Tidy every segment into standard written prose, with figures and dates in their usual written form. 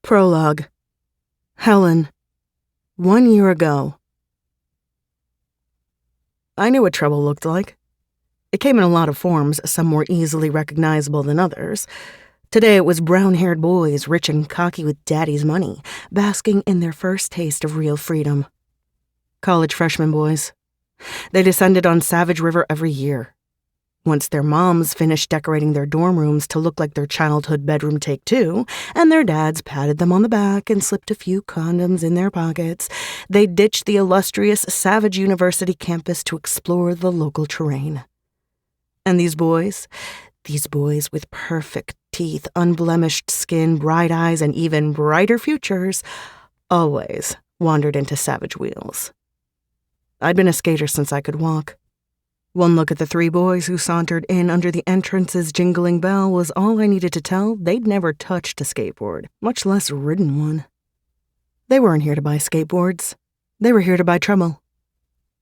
Prologue. Helen. 1 year ago. I knew what trouble looked like. It came in a lot of forms, some more easily recognizable than others. Today it was brown-haired boys, rich and cocky with daddy's money, basking in their first taste of real freedom. College freshman boys. They descended on Savage River every year. Once their moms finished decorating their dorm rooms to look like their childhood bedroom take two, and their dads patted them on the back and slipped a few condoms in their pockets, they ditched the illustrious Savage University campus to explore the local terrain. And these boys with perfect teeth, unblemished skin, bright eyes, and even brighter futures, always wandered into Savage Wheels. I'd been a skater since I could walk. One look at the three boys who sauntered in under the entrance's jingling bell was all I needed to tell they'd never touched a skateboard, much less ridden one. They weren't here to buy skateboards. They were here to buy trouble.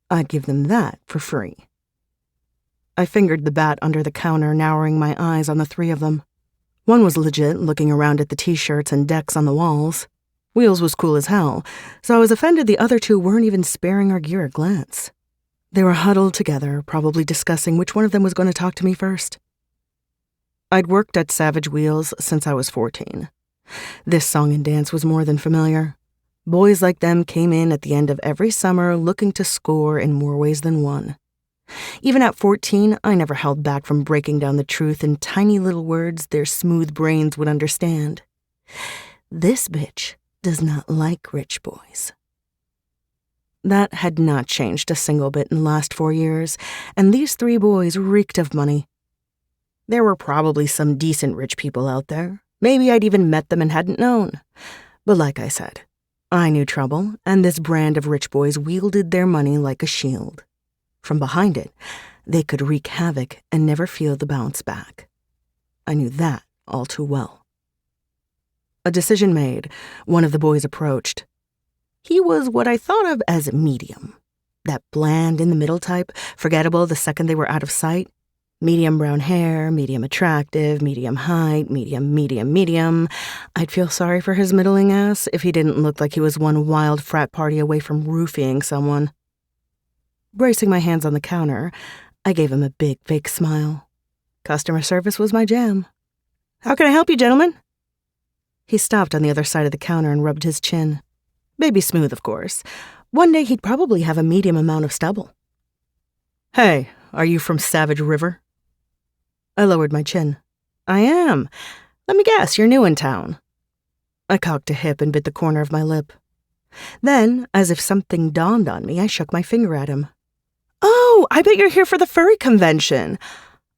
I'd give them that for free. I fingered the bat under the counter, narrowing my eyes on the three of them. One was legit, looking around at the t-shirts and decks on the walls. Wheels was cool as hell, so I was offended the other two weren't even sparing our gear a glance. They were huddled together, probably discussing which one of them was going to talk to me first. I'd worked at Savage Wheels since I was 14. This song and dance was more than familiar. Boys like them came in at the end of every summer looking to score in more ways than one. Even at 14, I never held back from breaking down the truth in tiny little words their smooth brains would understand. This bitch does not like rich boys. That had not changed a single bit in the last 4 years, and these three boys reeked of money. There were probably some decent rich people out there. Maybe I'd even met them and hadn't known. But like I said, I knew trouble, and this brand of rich boys wielded their money like a shield. From behind it, they could wreak havoc and never feel the bounce back. I knew that all too well. A decision made, one of the boys approached. He was what I thought of as medium. That bland in-the-middle type, forgettable the second they were out of sight. Medium brown hair, medium attractive, medium height, medium. I'd feel sorry for his middling ass if he didn't look like he was one wild frat party away from roofing someone. Bracing my hands on the counter, I gave him a big, fake smile. Customer service was my jam. "How can I help you, gentlemen?" He stopped on the other side of the counter and rubbed his chin. Baby smooth, of course. One day he'd probably have a medium amount of stubble. "Hey, are you from Savage River?" I lowered my chin. "I am. Let me guess, you're new in town." I cocked a hip and bit the corner of my lip. Then, as if something dawned on me, I shook my finger at him. "Oh, I bet you're here for the furry convention.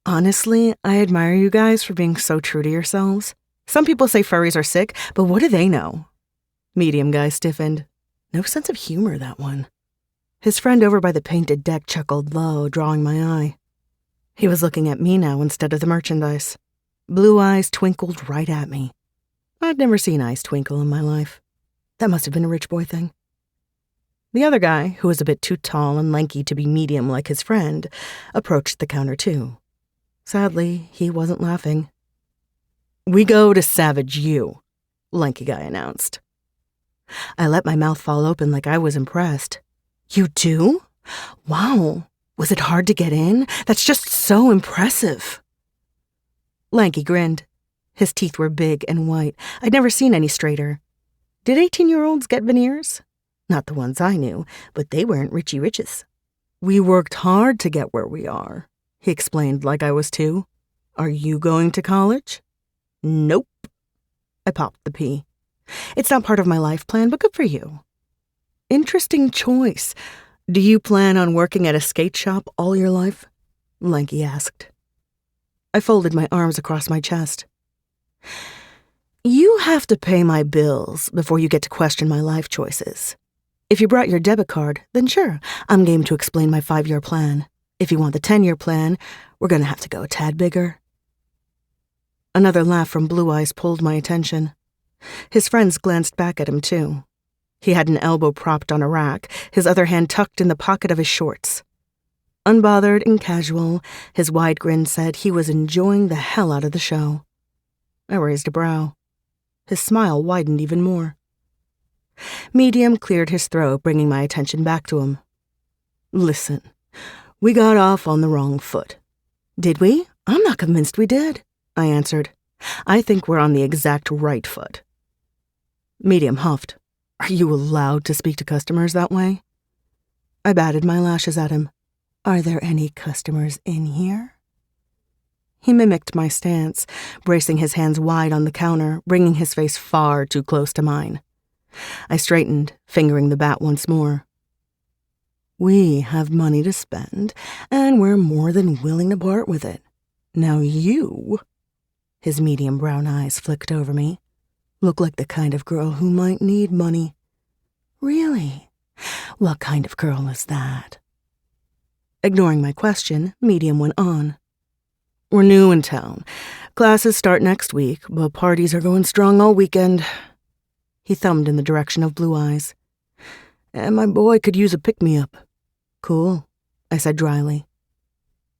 Honestly, I admire you guys for being so true to yourselves. Some people say furries are sick, but what do they know?" Medium guy stiffened. No sense of humor, that one. His friend over by the painted deck chuckled low, drawing my eye. He was looking at me now instead of the merchandise. Blue eyes twinkled right at me. I'd never seen eyes twinkle in my life. That must have been a rich boy thing. The other guy, who was a bit too tall and lanky to be medium like his friend, approached the counter too. Sadly, he wasn't laughing. "We go to Savage U," lanky guy announced. I let my mouth fall open like I was impressed. "You do? Wow. Was it hard to get in? That's just so impressive." Lanky grinned. His teeth were big and white. I'd never seen any straighter. Did 18-year-olds get veneers? Not the ones I knew, but they weren't Richie Riches. "We worked hard to get where we are," he explained like I was too. "Are you going to college?" "Nope." I popped the P. "It's not part of my life plan, but good for you." "Interesting choice. Do you plan on working at a skate shop all your life?" Lanky asked. I folded my arms across my chest. "You have to pay my bills before you get to question my life choices. If you brought your debit card, then sure, I'm game to explain my 5-year plan. If you want the 10-year plan, we're going to have to go a tad bigger." Another laugh from Blue Eyes pulled my attention. His friends glanced back at him, too. He had an elbow propped on a rack, his other hand tucked in the pocket of his shorts. Unbothered and casual, his wide grin said he was enjoying the hell out of the show. I raised a brow. His smile widened even more. Medium cleared his throat, bringing my attention back to him. Listen, we got off on the wrong foot. Did we? I'm not convinced we did, I answered. I think we're on the exact right foot. Medium huffed. Are you allowed to speak to customers that way? I batted my lashes at him. Are there any customers in here? He mimicked my stance, bracing his hands wide on the counter, bringing his face far too close to mine. I straightened, fingering the bat once more. We have money to spend, and we're more than willing to part with it. Now you, his medium brown eyes flicked over me, look like the kind of girl who might need money. Really? What kind of girl is that? Ignoring my question, Medium went on. We're new in town. Classes start next week, but parties are going strong all weekend. He thumbed in the direction of Blue Eyes. And my boy could use a pick-me-up. Cool, I said dryly.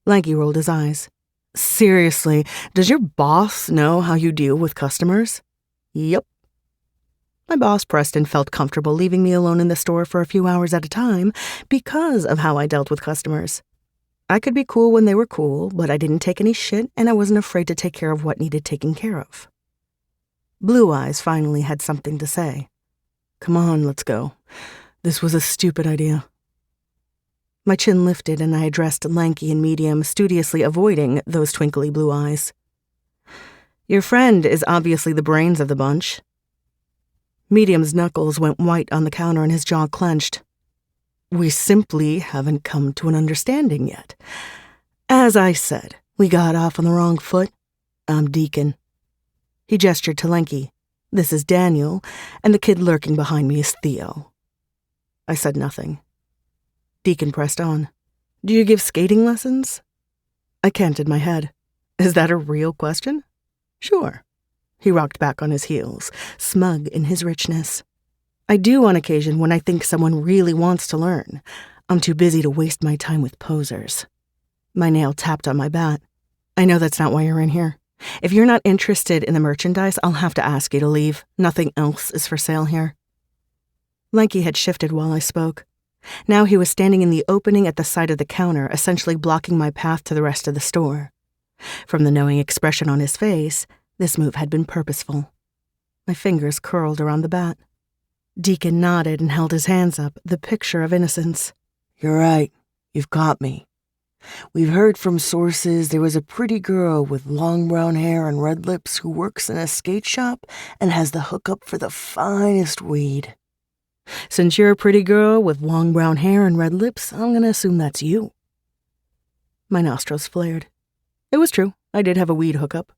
Lanky rolled his eyes. Seriously, does your boss know how you deal with customers? Yep. My boss, Preston, felt comfortable leaving me alone in the store for a few hours at a time because of how I dealt with customers. I could be cool when they were cool, but I didn't take any shit, and I wasn't afraid to take care of what needed taking care of. Blue Eyes finally had something to say. Come on, let's go. This was a stupid idea. My chin lifted, and I addressed Lanky and Medium, studiously avoiding those twinkly blue eyes. Your friend is obviously the brains of the bunch. Medium's knuckles went white on the counter and his jaw clenched. We simply haven't come to an understanding yet. As I said, we got off on the wrong foot. I'm Deacon. He gestured to Lanky. This is Daniel, and the kid lurking behind me is Theo. I said nothing. Deacon pressed on. Do you give skating lessons? I canted my head. Is that a real question? Sure. He rocked back on his heels, smug in his richness. I do on occasion when I think someone really wants to learn. I'm too busy to waste my time with posers. My nail tapped on my bat. I know that's not why you're in here. If you're not interested in the merchandise, I'll have to ask you to leave. Nothing else is for sale here. Lanky had shifted while I spoke. Now he was standing in the opening at the side of the counter, essentially blocking my path to the rest of the store. From the knowing expression on his face, this move had been purposeful. My fingers curled around the bat. Deacon nodded and held his hands up, the picture of innocence. You're right. You've caught me. We've heard from sources there was a pretty girl with long brown hair and red lips who works in a skate shop and has the hookup for the finest weed. Since you're a pretty girl with long brown hair and red lips, I'm going to assume that's you. My nostrils flared. It was true. I did have a weed hookup.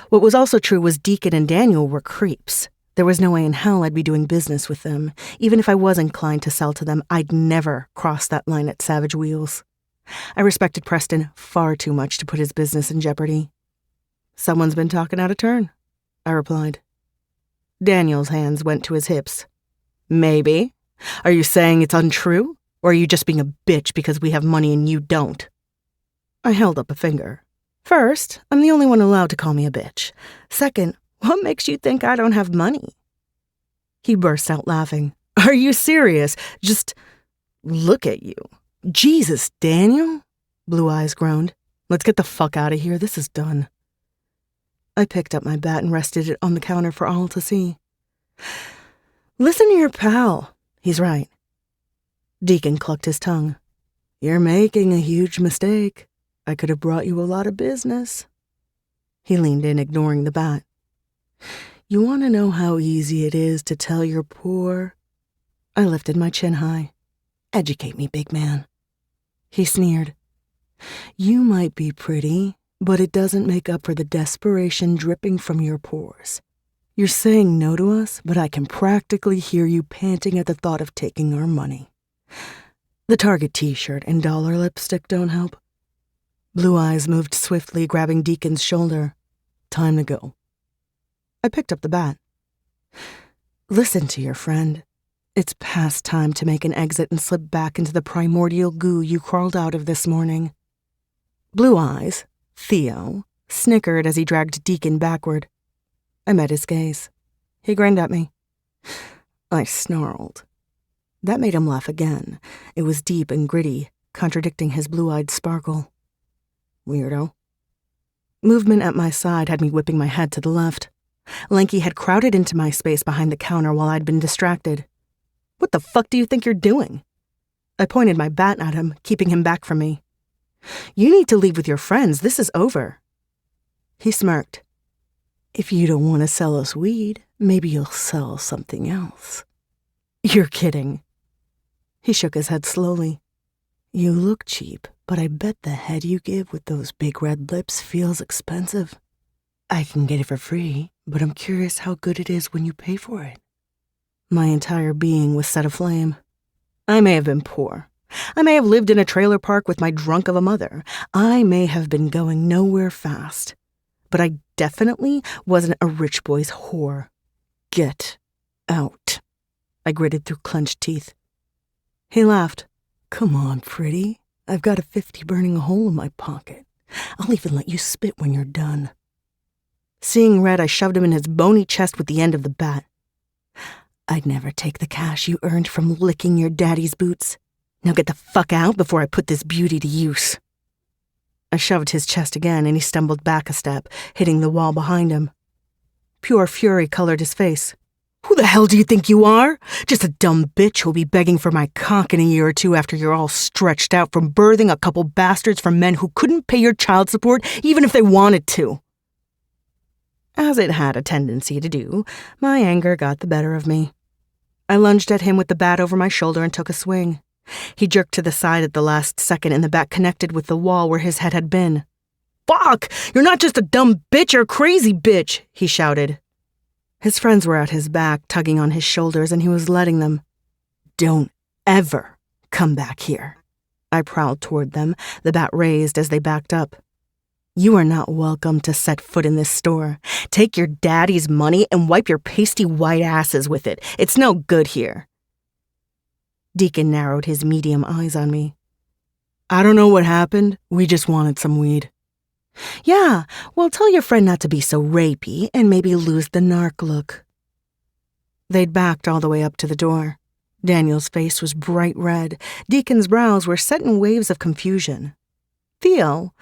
What was also true was Deacon and Daniel were creeps. There was no way in hell I'd be doing business with them. Even if I was inclined to sell to them, I'd never cross that line at Savage Wheels. I respected Preston far too much to put his business in jeopardy. Someone's been talking out of turn, I replied. Daniel's hands went to his hips. Maybe. Are you saying it's untrue? Or are you just being a bitch because we have money and you don't? I held up a finger. First, I'm the only one allowed to call me a bitch. Second, what makes you think I don't have money? He burst out laughing. Are you serious? Just look at you. Jesus, Daniel? Blue Eyes groaned. Let's get the fuck out of here. This is done. I picked up my bat and rested it on the counter for all to see. Listen to your pal. He's right. Deacon clucked his tongue. You're making a huge mistake. I could have brought you a lot of business. He leaned in, ignoring the bat. You want to know how easy it is to tell you're poor? I lifted my chin high. Educate me, big man. He sneered. You might be pretty, but it doesn't make up for the desperation dripping from your pores. You're saying no to us, but I can practically hear you panting at the thought of taking our money. The Target t-shirt and dollar lipstick don't help. Blue Eyes moved swiftly, grabbing Deacon's shoulder. Time to go. I picked up the bat. Listen to your friend. It's past time to make an exit and slip back into the primordial goo you crawled out of this morning. Blue Eyes, Theo, snickered as he dragged Deacon backward. I met his gaze. He grinned at me. I snarled. That made him laugh again. It was deep and gritty, contradicting his blue-eyed sparkle. Weirdo. Movement at my side had me whipping my head to the left. Lanky had crowded into my space behind the counter while I'd been distracted. What the fuck do you think you're doing? I pointed my bat at him, keeping him back from me. You need to leave with your friends. This is over. He smirked. If you don't want to sell us weed, maybe you'll sell something else. You're kidding. He shook his head slowly. You look cheap, but I bet the head you give with those big red lips feels expensive. I can get it for free, but I'm curious how good it is when you pay for it. My entire being was set aflame. I may have been poor. I may have lived in a trailer park with my drunk of a mother. I may have been going nowhere fast. But I definitely wasn't a rich boy's whore. Get out. I gritted through clenched teeth. He laughed. Come on, pretty. I've got a 50 burning a hole in my pocket. I'll even let you spit when you're done. Seeing red, I shoved him in his bony chest with the end of the bat. I'd never take the cash you earned from licking your daddy's boots. Now get the fuck out before I put this beauty to use. I shoved his chest again, and he stumbled back a step, hitting the wall behind him. Pure fury colored his face. Who the hell do you think you are? Just a dumb bitch who'll be begging for my cock in a year or two after you're all stretched out from birthing a couple bastards from men who couldn't pay your child support even if they wanted to. As it had a tendency to do, my anger got the better of me. I lunged at him with the bat over my shoulder and took a swing. He jerked to the side at the last second, and the bat connected with the wall where his head had been. Fuck! You're not just a dumb bitch, you're a crazy bitch, he shouted. His friends were at his back, tugging on his shoulders, and he was letting them. Don't ever come back here. I prowled toward them, the bat raised as they backed up. You are not welcome to set foot in this store. Take your daddy's money and wipe your pasty white asses with it. It's no good here. Deacon narrowed his medium eyes on me. I don't know what happened. We just wanted some weed. Yeah, well, tell your friend not to be so rapey and maybe lose the narc look. They'd backed all the way up to the door. Daniel's face was bright red. Deacon's brows were set in waves of confusion. Theo,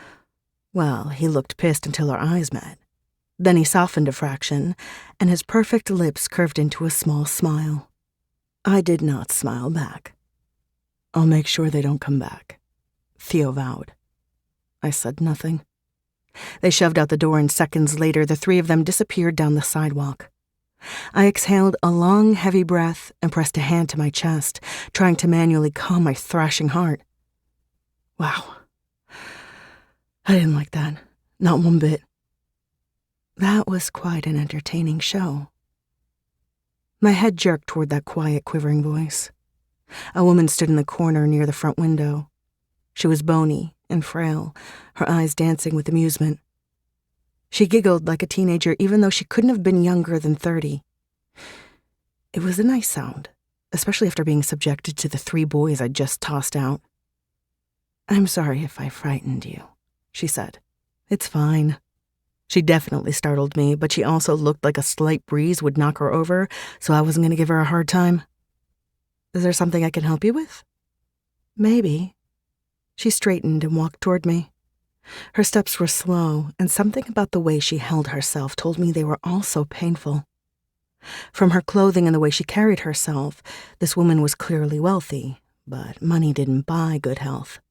well, he looked pissed until our eyes met. Then he softened a fraction, and his perfect lips curved into a small smile. I did not smile back. I'll make sure they don't come back, Theo vowed. I said nothing. They shoved out the door, and seconds later, the three of them disappeared down the sidewalk. I exhaled a long, heavy breath and pressed a hand to my chest, trying to manually calm my thrashing heart. Wow. I didn't like that. Not one bit. That was quite an entertaining show. My head jerked toward that quiet, quivering voice. A woman stood in the corner near the front window. She was bony and frail, her eyes dancing with amusement. She giggled like a teenager, even though she couldn't have been younger than 30. It was a nice sound, especially after being subjected to the 3 boys I'd just tossed out. I'm sorry if I frightened you, she said. It's fine. She definitely startled me, but she also looked like a slight breeze would knock her over, so I wasn't going to give her a hard time. Is there something I can help you with? Maybe. She straightened and walked toward me. Her steps were slow, and something about the way she held herself told me they were also painful. From her clothing and the way she carried herself, this woman was clearly wealthy, but money didn't buy good health.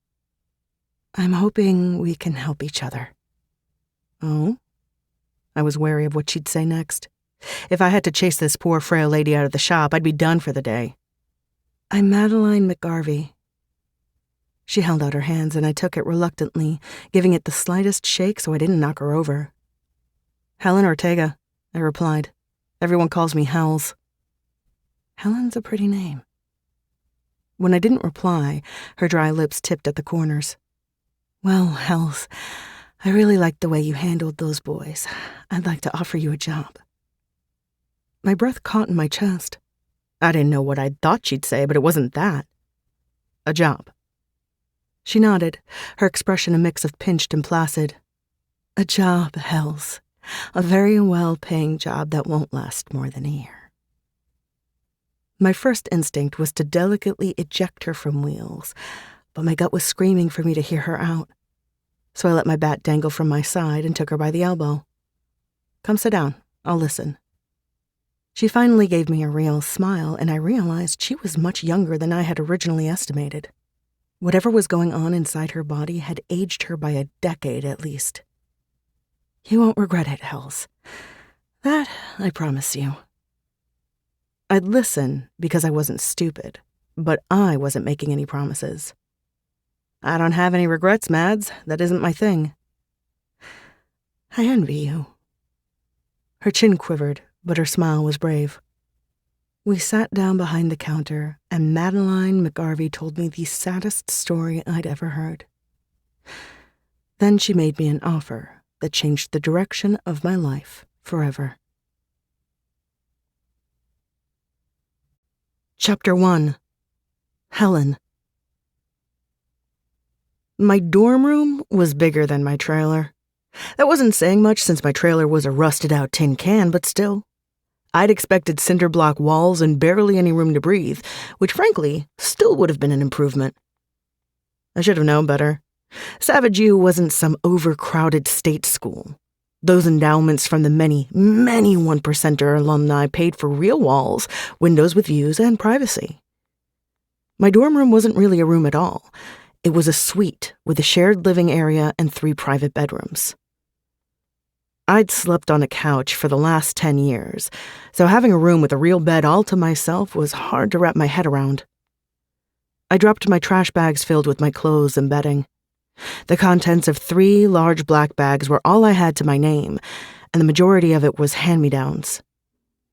I'm hoping we can help each other. Oh? I was wary of what she'd say next. If I had to chase this poor, frail lady out of the shop, I'd be done for the day. I'm Madeline McGarvey. She held out her hands, and I took it reluctantly, giving it the slightest shake so I didn't knock her over. Helen Ortega, I replied. Everyone calls me Hells. Helen's a pretty name. When I didn't reply, her dry lips tipped at the corners. Well, Hells, I really liked the way you handled those boys. I'd like to offer you a job. My breath caught in my chest. I didn't know what I'd thought she'd say, but it wasn't that. A job. She nodded, her expression a mix of pinched and placid. A job, Hells. A very well-paying job that won't last more than a year. My first instinct was to delicately eject her from Wheels, but my gut was screaming for me to hear her out. So I let my bat dangle from my side and took her by the elbow. "Come sit down. I'll listen." She finally gave me a real smile, and I realized she was much younger than I had originally estimated. Whatever was going on inside her body had aged her by a decade at least. "You won't regret it, Hells. That I promise you." I'd listen because I wasn't stupid, but I wasn't making any promises. "I don't have any regrets, Mads. That isn't my thing." "I envy you." Her chin quivered, but her smile was brave. We sat down behind the counter, and Madeline McGarvey told me the saddest story I'd ever heard. Then she made me an offer that changed the direction of my life forever. Chapter 1. Helen. My dorm room was bigger than my trailer. That wasn't saying much since my trailer was a rusted-out tin can, but still. I'd expected cinder block walls and barely any room to breathe, which frankly still would have been an improvement. I should have known better. Savage U wasn't some overcrowded state school. Those endowments from the many, many 1%er alumni paid for real walls, windows with views, and privacy. My dorm room wasn't really a room at all. It was a suite with a shared living area and 3 private bedrooms. I'd slept on a couch for the last 10 years, so having a room with a real bed all to myself was hard to wrap my head around. I dropped my trash bags filled with my clothes and bedding. The contents of 3 large black bags were all I had to my name, and the majority of it was hand-me-downs.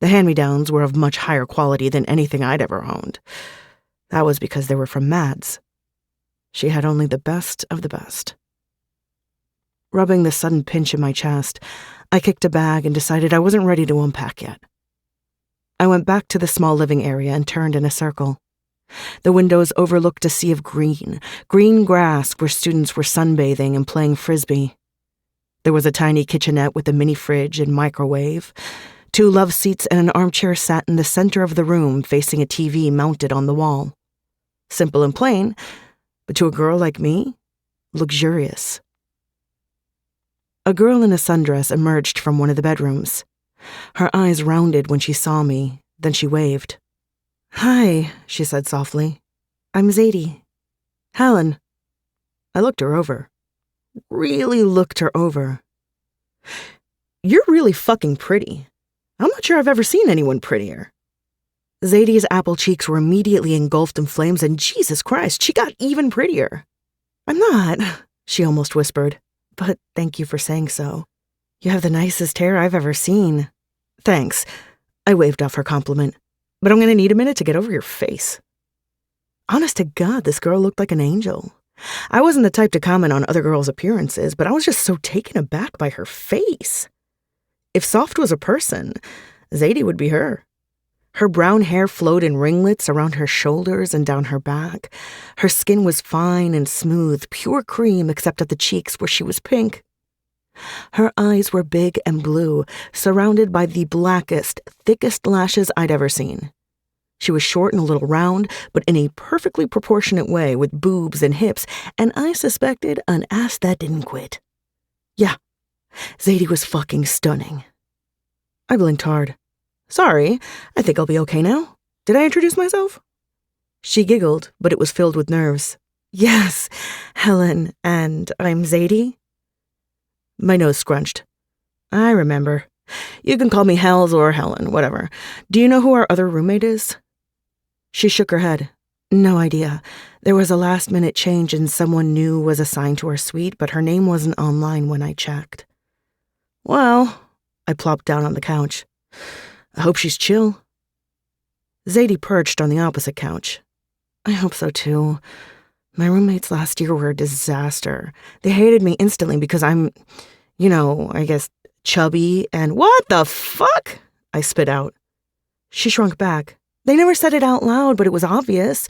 The hand-me-downs were of much higher quality than anything I'd ever owned. That was because they were from Mads. She had only the best of the best. Rubbing the sudden pinch in my chest, I kicked a bag and decided I wasn't ready to unpack yet. I went back to the small living area and turned in a circle. The windows overlooked a sea of green grass where students were sunbathing and playing frisbee. There was a tiny kitchenette with a mini fridge and microwave. 2 love seats and an armchair sat in the center of the room facing a TV mounted on the wall. Simple and plain, but to a girl like me, luxurious. A girl in a sundress emerged from one of the bedrooms. Her eyes rounded when she saw me, then she waved. "Hi," she said softly. "I'm Zadie. Helen." I looked her over. Really looked her over. "You're really fucking pretty. I'm not sure I've ever seen anyone prettier." Zadie's apple cheeks were immediately engulfed in flames, and Jesus Christ, she got even prettier. "I'm not," she almost whispered, "but thank you for saying so. You have the nicest hair I've ever seen." "Thanks." I waved off her compliment. "But I'm going to need a minute to get over your face." Honest to God, this girl looked like an angel. I wasn't the type to comment on other girls' appearances, but I was just so taken aback by her face. If Soft was a person, Zadie would be her. Her brown hair flowed in ringlets around her shoulders and down her back. Her skin was fine and smooth, pure cream except at the cheeks where she was pink. Her eyes were big and blue, surrounded by the blackest, thickest lashes I'd ever seen. She was short and a little round, but in a perfectly proportionate way with boobs and hips, and I suspected an ass that didn't quit. Yeah, Zadie was fucking stunning. I blinked hard. "Sorry, I think I'll be okay now. Did I introduce myself?" She giggled, but it was filled with nerves. "Yes, Helen, and I'm Zadie." My nose scrunched. "I remember. You can call me Hells or Helen, whatever. Do you know who our other roommate is?" She shook her head. "No idea. There was a last-minute change and someone new was assigned to our suite, but her name wasn't online when I checked." "Well," I plopped down on the couch. "I hope she's chill." Zadie perched on the opposite couch. "I hope so, too. My roommates last year were a disaster. They hated me instantly because I'm, I guess, chubby and—" "What the fuck?" I spit out. She shrunk back. "They never said it out loud, but it was obvious.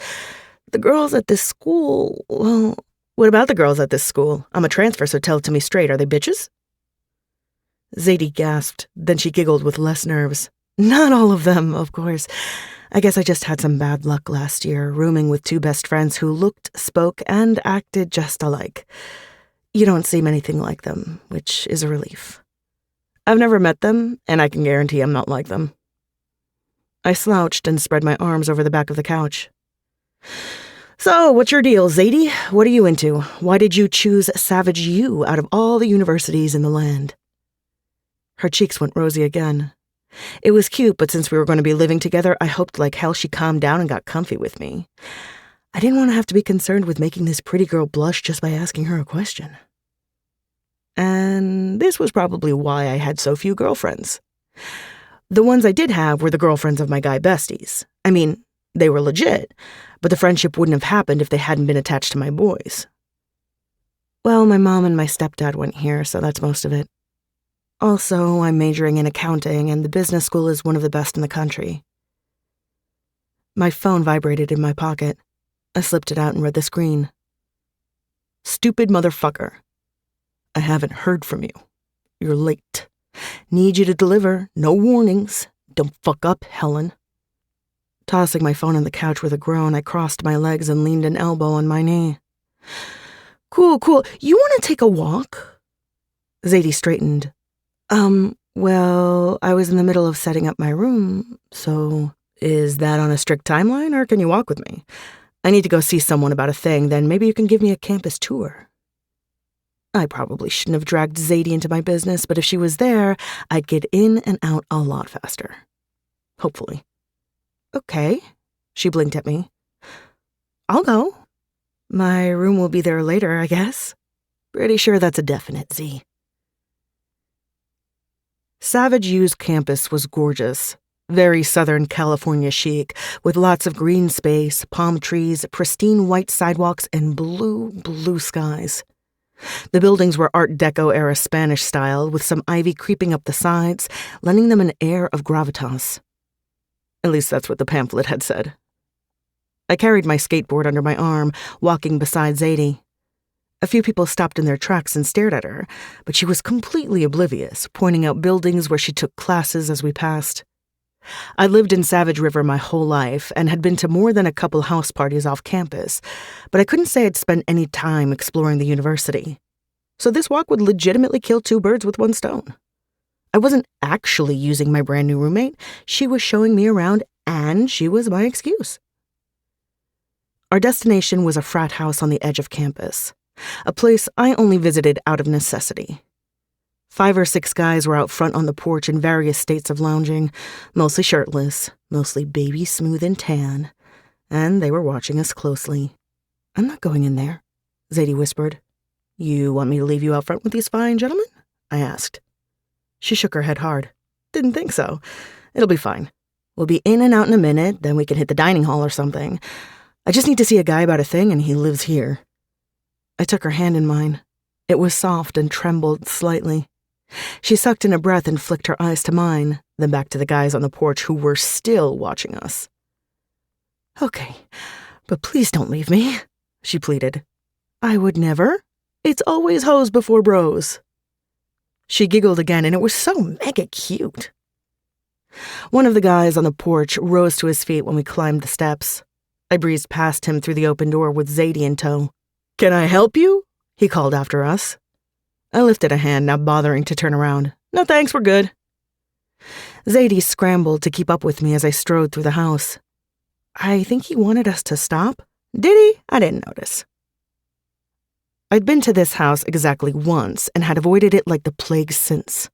The girls at this school, well—" "What about the girls at this school? I'm a transfer, so tell it to me straight. Are they bitches?" Zadie gasped, then she giggled with less nerves. Not all of them, of course. I guess I just had some bad luck last year, rooming with two best friends who looked, spoke, and acted just alike. You don't see anything like them, which is a relief. I've never met them, and I can guarantee I'm not like them. I slouched and spread my arms over the back of the couch. So, what's your deal, Zadie? What are you into? Why did you choose Savage U out of all the universities in the land? Her cheeks went rosy again. It was cute, but since we were going to be living together, I hoped like hell she calmed down and got comfy with me. I didn't want to have to be concerned with making this pretty girl blush just by asking her a question. And this was probably why I had so few girlfriends. The ones I did have were the girlfriends of my guy besties. I mean, they were legit, but the friendship wouldn't have happened if they hadn't been attached to my boys. Well, my mom and my stepdad went here, so that's most of it. Also, I'm majoring in accounting, and the business school is one of the best in the country. My phone vibrated in my pocket. I slipped it out and read the screen. Stupid motherfucker. I haven't heard from you. You're late. Need you to deliver. No warnings. Don't fuck up, Helen. Tossing my phone on the couch with a groan, I crossed my legs and leaned an elbow on my knee. Cool. You want to take a walk? Zadie straightened. Well, I was in the middle of setting up my room, so is that on a strict timeline, or can you walk with me? I need to go see someone about a thing, then maybe you can give me a campus tour. I probably shouldn't have dragged Zadie into my business, but if she was there, I'd get in and out a lot faster. Hopefully. Okay, she blinked at me. I'll go. My room will be there later, I guess. Pretty sure that's a definite, Z. Savage U's campus was gorgeous, very Southern California chic, with lots of green space, palm trees, pristine white sidewalks, and blue skies. The buildings were Art Deco-era Spanish style, with some ivy creeping up the sides, lending them an air of gravitas. At least that's what the pamphlet had said. I carried my skateboard under my arm, walking beside Zadie. A few people stopped in their tracks and stared at her, but she was completely oblivious, pointing out buildings where she took classes as we passed. I lived in Savage River my whole life and had been to more than a couple house parties off campus, but I couldn't say I'd spent any time exploring the university. So this walk would legitimately kill two birds with one stone. I wasn't actually using my brand new roommate. She was showing me around, and she was my excuse. Our destination was a frat house on the edge of campus, a place I only visited out of necessity. 5 or 6 guys were out front on the porch in various states of lounging, mostly shirtless, mostly baby smooth and tan, and they were watching us closely. I'm not going in there, Zadie whispered. You want me to leave you out front with these fine gentlemen? I asked. She shook her head hard. Didn't think so. It'll be fine. We'll be in and out in a minute, then we can hit the dining hall or something. I just need to see a guy about a thing, and he lives here. I took her hand in mine. It was soft and trembled slightly. She sucked in a breath and flicked her eyes to mine, then back to the guys on the porch who were still watching us. Okay, but please don't leave me, she pleaded. I would never. It's always hoes before bros. She giggled again, and it was so mega cute. One of the guys on the porch rose to his feet when we climbed the steps. I breezed past him through the open door with Zadie in tow. Can I help you? He called after us. I lifted a hand, not bothering to turn around. No thanks, we're good. Zadie scrambled to keep up with me as I strode through the house. I think he wanted us to stop. Did he? I didn't notice. I'd been to this house exactly once and had avoided it like the plague since.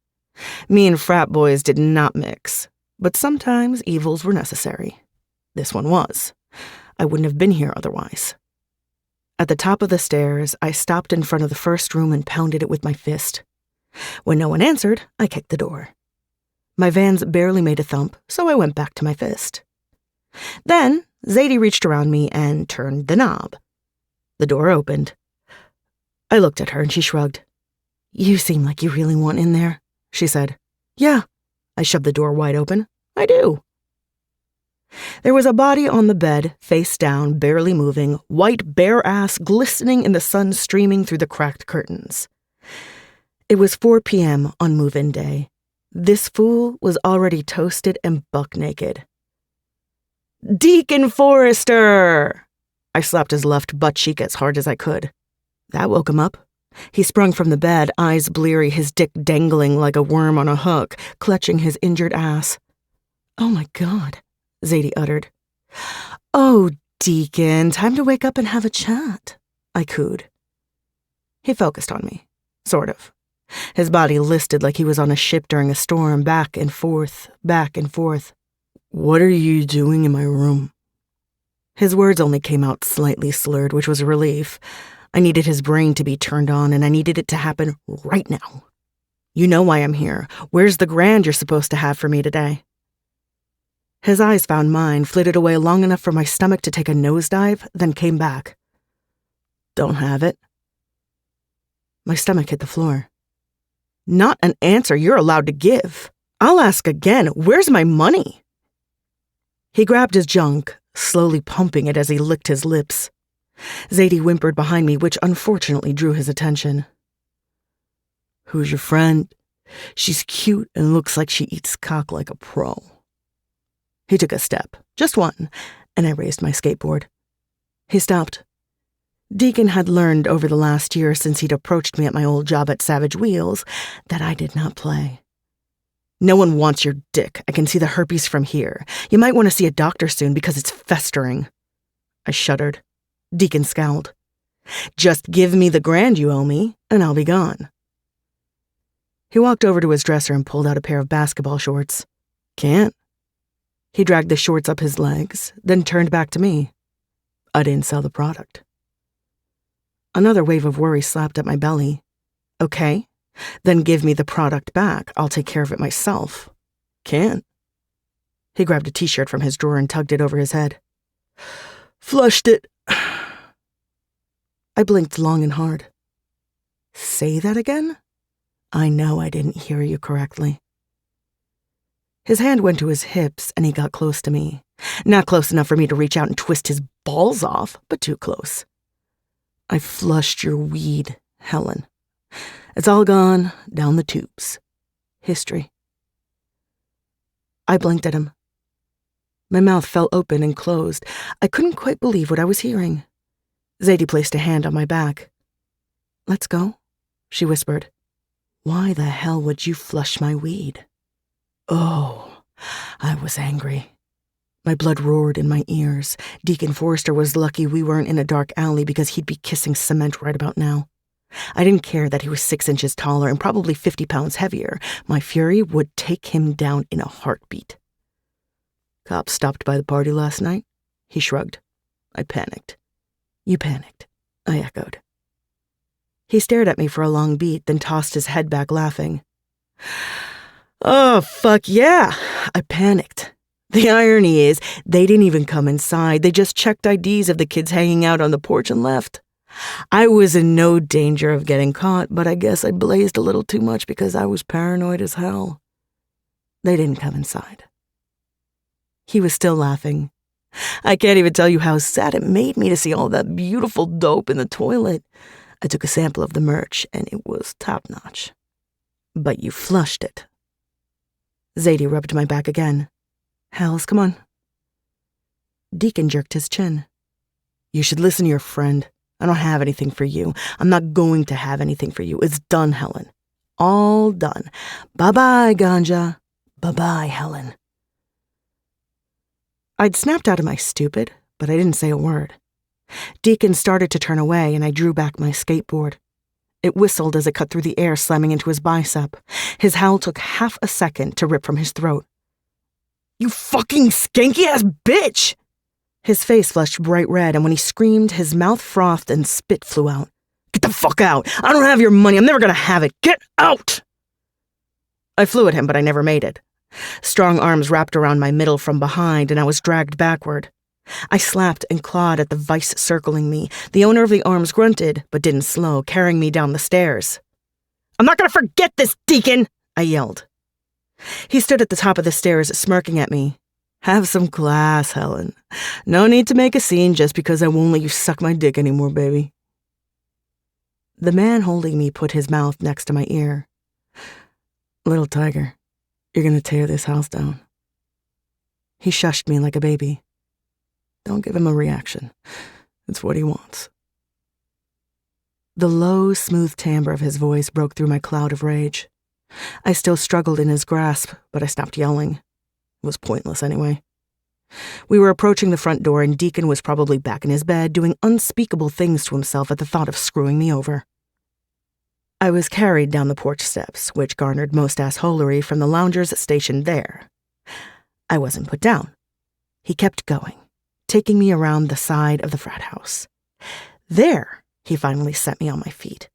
Me and frat boys did not mix, but sometimes evils were necessary. This one was. I wouldn't have been here otherwise. At the top of the stairs, I stopped in front of the first room and pounded it with my fist. When no one answered, I kicked the door. My vans barely made a thump, so I went back to my fist. Then, Zadie reached around me and turned the knob. The door opened. I looked at her and she shrugged. You seem like you really want in there, she said. Yeah. I shoved the door wide open. I do. There was a body on the bed, face down, barely moving, white bare ass glistening in the sun streaming through the cracked curtains. It was 4 p.m. on move-in day. This fool was already toasted and buck naked. "Deacon Forrester!" I slapped his left butt cheek as hard as I could. That woke him up. He sprung from the bed, eyes bleary, his dick dangling like a worm on a hook, clutching his injured ass. "Oh my God," Zadie uttered. "Oh, Deacon, time to wake up and have a chat," I cooed. He focused on me. Sort of. His body listed like he was on a ship during a storm, back and forth, back and forth. "What are you doing in my room?" His words only came out slightly slurred, which was a relief. I needed his brain to be turned on, and I needed it to happen right now. "You know why I'm here. Where's the grand you're supposed to have for me today?" His eyes found mine, flitted away long enough for my stomach to take a nosedive, then came back. "Don't have it." My stomach hit the floor. "Not an answer you're allowed to give. I'll ask again, where's my money?" He grabbed his junk, slowly pumping it as he licked his lips. Zadie whimpered behind me, which unfortunately drew his attention. "Who's your friend? She's cute and looks like she eats cock like a pro." He took a step, just one, and I raised my skateboard. He stopped. Deacon had learned over the last year since he'd approached me at my old job at Savage Wheels that I did not play. "No one wants your dick. I can see the herpes from here. You might want to see a doctor soon because it's festering." I shuddered. Deacon scowled. "Just give me the grand you owe me, and I'll be gone." He walked over to his dresser and pulled out a pair of basketball shorts. "Can't." He dragged the shorts up his legs, then turned back to me. "I didn't sell the product." Another wave of worry slapped at my belly. "Okay, then give me the product back. I'll take care of it myself." "Can't." He grabbed a t-shirt from his drawer and tugged it over his head. "Flushed it." I blinked long and hard. "Say that again?" "I know I didn't hear you correctly." His hand went to his hips and he got close to me. Not close enough for me to reach out and twist his balls off, but too close. "I flushed your weed, Helen. It's all gone down the tubes. History." I blinked at him. My mouth fell open and closed. I couldn't quite believe what I was hearing. Zadie placed a hand on my back. "Let's go," she whispered. "Why the hell would you flush my weed?" Oh, I was angry. My blood roared in my ears. Deacon Forrester was lucky we weren't in a dark alley because he'd be kissing cement right about now. I didn't care that he was 6 inches taller and probably 50 pounds heavier. My fury would take him down in a heartbeat. "Cops stopped by the party last night?" He shrugged. I panicked. "You panicked," I echoed. He stared at me for a long beat, then tossed his head back, laughing. "Oh, fuck yeah!" I panicked. The irony is, they didn't even come inside. They just checked IDs of the kids hanging out on the porch and left. I was in no danger of getting caught, but I guess I blazed a little too much because I was paranoid as hell. They didn't come inside. He was still laughing. I can't even tell you how sad it made me to see all that beautiful dope in the toilet. I took a sample of the merch, and it was top-notch. "But you flushed it." Zadie rubbed my back again. "Hells, come on." Deacon jerked his chin. "You should listen to your friend. I don't have anything for you. I'm not going to have anything for you. It's done, Helen. All done. Bye-bye, ganja. Bye-bye, Helen." I'd snapped out of my stupid, but I didn't say a word. Deacon started to turn away, and I drew back my skateboard. It whistled as it cut through the air, slamming into his bicep. His howl took half a second to rip from his throat. "You fucking skanky-ass bitch!" His face flushed bright red, and when he screamed, his mouth frothed and spit flew out. "Get the fuck out! I don't have your money! I'm never gonna have it! Get out!" I flew at him, but I never made it. Strong arms wrapped around my middle from behind, and I was dragged backward. I slapped and clawed at the vice circling me. The owner of the arms grunted, but didn't slow, carrying me down the stairs. "I'm not gonna forget this, Deacon!" I yelled. He stood at the top of the stairs, smirking at me. "Have some class, Helen. No need to make a scene just because I won't let you suck my dick anymore, baby." The man holding me put his mouth next to my ear. "Little tiger, you're gonna tear this house down." He shushed me like a baby. "Don't give him a reaction. It's what he wants." The low, smooth timbre of his voice broke through my cloud of rage. I still struggled in his grasp, but I stopped yelling. It was pointless anyway. We were approaching the front door, and Deacon was probably back in his bed, doing unspeakable things to himself at the thought of screwing me over. I was carried down the porch steps, which garnered most assholery from the loungers stationed there. I wasn't put down. He kept going, taking me around the side of the frat house. There, he finally set me on my feet.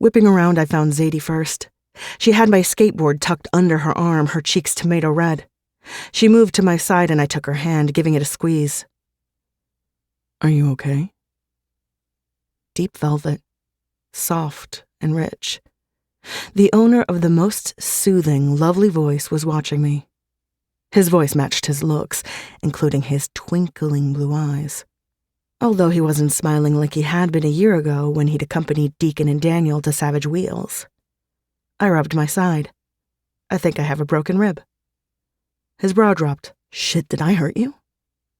Whipping around, I found Zadie first. She had my skateboard tucked under her arm, her cheeks tomato red. She moved to my side and I took her hand, giving it a squeeze. "Are you okay?" Deep velvet, soft and rich. The owner of the most soothing, lovely voice was watching me. His voice matched his looks, including his twinkling blue eyes. Although he wasn't smiling like he had been a year ago when he'd accompanied Deacon and Daniel to Savage Wheels. I rubbed my side. "I think I have a broken rib." His brow dropped. "Shit, did I hurt you?"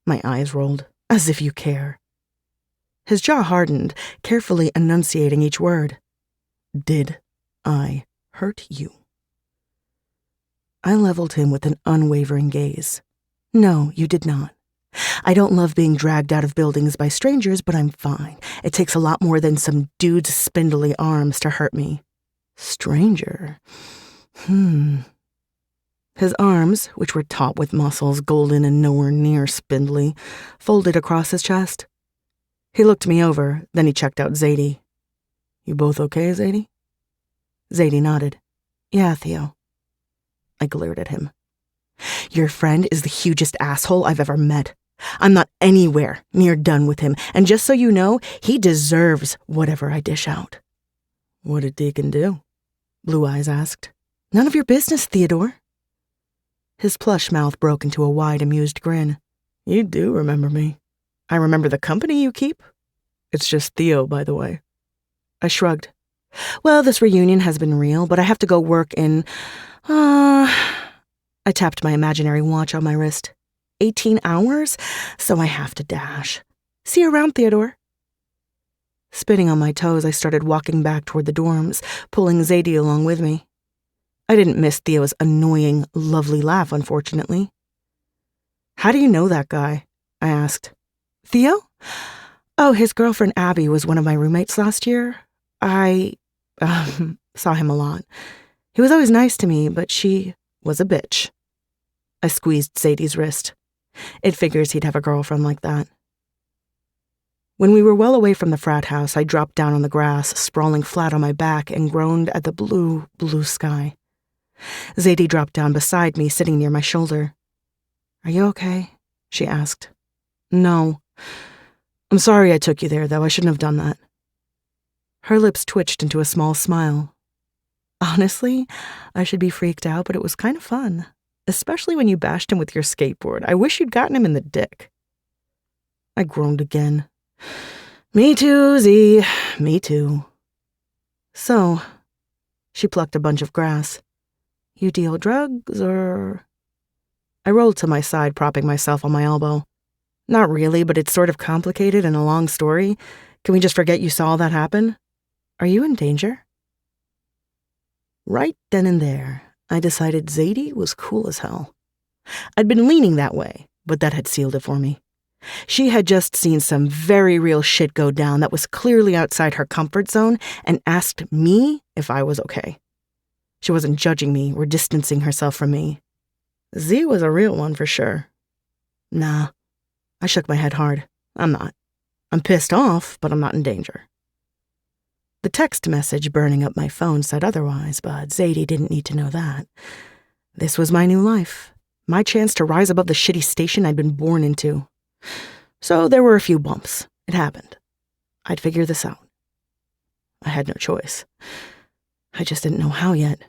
My eyes rolled. "As if you care." His jaw hardened, carefully enunciating each word. "Did I hurt you?" I leveled him with an unwavering gaze. "No, you did not. I don't love being dragged out of buildings by strangers, but I'm fine. It takes a lot more than some dude's spindly arms to hurt me." Stranger? His arms, which were taut with muscles golden and nowhere near spindly, folded across his chest. He looked me over, then he checked out Zadie. "You both okay, Zadie?" Zadie nodded. "Yeah, Theo." I glared at him. "Your friend is the hugest asshole I've ever met. I'm not anywhere near done with him, and just so you know, he deserves whatever I dish out." "What did Deacon do?" Blue Eyes asked. "None of your business, Theodore." His plush mouth broke into a wide, amused grin. "You do remember me. I remember the company you keep. It's just Theo, by the way." I shrugged. "Well, this reunion has been real, but I have to go work in, I tapped my imaginary watch on my wrist. 18 hours? So I have to dash. See you around, Theodore." Spinning on my toes, I started walking back toward the dorms, pulling Zadie along with me. I didn't miss Theo's annoying, lovely laugh, unfortunately. "How do you know that guy?" I asked. "Theo? Oh, his girlfriend Abby was one of my roommates last year. I saw him a lot. He was always nice to me, but she was a bitch." I squeezed Zadie's wrist. It figures he'd have a girlfriend like that. When we were well away from the frat house, I dropped down on the grass, sprawling flat on my back, and groaned at the blue, blue sky. Zadie dropped down beside me, sitting near my shoulder. "Are you okay?" she asked. "No. I'm sorry I took you there, though. I shouldn't have done that." Her lips twitched into a small smile. "Honestly, I should be freaked out, but it was kind of fun. Especially when you bashed him with your skateboard. I wish you'd gotten him in the dick." I groaned again. "Me too, Z. Me too." "So," she plucked a bunch of grass. "You deal drugs, or—" I rolled to my side, propping myself on my elbow. "Not really, but it's sort of complicated and a long story. Can we just forget you saw that happen? Are you in danger?" Right then and there, I decided Zadie was cool as hell. I'd been leaning that way, but that had sealed it for me. She had just seen some very real shit go down that was clearly outside her comfort zone and asked me if I was okay. She wasn't judging me or distancing herself from me. Z was a real one for sure. Nah. I shook my head hard. I'm not. I'm pissed off, but I'm not in danger. The text message burning up my phone said otherwise, but Zadie didn't need to know that. This was my new life, my chance to rise above the shitty station I'd been born into. So there were a few bumps. It happened. I'd figure this out. I had no choice. I just didn't know how yet.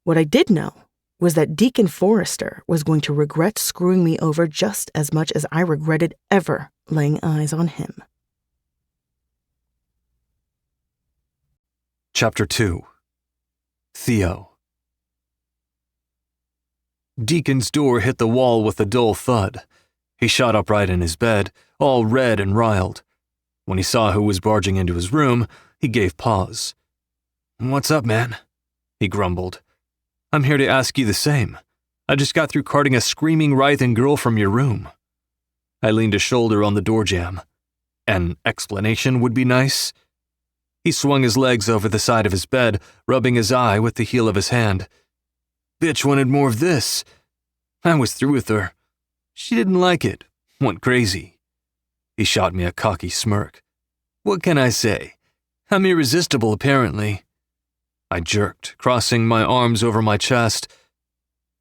What I did know was that Deacon Forrester was going to regret screwing me over just as much as I regretted ever laying eyes on him. Chapter 2. Theo. Deacon's door hit the wall with a dull thud. He shot upright in his bed, all red and riled. When he saw who was barging into his room, he gave pause. "What's up, man?" he grumbled. "I'm here to ask you the same. I just got through carting a screaming, writhing girl from your room." I leaned a shoulder on the door jamb. An explanation would be nice. He swung his legs over the side of his bed, rubbing his eye with the heel of his hand. "Bitch wanted more of this. I was through with her. She didn't like it. Went crazy." He shot me a cocky smirk. "What can I say? I'm irresistible, apparently." I jerked, crossing my arms over my chest.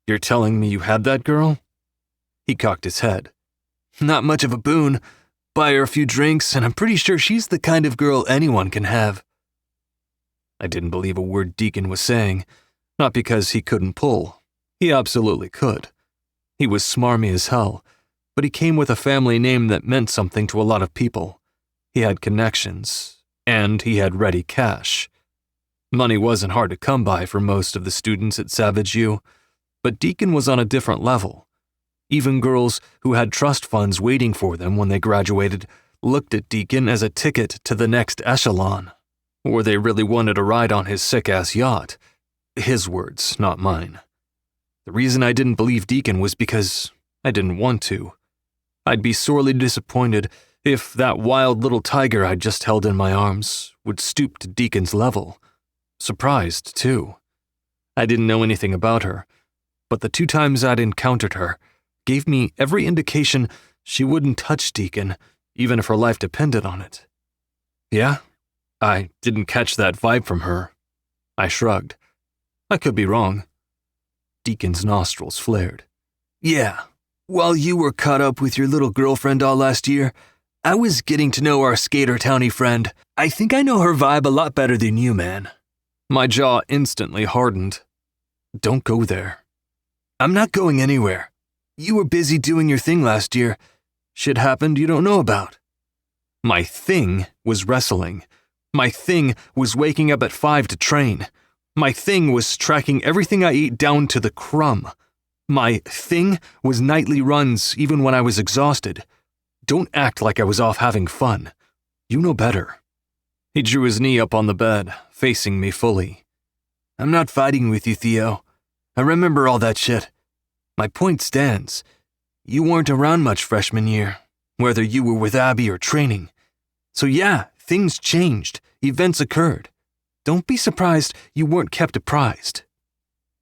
"You're telling me you had that girl?" He cocked his head. "Not much of a boon. Buy her a few drinks, and I'm pretty sure she's the kind of girl anyone can have." I didn't believe a word Deacon was saying, not because he couldn't pull. He absolutely could. He was smarmy as hell, but he came with a family name that meant something to a lot of people. He had connections, and he had ready cash. Money wasn't hard to come by for most of the students at Savage U, but Deacon was on a different level. Even girls who had trust funds waiting for them when they graduated looked at Deacon as a ticket to the next echelon, or they really wanted a ride on his sick-ass yacht. His words, not mine. The reason I didn't believe Deacon was because I didn't want to. I'd be sorely disappointed if that wild little tiger I'd just held in my arms would stoop to Deacon's level. Surprised, too. I didn't know anything about her, but the 2 times I'd encountered her gave me every indication she wouldn't touch Deacon, even if her life depended on it. "Yeah? I didn't catch that vibe from her." I shrugged. I could be wrong. Deacon's nostrils flared. "Yeah, while you were caught up with your little girlfriend all last year, I was getting to know our skater townie friend. I think I know her vibe a lot better than you, man." My jaw instantly hardened. "Don't go there." "I'm not going anywhere. You were busy doing your thing last year. Shit happened you don't know about." My thing was wrestling. My thing was waking up at 5 to train. My thing was tracking everything I ate down to the crumb. My thing was nightly runs even when I was exhausted. Don't act like I was off having fun. You know better. He drew his knee up on the bed, facing me fully. "I'm not fighting with you, Theo. I remember all that shit. My point stands. You weren't around much freshman year, whether you were with Abby or training. So yeah, things changed. Events occurred. Don't be surprised you weren't kept apprised."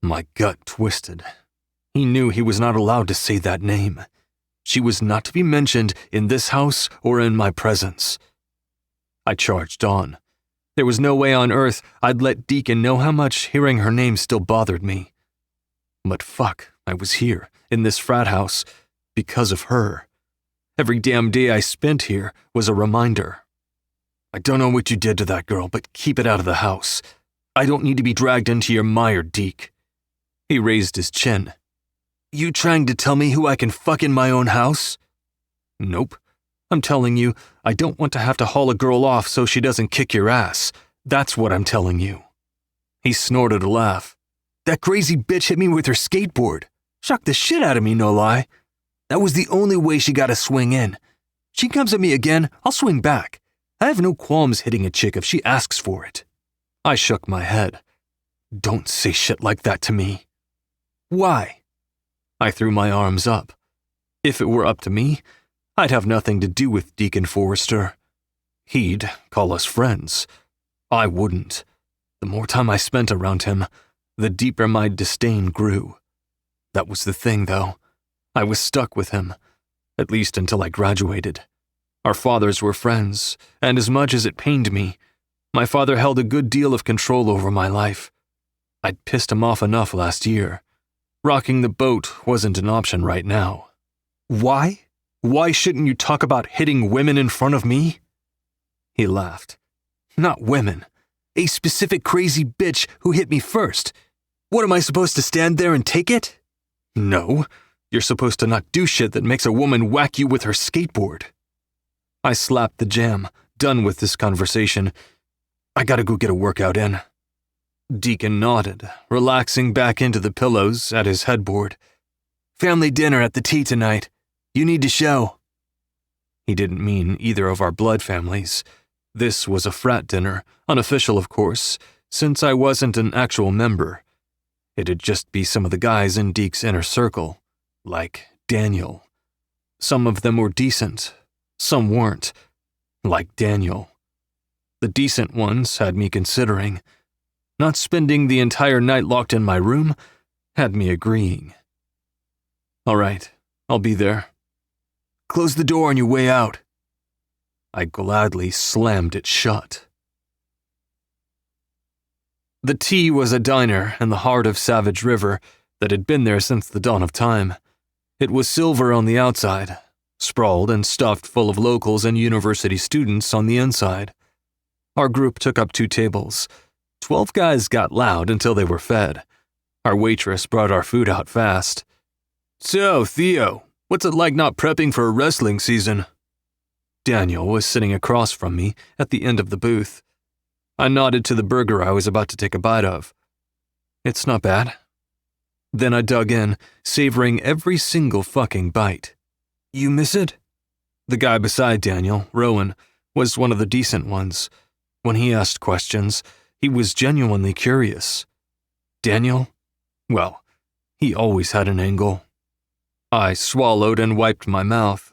My gut twisted. He knew he was not allowed to say that name. She was not to be mentioned in this house or in my presence. I charged on. There was no way on earth I'd let Deacon know how much hearing her name still bothered me. But fuck, I was here, in this frat house, because of her. Every damn day I spent here was a reminder. "I don't know what you did to that girl, but keep it out of the house. I don't need to be dragged into your mire, Deke." He raised his chin. "You trying to tell me who I can fuck in my own house?" "Nope. I'm telling you, I don't want to have to haul a girl off so she doesn't kick your ass. That's what I'm telling you." He snorted a laugh. "That crazy bitch hit me with her skateboard. Shocked the shit out of me, no lie. That was the only way she got a swing in. She comes at me again, I'll swing back. I have no qualms hitting a chick if she asks for it." I shook my head. "Don't say shit like that to me." "Why?" I threw my arms up. If it were up to me, I'd have nothing to do with Deacon Forrester. He'd call us friends. I wouldn't. The more time I spent around him, the deeper my disdain grew. That was the thing, though. I was stuck with him, at least until I graduated. Our fathers were friends, and as much as it pained me, my father held a good deal of control over my life. I'd pissed him off enough last year. Rocking the boat wasn't an option right now. "Why? Why shouldn't you talk about hitting women in front of me?" He laughed. "Not women. A specific crazy bitch who hit me first. What, am I supposed to stand there and take it?" "No. You're supposed to not do shit that makes a woman whack you with her skateboard." I slapped the jam, done with this conversation. I gotta go get a workout in. Deacon nodded, relaxing back into the pillows at his headboard. Family dinner at the tea tonight. You need to show. He didn't mean either of our blood families. This was a frat dinner, unofficial of course, since I wasn't an actual member. It'd just be some of the guys in Deke's inner circle, like Daniel. Some of them were decent, some weren't, like Daniel. The decent ones had me considering. Not spending the entire night locked in my room had me agreeing. All right, I'll be there. Close the door on your way out. I gladly slammed it shut. The Tea was a diner in the heart of Savage River that had been there since the dawn of time. It was silver on the outside, sprawled and stuffed full of locals and university students on the inside. Our group took up 2 tables. 12 guys got loud until they were fed. Our waitress brought our food out fast. So, Theo, what's it like not prepping for a wrestling season? Daniel was sitting across from me at the end of the booth. I nodded to the burger I was about to take a bite of. It's not bad. Then I dug in, savoring every single fucking bite. You miss it? The guy beside Daniel, Rowan, was one of the decent ones. When he asked questions, he was genuinely curious. Daniel? Well, he always had an angle. I swallowed and wiped my mouth.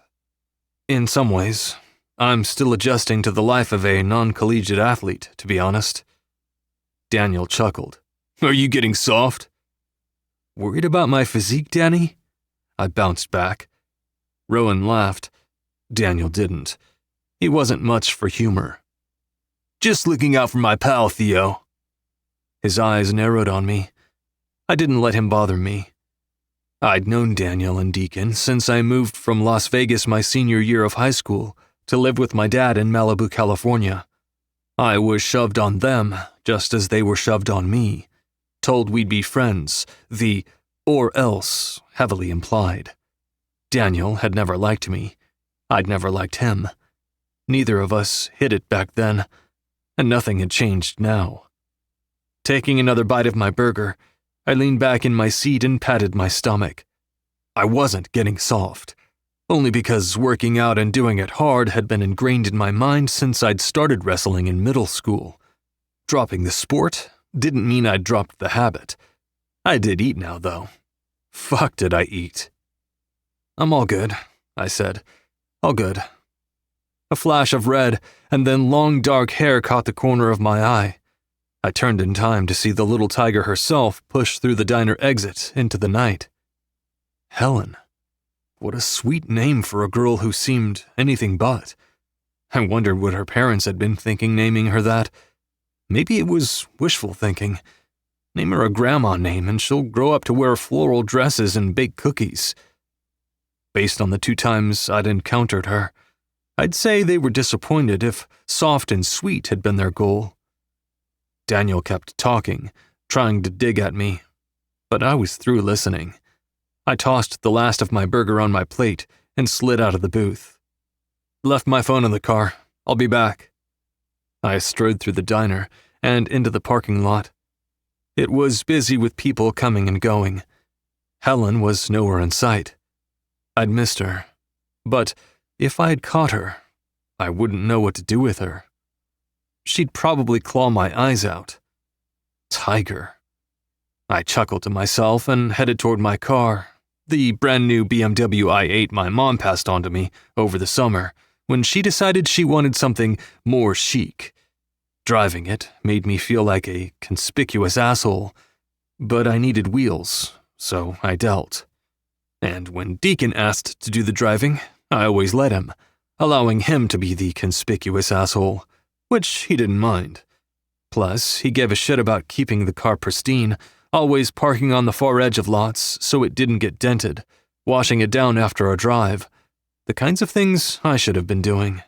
In some ways, I'm still adjusting to the life of a non-collegiate athlete, to be honest. Daniel chuckled. Are you getting soft? Worried about my physique, Danny? I bounced back. Rowan laughed. Daniel didn't. He wasn't much for humor. Just looking out for my pal, Theo. His eyes narrowed on me. I didn't let him bother me. I'd known Daniel and Deacon since I moved from Las Vegas my senior year of high school to live with my dad in Malibu, California. I was shoved on them just as they were shoved on me, told we'd be friends, the or else heavily implied. Daniel had never liked me. I'd never liked him. Neither of us hid it back then, and nothing had changed now. Taking another bite of my burger, I leaned back in my seat and patted my stomach. I wasn't getting soft, only because working out and doing it hard had been ingrained in my mind since I'd started wrestling in middle school. Dropping the sport didn't mean I'd dropped the habit. I did eat now, though. Fuck did I eat. I'm all good, I said. All good. A flash of red, and then long dark hair caught the corner of my eye. I turned in time to see the little tiger herself push through the diner exit into the night. Helen. What a sweet name for a girl who seemed anything but. I wondered what her parents had been thinking naming her that. Maybe it was wishful thinking. Name her a grandma name and she'll grow up to wear floral dresses and bake cookies. Based on the 2 times I'd encountered her, I'd say they were disappointed if soft and sweet had been their goal. Daniel kept talking, trying to dig at me, but I was through listening. I tossed the last of my burger on my plate and slid out of the booth. Left my phone in the car. I'll be back. I strode through the diner and into the parking lot. It was busy with people coming and going. Helen was nowhere in sight. I'd missed her, but if I'd caught her, I wouldn't know what to do with her. She'd probably claw my eyes out. Tiger. I chuckled to myself and headed toward my car, the brand new BMW i8 my mom passed on to me over the summer when she decided she wanted something more chic. Driving it made me feel like a conspicuous asshole, but I needed wheels, so I dealt. And when Deacon asked to do the driving, I always let him, allowing him to be the conspicuous asshole, which he didn't mind. Plus, he gave a shit about keeping the car pristine, always parking on the far edge of lots so it didn't get dented, washing it down after a drive, the kinds of things I should have been doing.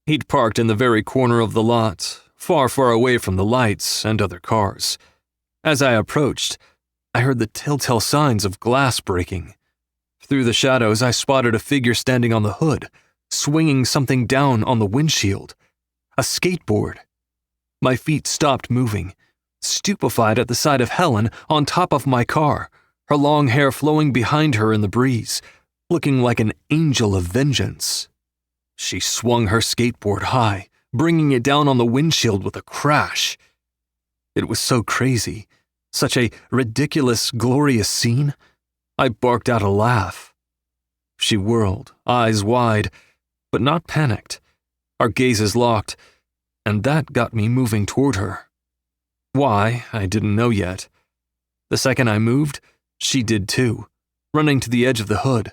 He'd parked in the very corner of the lot, far, far away from the lights and other cars. As I approached, I heard the telltale signs of glass breaking. Through the shadows, I spotted a figure standing on the hood, swinging something down on the windshield. A skateboard. My feet stopped moving, stupefied at the sight of Helen on top of my car, her long hair flowing behind her in the breeze, looking like an angel of vengeance. She swung her skateboard high, bringing it down on the windshield with a crash. It was so crazy, such a ridiculous, glorious scene. I barked out a laugh. She whirled, eyes wide, but not panicked. Our gazes locked, and that got me moving toward her. Why, I didn't know yet. The second I moved, she did too, running to the edge of the hood.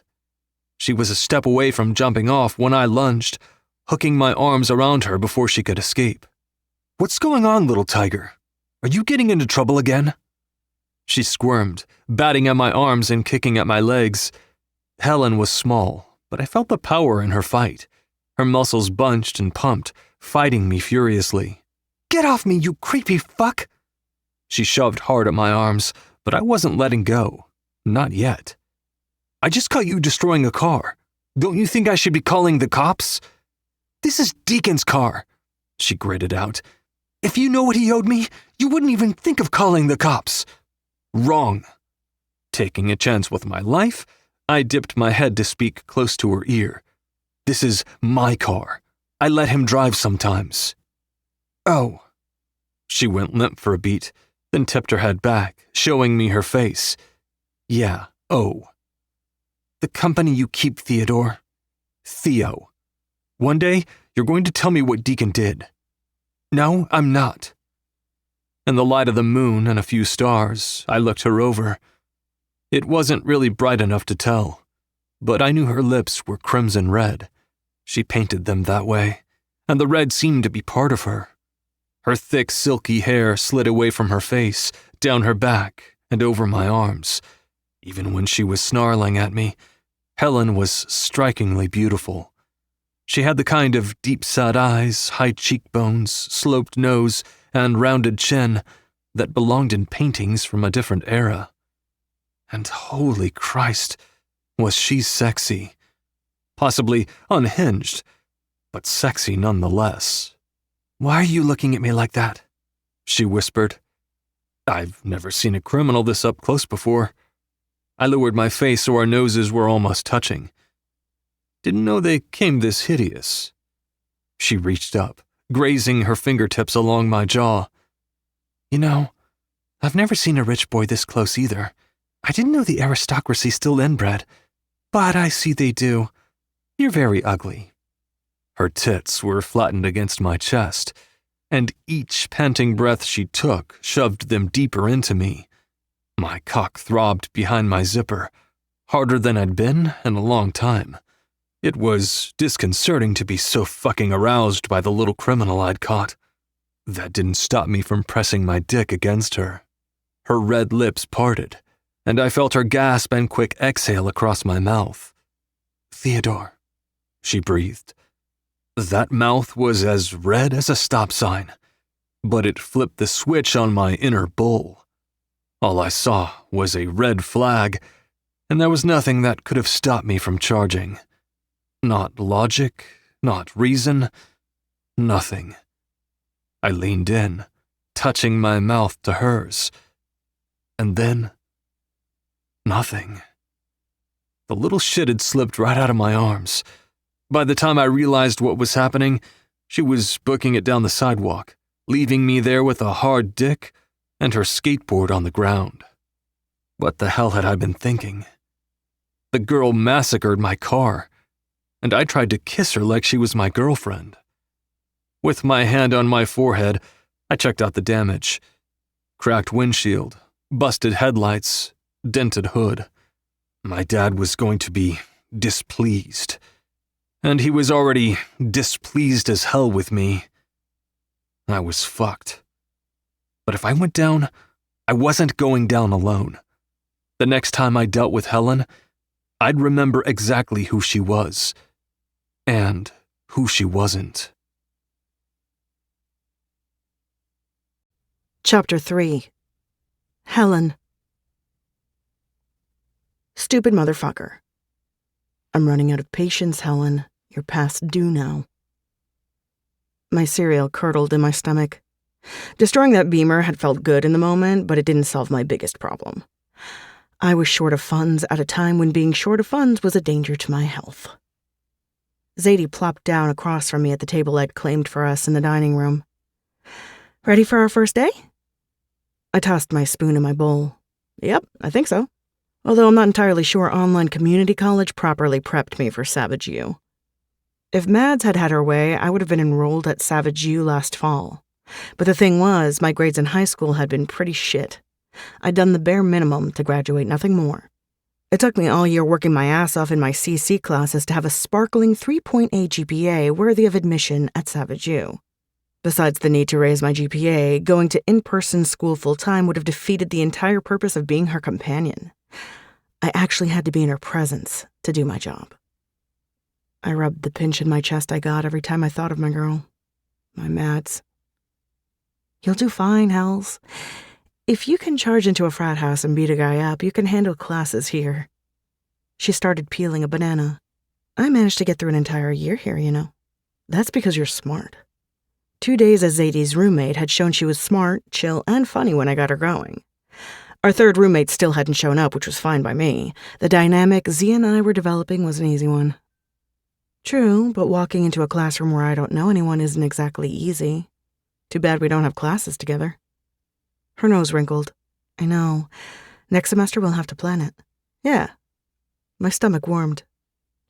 She was a step away from jumping off when I lunged, hooking my arms around her before she could escape. "What's going on, little tiger? Are you getting into trouble again?" She squirmed, batting at my arms and kicking at my legs. Helen was small, but I felt the power in her fight. Her muscles bunched and pumped, fighting me furiously. "Get off me, you creepy fuck!" She shoved hard at my arms, but I wasn't letting go. Not yet. "I just caught you destroying a car. Don't you think I should be calling the cops?" "This is Deacon's car," she gritted out. "If you know what he owed me, you wouldn't even think of calling the cops." Wrong. Taking a chance with my life, I dipped my head to speak close to her ear. "This is my car. I let him drive sometimes." "Oh." She went limp for a beat, then tipped her head back, showing me her face. "Yeah, oh. The company you keep, Theodore. Theo. One day, you're going to tell me what Deacon did." "No, I'm not." In the light of the moon and a few stars, I looked her over. It wasn't really bright enough to tell, but I knew her lips were crimson red. She painted them that way, and the red seemed to be part of her. Her thick, silky hair slid away from her face, down her back, and over my arms. Even when she was snarling at me, Helen was strikingly beautiful. She had the kind of deep-set eyes, high cheekbones, sloped nose, and rounded chin that belonged in paintings from a different era. And holy Christ, was she sexy. Possibly unhinged, but sexy nonetheless. "Why are you looking at me like that?" she whispered. I've never seen a criminal this up close before. I lowered my face so our noses were almost touching. Didn't know they came this hideous. She reached up, grazing her fingertips along my jaw. "You know, I've never seen a rich boy this close either. I didn't know the aristocracy still inbred, but I see they do. You're very ugly." Her tits were flattened against my chest, and each panting breath she took shoved them deeper into me. My cock throbbed behind my zipper, harder than I'd been in a long time. It was disconcerting to be so fucking aroused by the little criminal I'd caught. That didn't stop me from pressing my dick against her. Her red lips parted, and I felt her gasp and quick exhale across my mouth. "Theodore," she breathed. That mouth was as red as a stop sign, but it flipped the switch on my inner bull. All I saw was a red flag, and there was nothing that could have stopped me from charging. Not logic, not reason, nothing. I leaned in, touching my mouth to hers. And then, nothing. The little shit had slipped right out of my arms. By the time I realized what was happening, she was booking it down the sidewalk, leaving me there with a hard dick and her skateboard on the ground. What the hell had I been thinking? The girl massacred my car, and I tried to kiss her like she was my girlfriend. With my hand on my forehead, I checked out the damage. Cracked windshield, busted headlights, dented hood. My dad was going to be displeased. And he was already displeased as hell with me. I was fucked. But if I went down, I wasn't going down alone. The next time I dealt with Helen, I'd remember exactly who she was. And who she wasn't. Chapter 3. Helen. Stupid motherfucker. I'm running out of patience, Helen. You're past due now. My cereal curdled in my stomach. Destroying that Beamer had felt good in the moment, but it didn't solve my biggest problem. I was short of funds at a time when being short of funds was a danger to my health. Zadie plopped down across from me at the table I'd claimed for us in the dining room. "Ready for our first day?" I tossed my spoon in my bowl. "Yep, I think so. Although I'm not entirely sure online community college properly prepped me for Savage U. If Mads had had her way, I would have been enrolled at Savage U last fall. But the thing was, my grades in high school had been pretty shit. I'd done the bare minimum to graduate, nothing more. It took me all year working my ass off in my CC classes to have a sparkling 3.8 GPA worthy of admission at Savage U. Besides the need to raise my GPA, going to in-person school full-time would have defeated the entire purpose of being her companion. I actually had to be in her presence to do my job. I rubbed the pinch in my chest I got every time I thought of my girl. My Mads. "You'll do fine, Hells. If you can charge into a frat house and beat a guy up, you can handle classes here." She started peeling a banana. "I managed to get through an entire year here, you know. That's because you're smart." 2 days as Zadie's roommate had shown she was smart, chill, and funny when I got her going. Our third roommate still hadn't shown up, which was fine by me. The dynamic Z and I were developing was an easy one. True, but walking into a classroom where I don't know anyone isn't exactly easy. Too bad we don't have classes together. Her nose wrinkled. "I know. Next semester we'll have to plan it." "Yeah." My stomach warmed.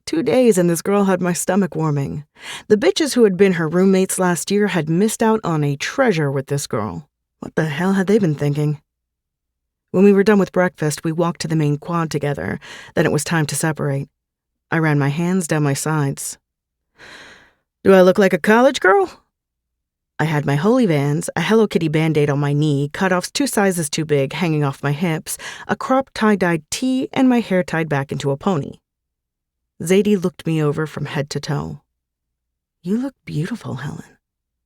2 days and this girl had my stomach warming. The bitches who had been her roommates last year had missed out on a treasure with this girl. What the hell had they been thinking? When we were done with breakfast, we walked to the main quad together. Then it was time to separate. I ran my hands down my sides. "Do I look like a college girl?" I had my Holy Vans, a Hello Kitty Band-Aid on my knee, cutoffs 2 sizes too big hanging off my hips, a cropped tie-dyed tee, and my hair tied back into a pony. Zadie looked me over from head to toe. "You look beautiful, Helen,"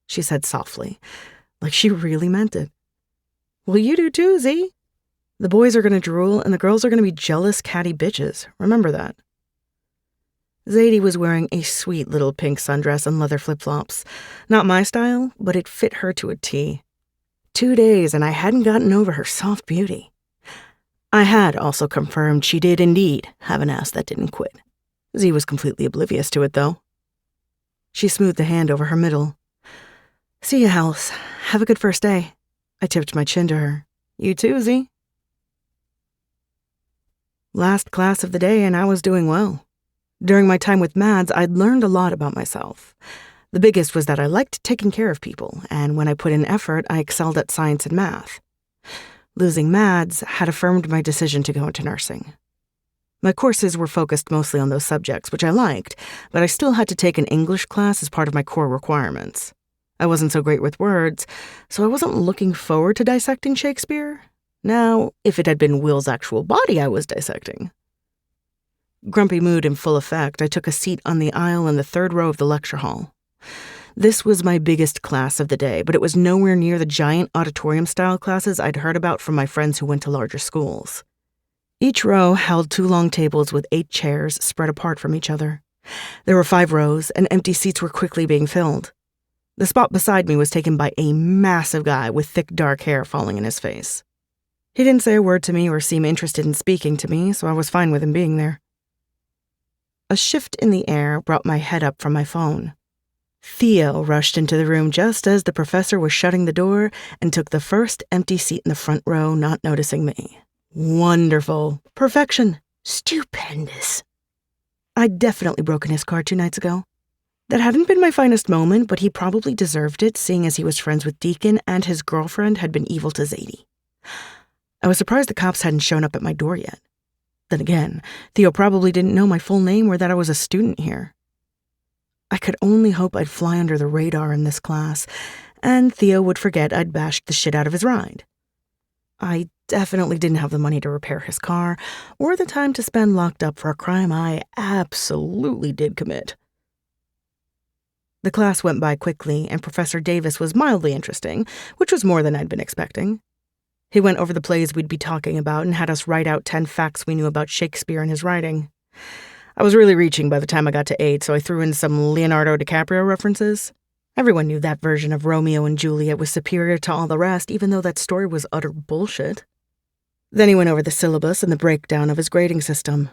she said softly, like she really meant it. "Well, you do too, Z. The boys are going to drool, and the girls are going to be jealous, catty bitches. Remember that." Zadie was wearing a sweet little pink sundress and leather flip-flops. Not my style, but it fit her to a T. 2 days, and I hadn't gotten over her soft beauty. I had also confirmed she did indeed have an ass that didn't quit. Z was completely oblivious to it, though. She smoothed a hand over her middle. "See ya, House. Have a good first day." I tipped my chin to her. "You too, Z." Last class of the day, and I was doing well. During my time with Mads, I'd learned a lot about myself. The biggest was that I liked taking care of people, and when I put in effort, I excelled at science and math. Losing Mads had affirmed my decision to go into nursing. My courses were focused mostly on those subjects, which I liked, but I still had to take an English class as part of my core requirements. I wasn't so great with words, so I wasn't looking forward to dissecting Shakespeare. Now, if it had been Will's actual body I was dissecting. Grumpy mood in full effect, I took a seat on the aisle in the 3rd row of the lecture hall. This was my biggest class of the day, but it was nowhere near the giant auditorium-style classes I'd heard about from my friends who went to larger schools. Each row held 2 long tables with 8 chairs spread apart from each other. There were 5 rows, and empty seats were quickly being filled. The spot beside me was taken by a massive guy with thick dark hair falling in his face. He didn't say a word to me or seem interested in speaking to me, so I was fine with him being there. A shift in the air brought my head up from my phone. Theo rushed into the room just as the professor was shutting the door and took the first empty seat in the front row, not noticing me. Wonderful. Perfection. Stupendous. I'd definitely broken his car 2 nights ago. That hadn't been my finest moment, but he probably deserved it, seeing as he was friends with Deacon and his girlfriend had been evil to Zadie. I was surprised the cops hadn't shown up at my door yet. Then again, Theo probably didn't know my full name or that I was a student here. I could only hope I'd fly under the radar in this class, and Theo would forget I'd bashed the shit out of his ride. I definitely didn't have the money to repair his car, or the time to spend locked up for a crime I absolutely did commit. The class went by quickly, and Professor Davis was mildly interesting, which was more than I'd been expecting. He went over the plays we'd be talking about and had us write out 10 facts we knew about Shakespeare and his writing. I was really reaching by the time I got to 8, so I threw in some Leonardo DiCaprio references. Everyone knew that version of Romeo and Juliet was superior to all the rest, even though that story was utter bullshit. Then he went over the syllabus and the breakdown of his grading system.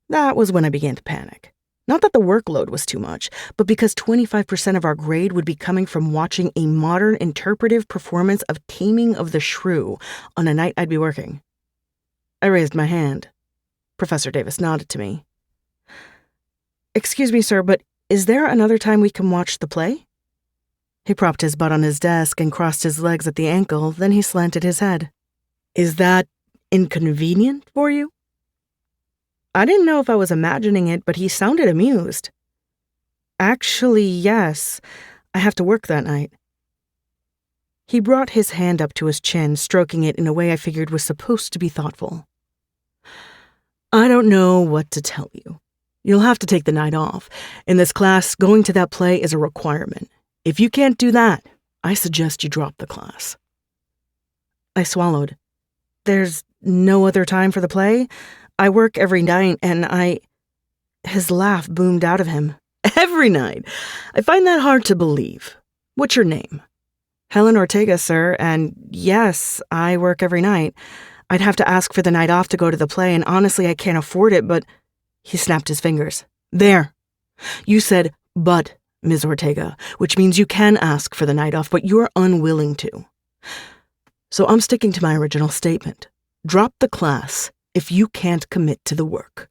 That was when I began to panic. Not that the workload was too much, but because 25% of our grade would be coming from watching a modern interpretive performance of Taming of the Shrew on a night I'd be working. I raised my hand. Professor Davis nodded to me. "Excuse me, sir, but is there another time we can watch the play?" He propped his butt on his desk and crossed his legs at the ankle, then he slanted his head. "Is that inconvenient for you?" I didn't know if I was imagining it, but he sounded amused. "Actually, yes. I have to work that night." He brought his hand up to his chin, stroking it in a way I figured was supposed to be thoughtful. "I don't know what to tell you. You'll have to take the night off. In this class, going to that play is a requirement. If you can't do that, I suggest you drop the class." I swallowed. "There's no other time for the play? I work every night, and I—" His laugh boomed out of him. "Every night? I find that hard to believe. What's your name?" "Helen Ortega, sir, and yes, I work every night. I'd have to ask for the night off to go to the play, and honestly, I can't afford it, but—" He snapped his fingers. "There. You said, 'but,' Ms. Ortega, which means you can ask for the night off, but you're unwilling to. So I'm sticking to my original statement. Drop the class if you can't commit to the work."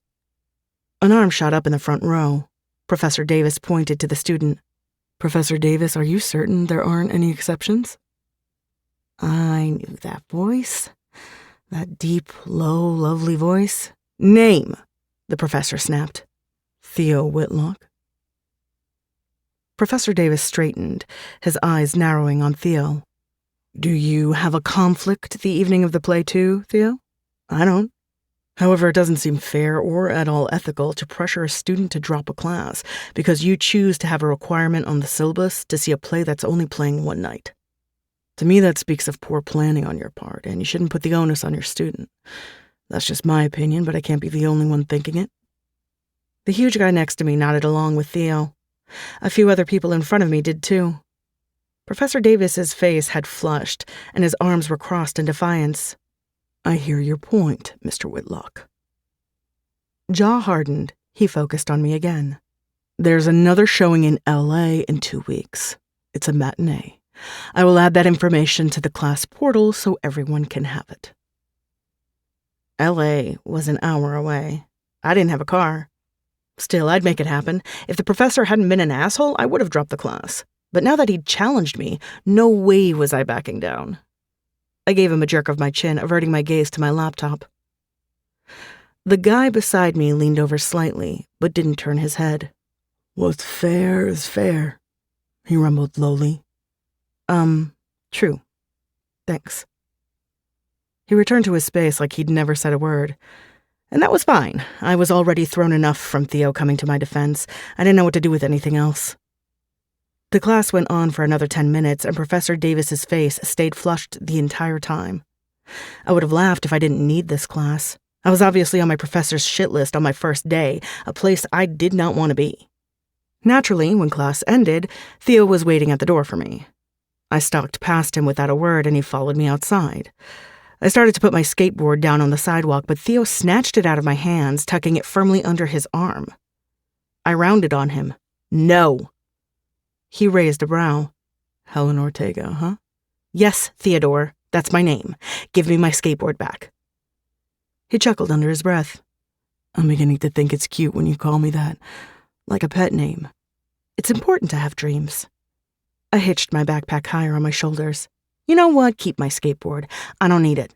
An arm shot up in the front row. Professor Davis pointed to the student. "Professor Davis, are you certain there aren't any exceptions?" I knew that voice. That deep, low, lovely voice. "Name," the professor snapped. "Theo Whitlock." Professor Davis straightened, his eyes narrowing on Theo. "Do you have a conflict the evening of the play too, Theo?" "I don't. However, it doesn't seem fair or at all ethical to pressure a student to drop a class because you choose to have a requirement on the syllabus to see a play that's only playing one night. To me, that speaks of poor planning on your part, and you shouldn't put the onus on your student. That's just my opinion, but I can't be the only one thinking it." The huge guy next to me nodded along with Theo. A few other people in front of me did too. Professor Davis's face had flushed, and his arms were crossed in defiance. "I hear your point, Mr. Whitlock." Jaw hardened, he focused on me again. "There's another showing in LA in 2 weeks. It's a matinee. I will add that information to the class portal so everyone can have it." LA was an hour away. I didn't have a car. Still, I'd make it happen. If the professor hadn't been an asshole, I would have dropped the class. But now that he'd challenged me, no way was I backing down. I gave him a jerk of my chin, averting my gaze to my laptop. The guy beside me leaned over slightly, but didn't turn his head. "What's fair is fair," he rumbled lowly. True. Thanks." He returned to his space like he'd never said a word. And that was fine. I was already thrown enough from Theo coming to my defense. I didn't know what to do with anything else. The class went on for another 10 minutes, and Professor Davis's face stayed flushed the entire time. I would have laughed if I didn't need this class. I was obviously on my professor's shit list on my first day, a place I did not want to be. Naturally, when class ended, Theo was waiting at the door for me. I stalked past him without a word, and he followed me outside. I started to put my skateboard down on the sidewalk, but Theo snatched it out of my hands, tucking it firmly under his arm. I rounded on him. "No." He raised a brow. "Helen Ortega, huh?" "Yes, Theodore. That's my name. Give me my skateboard back." He chuckled under his breath. "I'm beginning to think it's cute when you call me that, like a pet name. It's important to have dreams." I hitched my backpack higher on my shoulders. "You know what? Keep my skateboard. I don't need it."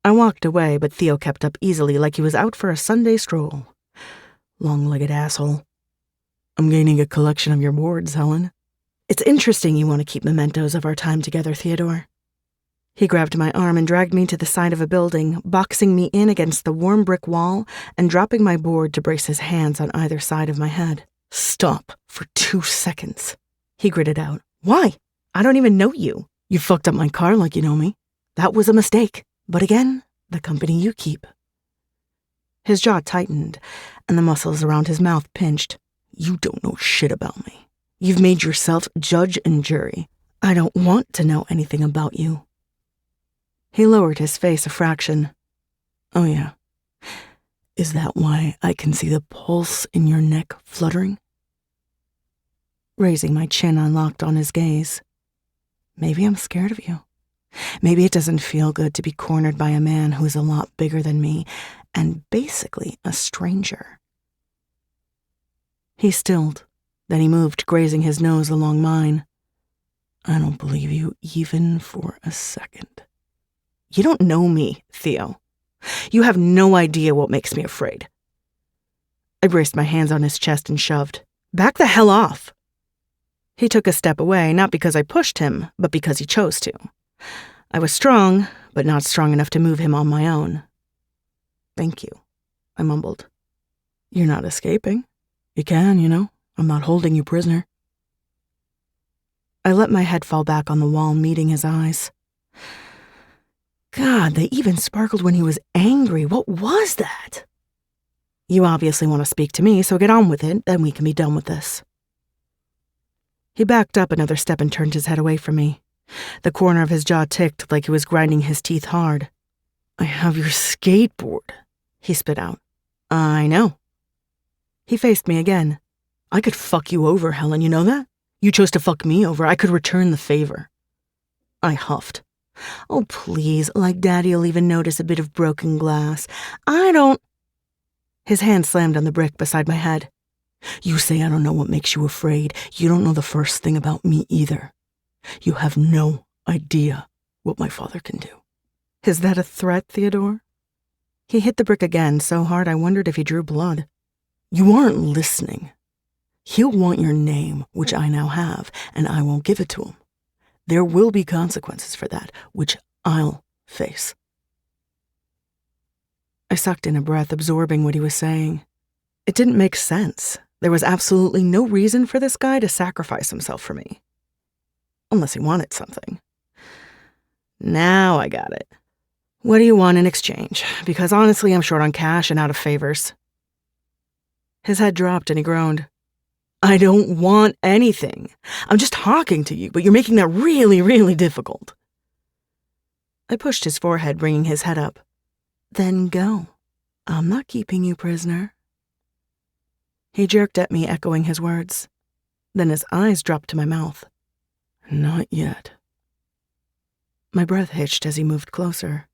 I walked away, but Theo kept up easily like he was out for a Sunday stroll. Long-legged asshole. "I'm gaining a collection of your boards, Helen." "It's interesting you want to keep mementos of our time together, Theodore." He grabbed my arm and dragged me to the side of a building, boxing me in against the warm brick wall and dropping my board to brace his hands on either side of my head. "Stop for 2 seconds," he gritted out. "Why? I don't even know you." "You fucked up my car like you know me." "That was a mistake. But again, the company you keep." His jaw tightened, and the muscles around his mouth pinched. "You don't know shit about me. You've made yourself judge and jury. I don't want to know anything about you." He lowered his face a fraction. "Oh yeah. Is that why I can see the pulse in your neck fluttering?" Raising my chin, I locked on his gaze. Maybe I'm scared of you. Maybe it doesn't feel good to be cornered by a man who is a lot bigger than me and basically a stranger. He stilled, then he moved, grazing his nose along mine. "I don't believe you even for a second." "You don't know me, Theo. You have no idea what makes me afraid." I braced my hands on his chest and shoved. "Back the hell off." He took a step away, not because I pushed him, but because he chose to. I was strong, but not strong enough to move him on my own. "Thank you," I mumbled. "You're not escaping. You can, you know. I'm not holding you prisoner." I let my head fall back on the wall, meeting his eyes. God, they even sparkled when he was angry. What was that? "You obviously want to speak to me, so get on with it, then we can be done with this." He backed up another step and turned his head away from me. The corner of his jaw ticked like he was grinding his teeth hard. "I have your skateboard," he spit out. "I know." He faced me again. "I could fuck you over, Helen, you know that? You chose to fuck me over. I could return the favor." I huffed. "Oh, please, like Daddy'll even notice a bit of broken glass. I don't—" His hand slammed on the brick beside my head. "You say I don't know what makes you afraid. You don't know the first thing about me either. You have no idea what my father can do." "Is that a threat, Theodore?" He hit the brick again so hard I wondered if he drew blood. "You aren't listening. He'll want your name, which I now have, and I won't give it to him. There will be consequences for that, which I'll face." I sucked in a breath, absorbing what he was saying. It didn't make sense. There was absolutely no reason for this guy to sacrifice himself for me. Unless he wanted something. Now I got it. "What do you want in exchange? Because honestly, I'm short on cash and out of favors." His head dropped and he groaned. "I don't want anything. I'm just talking to you, but you're making that really, really difficult." I pushed his forehead, bringing his head up. "Then go. I'm not keeping you prisoner." He jerked at me, echoing his words. Then his eyes dropped to my mouth. "Not yet." My breath hitched as he moved closer.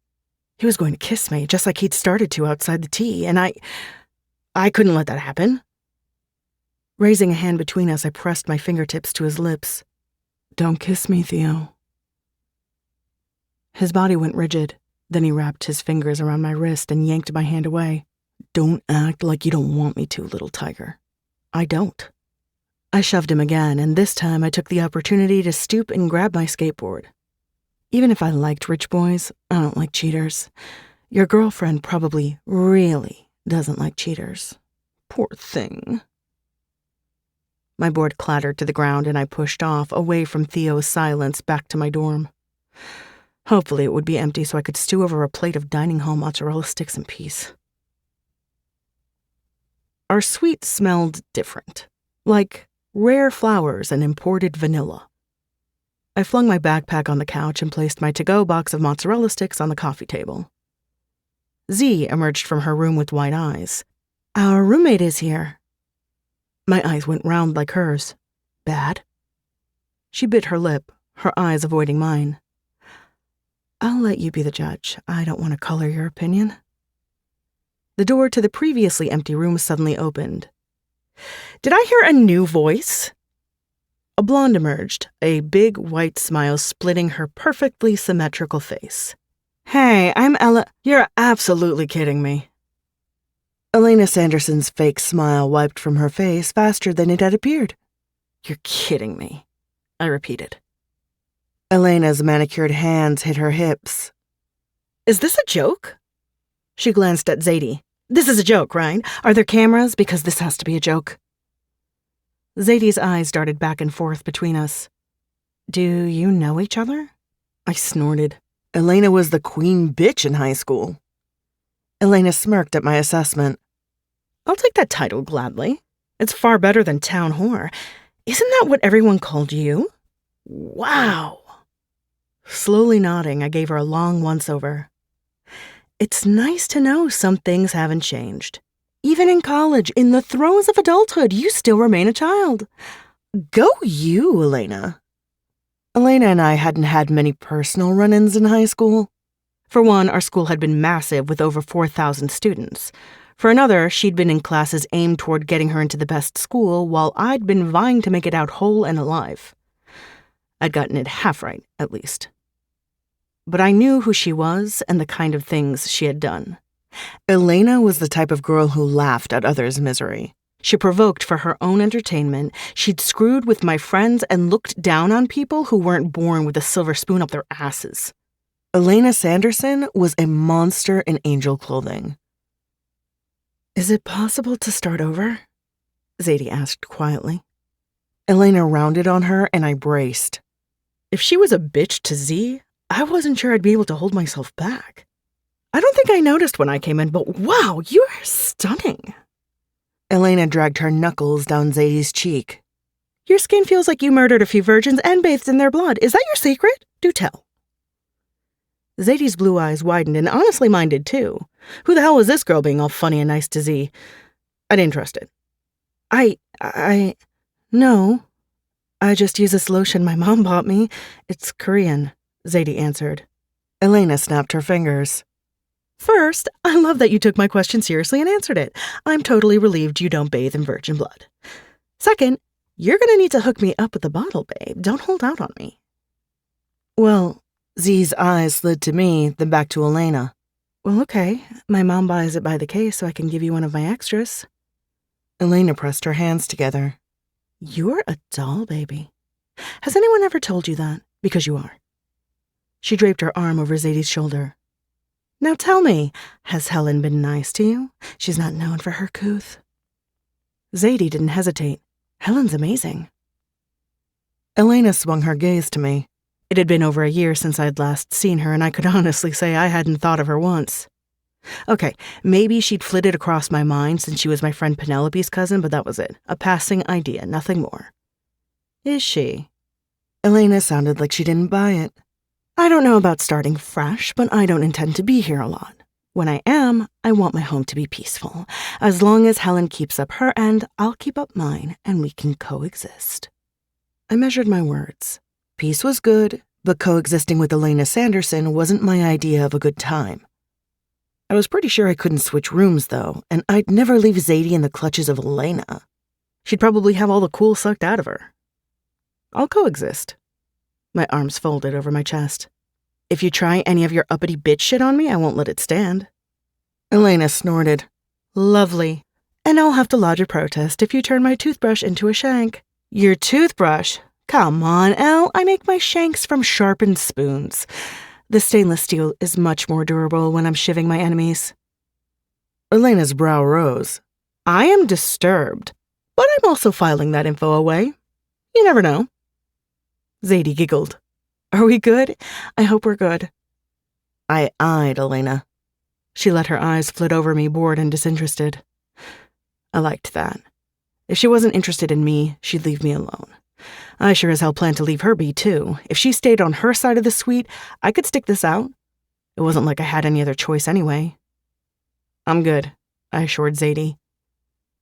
He was going to kiss me, just like he'd started to outside the tea, and I couldn't let that happen. Raising a hand between us, I pressed my fingertips to his lips. "Don't kiss me, Theo." His body went rigid. Then he wrapped his fingers around my wrist and yanked my hand away. "Don't act like you don't want me to, little tiger." "I don't." I shoved him again, and this time I took the opportunity to stoop and grab my skateboard. Even if I liked rich boys, I don't like cheaters. Your girlfriend probably really doesn't like cheaters. Poor thing. My board clattered to the ground and I pushed off, away from Theo's silence, back to my dorm. Hopefully it would be empty so I could stew over a plate of dining hall mozzarella sticks in peace. Our suite smelled different, like rare flowers and imported vanilla. I flung my backpack on the couch and placed my to-go box of mozzarella sticks on the coffee table. Z emerged from her room with wide eyes. "Our roommate is here." My eyes went round like hers. "Bad?" She bit her lip, her eyes avoiding mine. "I'll let you be the judge. I don't want to color your opinion." The door to the previously empty room suddenly opened. Did I hear a new voice? A blonde emerged, a big white smile splitting her perfectly symmetrical face. "Hey, I'm Ella." "You're absolutely kidding me." Elena Sanderson's fake smile wiped from her face faster than it had appeared. "You're kidding me," I repeated. Elena's manicured hands hit her hips. "Is this a joke?" She glanced at Zadie. "This is a joke, right? Are there cameras? Because this has to be a joke." Zadie's eyes darted back and forth between us. "Do you know each other?" I snorted. Elena was the queen bitch in high school. Elena smirked at my assessment. "I'll take that title gladly. It's far better than town whore. Isn't that what everyone called you? Wow. Slowly nodding, I gave her a long once-over. It's nice to know some things haven't changed. Even in college, in the throes of adulthood, you still remain a child. Go you, Elena. Elena and I hadn't had many personal run-ins in high school. For one, our school had been massive with over 4,000 students. For another, she'd been in classes aimed toward getting her into the best school, while I'd been vying to make it out whole and alive. I'd gotten it half right, at least. But I knew who she was and the kind of things she had done. Elena was the type of girl who laughed at others' misery. She provoked for her own entertainment. She'd screwed with my friends and looked down on people who weren't born with a silver spoon up their asses. Elena Sanderson was a monster in angel clothing. Is it possible to start over? Zadie asked quietly. Elena rounded on her and I braced. If she was a bitch to Z, I wasn't sure I'd be able to hold myself back. I don't think I noticed when I came in, but wow, you're stunning. Elena dragged her knuckles down Zadie's cheek. Your skin feels like you murdered a few virgins and bathed in their blood. Is that your secret? Do tell. Zadie's blue eyes widened, and honestly mine did too. Who the hell was this girl being all funny and nice to Z? I didn't trust it. No. I just use this lotion my mom bought me. It's Korean, Zadie answered. Elena snapped her fingers. First, I love that you took my question seriously and answered it. I'm totally relieved you don't bathe in virgin blood. Second, you're gonna need to hook me up with the bottle, babe. Don't hold out on me. Well, Z's eyes slid to me, then back to Elena. Well, okay. My mom buys it by the case so I can give you one of my extras. Elena pressed her hands together. You're a doll, baby. Has anyone ever told you that? Because you are. She draped her arm over Zadie's shoulder. Now tell me, has Helen been nice to you? She's not known for her couth. Zadie didn't hesitate. Helen's amazing. Elena swung her gaze to me. It had been over a year since I'd last seen her, and I could honestly say I hadn't thought of her once. Okay, maybe she'd flitted across my mind since she was my friend Penelope's cousin, but that was it. A passing idea, nothing more. Is she? Elena sounded like she didn't buy it. I don't know about starting fresh, but I don't intend to be here a lot. When I am, I want my home to be peaceful. As long as Helen keeps up her end, I'll keep up mine, and we can coexist. I measured my words. Peace was good, but coexisting with Elena Sanderson wasn't my idea of a good time. I was pretty sure I couldn't switch rooms, though, and I'd never leave Zadie in the clutches of Elena. She'd probably have all the cool sucked out of her. I'll coexist. My arms folded over my chest. If you try any of your uppity bitch shit on me, I won't let it stand. Elena snorted. Lovely. And I'll have to lodge a protest if you turn my toothbrush into a shank. Your toothbrush? Come on, Elle. I make my shanks from sharpened spoons. The stainless steel is much more durable when I'm shivving my enemies. Elena's brow rose. I am disturbed, but I'm also filing that info away. You never know. Zadie giggled. Are we good? I hope we're good. I eyed Elena. She let her eyes flit over me, bored and disinterested. I liked that. If she wasn't interested in me, she'd leave me alone. I sure as hell planned to leave her be, too. If she stayed on her side of the suite, I could stick this out. It wasn't like I had any other choice anyway. I'm good, I assured Zadie.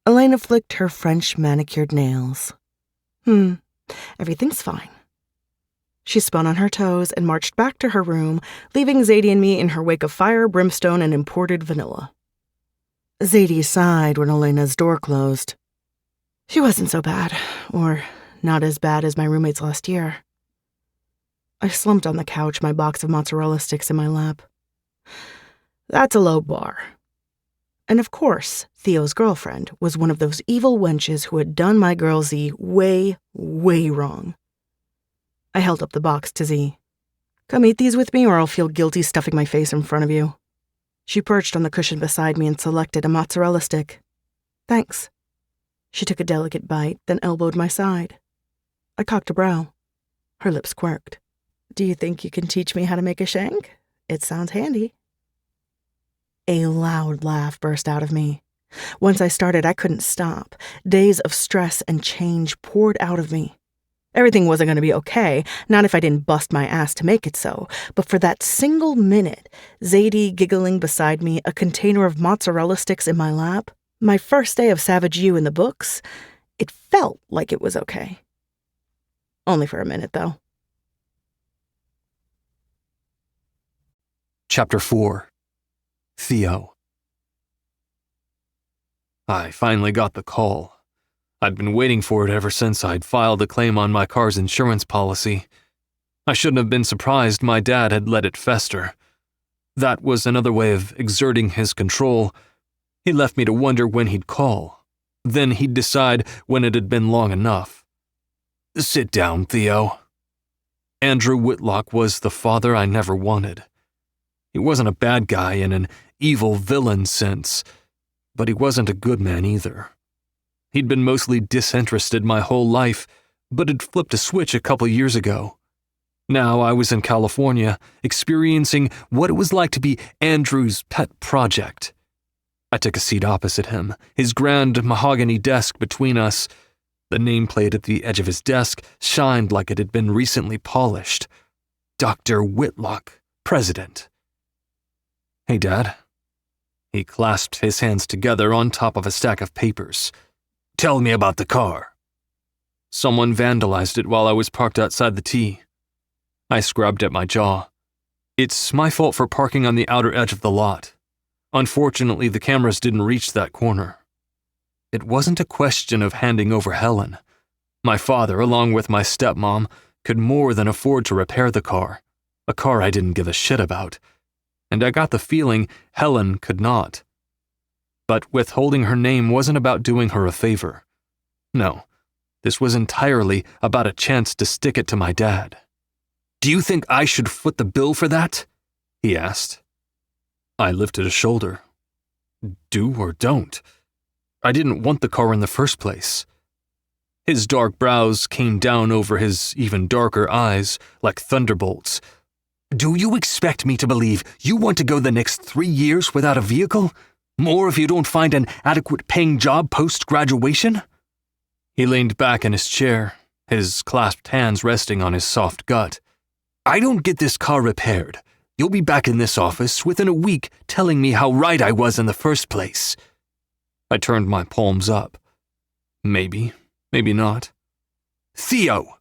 Elena flicked her French manicured nails. Everything's fine. She spun on her toes and marched back to her room, leaving Zadie and me in her wake of fire, brimstone, and imported vanilla. Zadie sighed when Elena's door closed. She wasn't so bad, or not as bad as my roommates last year. I slumped on the couch, my box of mozzarella sticks in my lap. That's a low bar. And of course, Theo's girlfriend was one of those evil wenches who had done my girl Z way, way wrong. I held up the box to Z. Come eat these with me or I'll feel guilty stuffing my face in front of you. She perched on the cushion beside me and selected a mozzarella stick. Thanks. She took a delicate bite, then elbowed my side. I cocked a brow. Her lips quirked. Do you think you can teach me how to make a shank? It sounds handy. A loud laugh burst out of me. Once I started, I couldn't stop. Days of stress and change poured out of me. Everything wasn't going to be okay, not if I didn't bust my ass to make it so, but for that single minute, Zadie giggling beside me, a container of mozzarella sticks in my lap, my first day of Savage U in the books, it felt like it was okay. Only for a minute, though. Chapter 4. Theo. I finally got the call. I'd been waiting for it ever since I'd filed a claim on my car's insurance policy. I shouldn't have been surprised my dad had let it fester. That was another way of exerting his control. He left me to wonder when he'd call. Then he'd decide when it had been long enough. "Sit down, Theo." Andrew Whitlock was the father I never wanted. He wasn't a bad guy in an evil villain sense, but he wasn't a good man either. He'd been mostly disinterested my whole life, but had flipped a switch a couple years ago. Now I was in California, experiencing what it was like to be Andrew's pet project. I took a seat opposite him, his grand mahogany desk between us. The nameplate at the edge of his desk shined like it had been recently polished. Dr. Whitlock, President. "Hey, Dad." He clasped his hands together on top of a stack of papers. "Tell me about the car." "Someone vandalized it while I was parked outside the T." I scrubbed at my jaw. "It's my fault for parking on the outer edge of the lot. Unfortunately, the cameras didn't reach that corner." It wasn't a question of handing over Helen. My father, along with my stepmom, could more than afford to repair the car, a car I didn't give a shit about. And I got the feeling Helen could not. But withholding her name wasn't about doing her a favor. No, this was entirely about a chance to stick it to my dad. "Do you think I should foot the bill for that?" he asked. I lifted a shoulder. "Do or don't. I didn't want the car in the first place." His dark brows came down over his even darker eyes like thunderbolts. "Do you expect me to believe you want to go the next 3 years without a vehicle? More if you don't find an adequate paying job post-graduation?" He leaned back in his chair, his clasped hands resting on his soft gut. "I don't get this car repaired. You'll be back in this office within a week telling me how right I was in the first place." I turned my palms up. Maybe, maybe not. "Theo!"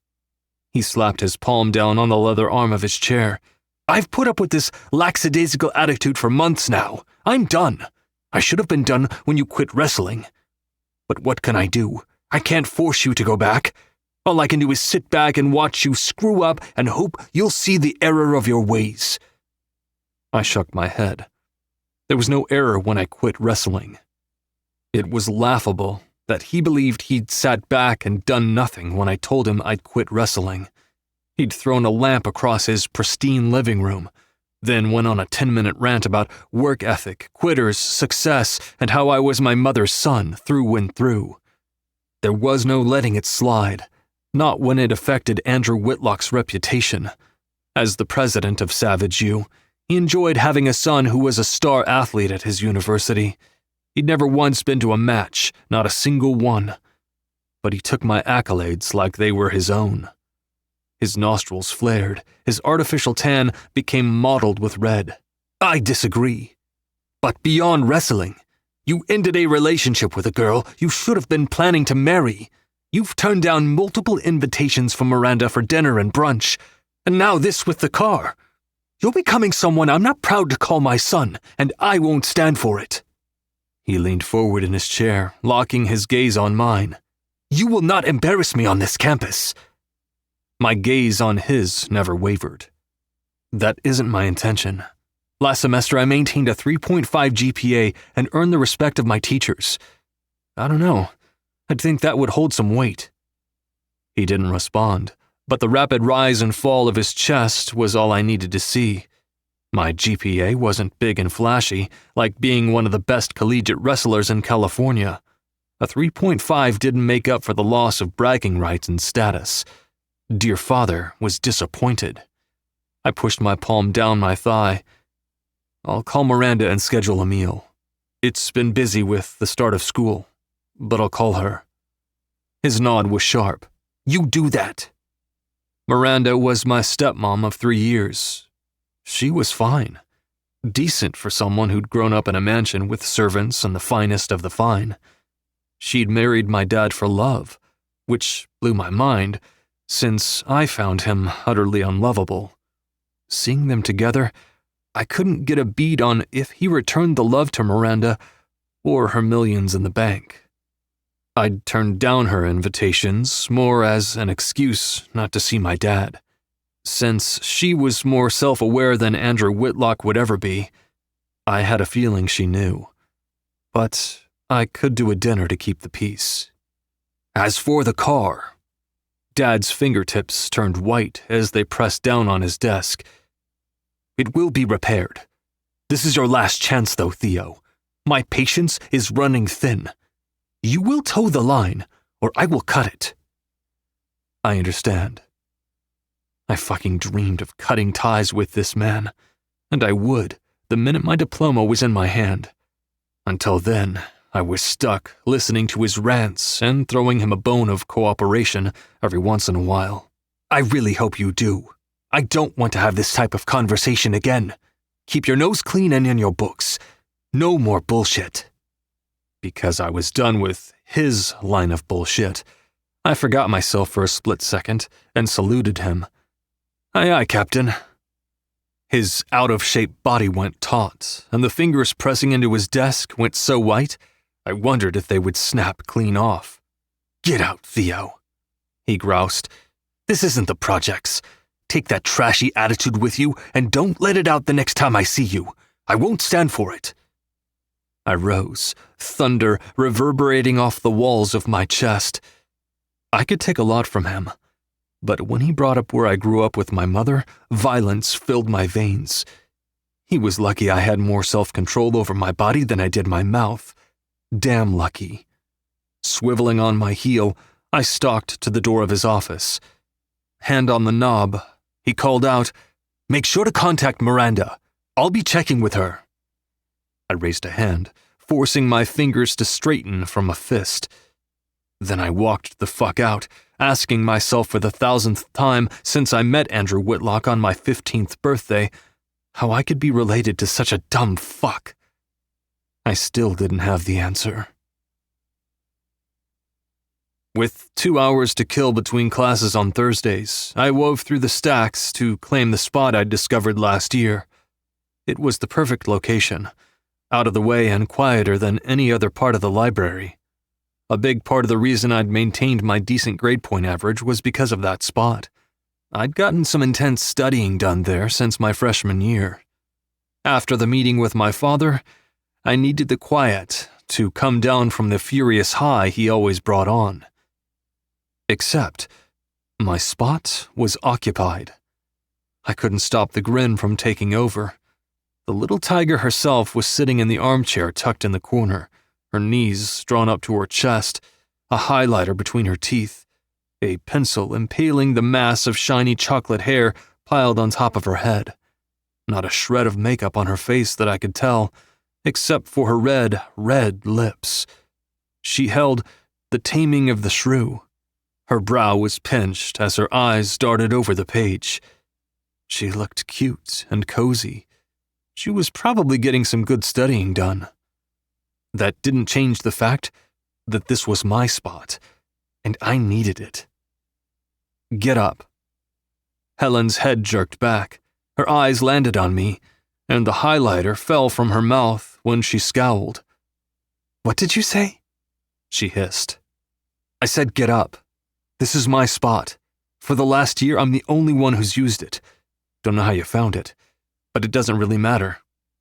He slapped his palm down on the leather arm of his chair. "I've put up with this lackadaisical attitude for months now. I'm done. I should have been done when you quit wrestling. But what can I do? I can't force you to go back. All I can do is sit back and watch you screw up and hope you'll see the error of your ways." I shook my head. There was no error when I quit wrestling. It was laughable that he believed he'd sat back and done nothing when I told him I'd quit wrestling. He'd thrown a lamp across his pristine living room, then went on a 10-minute rant about work ethic, quitters, success, and how I was my mother's son through and through. There was no letting it slide, not when it affected Andrew Whitlock's reputation. As the president of Savage U, he enjoyed having a son who was a star athlete at his university. He'd never once been to a match, not a single one. But he took my accolades like they were his own. His nostrils flared, his artificial tan became mottled with red. "I disagree. But beyond wrestling, you ended a relationship with a girl you should have been planning to marry. You've turned down multiple invitations from Miranda for dinner and brunch, and now this with the car. You're becoming someone I'm not proud to call my son, and I won't stand for it." He leaned forward in his chair, locking his gaze on mine. "You will not embarrass me on this campus." My gaze on his never wavered. "That isn't my intention. Last semester I maintained a 3.5 GPA and earned the respect of my teachers. I don't know. I'd think that would hold some weight." He didn't respond, but the rapid rise and fall of his chest was all I needed to see. My GPA wasn't big and flashy, like being one of the best collegiate wrestlers in California. A 3.5 didn't make up for the loss of bragging rights and status. Dear father was disappointed. I pushed my palm down my thigh. "I'll call Miranda and schedule a meal." It's been busy with the start of school, but I'll call her. His nod was sharp. You do that. Miranda was my stepmom of 3 years. She was fine. Decent for someone who'd grown up in a mansion with servants and the finest of the fine. She'd married my dad for love, which blew my mind, since I found him utterly unlovable. Seeing them together, I couldn't get a bead on if he returned the love to Miranda or her millions in the bank. I'd turned down her invitations more as an excuse not to see my dad. Since she was more self-aware than Andrew Whitlock would ever be, I had a feeling she knew. But I could do a dinner to keep the peace. As for the car, Dad's fingertips turned white as they pressed down on his desk. It will be repaired. This is your last chance, though, Theo. My patience is running thin. You will toe the line, or I will cut it. I understand. I fucking dreamed of cutting ties with this man, and I would the minute my diploma was in my hand. Until then, I was stuck listening to his rants and throwing him a bone of cooperation every once in a while. I really hope you do. I don't want to have this type of conversation again. Keep your nose clean and in your books. No more bullshit. Because I was done with his line of bullshit, I forgot myself for a split second and saluted him. Aye, aye, Captain. His out-of-shape body went taut, and the fingers pressing into his desk went so white, I wondered if they would snap clean off. Get out, Theo, he groused. This isn't the projects. Take that trashy attitude with you, and don't let it out the next time I see you. I won't stand for it. I rose, thunder reverberating off the walls of my chest. I could take a lot from him. But when he brought up where I grew up with my mother, violence filled my veins. He was lucky I had more self-control over my body than I did my mouth. Damn lucky. Swiveling on my heel, I stalked to the door of his office. Hand on the knob, he called out, "Make sure to contact Miranda. I'll be checking with her." I raised a hand, forcing my fingers to straighten from a fist. Then I walked the fuck out, asking myself for the 1,000th time since I met Andrew Whitlock on my 15th birthday how I could be related to such a dumb fuck. I still didn't have the answer. With 2 hours to kill between classes on Thursdays, I wove through the stacks to claim the spot I'd discovered last year. It was the perfect location, out of the way and quieter than any other part of the library. A big part of the reason I'd maintained my decent grade point average was because of that spot. I'd gotten some intense studying done there since my freshman year. After the meeting with my father, I needed the quiet to come down from the furious high he always brought on. Except, my spot was occupied. I couldn't stop the grin from taking over. The little tiger herself was sitting in the armchair tucked in the corner, her knees drawn up to her chest, a highlighter between her teeth, a pencil impaling the mass of shiny chocolate hair piled on top of her head. Not a shred of makeup on her face that I could tell, except for her red, red lips. She held The Taming of the Shrew. Her brow was pinched as her eyes darted over the page. She looked cute and cozy. She was probably getting some good studying done. That didn't change the fact that this was my spot, and I needed it. Get up. Helen's head jerked back. Her eyes landed on me, and the highlighter fell from her mouth when she scowled. What did you say? She hissed. I said get up. This is my spot. For the last year, I'm the only one who's used it. Don't know how you found it, but it doesn't really matter.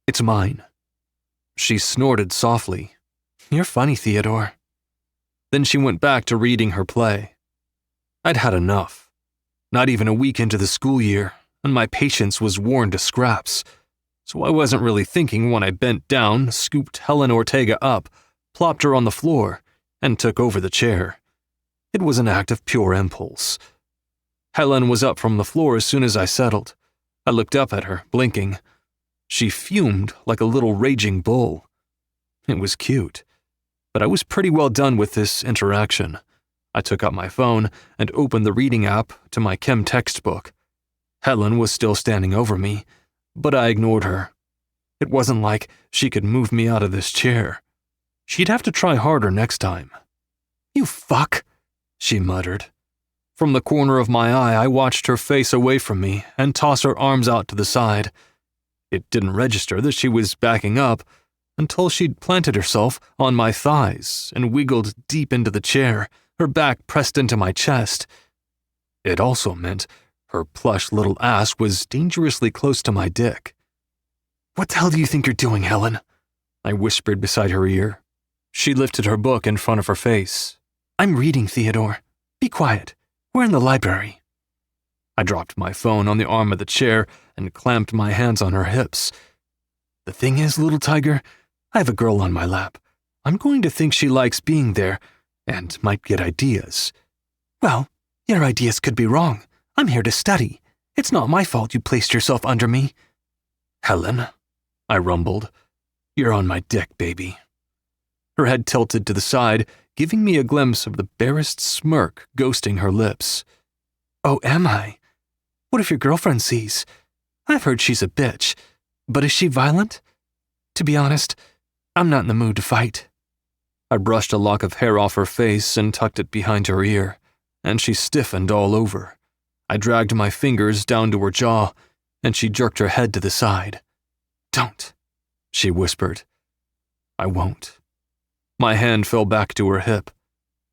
It's mine. She snorted softly. You're funny, Theodore. Then she went back to reading her play. I'd had enough. Not even a week into the school year, and my patience was worn to scraps. So I wasn't really thinking when I bent down, scooped Helen Ortega up, plopped her on the floor, and took over the chair. It was an act of pure impulse. Helen was up from the floor as soon as I settled. I looked up at her, blinking. She fumed like a little raging bull. It was cute. But I was pretty well done with this interaction. I took out my phone and opened the reading app to my chem textbook. Helen was still standing over me, but I ignored her. It wasn't like she could move me out of this chair. She'd have to try harder next time. "You fuck," she muttered. From the corner of my eye, I watched her face away from me and toss her arms out to the side. It didn't register that she was backing up until she'd planted herself on my thighs and wiggled deep into the chair, her back pressed into my chest. It also meant her plush little ass was dangerously close to my dick. "What the hell do you think you're doing, Helen?" I whispered beside her ear. She lifted her book in front of her face. "I'm reading, Theodore. Be quiet. We're in the library." I dropped my phone on the arm of the chair and clamped my hands on her hips. "The thing is, little tiger, I have a girl on my lap. I'm going to think she likes being there and might get ideas." "Well, your ideas could be wrong. I'm here to study. It's not my fault you placed yourself under me." "Helen," I rumbled, "you're on my dick, baby." Her head tilted to the side, giving me a glimpse of the barest smirk ghosting her lips. "Oh, am I? What if your girlfriend sees? I've heard she's a bitch, but is she violent? To be honest, I'm not in the mood to fight." I brushed a lock of hair off her face and tucked it behind her ear, and she stiffened all over. I dragged my fingers down to her jaw, and she jerked her head to the side. "Don't," she whispered. "I won't." My hand fell back to her hip.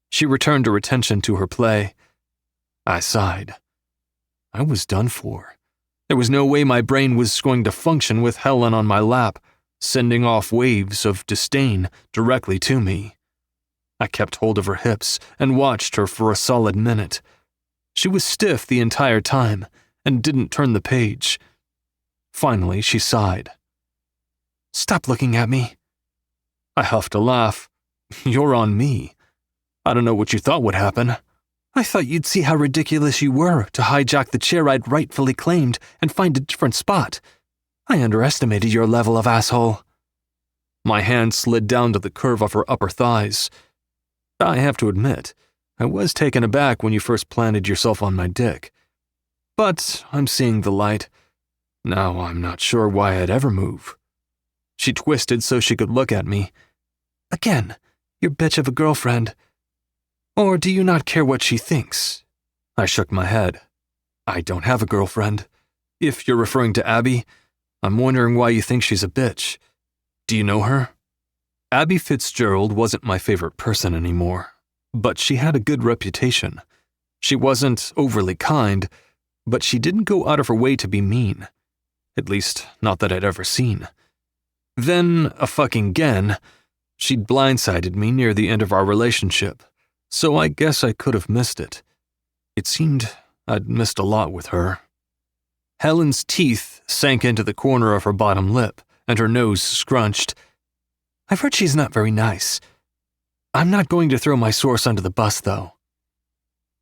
She returned her attention to her play. I sighed. I was done for. There was no way my brain was going to function with Helen on my lap, sending off waves of disdain directly to me. I kept hold of her hips and watched her for a solid minute. She was stiff the entire time and didn't turn the page. Finally, she sighed. "Stop looking at me." I huffed a laugh. "You're on me. I don't know what you thought would happen. I thought you'd see how ridiculous you were to hijack the chair I'd rightfully claimed and find a different spot. I underestimated your level of asshole." My hand slid down to the curve of her upper thighs. I have to admit, I was taken aback when you first planted yourself on my dick. But I'm seeing the light. Now I'm not sure why I'd ever move. She twisted so she could look at me. "Again, your bitch of a girlfriend. Or do you not care what she thinks?" I shook my head. "I don't have a girlfriend. If you're referring to Abby, I'm wondering why you think she's a bitch. Do you know her?" Abby Fitzgerald wasn't my favorite person anymore, but she had a good reputation. She wasn't overly kind, but she didn't go out of her way to be mean. At least, not that I'd ever seen. Then, a fucking again, she'd blindsided me near the end of our relationship, so I guess I could have missed it. It seemed I'd missed a lot with her. Helen's teeth sank into the corner of her bottom lip, and her nose scrunched. "I've heard she's not very nice. I'm not going to throw my source under the bus, though."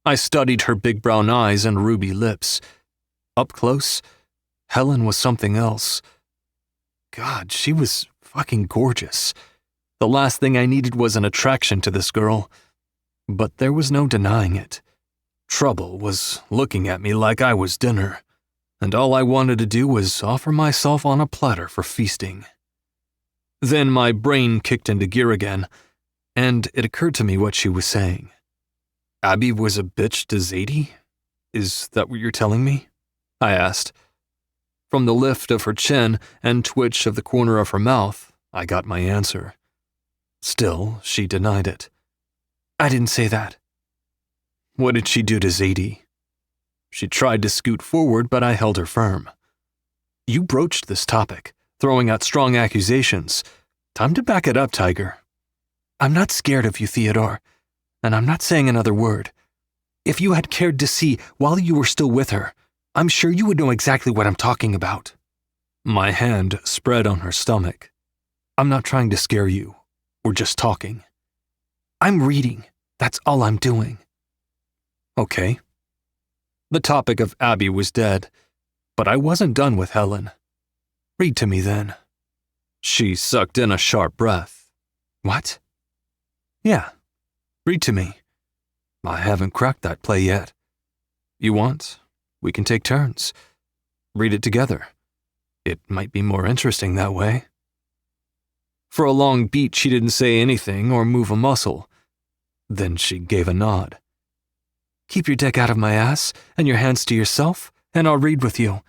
I studied her big brown eyes and ruby lips. Up close, Helen was something else. God, she was fucking gorgeous. The last thing I needed was an attraction to this girl. But there was no denying it. Trouble was looking at me like I was dinner, and all I wanted to do was offer myself on a platter for feasting. Then my brain kicked into gear again, and it occurred to me what she was saying. Abby was a bitch to Zadie? Is that what you're telling me? I asked. From the lift of her chin and twitch of the corner of her mouth, I got my answer. Still, she denied it. "I didn't say that." "What did she do to Zadie?" She tried to scoot forward, but I held her firm. "You broached this topic, throwing out strong accusations. Time to back it up, Tiger." "I'm not scared of you, Theodore, and I'm not saying another word. If you had cared to see while you were still with her, I'm sure you would know exactly what I'm talking about." My hand spread on her stomach. "I'm not trying to scare you. We're just talking." "I'm reading. That's all I'm doing." Okay. The topic of Abby was dead, but I wasn't done with Helen. "Read to me then." She sucked in a sharp breath. What? Yeah, read to me. I haven't cracked that play yet. You want? We can take turns. Read it together. It might be more interesting that way. For a long beat, she didn't say anything or move a muscle. Then she gave a nod. Keep your dick out of my ass and your hands to yourself, and I'll read with you,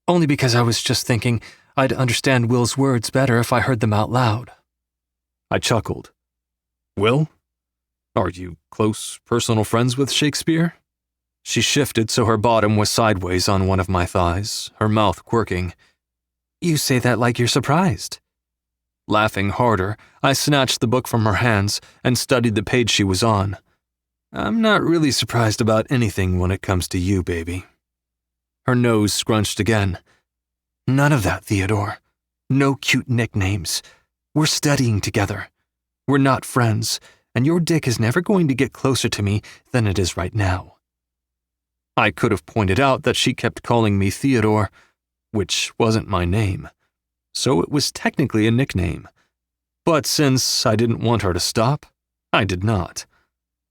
only because I was just thinking I'd understand Will's words better if I heard them out loud. I chuckled. Will? Are you close personal friends with Shakespeare? She shifted so her bottom was sideways on one of my thighs, her mouth quirking. You say that like you're surprised. Laughing harder, I snatched the book from her hands and studied the page she was on. I'm not really surprised about anything when it comes to you, baby. Her nose scrunched again. None of that, Theodore. No cute nicknames. We're studying together. We're not friends, and your dick is never going to get closer to me than it is right now. I could have pointed out that she kept calling me Theodore, which wasn't my name, so it was technically a nickname. But since I didn't want her to stop, I did not.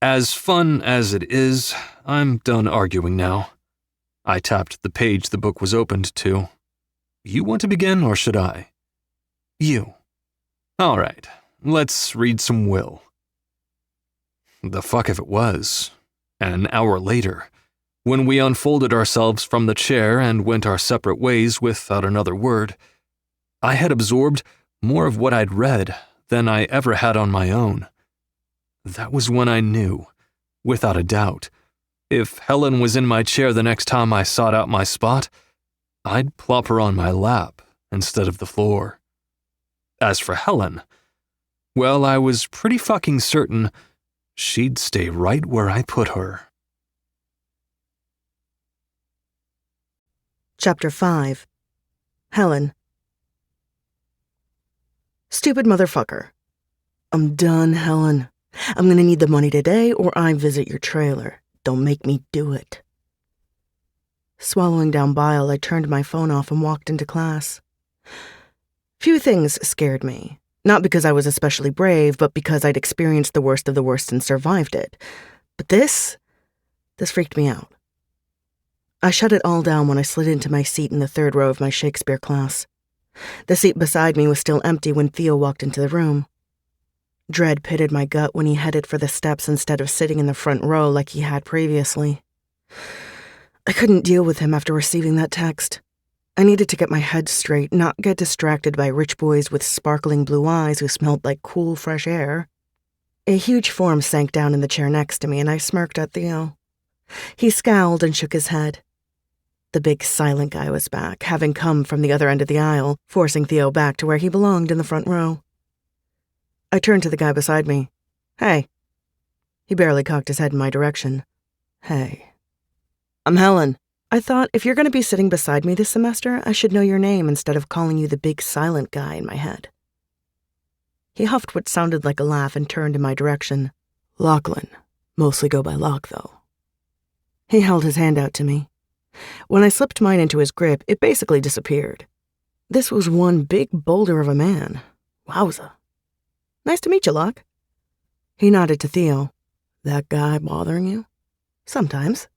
As fun as it is, I'm done arguing now. I tapped the page the book was opened to. You want to begin, or should I? You. All right, let's read some Will. The fuck if it was. An hour later, when we unfolded ourselves from the chair and went our separate ways without another word, I had absorbed more of what I'd read than I ever had on my own. That was when I knew, without a doubt, if Helen was in my chair the next time I sought out my spot, I'd plop her on my lap instead of the floor. As for Helen, well, I was pretty fucking certain she'd stay right where I put her. Chapter 5. Helen. Stupid motherfucker. I'm done, Helen. I'm gonna need the money today or I visit your trailer. Don't make me do it. Swallowing down bile, I turned my phone off and walked into class. Few things scared me. Not because I was especially brave, but because I'd experienced the worst of the worst and survived it. But this freaked me out. I shut it all down when I slid into my seat in the third row of my Shakespeare class. The seat beside me was still empty when Theo walked into the room. Dread pitted my gut when he headed for the steps instead of sitting in the front row like he had previously. I couldn't deal with him after receiving that text. I needed to get my head straight, not get distracted by rich boys with sparkling blue eyes who smelled like cool, fresh air. A huge form sank down in the chair next to me, and I smirked at Theo. He scowled and shook his head. The big silent guy was back, having come from the other end of the aisle, forcing Theo back to where he belonged in the front row. I turned to the guy beside me. Hey. He barely cocked his head in my direction. Hey. I'm Helen. I thought if you're going to be sitting beside me this semester, I should know your name instead of calling you the big silent guy in my head. He huffed what sounded like a laugh and turned in my direction. Lachlan. Mostly go by Locke, though. He held his hand out to me. When I slipped mine into his grip, it basically disappeared. This was one big boulder of a man. Wowza. Nice to meet you, Locke. He nodded to Theo. That guy bothering you? Sometimes.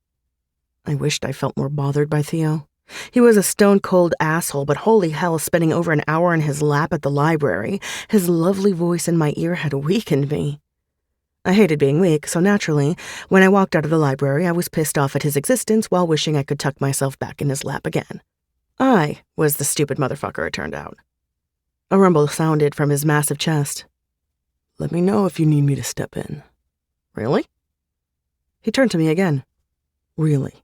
I wished I felt more bothered by Theo. He was a stone-cold asshole, but holy hell, spending over an hour in his lap at the library, his lovely voice in my ear had weakened me. I hated being weak, so naturally, when I walked out of the library, I was pissed off at his existence while wishing I could tuck myself back in his lap again. I was the stupid motherfucker, it turned out. A rumble sounded from his massive chest. Let me know if you need me to step in. Really? He turned to me again. Really?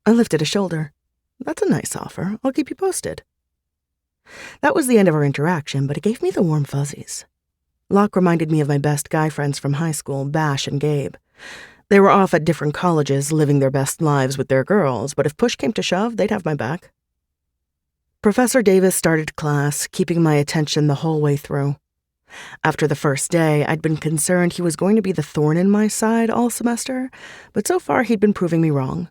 I lifted a shoulder. That's a nice offer. I'll keep you posted. That was the end of our interaction, but it gave me the warm fuzzies. Locke reminded me of my best guy friends from high school, Bash and Gabe. They were off at different colleges, living their best lives with their girls, but if push came to shove, they'd have my back. Professor Davis started class, keeping my attention the whole way through. After the first day, I'd been concerned he was going to be the thorn in my side all semester, but so far he'd been proving me wrong.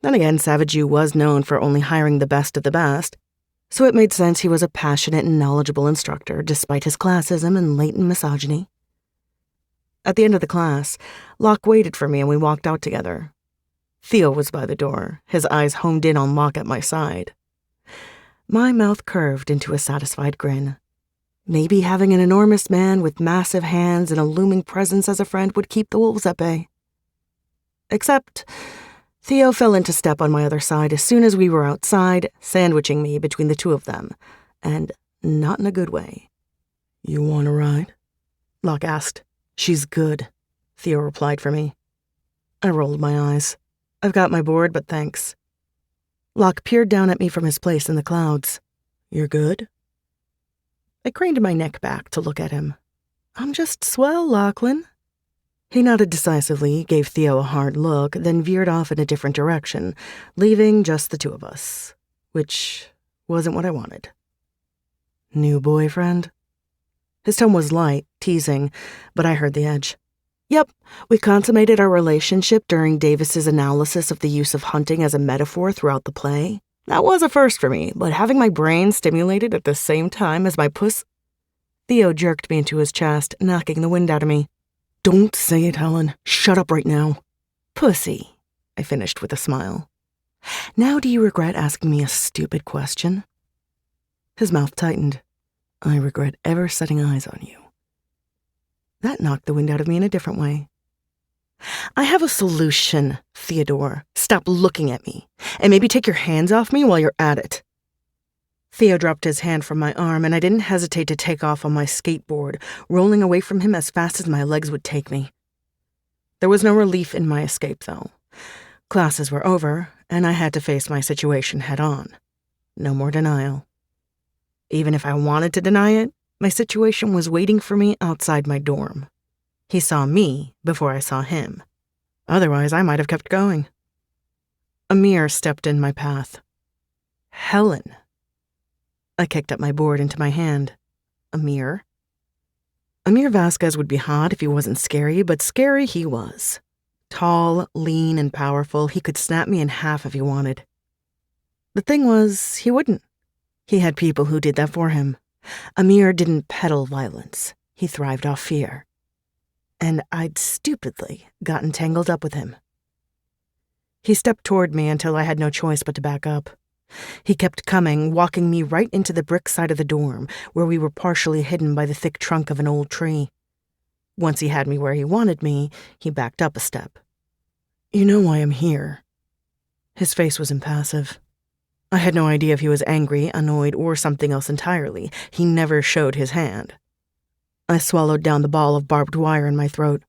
Then again, Savage U was known for only hiring the best of the best, So it made sense he was a passionate and knowledgeable instructor, despite his classism and latent misogyny. At the end of the class, Locke waited for me and we walked out together. Theo was by the door, his eyes homed in on Locke at my side. My mouth curved into a satisfied grin. Maybe having an enormous man with massive hands and a looming presence as a friend would keep the wolves at bay. Except, Theo fell into step on my other side as soon as we were outside, sandwiching me between the two of them, and not in a good way. "You want a ride?" Locke asked. "She's good," Theo replied for me. I rolled my eyes. "I've got my board, but thanks." Locke peered down at me from his place in the clouds. "You're good?" I craned my neck back to look at him. "I'm just swell, Lachlan." He nodded decisively, gave Theo a hard look, then veered off in a different direction, leaving just the two of us, which wasn't what I wanted. "New boyfriend?" His tone was light, teasing, but I heard the edge. "Yep, we consummated our relationship during Davis's analysis of the use of hunting as a metaphor throughout the play. That was a first for me, but having my brain stimulated at the same time as my puss..." Theo jerked me into his chest, knocking the wind out of me. "Don't say it, Helen. Shut up right now." "Pussy," I finished with a smile. "Now do you regret asking me a stupid question?" His mouth tightened. "I regret ever setting eyes on you." That knocked the wind out of me in a different way. "I have a solution, Theodore. Stop looking at me, and maybe take your hands off me while you're at it." Theo dropped his hand from my arm, and I didn't hesitate to take off on my skateboard, rolling away from him as fast as my legs would take me. There was no relief in my escape, though. Classes were over, and I had to face my situation head on. No more denial. Even if I wanted to deny it, my situation was waiting for me outside my dorm. He saw me before I saw him. Otherwise, I might have kept going. Amir stepped in my path. "Helen." I kicked up my board into my hand. Amir? Amir Vasquez would be hot if he wasn't scary, but scary he was. Tall, lean, and powerful, he could snap me in half if he wanted. The thing was, he wouldn't. He had people who did that for him. Amir didn't peddle violence. He thrived off fear. And I'd stupidly gotten tangled up with him. He stepped toward me until I had no choice but to back up. He kept coming, walking me right into the brick side of the dorm, where we were partially hidden by the thick trunk of an old tree. Once he had me where he wanted me, he backed up a step. "You know why I'm here." His face was impassive. I had no idea if he was angry, annoyed, or something else entirely. He never showed his hand. I swallowed down the ball of barbed wire in my throat.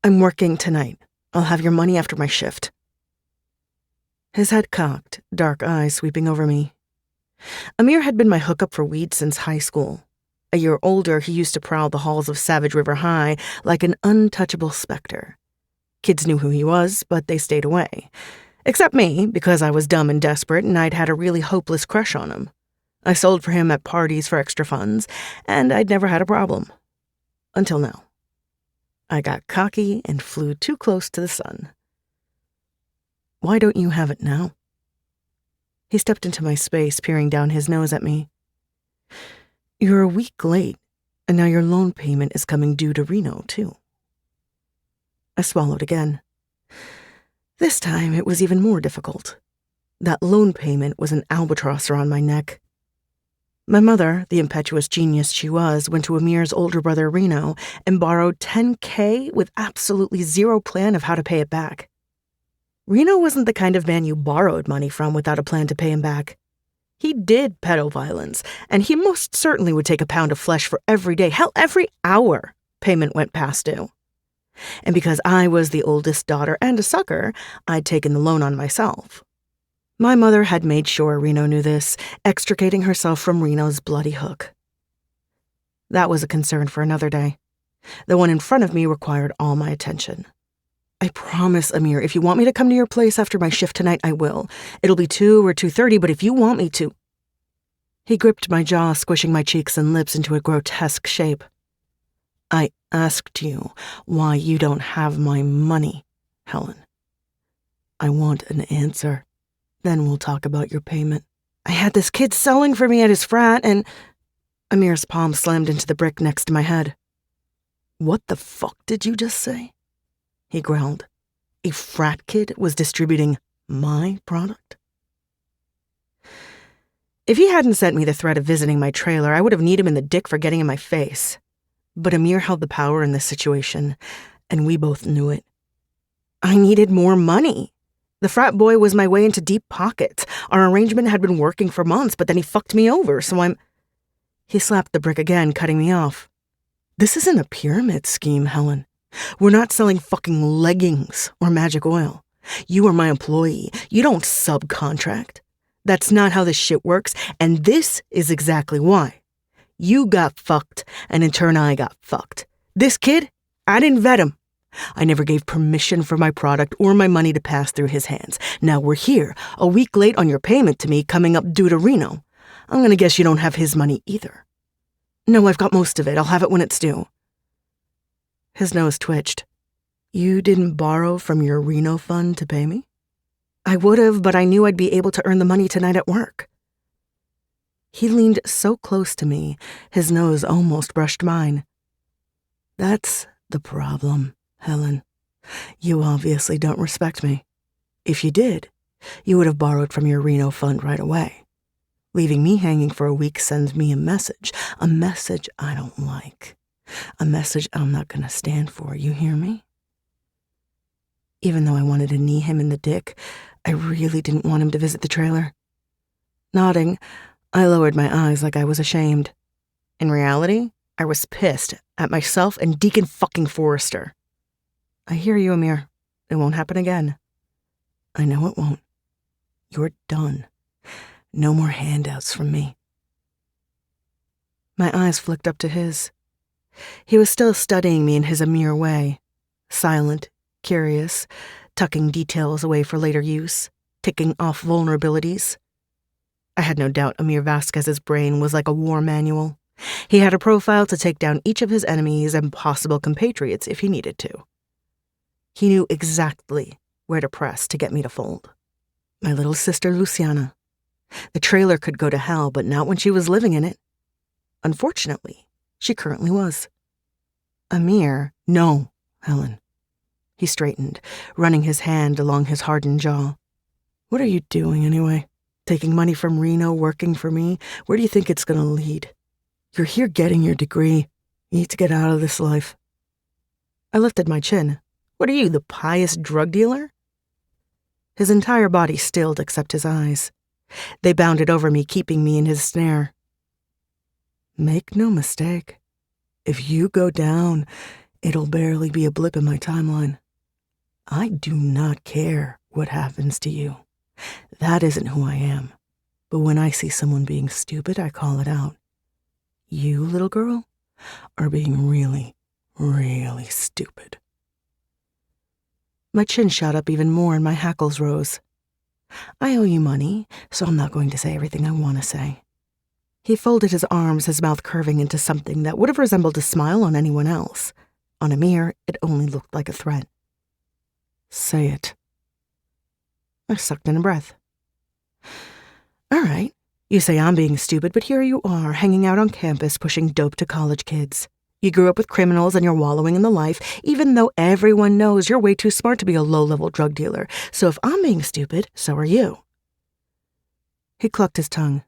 "I'm working tonight. I'll have your money after my shift." His head cocked, dark eyes sweeping over me. Amir had been my hookup for weed since high school. A year older, he used to prowl the halls of Savage River High like an untouchable specter. Kids knew who he was, but they stayed away. Except me, because I was dumb and desperate and I'd had a really hopeless crush on him. I sold for him at parties for extra funds, and I'd never had a problem. Until now. I got cocky and flew too close to the sun. "Why don't you have it now?" He stepped into my space, peering down his nose at me. "You're a week late, and now your loan payment is coming due to Reno, too." I swallowed again. This time it was even more difficult. That loan payment was an albatross around my neck. My mother, the impetuous genius she was, went to Amir's older brother Reno and borrowed $10K with absolutely zero plan of how to pay it back. Reno wasn't the kind of man you borrowed money from without a plan to pay him back. He did peddle violence, and he most certainly would take a pound of flesh for every day, hell, every hour payment went past due. And because I was the oldest daughter and a sucker, I'd taken the loan on myself. My mother had made sure Reno knew this, extricating herself from Reno's bloody hook. That was a concern for another day. The one in front of me required all my attention. "I promise, Amir, if you want me to come to your place after my shift tonight, I will. It'll be 2 or 2:30, but if you want me to..." He gripped my jaw, squishing my cheeks and lips into a grotesque shape. "I asked you why you don't have my money, Helen. I want an answer. Then we'll talk about your payment." I had this kid selling for me at his frat, and Amir's palm slammed into the brick next to my head. What the fuck did you just say? He growled. A frat kid was distributing my product? If he hadn't sent me the threat of visiting my trailer, I would have kneed him in the dick for getting in my face. But Amir held the power in this situation, and we both knew it. I needed more money. The frat boy was my way into deep pockets. Our arrangement had been working for months, but then he fucked me over, so He slapped the brick again, cutting me off. This isn't a pyramid scheme, Helen. We're not selling fucking leggings or magic oil. You are my employee. You don't subcontract. That's not how this shit works, and this is exactly why. You got fucked, and in turn I got fucked. This kid, I didn't vet him. I never gave permission for my product or my money to pass through his hands. Now we're here, a week late on your payment to me coming up due to Reno. I'm gonna guess you don't have his money either. No, I've got most of it. I'll have it when it's due. His nose twitched. You didn't borrow from your Reno fund to pay me? I would have, but I knew I'd be able to earn the money tonight at work. He leaned so close to me, his nose almost brushed mine. That's the problem, Helen. You obviously don't respect me. If you did, you would have borrowed from your Reno fund right away. Leaving me hanging for a week sends me a message I don't like, a message I'm not going to stand for, you hear me? Even though I wanted to knee him in the dick, I really didn't want him to visit the trailer. Nodding, I lowered my eyes like I was ashamed. In reality, I was pissed at myself and Deacon fucking Forrester. I hear you, Amir. It won't happen again. I know it won't. You're done. No more handouts from me. My eyes flicked up to his. He was still studying me in his Amir way, silent, curious, tucking details away for later use, ticking off vulnerabilities. I had no doubt Amir Vasquez's brain was like a war manual. He had a profile to take down each of his enemies and possible compatriots if he needed to. He knew exactly where to press to get me to fold. My little sister Luciana. The trailer could go to hell, but not when she was living in it. Unfortunately, she currently was. Amir, no, Helen. He straightened, running his hand along his hardened jaw. What are you doing anyway? Taking money from Reno, working for me? Where do you think it's going to lead? You're here getting your degree. You need to get out of this life. I lifted my chin. What are you, the pious drug dealer? His entire body stilled except his eyes. They bounded over me, keeping me in his snare. Make no mistake. If you go down, it'll barely be a blip in my timeline. I do not care what happens to you. That isn't who I am. But when I see someone being stupid, I call it out. You, little girl, are being really, really stupid. My chin shot up even more and my hackles rose. I owe you money, so I'm not going to say everything I want to say. He folded his arms, his mouth curving into something that would have resembled a smile on anyone else. On Amir, it only looked like a threat. Say it. I sucked in a breath. All right, you say I'm being stupid, but here you are, hanging out on campus, pushing dope to college kids. You grew up with criminals and you're wallowing in the life, even though everyone knows you're way too smart to be a low-level drug dealer. So if I'm being stupid, so are you. He clucked his tongue.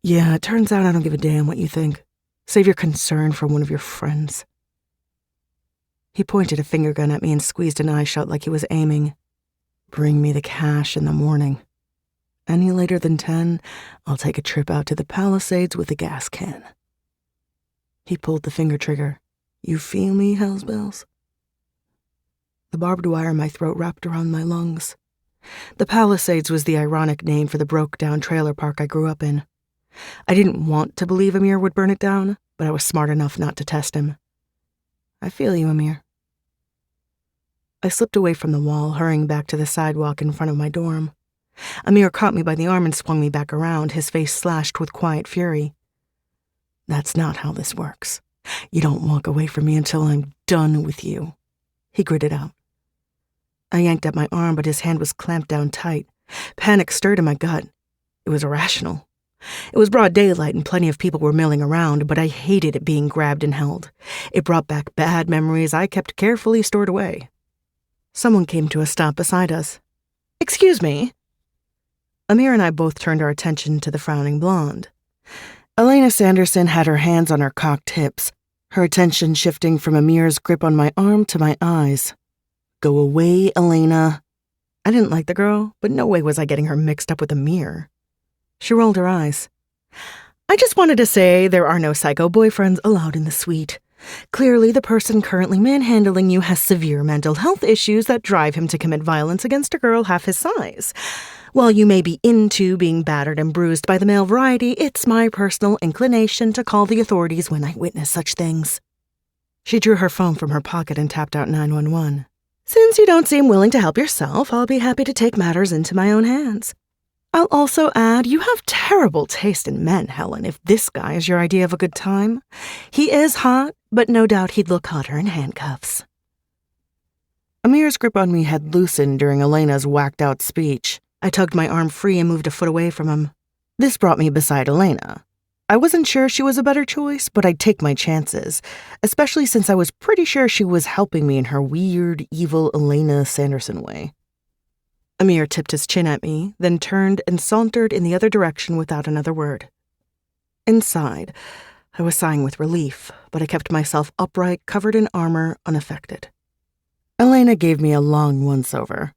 Yeah, it turns out I don't give a damn what you think. Save your concern for one of your friends. He pointed a finger gun at me and squeezed an eye shut like he was aiming. Bring me the cash in the morning. Any later than 10, I'll take a trip out to the Palisades with a gas can. He pulled the finger trigger. You feel me, Hells Bells? The barbed wire in my throat wrapped around my lungs. The Palisades was the ironic name for the broke-down trailer park I grew up in. I didn't want to believe Amir would burn it down, but I was smart enough not to test him. I feel you, Amir. I slipped away from the wall, hurrying back to the sidewalk in front of my dorm. Amir caught me by the arm and swung me back around, his face slashed with quiet fury. That's not how this works. You don't walk away from me until I'm done with you. He gritted out. I yanked at my arm, but his hand was clamped down tight. Panic stirred in my gut. It was irrational. It was broad daylight and plenty of people were milling around, but I hated it being grabbed and held. It brought back bad memories I kept carefully stored away. Someone came to a stop beside us. "Excuse me." Amir and I both turned our attention to the frowning blonde. Elena Sanderson had her hands on her cocked hips, her attention shifting from Amir's grip on my arm to my eyes. "Go away, Elena." I didn't like the girl, but no way was I getting her mixed up with Amir. She rolled her eyes. "I just wanted to say there are no psycho boyfriends allowed in the suite. Clearly, the person currently manhandling you has severe mental health issues that drive him to commit violence against a girl half his size. While you may be into being battered and bruised by the male variety, it's my personal inclination to call the authorities when I witness such things." She drew her phone from her pocket and tapped out 911. "Since you don't seem willing to help yourself, I'll be happy to take matters into my own hands. I'll also add, you have terrible taste in men, Helen, if this guy is your idea of a good time. He is hot, but no doubt he'd look hotter in handcuffs." Amir's grip on me had loosened during Elena's whacked-out speech. I tugged my arm free and moved a foot away from him. This brought me beside Elena. I wasn't sure she was a better choice, but I'd take my chances, especially since I was pretty sure she was helping me in her weird, evil Elena Sanderson way. Amir tipped his chin at me, then turned and sauntered in the other direction without another word. Inside, I was sighing with relief, but I kept myself upright, covered in armor, unaffected. Elena gave me a long once-over.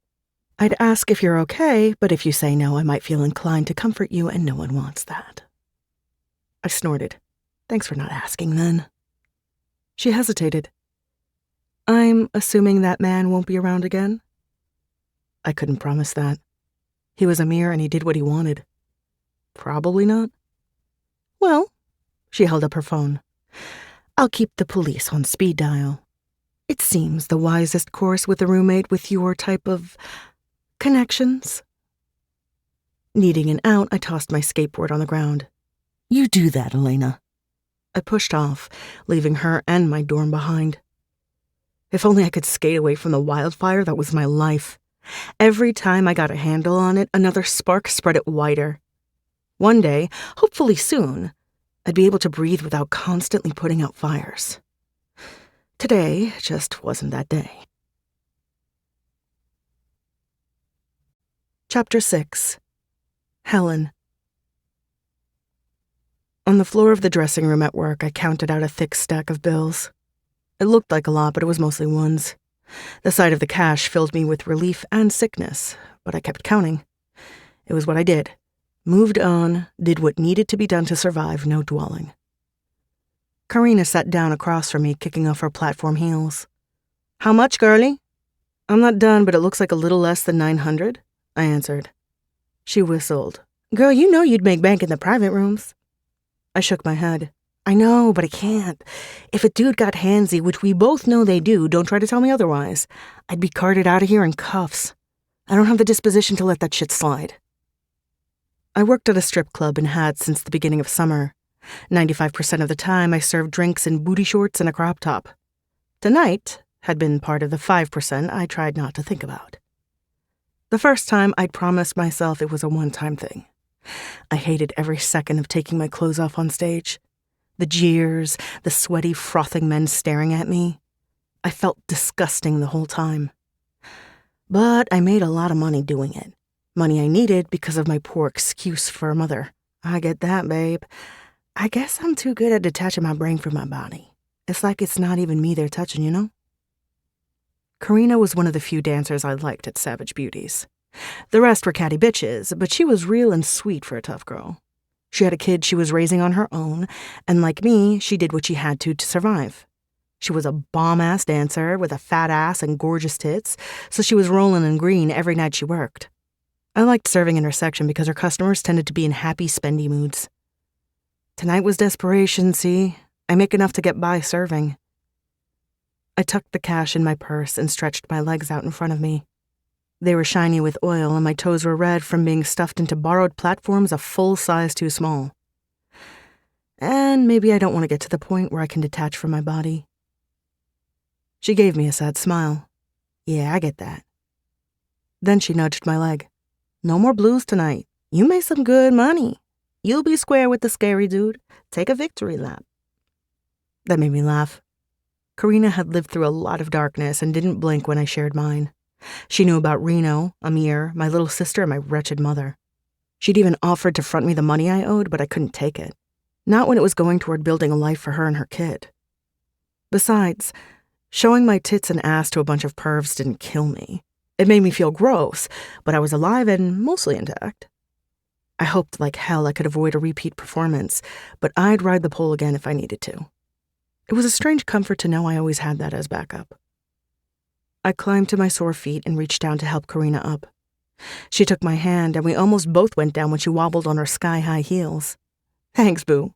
"I'd ask if you're okay, but if you say no, I might feel inclined to comfort you, and no one wants that." I snorted. "Thanks for not asking, then." She hesitated. "I'm assuming that man won't be around again?" I couldn't promise that. He was Amir and he did what he wanted. Probably not. "Well," she held up her phone, "I'll keep the police on speed dial. It seems the wisest course with a roommate with your type of connections." Kneading an out, I tossed my skateboard on the ground. "You do that, Elena." I pushed off, leaving her and my dorm behind. If only I could skate away from the wildfire that was my life. Every time I got a handle on it, another spark spread it wider. One day, hopefully soon, I'd be able to breathe without constantly putting out fires. Today just wasn't that day. Chapter 6. Helen. On the floor of the dressing room at work, I counted out a thick stack of bills. It looked like a lot, but it was mostly ones. The sight of the cash filled me with relief and sickness, but I kept counting. It was what I did. Moved on, did what needed to be done to survive, no dwelling. Karina sat down across from me, kicking off her platform heels. "How much, girlie?" "I'm not done, but it looks like a little less than 900, I answered. She whistled. "Girl, you know you'd make bank in the private rooms." I shook my head. "I know, but I can't. If a dude got handsy, which we both know they do, don't try to tell me otherwise, I'd be carted out of here in cuffs. I don't have the disposition to let that shit slide." I worked at a strip club and had since the beginning of summer. 95% of the time, I served drinks in booty shorts and a crop top. Tonight had been part of the 5% I tried not to think about. The first time, I'd promised myself it was a one-time thing. I hated every second of taking my clothes off on stage. The jeers, the sweaty, frothing men staring at me. I felt disgusting the whole time. But I made a lot of money doing it. Money I needed because of my poor excuse for a mother. I get that, babe. I guess I'm too good at detaching my brain from my body. It's like it's not even me they're touching, you know? Karina was one of the few dancers I liked at Savage Beauties. The rest were catty bitches, but she was real and sweet for a tough girl. She had a kid she was raising on her own, and like me, she did what she had to survive. She was a bomb-ass dancer with a fat ass and gorgeous tits, so she was rolling in green every night she worked. I liked serving in her section because her customers tended to be in happy, spendy moods. Tonight was desperation, see? I make enough to get by serving. I tucked the cash in my purse and stretched my legs out in front of me. They were shiny with oil, and my toes were red from being stuffed into borrowed platforms a full size too small. And maybe I don't want to get to the point where I can detach from my body. She gave me a sad smile. "Yeah, I get that." Then she nudged my leg. "No more blues tonight. You made some good money. You'll be square with the scary dude. Take a victory lap. That made me laugh. Karina had lived through a lot of darkness and didn't blink when I shared mine. She knew about Reno, Amir, my little sister, and my wretched mother. She'd even offered to front me the money I owed, but I couldn't take it. Not when it was going toward building a life for her and her kid. Besides, showing my tits and ass to a bunch of pervs didn't kill me. It made me feel gross, but I was alive and mostly intact. I hoped like hell I could avoid a repeat performance, but I'd ride the pole again if I needed to. It was a strange comfort to know I always had that as backup. I climbed to my sore feet and reached down to help Karina up. She took my hand, and we almost both went down when she wobbled on her sky-high heels. Thanks, boo.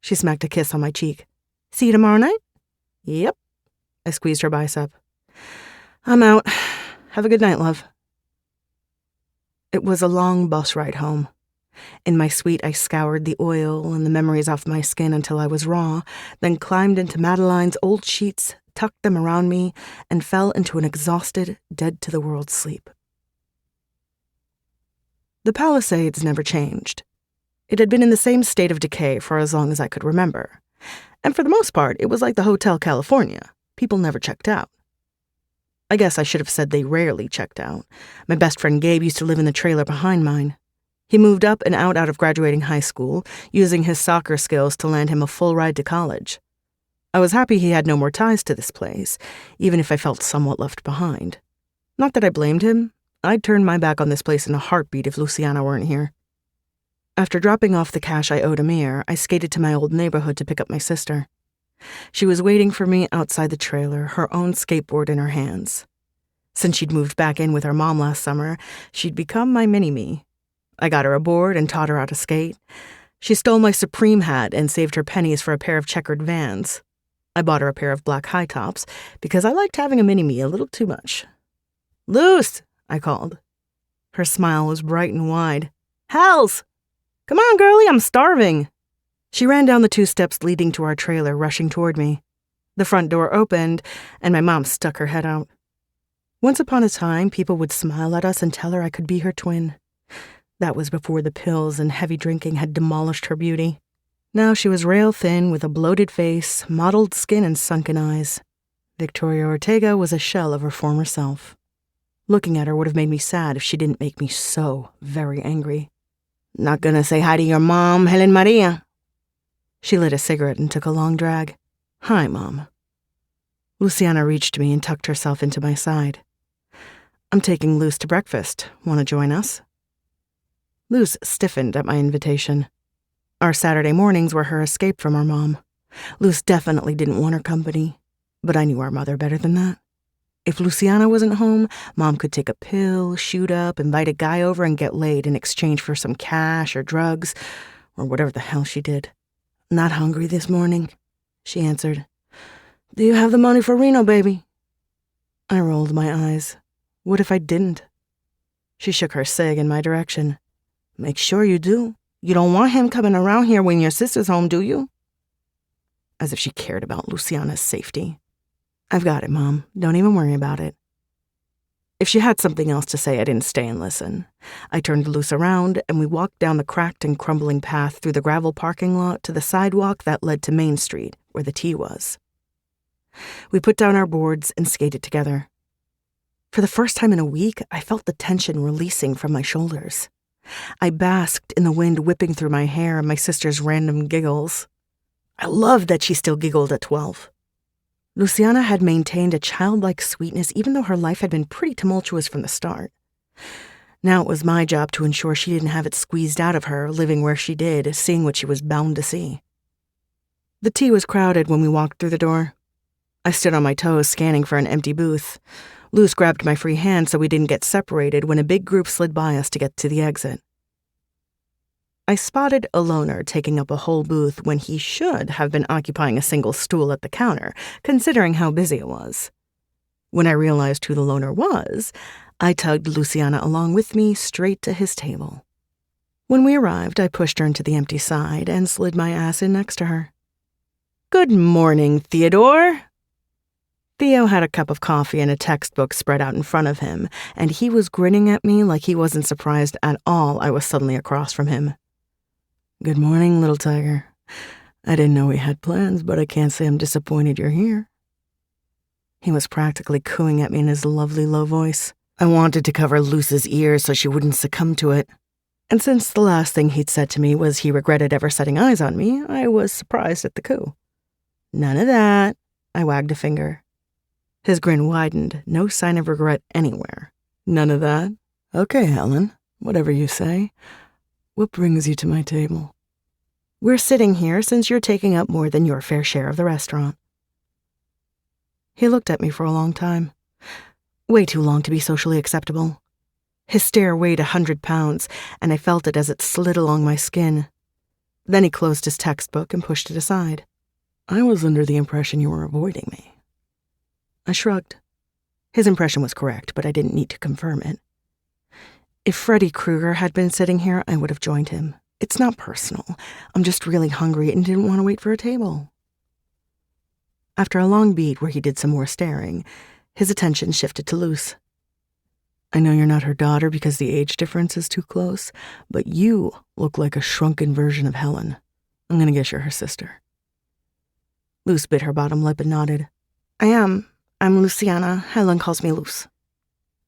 She smacked a kiss on my cheek. See you tomorrow night? Yep. I squeezed her bicep. I'm out. Have a good night, love. It was a long bus ride home. In my suite, I scoured the oil and the memories off my skin until I was raw, then climbed into Madeline's old sheets, tucked them around me, and fell into an exhausted, dead-to-the-world sleep. The Palisades never changed. It had been in the same state of decay for as long as I could remember. And for the most part, it was like the Hotel California. People never checked out. I guess I should have said they rarely checked out. My best friend Gabe used to live in the trailer behind mine. He moved up and out of graduating high school, using his soccer skills to land him a full ride to college. I was happy he had no more ties to this place, even if I felt somewhat left behind. Not that I blamed him. I'd turn my back on this place in a heartbeat if Luciana weren't here. After dropping off the cash I owed Amir, I skated to my old neighborhood to pick up my sister. She was waiting for me outside the trailer, her own skateboard in her hands. Since she'd moved back in with her mom last summer, she'd become my mini-me. I got her a board and taught her how to skate. She stole my Supreme hat and saved her pennies for a pair of checkered Vans. I bought her a pair of black high tops because I liked having a mini-me a little too much. Luce, I called. Her smile was bright and wide. Hells! Come on, girlie, I'm starving. She ran down the 2 steps leading to our trailer, rushing toward me. The front door opened, and my mom stuck her head out. Once upon a time, people would smile at us and tell her I could be her twin. That was before the pills and heavy drinking had demolished her beauty. Now she was rail thin with a bloated face, mottled skin, and sunken eyes. Victoria Ortega was a shell of her former self. Looking at her would have made me sad if she didn't make me so very angry. Not gonna say hi to your mom, Helen Maria. She lit a cigarette and took a long drag. Hi, Mom. Luciana reached me and tucked herself into my side. I'm taking Luce to breakfast. Want to join us? Luce stiffened at my invitation. Our Saturday mornings were her escape from our mom. Luce definitely didn't want her company, but I knew our mother better than that. If Luciana wasn't home, Mom could take a pill, shoot up, invite a guy over, and get laid in exchange for some cash or drugs, or whatever the hell she did. Not hungry this morning, she answered. Do you have the money for Reno, baby? I rolled my eyes. What if I didn't? She shook her cig in my direction. Make sure you do. You don't want him coming around here when your sister's home, do you? As if she cared about Luciana's safety. I've got it, Mom. Don't even worry about it. If she had something else to say, I didn't stay and listen. I turned Luce around, and we walked down the cracked and crumbling path through the gravel parking lot to the sidewalk that led to Main Street, where the T was. We put down our boards and skated together. For the first time in a week, I felt the tension releasing from my shoulders. I basked in the wind whipping through my hair and my sister's random giggles. I loved that she still giggled at 12. Luciana had maintained a childlike sweetness even though her life had been pretty tumultuous from the start. Now it was my job to ensure she didn't have it squeezed out of her, living where she did, seeing what she was bound to see. The T was crowded when we walked through the door. I stood on my toes, scanning for an empty booth. Luce grabbed my free hand so we didn't get separated when a big group slid by us to get to the exit. I spotted a loner taking up a whole booth when he should have been occupying a single stool at the counter, considering how busy it was. When I realized who the loner was, I tugged Luciana along with me straight to his table. When we arrived, I pushed her into the empty side and slid my ass in next to her. Good morning, Theodore. Theo had a cup of coffee and a textbook spread out in front of him, and he was grinning at me like he wasn't surprised at all I was suddenly across from him. "Good morning, little tiger. I didn't know we had plans, but I can't say I'm disappointed you're here." He was practically cooing at me in his lovely low voice. I wanted to cover Luce's ears so she wouldn't succumb to it. And since the last thing he'd said to me was he regretted ever setting eyes on me, I was surprised at the coo. "None of that," I wagged a finger. His grin widened, no sign of regret anywhere. "None of that? Okay, Helen, whatever you say. What brings you to my table?" "We're sitting here since you're taking up more than your fair share of the restaurant." He looked at me for a long time. Way too long to be socially acceptable. His stare weighed 100 pounds, and I felt it as it slid along my skin. Then he closed his textbook and pushed it aside. "I was under the impression you were avoiding me." I shrugged. His impression was correct, but I didn't need to confirm it. If Freddy Krueger had been sitting here, I would have joined him. It's not personal. I'm just really hungry and didn't want to wait for a table. After a long beat where he did some more staring, his attention shifted to Luce. "I know you're not her daughter because the age difference is too close, but you look like a shrunken version of Helen. I'm gonna guess you're her sister." Luce bit her bottom lip and nodded. "I am. I'm Luciana. Helen calls me Luce."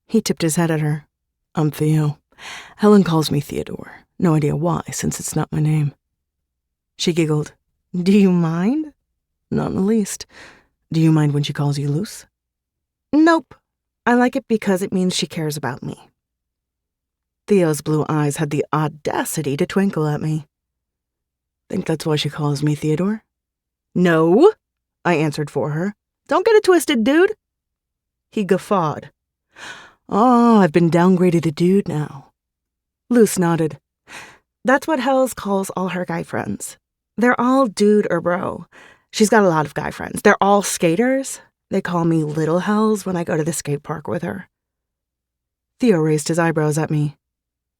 He tipped his head at her. "I'm Theo. Helen calls me Theodore. No idea why, since it's not my name." She giggled. "Do you mind?" "Not in the least. Do you mind when she calls you Luce?" "Nope. I like it because it means she cares about me." Theo's blue eyes had the audacity to twinkle at me. "Think that's why she calls me Theodore?" "No," I answered for her. "Don't get it twisted, dude." He guffawed. "Oh, I've been downgraded to dude now." Luce nodded. "That's what Hells calls all her guy friends. They're all dude or bro. She's got a lot of guy friends. They're all skaters. They call me Little Hells when I go to the skate park with her." Theo raised his eyebrows at me.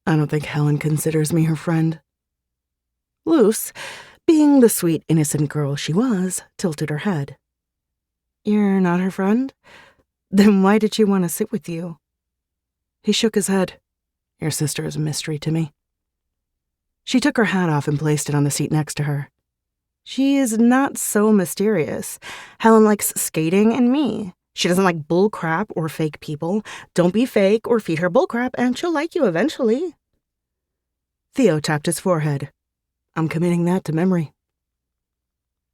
"I don't think Helen considers me her friend." Luce, being the sweet, innocent girl she was, tilted her head. "You're not her friend? Then why did she want to sit with you?" He shook his head. "Your sister is a mystery to me." She took her hat off and placed it on the seat next to her. "She is not so mysterious. Helen likes skating and me. She doesn't like bull crap or fake people. Don't be fake or feed her bull crap and she'll like you eventually." Theo tapped his forehead. "I'm committing that to memory."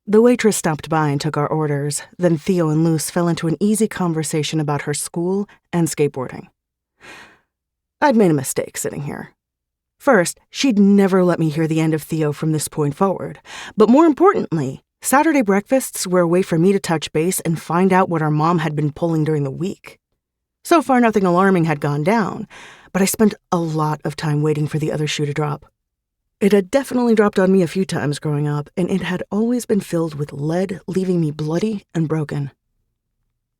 The waitress stopped by and took our orders. Then Theo and Luce fell into an easy conversation about her school and skateboarding. I'd made a mistake sitting here. First, she'd never let me hear the end of Theo from this point forward. But more importantly, Saturday breakfasts were a way for me to touch base and find out what our mom had been pulling during the week. So far, nothing alarming had gone down, but I spent a lot of time waiting for the other shoe to drop. It had definitely dropped on me a few times growing up, and it had always been filled with lead, leaving me bloody and broken.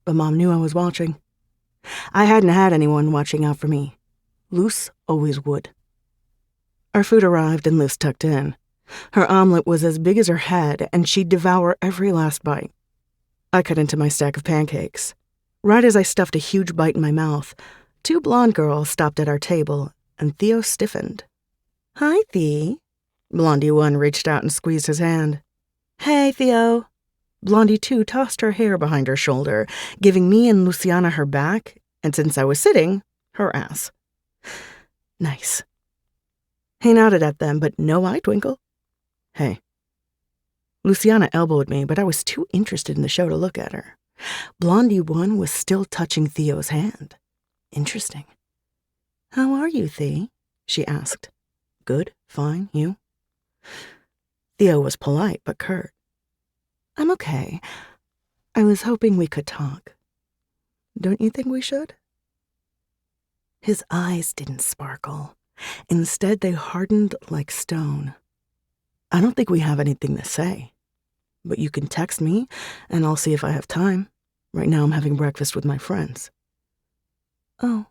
But Mom knew I was watching. I hadn't had anyone watching out for me. Luce always would. Our food arrived and Luce tucked in. Her omelet was as big as her head, and she'd devour every last bite. I cut into my stack of pancakes. Right as I stuffed a huge bite in my mouth, two blonde girls stopped at our table, and Theo stiffened. "Hi, Thee." Blondie 1 reached out and squeezed his hand. "Hey, Theo." Blondie 2 tossed her hair behind her shoulder, giving me and Luciana her back, and since I was sitting, her ass. Nice. He nodded at them, but no eye twinkle. "Hey." Luciana elbowed me, but I was too interested in the show to look at her. Blondie 1 was still touching Theo's hand. Interesting. "How are you, Thee?" she asked. "Good, fine, you?" Theo was polite but curt. "I'm okay. I was hoping we could talk. Don't you think we should?" His eyes didn't sparkle. Instead, they hardened like stone. "I don't think we have anything to say. But you can text me, and I'll see if I have time. Right now I'm having breakfast with my friends." "Oh."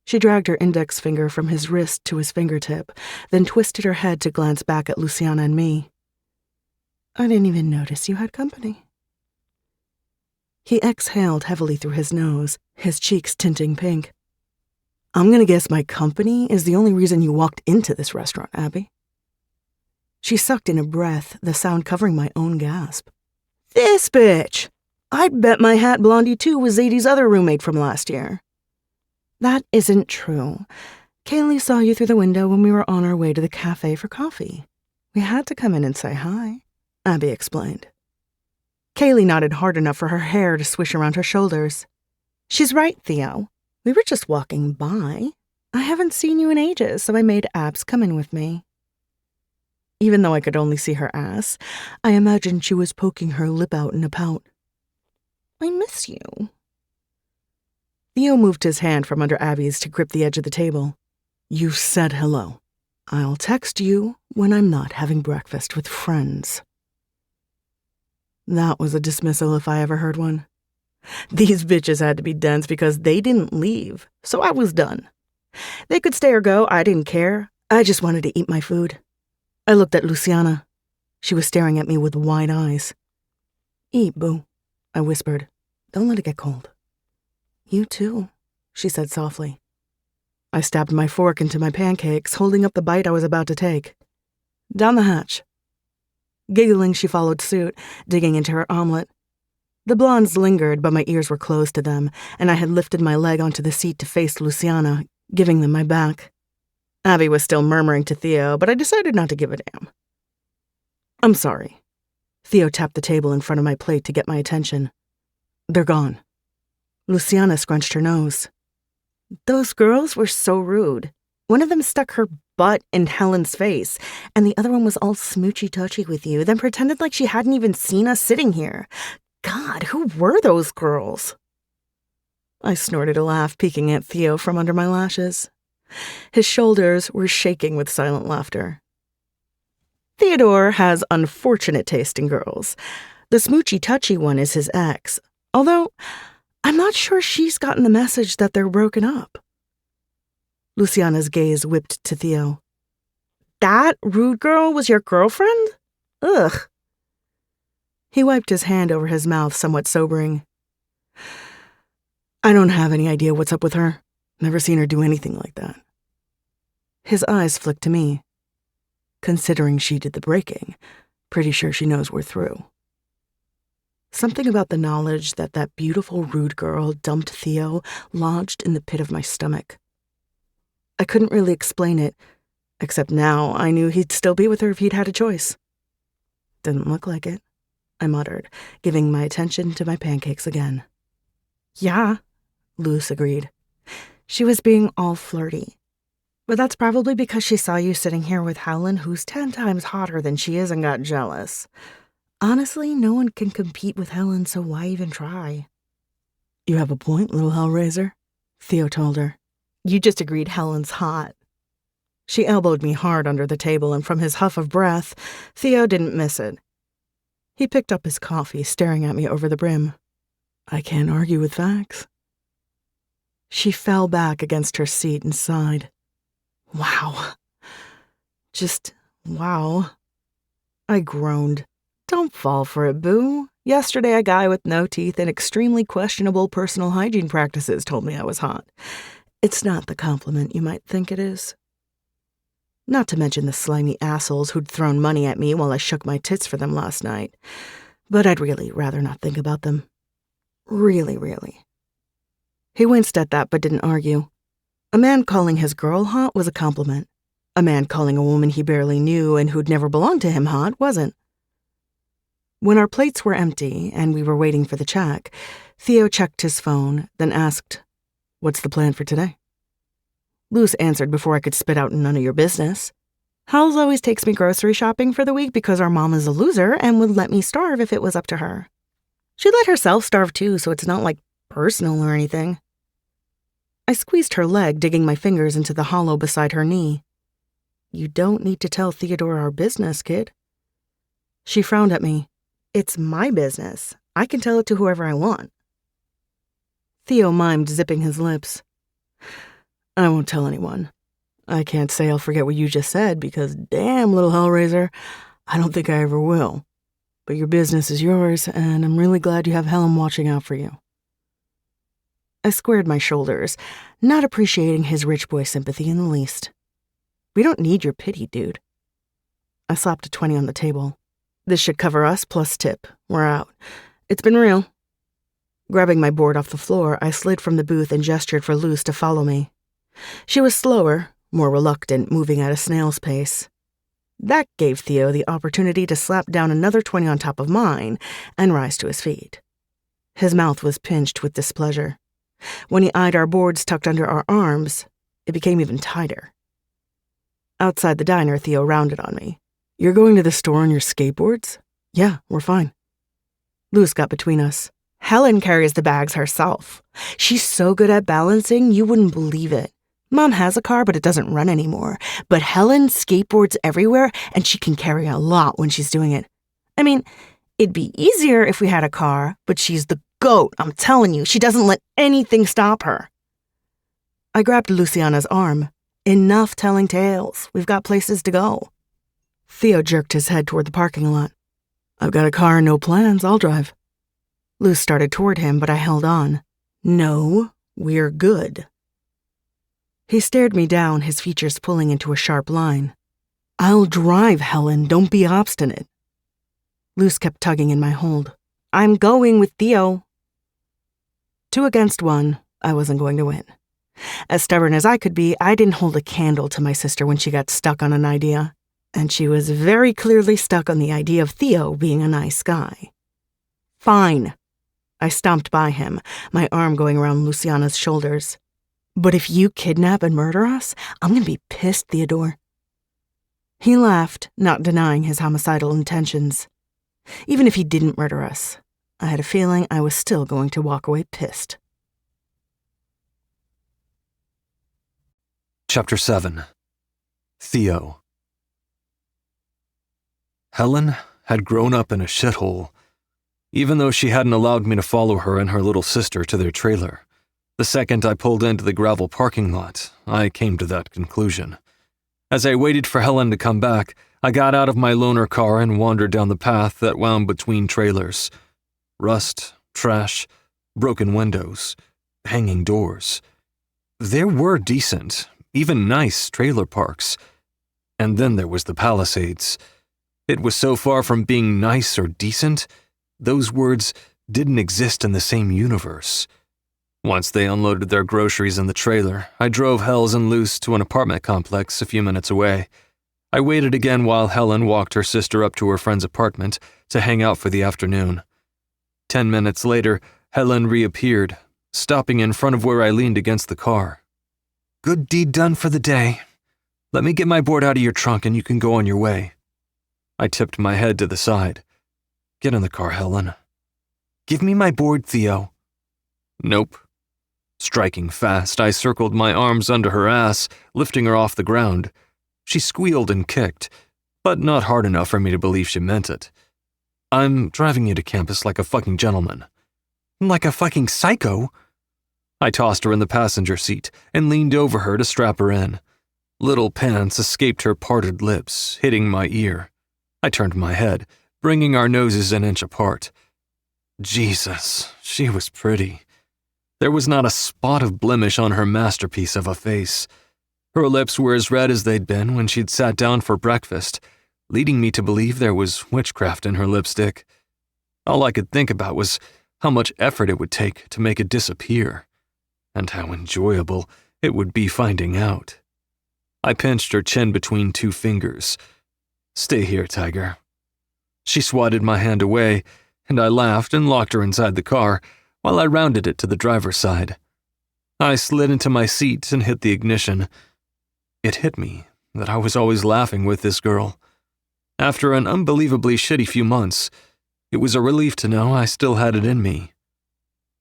She dragged her index finger from his wrist to his fingertip, then twisted her head to glance back at Luciana and me. "I didn't even notice you had company." He exhaled heavily through his nose, his cheeks tinting pink. I'm gonna guess my company is the only reason you walked into this restaurant, Abby. She sucked in a breath, the sound covering my own gasp. This bitch! I'd bet my hat Blondie 2 was Zadie's other roommate from last year. That isn't true. Kaylee saw you through the window when we were on our way to the cafe for coffee. We had to come in and say hi, Abby explained. Kaylee nodded hard enough for her hair to swish around her shoulders. She's right, Theo. We were just walking by. I haven't seen you in ages, so I made Abs come in with me. Even though I could only see her ass, I imagined she was poking her lip out in a pout. I miss you. Theo moved his hand from under Abby's to grip the edge of the table. You said hello. I'll text you when I'm not having breakfast with friends. That was a dismissal if I ever heard one. These bitches had to be dense because they didn't leave, so I was done. They could stay or go, I didn't care. I just wanted to eat my food. I looked at Luciana. She was staring at me with wide eyes. Eat, boo, I whispered. Don't let it get cold. You too, she said softly. I stabbed my fork into my pancakes, holding up the bite I was about to take. Down the hatch. Giggling, she followed suit, digging into her omelet. The blondes lingered, but my ears were closed to them, and I had lifted my leg onto the seat to face Luciana, giving them my back. Abby was still murmuring to Theo, but I decided not to give a damn. I'm sorry. Theo tapped the table in front of my plate to get my attention. They're gone. Luciana scrunched her nose. Those girls were so rude. One of them stuck her butt in Helen's face, and the other one was all smoochy-touchy with you, then pretended like she hadn't even seen us sitting here. God, who were those girls? I snorted a laugh, peeking at Theo from under my lashes. His shoulders were shaking with silent laughter. Theodore has unfortunate taste in girls. The smoochy-touchy one is his ex, although I'm not sure she's gotten the message that they're broken up. Luciana's gaze whipped to Theo. That rude girl was your girlfriend? Ugh. He wiped his hand over his mouth, somewhat sobering. I don't have any idea what's up with her. Never seen her do anything like that. His eyes flicked to me. Considering she did the breaking, pretty sure she knows we're through. Something about the knowledge that that beautiful rude girl dumped Theo lodged in the pit of my stomach. I couldn't really explain it, except now I knew he'd still be with her if he'd had a choice. Didn't look like it, I muttered, giving my attention to my pancakes again. Yeah, Luce agreed. She was being all flirty. But that's probably because she saw you sitting here with Helen, who's 10 times hotter than she is, and got jealous. Honestly, no one can compete with Helen, so why even try? You have a point, little Hellraiser, Theo told her. You just agreed Helen's hot. She elbowed me hard under the table, and from his huff of breath, Theo didn't miss it. He picked up his coffee, staring at me over the brim. I can't argue with facts. She fell back against her seat and sighed. Wow. Just wow. I groaned. Don't fall for it, boo. Yesterday, a guy with no teeth and extremely questionable personal hygiene practices told me I was hot. It's not the compliment you might think it is. Not to mention the slimy assholes who'd thrown money at me while I shook my tits for them last night. But I'd really rather not think about them. Really, really. He winced at that but didn't argue. A man calling his girl hot was a compliment. A man calling a woman he barely knew and who'd never belonged to him hot wasn't. When our plates were empty and we were waiting for the check, Theo checked his phone, then asked, What's the plan for today? Luce answered before I could spit out none of your business. Howls always takes me grocery shopping for the week because our mom is a loser and would let me starve if it was up to her. She'd let herself starve too, so it's not like personal or anything. I squeezed her leg, digging my fingers into the hollow beside her knee. You don't need to tell Theodore our business, kid. She frowned at me. It's my business. I can tell it to whoever I want. Theo mimed, zipping his lips. I won't tell anyone. I can't say I'll forget what you just said because damn, little Hellraiser, I don't think I ever will. but your business is yours, and I'm really glad you have Helen watching out for you. I squared my shoulders, not appreciating his rich boy sympathy in the least. We don't need your pity, dude. I slapped a 20 on the table. This should cover us plus tip. We're out. It's been real. Grabbing my board off the floor, I slid from the booth and gestured for Luce to follow me. She was slower, more reluctant, moving at a snail's pace. That gave Theo the opportunity to slap down another 20 on top of mine and rise to his feet. His mouth was pinched with displeasure. When he eyed our boards tucked under our arms, it became even tighter. Outside the diner, Theo rounded on me. You're going to the store on your skateboards? Yeah, we're fine. Luce got between us. Helen carries the bags herself. She's so good at balancing, you wouldn't believe it. Mom has a car, but it doesn't run anymore. But Helen skateboards everywhere, and she can carry a lot when she's doing it. I mean, it'd be easier if we had a car, but she's the GOAT, I'm telling you. She doesn't let anything stop her. I grabbed Luciana's arm. Enough telling tales. We've got places to go. Theo jerked his head toward the parking lot. I've got a car and no plans. I'll drive. Luce started toward him, but I held on. No, we're good. He stared me down, his features pulling into a sharp line. I'll drive, Helen. Don't be obstinate. Luce kept tugging in my hold. I'm going with Theo. 2 against 1, I wasn't going to win. As stubborn as I could be, I didn't hold a candle to my sister when she got stuck on an idea. And she was very clearly stuck on the idea of Theo being a nice guy. Fine. I stomped by him, my arm going around Luciana's shoulders. But if you kidnap and murder us, I'm going to be pissed, Theodore. He laughed, not denying his homicidal intentions. Even if he didn't murder us, I had a feeling I was still going to walk away pissed. Chapter 7. Theo. Helen had grown up in a shithole, even though she hadn't allowed me to follow her and her little sister to their trailer. The second I pulled into the gravel parking lot, I came to that conclusion. As I waited for Helen to come back, I got out of my loaner car and wandered down the path that wound between trailers. Rust, trash, broken windows, hanging doors. There were decent, even nice trailer parks. And then there was the Palisades. It was so far from being nice or decent, those words didn't exist in the same universe. Once they unloaded their groceries in the trailer, I drove Hells and Luce to an apartment complex a few minutes away. I waited again while Helen walked her sister up to her friend's apartment to hang out for the afternoon. 10 minutes later, Helen reappeared, stopping in front of where I leaned against the car. Good deed done for the day. Let me get my board out of your trunk and you can go on your way. I tipped my head to the side. Get in the car, Helen. Give me my board, Theo. Nope. Striking fast, I circled my arms under her ass, lifting her off the ground. She squealed and kicked, but not hard enough for me to believe she meant it. I'm driving you to campus like a fucking gentleman. Like a fucking psycho? I tossed her in the passenger seat and leaned over her to strap her in. Little pants escaped her parted lips, hitting my ear. I turned my head, bringing our noses an inch apart. Jesus, she was pretty. There was not a spot of blemish on her masterpiece of a face. Her lips were as red as they'd been when she'd sat down for breakfast, leading me to believe there was witchcraft in her lipstick. All I could think about was how much effort it would take to make it disappear, and how enjoyable it would be finding out. I pinched her chin between 2 fingers. Stay here, Tiger. She swatted my hand away, and I laughed and locked her inside the car while I rounded it to the driver's side. I slid into my seat and hit the ignition. It hit me that I was always laughing with this girl. After an unbelievably shitty few months, it was a relief to know I still had it in me.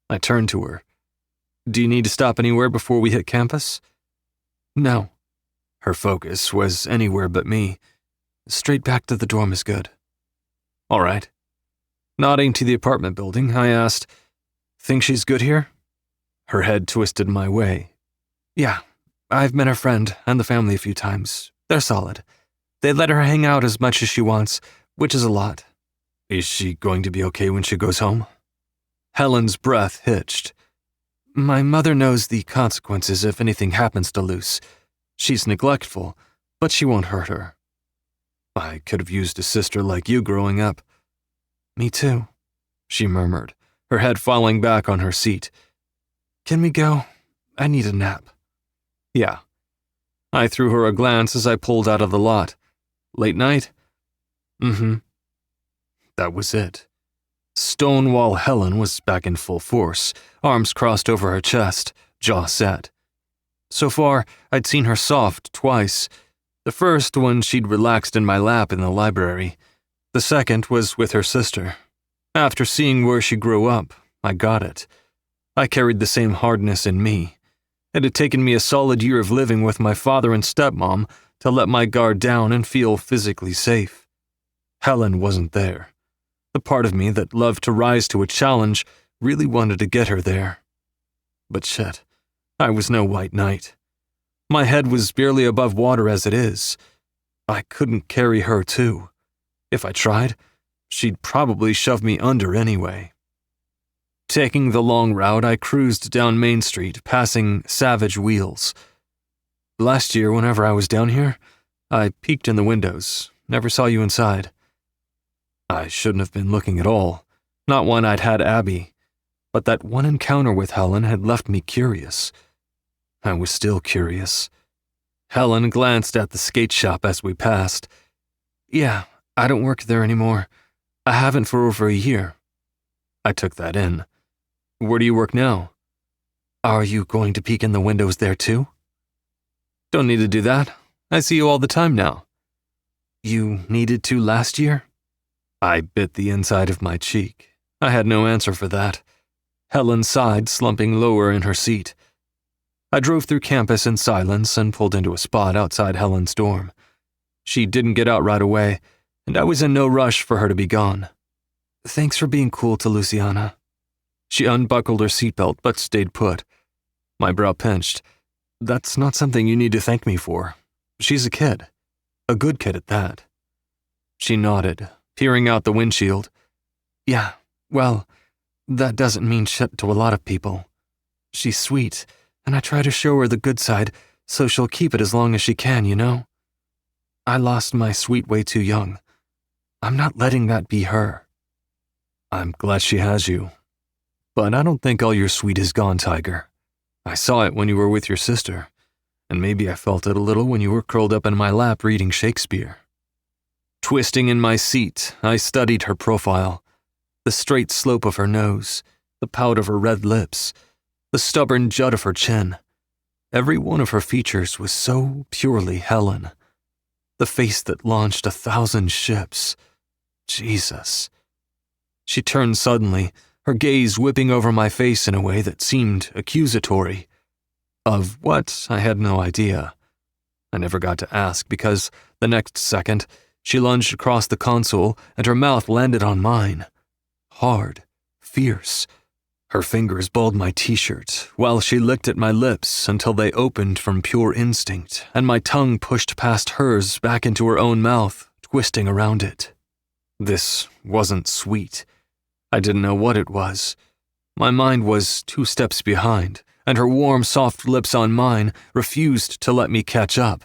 I turned to her. Do you need to stop anywhere before we hit campus? No. Her focus was anywhere but me. Straight back to the dorm is good. All right. Nodding to the apartment building, I asked, Think she's good here? Her head twisted my way. Yeah, I've met her friend and the family a few times. They're solid. They let her hang out as much as she wants, which is a lot. Is she going to be okay when she goes home? Helen's breath hitched. My mother knows the consequences if anything happens to Luce. She's neglectful, but she won't hurt her. I could have used a sister like you growing up. Me too, she murmured, her head falling back on her seat. Can we go? I need a nap. Yeah. I threw her a glance as I pulled out of the lot. Late night? Mm-hmm. That was it. Stonewall Helen was back in full force, arms crossed over her chest, jaw set. So far, I'd seen her soft twice. The first when she'd relaxed in my lap in the library. The second was with her sister. After seeing where she grew up, I got it. I carried the same hardness in me. It had taken me a solid year of living with my father and stepmom to let my guard down and feel physically safe. Helen wasn't there. The part of me that loved to rise to a challenge really wanted to get her there. But shit, I was no white knight. My head was barely above water as it is. I couldn't carry her too. If I tried, she'd probably shove me under anyway. Taking the long route, I cruised down Main Street, passing Savage Wheels. Last year, whenever I was down here, I peeked in the windows, never saw you inside. I shouldn't have been looking at all, not when I'd had Abby, but that one encounter with Helen had left me curious. I was still curious. Helen glanced at the skate shop as we passed. Yeah, I don't work there anymore. I haven't for over a year. I took that in. Where do you work now? Are you going to peek in the windows there too? Don't need to do that. I see you all the time now. You needed to last year? I bit the inside of my cheek. I had no answer for that. Helen sighed, slumping lower in her seat. I drove through campus in silence and pulled into a spot outside Helen's dorm. She didn't get out right away, and I was in no rush for her to be gone. Thanks for being cool to Luciana. She unbuckled her seatbelt but stayed put. My brow pinched. That's not something you need to thank me for. She's a kid. A good kid at that. She nodded, peering out the windshield. Yeah, well, that doesn't mean shit to a lot of people. She's sweet, and I try to show her the good side so she'll keep it as long as she can, you know? I lost my sweet way too young. I'm not letting that be her. I'm glad she has you. But I don't think all your sweet is gone, Tiger. I saw it when you were with your sister, and maybe I felt it a little when you were curled up in my lap reading Shakespeare. Twisting in my seat, I studied her profile. The straight slope of her nose, the pout of her red lips, the stubborn jut of her chin. Every one of her features was so purely Helen. The face that launched 1,000 ships. Jesus. She turned suddenly, her gaze whipping over my face in a way that seemed accusatory. Of what, I had no idea. I never got to ask because the next second, she lunged across the console and her mouth landed on mine. Hard, fierce. Her fingers balled my t-shirt while she licked at my lips until they opened from pure instinct and my tongue pushed past hers back into her own mouth, twisting around it. This wasn't sweet. I didn't know what it was. My mind was 2 steps behind, and her warm, soft lips on mine refused to let me catch up.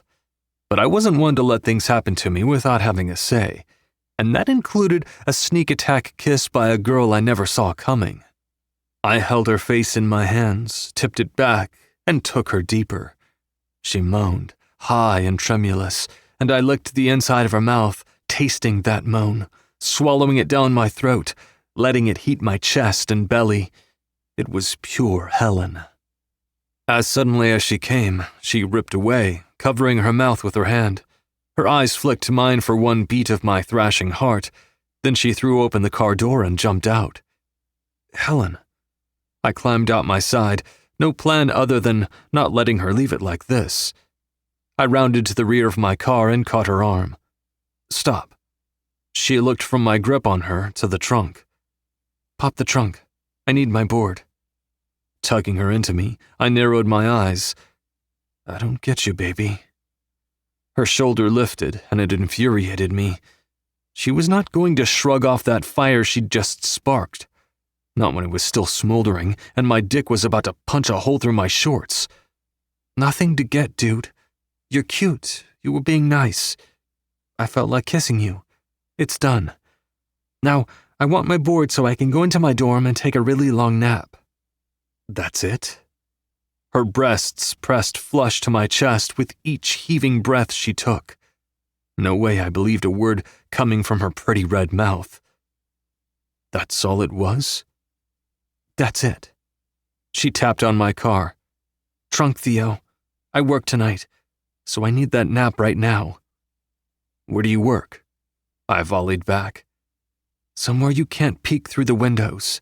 But I wasn't one to let things happen to me without having a say, and that included a sneak attack kiss by a girl I never saw coming. I held her face in my hands, tipped it back, and took her deeper. She moaned, high and tremulous, and I licked the inside of her mouth, tasting that moan, swallowing it down my throat, letting it heat my chest and belly. It was pure Helen. As suddenly as she came, she ripped away, covering her mouth with her hand. Her eyes flicked mine for one beat of my thrashing heart, then she threw open the car door and jumped out. Helen. I climbed out my side, no plan other than not letting her leave it like this. I rounded to the rear of my car and caught her arm. Stop. She looked from my grip on her to the trunk. Pop the trunk. I need my board. Tugging her into me, I narrowed my eyes. I don't get you, baby. Her shoulder lifted, and it infuriated me. She was not going to shrug off that fire she'd just sparked. Not when it was still smoldering and my dick was about to punch a hole through my shorts. Nothing to get, dude. You're cute. You were being nice. I felt like kissing you. It's done. Now, I want my board so I can go into my dorm and take a really long nap. That's it? Her breasts pressed flush to my chest with each heaving breath she took. No way I believed a word coming from her pretty red mouth. That's all it was? That's it. She tapped on my car. Trunk, Theo. I work tonight, so I need that nap right now. Where do you work? I volleyed back. Somewhere you can't peek through the windows.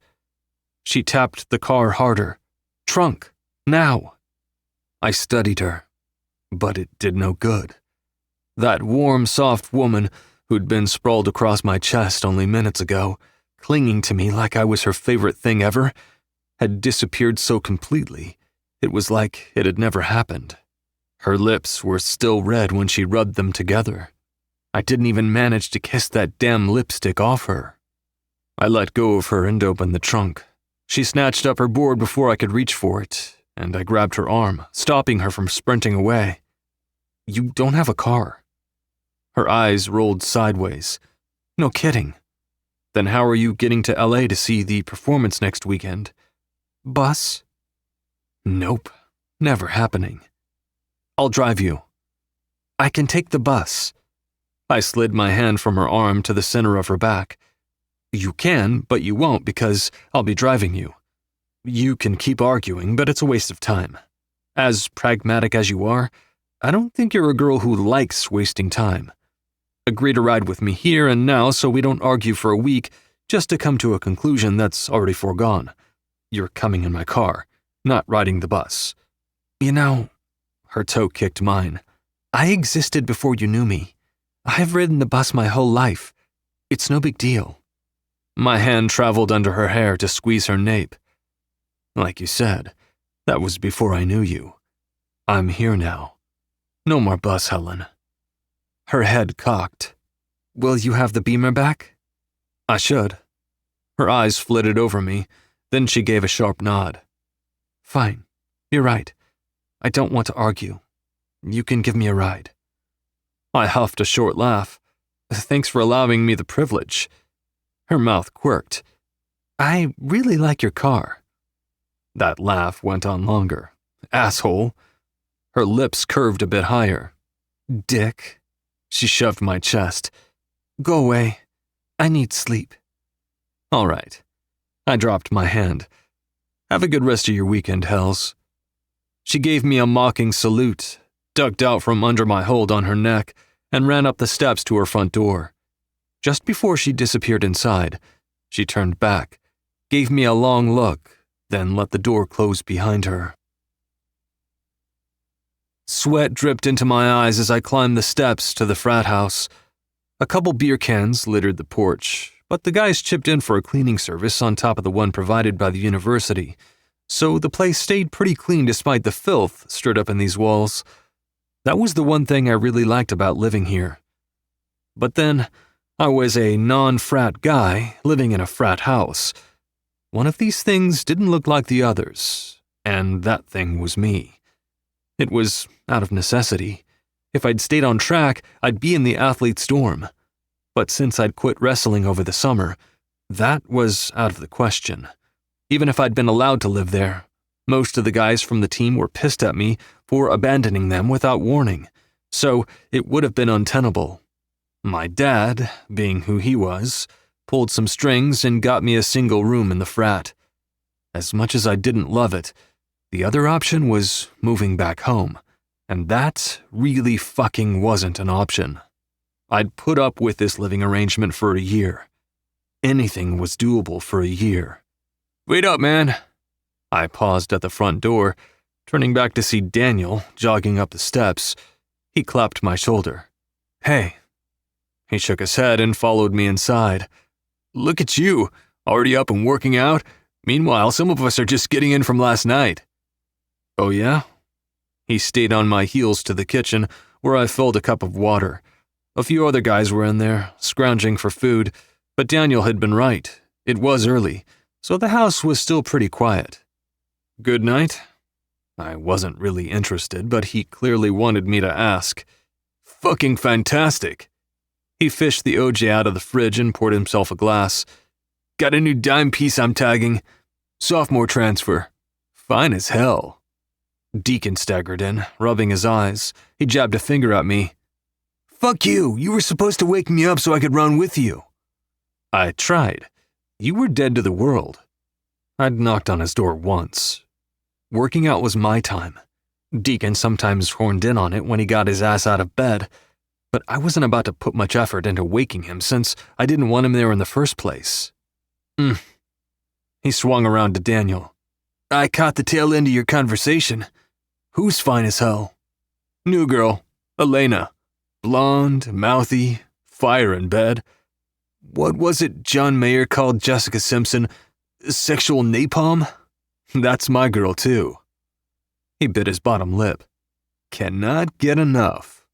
She tapped the car harder. Trunk, now. I studied her, but it did no good. That warm, soft woman who'd been sprawled across my chest only minutes ago, clinging to me like I was her favorite thing ever, had disappeared so completely, it was like it had never happened. Her lips were still red when she rubbed them together. I didn't even manage to kiss that damn lipstick off her. I let go of her and opened the trunk. She snatched up her board before I could reach for it, and I grabbed her arm, stopping her from sprinting away. You don't have a car. Her eyes rolled sideways. No kidding. Then how are you getting to LA to see the performance next weekend? Bus? Nope. Never happening. I'll drive you. I can take the bus. I slid my hand from her arm to the center of her back. You can, but you won't because I'll be driving you. You can keep arguing, but it's a waste of time. As pragmatic as you are, I don't think you're a girl who likes wasting time. Agree to ride with me here and now so we don't argue for a week just to come to a conclusion that's already foregone. You're coming in my car, not riding the bus. You know, her toe kicked mine. I existed before you knew me. I've ridden the bus my whole life. It's no big deal. My hand traveled under her hair to squeeze her nape. Like you said, that was before I knew you. I'm here now. No more bus, Helen. Her head cocked. Will you have the Beamer back? I should. Her eyes flitted over me, then she gave a sharp nod. Fine. You're right. I don't want to argue. You can give me a ride. I huffed a short laugh. Thanks for allowing me the privilege. Her mouth quirked. I really like your car. That laugh went on longer. Asshole. Her lips curved a bit higher. Dick. She shoved my chest. Go away. I need sleep. All right. I dropped my hand. Have a good rest of your weekend, Hells. She gave me a mocking salute, ducked out from under my hold on her neck, and ran up the steps to her front door. Just before she disappeared inside, she turned back, gave me a long look, then let the door close behind her. Sweat dripped into my eyes as I climbed the steps to the frat house. A couple beer cans littered the porch, but the guys chipped in for a cleaning service on top of the one provided by the university, so the place stayed pretty clean despite the filth stirred up in these walls. That was the one thing I really liked about living here. But then, I was a non-frat guy living in a frat house. One of these things didn't look like the others, and that thing was me. It was out of necessity. If I'd stayed on track, I'd be in the athlete's dorm. But since I'd quit wrestling over the summer, that was out of the question. Even if I'd been allowed to live there, most of the guys from the team were pissed at me for abandoning them without warning, so it would have been untenable. My dad, being who he was, pulled some strings and got me a single room in the frat. As much as I didn't love it, the other option was moving back home, and that really fucking wasn't an option. I'd put up with this living arrangement for a year. Anything was doable for a year. Wait up, man. I paused at the front door, turning back to see Daniel jogging up the steps. He clapped my shoulder. Hey. He shook his head and followed me inside. Look at you, already up and working out. Meanwhile, some of us are just getting in from last night. Oh yeah? He stayed on my heels to the kitchen, where I filled a cup of water. A few other guys were in there, scrounging for food, but Daniel had been right. It was early, so the house was still pretty quiet. Good night? I wasn't really interested, but he clearly wanted me to ask. Fucking fantastic. He fished the OJ out of the fridge and poured himself a glass. Got a new dime piece I'm tagging. Sophomore transfer. Fine as hell. Deacon staggered in, rubbing his eyes. He jabbed a finger at me. Fuck you. You were supposed to wake me up so I could run with you. I tried. You were dead to the world. I'd knocked on his door once. Working out was my time. Deacon sometimes horned in on it when he got his ass out of bed, but I wasn't about to put much effort into waking him since I didn't want him there in the first place. He swung around to Daniel. I caught the tail end of your conversation. Who's fine as hell? New girl, Elena. Blonde, mouthy, fire in bed. What was it John Mayer called Jessica Simpson? Sexual napalm? That's my girl, too. He bit his bottom lip. Cannot get enough.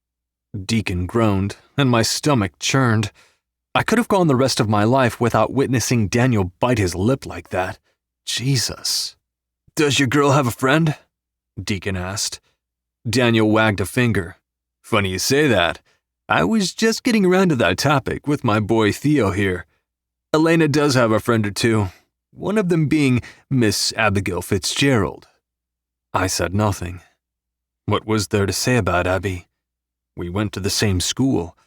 Deacon groaned, and my stomach churned. I could have gone the rest of my life without witnessing Daniel bite his lip like that. Jesus. Does your girl have a friend? Deacon asked. Daniel wagged a finger. Funny you say that. I was just getting around to that topic with my boy Theo here. Elena does have a friend or two, one of them being Miss Abigail Fitzgerald. I said nothing. What was there to say about Abby? We went to the same school.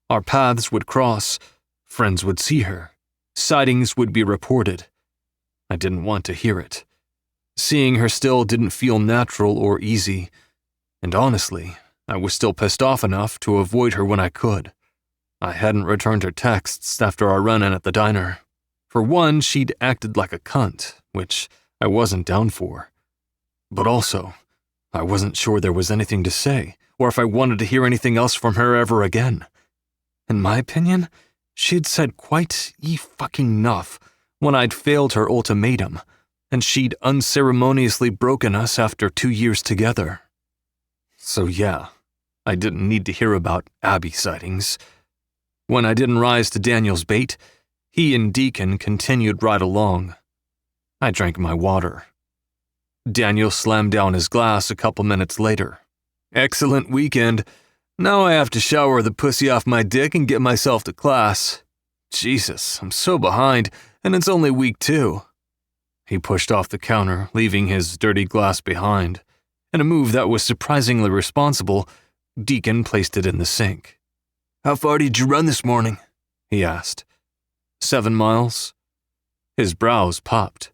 Our paths would cross. Friends would see her. Sightings would be reported. I didn't want to hear it. Seeing her still didn't feel natural or easy. And honestly, I was still pissed off enough to avoid her when I could. I hadn't returned her texts after our run-in at the diner. For one, she'd acted like a cunt, which I wasn't down for. But also, I wasn't sure there was anything to say, or if I wanted to hear anything else from her ever again. In my opinion, she'd said quite fucking enough when I'd failed her ultimatum, and she'd unceremoniously broken us after 2 years together. So yeah, I didn't need to hear about Abby sightings. When I didn't rise to Daniel's bait, he and Deacon continued right along. I drank my water. Daniel slammed down his glass a couple minutes later. Excellent weekend. Now I have to shower the pussy off my dick and get myself to class. Jesus, I'm so behind, and it's only week 2. He pushed off the counter, leaving his dirty glass behind. In a move that was surprisingly responsible, Deacon placed it in the sink. How far did you run this morning? He asked. 7 miles. His brows popped.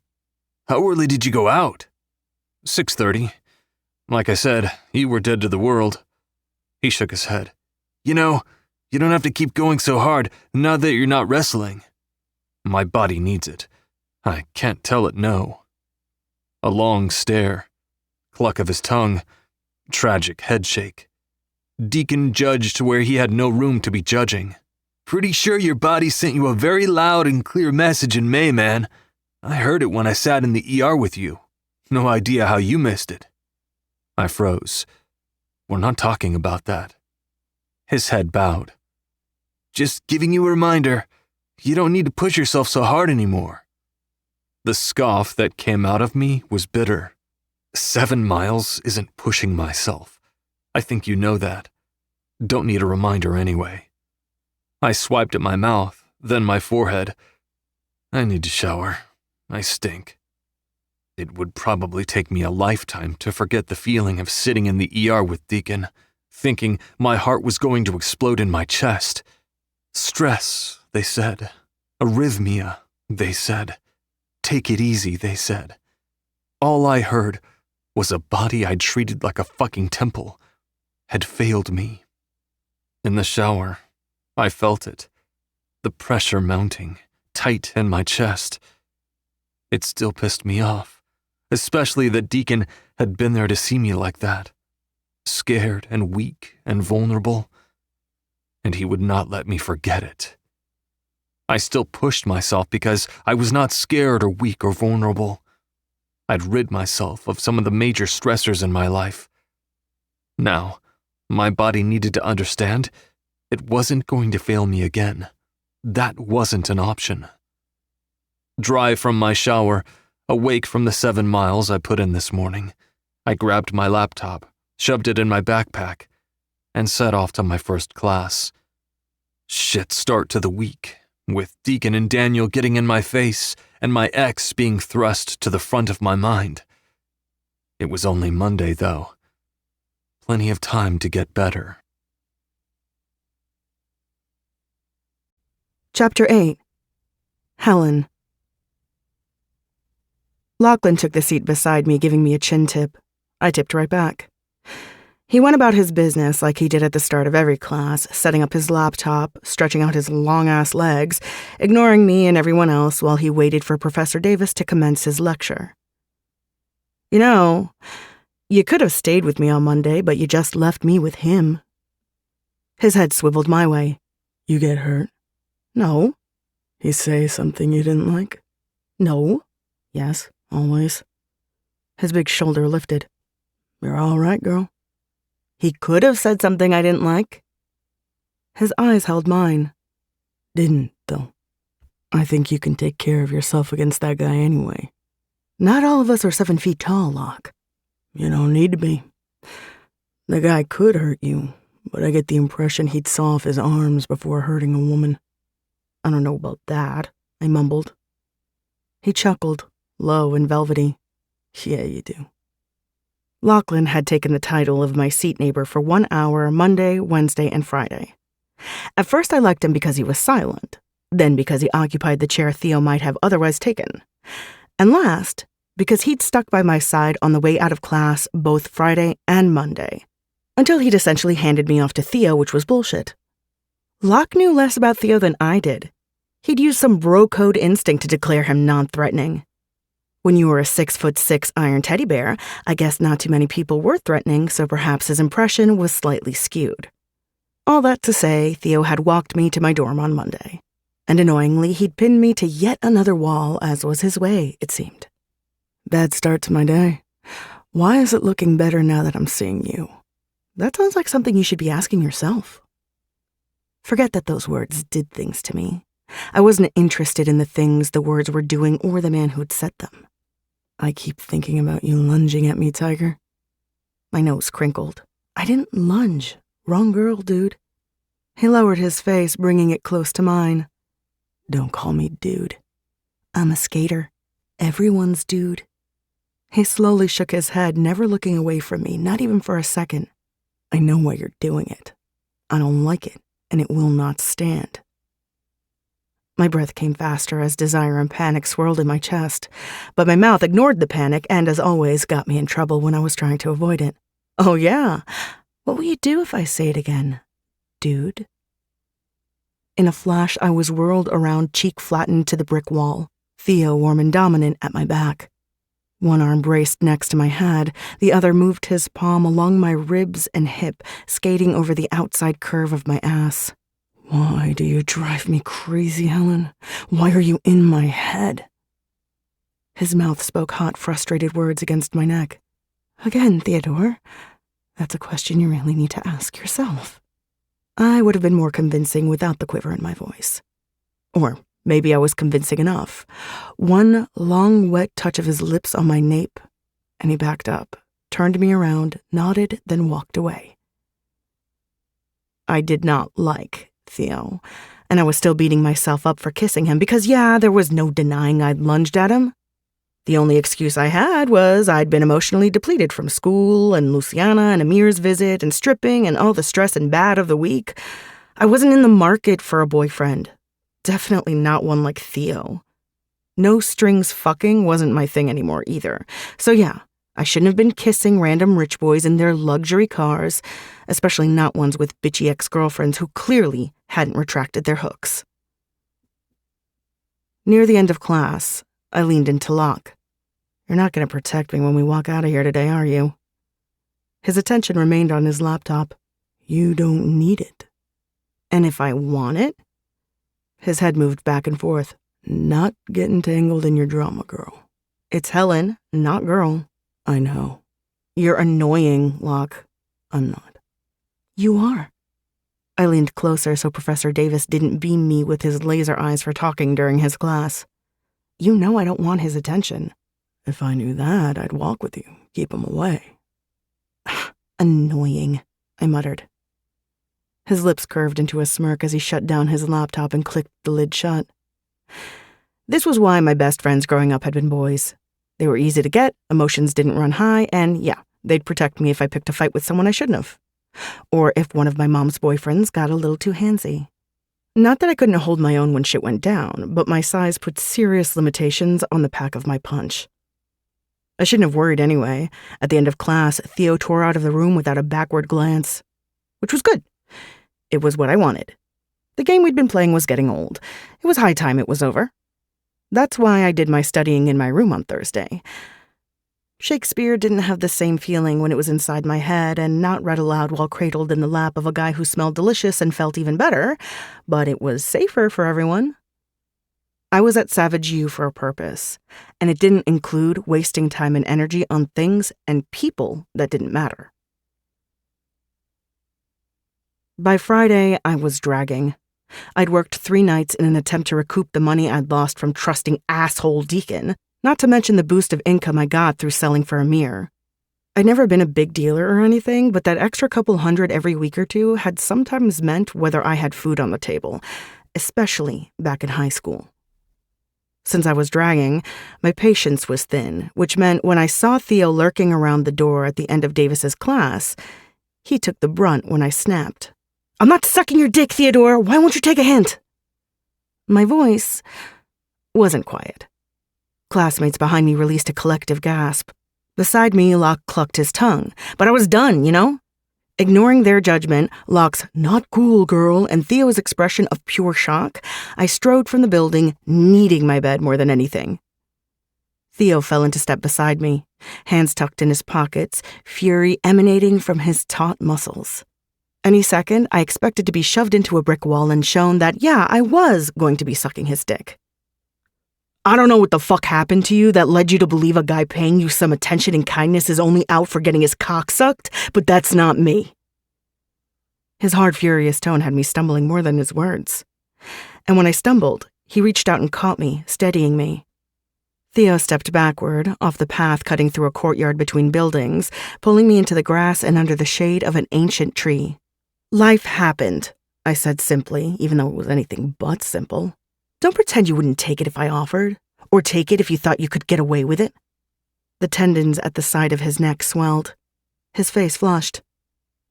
How early did you go out? 6:30. Like I said, you were dead to the world. He shook his head. You know, you don't have to keep going so hard now that you're not wrestling. My body needs it. I can't tell it no. A long stare. Cluck of his tongue. Tragic headshake. Deacon judged where he had no room to be judging. Pretty sure your body sent you a very loud and clear message in May, man. I heard it when I sat in the ER with you. No idea how you missed it. I froze. We're not talking about that. His head bowed. Just giving you a reminder, you don't need to push yourself so hard anymore. The scoff that came out of me was bitter. 7 miles isn't pushing myself. I think you know that. Don't need a reminder anyway. I swiped at my mouth, then my forehead. I need to shower. I stink. It would probably take me a lifetime to forget the feeling of sitting in the ER with Deacon, thinking my heart was going to explode in my chest. Stress, they said. Arrhythmia, they said. Take it easy, they said. All I heard was a body I'd treated like a fucking temple had failed me. In the shower, I felt it. The pressure mounting, tight in my chest. It still pissed me off, especially that Deacon had been there to see me like that. Scared and weak and vulnerable. And he would not let me forget it. I still pushed myself because I was not scared or weak or vulnerable. I'd rid myself of some of the major stressors in my life. Now, my body needed to understand It wasn't going to fail me again. That wasn't an option. Dry from my shower, awake from the 7 miles I put in this morning, I grabbed my laptop, shoved it in my backpack, and set off to my first class. Shit start to the week, with Deacon and Daniel getting in my face and my ex being thrust to the front of my mind. It was only Monday, though. Plenty of time to get better. Chapter 8. Helen. Lachlan took the seat beside me, giving me a chin tip. I tipped right back. He went about his business like he did at the start of every class, setting up his laptop, stretching out his long-ass legs, ignoring me and everyone else while he waited for Professor Davis to commence his lecture. You know, you could have stayed with me on Monday, but you just left me with him. His head swiveled my way. You get hurt? No. He say something you didn't like? No. Yes, always. His big shoulder lifted. You're all right, girl. He could have said something I didn't like. His eyes held mine. Didn't, though. I think you can take care of yourself against that guy anyway. Not all of us are 7 feet tall, Locke. You don't need to be. The guy could hurt you, but I get the impression he'd saw off his arms before hurting a woman. I don't know about that, I mumbled. He chuckled, low and velvety. Yeah, you do. Lachlan had taken the title of my seat neighbor for 1 hour, Monday, Wednesday, and Friday. At first I liked him because he was silent, then because he occupied the chair Theo might have otherwise taken, and last, because he'd stuck by my side on the way out of class both Friday and Monday, until he'd essentially handed me off to Theo, which was bullshit. Locke knew less about Theo than I did. He'd used some bro code instinct to declare him non-threatening. When you were a 6'6" iron teddy bear, I guess not too many people were threatening, so perhaps his impression was slightly skewed. All that to say, Theo had walked me to my dorm on Monday, and annoyingly, he'd pinned me to yet another wall, as was his way, it seemed. Bad start to my day. Why is it looking better now that I'm seeing you? That sounds like something you should be asking yourself. Forget that those words did things to me. I wasn't interested in the things the words were doing or the man who'd said them. I keep thinking about you lunging at me, Tiger. My nose crinkled. I didn't lunge. Wrong girl, dude. He lowered his face, bringing it close to mine. Don't call me dude. I'm a skater. Everyone's dude. He slowly shook his head, never looking away from me, not even for a second. I know why you're doing it. I don't like it, and it will not stand. My breath came faster as desire and panic swirled in my chest, but my mouth ignored the panic and, as always, got me in trouble when I was trying to avoid it. Oh yeah? What will you do if I say it again, dude? In a flash, I was whirled around, cheek flattened to the brick wall, Theo warm and dominant at my back. One arm braced next to my head, the other moved his palm along my ribs and hip, skating over the outside curve of my ass. Why do you drive me crazy, Helen? Why are you in my head? His mouth spoke hot, frustrated words against my neck. Again, Theodore, that's a question you really need to ask yourself. I would have been more convincing without the quiver in my voice. Or maybe I was convincing enough. One long, wet touch of his lips on my nape, and he backed up, turned me around, nodded, then walked away. I did not like Theo, and I was still beating myself up for kissing him because, yeah, there was no denying I'd lunged at him. The only excuse I had was I'd been emotionally depleted from school and Luciana and Amir's visit and stripping and all the stress and bad of the week. I wasn't in the market for a boyfriend. Definitely not one like Theo. No strings fucking wasn't my thing anymore either. So yeah, I shouldn't have been kissing random rich boys in their luxury cars, especially not ones with bitchy ex-girlfriends who clearly hadn't retracted their hooks. Near the end of class, I leaned into Locke. You're not going to protect me when we walk out of here today, are you? His attention remained on his laptop. You don't need it. And if I want it? His head moved back and forth. Not getting tangled in your drama, girl. It's Helen, not girl. I know. You're annoying, Locke. I'm not. You are. I leaned closer so Professor Davis didn't beam me with his laser eyes for talking during his class. You know I don't want his attention. If I knew that, I'd walk with you, keep him away. Annoying, I muttered. His lips curved into a smirk as he shut down his laptop and clicked the lid shut. This was why my best friends growing up had been boys. They were easy to get, emotions didn't run high, and yeah, they'd protect me if I picked a fight with someone I shouldn't have. Or if one of my mom's boyfriends got a little too handsy. Not that I couldn't hold my own when shit went down, but my size put serious limitations on the pack of my punch. I shouldn't have worried anyway. At the end of class, Theo tore out of the room without a backward glance. Which was good. It was what I wanted. The game we'd been playing was getting old. It was high time it was over. That's why I did my studying in my room on Thursday. Shakespeare didn't have the same feeling when it was inside my head and not read aloud while cradled in the lap of a guy who smelled delicious and felt even better, but it was safer for everyone. I was at Savage U for a purpose, and it didn't include wasting time and energy on things and people that didn't matter. By Friday, I was dragging. I'd worked 3 nights in an attempt to recoup the money I'd lost from trusting asshole Deacon, not to mention the boost of income I got through selling for Amir. I'd never been a big dealer or anything, but that extra couple hundred every week or two had sometimes meant whether I had food on the table, especially back in high school. Since I was dragging, my patience was thin, which meant when I saw Theo lurking around the door at the end of Davis's class, he took the brunt when I snapped. "I'm not sucking your dick, Theodore. Why won't you take a hint?" My voice wasn't quiet. Classmates behind me released a collective gasp. Beside me, Locke clucked his tongue. But I was done, you know? Ignoring their judgment, Locke's "not cool, girl," and Theo's expression of pure shock, I strode from the building, needing my bed more than anything. Theo fell into step beside me, hands tucked in his pockets, fury emanating from his taut muscles. Any second, I expected to be shoved into a brick wall and shown that, yeah, I was going to be sucking his dick. "I don't know what the fuck happened to you that led you to believe a guy paying you some attention and kindness is only out for getting his cock sucked, but that's not me." His hard, furious tone had me stumbling more than his words. And when I stumbled, he reached out and caught me, steadying me. Theo stepped backward, off the path cutting through a courtyard between buildings, pulling me into the grass and under the shade of an ancient tree. "Life happened," I said simply, even though it was anything but simple. "Don't pretend you wouldn't take it if I offered, or take it if you thought you could get away with it." The tendons at the side of his neck swelled. His face flushed.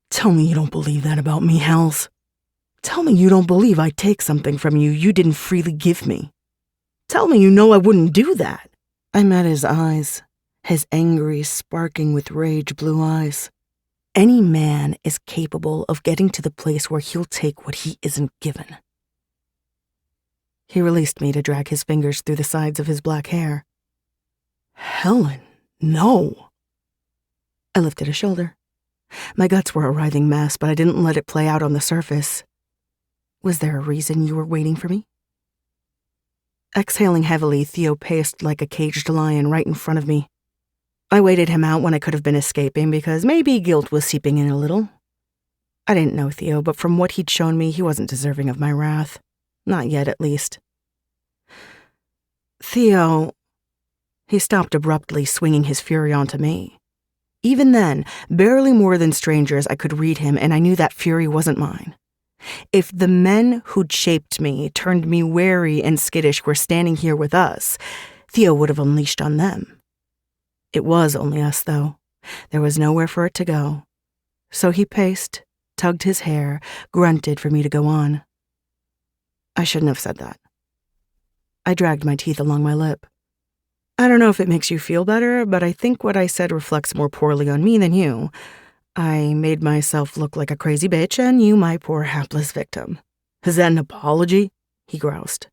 "Tell me you don't believe that about me, Hells. Tell me you don't believe I take something from you didn't freely give me. Tell me you know I wouldn't do that." I met his eyes, his angry, sparking with rage blue eyes. Any man is capable of getting to the place where he'll take what he isn't given. He released me to drag his fingers through the sides of his black hair. "Helen, no." I lifted a shoulder. My guts were a writhing mess, but I didn't let it play out on the surface. "Was there a reason you were waiting for me?" Exhaling heavily, Theo paced like a caged lion right in front of me. I waited him out when I could have been escaping because maybe guilt was seeping in a little. I didn't know Theo, but from what he'd shown me, he wasn't deserving of my wrath. Not yet, at least. "Theo..." He stopped abruptly, swinging his fury onto me. Even then, barely more than strangers, I could read him, and I knew that fury wasn't mine. If the men who'd shaped me, turned me wary and skittish, were standing here with us, Theo would have unleashed on them. It was only us, though. There was nowhere for it to go. So he paced, tugged his hair, grunted for me to go on. I shouldn't have said that. I dragged my teeth along my lip. "I don't know if it makes you feel better, but I think what I said reflects more poorly on me than you. I made myself look like a crazy bitch, and you my poor hapless victim." "Is that an apology?" he groused.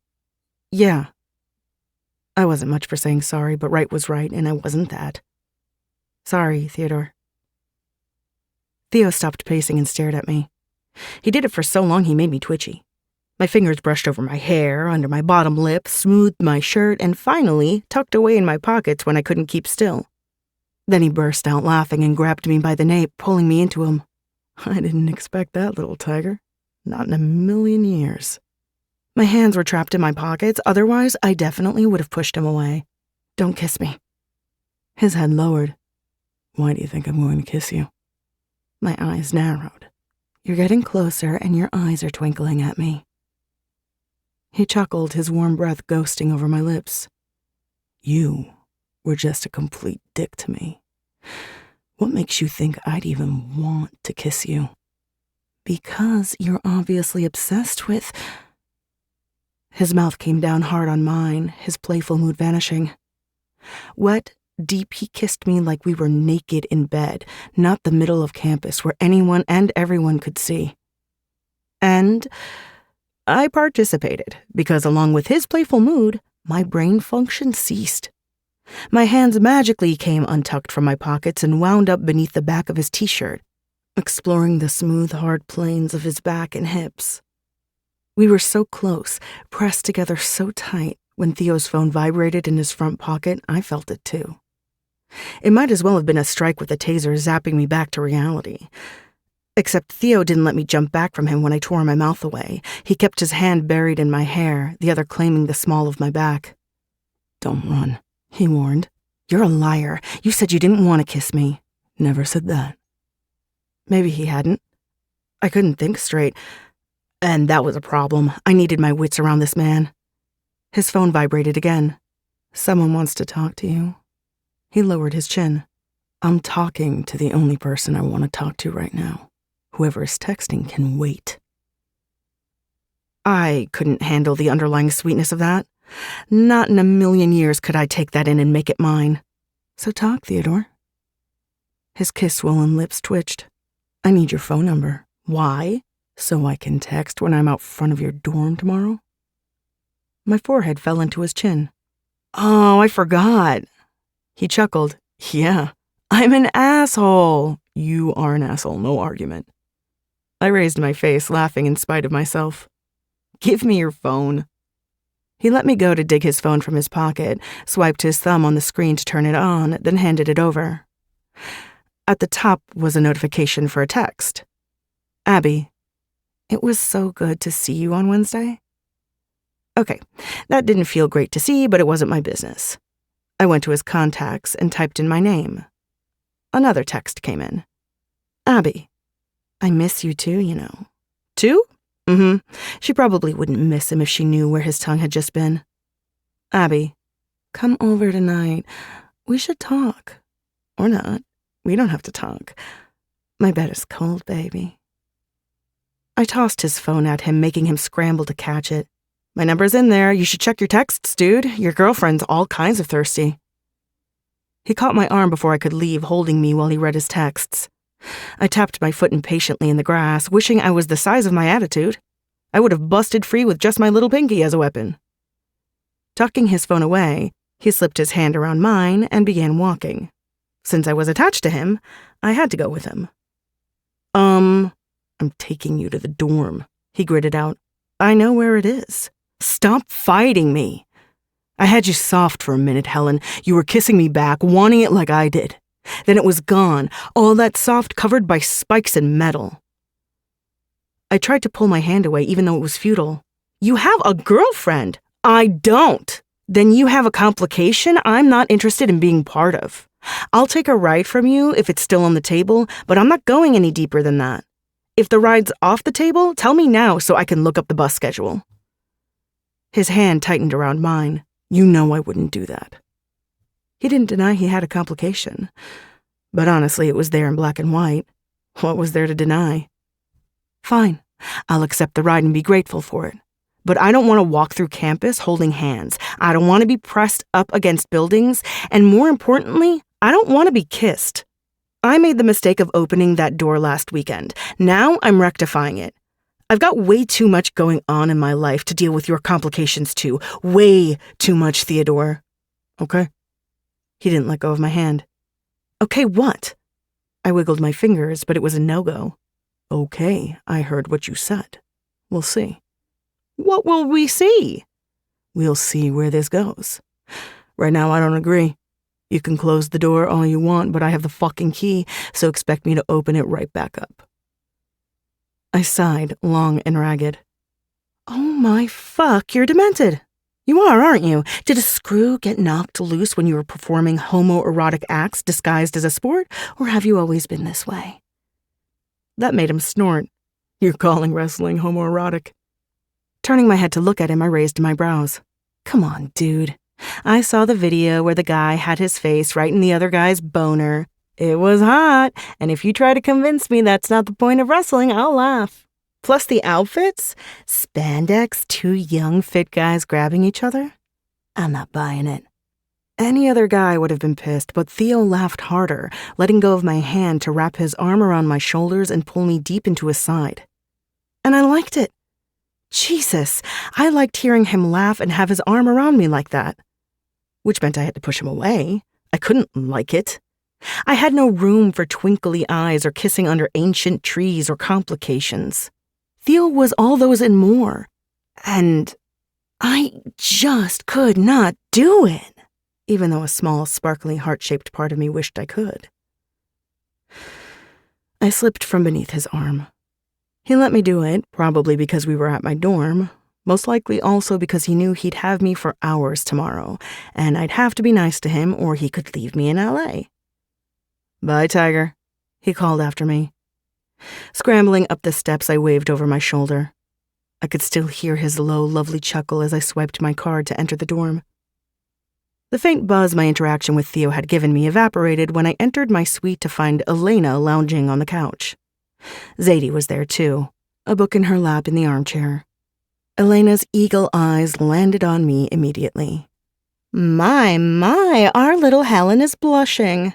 "Yeah." I wasn't much for saying sorry, but right was right, and I wasn't that. "Sorry, Theodore." Theo stopped pacing and stared at me. He did it for so long he made me twitchy. My fingers brushed over my hair, under my bottom lip, smoothed my shirt, and finally tucked away in my pockets when I couldn't keep still. Then he burst out laughing and grabbed me by the nape, pulling me into him. "I didn't expect that, little tiger. Not in a million years. My hands were trapped in my pockets, otherwise I definitely would have pushed him away. Don't kiss me. His head lowered. Why do you think I'm going to kiss you? My eyes narrowed. You're getting closer and your eyes are twinkling at me. He chuckled, his warm breath ghosting over my lips. You were just a complete dick to me. What makes you think I'd even want to kiss you? Because you're obviously obsessed with... His mouth came down hard on mine, his playful mood vanishing. Wet, deep, he kissed me like we were naked in bed, not the middle of campus where anyone and everyone could see. And I participated, because along with his playful mood, my brain function ceased. My hands magically came untucked from my pockets and wound up beneath the back of his t-shirt, exploring the smooth, hard planes of his back and hips. We were so close, pressed together so tight, when Theo's phone vibrated in his front pocket, I felt it too. It might as well have been a strike with a taser zapping me back to reality. Except Theo didn't let me jump back from him when I tore my mouth away. He kept his hand buried in my hair, the other claiming the small of my back. Don't run, he warned. You're a liar. You said you didn't want to kiss me. Never said that. Maybe he hadn't. I couldn't think straight. And that was a problem. I needed my wits around this man. His phone vibrated again. Someone wants to talk to you. He lowered his chin. I'm talking to the only person I want to talk to right now. Whoever is texting can wait. I couldn't handle the underlying sweetness of that. Not in a million years could I take that in and make it mine. So talk, Theodore. His kiss-swollen lips twitched. I need your phone number. Why? So I can text when I'm out front of your dorm tomorrow? My forehead fell into his chin. Oh, I forgot. He chuckled. Yeah, I'm an asshole. You are an asshole, no argument. I raised my face, laughing in spite of myself. Give me your phone. He let me go to dig his phone from his pocket, swiped his thumb on the screen to turn it on, then handed it over. At the top was a notification for a text. Abby, it was so good to see you on Wednesday. Okay, that didn't feel great to see, but it wasn't my business. I went to his contacts and typed in my name. Another text came in. Abby, I miss you too, you know. Too? Mm-hmm. She probably wouldn't miss him if she knew where his tongue had just been. Abby, come over tonight. We should talk. Or not. We don't have to talk. My bed is cold, baby. I tossed his phone at him, making him scramble to catch it. My number's in there. You should check your texts, dude. Your girlfriend's all kinds of thirsty. He caught my arm before I could leave, holding me while he read his texts. I tapped my foot impatiently in the grass, wishing I was the size of my attitude. I would have busted free with just my little pinky as a weapon. Tucking his phone away, he slipped his hand around mine and began walking. Since I was attached to him, I had to go with him. I'm taking you to the dorm, he gritted out. I know where it is. Stop fighting me. I had you soft for a minute, Helen. You were kissing me back, wanting it like I did. Then it was gone, all that soft covered by spikes and metal. I tried to pull my hand away, even though it was futile. You have a girlfriend. I don't. Then you have a complication I'm not interested in being part of. I'll take a ride from you if it's still on the table, but I'm not going any deeper than that. If the ride's off the table, tell me now so I can look up the bus schedule. His hand tightened around mine. You know I wouldn't do that. He didn't deny he had a complication. But honestly, it was there in black and white. What was there to deny? Fine, I'll accept the ride and be grateful for it. But I don't want to walk through campus holding hands. I don't want to be pressed up against buildings. And more importantly, I don't want to be kissed. I made the mistake of opening that door last weekend. Now I'm rectifying it. I've got way too much going on in my life to deal with your complications too. Way too much, Theodore. Okay. He didn't let go of my hand. Okay, what? I wiggled my fingers, but it was a no-go. Okay, I heard what you said. We'll see. What will we see? We'll see where this goes. Right now, I don't agree. You can close the door all you want, but I have the fucking key, so expect me to open it right back up. I sighed, long and ragged. Oh my fuck, you're demented. You are, aren't you? Did a screw get knocked loose when you were performing homoerotic acts disguised as a sport, or have you always been this way? That made him snort. You're calling wrestling homoerotic. Turning my head to look at him, I raised my brows. Come on, dude. I saw the video where the guy had his face right in the other guy's boner. It was hot, and if you try to convince me that's not the point of wrestling, I'll laugh. Plus the outfits? Spandex, two young, fit guys grabbing each other? I'm not buying it. Any other guy would have been pissed, but Theo laughed harder, letting go of my hand to wrap his arm around my shoulders and pull me deep into his side. And I liked it. Jesus, I liked hearing him laugh and have his arm around me like that. Which meant I had to push him away. I couldn't like it. I had no room for twinkly eyes or kissing under ancient trees or complications. Theo was all those and more. And I just could not do it, even though a small, sparkly, heart-shaped part of me wished I could. I slipped from beneath his arm. He let me do it, probably because we were at my dorm, most likely also because he knew he'd have me for hours tomorrow, and I'd have to be nice to him or he could leave me in L.A. Bye, Tiger, he called after me. Scrambling up the steps, I waved over my shoulder. I could still hear his low, lovely chuckle as I swiped my card to enter the dorm. The faint buzz my interaction with Theo had given me evaporated when I entered my suite to find Elena lounging on the couch. Zadie was there too, a book in her lap in the armchair. Elena's eagle eyes landed on me immediately. My, our little Helen is blushing.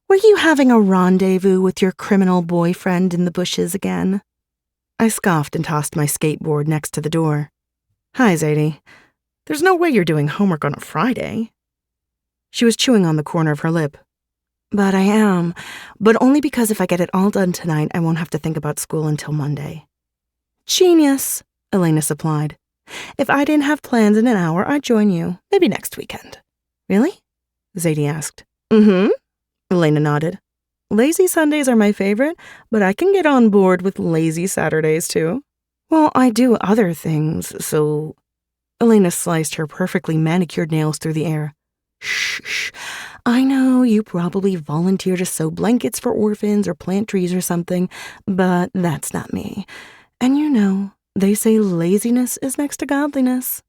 Were you having a rendezvous with your criminal boyfriend in the bushes again? I scoffed and tossed my skateboard next to the door. Hi, Zadie. There's no way you're doing homework on a Friday. She was chewing on the corner of her lip. But I am, but only because if I get it all done tonight, I won't have to think about school until Monday. Genius, Elena supplied. If I didn't have plans in an hour, I'd join you, maybe next weekend. Really? Zadie asked. Mm-hmm. Elena nodded. Lazy Sundays are my favorite, but I can get on board with lazy Saturdays too. Well, I do other things, so... Elena sliced her perfectly manicured nails through the air. Shh. I know you probably volunteer to sew blankets for orphans or plant trees or something, but that's not me. And you know, they say laziness is next to godliness.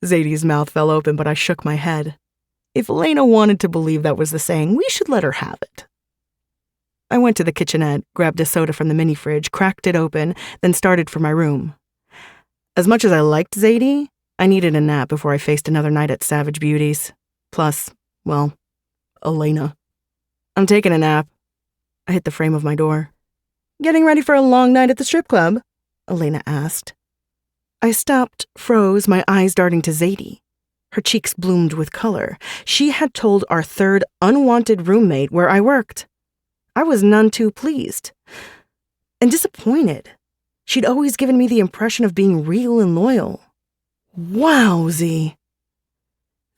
Zadie's mouth fell open, but I shook my head. If Elena wanted to believe that was the saying, we should let her have it. I went to the kitchenette, grabbed a soda from the mini fridge, cracked it open, then started for my room. As much as I liked Zadie, I needed a nap before I faced another night at Savage Beauty's. Plus, well, Elena. I'm taking a nap. I hit the frame of my door. Getting ready for a long night at the strip club? Elena asked. I stopped, froze, my eyes darting to Zadie. Her cheeks bloomed with color. She had told our third unwanted roommate where I worked. I was none too pleased. And disappointed. She'd always given me the impression of being real and loyal. Wowsy.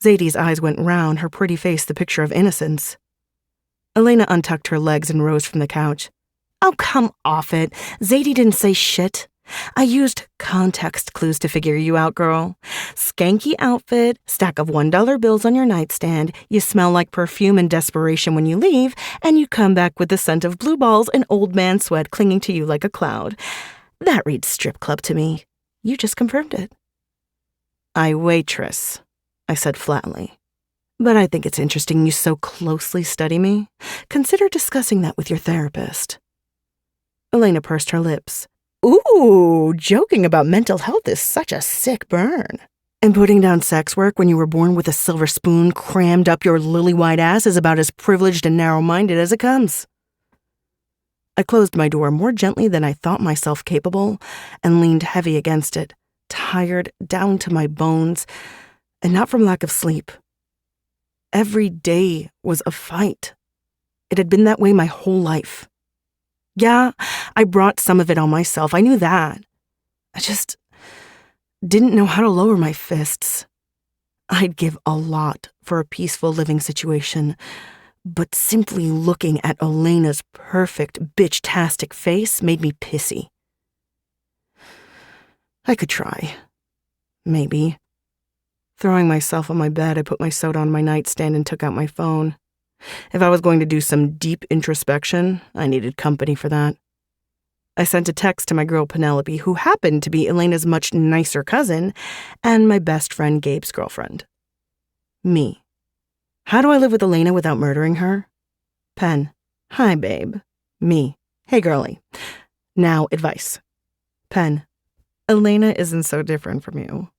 Zadie's eyes went round, her pretty face the picture of innocence. Elena untucked her legs and rose from the couch. Oh, come off it. Zadie didn't say shit. I used context clues to figure you out, girl. Skanky outfit, stack of $1 bills on your nightstand, you smell like perfume and desperation when you leave, and you come back with the scent of blue balls and old man sweat clinging to you like a cloud. That reads strip club to me. You just confirmed it. I waitress, I said flatly. But I think it's interesting you so closely study me. Consider discussing that with your therapist. Elena pursed her lips. Ooh, joking about mental health is such a sick burn. And putting down sex work when you were born with a silver spoon crammed up your lily-white ass is about as privileged and narrow-minded as it comes. I closed my door more gently than I thought myself capable and leaned heavy against it, tired down to my bones, and not from lack of sleep. Every day was a fight. It had been that way my whole life. Yeah, I brought some of it on myself. I knew that. I just didn't know how to lower my fists. I'd give a lot for a peaceful living situation, but simply looking at Elena's perfect bitch-tastic face made me pissy. I could try. Maybe. Throwing myself on my bed, I put my soda on my nightstand and took out my phone. If I was going to do some deep introspection, I needed company for that. I sent a text to my girl Penelope, who happened to be Elena's much nicer cousin, and my best friend Gabe's girlfriend. Me. How do I live with Elena without murdering her? Pen. Hi, babe. Me. Hey, girlie. Now, advice. Pen. Elena isn't so different from you.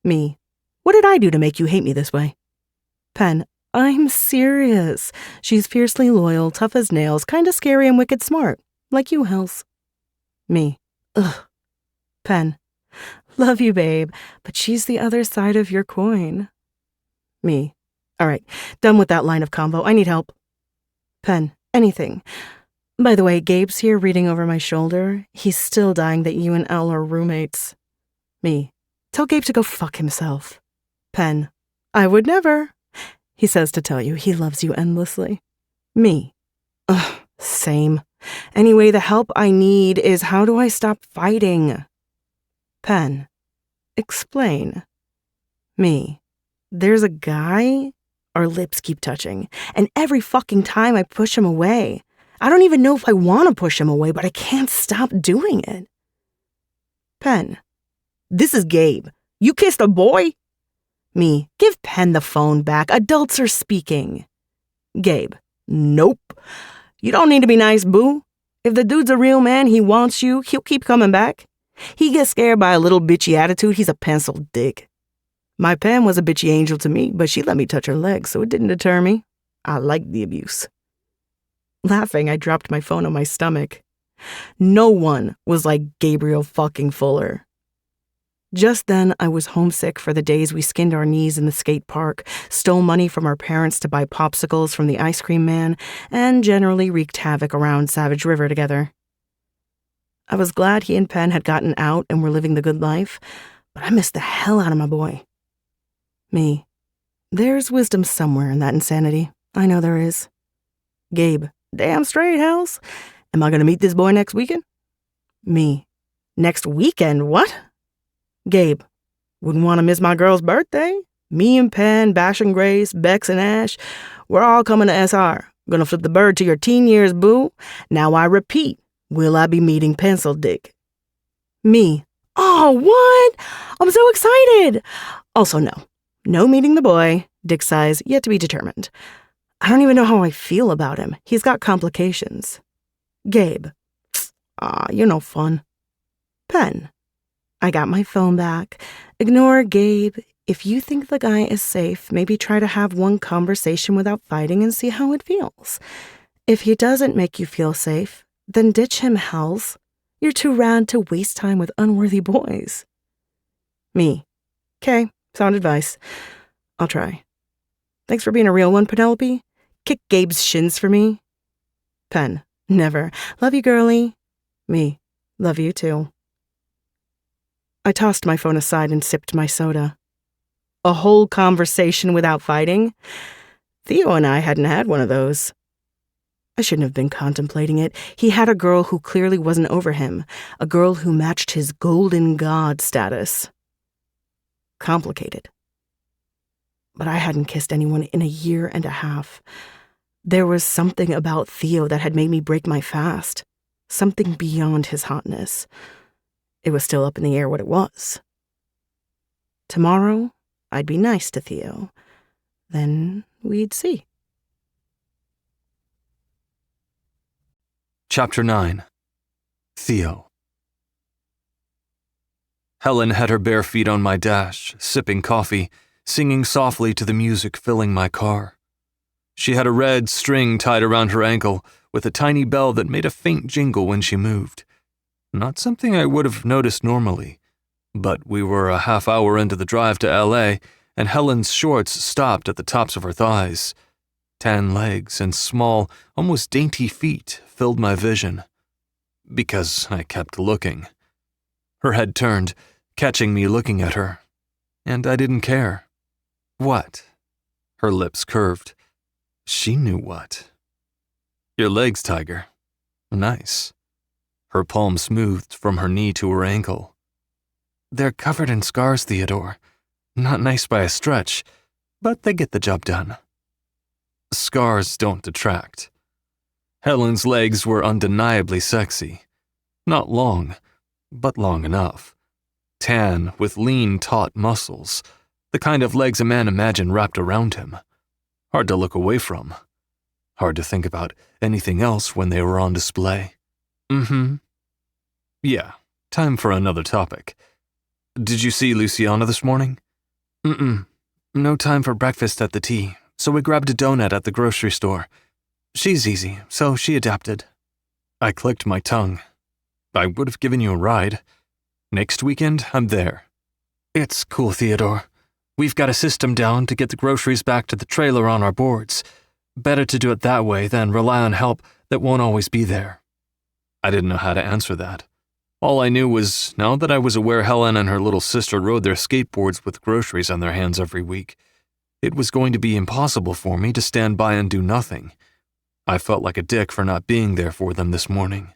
Me. What did I do to make you hate me this way? Pen. I'm serious. She's fiercely loyal, tough as nails, kinda scary and wicked smart. Like you, Hells. Me. Ugh. Pen. Love you, babe, but she's the other side of your coin. Me. All right, done with that line of convo. I need help. Pen. Anything. By the way, Gabe's here reading over my shoulder. He's still dying that you and Elle are roommates. Me. Tell Gabe to go fuck himself. Pen. I would never. He says to tell you he loves you endlessly. Me. Ugh, same. Anyway, the help I need is how do I stop fighting? Pen. Explain. Me. There's a guy. Our lips keep touching, and every fucking time I push him away. I don't even know if I want to push him away, but I can't stop doing it. Pen. This is Gabe. You kissed a boy? Me. Give Pen the phone back. Adults are speaking. Gabe. Nope. You don't need to be nice, boo. If the dude's a real man, he wants you, he'll keep coming back. He gets scared by a little bitchy attitude, he's a pencil dick. My Pen was a bitchy angel to me, but she let me touch her legs, so it didn't deter me. I liked the abuse. Laughing, I dropped my phone on my stomach. No one was like Gabriel fucking Fuller. Just then, I was homesick for the days we skinned our knees in the skate park, stole money from our parents to buy popsicles from the ice cream man, and generally wreaked havoc around Savage River together. I was glad he and Pen had gotten out and were living the good life, but I missed the hell out of my boy. Me. There's wisdom somewhere in that insanity. I know there is. Gabe. Damn straight, Hells. Am I gonna meet this boy next weekend? Me. Next weekend, what? Gabe. Wouldn't want to miss my girl's birthday. Me and Pen, Bash and Grace, Bex and Ash, we're all coming to SR. Gonna flip the bird to your teen years, boo. Now I repeat, will I be meeting Pencil Dick? Me. Oh, what? I'm so excited. Also, no. No meeting the boy. Dick size yet to be determined. I don't even know how I feel about him. He's got complications. Gabe. You're no fun. Pen. I got my phone back. Ignore Gabe. If you think the guy is safe, maybe try to have one conversation without fighting and see how it feels. If he doesn't make you feel safe, then ditch him, Hells. You're too rad to waste time with unworthy boys. Me. 'Kay, sound advice. I'll try. Thanks for being a real one, Penelope. Kick Gabe's shins for me. Pen. Never. Love you, girlie. Me. Love you, too. I tossed my phone aside and sipped my soda. A whole conversation without fighting? Theo and I hadn't had one of those. I shouldn't have been contemplating it. He had a girl who clearly wasn't over him, a girl who matched his golden god status. Complicated. But I hadn't kissed anyone in a year and a half. There was something about Theo that had made me break my fast, something beyond his hotness. It was still up in the air what it was. Tomorrow, I'd be nice to Theo. Then we'd see. Chapter 9. Theo. Helen had her bare feet on my dash, sipping coffee, singing softly to the music filling my car. She had a red string tied around her ankle with a tiny bell that made a faint jingle when she moved. Not something I would have noticed normally, but we were a half hour into the drive to LA, and Helen's shorts stopped at the tops of her thighs. Tan legs and small, almost dainty feet filled my vision. Because I kept looking. Her head turned, catching me looking at her. And I didn't care. What? Her lips curved. She knew what. Your legs, Tiger. Nice. Her palm smoothed from her knee to her ankle. They're covered in scars, Theodore. Not nice by a stretch, but they get the job done. Scars don't detract. Helen's legs were undeniably sexy. Not long, but long enough. Tan, with lean, taut muscles. The kind of legs a man imagined wrapped around him. Hard to look away from. Hard to think about anything else when they were on display. Yeah, time for another topic. Did you see Luciana this morning? No time for breakfast at the tea, so we grabbed a donut at the grocery store. She's easy, so she adapted. I clicked my tongue. I would have given you a ride. Next weekend, I'm there. It's cool, Theodore. We've got a system down to get the groceries back to the trailer on our boards. Better to do it that way than rely on help that won't always be there. I didn't know how to answer that. All I knew was, now that I was aware Helen and her little sister rode their skateboards with groceries on their hands every week, it was going to be impossible for me to stand by and do nothing. I felt like a dick for not being there for them this morning.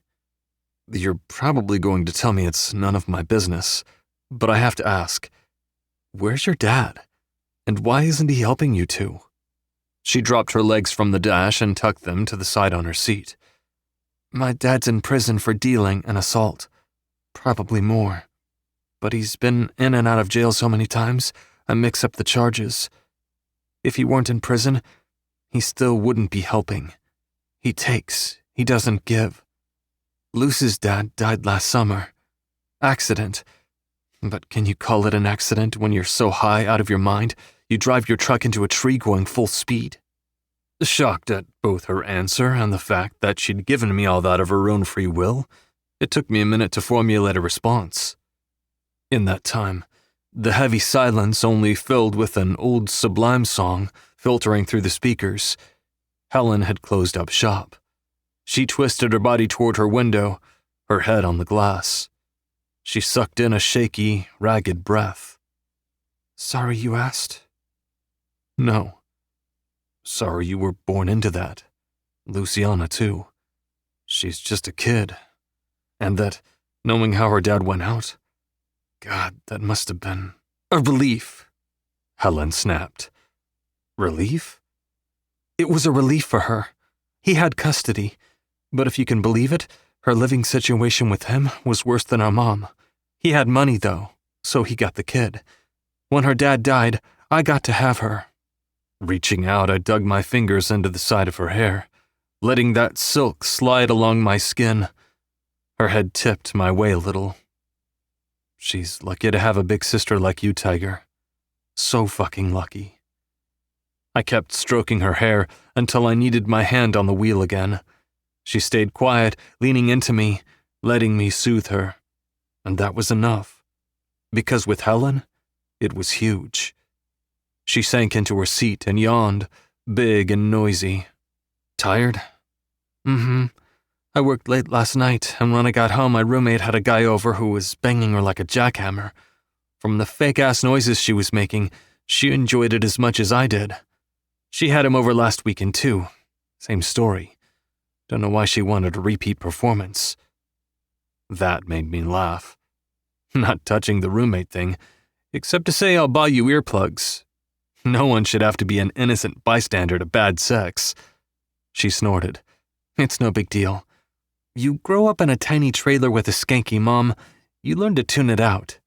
You're probably going to tell me it's none of my business, but I have to ask, where's your dad? And why isn't he helping you two? She dropped her legs from the dash and tucked them to the side on her seat. My dad's in prison for dealing and assault. Probably more. But he's been in and out of jail so many times, I mix up the charges. If he weren't in prison, he still wouldn't be helping. He takes, he doesn't give. Luce's dad died last summer. Accident. But can you call it an accident when you're so high out of your mind, you drive your truck into a tree going full speed? Shocked at both her answer and the fact that she'd given me all that of her own free will, it took me a minute to formulate a response. In that time, the heavy silence only filled with an old Sublime song filtering through the speakers. Helen had closed up shop. She twisted her body toward her window, her head on the glass. She sucked in a shaky, ragged breath. Sorry you asked? No. Sorry you were born into that. Luciana, too. She's just a kid. And that, knowing how her dad went out, God, that must have been a relief. Helen snapped. Relief? It was a relief for her. He had custody, but if you can believe it, her living situation with him was worse than our mom. He had money, though, so he got the kid. When her dad died, I got to have her. Reaching out, I dug my fingers into the side of her hair, letting that silk slide along my skin. Her head tipped my way a little. She's lucky to have a big sister like you, Tiger. So fucking lucky. I kept stroking her hair until I needed my hand on the wheel again. She stayed quiet, leaning into me, letting me soothe her. And that was enough. Because with Helen, it was huge. She sank into her seat and yawned, big and noisy. Tired? I worked late last night, and when I got home, my roommate had a guy over who was banging her like a jackhammer. From the fake-ass noises she was making, she enjoyed it as much as I did. She had him over last weekend, too. Same story. Don't know why she wanted a repeat performance. That made me laugh. Not touching the roommate thing, except to say I'll buy you earplugs. No one should have to be an innocent bystander to bad sex. She snorted. It's no big deal. You grow up in a tiny trailer with a skanky mom, you learn to tune it out.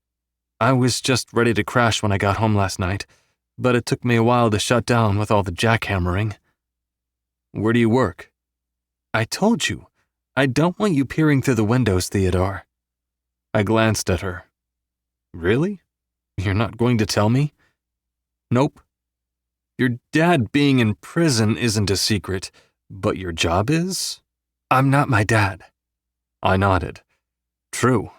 I was just ready to crash when I got home last night, but it took me a while to shut down with all the jackhammering. Where do you work? I told you, I don't want you peering through the windows, Theodore. I glanced at her. Really? You're not going to tell me? Nope. Your dad being in prison isn't a secret, but your job is? I'm not my dad. I nodded. True.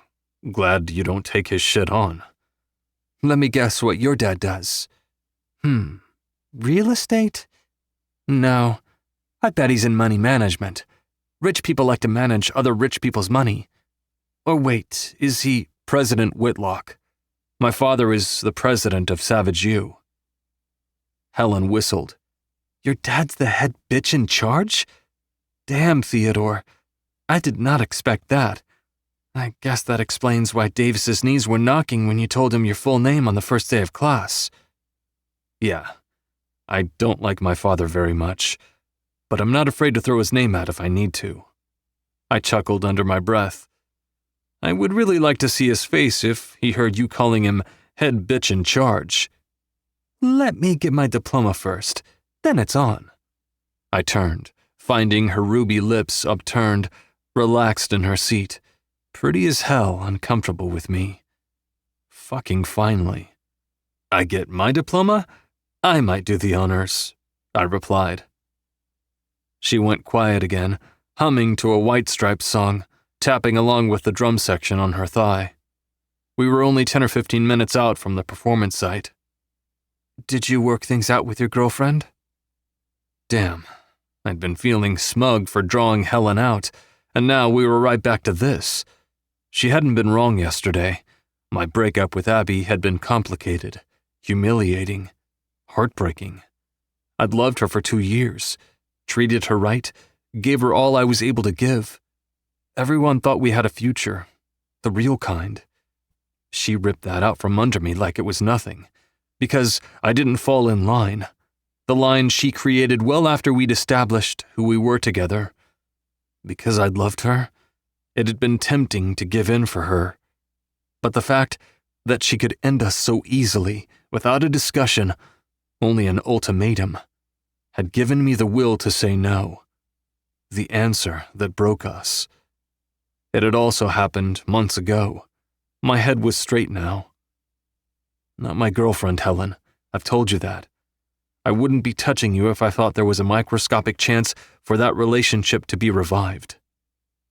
Glad you don't take his shit on. Let me guess what your dad does. Real estate? No. I bet he's in money management. Rich people like to manage other rich people's money. Or wait, is he President Whitlock? My father is the president of Savage U. Helen whistled. Your dad's the head bitch in charge? Damn, Theodore. I did not expect that. I guess that explains why Davis's knees were knocking when you told him your full name on the first day of class. Yeah, I don't like my father very much, but I'm not afraid to throw his name out if I need to. I chuckled under my breath. I would really like to see his face if he heard you calling him head bitch in charge. Let me get my diploma first, then it's on. I turned, finding her ruby lips upturned, relaxed in her seat, pretty as hell uncomfortable with me. Fucking finally. I get my diploma? I might do the honors, I replied. She went quiet again, humming to a White Stripes song, tapping along with the drum section on her thigh. We were only 10 or 15 minutes out from the performance site. Did you work things out with your girlfriend? Damn, I'd been feeling smug for drawing Helen out, and now we were right back to this. She hadn't been wrong yesterday. My breakup with Abby had been complicated, humiliating, heartbreaking. I'd loved her for 2 years, treated her right, gave her all I was able to give. Everyone thought we had a future, the real kind. She ripped that out from under me like it was nothing, because I didn't fall in line. The line she created well after we'd established who we were together. Because I'd loved her, it had been tempting to give in for her. But the fact that she could end us so easily, without a discussion, only an ultimatum, had given me the will to say no. The answer that broke us. It had also happened months ago. My head was straight now. Not my girlfriend, Helen. I've told you that. I wouldn't be touching you if I thought there was a microscopic chance for that relationship to be revived.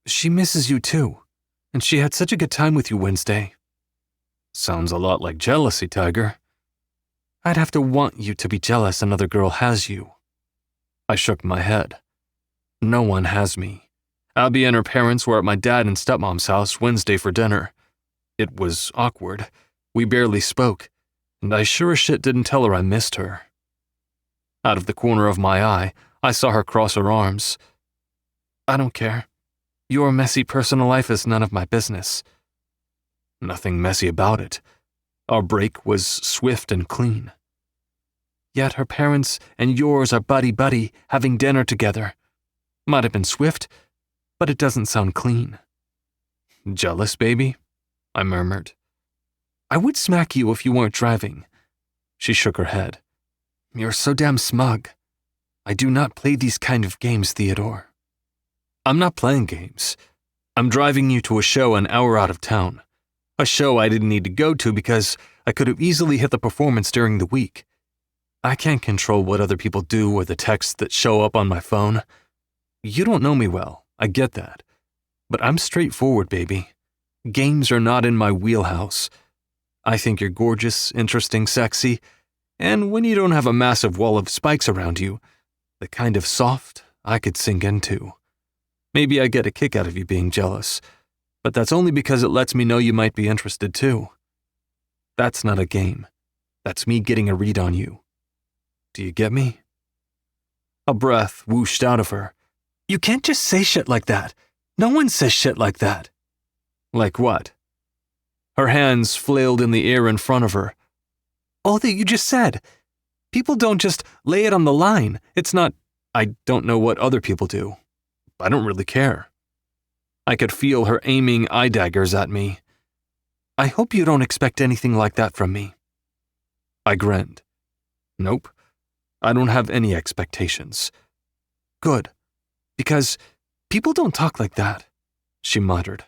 She misses you too, and she had such a good time with you Wednesday. Sounds a lot like jealousy, Tiger. I'd have to want you to be jealous another girl has you. I shook my head. No one has me. Abby and her parents were at my dad and stepmom's house Wednesday for dinner. It was awkward. We barely spoke, and I sure as shit didn't tell her I missed her. Out of the corner of my eye, I saw her cross her arms. I don't care. Your messy personal life is none of my business. Nothing messy about it. Our break was swift and clean. Yet her parents and yours are buddy-buddy having dinner together. Might have been swift, but it doesn't sound clean. Jealous, baby? I murmured. I would smack you if you weren't driving. She shook her head. You're so damn smug. I do not play these kind of games, Theodore. I'm not playing games. I'm driving you to a show an hour out of town. A show I didn't need to go to because I could have easily hit the performance during the week. I can't control what other people do or the texts that show up on my phone. You don't know me well, I get that. But I'm straightforward, baby. Games are not in my wheelhouse. I think you're gorgeous, interesting, sexy, and when you don't have a massive wall of spikes around you, the kind of soft I could sink into. Maybe I get a kick out of you being jealous, but that's only because it lets me know you might be interested too. That's not a game. That's me getting a read on you. Do you get me? A breath whooshed out of her. You can't just say shit like that. No one says shit like that. Like what? Her hands flailed in the air in front of her. All that you just said. People don't just lay it on the line. It's not, I don't know what other people do. I don't really care. I could feel her aiming eye daggers at me. I hope you don't expect anything like that from me. I grinned. Nope. I don't have any expectations. Good. Because people don't talk like that, she muttered.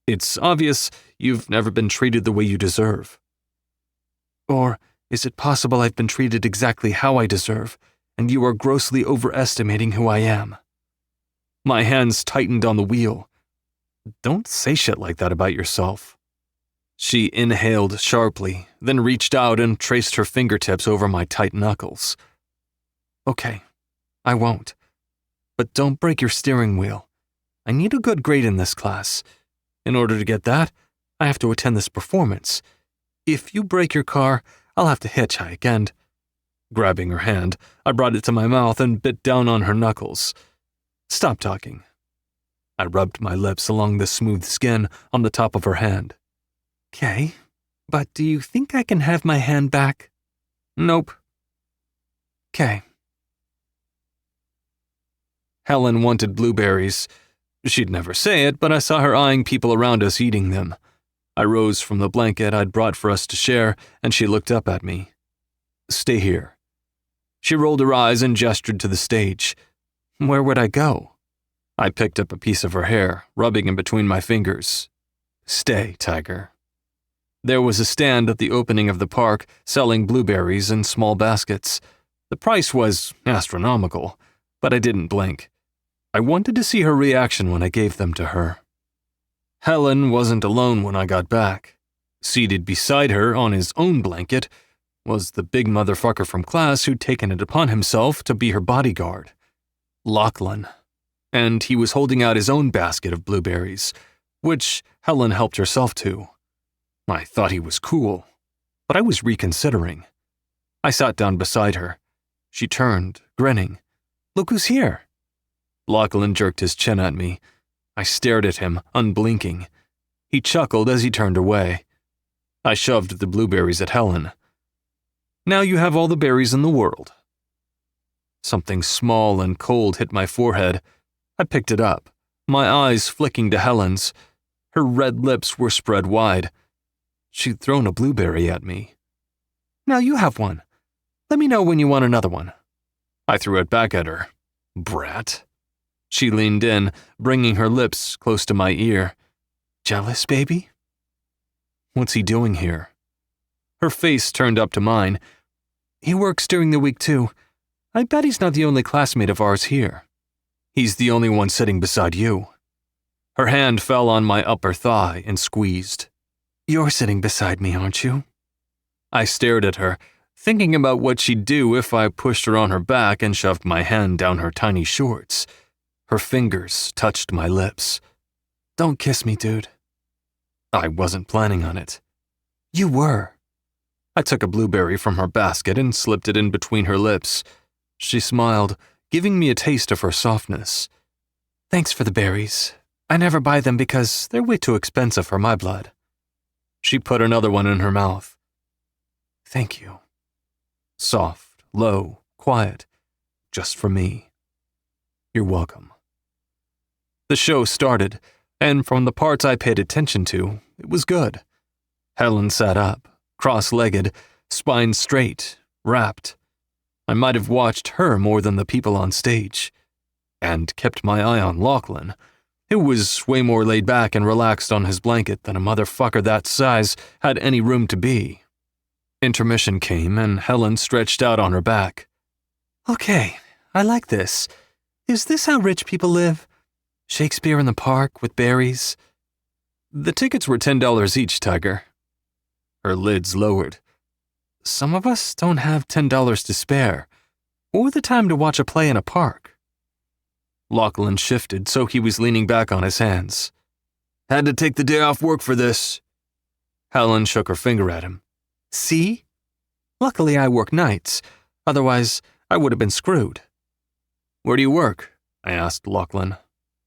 It's obvious you've never been treated the way you deserve. Or is it possible I've been treated exactly how I deserve, and you are grossly overestimating who I am? My hands tightened on the wheel. Don't say shit like that about yourself. She inhaled sharply, then reached out and traced her fingertips over my tight knuckles. Okay, I won't. But don't break your steering wheel. I need a good grade in this class. In order to get that, I have to attend this performance. If you break your car, I'll have to hitchhike and... Grabbing her hand, I brought it to my mouth and bit down on her knuckles. Stop talking. I rubbed my lips along the smooth skin on the top of her hand. "Okay, but do you think I can have my hand back?" "Nope." "Okay." Helen wanted blueberries. She'd never say it, but I saw her eyeing people around us eating them. I rose from the blanket I'd brought for us to share, and she looked up at me. "Stay here." She rolled her eyes and gestured to the stage. Where would I go? I picked up a piece of her hair, rubbing in between my fingers. "Stay, Tiger." There was a stand at the opening of the park selling blueberries in small baskets. The price was astronomical, but I didn't blink. I wanted to see her reaction when I gave them to her. Helen wasn't alone when I got back. Seated beside her on his own blanket was the big motherfucker from class who'd taken it upon himself to be her bodyguard. Lachlan. And he was holding out his own basket of blueberries, which Helen helped herself to. I thought he was cool, but I was reconsidering. I sat down beside her. She turned, grinning. "Look who's here." Lachlan jerked his chin at me. I stared at him, unblinking. He chuckled as he turned away. I shoved the blueberries at Helen. "Now you have all the berries in the world." Something small and cold hit my forehead. I picked it up, my eyes flicking to Helen's. Her red lips were spread wide. She'd thrown a blueberry at me. "Now you have one. Let me know when you want another one." I threw it back at her. "Brat." She leaned in, bringing her lips close to my ear. "Jealous, baby?" "What's he doing here?" Her face turned up to mine. "He works during the week too. I bet he's not the only classmate of ours here." "He's the only one sitting beside you." Her hand fell on my upper thigh and squeezed. "You're sitting beside me, aren't you?" I stared at her, thinking about what she'd do if I pushed her on her back and shoved my hand down her tiny shorts. Her fingers touched my lips. "Don't kiss me, dude." I wasn't planning on it. "You were." I took a blueberry from her basket and slipped it in between her lips. She smiled, giving me a taste of her softness. "Thanks for the berries. I never buy them because they're way too expensive for my blood." She put another one in her mouth. "Thank you." Soft, low, quiet, just for me. "You're welcome." The show started, and from the parts I paid attention to, it was good. Helen sat up, cross-legged, spine straight, rapt. I might have watched her more than the people on stage, and kept my eye on Lachlan, who was way more laid back and relaxed on his blanket than a motherfucker that size had any room to be. Intermission came, and Helen stretched out on her back. "Okay, I like this. Is this how rich people live? Shakespeare in the park with berries?" "The tickets were $10 each, Tiger." Her lids lowered. "Some of us don't have $10 to spare, or the time to watch a play in a park." Lachlan shifted so he was leaning back on his hands. "Had to take the day off work for this." Helen shook her finger at him. "See? Luckily I work nights, otherwise I would have been screwed." "Where do you work?" I asked Lachlan.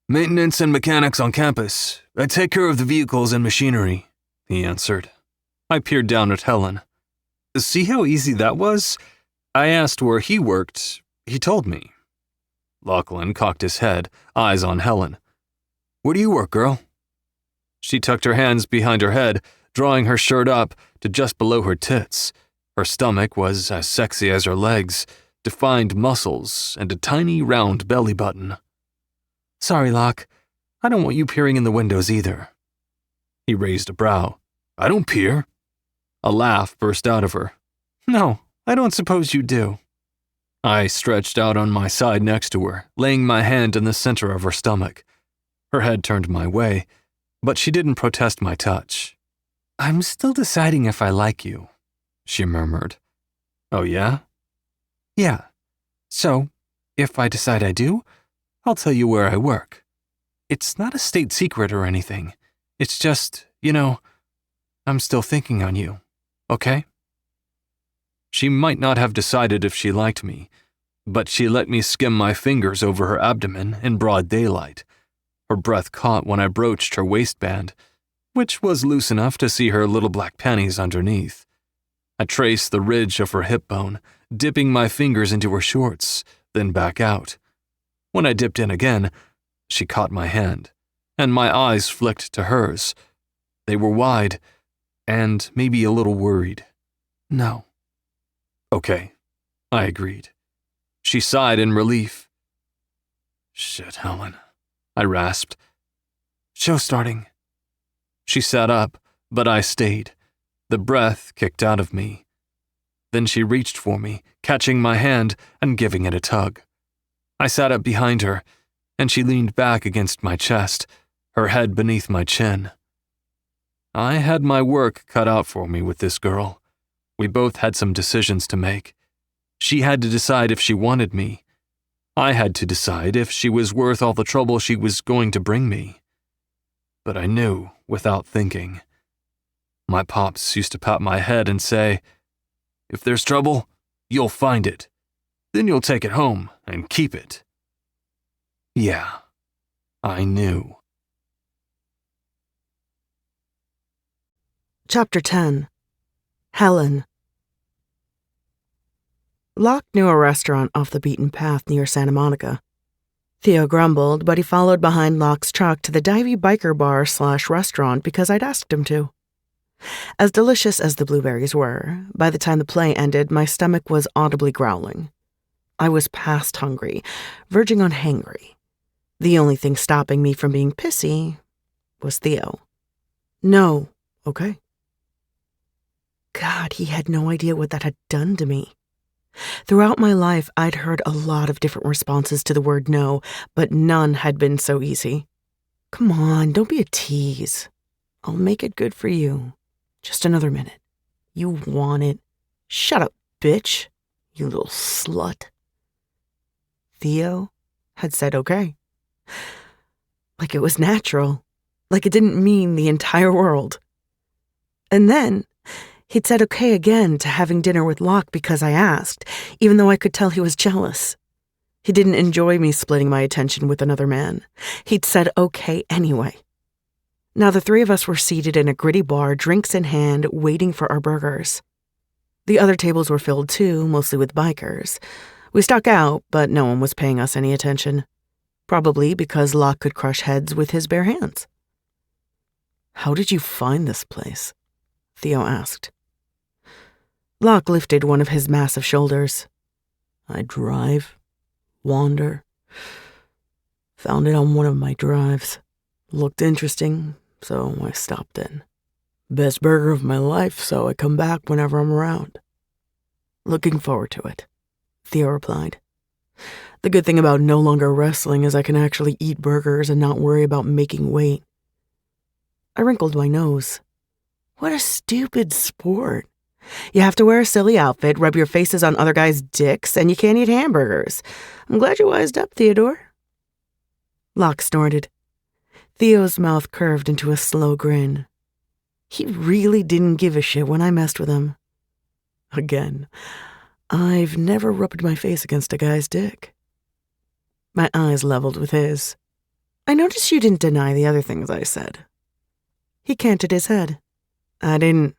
"Maintenance and mechanics on campus. I take care of the vehicles and machinery," he answered. I peered down at Helen. "See how easy that was? I asked where he worked. He told me." Lachlan cocked his head, eyes on Helen. "Where do you work, girl?" She tucked her hands behind her head, drawing her shirt up to just below her tits. Her stomach was as sexy as her legs, defined muscles, and a tiny round belly button. "Sorry, Locke. I don't want you peering in the windows either." He raised a brow. "I don't peer." A laugh burst out of her. "No, I don't suppose you do." I stretched out on my side next to her, laying my hand in the center of her stomach. Her head turned my way, but she didn't protest my touch. "I'm still deciding if I like you," she murmured. "Oh, yeah?" "Yeah. So, if I decide I do, I'll tell you where I work. It's not a state secret or anything. It's just, I'm still thinking on you. Okay?" She might not have decided if she liked me, but she let me skim my fingers over her abdomen in broad daylight. Her breath caught when I broached her waistband, which was loose enough to see her little black panties underneath. I traced the ridge of her hip bone, dipping my fingers into her shorts, then back out. When I dipped in again, she caught my hand, and my eyes flicked to hers. They were wide, and maybe a little worried. No. Okay, I agreed. She sighed in relief. Shit, Helen, I rasped. Show starting. She sat up, but I stayed. The breath kicked out of me. Then she reached for me, catching my hand and giving it a tug. I sat up behind her, and she leaned back against my chest, her head beneath my chin. I had my work cut out for me with this girl. We both had some decisions to make. She had to decide if she wanted me. I had to decide if she was worth all the trouble she was going to bring me. But I knew without thinking. My pops used to pat my head and say, "If there's trouble, you'll find it. Then you'll take it home and keep it." Yeah, I knew. Chapter 10. Helen. Locke knew a restaurant off the beaten path near Santa Monica. Theo grumbled, but he followed behind Locke's truck to the divey biker bar/restaurant because I'd asked him to. As delicious as the blueberries were, by the time the play ended, my stomach was audibly growling. I was past hungry, verging on hangry. The only thing stopping me from being pissy was Theo. No, okay. God, he had no idea what that had done to me. Throughout my life, I'd heard a lot of different responses to the word no, but none had been so easy. Come on, don't be a tease. I'll make it good for you. Just another minute. You want it. Shut up, bitch, you little slut. Theo had said okay. Like it was natural. Like it didn't mean the entire world. And then he'd said okay again to having dinner with Locke because I asked, even though I could tell he was jealous. He didn't enjoy me splitting my attention with another man. He'd said okay anyway. Now the three of us were seated in a gritty bar, drinks in hand, waiting for our burgers. The other tables were filled too, mostly with bikers. We stuck out, but no one was paying us any attention. Probably because Locke could crush heads with his bare hands. How did you find this place? Theo asked. Locke lifted one of his massive shoulders. I drive, wander. Found it on one of my drives. Looked interesting, so I stopped in. Best burger of my life, so I come back whenever I'm around. Looking forward to it, Theo replied. The good thing about no longer wrestling is I can actually eat burgers and not worry about making weight. I wrinkled my nose. What a stupid sport. You have to wear a silly outfit, rub your faces on other guys' dicks, and you can't eat hamburgers. I'm glad you wised up, Theodore. Locke snorted. Theo's mouth curved into a slow grin. He really didn't give a shit when I messed with him. Again, I've never rubbed my face against a guy's dick. My eyes leveled with his. I noticed you didn't deny the other things I said. He canted his head. I didn't.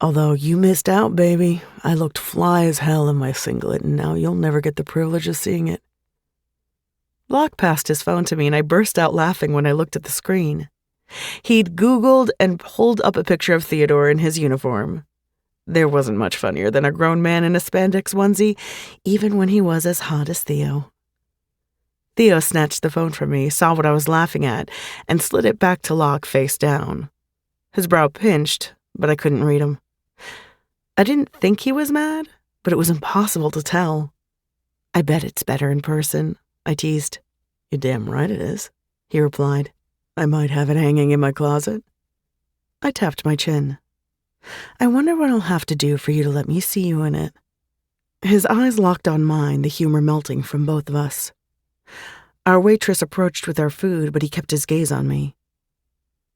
Although you missed out, baby. I looked fly as hell in my singlet, and now you'll never get the privilege of seeing it. Locke passed his phone to me, and I burst out laughing when I looked at the screen. He'd Googled and pulled up a picture of Theodore in his uniform. There wasn't much funnier than a grown man in a spandex onesie, even when he was as hot as Theo. Theo snatched the phone from me, saw what I was laughing at, and slid it back to Locke face down. His brow pinched, but I couldn't read him. I didn't think he was mad, but it was impossible to tell. I bet it's better in person, I teased. You're damn right it is, he replied. I might have it hanging in my closet. I tapped my chin. I wonder what I'll have to do for you to let me see you in it. His eyes locked on mine, the humor melting from both of us. Our waitress approached with our food, but he kept his gaze on me.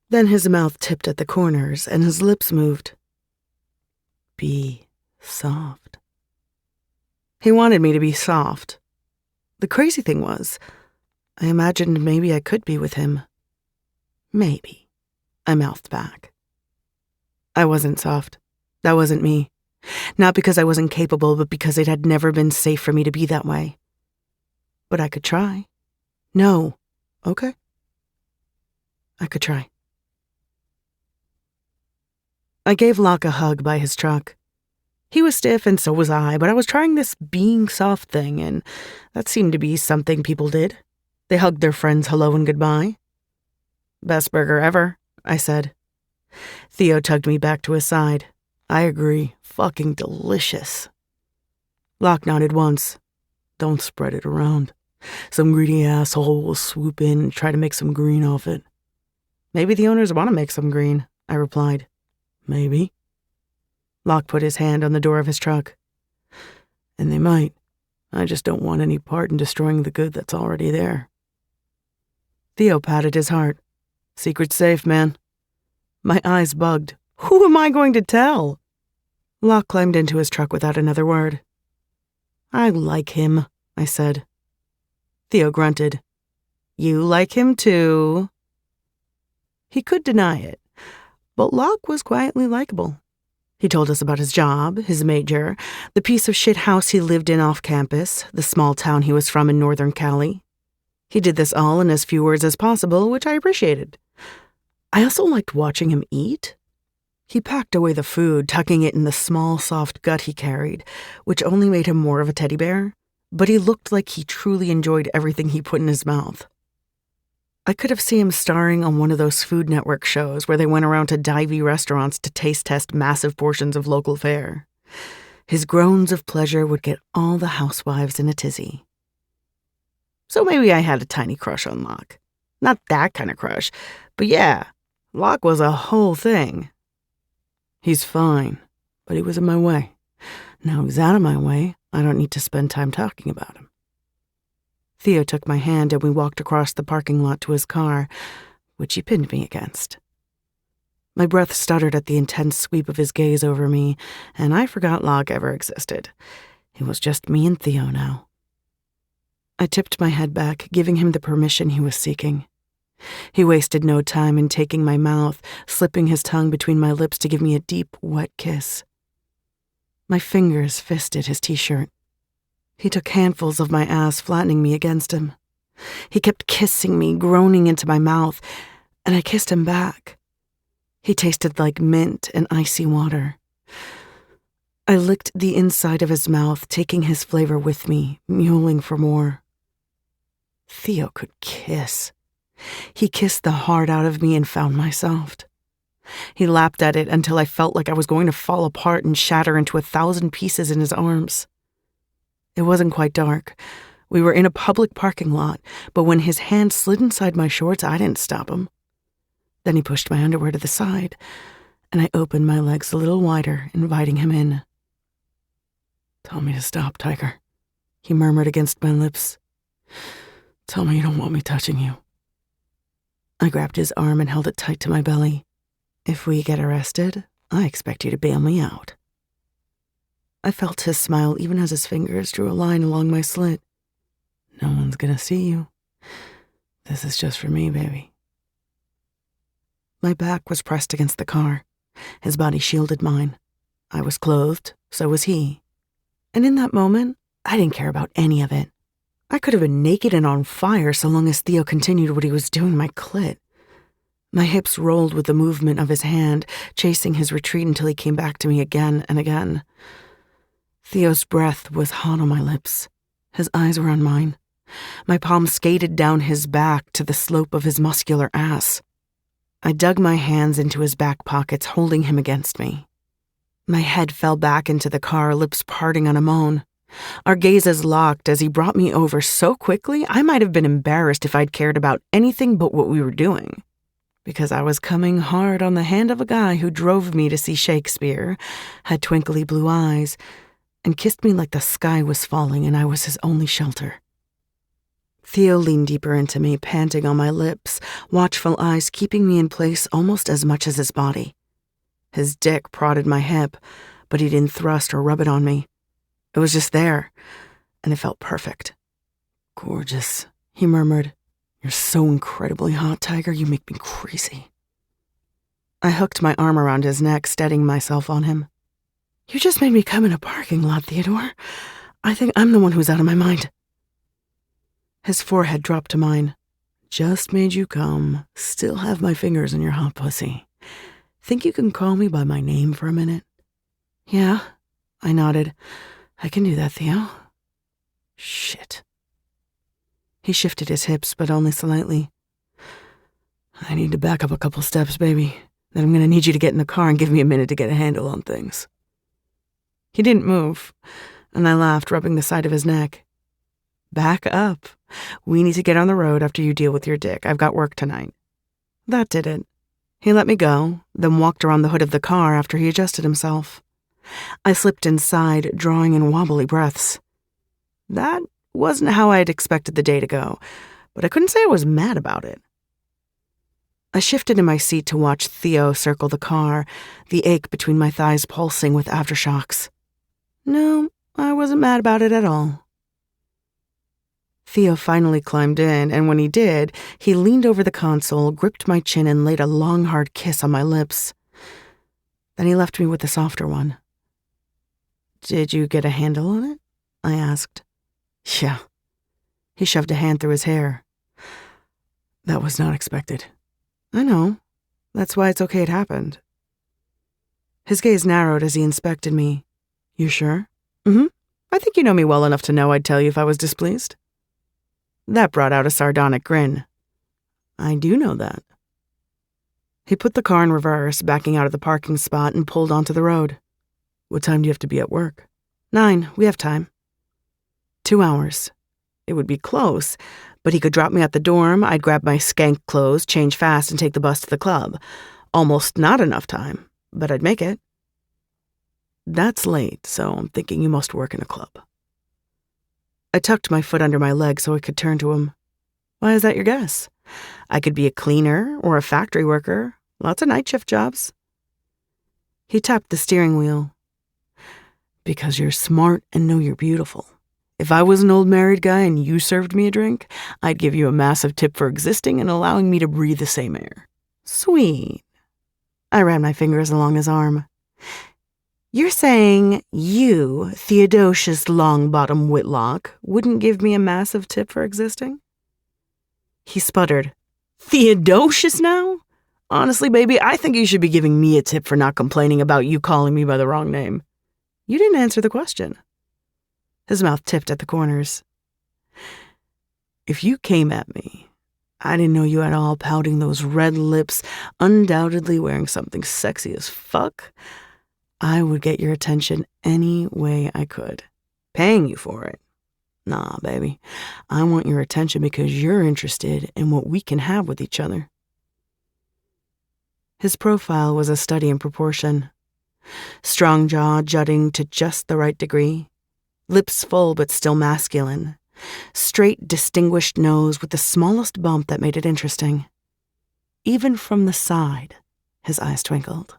Then his mouth tipped at the corners, and his lips moved. Be soft. He wanted me to be soft. The crazy thing was, I imagined maybe I could be with him. Maybe, I mouthed back. I wasn't soft. That wasn't me. Not because I wasn't capable, but because it had never been safe for me to be that way. But I could try. No. Okay. I could try. I gave Locke a hug by his truck. He was stiff and so was I, but I was trying this being soft thing, and that seemed to be something people did. They hugged their friends hello and goodbye. Best burger ever, I said. Theo tugged me back to his side. I agree. Fucking delicious. Locke nodded once. Don't spread it around. Some greedy asshole will swoop in and try to make some green off it. Maybe the owners want to make some green, I replied. Maybe. Locke put his hand on the door of his truck. And they might. I just don't want any part in destroying the good that's already there. Theo patted his heart. Secret's safe, man. My eyes bugged. Who am I going to tell? Locke climbed into his truck without another word. I like him, I said. Theo grunted. You like him too. He could deny it, but Locke was quietly likable. He told us about his job, his major, the piece of shit house he lived in off campus, the small town he was from in northern Cali. He did this all in as few words as possible, which I appreciated. I also liked watching him eat. He packed away the food, tucking it in the small, soft gut he carried, which only made him more of a teddy bear, but he looked like he truly enjoyed everything he put in his mouth. I could have seen him starring on one of those Food Network shows where they went around to divey restaurants to taste test massive portions of local fare. His groans of pleasure would get all the housewives in a tizzy. So maybe I had a tiny crush on Locke. Not that kind of crush, but yeah, Locke was a whole thing. He's fine, but he was in my way. Now he's out of my way, I don't need to spend time talking about him. Theo took my hand and we walked across the parking lot to his car, which he pinned me against. My breath stuttered at the intense sweep of his gaze over me, and I forgot Locke ever existed. It was just me and Theo now. I tipped my head back, giving him the permission he was seeking. He wasted no time in taking my mouth, slipping his tongue between my lips to give me a deep, wet kiss. My fingers fisted his t-shirt. He took handfuls of my ass, flattening me against him. He kept kissing me, groaning into my mouth, and I kissed him back. He tasted like mint and icy water. I licked the inside of his mouth, taking his flavor with me, mewling for more. Theo could kiss. He kissed the heart out of me and found my soft. He lapped at it until I felt like I was going to fall apart and shatter into 1,000 pieces in his arms. It wasn't quite dark. We were in a public parking lot, but when his hand slid inside my shorts, I didn't stop him. Then he pushed my underwear to the side, and I opened my legs a little wider, inviting him in. Tell me to stop, Tiger, he murmured against my lips. Tell me you don't want me touching you. I grabbed his arm and held it tight to my belly. If we get arrested, I expect you to bail me out. I felt his smile even as his fingers drew a line along my slit. No one's gonna see you. This is just for me, baby. My back was pressed against the car. His body shielded mine. I was clothed, so was he. And in that moment, I didn't care about any of it. I could have been naked and on fire so long as Theo continued what he was doing to my clit. My hips rolled with the movement of his hand, chasing his retreat until he came back to me again and again. Theo's breath was hot on my lips. His eyes were on mine. My palm skated down his back to the slope of his muscular ass. I dug my hands into his back pockets, holding him against me. My head fell back into the car, lips parting on a moan. Our gazes locked as he brought me over so quickly, I might have been embarrassed if I'd cared about anything but what we were doing. Because I was coming hard on the hand of a guy who drove me to see Shakespeare, had twinkly blue eyes, and kissed me like the sky was falling and I was his only shelter. Theo leaned deeper into me, panting on my lips, watchful eyes keeping me in place almost as much as his body. His dick prodded my hip, but he didn't thrust or rub it on me. It was just there, and it felt perfect. Gorgeous, he murmured, You're so incredibly hot, Tiger. You make me crazy. I hooked my arm around his neck, steadying myself on him. You just made me come in a parking lot, Theodore. I think I'm the one who's out of my mind. His forehead dropped to mine. Just made you come. Still have my fingers in your hot pussy. Think you can call me by my name for a minute? Yeah, I nodded. I can do that, Theo. Shit. He shifted his hips, but only slightly. I need to back up a couple steps, baby. Then I'm gonna need you to get in the car and give me a minute to get a handle on things. He didn't move, and I laughed, rubbing the side of his neck. Back up. We need to get on the road after you deal with your dick. I've got work tonight. That did it. He let me go, then walked around the hood of the car after he adjusted himself. I slipped inside, drawing in wobbly breaths. That wasn't how I had expected the day to go, but I couldn't say I was mad about it. I shifted in my seat to watch Theo circle the car, the ache between my thighs pulsing with aftershocks. No, I wasn't mad about it at all. Theo finally climbed in, and when he did, he leaned over the console, gripped my chin, and laid a long, hard kiss on my lips. Then he left me with a softer one. Did you get a handle on it? I asked. Yeah. He shoved a hand through his hair. That was not expected. I know. That's why it's okay it happened. His gaze narrowed as he inspected me. You sure? Mm-hmm. I think you know me well enough to know I'd tell you if I was displeased. That brought out a sardonic grin. I do know that. He put the car in reverse, backing out of the parking spot, and pulled onto the road. What time do you have to be at work? 9. We have time. 2 hours. It would be close, but he could drop me at the dorm, I'd grab my skank clothes, change fast, and take the bus to the club. Almost not enough time, but I'd make it. That's late, so I'm thinking you must work in a club. I tucked my foot under my leg so I could turn to him. Why is that your guess? I could be a cleaner or a factory worker. Lots of night shift jobs. He tapped the steering wheel. Because you're smart and know you're beautiful. If I was an old married guy and you served me a drink, I'd give you a massive tip for existing and allowing me to breathe the same air. Sweet. I ran my fingers along his arm. You're saying you, Theodosius Longbottom Whitlock, wouldn't give me a massive tip for existing? He sputtered. Theodosius now? Honestly, baby, I think you should be giving me a tip for not complaining about you calling me by the wrong name. You didn't answer the question. His mouth tipped at the corners. If you came at me, I didn't know you at all, pouting those red lips, undoubtedly wearing something sexy as fuck, I would get your attention any way I could, paying you for it. Nah, baby, I want your attention because you're interested in what we can have with each other. His profile was a study in proportion. Strong jaw jutting to just the right degree. Lips full but still masculine. Straight, distinguished nose with the smallest bump that made it interesting. Even from the side, his eyes twinkled.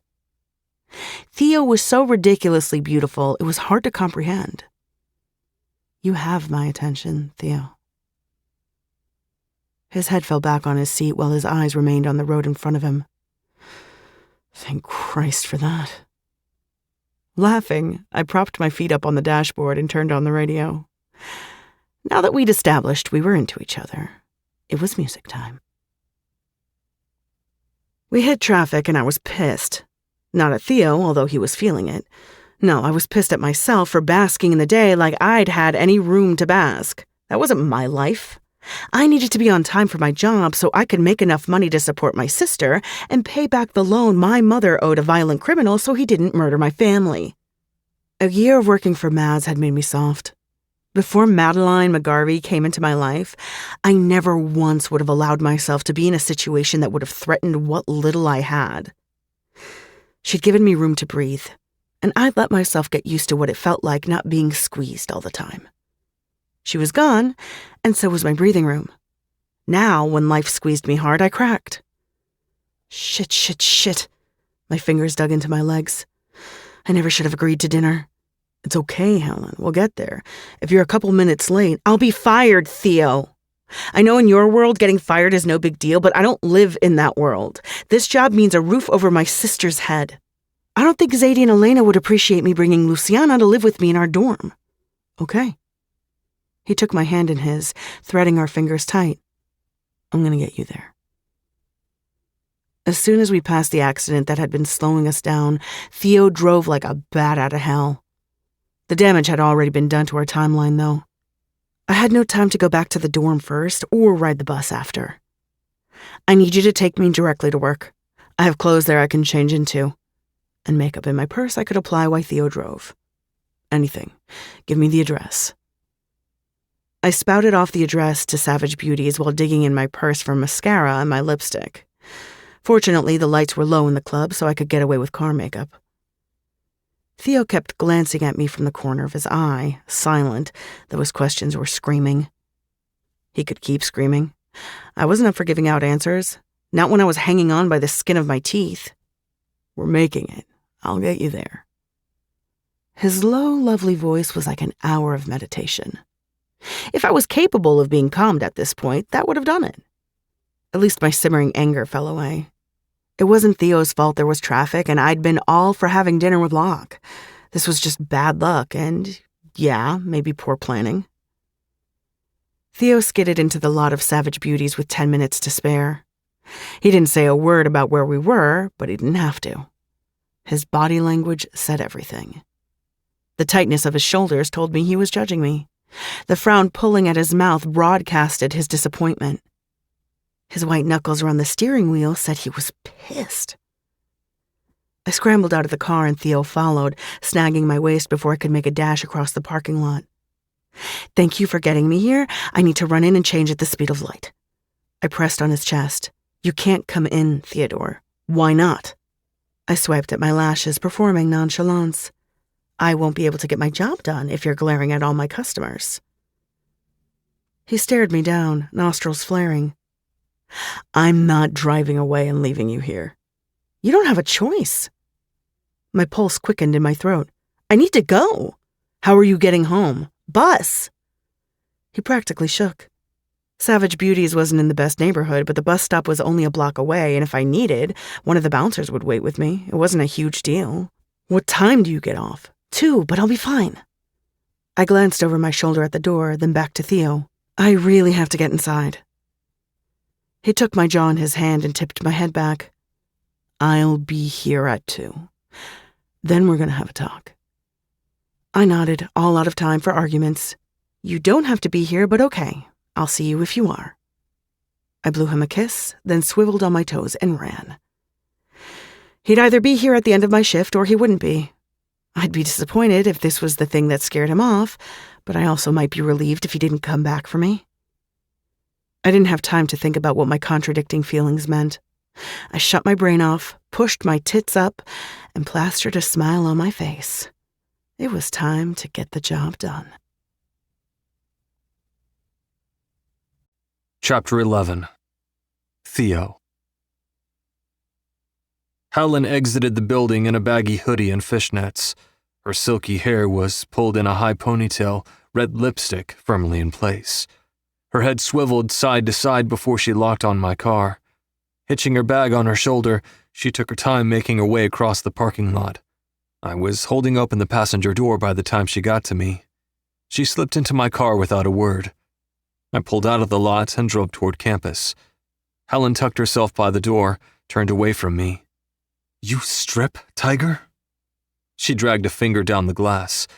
Theo was so ridiculously beautiful, it was hard to comprehend. You have my attention, Theo. His head fell back on his seat while his eyes remained on the road in front of him. Thank Christ for that. Laughing, I propped my feet up on the dashboard and turned on the radio. Now that we'd established we were into each other, it was music time. We hit traffic and I was pissed. Not at Theo, although he was feeling it. No, I was pissed at myself for basking in the day like I'd had any room to bask. That wasn't my life. I needed to be on time for my job so I could make enough money to support my sister and pay back the loan my mother owed a violent criminal so he didn't murder my family. A year of working for Mads had made me soft. Before Madeline McGarvey came into my life, I never once would have allowed myself to be in a situation that would have threatened what little I had. She'd given me room to breathe, and I'd let myself get used to what it felt like not being squeezed all the time. She was gone, and so was my breathing room. Now, when life squeezed me hard, I cracked. Shit. My fingers dug into my legs. I never should have agreed to dinner. It's okay, Helen. We'll get there. If you're a couple minutes late, I'll be fired, Theo. I know in your world getting fired is no big deal, but I don't live in that world. This job means a roof over my sister's head. I don't think Zadie and Elena would appreciate me bringing Luciana to live with me in our dorm. Okay. He took my hand in his, threading our fingers tight. I'm going to get you there. As soon as we passed the accident that had been slowing us down, Theo drove like a bat out of hell. The damage had already been done to our timeline, though. I had no time to go back to the dorm first or ride the bus after. I need you to take me directly to work. I have clothes there I can change into. And makeup in my purse I could apply while Theo drove. Anything. Give me the address. I spouted off the address to Savage Beauties while digging in my purse for mascara and my lipstick. Fortunately, the lights were low in the club, so I could get away with car makeup. Theo kept glancing at me from the corner of his eye, silent, though his questions were screaming. He could keep screaming. I wasn't up for giving out answers, not when I was hanging on by the skin of my teeth. We're making it. I'll get you there. His low, lovely voice was like an hour of meditation. If I was capable of being calmed at this point, that would have done it. At least my simmering anger fell away. It wasn't Theo's fault there was traffic, and I'd been all for having dinner with Locke. This was just bad luck and, yeah, maybe poor planning. Theo skidded into the lot of Savage Beauties with 10 minutes to spare. He didn't say a word about where we were, but he didn't have to. His body language said everything. The tightness of his shoulders told me he was judging me. The frown pulling at his mouth broadcasted his disappointment. His white knuckles around the steering wheel said he was pissed. I scrambled out of the car and Theo followed, snagging my waist before I could make a dash across the parking lot. Thank you for getting me here. I need to run in and change at the speed of light. I pressed on his chest. You can't come in, Theodore. Why not? I swiped at my lashes, performing nonchalance. I won't be able to get my job done if you're glaring at all my customers. He stared me down, nostrils flaring. I'm not driving away and leaving you here. You don't have a choice. My pulse quickened in my throat. I need to go. How are you getting home? Bus. He practically shook. Savage Beauties wasn't in the best neighborhood, but the bus stop was only a block away, and if I needed, one of the bouncers would wait with me. It wasn't a huge deal. What time do you get off? 2, but I'll be fine. I glanced over my shoulder at the door, then back to Theo. I really have to get inside. He took my jaw in his hand and tipped my head back. I'll be here at 2. Then we're going to have a talk. I nodded, all out of time for arguments. You don't have to be here, but okay. I'll see you if you are. I blew him a kiss, then swiveled on my toes and ran. He'd either be here at the end of my shift or he wouldn't be. I'd be disappointed if this was the thing that scared him off, but I also might be relieved if he didn't come back for me. I didn't have time to think about what my contradicting feelings meant. I shut my brain off, pushed my tits up, and plastered a smile on my face. It was time to get the job done. Chapter 11. Theo. Helen exited the building in a baggy hoodie and fishnets. Her silky hair was pulled in a high ponytail, red lipstick firmly in place. Her head swiveled side to side before she locked on my car. Hitching her bag on her shoulder, she took her time making her way across the parking lot. I was holding open the passenger door by the time she got to me. She slipped into my car without a word. I pulled out of the lot and drove toward campus. Helen tucked herself by the door, turned away from me. You strip, Tiger? She dragged a finger down the glass.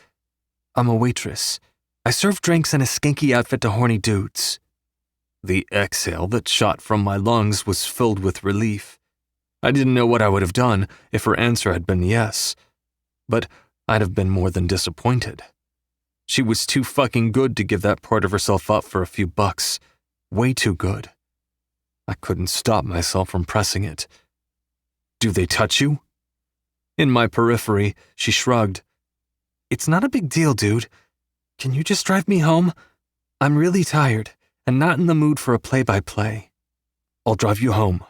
I'm a waitress. I serve drinks in a skanky outfit to horny dudes. The exhale that shot from my lungs was filled with relief. I didn't know what I would have done if her answer had been yes, but I'd have been more than disappointed. She was too fucking good to give that part of herself up for a few bucks. Way too good. I couldn't stop myself from pressing it. Do they touch you? In my periphery, she shrugged. It's not a big deal, dude. Can you just drive me home? I'm really tired and not in the mood for a play-by-play. I'll drive you home.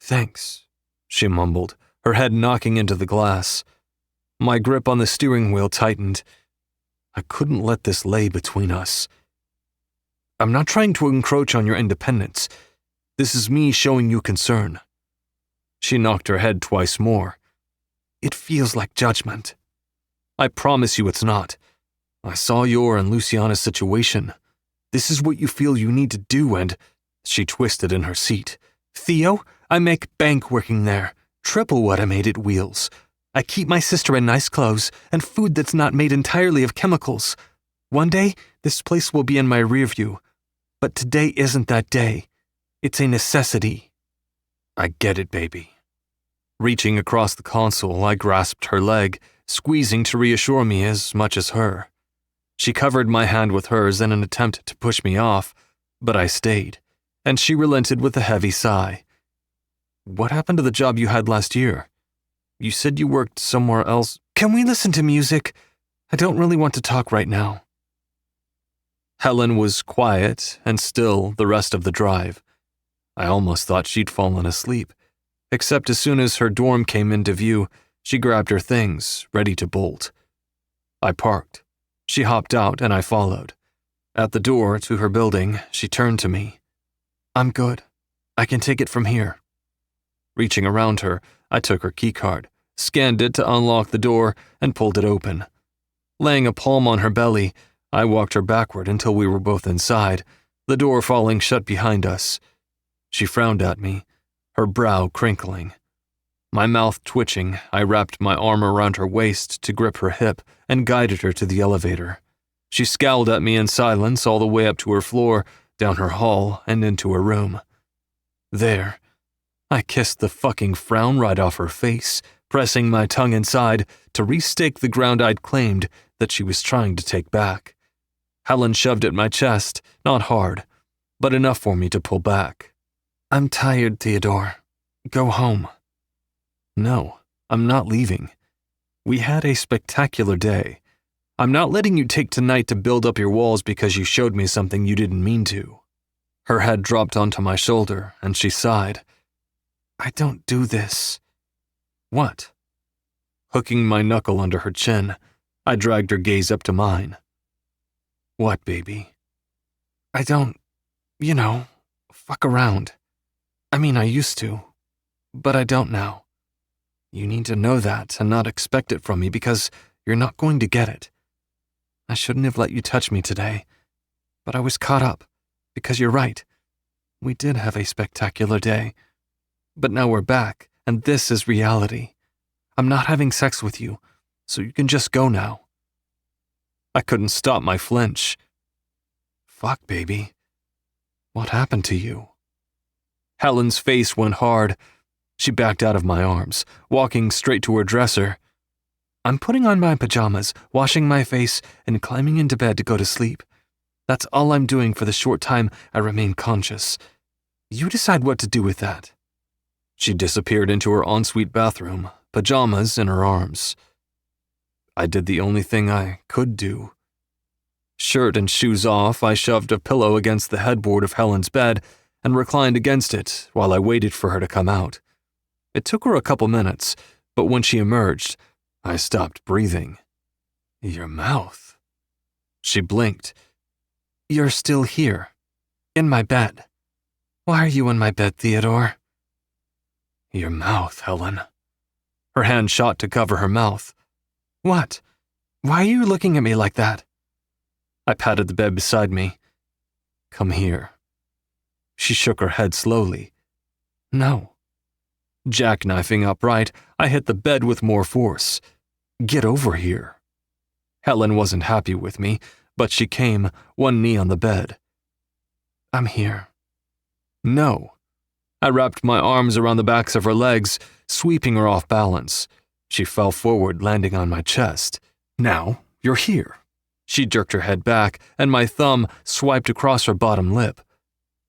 Thanks, she mumbled, her head knocking into the glass. My grip on the steering wheel tightened. I couldn't let this lay between us. I'm not trying to encroach on your independence. This is me showing you concern." She knocked her head twice more. "It feels like judgment. I promise you it's not. I saw your and Luciana's situation. This is what you feel you need to do and—" She twisted in her seat. "Theo, I make bank working there. Triple what I made at Wheels. I keep my sister in nice clothes and food that's not made entirely of chemicals. One day, this place will be in my rear view. But today isn't that day. It's a necessity." "I get it, baby." Reaching across the console, I grasped her leg, squeezing to reassure me as much as her. She covered my hand with hers in an attempt to push me off, but I stayed, and she relented with a heavy sigh. "What happened to the job you had last year? You said you worked somewhere else." "Can we listen to music? I don't really want to talk right now." Helen was quiet and still the rest of the drive. I almost thought she'd fallen asleep, except as soon as her dorm came into view, she grabbed her things, ready to bolt. I parked. She hopped out and I followed. At the door to her building, she turned to me. "I'm good. I can take it from here." Reaching around her, I took her keycard, scanned it to unlock the door, and pulled it open. Laying a palm on her belly, I walked her backward until we were both inside, the door falling shut behind us. She frowned at me, her brow crinkling. My mouth twitching, I wrapped my arm around her waist to grip her hip and guided her to the elevator. She scowled at me in silence all the way up to her floor, down her hall, and into her room. There, I kissed the fucking frown right off her face, pressing my tongue inside to restake the ground I'd claimed that she was trying to take back. Helen shoved at my chest, not hard, but enough for me to pull back. "I'm tired, Theodore. Go home." "No, I'm not leaving. We had a spectacular day. I'm not letting you take tonight to build up your walls because you showed me something you didn't mean to." Her head dropped onto my shoulder, and she sighed. "I don't do this." "What?" Hooking my knuckle under her chin, I dragged her gaze up to mine. "What, baby?" "I don't, fuck around. I mean, I used to, but I don't now. You need to know that and not expect it from me because you're not going to get it. I shouldn't have let you touch me today, but I was caught up, because you're right. We did have a spectacular day, but now we're back, and this is reality. I'm not having sex with you, so you can just go now." I couldn't stop my flinch. "Fuck, baby. What happened to you?" Helen's face went hard. She backed out of my arms, walking straight to her dresser. "I'm putting on my pajamas, washing my face, and climbing into bed to go to sleep. That's all I'm doing for the short time I remain conscious. You decide what to do with that." She disappeared into her ensuite bathroom, pajamas in her arms. I did the only thing I could do. Shirt and shoes off, I shoved a pillow against the headboard of Helen's bed and reclined against it while I waited for her to come out. It took her a couple minutes, but when she emerged, I stopped breathing. "Your mouth." She blinked. "You're still here, in my bed. Why are you in my bed, Theodore?" "Your mouth, Helen." Her hand shot to cover her mouth. "What? Why are you looking at me like that?" I patted the bed beside me. "Come here." She shook her head slowly. "No." Jackknifing upright, I hit the bed with more force. "Get over here." Helen wasn't happy with me, but she came, one knee on the bed. "I'm here." "No." I wrapped my arms around the backs of her legs, sweeping her off balance. She fell forward, landing on my chest. "Now, you're here." She jerked her head back, and my thumb swiped across her bottom lip.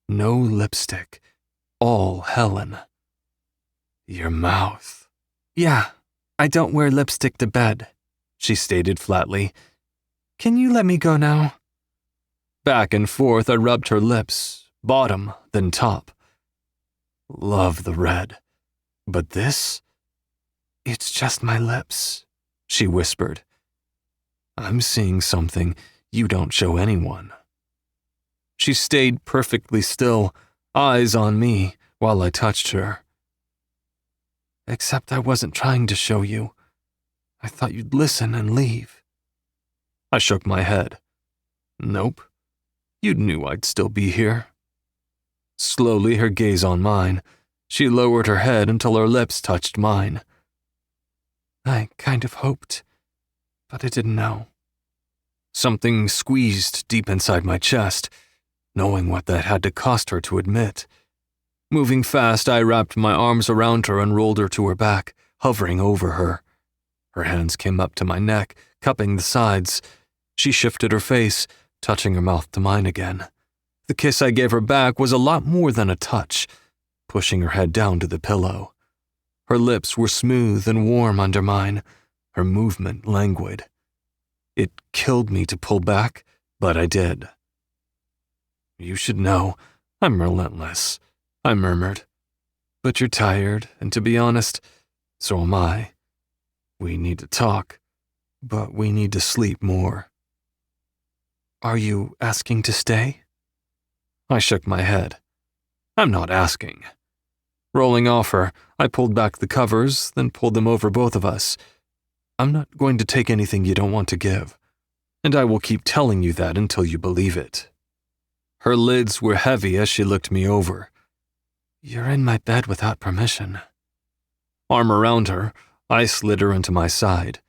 No lipstick. All Helen. "Your mouth." "Yeah, I don't wear lipstick to bed," she stated flatly. "Can you let me go now?" Back and forth I rubbed her lips, bottom, then top. "Love the red. But this?" "It's just my lips," she whispered. "I'm seeing something you don't show anyone." She stayed perfectly still, eyes on me, while I touched her. "Except I wasn't trying to show you. I thought you'd listen and leave." I shook my head. "Nope. You knew I'd still be here." Slowly, her gaze on mine, she lowered her head until her lips touched mine. "I kind of hoped, but I didn't know." Something squeezed deep inside my chest, knowing what that had to cost her to admit. Moving fast, I wrapped my arms around her and rolled her to her back, hovering over her. Her hands came up to my neck, cupping the sides. She shifted her face, touching her mouth to mine again. The kiss I gave her back was a lot more than a touch, pushing her head down to the pillow. Her lips were smooth and warm under mine, her movement languid. It killed me to pull back, but I did. "You should know, I'm relentless," I murmured. "But you're tired, and to be honest, so am I. We need to talk, but we need to sleep more." "Are you asking to stay?" I shook my head. "I'm not asking." Rolling off her, I pulled back the covers, then pulled them over both of us. "I'm not going to take anything you don't want to give, and I will keep telling you that until you believe it." Her lids were heavy as she looked me over. "You're in my bed without permission." Arm around her, I slid her into my side.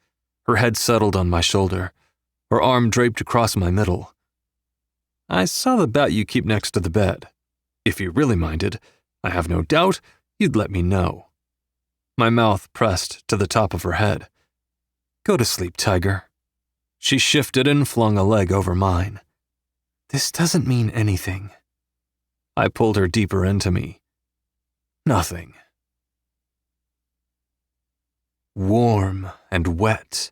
Her head settled on my shoulder, her arm draped across my middle. "I saw the bat you keep next to the bed. If you really minded, I have no doubt you'd let me know." My mouth pressed to the top of her head. "Go to sleep, Tiger." She shifted and flung a leg over mine. "This doesn't mean anything." I pulled her deeper into me. "Nothing." Warm and wet.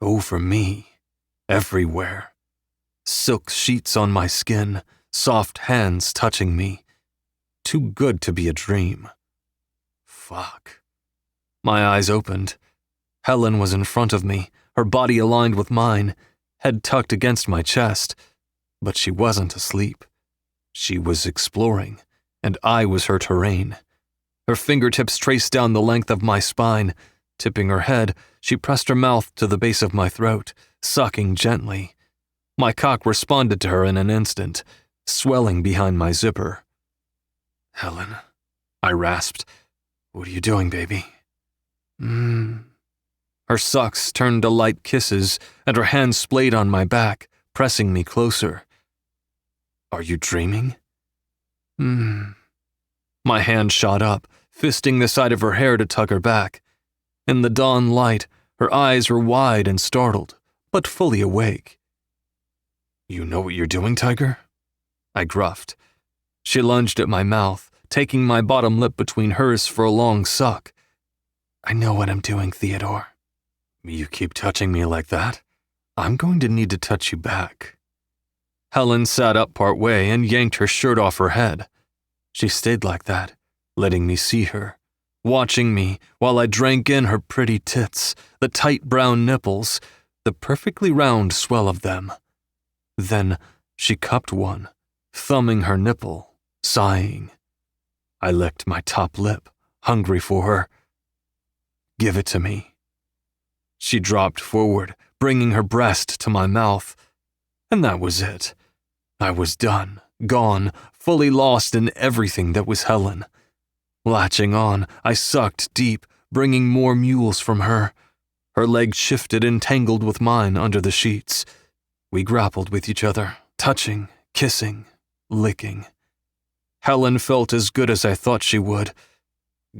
Over me. Everywhere. Silk sheets on my skin, soft hands touching me. Too good to be a dream. Fuck. My eyes opened. Helen was in front of me, her body aligned with mine, head tucked against my chest. But she wasn't asleep. She was exploring, and I was her terrain. Her fingertips traced down the length of my spine. Tipping her head, she pressed her mouth to the base of my throat, sucking gently. My cock responded to her in an instant, swelling behind my zipper. "Helen," I rasped. "What are you doing, baby?" Her sucks turned to light kisses, and her hands splayed on my back, pressing me closer. "Are you dreaming?" My hand shot up, fisting the side of her hair to tug her back. In the dawn light, her eyes were wide and startled, but fully awake. "You know what you're doing, Tiger?" I gruffed. She lunged at my mouth, taking my bottom lip between hers for a long suck. "I know what I'm doing, Theodore." "You keep touching me like that, I'm going to need to touch you back." Helen sat up part way and yanked her shirt off her head. She stayed like that, letting me see her, watching me while I drank in her pretty tits, the tight brown nipples, the perfectly round swell of them. Then she cupped one, thumbing her nipple, sighing. I licked my top lip, hungry for her. "Give it to me." She dropped forward, bringing her breast to my mouth. And that was it. I was done, gone, fully lost in everything that was Helen. Latching on, I sucked deep, bringing more mules from her. Her legs shifted and tangled with mine under the sheets. We grappled with each other, touching, kissing, licking. Helen felt as good as I thought she would.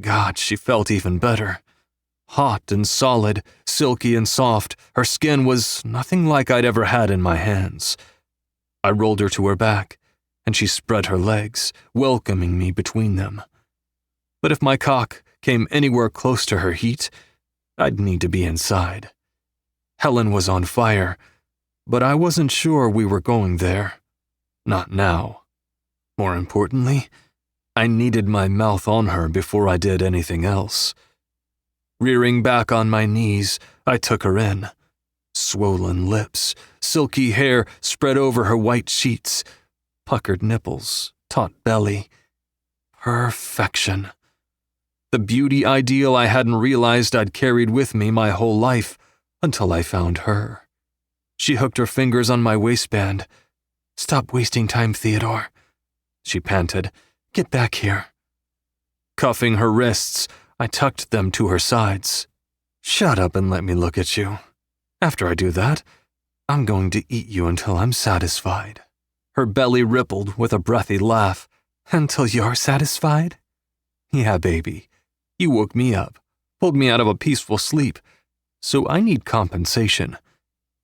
God, she felt even better. Hot and solid, silky and soft, her skin was nothing like I'd ever had in my hands. I rolled her to her back, and she spread her legs, welcoming me between them. But if my cock came anywhere close to her heat, I'd need to be inside. Helen was on fire, but I wasn't sure we were going there. Not now. More importantly, I needed my mouth on her before I did anything else. Rearing back on my knees, I took her in. Swollen lips, silky hair spread over her white sheets. puckered nipples, taut belly. Perfection. The beauty ideal I hadn't realized I'd carried with me my whole life until I found her. She hooked her fingers on my waistband. "Stop wasting time, Theodore," she panted. "Get back here." Cuffing her wrists, I tucked them to her sides. "Shut up and let me look at you. After I do that, I'm going to eat you until I'm satisfied." Her belly rippled with a breathy laugh. "Until you're satisfied?" "Yeah, baby. You woke me up, pulled me out of a peaceful sleep, so I need compensation.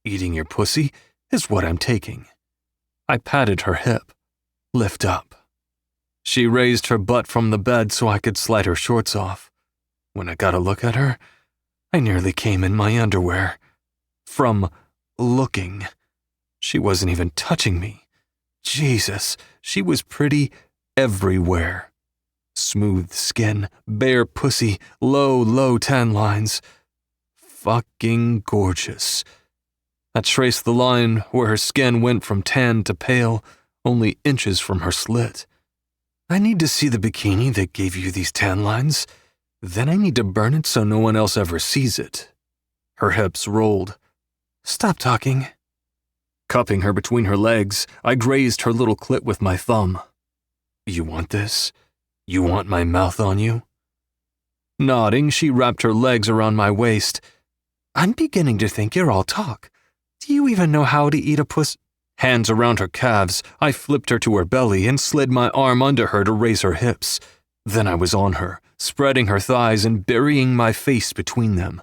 Eating your pussy is what I'm taking." I patted her hip. "Lift up." She raised her butt from the bed so I could slide her shorts off. When I got a look at her, I nearly came in my underwear. From looking. She wasn't even touching me. Jesus, she was pretty everywhere. Smooth skin, bare pussy, low tan lines. Fucking gorgeous. I traced the line where her skin went from tan to pale, only inches from her slit. "I need to see the bikini that gave you these tan lines. Then I need to burn it so no one else ever sees it." Her hips rolled. "Stop talking." Cupping her between her legs, I grazed her little clit with my thumb. "You want this? You want my mouth on you?" Nodding, she wrapped her legs around my waist. "I'm beginning to think you're all talk. Do you even know how to eat a puss?" Hands around her calves, I flipped her to her belly and slid my arm under her to raise her hips. Then I was on her, spreading her thighs and burying my face between them.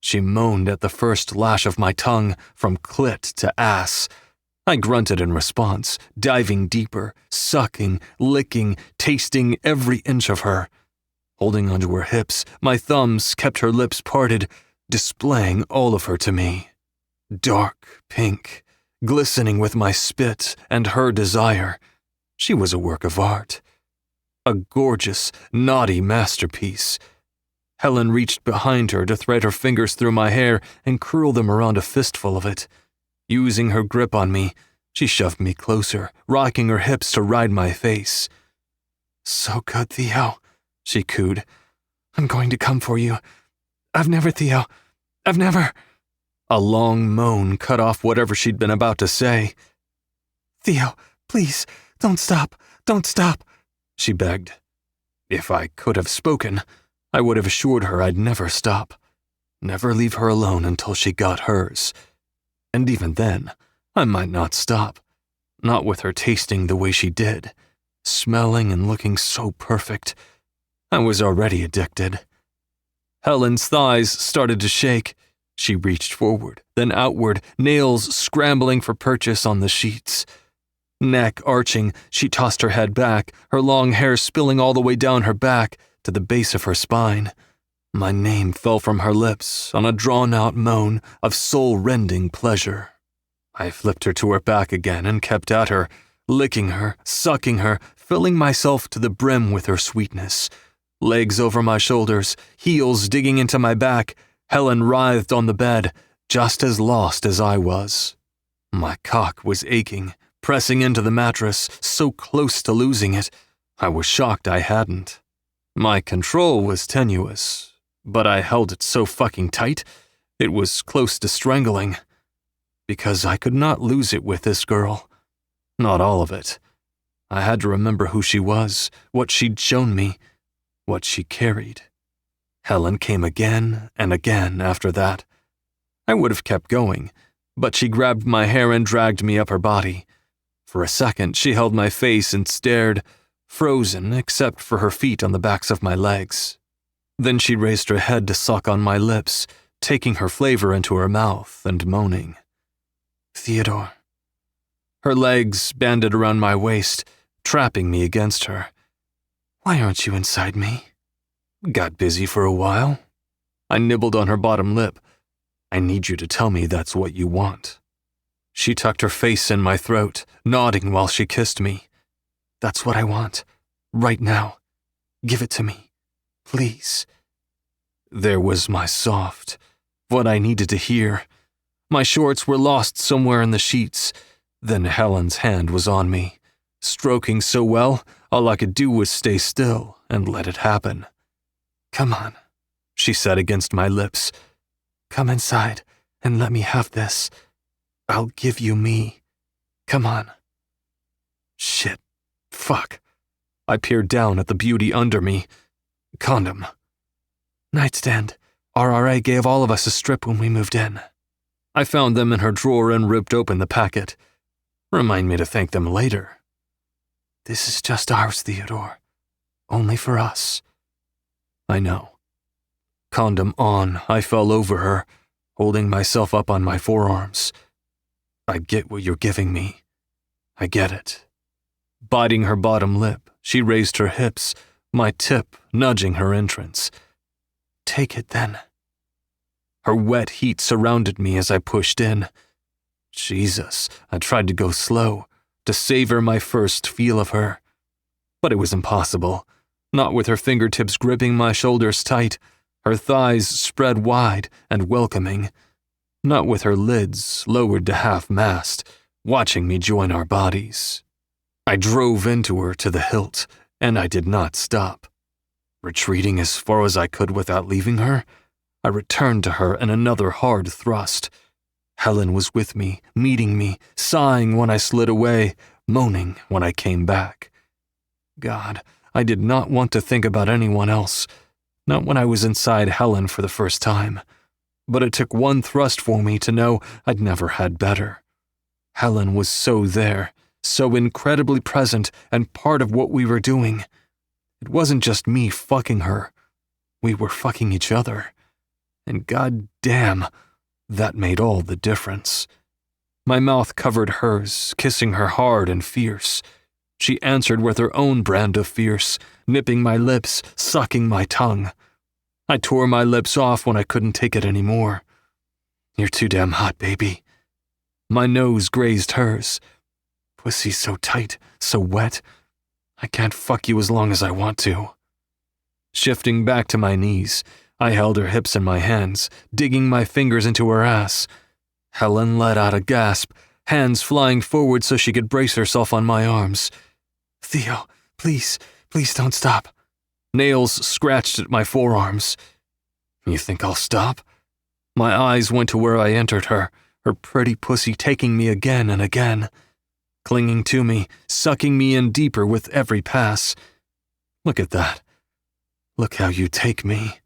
She moaned at the first lash of my tongue from clit to ass. I grunted in response, diving deeper, sucking, licking, tasting every inch of her. Holding onto her hips, my thumbs kept her lips parted, displaying all of her to me. Dark pink, glistening with my spit and her desire. She was a work of art. A gorgeous, naughty masterpiece. Helen reached behind her to thread her fingers through my hair and curl them around a fistful of it. Using her grip on me, she shoved me closer, rocking her hips to ride my face. "So good, Theo," she cooed. "I'm going to come for you. I've never. A long moan cut off whatever she'd been about to say. "Theo, please, don't stop, she begged. If I could have spoken, I would have assured her I'd never stop. Never leave her alone until she got hers. And even then, I might not stop. Not with her tasting the way she did, smelling and looking so perfect. I was already addicted. Helen's thighs started to shake. She reached forward, then outward, nails scrambling for purchase on the sheets. Neck arching, she tossed her head back, her long hair spilling all the way down her back to the base of her spine. My name fell from her lips on a drawn-out moan of soul-rending pleasure. I flipped her to her back again and kept at her, licking her, sucking her, filling myself to the brim with her sweetness. Legs over my shoulders, heels digging into my back, Helen writhed on the bed, just as lost as I was. My cock was aching, pressing into the mattress, so close to losing it. I was shocked I hadn't. My control was tenuous, but I held it so fucking tight, it was close to strangling. Because I could not lose it with this girl. Not all of it. I had to remember who she was, what she'd shown me, what she carried. Helen came again and again after that. I would have kept going, but she grabbed my hair and dragged me up her body. For a second, she held my face and stared, frozen except for her feet on the backs of my legs. Then she raised her head to suck on my lips, taking her flavor into her mouth and moaning. "Theodore." Her legs banded around my waist, trapping me against her. "Why aren't you inside me?" "Got busy for a while." I nibbled on her bottom lip. "I need you to tell me that's what you want." She tucked her face in my throat, nodding while she kissed me. "That's what I want. Right now. Give it to me. Please." There was my soft, what I needed to hear. My shorts were lost somewhere in the sheets. Then Helen's hand was on me, stroking so well, all I could do was stay still and let it happen. "Come on," she said against my lips. "Come inside and let me have this. I'll give you me. Come on." Shit. Fuck. I peered down at the beauty under me. Condom. "Nightstand. RRA gave all of us a strip when we moved in." I found them in her drawer and ripped open the packet. Remind me to thank them later. "This is just ours, Theodore. Only for us." I know. Condom on, I fell over her, holding myself up on my forearms. "I get what you're giving me. I get it." Biting her bottom lip, she raised her hips, my tip nudging her entrance. "Take it then." Her wet heat surrounded me as I pushed in. Jesus, I tried to go slow, to savor my first feel of her. But it was impossible, not with her fingertips gripping my shoulders tight, her thighs spread wide and welcoming, not with her lids lowered to half-mast, watching me join our bodies. I drove into her to the hilt, and I did not stop. Retreating as far as I could without leaving her, I returned to her in another hard thrust. Helen was with me, meeting me, sighing when I slid away, moaning when I came back. God, I did not want to think about anyone else, not when I was inside Helen for the first time. But it took one thrust for me to know I'd never had better. Helen was so there, so incredibly present and part of what we were doing. It wasn't just me fucking her. We were fucking each other. And god damn, that made all the difference. My mouth covered hers, kissing her hard and fierce. She answered with her own brand of fierce, nipping my lips, sucking my tongue. I tore my lips off when I couldn't take it anymore. "You're too damn hot, baby." My nose grazed hers. "Pussy so tight, so wet. I can't fuck you as long as I want to." Shifting back to my knees, I held her hips in my hands, digging my fingers into her ass. Helen let out a gasp, hands flying forward so she could brace herself on my arms. "Theo, please don't stop." Nails scratched at my forearms. "You think I'll stop?" My eyes went to where I entered her, her pretty pussy taking me again and again, clinging to me, sucking me in deeper with every pass. "Look at that. Look how you take me."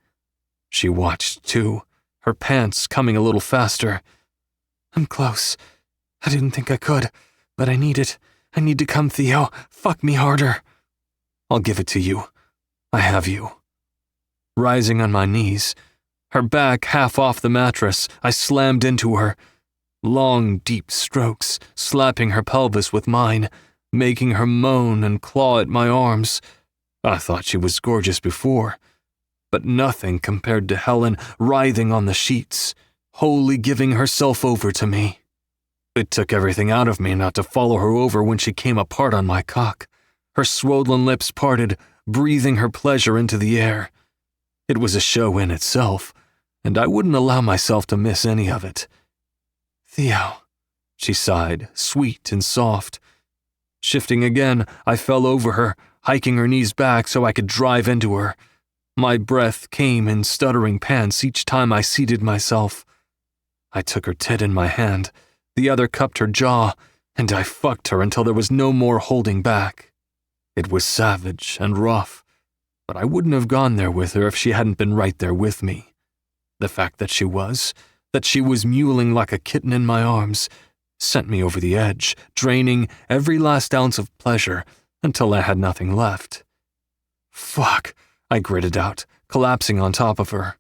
She watched, too, her pants coming a little faster. "I'm close. I didn't think I could, but I need it. I need to come, Theo. Fuck me harder." "I'll give it to you. I have you." Rising on my knees, her back half off the mattress, I slammed into her. Long, deep strokes, slapping her pelvis with mine, making her moan and claw at my arms. I thought she was gorgeous before, but nothing compared to Helen writhing on the sheets, wholly giving herself over to me. It took everything out of me not to follow her over when she came apart on my cock, her swollen lips parted, breathing her pleasure into the air. It was a show in itself, and I wouldn't allow myself to miss any of it. "Theo," she sighed, sweet and soft. Shifting again, I fell over her, hiking her knees back so I could drive into her. My breath came in stuttering pants each time I seated myself. I took her tit in my hand, the other cupped her jaw, and I fucked her until there was no more holding back. It was savage and rough, but I wouldn't have gone there with her if she hadn't been right there with me. The fact that she was mewling like a kitten in my arms, sent me over the edge, draining every last ounce of pleasure until I had nothing left. "Fuck," I gritted out, collapsing on top of her.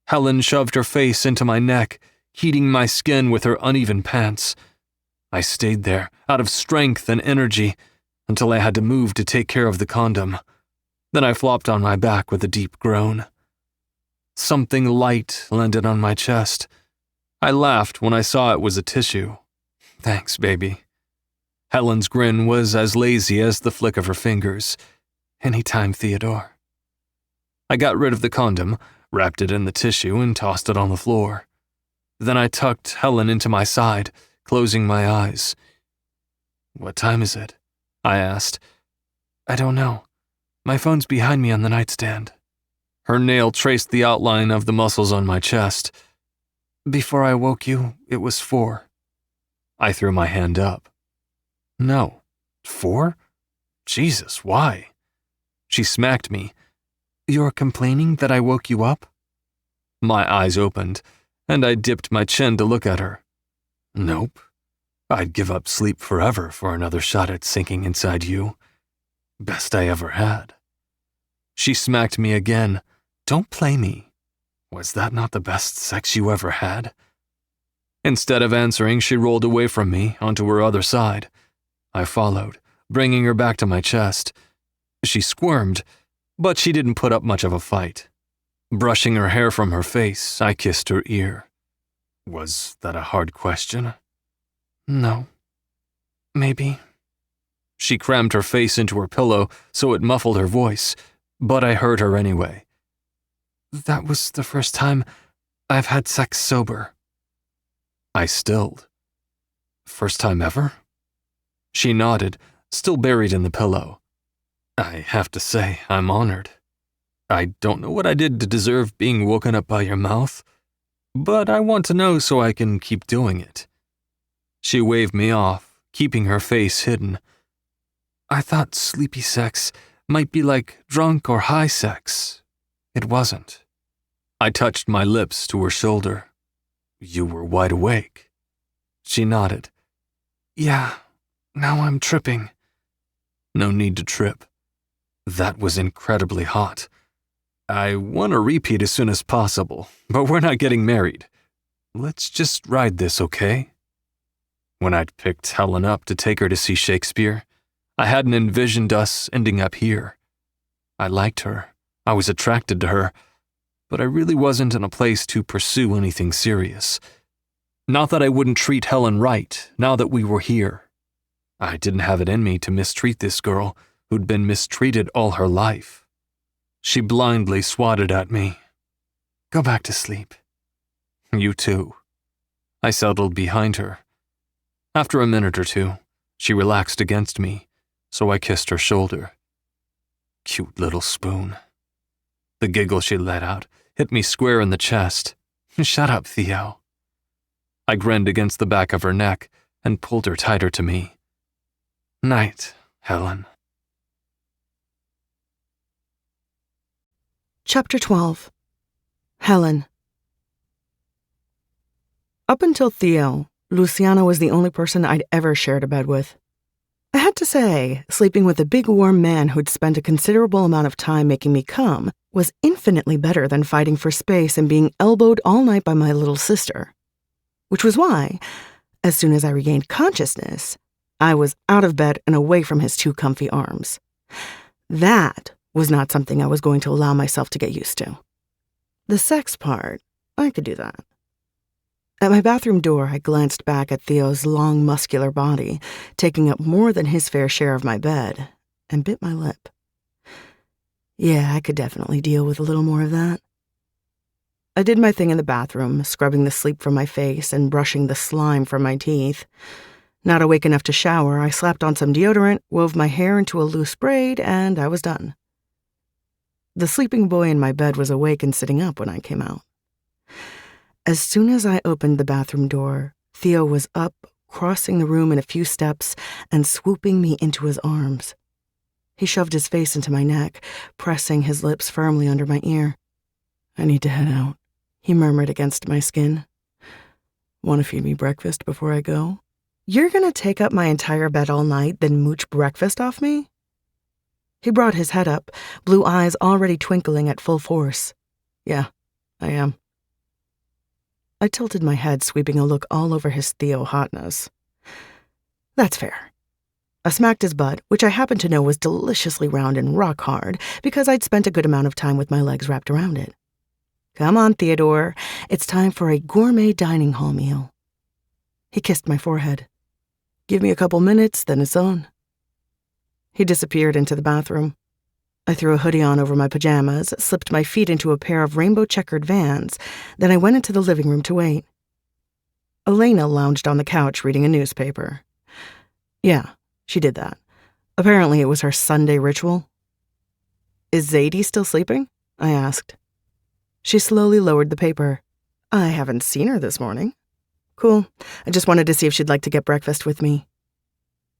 Helen shoved her face into my neck, heating my skin with her uneven pants. I stayed there, out of strength and energy, until I had to move to take care of the condom. Then I flopped on my back with a deep groan. Something light landed on my chest. I laughed when I saw it was a tissue. "Thanks, baby." Helen's grin was as lazy as the flick of her fingers. "Anytime, Theodore." I got rid of the condom, wrapped it in the tissue, and tossed it on the floor. Then I tucked Helen into my side, closing my eyes. "What time is it?" I asked. I don't know. My phone's behind me on the nightstand. Her nail traced the outline of the muscles on my chest. Before I woke you, it was 4. I threw my hand up. No. 4? Jesus, why? She smacked me. You're complaining that I woke you up? My eyes opened, and I dipped my chin to look at her. Nope. I'd give up sleep forever for another shot at sinking inside you. Best I ever had. She smacked me again. Don't play me. Was that not the best sex you ever had? Instead of answering, she rolled away from me onto her other side. I followed, bringing her back to my chest. She squirmed, but she didn't put up much of a fight. Brushing her hair from her face, I kissed her ear. Was that a hard question? No. Maybe. She crammed her face into her pillow so it muffled her voice, but I heard her anyway. That was the first time I've had sex sober. I stilled. First time ever? She nodded, still buried in the pillow. I have to say, I'm honored. I don't know what I did to deserve being woken up by your mouth, but I want to know so I can keep doing it. She waved me off, keeping her face hidden. I thought sleepy sex might be like drunk or high sex. It wasn't. I touched my lips to her shoulder. You were wide awake. She nodded. Yeah, now I'm tripping. No need to trip. That was incredibly hot. I want a repeat as soon as possible, but we're not getting married. Let's just ride this, okay? When I'd picked Helen up to take her to see Shakespeare, I hadn't envisioned us ending up here. I liked her. I was attracted to her, but I really wasn't in a place to pursue anything serious. Not that I wouldn't treat Helen right now that we were here. I didn't have it in me to mistreat this girl who'd been mistreated all her life. She blindly swatted at me. Go back to sleep. You too. I settled behind her. After a minute or two, she relaxed against me, so I kissed her shoulder. Cute little spoon. The giggle she let out hit me square in the chest. Shut up, Theo. I grinned against the back of her neck and pulled her tighter to me. Night, Helen. Chapter 12. Helen. Up until Theo, Luciana was the only person I'd ever shared a bed with. I had to say, sleeping with a big warm man who'd spent a considerable amount of time making me come was infinitely better than fighting for space and being elbowed all night by my little sister. Which was why, as soon as I regained consciousness, I was out of bed and away from his 2 comfy arms. That was not something I was going to allow myself to get used to. The sex part, I could do that. At my bathroom door, I glanced back at Theo's long, muscular body, taking up more than his fair share of my bed, and bit my lip. Yeah, I could definitely deal with a little more of that. I did my thing in the bathroom, scrubbing the sleep from my face and brushing the slime from my teeth. Not awake enough to shower, I slapped on some deodorant, wove my hair into a loose braid, and I was done. The sleeping boy in my bed was awake and sitting up when I came out. As soon as I opened the bathroom door, Theo was up, crossing the room in a few steps, and swooping me into his arms. He shoved his face into my neck, pressing his lips firmly under my ear. I need to head out, he murmured against my skin. Want to feed me breakfast before I go? You're gonna take up my entire bed all night, then mooch breakfast off me? He brought his head up, blue eyes already twinkling at full force. Yeah, I am. I tilted my head, sweeping a look all over his Theo hotness. That's fair. I smacked his butt, which I happened to know was deliciously round and rock hard because I'd spent a good amount of time with my legs wrapped around it. Come on, Theodore. It's time for a gourmet dining hall meal. He kissed my forehead. Give me a couple minutes, then it's on. He disappeared into the bathroom. I threw a hoodie on over my pajamas, slipped my feet into a pair of rainbow-checkered Vans, then I went into the living room to wait. Elena lounged on the couch reading a newspaper. Yeah, she did that. Apparently it was her Sunday ritual. Is Zadie still sleeping? I asked. She slowly lowered the paper. I haven't seen her this morning. Cool. I just wanted to see if she'd like to get breakfast with me.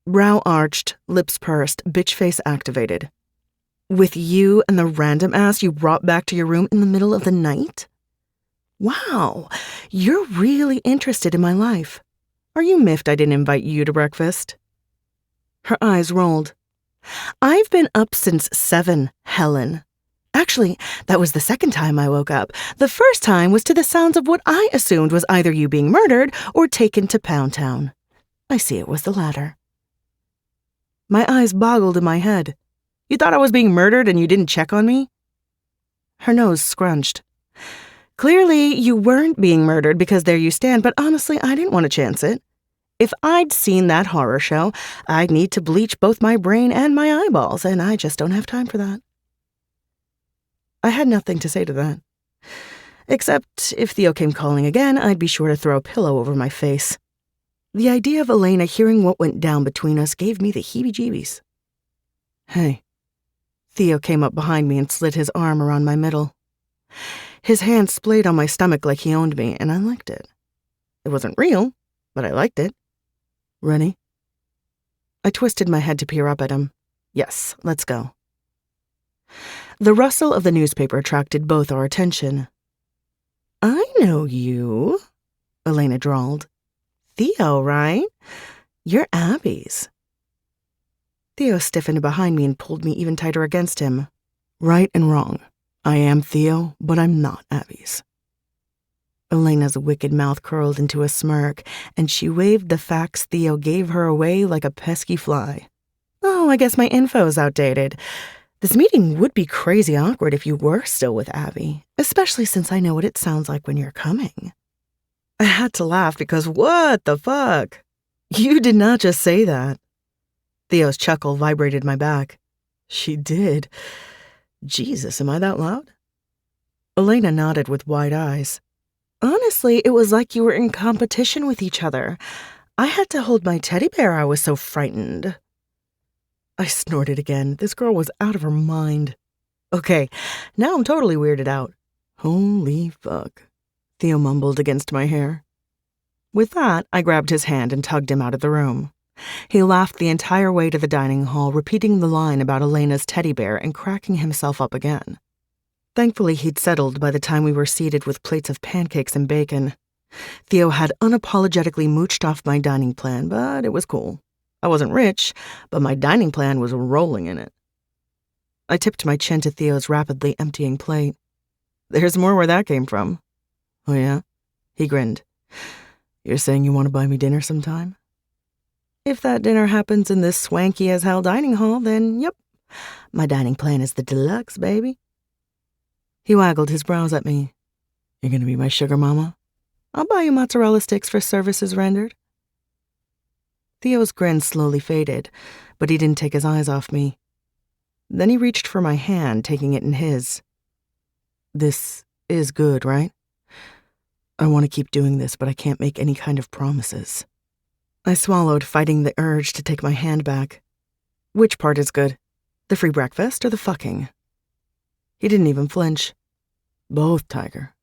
Brow arched, lips pursed, bitch face activated. With you and the random ass you brought back to your room in the middle of the night? Wow, you're really interested in my life. Are you miffed I didn't invite you to breakfast? Her eyes rolled. I've been up since 7, Helen. Actually, that was the second time I woke up. The first time was to the sounds of what I assumed was either you being murdered or taken to Pound Town. I see it was the latter. My eyes boggled in my head. You thought I was being murdered and you didn't check on me? Her nose scrunched. Clearly, you weren't being murdered because there you stand, but honestly, I didn't want to chance it. If I'd seen that horror show, I'd need to bleach both my brain and my eyeballs, and I just don't have time for that. I had nothing to say to that. Except if Theo came calling again, I'd be sure to throw a pillow over my face. The idea of Elena hearing what went down between us gave me the heebie-jeebies. Hey. Theo came up behind me and slid his arm around my middle. His hand splayed on my stomach like he owned me, and I liked it. It wasn't real, but I liked it. Ready? I twisted my head to peer up at him. Yes, let's go. The rustle of the newspaper attracted both our attention. I know you, Elena drawled. Theo, right? You're Abby's. Theo stiffened behind me and pulled me even tighter against him. Right and wrong. I am Theo, but I'm not Abby's. Elena's wicked mouth curled into a smirk, and she waved the facts Theo gave her away like a pesky fly. Oh, I guess my info's outdated. This meeting would be crazy awkward if you were still with Abby, especially since I know what it sounds like when you're coming. I had to laugh because what the fuck? You did not just say that. Theo's chuckle vibrated my back. She did. Jesus, am I that loud? Elena nodded with wide eyes. Honestly, it was like you were in competition with each other. I had to hold my teddy bear, I was so frightened. I snorted again. This girl was out of her mind. Okay, now I'm totally weirded out. Holy fuck, Theo mumbled against my hair. With that, I grabbed his hand and tugged him out of the room. He laughed the entire way to the dining hall, repeating the line about Elena's teddy bear and cracking himself up again. Thankfully, he'd settled by the time we were seated with plates of pancakes and bacon. Theo had unapologetically mooched off my dining plan, but it was cool. I wasn't rich, but my dining plan was rolling in it. I tipped my chin to Theo's rapidly emptying plate. There's more where that came from. Oh yeah? He grinned. You're saying you want to buy me dinner sometime? If that dinner happens in this swanky-as-hell dining hall, then yep. My dining plan is the deluxe, baby. He waggled his brows at me. You're gonna be my sugar mama? I'll buy you mozzarella sticks for services rendered. Theo's grin slowly faded, but he didn't take his eyes off me. Then he reached for my hand, taking it in his. This is good, right? I want to keep doing this, but I can't make any kind of promises. I swallowed, fighting the urge to take my hand back. Which part is good? The free breakfast or the fucking? He didn't even flinch. Both, Tiger.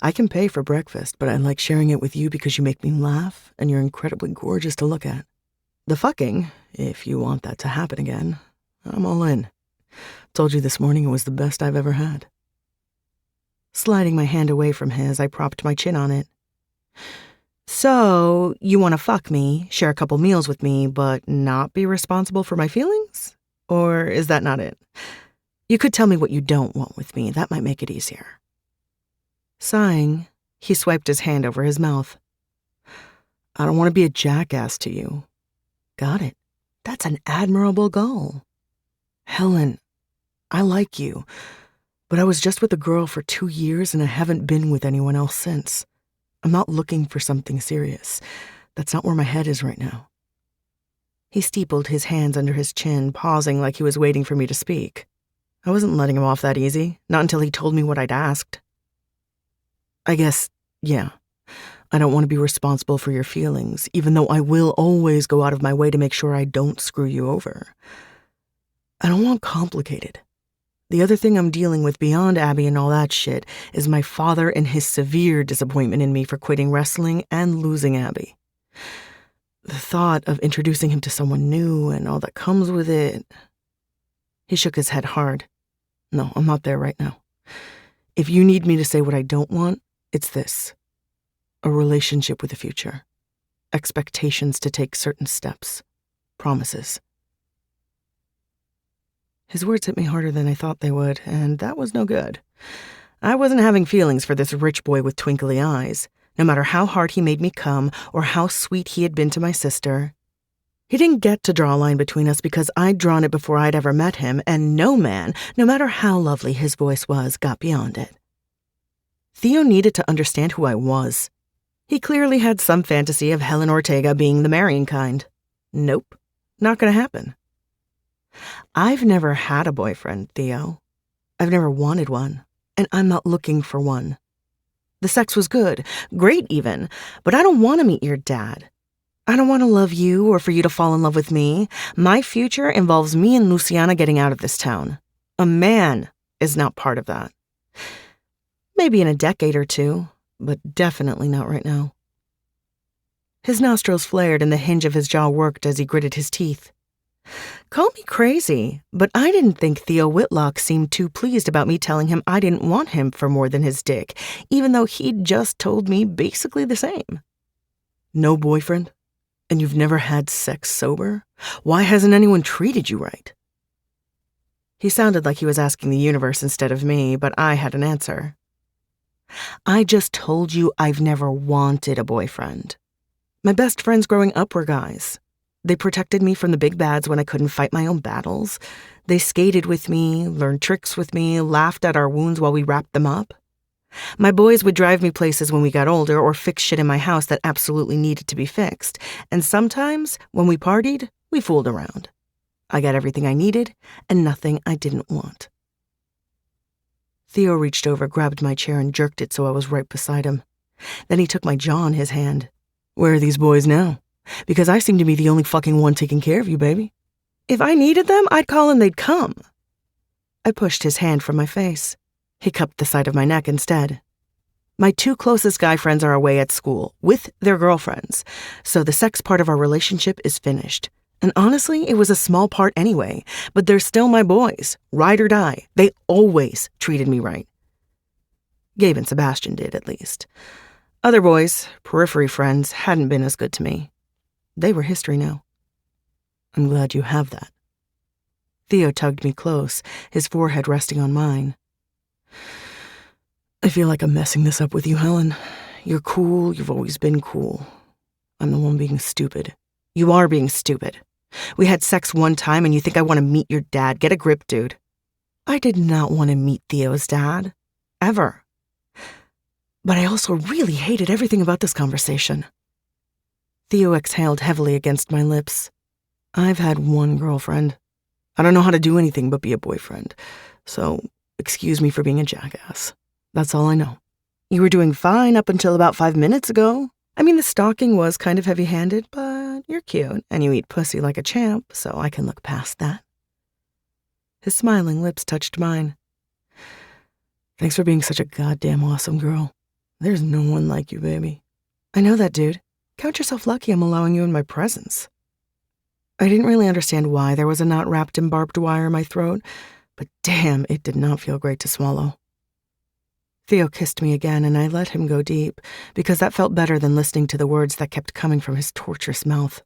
I can pay for breakfast, but I like sharing it with you because you make me laugh and you're incredibly gorgeous to look at. The fucking, if you want that to happen again, I'm all in. Told you this morning it was the best I've ever had. Sliding my hand away from his, I propped my chin on it. So, you want to fuck me, share a couple meals with me, but not be responsible for my feelings? Or is that not it? You could tell me what you don't want with me. That might make it easier. Sighing, he swiped his hand over his mouth. I don't want to be a jackass to you. Got it. That's an admirable goal. Helen, I like you, but I was just with a girl for 2 years and I haven't been with anyone else since. I'm not looking for something serious. That's not where my head is right now. He steepled his hands under his chin, pausing like he was waiting for me to speak. I wasn't letting him off that easy, not until he told me what I'd asked. I guess, yeah, I don't want to be responsible for your feelings, even though I will always go out of my way to make sure I don't screw you over. I don't want complicated. The other thing I'm dealing with beyond Abby and all that shit is my father and his severe disappointment in me for quitting wrestling and losing Abby. The thought of introducing him to someone new and all that comes with it. He shook his head hard. No, I'm not there right now. If you need me to say what I don't want, it's this. A relationship with a future. Expectations to take certain steps. Promises. His words hit me harder than I thought they would, and that was no good. I wasn't having feelings for this rich boy with twinkly eyes, no matter how hard he made me come or how sweet he had been to my sister. He didn't get to draw a line between us because I'd drawn it before I'd ever met him, and no man, no matter how lovely his voice was, got beyond it. Theo needed to understand who I was. He clearly had some fantasy of Helen Ortega being the marrying kind. Nope, not gonna happen. I've never had a boyfriend, Theo. I've never wanted one, and I'm not looking for one. The sex was good, great even, but I don't want to meet your dad. I don't want to love you or for you to fall in love with me. My future involves me and Luciana getting out of this town. A man is not part of that. Maybe in a decade or two, but definitely not right now. His nostrils flared and the hinge of his jaw worked as he gritted his teeth. Call me crazy, but I didn't think Theo Whitlock seemed too pleased about me telling him I didn't want him for more than his dick, even though he'd just told me basically the same. No boyfriend? And you've never had sex sober? Why hasn't anyone treated you right? He sounded like he was asking the universe instead of me, but I had an answer. I just told you I've never wanted a boyfriend. My best friends growing up were guys. They protected me from the big bads when I couldn't fight my own battles. They skated with me, learned tricks with me, laughed at our wounds while we wrapped them up. My boys would drive me places when we got older or fix shit in my house that absolutely needed to be fixed. And sometimes, when we partied, we fooled around. I got everything I needed and nothing I didn't want. Theo reached over, grabbed my chair, and jerked it so I was right beside him. Then he took my jaw in his hand. Where are these boys now? Because I seem to be the only fucking one taking care of you, baby. If I needed them, I'd call and they'd come. I pushed his hand from my face. He cupped the side of my neck instead. My two closest guy friends are away at school, with their girlfriends, so the sex part of our relationship is finished. And honestly, it was a small part anyway, but they're still my boys, ride or die. They always treated me right. Gabe and Sebastian did, at least. Other boys, periphery friends, hadn't been as good to me. They were history now. I'm glad you have that. Theo tugged me close, his forehead resting on mine. I feel like I'm messing this up with you, Helen. You're cool, you've always been cool. I'm the one being stupid. You are being stupid. We had sex one time and you think I want to meet your dad. Get a grip, dude. I did not want to meet Theo's dad. Ever. But I also really hated everything about this conversation. Theo exhaled heavily against my lips. I've had one girlfriend. I don't know how to do anything but be a boyfriend. So, excuse me for being a jackass. That's all I know. You were doing fine up until about 5 minutes ago. I mean, the stalking was kind of heavy-handed, but you're cute, and you eat pussy like a champ, so I can look past that. His smiling lips touched mine. Thanks for being such a goddamn awesome girl. There's no one like you, baby. I know that, dude. Count yourself lucky I'm allowing you in my presence. I didn't really understand why there was a knot wrapped in barbed wire in my throat, but damn, it did not feel great to swallow. Theo kissed me again, and I let him go deep, because that felt better than listening to the words that kept coming from his torturous mouth.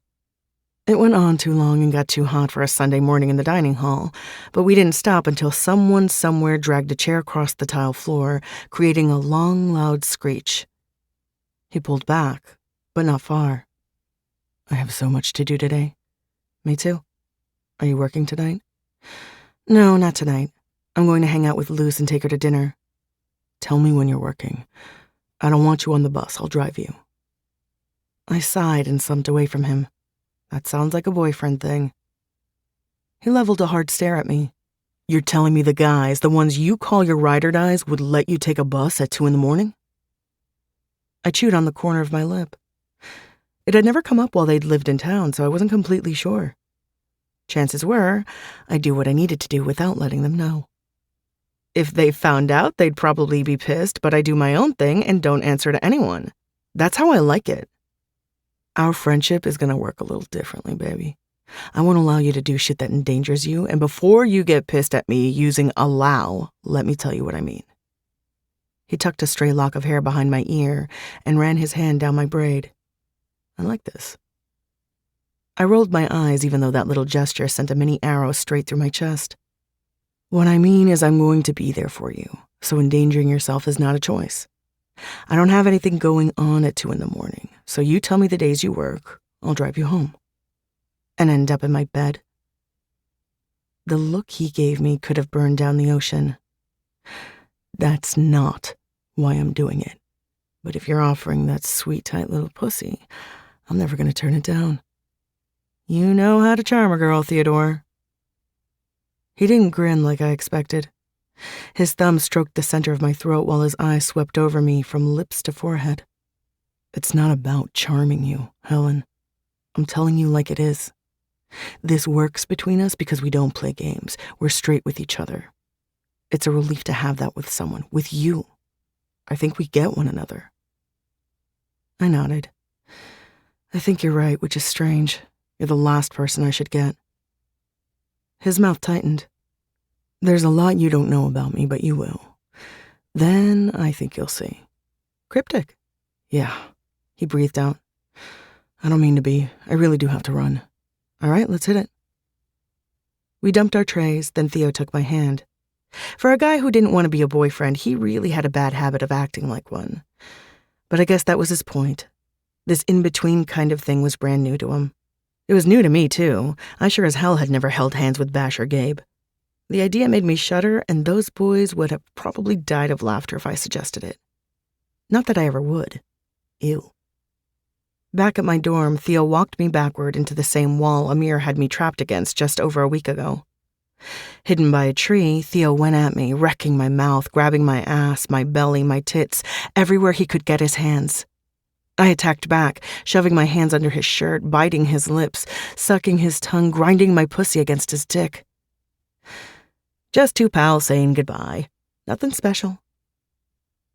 It went on too long and got too hot for a Sunday morning in the dining hall, but we didn't stop until someone somewhere dragged a chair across the tile floor, creating a long, loud screech. He pulled back, but not far. I have so much to do today. Me too. Are you working tonight? No, not tonight. I'm going to hang out with Luce and take her to dinner. Tell me when you're working. I don't want you on the bus. I'll drive you. I sighed and slumped away from him. That sounds like a boyfriend thing. He leveled a hard stare at me. You're telling me the guys, the ones you call your ride or dies, would let you take a bus at 2 a.m? I chewed on the corner of my lip. It had never come up while they'd lived in town, so I wasn't completely sure. Chances were, I'd do what I needed to do without letting them know. If they found out, they'd probably be pissed, but I do my own thing and don't answer to anyone. That's how I like it. Our friendship is gonna work a little differently, baby. I won't allow you to do shit that endangers you, and before you get pissed at me using allow, let me tell you what I mean. He tucked a stray lock of hair behind my ear and ran his hand down my braid. I like this. I rolled my eyes even though that little gesture sent a mini arrow straight through my chest. What I mean is I'm going to be there for you, so endangering yourself is not a choice. I don't have anything going on at 2 a.m, so you tell me the days you work, I'll drive you home. And end up in my bed. The look he gave me could have burned down the ocean. That's not why I'm doing it. But if you're offering that sweet, tight little pussy, I'm never going to turn it down. You know how to charm a girl, Theodore. He didn't grin like I expected. His thumb stroked the center of my throat while his eyes swept over me from lips to forehead. It's not about charming you, Helen. I'm telling you like it is. This works between us because we don't play games. We're straight with each other. It's a relief to have that with someone, with you. I think we get one another. I nodded. I think you're right, which is strange. You're the last person I should get. His mouth tightened. There's a lot you don't know about me, but you will. Then I think you'll see. Cryptic. Yeah, he breathed out. I don't mean to be. I really do have to run. All right, let's hit it. We dumped our trays, then Theo took my hand. For a guy who didn't want to be a boyfriend, he really had a bad habit of acting like one. But I guess that was his point. This in-between kind of thing was brand new to him. It was new to me, too. I sure as hell had never held hands with Bash or Gabe. The idea made me shudder, and those boys would have probably died of laughter if I suggested it. Not that I ever would. Ew. Back at my dorm, Theo walked me backward into the same wall Amir had me trapped against just over a week ago. Hidden by a tree, Theo went at me, wrecking my mouth, grabbing my ass, my belly, my tits, everywhere he could get his hands. I attacked back, shoving my hands under his shirt, biting his lips, sucking his tongue, grinding my pussy against his dick. Just 2 pals saying goodbye. Nothing special.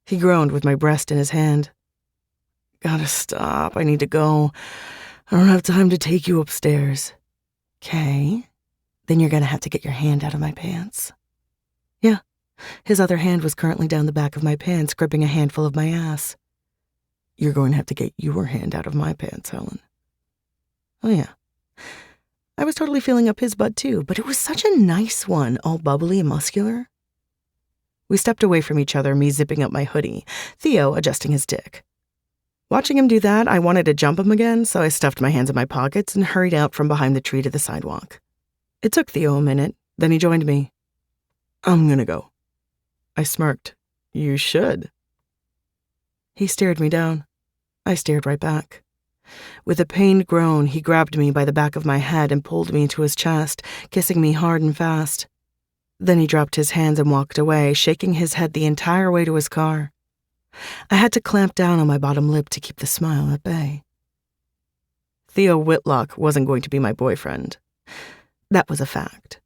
He groaned with my breast in his hand. Gotta stop. I need to go. I don't have time to take you upstairs. Okay. Then you're gonna have to get your hand out of my pants. Yeah. His other hand was currently down the back of my pants, gripping a handful of my ass. You're going to have to get your hand out of my pants, Helen. Oh, yeah. I was totally feeling up his butt, too, but it was such a nice one, all bubbly and muscular. We stepped away from each other, me zipping up my hoodie, Theo adjusting his dick. Watching him do that, I wanted to jump him again, so I stuffed my hands in my pockets and hurried out from behind the tree to the sidewalk. It took Theo a minute, then he joined me. I'm gonna go. I smirked. You should. He stared me down. I stared right back. With a pained groan, he grabbed me by the back of my head and pulled me to his chest, kissing me hard and fast. Then he dropped his hands and walked away, shaking his head the entire way to his car. I had to clamp down on my bottom lip to keep the smile at bay. Theo Whitlock wasn't going to be my boyfriend. That was a fact.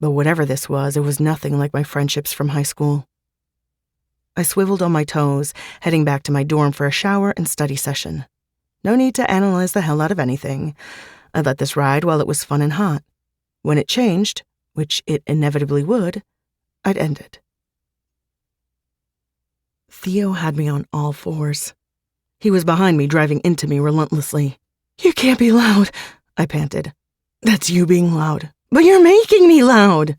But whatever this was, it was nothing like my friendships from high school. I swiveled on my toes, heading back to my dorm for a shower and study session. No need to analyze the hell out of anything. I let this ride while it was fun and hot. When it changed, which it inevitably would, I'd end it. Theo had me on all fours. He was behind me, driving into me relentlessly. You can't be loud, I panted. That's you being loud. But you're making me loud.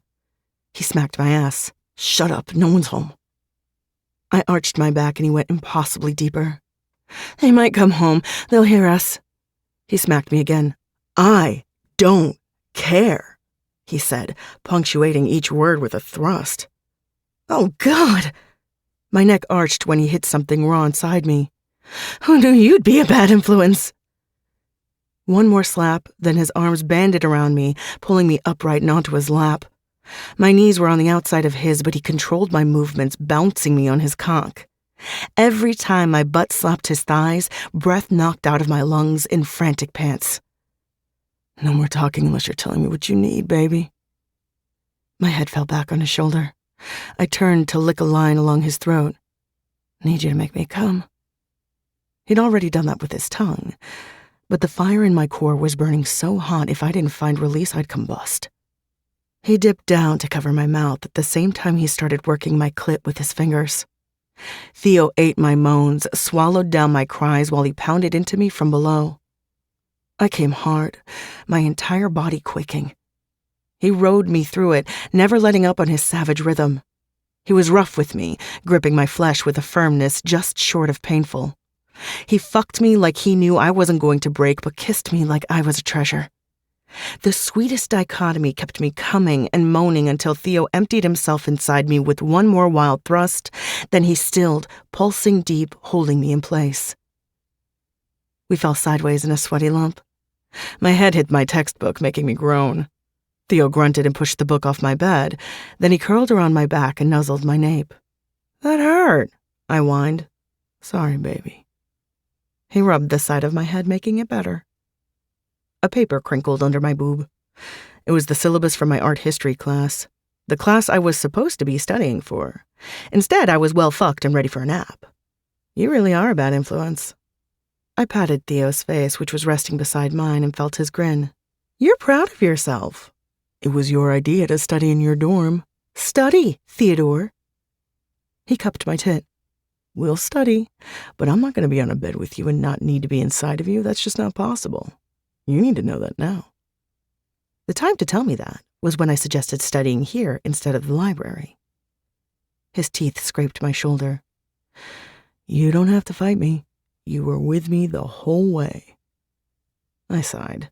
He smacked my ass. Shut up, no one's home. I arched my back and he went impossibly deeper. They might come home. They'll hear us. He smacked me again. I don't care, he said, punctuating each word with a thrust. Oh, God. My neck arched when he hit something raw inside me. Who knew you'd be a bad influence? One more slap, then his arms banded around me, pulling me upright and onto his lap. My knees were on the outside of his, but he controlled my movements, bouncing me on his cock. Every time my butt slapped his thighs, breath knocked out of my lungs in frantic pants. No more talking unless you're telling me what you need, baby. My head fell back on his shoulder. I turned to lick a line along his throat. Need you to make me come. He'd already done that with his tongue, but the fire in my core was burning so hot if I didn't find release, I'd combust. He dipped down to cover my mouth at the same time he started working my clit with his fingers. Theo ate my moans, swallowed down my cries while he pounded into me from below. I came hard, my entire body quaking. He rode me through it, never letting up on his savage rhythm. He was rough with me, gripping my flesh with a firmness just short of painful. He fucked me like he knew I wasn't going to break, but kissed me like I was a treasure. The sweetest dichotomy kept me coming and moaning until Theo emptied himself inside me with one more wild thrust, then he stilled, pulsing deep, holding me in place. We fell sideways in a sweaty lump. My head hit my textbook, making me groan. Theo grunted and pushed the book off my bed. Then he curled around my back and nuzzled my nape. That hurt, I whined. Sorry, baby. He rubbed the side of my head, making it better. A paper crinkled under my boob. It was the syllabus from my art history class, the class I was supposed to be studying for. Instead, I was well fucked and ready for a nap. You really are a bad influence. I patted Theo's face, which was resting beside mine, and felt his grin. You're proud of yourself. It was your idea to study in your dorm. Study, Theodore. He cupped my tit. We'll study, but I'm not going to be on a bed with you and not need to be inside of you. That's just not possible. You need to know that now. The time to tell me that was when I suggested studying here instead of the library. His teeth scraped my shoulder. You don't have to fight me. You were with me the whole way. I sighed.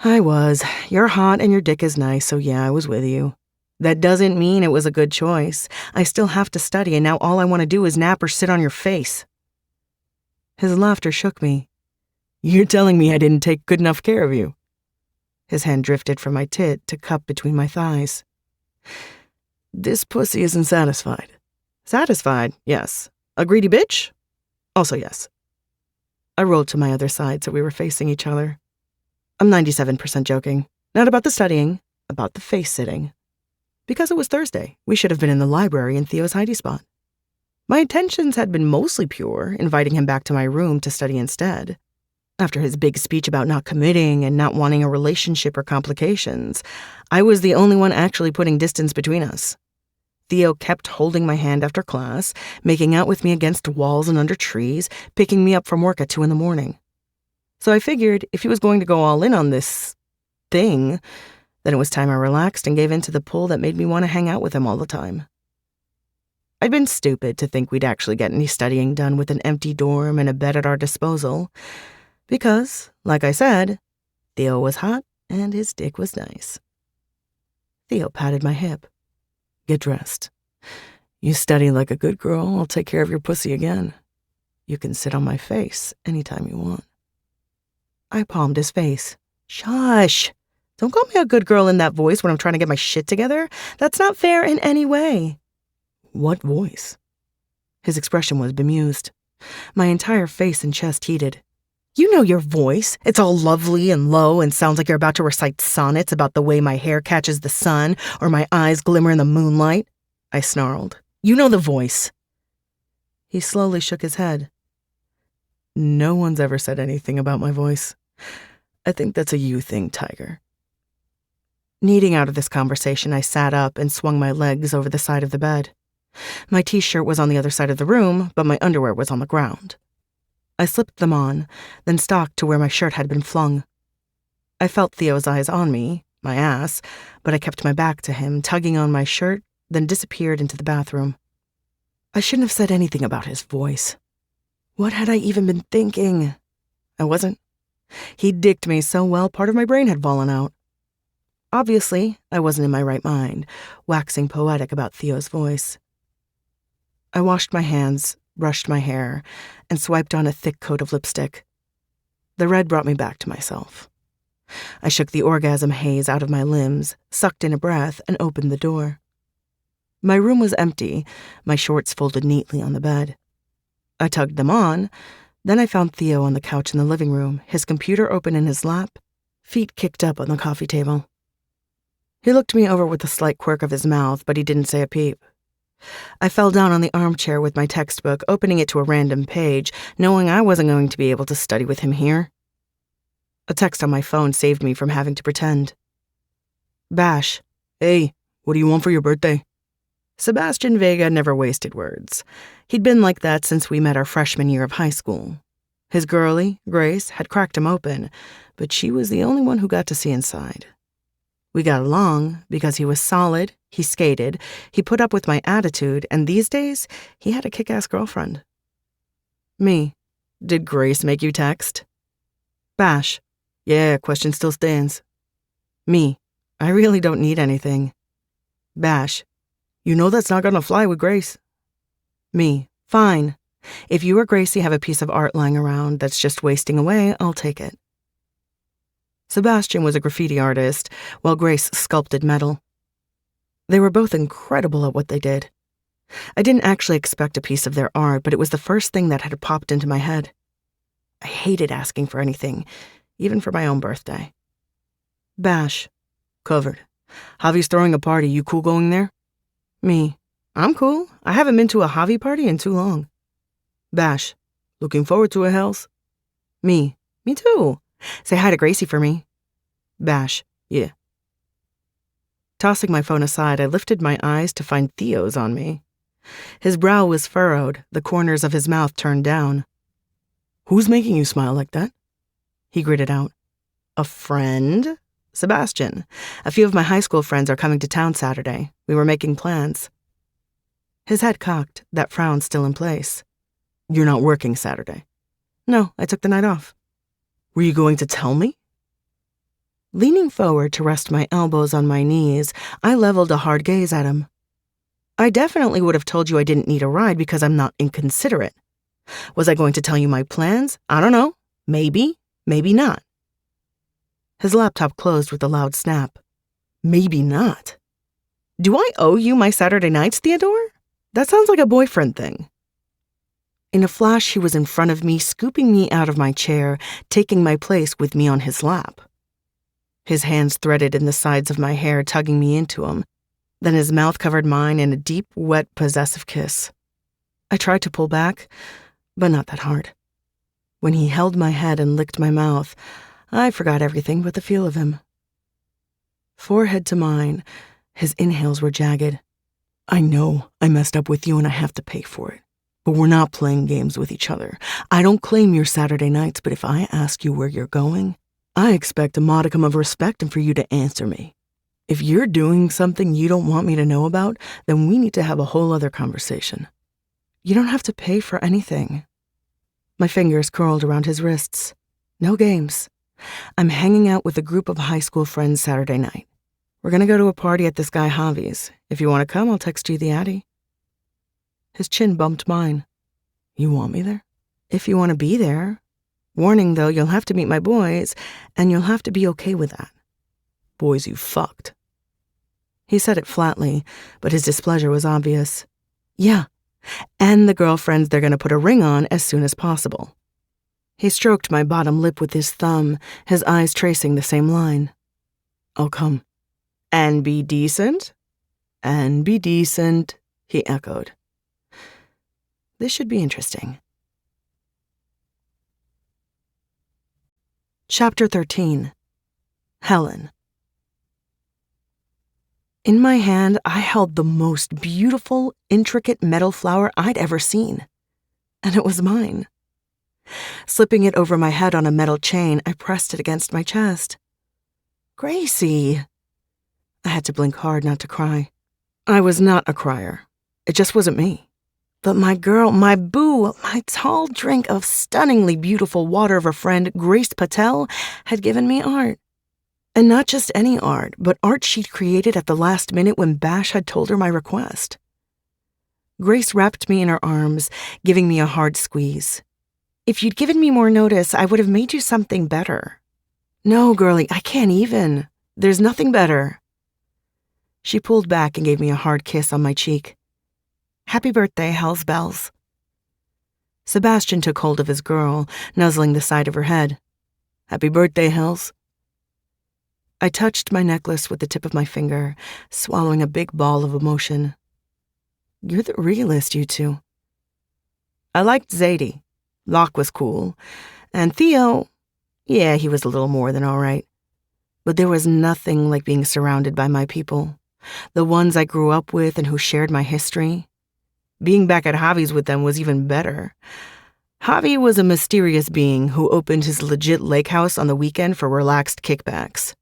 I was. You're hot and your dick is nice, so yeah, I was with you. That doesn't mean it was a good choice. I still have to study, and now all I want to do is nap or sit on your face. His laughter shook me. You're telling me I didn't take good enough care of you. His hand drifted from my tit to cup between my thighs. This pussy isn't satisfied. Satisfied, yes. A greedy bitch? Also yes. I rolled to my other side so we were facing each other. I'm 97% joking. Not about the studying, about the face-sitting. Because it was Thursday, we should have been in the library in Theo's hidey spot. My intentions had been mostly pure, inviting him back to my room to study instead. After his big speech about not committing and not wanting a relationship or complications, I was the only one actually putting distance between us. Theo kept holding my hand after class, making out with me against walls and under trees, picking me up from work at 2 a.m. So I figured if he was going to go all in on this thing, then it was time I relaxed and gave in to the pull that made me want to hang out with him all the time. I'd been stupid to think we'd actually get any studying done with an empty dorm and a bed at our disposal, because, like I said, Theo was hot and his dick was nice. Theo patted my hip. Get dressed. You study like a good girl, I'll take care of your pussy again. You can sit on my face anytime you want. I palmed his face. Shush! Don't call me a good girl in that voice when I'm trying to get my shit together. That's not fair in any way. What voice? His expression was bemused. My entire face and chest heated. You know your voice. It's all lovely and low and sounds like you're about to recite sonnets about the way my hair catches the sun or my eyes glimmer in the moonlight. I snarled. You know the voice. He slowly shook his head. No one's ever said anything about my voice. I think that's a you thing, Tiger. Needing out of this conversation, I sat up and swung my legs over the side of the bed. My t-shirt was on the other side of the room, but my underwear was on the ground. I slipped them on, then stalked to where my shirt had been flung. I felt Theo's eyes on me, my ass, but I kept my back to him, tugging on my shirt, then disappeared into the bathroom. I shouldn't have said anything about his voice. What had I even been thinking? I wasn't. He dicked me so well, part of my brain had fallen out. Obviously, I wasn't in my right mind, waxing poetic about Theo's voice. I washed my hands, brushed my hair, and swiped on a thick coat of lipstick. The red brought me back to myself. I shook the orgasm haze out of my limbs, sucked in a breath, and opened the door. My room was empty, my shorts folded neatly on the bed. I tugged them on, then I found Theo on the couch in the living room, his computer open in his lap, Feet kicked up on the coffee table. He looked me over with a slight quirk of his mouth, but he didn't say a peep. I fell down on the armchair with my textbook, opening it to a random page, knowing I wasn't going to be able to study with him here. A text on my phone saved me from having to pretend. Bash. Hey, what do you want for your birthday? Sebastian Vega never wasted words. He'd been like that since we met our freshman year of high school. His girlie, Grace, had cracked him open, but she was the only one who got to see inside. We got along because he was solid, he skated, he put up with my attitude, and these days, he had a kick-ass girlfriend. Me. Did Grace make you text? Bash. Yeah, question still stands. Me. I really don't need anything. Bash. You know that's not gonna fly with Grace. Me. Fine. If you or Gracie have a piece of art lying around that's just wasting away, I'll take it. Sebastian was a graffiti artist, while Grace sculpted metal. They were both incredible at what they did. I didn't actually expect a piece of their art, but it was the first thing that had popped into my head. I hated asking for anything, even for my own birthday. Bash. Covered. Javi's throwing a party. You cool going there? Me. I'm cool. I haven't been to a Javi party in too long. Bash. Looking forward to it, Hells. Me. Me too. Say hi to Gracie for me. Bash. Yeah. Tossing my phone aside, I lifted my eyes to find Theo's on me. His brow was furrowed, the corners of his mouth turned down. Who's making you smile like that? He gritted out. A friend? Sebastian. A few of my high school friends are coming to town Saturday. We were making plans. His head cocked, that frown still in place. You're not working Saturday? No, I took the night off. Were you going to tell me? Leaning forward to rest my elbows on my knees, I leveled a hard gaze at him. I definitely would have told you I didn't need a ride because I'm not inconsiderate. Was I going to tell you my plans? I don't know. Maybe, maybe not. His laptop closed with a loud snap. Maybe not. Do I owe you my Saturday nights, Theodore? That sounds like a boyfriend thing. In a flash, he was in front of me, scooping me out of my chair, taking my place with me on his lap. His hands threaded in the sides of my hair, tugging me into him. Then his mouth covered mine in a deep, wet, possessive kiss. I tried to pull back, but not that hard. When he held my head and licked my mouth, I forgot everything but the feel of him. Forehead to mine, his inhales were jagged. I know I messed up with you and I have to pay for it. But we're not playing games with each other. I don't claim your Saturday nights, but if I ask you where you're going, I expect a modicum of respect and for you to answer me. If you're doing something you don't want me to know about, then we need to have a whole other conversation. You don't have to pay for anything. My fingers curled around his wrists. No games. I'm hanging out with a group of high school friends Saturday night. We're gonna go to a party at this guy Javi's. If you want to come, I'll text you the Addy. His chin bumped mine. You want me there? If you want to be there. Warning, though, you'll have to meet my boys, and you'll have to be okay with that. Boys you fucked. He said it flatly, but his displeasure was obvious. Yeah, and the girlfriends they're going to put a ring on as soon as possible. He stroked my bottom lip with his thumb, his eyes tracing the same line. I'll come. And be decent? And be decent, he echoed. This should be interesting. Chapter 13. Helen. In my hand, I held the most beautiful, intricate metal flower I'd ever seen. And it was mine. Slipping it over my head on a metal chain, I pressed it against my chest. Gracie. I had to blink hard not to cry. I was not a crier. It just wasn't me. But my girl, my boo, my tall drink of stunningly beautiful water of a friend, Grace Patel, had given me art. And not just any art, but art she'd created at the last minute when Bash had told her my request. Grace wrapped me in her arms, giving me a hard squeeze. If you'd given me more notice, I would have made you something better. No, girlie, I can't even. There's nothing better. She pulled back and gave me a hard kiss on my cheek. Happy birthday, Hell's Bells. Sebastian took hold of his girl, nuzzling the side of her head. Happy birthday, Hells. I touched my necklace with the tip of my finger, swallowing a big ball of emotion. You're the realist, you two. I liked Zadie. Locke was cool. And Theo, yeah, he was a little more than all right. But there was nothing like being surrounded by my people, the ones I grew up with and who shared my history. Being back at Javi's with them was even better. Javi was a mysterious being who opened his legit lake house on the weekend for relaxed kickbacks.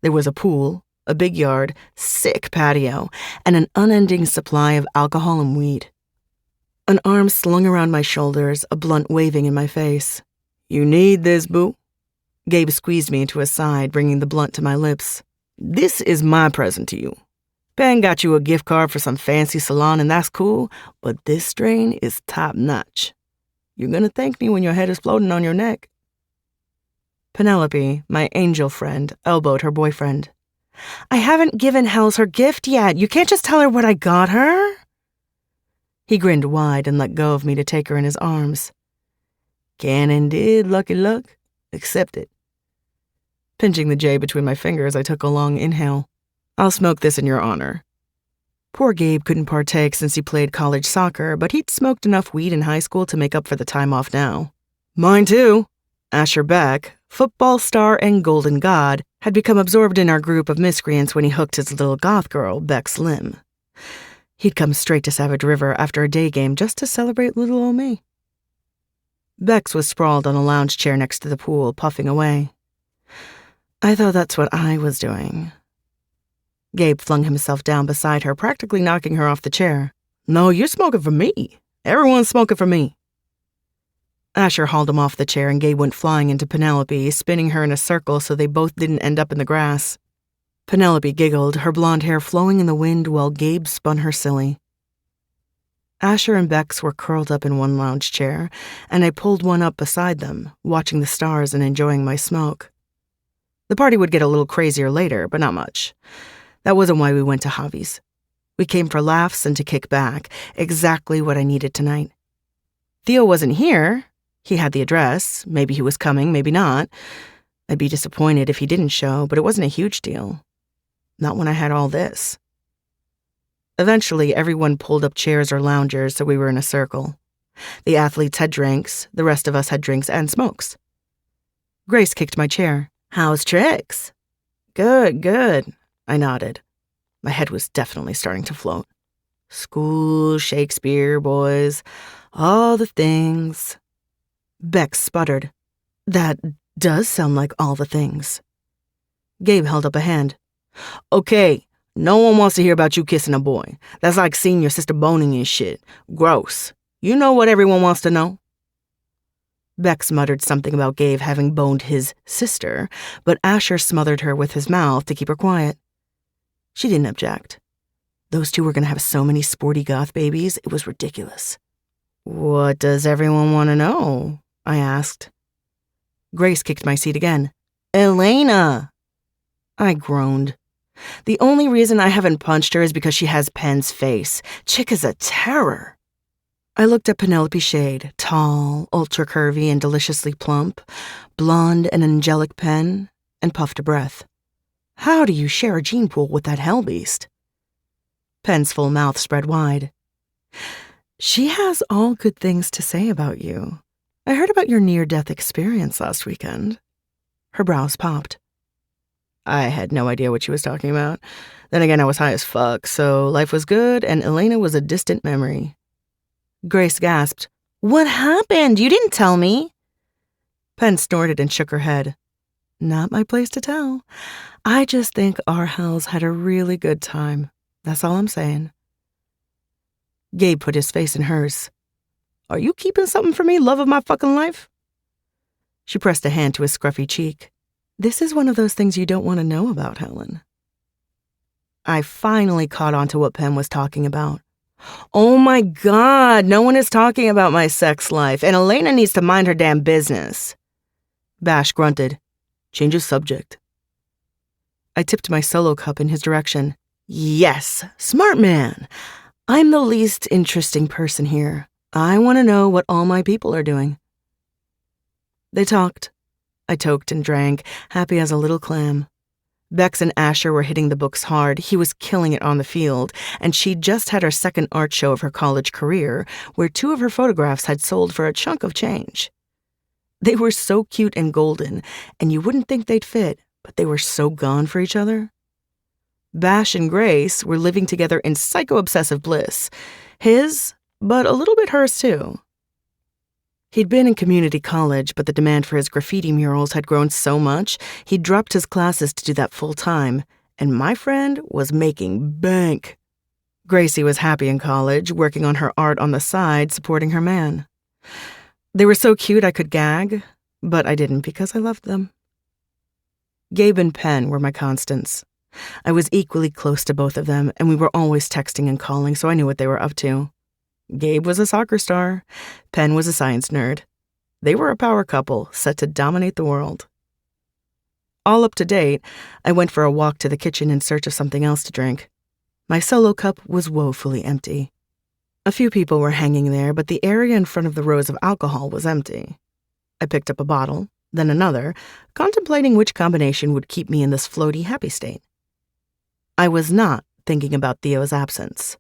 There was a pool, a big yard, sick patio, and an unending supply of alcohol and weed. An arm slung around my shoulders, a blunt waving in my face. You need this, boo? Gabe squeezed me into his side, bringing the blunt to my lips. This is my present to you. Ben got you a gift card for some fancy salon, and that's cool, but this strain is top-notch. You're gonna thank me when your head is floating on your neck. Penelope, my angel friend, elbowed her boyfriend. I haven't given Hells her gift yet. You can't just tell her what I got her. He grinned wide and let go of me to take her in his arms. Can indeed, Lucky Luck. Accept it. Pinching the J between my fingers, I took a long inhale. I'll smoke this in your honor. Poor Gabe couldn't partake since he played college soccer, but he'd smoked enough weed in high school to make up for the time off now. Mine too. Asher Beck, football star and golden god, had become absorbed in our group of miscreants when he hooked his little goth girl, Beck's limb. He'd come straight to Savage River after a day game just to celebrate little old me. Bex was sprawled on a lounge chair next to the pool, puffing away. I thought that's what I was doing. Gabe flung himself down beside her, practically knocking her off the chair. No, you're smoking for me. Everyone's smoking for me. Asher hauled him off the chair and Gabe went flying into Penelope, spinning her in a circle so they both didn't end up in the grass. Penelope giggled, her blonde hair flowing in the wind while Gabe spun her silly. Asher and Bex were curled up in one lounge chair, and I pulled one up beside them, watching the stars and enjoying my smoke. The party would get a little crazier later, but not much. That wasn't why we went to Javi's. We came for laughs and to kick back, exactly what I needed tonight. Theo wasn't here. He had the address. Maybe he was coming, maybe not. I'd be disappointed if he didn't show, but it wasn't a huge deal. Not when I had all this. Eventually, everyone pulled up chairs or loungers, so we were in a circle. The athletes had drinks, the rest of us had drinks and smokes. Grace kicked my chair. How's tricks? Good, good, I nodded. My head was definitely starting to float. School, Shakespeare, boys, all the things. Bex sputtered. That does sound like all the things. Gabe held up a hand. Okay, no one wants to hear about you kissing a boy. That's like seeing your sister boning and shit. Gross. You know what everyone wants to know? Bex muttered something about Gabe having boned his sister, but Asher smothered her with his mouth to keep her quiet. She didn't object. Those two were going to have so many sporty goth babies, it was ridiculous. What does everyone want to know? I asked. Grace kicked my seat again. Elena! I groaned. The only reason I haven't punched her is because she has Penn's face. Chick is a terror. I looked at Penelope Shade, tall, ultra-curvy, and deliciously plump, blonde and angelic Penn, and puffed a breath. How do you share a gene pool with that hellbeast? Penn's full mouth spread wide. She has all good things to say about you. I heard about your near-death experience last weekend. Her brows popped. I had no idea what she was talking about. Then again, I was high as fuck, so life was good, and Elena was a distant memory. Grace gasped. What happened? You didn't tell me. Penn snorted and shook her head. Not my place to tell. I just think our hells had a really good time. That's all I'm saying. Gabe put his face in hers. Are you keeping something from me, love of my fucking life? She pressed a hand to his scruffy cheek. This is one of those things you don't want to know about, Helen. I finally caught on to what Penn was talking about. Oh my God, no one is talking about my sex life, and Elena needs to mind her damn business. Bash grunted. Change of subject. I tipped my solo cup in his direction. Yes, smart man. I'm the least interesting person here. I want to know what all my people are doing. They talked. I toked and drank, happy as a little clam. Bex and Asher were hitting the books hard. He was killing it on the field, and she'd just had her second art show of her college career, where 2 of her photographs had sold for a chunk of change. They were so cute and golden, and you wouldn't think they'd fit, but they were so gone for each other. Bash and Grace were living together in psycho-obsessive bliss. His, but a little bit hers too. He'd been in community college, but the demand for his graffiti murals had grown so much, he'd dropped his classes to do that full-time, and my friend was making bank. Gracie was happy in college, working on her art on the side, supporting her man. They were so cute I could gag, but I didn't because I loved them. Gabe and Penn were my constants. I was equally close to both of them, and we were always texting and calling, so I knew what they were up to. Gabe was a soccer star. Penn was a science nerd. They were a power couple, set to dominate the world. All up to date, I went for a walk to the kitchen in search of something else to drink. My solo cup was woefully empty. A few people were hanging there, but the area in front of the rows of alcohol was empty. I picked up a bottle, then another, contemplating which combination would keep me in this floaty, happy state. I was not thinking about Theo's absence,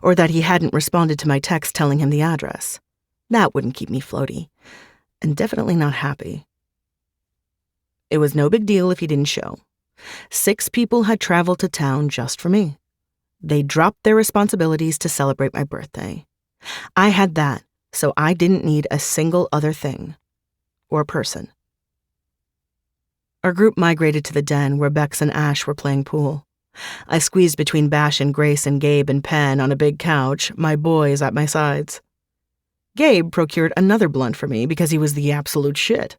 or that he hadn't responded to my text telling him the address. That wouldn't keep me floaty, and definitely not happy. It was no big deal if he didn't show. 6 people had traveled to town just for me. They dropped their responsibilities to celebrate my birthday. I had that, so I didn't need a single other thing or person. Our group migrated to the den where Bex and Ash were playing pool. I squeezed between Bash and Grace and Gabe and Penn on a big couch, my boys at my sides. Gabe procured another blunt for me because he was the absolute shit.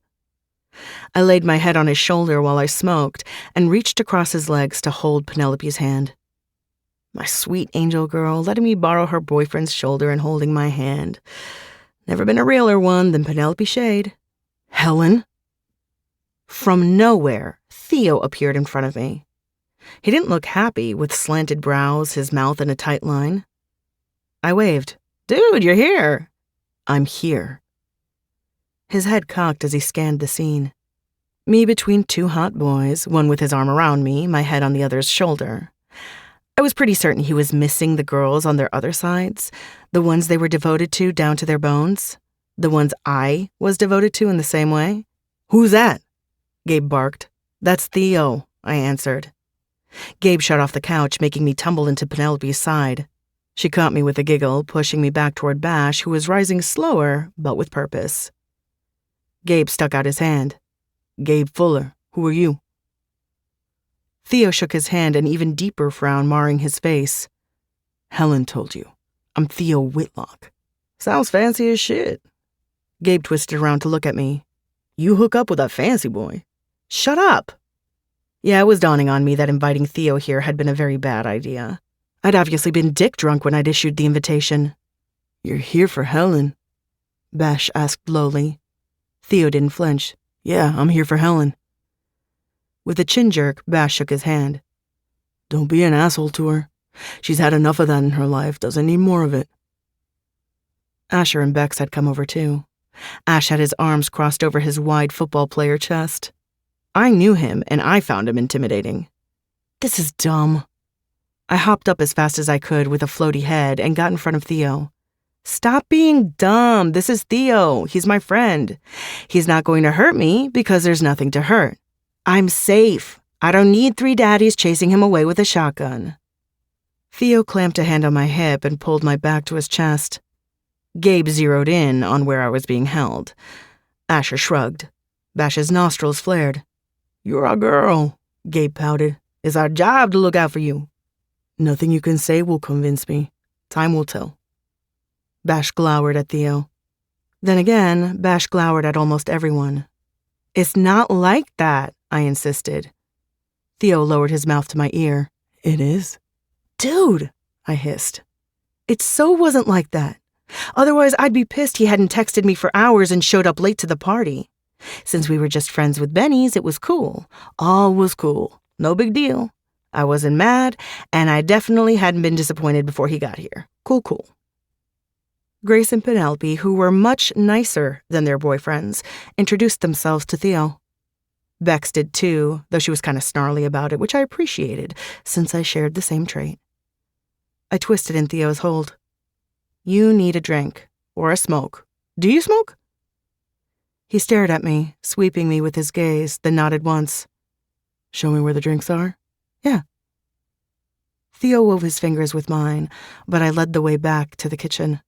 I laid my head on his shoulder while I smoked and reached across his legs to hold Penelope's hand. My sweet angel girl letting me borrow her boyfriend's shoulder and holding my hand. Never been a realer one than Penelope Shade. Helen? From nowhere, Theo appeared in front of me. He didn't look happy, with slanted brows, his mouth in a tight line. I waved. Dude, you're here. I'm here. His head cocked as he scanned the scene. Me between 2 hot boys, one with his arm around me, my head on the other's shoulder. I was pretty certain he was missing the girls on their other sides, the ones they were devoted to down to their bones, the ones I was devoted to in the same way. Who's that? Gabe barked. That's Theo, I answered. Gabe shot off the couch, making me tumble into Penelope's side. She caught me with a giggle, pushing me back toward Bash, who was rising slower, but with purpose. Gabe stuck out his hand. Gabe Fuller, who are you? Theo shook his hand, an even deeper frown marring his face. Helen told you. I'm Theo Whitlock. Sounds fancy as shit. Gabe twisted around to look at me. You hook up with that fancy boy. Shut up. Yeah, it was dawning on me that inviting Theo here had been a very bad idea. I'd obviously been dick drunk when I'd issued the invitation. You're here for Helen? Bash asked lowly. Theo didn't flinch. Yeah, I'm here for Helen. With a chin jerk, Bash shook his hand. Don't be an asshole to her. She's had enough of that in her life, doesn't need more of it. Asher and Bex had come over too. Ash had his arms crossed over his wide football player chest. I knew him, and I found him intimidating. This is dumb. I hopped up as fast as I could with a floaty head and got in front of Theo. Stop being dumb. This is Theo. He's my friend. He's not going to hurt me because there's nothing to hurt. I'm safe. I don't need 3 daddies chasing him away with a shotgun. Theo clamped a hand on my hip and pulled my back to his chest. Gabe zeroed in on where I was being held. Asher shrugged. Bash's nostrils flared. You're our girl, Gabe pouted. It's our job to look out for you. Nothing you can say will convince me. Time will tell. Bash glowered at Theo. Then again, Bash glowered at almost everyone. It's not like that, I insisted. Theo lowered his mouth to my ear. It is? Dude, I hissed. It so wasn't like that. Otherwise, I'd be pissed he hadn't texted me for hours and showed up late to the party. Since we were just friends with Benny's, it was cool. All was cool. No big deal. I wasn't mad, and I definitely hadn't been disappointed before he got here. Cool. Grace and Penelope, who were much nicer than their boyfriends, introduced themselves to Theo. Bex did too, though she was kind of snarly about it, which I appreciated, since I shared the same trait. I twisted in Theo's hold. You need a drink, or a smoke. Do you smoke? He stared at me, sweeping me with his gaze, then nodded once. Show me where the drinks are? Yeah. Theo wove his fingers with mine, but I led the way back to the kitchen.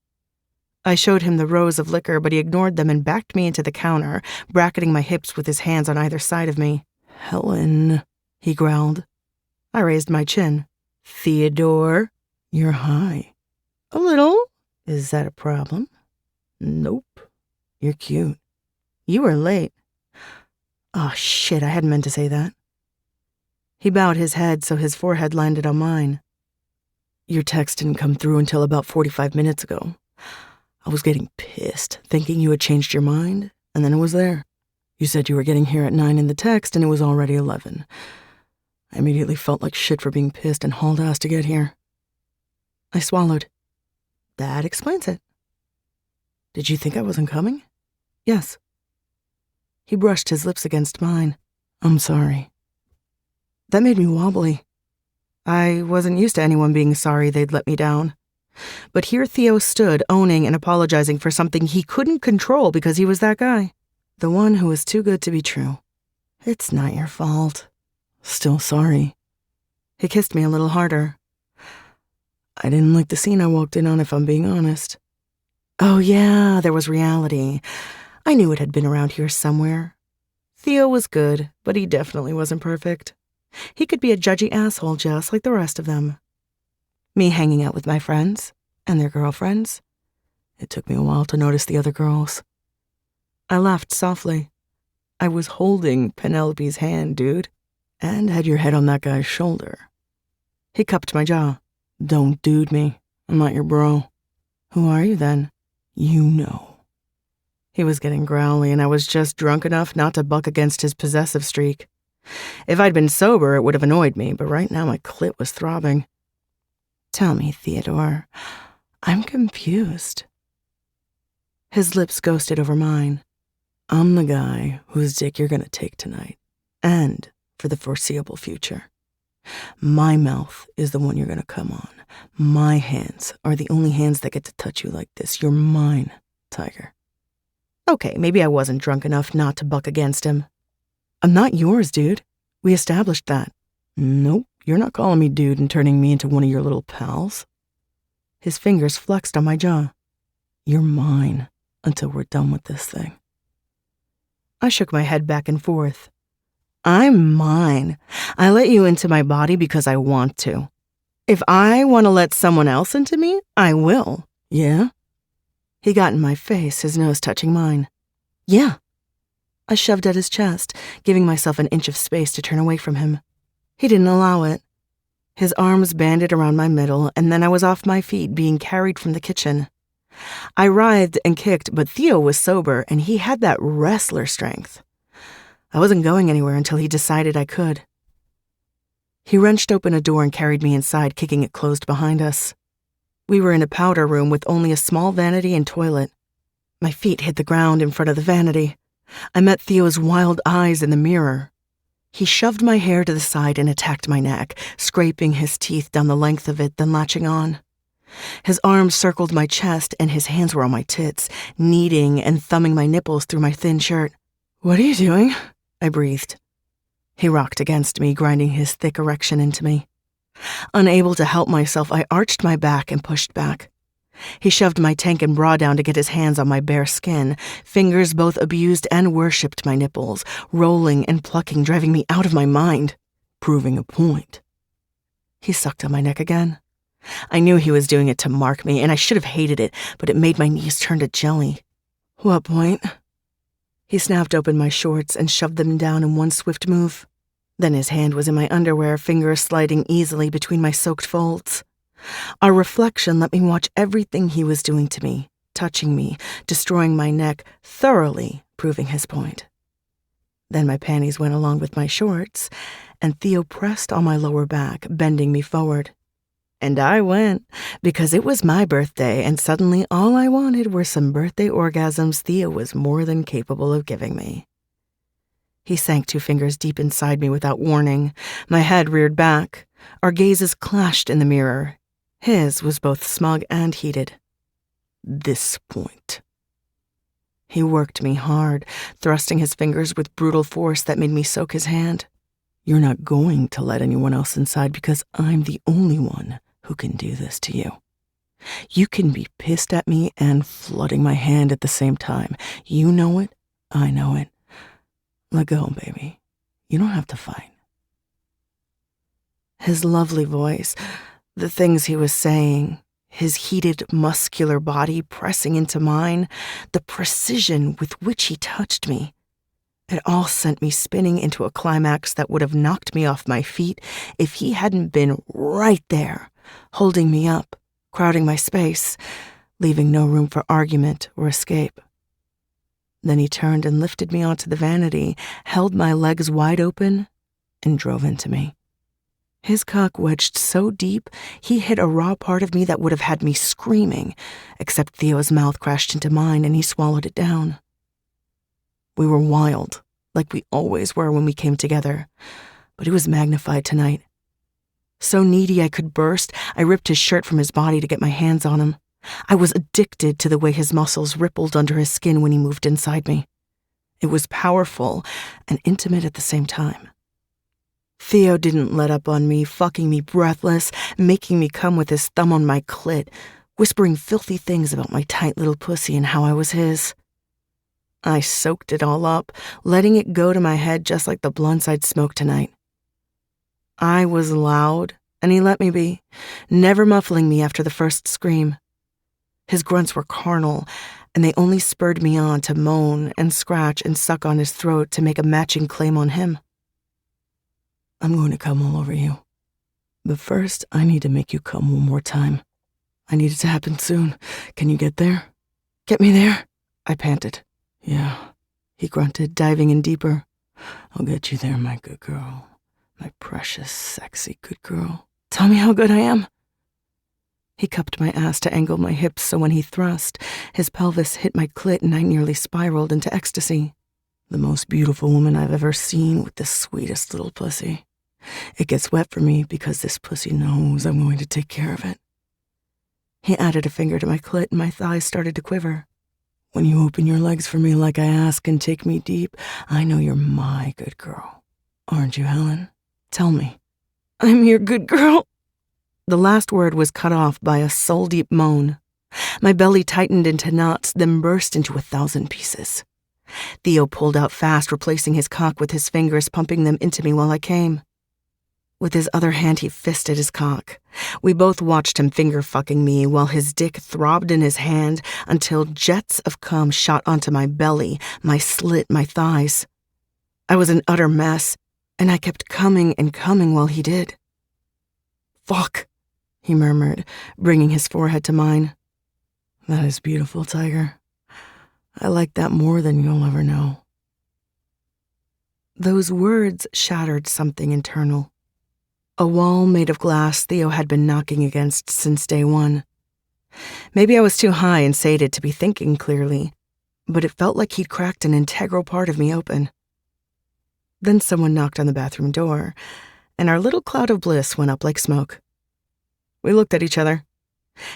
I showed him the rows of liquor, but he ignored them and backed me into the counter, bracketing my hips with his hands on either side of me. Helen, he growled. I raised my chin. Theodore, you're high. A little. Is that a problem? Nope. You're cute. You were late. Oh, shit, I hadn't meant to say that. He bowed his head so his forehead landed on mine. Your text didn't come through until about 45 minutes ago. I was getting pissed, thinking you had changed your mind, and then it was there. You said you were getting here at 9 in the text, and it was already 11. I immediately felt like shit for being pissed and hauled ass to get here. I swallowed. That explains it. Did you think I wasn't coming? Yes. He brushed his lips against mine. I'm sorry. That made me wobbly. I wasn't used to anyone being sorry they'd let me down. But here Theo stood, owning and apologizing for something he couldn't control because he was that guy. The one who was too good to be true. It's not your fault. Still sorry. He kissed me a little harder. I didn't like the scene I walked in on, if I'm being honest. Oh yeah, there was reality. I knew it had been around here somewhere. Theo was good, but he definitely wasn't perfect. He could be a judgy asshole just like the rest of them. Me hanging out with my friends and their girlfriends. It took me a while to notice the other girls. I laughed softly. I was holding Penelope's hand, dude, and had your head on that guy's shoulder. He cupped my jaw. Don't dude me. I'm not your bro. Who are you then? You know. He was getting growly, and I was just drunk enough not to buck against his possessive streak. If I'd been sober, it would have annoyed me, but right now my clit was throbbing. Tell me, Theodore. I'm confused. His lips ghosted over mine. I'm the guy whose dick you're gonna take tonight, and for the foreseeable future. My mouth is the one you're gonna come on. My hands are the only hands that get to touch you like this. You're mine, Tiger. Okay, maybe I wasn't drunk enough not to buck against him. I'm not yours, dude. We established that. Nope, you're not calling me dude and turning me into one of your little pals. His fingers flexed on my jaw. You're mine until we're done with this thing. I shook my head back and forth. I'm mine. I let you into my body because I want to. If I want to let someone else into me, I will. Yeah? He got in my face, his nose touching mine. Yeah. I shoved at his chest, giving myself an inch of space to turn away from him. He didn't allow it. His arms banded around my middle, and then I was off my feet, being carried from the kitchen. I writhed and kicked, but Theo was sober, and he had that wrestler strength. I wasn't going anywhere until he decided I could. He wrenched open a door and carried me inside, kicking it closed behind us. We were in a powder room with only a small vanity and toilet. My feet hit the ground in front of the vanity. I met Theo's wild eyes in the mirror. He shoved my hair to the side and attacked my neck, scraping his teeth down the length of it, then latching on. His arms circled my chest and his hands were on my tits, kneading and thumbing my nipples through my thin shirt. What are you doing? I breathed. He rocked against me, grinding his thick erection into me. Unable to help myself, I arched my back and pushed back. He shoved my tank and bra down to get his hands on my bare skin. Fingers both abused and worshipped my nipples, rolling and plucking, driving me out of my mind, proving a point. He sucked on my neck again. I knew he was doing it to mark me, and I should have hated it, but it made my knees turn to jelly. What point? He snapped open my shorts and shoved them down in one swift move. Then his hand was in my underwear, fingers sliding easily between my soaked folds. Our reflection let me watch everything he was doing to me, touching me, destroying my neck, thoroughly proving his point. Then my panties went along with my shorts, and Theo pressed on my lower back, bending me forward. And I went, because it was my birthday, and suddenly all I wanted were some birthday orgasms Theo was more than capable of giving me. He sank 2 fingers deep inside me without warning. My head reared back. Our gazes clashed in the mirror. His was both smug and heated. This point. He worked me hard, thrusting his fingers with brutal force that made me soak his hand. You're not going to let anyone else inside because I'm the only one who can do this to you. You can be pissed at me and flooding my hand at the same time. You know it. I know it. Let go, baby. You don't have to fight. His lovely voice, the things he was saying, his heated, muscular body pressing into mine, the precision with which he touched me. It all sent me spinning into a climax that would have knocked me off my feet if he hadn't been right there, holding me up, crowding my space, leaving no room for argument or escape. Then he turned and lifted me onto the vanity, held my legs wide open, and drove into me. His cock wedged so deep, he hit a raw part of me that would have had me screaming, except Theo's mouth crashed into mine and he swallowed it down. We were wild, like we always were when we came together, but it was magnified tonight. So needy I could burst, I ripped his shirt from his body to get my hands on him. I was addicted to the way his muscles rippled under his skin when he moved inside me. It was powerful and intimate at the same time. Theo didn't let up on me, fucking me breathless, making me come with his thumb on my clit, whispering filthy things about my tight little pussy and how I was his. I soaked it all up, letting it go to my head just like the blunts I'd smoked tonight. I was loud, and he let me be, never muffling me after the first scream. His grunts were carnal, and they only spurred me on to moan and scratch and suck on his throat to make a matching claim on him. I'm going to come all over you. But first, I need to make you come one more time. I need it to happen soon. Can you get there? Get me there? I panted. Yeah, he grunted, diving in deeper. I'll get you there, my good girl. My precious, sexy good girl. Tell me how good I am. He cupped my ass to angle my hips so when he thrust, his pelvis hit my clit and I nearly spiraled into ecstasy. The most beautiful woman I've ever seen with the sweetest little pussy. It gets wet for me because this pussy knows I'm going to take care of it. He added a finger to my clit and my thighs started to quiver. When you open your legs for me like I ask and take me deep, I know you're my good girl. Aren't you, Helen? Tell me. I'm your good girl. The last word was cut off by a soul-deep moan. My belly tightened into knots, then burst into 1,000 pieces. Theo pulled out fast, replacing his cock with his fingers, pumping them into me while I came. With his other hand, he fisted his cock. We both watched him finger-fucking me while his dick throbbed in his hand until jets of cum shot onto my belly, my slit, my thighs. I was an utter mess, and I kept coming and coming while he did. Fuck, he murmured, bringing his forehead to mine. That is beautiful, Tiger. I like that more than you'll ever know. Those words shattered something internal. A wall made of glass Theo had been knocking against since day one. Maybe I was too high and sated to be thinking clearly, but it felt like he'd cracked an integral part of me open. Then someone knocked on the bathroom door, and our little cloud of bliss went up like smoke. We looked at each other.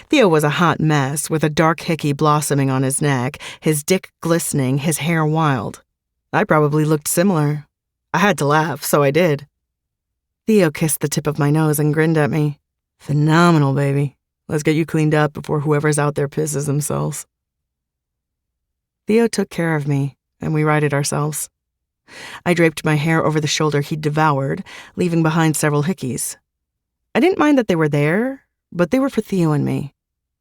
Theo was a hot mess, with a dark hickey blossoming on his neck, his dick glistening, his hair wild. I probably looked similar. I had to laugh, so I did. Theo kissed the tip of my nose and grinned at me. Phenomenal, baby. Let's get you cleaned up before whoever's out there pisses themselves. Theo took care of me, and we righted ourselves. I draped my hair over the shoulder he'd devoured, leaving behind several hickeys. I didn't mind that they were there, but they were for Theo and me.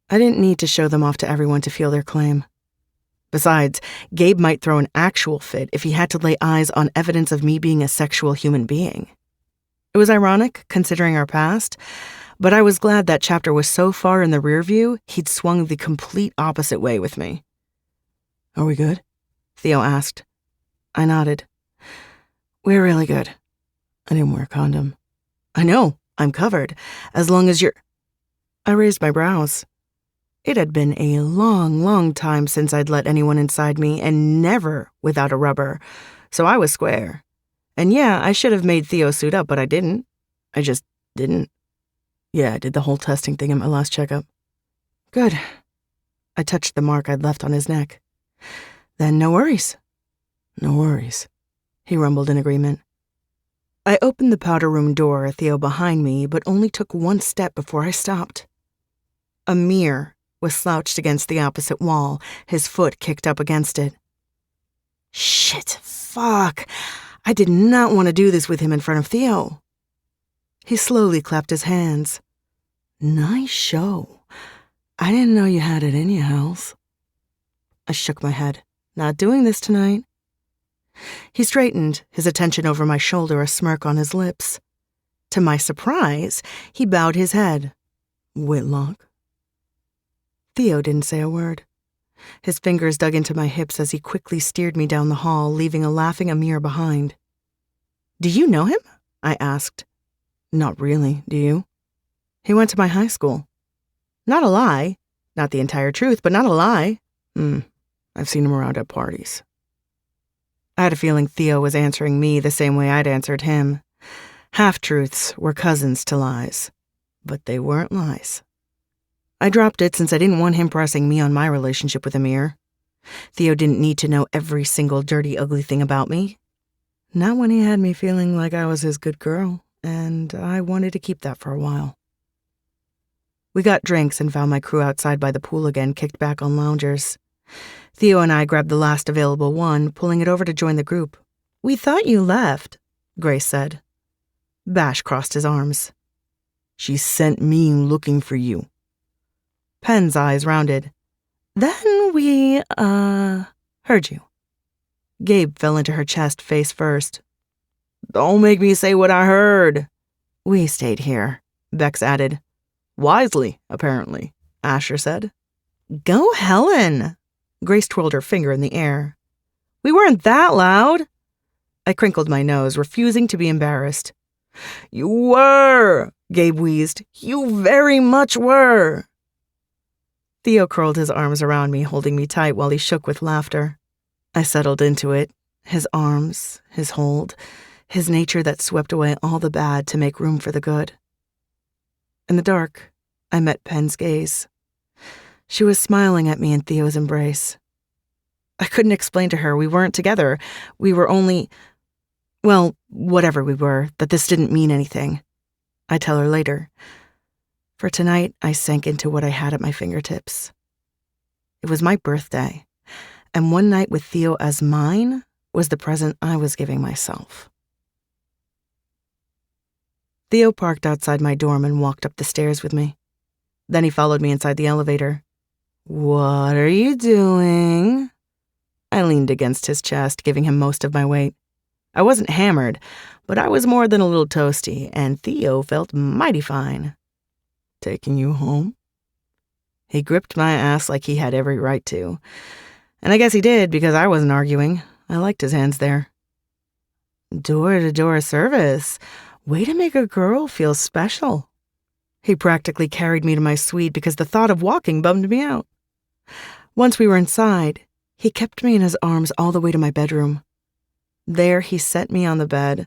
I didn't need to show them off to everyone to feel their claim. Besides, Gabe might throw an actual fit if he had to lay eyes on evidence of me being a sexual human being. It was ironic, considering our past, but I was glad that chapter was so far in the rear view, he'd swung the complete opposite way with me. Are we good? Theo asked. I nodded. We're really good. I didn't wear a condom. I know, I'm covered, as long as you're... I raised my brows. It had been a long, long time since I'd let anyone inside me, and never without a rubber, So I was square. And yeah, I should have made Theo suit up, but I didn't. I just didn't. Yeah, I did the whole testing thing at my last checkup. Good. I touched the mark I'd left on his neck. Then no worries. No worries, he rumbled in agreement. I opened the powder room door, Theo behind me, but only took one step before I stopped. A mirror was slouched against the opposite wall, his foot kicked up against it. Shit, fuck. I did not want to do this with him in front of Theo. He slowly clapped his hands. Nice show. I didn't know you had it in you, Hells. I shook my head. Not doing this tonight. He straightened, his attention over my shoulder, a smirk on his lips. To my surprise, he bowed his head. Whitlock. Theo didn't say a word. His fingers dug into my hips as he quickly steered me down the hall, leaving a laughing Amir behind. Do you know him? I asked. Not really, do you? He went to my high school. Not a lie. Not the entire truth, but not a lie. I've seen him around at parties. I had a feeling Theo was answering me the same way I'd answered him. Half-truths were cousins to lies, but they weren't lies. I dropped it since I didn't want him pressing me on my relationship with Amir. Theo didn't need to know every single dirty, ugly thing about me. Not when he had me feeling like I was his good girl, and I wanted to keep that for a while. We got drinks and found my crew outside by the pool again, kicked back on loungers. Theo and I grabbed the last available one, pulling it over to join the group. We thought you left, Grace said. Bash crossed his arms. She sent me looking for you. Penn's eyes rounded. Then we, heard you. Gabe fell into her chest face first. Don't make me say what I heard. We stayed here, Bex added. Wisely, apparently, Asher said. Go Helen! Grace twirled her finger in the air. We weren't that loud. I crinkled my nose, refusing to be embarrassed. You were, Gabe wheezed. You very much were. Theo curled his arms around me, holding me tight while he shook with laughter. I settled into it, his arms, his hold, his nature that swept away all the bad to make room for the good. In the dark, I met Penn's gaze. She was smiling at me in Theo's embrace. I couldn't explain to her we weren't together. We were only, well, whatever we were, that this didn't mean anything. I'd tell her later. For tonight, I sank into what I had at my fingertips. It was my birthday, and one night with Theo as mine was the present I was giving myself. Theo parked outside my dorm and walked up the stairs with me. Then he followed me inside the elevator. What are you doing? I leaned against his chest, giving him most of my weight. I wasn't hammered, but I was more than a little toasty, and Theo felt mighty fine. Taking you home? He gripped my ass like he had every right to. And I guess he did, because I wasn't arguing. I liked his hands there. Door-to-door service. Way to make a girl feel special. He practically carried me to my suite because the thought of walking bummed me out. Once we were inside, he kept me in his arms all the way to my bedroom. There he set me on the bed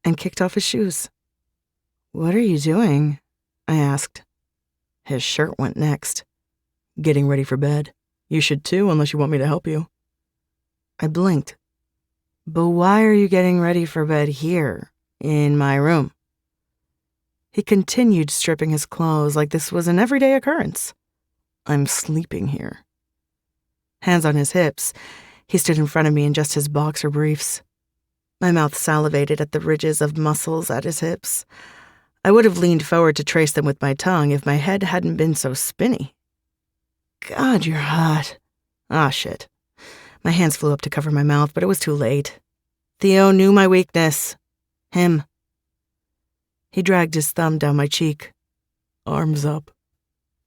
and kicked off his shoes. What are you doing? I asked. His shirt went next. Getting ready for bed. You should too, unless you want me to help you. I blinked. But why are you getting ready for bed here, in my room? He continued stripping his clothes like this was an everyday occurrence. I'm sleeping here. Hands on his hips, he stood in front of me in just his boxer briefs. My mouth salivated at the ridges of muscles at his hips. I would have leaned forward to trace them with my tongue if my head hadn't been so spinny. God, you're hot. Ah, shit. My hands flew up to cover my mouth, but it was too late. Theo knew my weakness. Him. He dragged his thumb down my cheek. Arms up.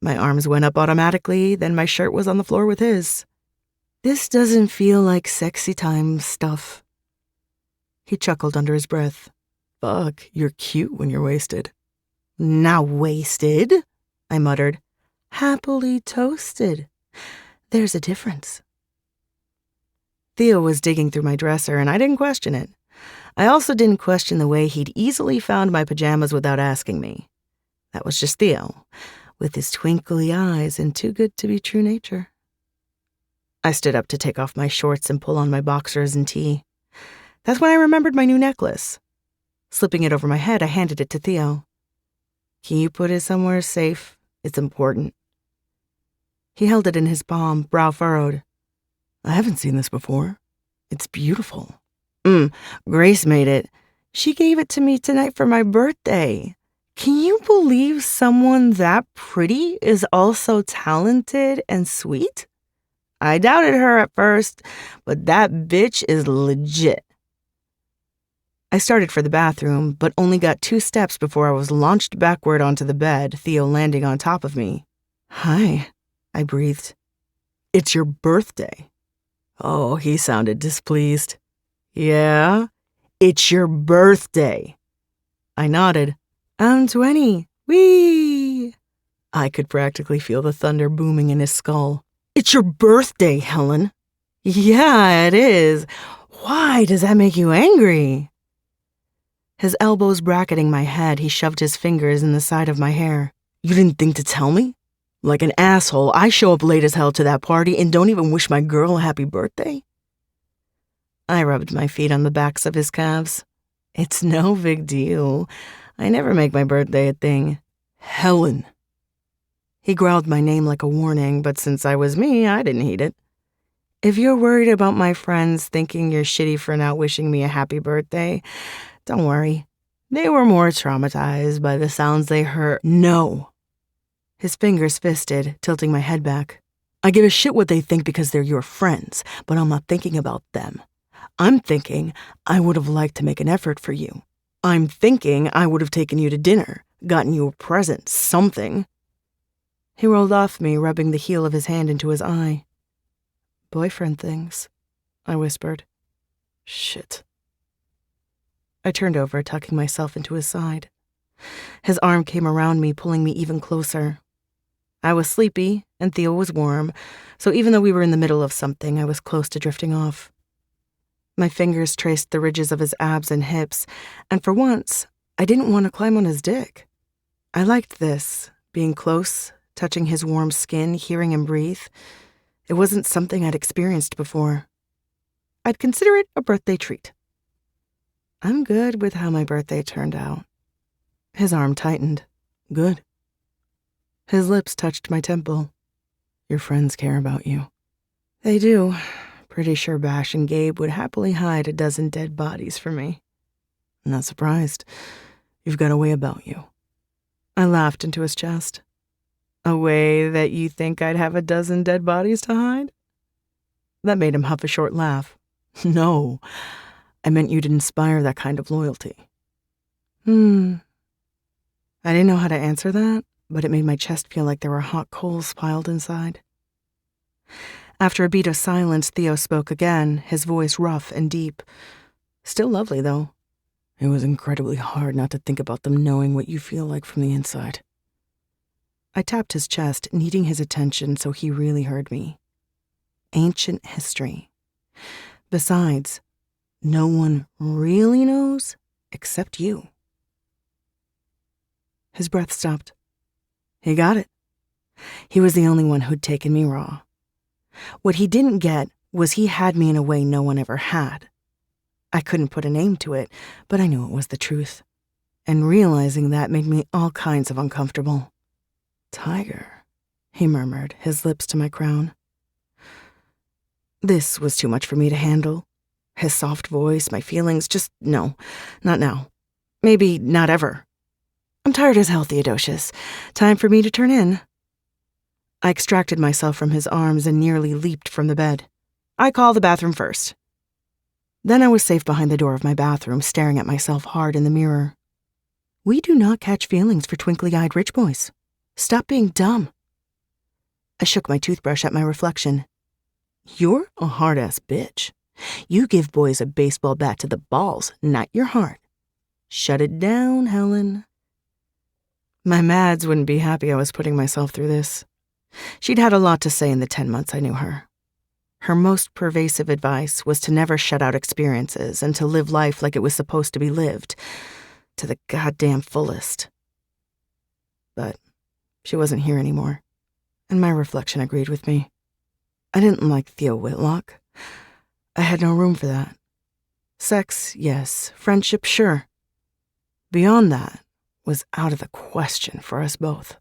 My arms went up automatically, then my shirt was on the floor with his. This doesn't feel like sexy time stuff. He chuckled under his breath. Fuck, you're cute when you're wasted. Now wasted, I muttered. Happily toasted. There's a difference. Theo was digging through my dresser, and I didn't question it. I also didn't question the way he'd easily found my pajamas without asking me. That was just Theo, with his twinkly eyes and too-good-to-be-true nature. I stood up to take off my shorts and pull on my boxers and tee. That's when I remembered my new necklace. Slipping it over my head, I handed it to Theo. Can you put it somewhere safe? It's important. He held it in his palm, brow furrowed. I haven't seen this before. It's beautiful. Grace made it. She gave it to me tonight for my birthday. Can you believe someone that pretty is also talented and sweet? I doubted her at first, but that bitch is legit. I started for the bathroom, but only got 2 steps before I was launched backward onto the bed, Theo landing on top of me. Hi, I breathed. It's your birthday. Oh, he sounded displeased. Yeah, it's your birthday. I nodded. I'm 20. Whee! I could practically feel the thunder booming in his skull. It's your birthday, Helen. Yeah, it is. Why does that make you angry? His elbows bracketing my head, he shoved his fingers in the side of my hair. You didn't think to tell me? Like an asshole, I show up late as hell to that party and don't even wish my girl a happy birthday? I rubbed my feet on the backs of his calves. It's no big deal. I never make my birthday a thing. Helen. He growled my name like a warning, but since I was me, I didn't heed it. If you're worried about my friends thinking you're shitty for not wishing me a happy birthday, don't worry. They were more traumatized by the sounds they heard. No. His fingers fisted, tilting my head back. I give a shit what they think because they're your friends, but I'm not thinking about them. I'm thinking I would have liked to make an effort for you. I'm thinking I would have taken you to dinner, gotten you a present, something. He rolled off me, rubbing the heel of his hand into his eye. Boyfriend things, I whispered. Shit. I turned over, tucking myself into his side. His arm came around me, pulling me even closer. I was sleepy, and Theo was warm, so even though we were in the middle of something, I was close to drifting off. My fingers traced the ridges of his abs and hips, and for once, I didn't want to climb on his dick. I liked this, being close, touching his warm skin, hearing him breathe. It wasn't something I'd experienced before. I'd consider it a birthday treat. I'm good with how my birthday turned out. His arm tightened. Good. His lips touched my temple. Your friends care about you. They do. Pretty sure Bash and Gabe would happily hide a dozen dead bodies for me. Not surprised. You've got a way about you. I laughed into his chest. A way that you think I'd have a dozen dead bodies to hide? That made him huff a short laugh. No, I meant you'd inspire that kind of loyalty. I didn't know how to answer that, but it made my chest feel like there were hot coals piled inside. After a beat of silence, Theo spoke again, his voice rough and deep. Still lovely, though. It was incredibly hard not to think about them knowing what you feel like from the inside. I tapped his chest, needing his attention so he really heard me. Ancient history. Besides, no one really knows except you. His breath stopped. He got it. He was the only one who'd taken me raw. What he didn't get was he had me in a way no one ever had. I couldn't put a name to it, but I knew it was the truth. And realizing that made me all kinds of uncomfortable. Tiger, he murmured, his lips to my crown. This was too much for me to handle. His soft voice, my feelings, just no, not now. Maybe not ever. I'm tired as hell, Theodosius. Time for me to turn in. I extracted myself from his arms and nearly leaped from the bed. I call the bathroom first. Then I was safe behind the door of my bathroom, staring at myself hard in the mirror. We do not catch feelings for twinkly-eyed rich boys. Stop being dumb. I shook my toothbrush at my reflection. You're a hard-ass bitch. You give boys a baseball bat to the balls, not your heart. Shut it down, Helen. My Mads wouldn't be happy I was putting myself through this. She'd had a lot to say in the 10 months I knew her. Her most pervasive advice was to never shut out experiences and to live life like it was supposed to be lived, to the goddamn fullest. But she wasn't here anymore, and my reflection agreed with me. I didn't like Theo Whitlock. I had no room for that. Sex, yes. Friendship, sure. Beyond that was out of the question for us both.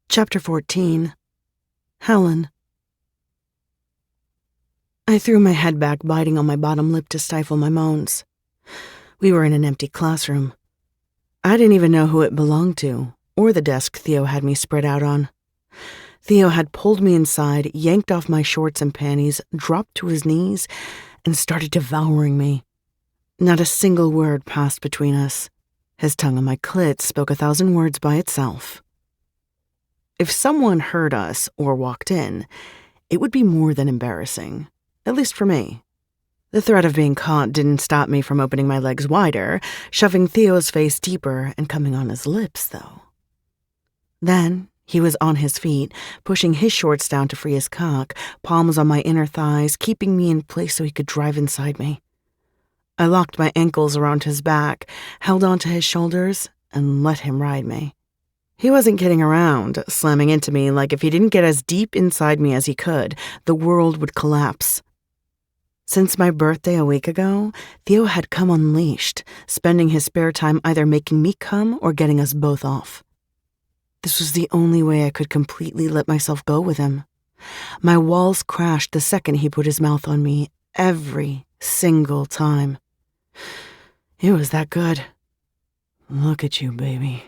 Chapter 14. Helen. I threw my head back, biting on my bottom lip to stifle my moans. We were in an empty classroom. I didn't even know who it belonged to, or the desk Theo had me spread out on. Theo had pulled me inside, yanked off my shorts and panties, dropped to his knees, and started devouring me. Not a single word passed between us. His tongue on my clit spoke 1,000 words by itself. If someone heard us or walked in, it would be more than embarrassing, at least for me. The threat of being caught didn't stop me from opening my legs wider, shoving Theo's face deeper and coming on his lips, though. Then he was on his feet, pushing his shorts down to free his cock, palms on my inner thighs, keeping me in place so he could drive inside me. I locked my ankles around his back, held onto his shoulders, and let him ride me. He wasn't kidding around, slamming into me like if he didn't get as deep inside me as he could, the world would collapse. Since my birthday a week ago, Theo had come unleashed, spending his spare time either making me come or getting us both off. This was the only way I could completely let myself go with him. My walls crashed the second he put his mouth on me, every single time. It was that good. Look at you, baby.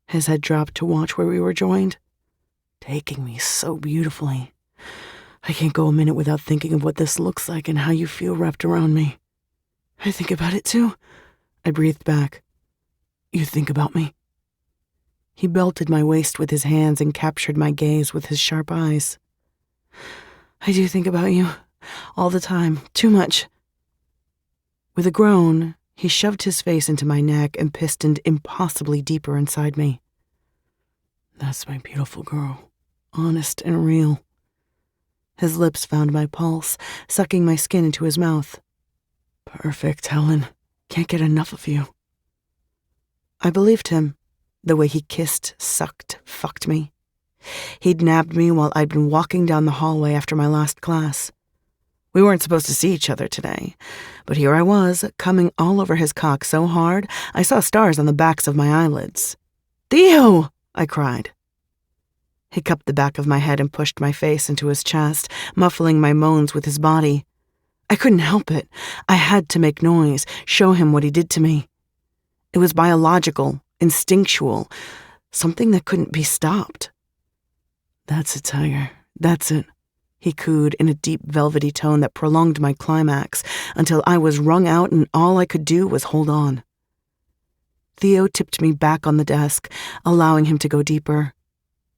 His head dropped to watch where we were joined, taking me so beautifully. I can't go a minute without thinking of what this looks like and how you feel wrapped around me. I think about it too, I breathed back. You think about me? He belted my waist with his hands and captured my gaze with his sharp eyes. I do think about you, all the time, too much. With a groan, he shoved his face into my neck and pistoned impossibly deeper inside me. That's my beautiful girl, honest and real. His lips found my pulse, sucking my skin into his mouth. Perfect, Helen. Can't get enough of you. I believed him. The way he kissed, sucked, fucked me. He'd nabbed me while I'd been walking down the hallway after my last class. We weren't supposed to see each other today, but here I was, coming all over his cock so hard I saw stars on the backs of my eyelids. Theo! I cried. He cupped the back of my head and pushed my face into his chest, muffling my moans with his body. I couldn't help it. I had to make noise, show him what he did to me. It was biological, instinctual, something that couldn't be stopped. That's it, Tiger. That's it, he cooed in a deep, velvety tone that prolonged my climax until I was wrung out and all I could do was hold on. Theo tipped me back on the desk, allowing him to go deeper.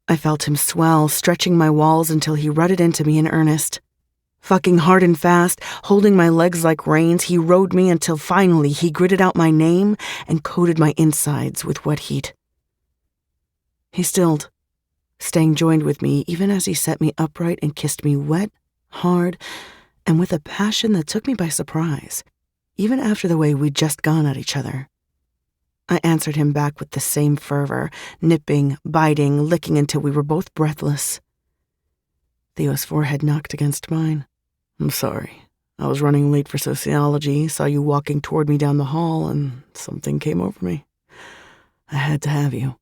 I felt him swell, stretching my walls until he rutted into me in earnest. Fucking hard and fast, holding my legs like reins, he rode me until finally he gritted out my name and coated my insides with wet heat. He stilled, staying joined with me even as he set me upright and kissed me wet, hard, and with a passion that took me by surprise, even after the way we'd just gone at each other. I answered him back with the same fervor, nipping, biting, licking until we were both breathless. Theo's forehead knocked against mine. I'm sorry. I was running late for sociology, saw you walking toward me down the hall, and something came over me. I had to have you.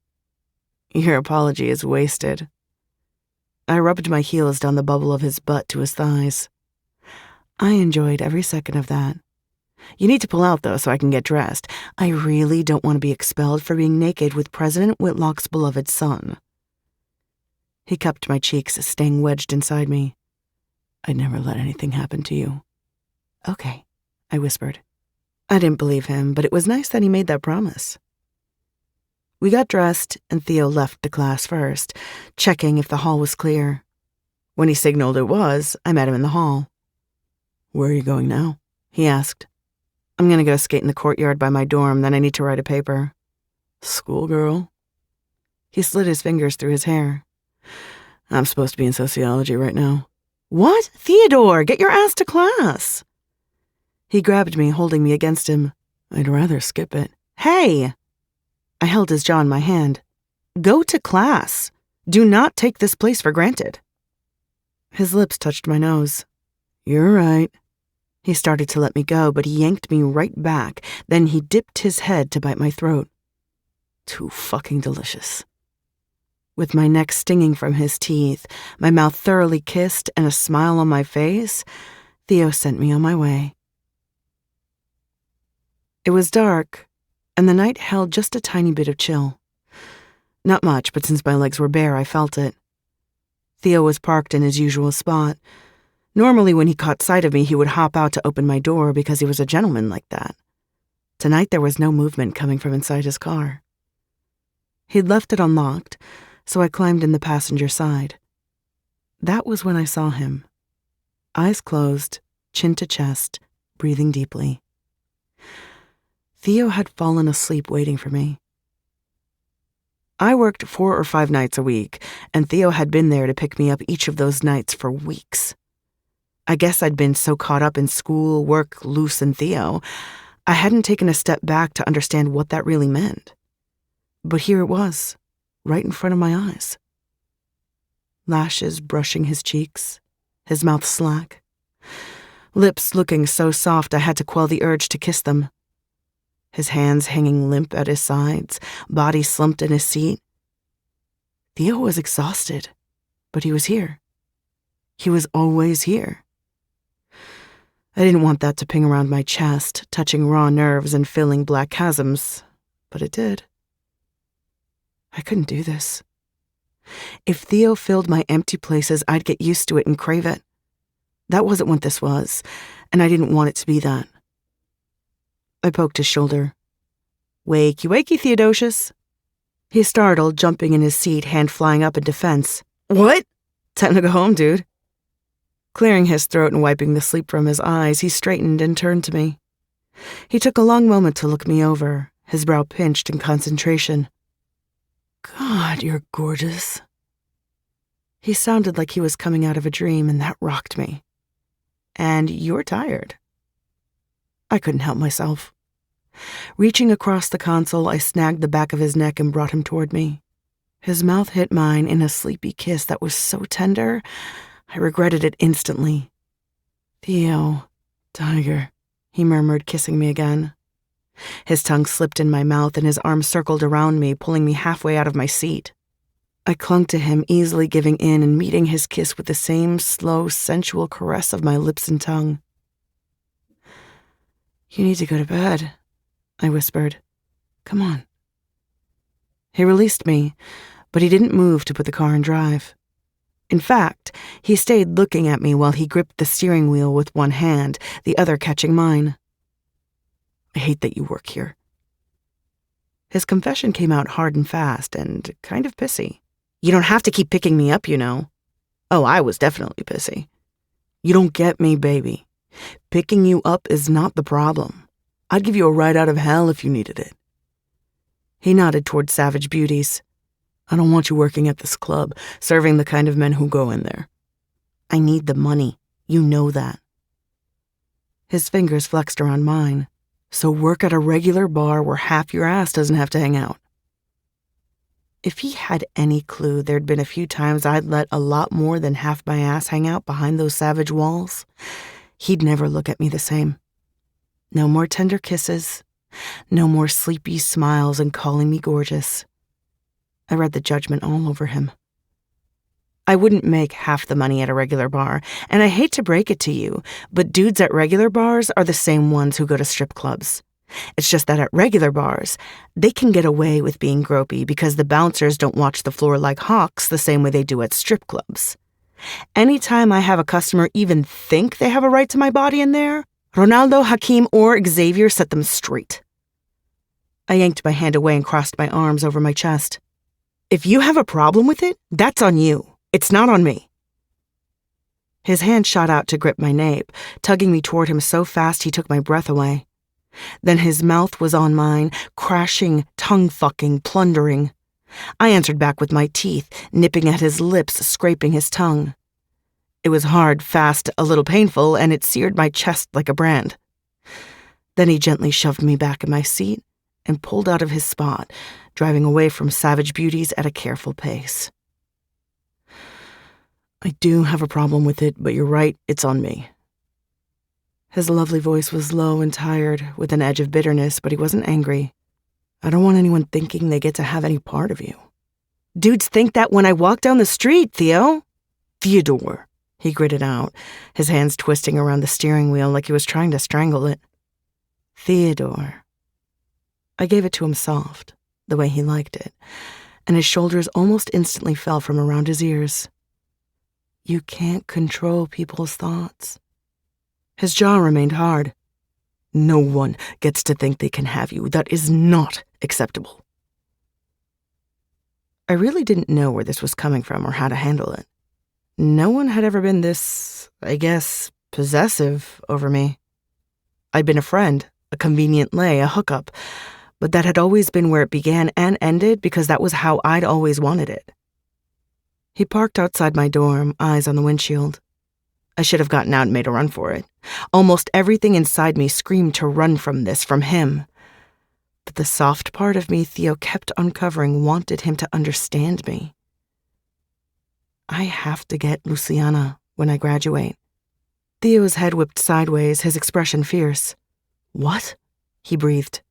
Your apology is wasted. I rubbed my heels down the bubble of his butt to his thighs. I enjoyed every second of that. You need to pull out, though, so I can get dressed. I really don't want to be expelled for being naked with President Whitlock's beloved son. He cupped my cheeks, staying wedged inside me. I'd never let anything happen to you. Okay, I whispered. I didn't believe him, but it was nice that he made that promise. We got dressed, and Theo left the class first, checking if the hall was clear. When he signaled it was, I met him in the hall. Where are you going now? He asked. I'm gonna go skate in the courtyard by my dorm, then I need to write a paper. Schoolgirl? He slid his fingers through his hair. I'm supposed to be in sociology right now. What? Theodore, get your ass to class. He grabbed me, holding me against him. I'd rather skip it. Hey! I held his jaw in my hand. Go to class. Do not take this place for granted. His lips touched my nose. You're right. He started to let me go, but he yanked me right back. Then he dipped his head to bite my throat. Too fucking delicious. With my neck stinging from his teeth, my mouth thoroughly kissed, and a smile on my face, Theo sent me on my way. It was dark, and the night held just a tiny bit of chill. Not much, but since my legs were bare, I felt it. Theo was parked in his usual spot. Normally, when he caught sight of me, he would hop out to open my door because he was a gentleman like that. Tonight, there was no movement coming from inside his car. He'd left it unlocked, so I climbed in the passenger side. That was when I saw him. Eyes closed, chin to chest, breathing deeply. Theo had fallen asleep waiting for me. I worked 4 or 5 nights a week, and Theo had been there to pick me up each of those nights for weeks. I guess I'd been so caught up in school, work, Luce, and Theo, I hadn't taken a step back to understand what that really meant. But here it was, right in front of my eyes. Lashes brushing his cheeks, his mouth slack. Lips looking so soft I had to quell the urge to kiss them. His hands hanging limp at his sides, body slumped in his seat. Theo was exhausted, but he was here. He was always here. I didn't want that to ping around my chest, touching raw nerves and filling black chasms, but it did. I couldn't do this. If Theo filled my empty places, I'd get used to it and crave it. That wasn't what this was, and I didn't want it to be that. I poked his shoulder. Wakey, wakey, Theodosius. He startled, jumping in his seat, hand flying up in defense. What? Time to go home, dude. Clearing his throat and wiping the sleep from his eyes, he straightened and turned to me. He took a long moment to look me over, his brow pinched in concentration. God, you're gorgeous. He sounded like he was coming out of a dream, and that rocked me. And you're tired. I couldn't help myself. Reaching across the console, I snagged the back of his neck and brought him toward me. His mouth hit mine in a sleepy kiss that was so tender, I regretted it instantly. Theo, tiger, he murmured, kissing me again. His tongue slipped in my mouth and his arm circled around me, pulling me halfway out of my seat. I clung to him, easily giving in and meeting his kiss with the same slow, sensual caress of my lips and tongue. You need to go to bed, I whispered. Come on. He released me, but he didn't move to put the car in drive. In fact, he stayed looking at me while he gripped the steering wheel with one hand, the other catching mine. I hate that you work here. His confession came out hard and fast and kind of pissy. You don't have to keep picking me up, you know. Oh, I was definitely pissy. You don't get me, baby. Picking you up is not the problem. I'd give you a ride out of hell if you needed it. He nodded toward Savage Beauties. I don't want you working at this club, serving the kind of men who go in there. I need the money. You know that. His fingers flexed around mine. So work at a regular bar where half your ass doesn't have to hang out. If he had any clue there'd been a few times I'd let a lot more than half my ass hang out behind those savage walls, he'd never look at me the same. No more tender kisses, no more sleepy smiles and calling me gorgeous. I read the judgment all over him. I wouldn't make half the money at a regular bar, and I hate to break it to you, but dudes at regular bars are the same ones who go to strip clubs. It's just that at regular bars, they can get away with being gropey because the bouncers don't watch the floor like hawks the same way they do at strip clubs. Anytime I have a customer even think they have a right to my body in there, Ronaldo, Hakeem, or Xavier set them straight. I yanked my hand away and crossed my arms over my chest. If you have a problem with it, that's on you. It's not on me. His hand shot out to grip my nape, tugging me toward him so fast he took my breath away. Then his mouth was on mine, crashing, tongue-fucking, plundering. I answered back with my teeth, nipping at his lips, scraping his tongue. It was hard, fast, a little painful, and it seared my chest like a brand. Then he gently shoved me back in my seat and pulled out of his spot, driving away from savage beauties at a careful pace. I do have a problem with it, but you're right, it's on me. His lovely voice was low and tired, with an edge of bitterness, but he wasn't angry. I don't want anyone thinking they get to have any part of you. Dudes think that when I walk down the street, Theo. Theodore, he gritted out, his hands twisting around the steering wheel like he was trying to strangle it. Theodore. I gave it to him soft, the way he liked it, and his shoulders almost instantly fell from around his ears. You can't control people's thoughts. His jaw remained hard. No one gets to think they can have you. That is not acceptable. I really didn't know where this was coming from or how to handle it. No one had ever been this, I guess, possessive over me. I'd been a friend, a convenient lay, a hookup, but that had always been where it began and ended because that was how I'd always wanted it. He parked outside my dorm, eyes on the windshield. I should have gotten out and made a run for it. Almost everything inside me screamed to run from this, from him. But the soft part of me Theo kept uncovering wanted him to understand me. I have to get Luciana when I graduate. Theo's head whipped sideways, his expression fierce. What? He breathed.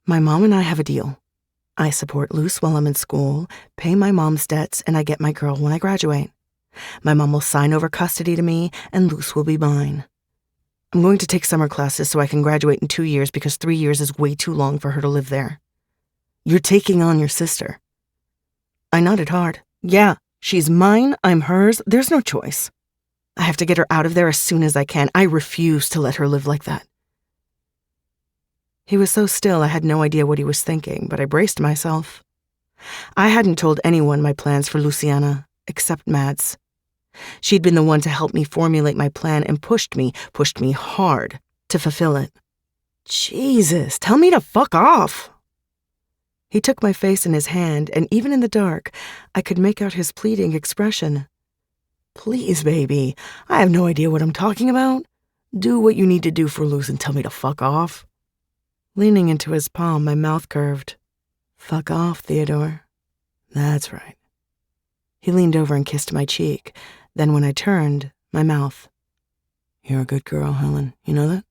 My mom and I have a deal. I support Luce while I'm in school, pay my mom's debts, and I get my girl when I graduate. My mom will sign over custody to me, and Luce will be mine. I'm going to take summer classes so I can graduate in 2 years because 3 years is way too long for her to live there. You're taking on your sister. I nodded hard. Yeah, she's mine, I'm hers, there's no choice. I have to get her out of there as soon as I can. I refuse to let her live like that. He was so still I had no idea what he was thinking, but I braced myself. I hadn't told anyone my plans for Luciana, except Mads. She'd been the one to help me formulate my plan and pushed me hard to fulfill it. Jesus, tell me to fuck off. He took my face in his hand, and even in the dark, I could make out his pleading expression. Please, baby, I have no idea what I'm talking about. Do what you need to do for Luce and tell me to fuck off. Leaning into his palm, my mouth curved. Fuck off, Theodore. That's right. He leaned over and kissed my cheek. Then when I turned, my mouth. You're a good girl, Helen. You know that?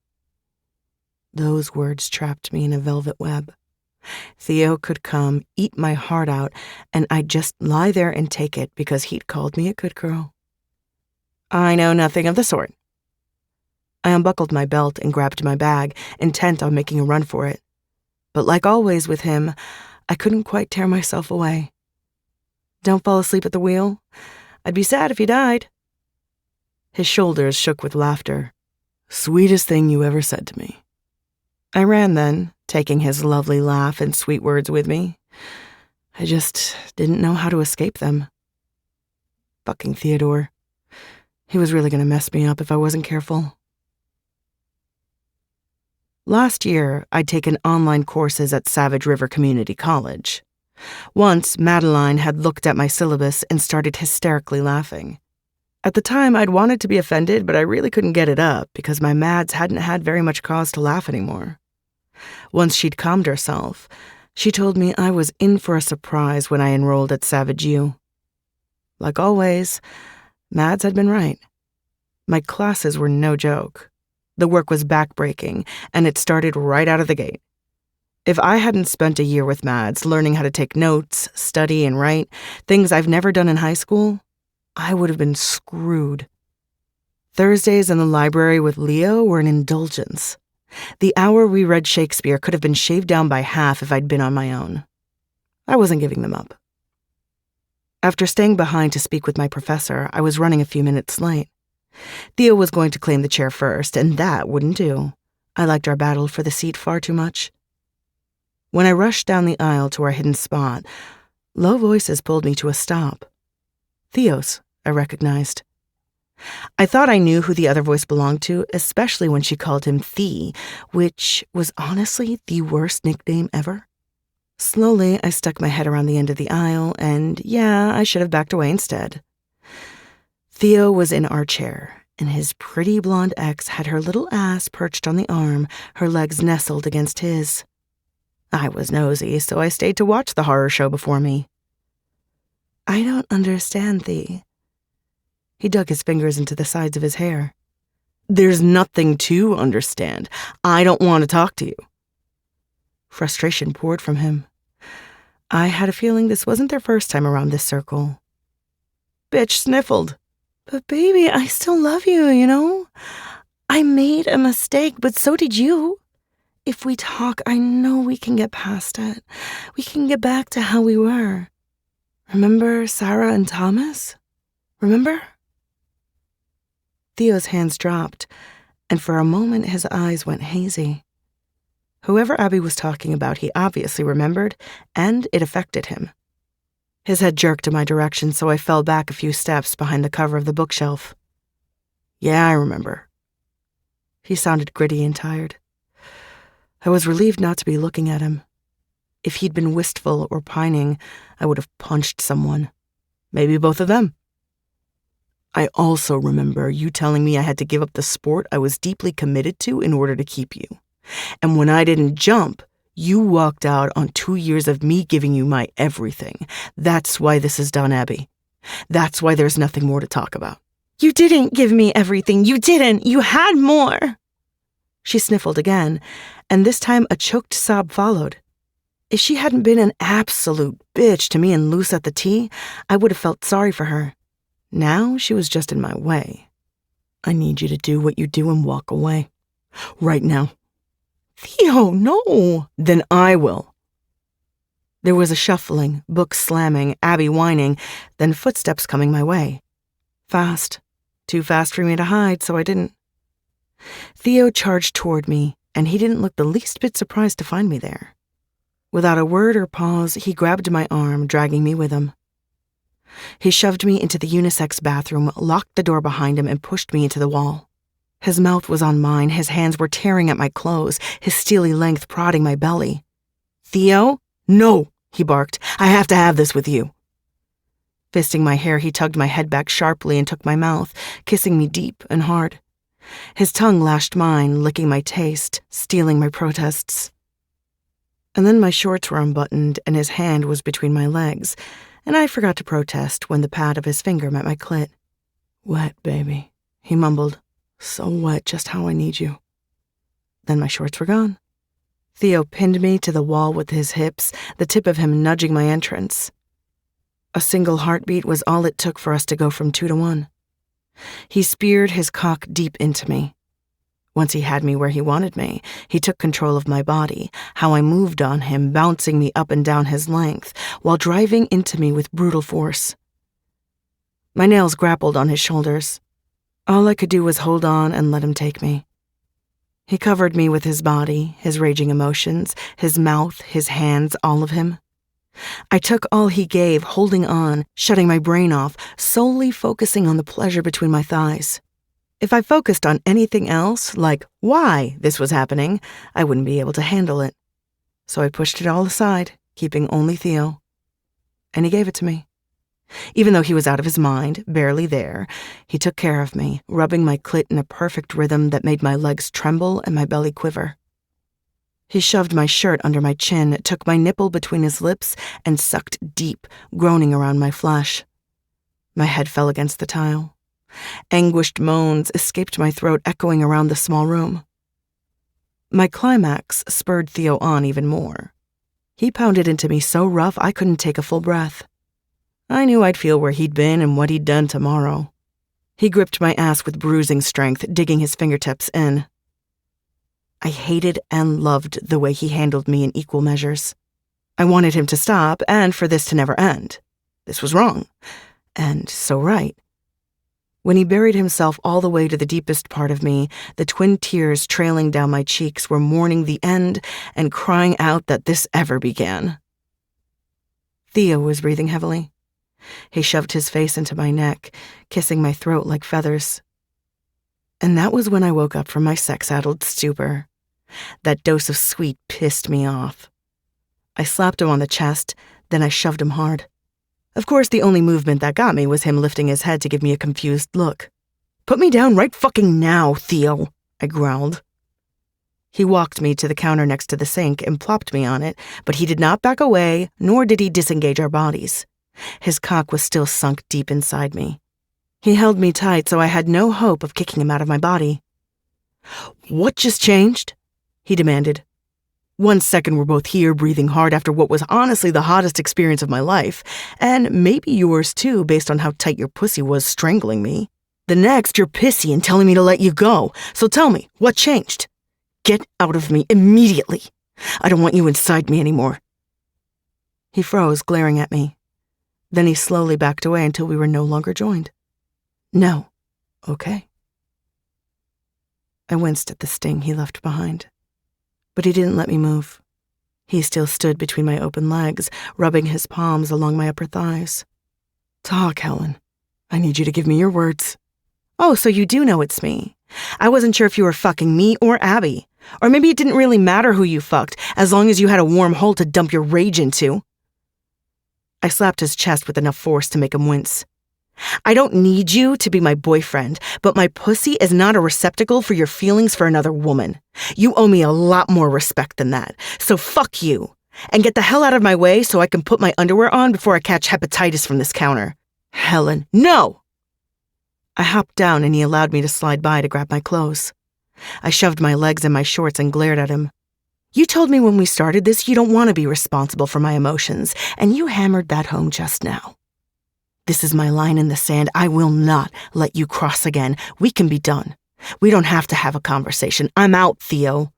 Those words trapped me in a velvet web. Theo could come, eat my heart out, and I'd just lie there and take it because he'd called me a good girl. I know nothing of the sort. I unbuckled my belt and grabbed my bag, intent on making a run for it. But like always with him, I couldn't quite tear myself away. Don't fall asleep at the wheel. I'd be sad if you died. His shoulders shook with laughter. Sweetest thing you ever said to me. I ran then, taking his lovely laugh and sweet words with me. I just didn't know how to escape them. Fucking Theodore. He was really going to mess me up if I wasn't careful. Last year, I'd taken online courses at Savage River Community College. Once, Madeline had looked at my syllabus and started hysterically laughing. At the time, I'd wanted to be offended, but I really couldn't get it up because my Mads hadn't had very much cause to laugh anymore. Once she'd calmed herself, she told me I was in for a surprise when I enrolled at Savage U. Like always, Mads had been right. My classes were no joke. The work was backbreaking, and it started right out of the gate. If I hadn't spent a year with Mads learning how to take notes, study, and write, things I've never done in high school, I would have been screwed. Thursdays in the library with Leo were an indulgence. The hour we read Shakespeare could have been shaved down by half if I'd been on my own. I wasn't giving them up. After staying behind to speak with my professor, I was running a few minutes late. Theo was going to claim the chair first, and that wouldn't do. I liked our battle for the seat far too much. When I rushed down the aisle to our hidden spot, low voices pulled me to a stop. Theo's, I recognized. I thought I knew who the other voice belonged to, especially when she called him Thee, which was honestly the worst nickname ever. Slowly, I stuck my head around the end of the aisle, and yeah, I should have backed away instead. Theo was in our chair, and his pretty blonde ex had her little ass perched on the arm, her legs nestled against his. I was nosy, so I stayed to watch the horror show before me. I don't understand thee. He dug his fingers into the sides of his hair. There's nothing to understand. I don't want to talk to you. Frustration poured from him. I had a feeling this wasn't their first time around this circle. Bitch sniffled. But baby, I still love you, you know? I made a mistake, but so did you. If we talk, I know we can get past it. We can get back to how we were. Remember Sarah and Thomas? Remember? Theo's hands dropped, and for a moment his eyes went hazy. Whoever Abby was talking about, he obviously remembered, and it affected him. His head jerked in my direction, so I fell back a few steps behind the cover of the bookshelf. Yeah, I remember. He sounded gritty and tired. I was relieved not to be looking at him. If he'd been wistful or pining, I would have punched someone. Maybe both of them. I also remember you telling me I had to give up the sport I was deeply committed to in order to keep you. And when I didn't jump, you walked out on 2 years of me giving you my everything. That's why this is done, Abby. That's why there's nothing more to talk about. You didn't give me everything. You didn't. You had more. She sniffled again, and this time a choked sob followed. If she hadn't been an absolute bitch to me and Luce at the tea, I would have felt sorry for her. Now she was just in my way. I need you to do what you do and walk away. Right now. Theo, no. Then I will. There was a shuffling, books slamming, Abby whining, then footsteps coming my way. Fast. Too fast for me to hide, so I didn't. Theo charged toward me, and he didn't look the least bit surprised to find me there. Without a word or pause, he grabbed my arm, dragging me with him. He shoved me into the unisex bathroom, locked the door behind him, and pushed me into the wall. His mouth was on mine, his hands were tearing at my clothes, his steely length prodding my belly. Theo? No, he barked. I have to have this with you. Fisting my hair, he tugged my head back sharply and took my mouth, kissing me deep and hard. His tongue lashed mine, licking my taste, stealing my protests. And then my shorts were unbuttoned and his hand was between my legs, and I forgot to protest when the pad of his finger met my clit. Wet, baby, he mumbled. So wet, just how I need you. Then my shorts were gone. Theo pinned me to the wall with his hips, the tip of him nudging my entrance. A single heartbeat was all it took for us to go from 2 to 1. He speared his cock deep into me. Once he had me where he wanted me, he took control of my body, how I moved on him, bouncing me up and down his length, while driving into me with brutal force. My nails grappled on his shoulders. All I could do was hold on and let him take me. He covered me with his body, his raging emotions, his mouth, his hands, all of him. I took all he gave, holding on, shutting my brain off, solely focusing on the pleasure between my thighs. If I focused on anything else, like why this was happening, I wouldn't be able to handle it. So I pushed it all aside, keeping only Theo. And he gave it to me. Even though he was out of his mind, barely there, he took care of me, rubbing my clit in a perfect rhythm that made my legs tremble and my belly quiver. He shoved my shirt under my chin, took my nipple between his lips, and sucked deep, groaning around my flesh. My head fell against the tile. Anguished moans escaped my throat, echoing around the small room. My climax spurred Theo on even more. He pounded into me so rough I couldn't take a full breath. I knew I'd feel where he'd been and what he'd done tomorrow. He gripped my ass with bruising strength, digging his fingertips in. I hated and loved the way he handled me in equal measures. I wanted him to stop and for this to never end. This was wrong, and so right. When he buried himself all the way to the deepest part of me, the twin tears trailing down my cheeks were mourning the end and crying out that this ever began. Theo was breathing heavily. He shoved his face into my neck, kissing my throat like feathers. And that was when I woke up from my sex-addled stupor. That dose of sweet pissed me off. I slapped him on the chest, then I shoved him hard. Of course, the only movement that got me was him lifting his head to give me a confused look. "Put me down right fucking now, Theo," I growled. He walked me to the counter next to the sink and plopped me on it, but he did not back away, nor did he disengage our bodies. His cock was still sunk deep inside me. He held me tight, so I had no hope of kicking him out of my body. "What just changed?" he demanded. 1 second we're both here breathing hard after what was honestly the hottest experience of my life, and maybe yours too based on how tight your pussy was strangling me. The next you're pissy and telling me to let you go, so tell me, what changed? Get out of me immediately. I don't want you inside me anymore. He froze, glaring at me. Then he slowly backed away until we were no longer joined. No. Okay. I winced at the sting he left behind. But he didn't let me move. He still stood between my open legs, rubbing his palms along my upper thighs. Talk, Helen. I need you to give me your words. Oh, so you do know it's me. I wasn't sure if you were fucking me or Abby. Or maybe it didn't really matter who you fucked, as long as you had a warm hole to dump your rage into. I slapped his chest with enough force to make him wince. I don't need you to be my boyfriend, but my pussy is not a receptacle for your feelings for another woman. You owe me a lot more respect than that, so fuck you. And get the hell out of my way so I can put my underwear on before I catch hepatitis from this counter. Helen, no! I hopped down and he allowed me to slide by to grab my clothes. I shoved my legs in my shorts and glared at him. You told me when we started this you don't want to be responsible for my emotions, and you hammered that home just now. This is my line in the sand. I will not let you cross again. We can be done. We don't have to have a conversation. I'm out, Theo.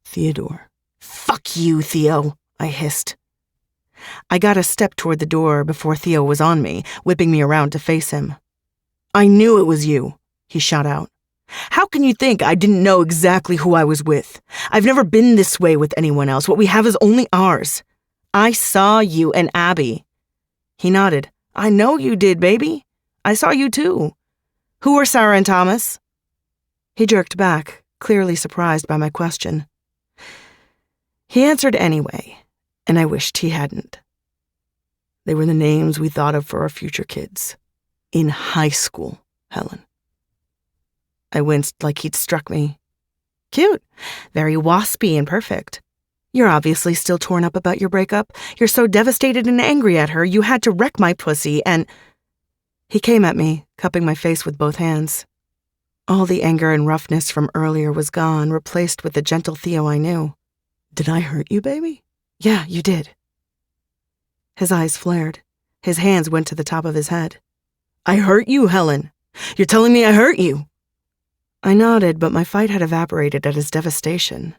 Theodore. Fuck you, Theo, I hissed. I got a step toward the door before Theo was on me, whipping me around to face him. I knew it was you, he shot out. How can you think I didn't know exactly who I was with? I've never been this way with anyone else. What we have is only ours. I saw you and Abby. He nodded. I know you did, baby. I saw you too. Who are Sarah and Thomas? He jerked back, clearly surprised by my question. He answered anyway, and I wished he hadn't. They were the names we thought of for our future kids. In high school, Helen. I winced like he'd struck me. Cute. Very waspy and perfect. You're obviously still torn up about your breakup. You're so devastated and angry at her, you had to wreck my pussy and... He came at me, cupping my face with both hands. All the anger and roughness from earlier was gone, replaced with the gentle Theo I knew. Did I hurt you, baby? Yeah, you did. His eyes flared. His hands went to the top of his head. I hurt you, Helen. You're telling me I hurt you. I nodded, but my fight had evaporated at his devastation.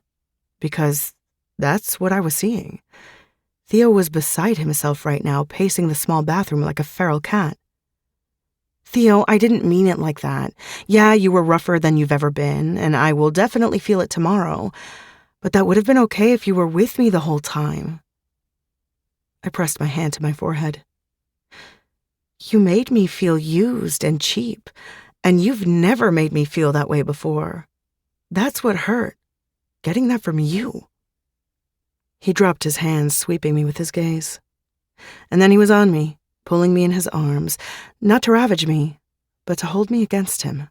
Because that's what I was seeing. Theo was beside himself right now, pacing the small bathroom like a feral cat. Theo, I didn't mean it like that. Yeah, you were rougher than you've ever been, and I will definitely feel it tomorrow. But that would have been okay if you were with me the whole time. I pressed my hand to my forehead. You made me feel used and cheap, and you've never made me feel that way before. That's what hurt, getting that from you. He dropped his hands, sweeping me with his gaze. And then he was on me, pulling me in his arms, not to ravage me, but to hold me against him.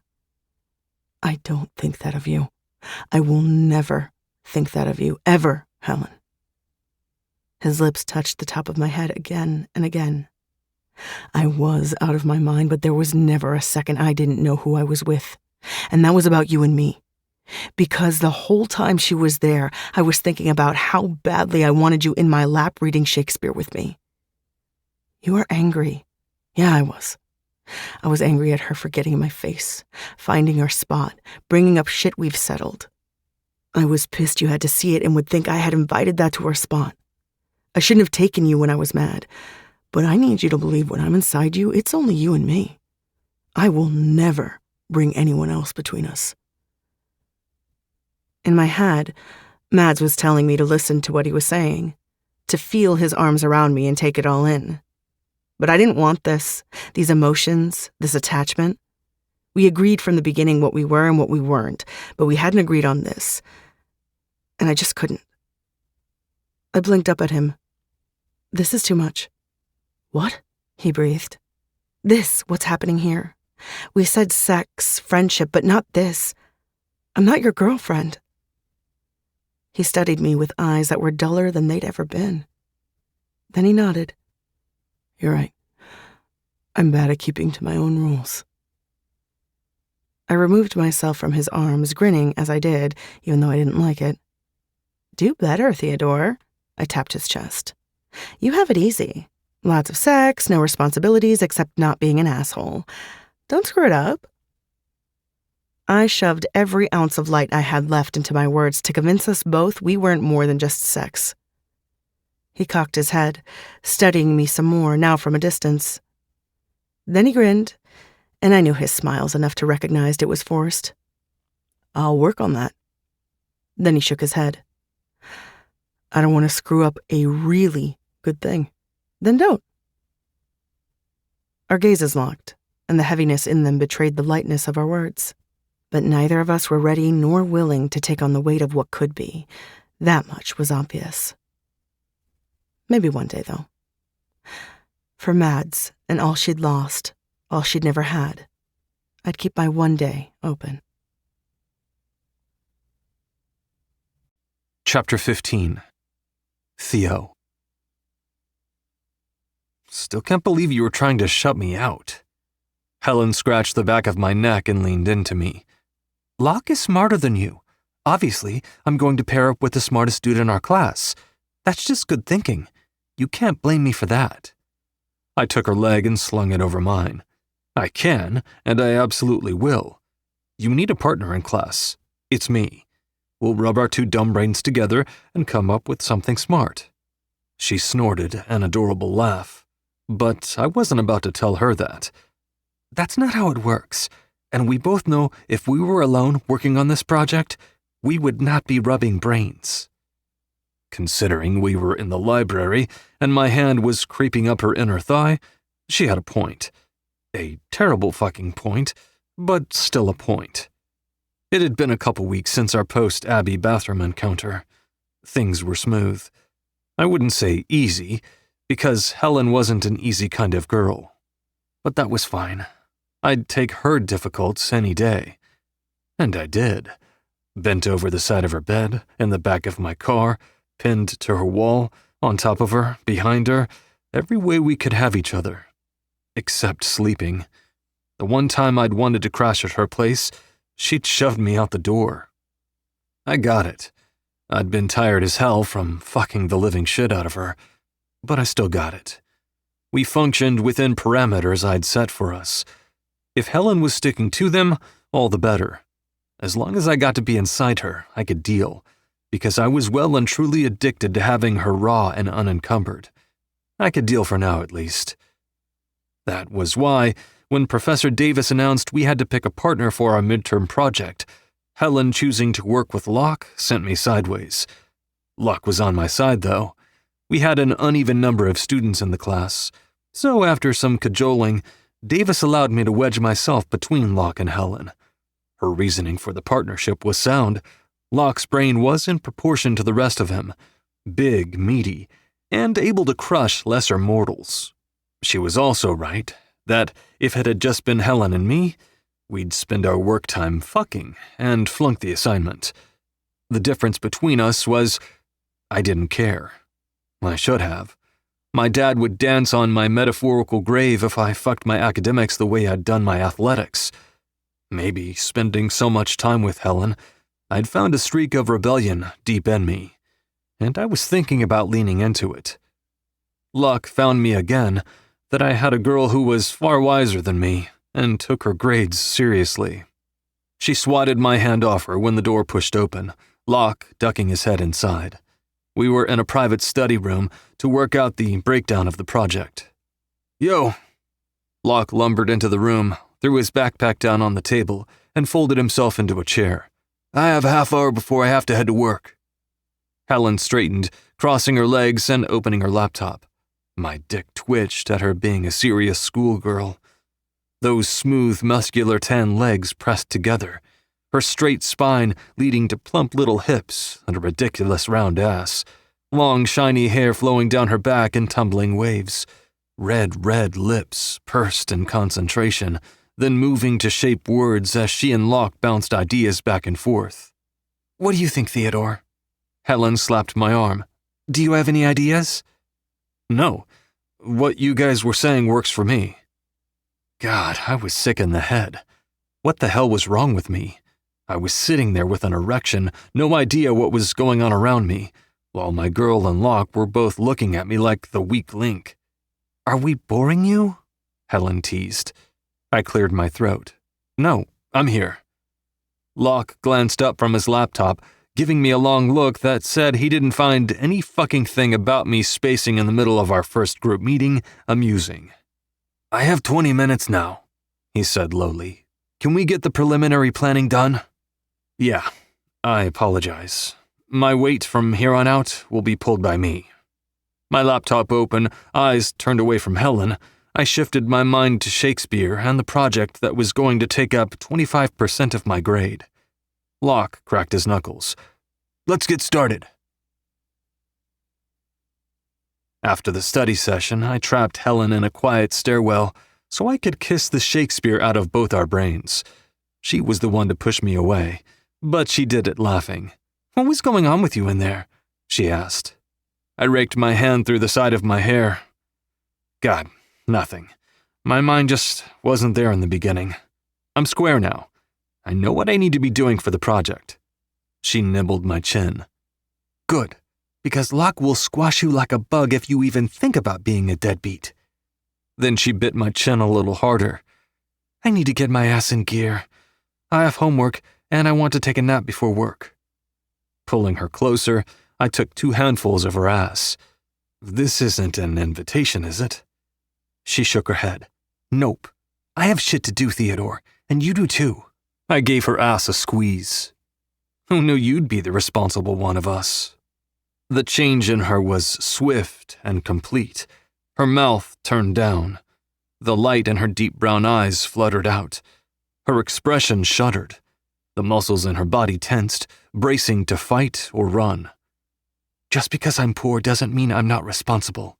I don't think that of you. I will never think that of you, ever, Helen. His lips touched the top of my head again and again. I was out of my mind, but there was never a second I didn't know who I was with. And that was about you and me. Because the whole time she was there, I was thinking about how badly I wanted you in my lap reading Shakespeare with me. You are angry. Yeah, I was. I was angry at her for getting in my face, finding our spot, bringing up shit we've settled. I was pissed you had to see it and would think I had invited that to our spot. I shouldn't have taken you when I was mad. But I need you to believe when I'm inside you, it's only you and me. I will never bring anyone else between us. In my head, Mads was telling me to listen to what he was saying, to feel his arms around me and take it all in. But I didn't want this, these emotions, this attachment. We agreed from the beginning what we were and what we weren't, but we hadn't agreed on this. And I just couldn't. I blinked up at him, This is too much. What? He breathed. This, what's happening here. We said sex, friendship, but not this. I'm not your girlfriend. He studied me with eyes that were duller than they'd ever been. Then he nodded. You're right. I'm bad at keeping to my own rules. I removed myself from his arms, grinning as I did, even though I didn't like it. Do better, Theodore. I tapped his chest. You have it easy. Lots of sex, no responsibilities except not being an asshole. Don't screw it up. I shoved every ounce of light I had left into my words to convince us both we weren't more than just sex. He cocked his head, studying me some more, now from a distance. Then he grinned, and I knew his smiles enough to recognize it was forced. I'll work on that. Then he shook his head. I don't want to screw up a really good thing. Then don't. Our gazes locked, and the heaviness in them betrayed the lightness of our words. But neither of us were ready nor willing to take on the weight of what could be. That much was obvious. Maybe one day, though. For Mads and all she'd lost, all she'd never had, I'd keep my one day open. Chapter 15. Theo. Still can't believe you were trying to shut me out. Helen scratched the back of my neck and leaned into me. Locke is smarter than you. Obviously, I'm going to pair up with the smartest dude in our class. That's just good thinking. You can't blame me for that. I took her leg and slung it over mine. I can, and I absolutely will. You need a partner in class. It's me. We'll rub our two dumb brains together and come up with something smart. She snorted an adorable laugh, but I wasn't about to tell her that. That's not how it works, and we both know if we were alone working on this project, we would not be rubbing brains. Considering we were in the library and my hand was creeping up her inner thigh, she had a point. A terrible fucking point, but still a point. It had been a couple weeks since our post-Abbey bathroom encounter. Things were smooth. I wouldn't say easy, because Helen wasn't an easy kind of girl. But that was fine. I'd take her difficulties any day. And I did. Bent over the side of her bed, in the back of my car, pinned to her wall, on top of her, behind her, every way we could have each other. Except sleeping. The one time I'd wanted to crash at her place, she'd shoved me out the door. I got it. I'd been tired as hell from fucking the living shit out of her, but I still got it. We functioned within parameters I'd set for us. If Helen was sticking to them, all the better. As long as I got to be inside her, I could deal, because I was well and truly addicted to having her raw and unencumbered. I could deal for now, at least. That was why, when Professor Davis announced we had to pick a partner for our midterm project, Helen choosing to work with Locke sent me sideways. Locke was on my side, though. We had an uneven number of students in the class, so after some cajoling, Davis allowed me to wedge myself between Locke and Helen. Her reasoning for the partnership was sound. Locke's brain was in proportion to the rest of him, big, meaty, and able to crush lesser mortals. She was also right that if it had just been Helen and me, we'd spend our work time fucking and flunk the assignment. The difference between us was I didn't care. I should have. My dad would dance on my metaphorical grave if I fucked my academics the way I'd done my athletics. Maybe spending so much time with Helen, I'd found a streak of rebellion deep in me, and I was thinking about leaning into it. Luck found me again that I had a girl who was far wiser than me and took her grades seriously. She swatted my hand off her when the door pushed open, Locke ducking his head inside. We were in a private study room to work out the breakdown of the project. Yo! Locke lumbered into the room, threw his backpack down on the table, and folded himself into a chair. I have a half hour before I have to head to work. Helen straightened, crossing her legs and opening her laptop. My dick twitched at her being a serious schoolgirl. Those smooth, muscular tan legs pressed together, her straight spine leading to plump little hips and a ridiculous round ass. long, shiny hair flowing down her back in tumbling waves, red lips pursed in concentration, then moving to shape words as she and Locke bounced ideas back and forth. "What do you think, Theodore?" Helen slapped my arm. "Do you have any ideas?" "No. What you guys were saying works for me." God, I was sick in the head. What the hell was wrong with me? I was sitting there with an erection, no idea what was going on around me, while my girl and Locke were both looking at me like the weak link. "Are we boring you?" Helen teased. I cleared my throat. "No, I'm here." Locke glanced up from his laptop, giving me a long look that said he didn't find any fucking thing about me spacing in the middle of our first group meeting amusing. "I have 20 minutes now," he said lowly. "Can we get the preliminary planning done?" "Yeah, I apologize. My weight from here on out will be pulled by me." My laptop open, eyes turned away from Helen, I shifted my mind to Shakespeare and the project that was going to take up 25% of my grade. Locke cracked his knuckles. "Let's get started." After the study session, I trapped Helen in a quiet stairwell so I could kiss the Shakespeare out of both our brains. She was the one to push me away, but she did it laughing. "What was going on with you in there?" she asked. I raked my hand through the side of my hair. "God, nothing. My mind just wasn't there in the beginning. I'm square now. I know what I need to be doing for the project." She nibbled my chin. "Good, because Locke will squash you like a bug if you even think about being a deadbeat." Then she bit my chin a little harder. "I need to get my ass in gear. I have homework, and I want to take a nap before work." Pulling her closer, I took 2 handfuls of her ass. "This isn't an invitation, is it?" She shook her head. "Nope. I have shit to do, Theodore, and you do too." I gave her ass a squeeze. "Who knew you'd be the responsible one of us?" The change in her was swift and complete. Her mouth turned down. The light in her deep brown eyes fluttered out. Her expression shuddered. The muscles in her body tensed, bracing to fight or run. "Just because I'm poor doesn't mean I'm not responsible.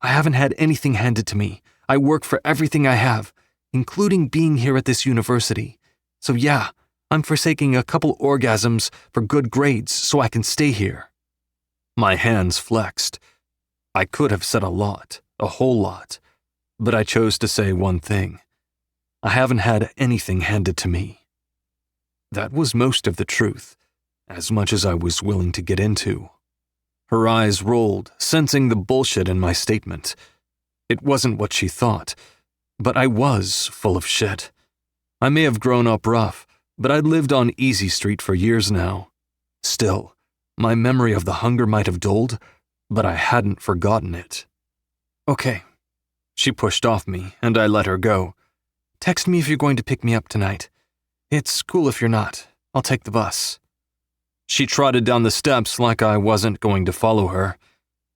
I haven't had anything handed to me. I work for everything I have, including being here at this university. So yeah, I'm forsaking a couple orgasms for good grades so I can stay here." My hands flexed. I could have said a lot, a whole lot, but I chose to say one thing. I haven't had anything handed to me. That was most of the truth, as much as I was willing to get into. Her eyes rolled, sensing the bullshit in my statement. It wasn't what she thought, but I was full of shit. I may have grown up rough, but I'd lived on Easy Street for years now. Still, my memory of the hunger might have dulled, but I hadn't forgotten it. "Okay." She pushed off me, and I let her go. "Text me if you're going to pick me up tonight. It's cool if you're not. I'll take the bus." She trotted down the steps like I wasn't going to follow her.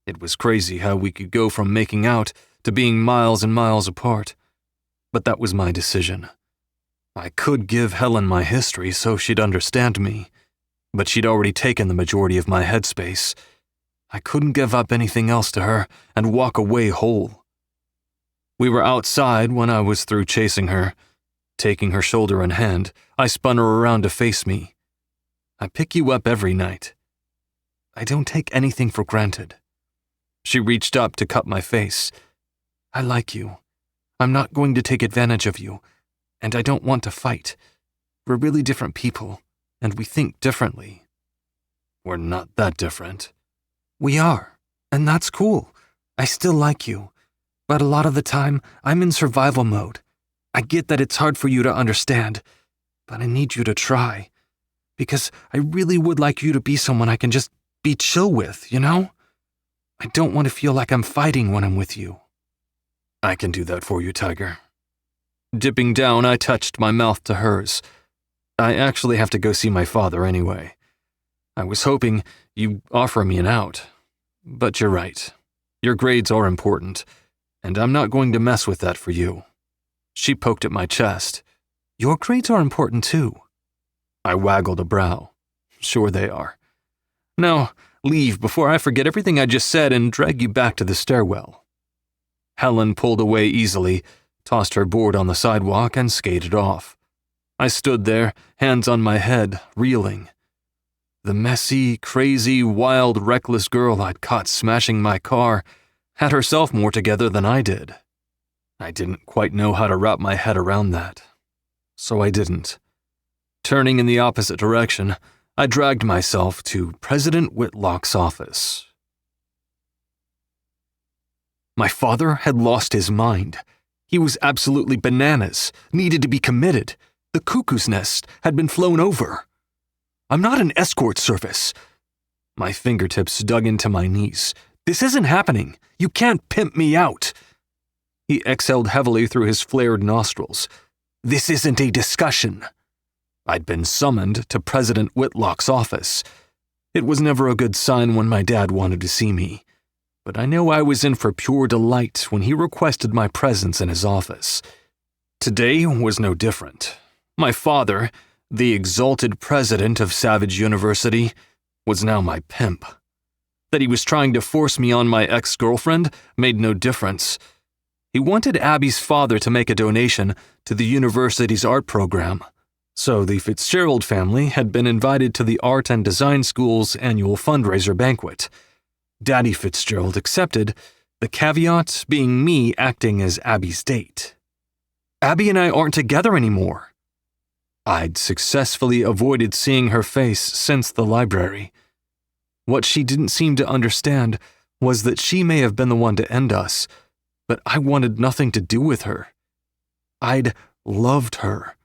It was crazy how we could go from making out to being miles and miles apart. But that was my decision. I could give Helen my history so she'd understand me, but she'd already taken the majority of my headspace. I couldn't give up anything else to her and walk away whole. We were outside when I was through chasing her. Taking her shoulder in hand, I spun her around to face me. "I pick you up every night. I don't take anything for granted." She reached up to cup my face. "I like you. I'm not going to take advantage of you, and I don't want to fight. We're really different people, and we think differently." "We're not that different." "We are, and that's cool. I still like you, but a lot of the time, I'm in survival mode. I get that it's hard for you to understand, but I need you to try. Because I really would like you to be someone I can just be chill with, you know? I don't want to feel like I'm fighting when I'm with you." "I can do that for you, Tiger." Dipping down, I touched my mouth to hers. "I actually have to go see my father anyway. I was hoping you'd offer me an out. But you're right. Your grades are important, and I'm not going to mess with that for you." She poked at my chest. "Your grades are important too." I waggled a brow. "Sure they are. Now, Leave before I forget everything I just said and drag you back to the stairwell." Helen pulled away easily, tossed her board on the sidewalk, and skated off. I stood there, hands on my head, reeling. The messy, crazy, wild, reckless girl I'd caught smashing my car had herself more together than I did. I didn't quite know how to wrap my head around that, so I didn't. Turning in the opposite direction, I dragged myself to President Whitlock's office. My father had lost his mind. He was absolutely bananas, needed to be committed. The cuckoo's nest had been flown over. "I'm not an escort service." My fingertips dug into my knees. "This isn't happening. You can't pimp me out." He exhaled heavily through his flared nostrils. "This isn't a discussion." I'd been summoned to President Whitlock's office. It was never a good sign when my dad wanted to see me, but I know I was in for pure delight when he requested my presence in his office. Today was no different. My father, the exalted president of Savage University, was now my pimp. That he was trying to force me on my ex-girlfriend made no difference. He wanted Abby's father to make a donation to the university's art program, so the Fitzgerald family had been invited to the Art and Design School's annual fundraiser banquet. Daddy Fitzgerald accepted, the caveat being me acting as Abby's date. Abby and I aren't together anymore. I'd successfully avoided seeing her face since the library. What she didn't seem to understand was that she may have been the one to end us, but I wanted nothing to do with her. I'd loved her.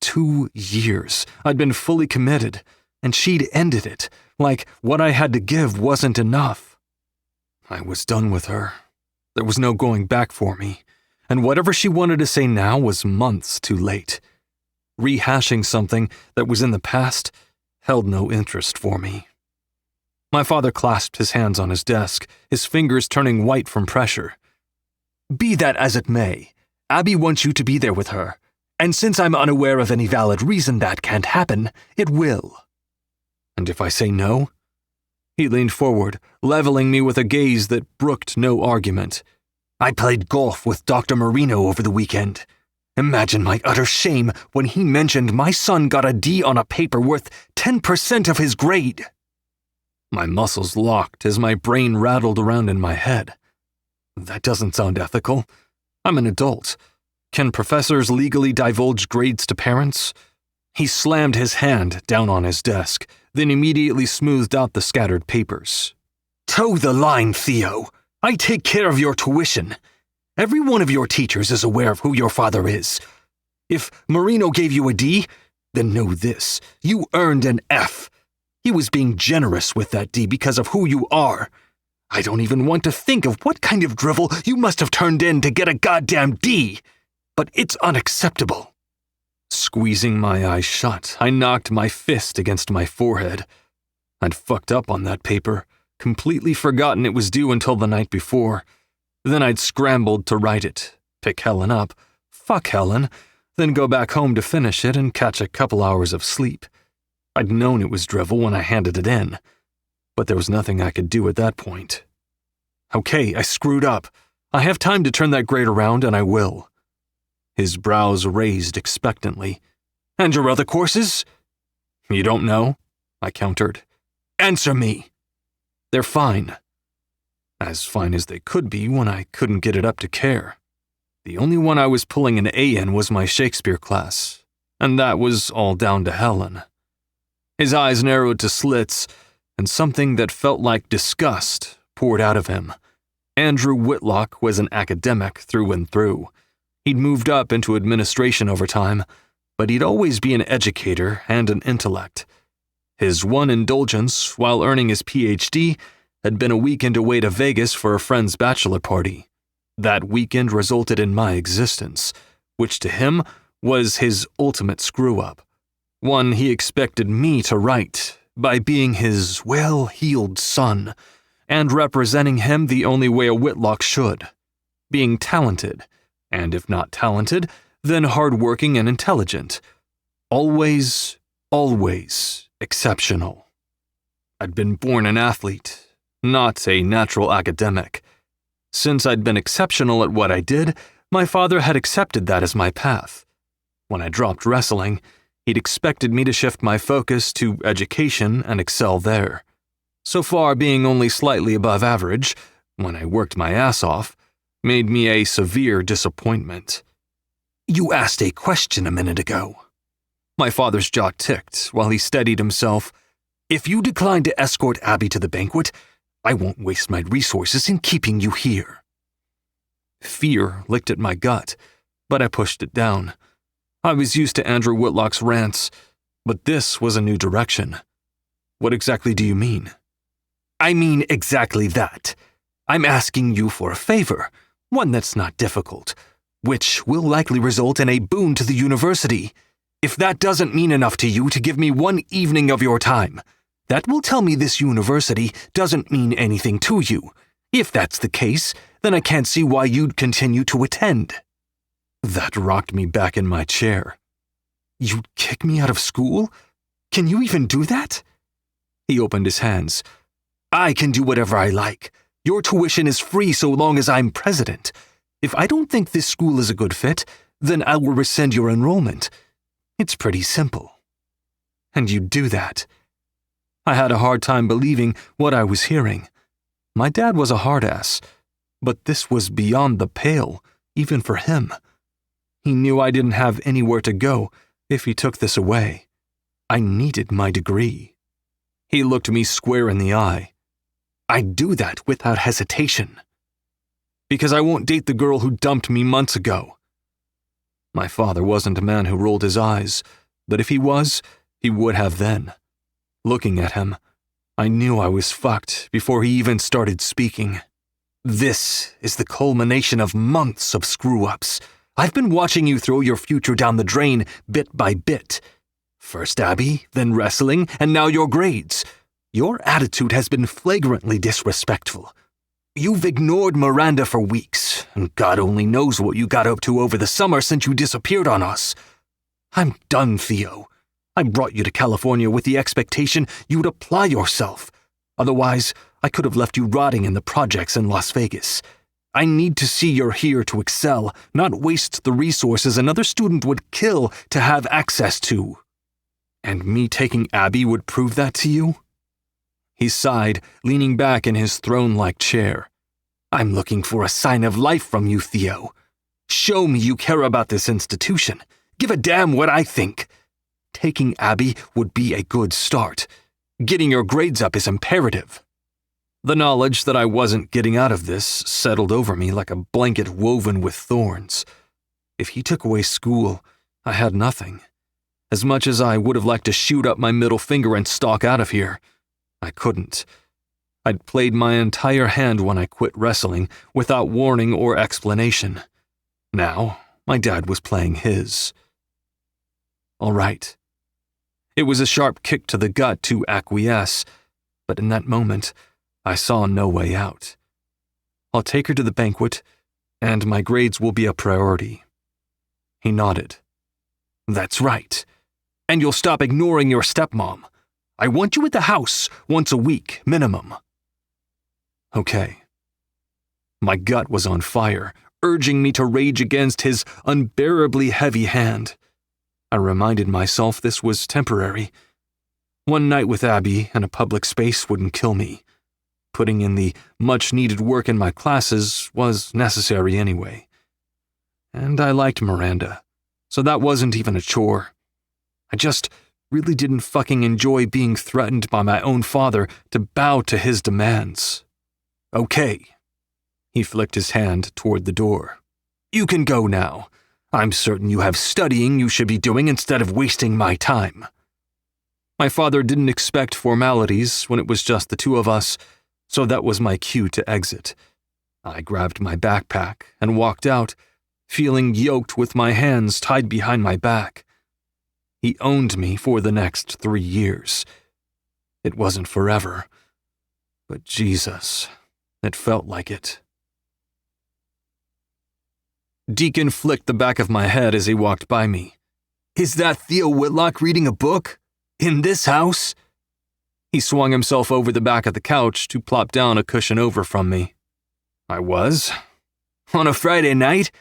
2 years, I'd been fully committed, and she'd ended it, like what I had to give wasn't enough. I was done with her. There was no going back for me, and whatever she wanted to say now was months too late. Rehashing something that was in the past held no interest for me. My father clasped his hands on his desk, his fingers turning white from pressure. "Be that as it may, Abby wants you to be there with her, and since I'm unaware of any valid reason that can't happen, it will." "And if I say no?" He leaned forward, leveling me with a gaze that brooked no argument. "I played golf with Dr. Marino over the weekend. Imagine my utter shame when he mentioned my son got a D on a paper worth 10% of his grade." My muscles locked as my brain rattled around in my head. That doesn't sound ethical. I'm an adult. Can professors legally divulge grades to parents? He slammed his hand down on his desk, then immediately smoothed out the scattered papers. "Toe the line, Theo. I take care of your tuition. Every one of your teachers is aware of who your father is. If Marino gave you a D, then know this. You earned an F. He was being generous with that D because of who you are. I don't even want to think of what kind of drivel you must have turned in to get a goddamn D. But it's unacceptable." Squeezing my eyes shut, I knocked my fist against my forehead. I'd fucked up on that paper, completely forgotten it was due until the night before. Then I'd scrambled to write it, pick Helen up, fuck Helen, then go back home to finish it and catch a couple hours of sleep. I'd known it was drivel when I handed it in, but there was nothing I could do at that point. "Okay, I screwed up. I have time to turn that grade around, and I will." His brows raised expectantly. "And your other courses?" "You don't know?" I countered. "Answer me." "They're fine." As fine as they could be when I couldn't get it up to care. The only one I was pulling an A in was my Shakespeare class, and that was all down to Helen. His eyes narrowed to slits, and something that felt like disgust poured out of him. Andrew Whitlock was an academic through and through. He'd moved up into administration over time, but he'd always be an educator and an intellect. His one indulgence, while earning his PhD, had been a weekend away to Vegas for a friend's bachelor party. That weekend resulted in my existence, which to him was his ultimate screw-up. One he expected me to right, by being his well-heeled son, and representing him the only way a Whitlock should. Being talented, and if not talented, then hardworking and intelligent. Always, always exceptional. I'd been born an athlete, not a natural academic. Since I'd been exceptional at what I did, my father had accepted that as my path. When I dropped wrestling, he'd expected me to shift my focus to education and excel there. So far, being only slightly above average, when I worked my ass off, made me a severe disappointment. You asked a question a minute ago. My father's jaw ticked while he steadied himself. If you decline to escort Abby to the banquet, I won't waste my resources in keeping you here. Fear licked at my gut, but I pushed it down. I was used to Andrew Whitlock's rants, but this was a new direction. What exactly do you mean? I mean exactly that. I'm asking you for a favor, one that's not difficult, which will likely result in a boon to the university. If that doesn't mean enough to you to give me one evening of your time, that will tell me this university doesn't mean anything to you. If that's the case, then I can't see why you'd continue to attend. That rocked me back in my chair. You'd kick me out of school? Can you even do that? He opened his hands. I can do whatever I like. Your tuition is free so long as I'm president. If I don't think this school is a good fit, then I will rescind your enrollment. It's pretty simple. And you'd do that. I had a hard time believing what I was hearing. My dad was a hard-ass, but this was beyond the pale, even for him. He knew I didn't have anywhere to go if he took this away. I needed my degree. He looked me square in the eye. I'd do that without hesitation. Because I won't date the girl who dumped me months ago. My father wasn't a man who rolled his eyes, but if he was, he would have then. Looking at him, I knew I was fucked before he even started speaking. This is the culmination of months of screw-ups. I've been watching you throw your future down the drain bit by bit. First Abby, then wrestling, and now your grades. Your attitude has been flagrantly disrespectful. You've ignored Miranda for weeks, and God only knows what you got up to over the summer since you disappeared on us. I'm done, Theo. I brought you to California with the expectation you'd apply yourself. Otherwise, I could have left you rotting in the projects in Las Vegas. I need to see you're here to excel, not waste the resources another student would kill to have access to. And me taking Abby would prove that to you? He sighed, leaning back in his throne-like chair. I'm looking for a sign of life from you, Theo. Show me you care about this institution. Give a damn what I think. Taking Abby would be a good start. Getting your grades up is imperative. The knowledge that I wasn't getting out of this settled over me like a blanket woven with thorns. If he took away school, I had nothing. As much as I would have liked to shoot up my middle finger and stalk out of here, I couldn't. I'd played my entire hand when I quit wrestling without warning or explanation. Now, my dad was playing his. All right. It was a sharp kick to the gut to acquiesce, but in that moment, I saw no way out. I'll take her to the banquet, and my grades will be a priority. He nodded. That's right. And you'll stop ignoring your stepmom. I want you at the house once a week, minimum. Okay. My gut was on fire, urging me to rage against his unbearably heavy hand. I reminded myself this was temporary. One night with Abby in a public space wouldn't kill me. Putting in the much-needed work in my classes was necessary anyway. And I liked Miranda, so that wasn't even a chore. I just really didn't fucking enjoy being threatened by my own father to bow to his demands. Okay. He flicked his hand toward the door. You can go now. I'm certain you have studying you should be doing instead of wasting my time. My father didn't expect formalities when it was just the two of us, so that was my cue to exit. I grabbed my backpack and walked out, feeling yoked with my hands tied behind my back. He owned me for the next 3 years. It wasn't forever, but Jesus, it felt like it. Deacon flicked the back of my head as he walked by me. Is that Theo Whitlock reading a book? In this house? He swung himself over the back of the couch to plop down a cushion over from me. I was. On a Friday night?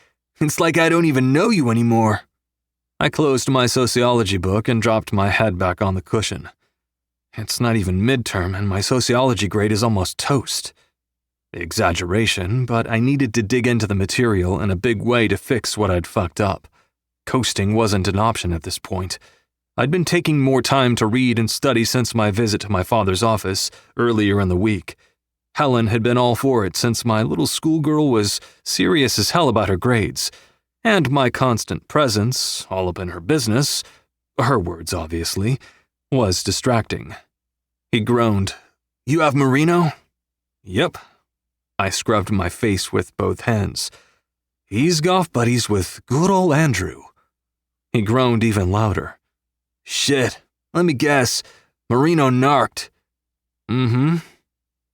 It's like I don't even know you anymore. I closed my sociology book and dropped my head back on the cushion. It's not even midterm, and my sociology grade is almost toast. Exaggeration, but I needed to dig into the material in a big way to fix what I'd fucked up. Coasting wasn't an option at this point. I'd been taking more time to read and study since my visit to my father's office earlier in the week. Helen had been all for it since my little schoolgirl was serious as hell about her grades, and my constant presence, all up in her business, her words obviously, was distracting. He groaned. "You have Marino?" "Yep." I scrubbed my face with both hands. "He's golf buddies with good old Andrew." He groaned even louder. "Shit, let me guess. Marino narked." "Mm-hmm."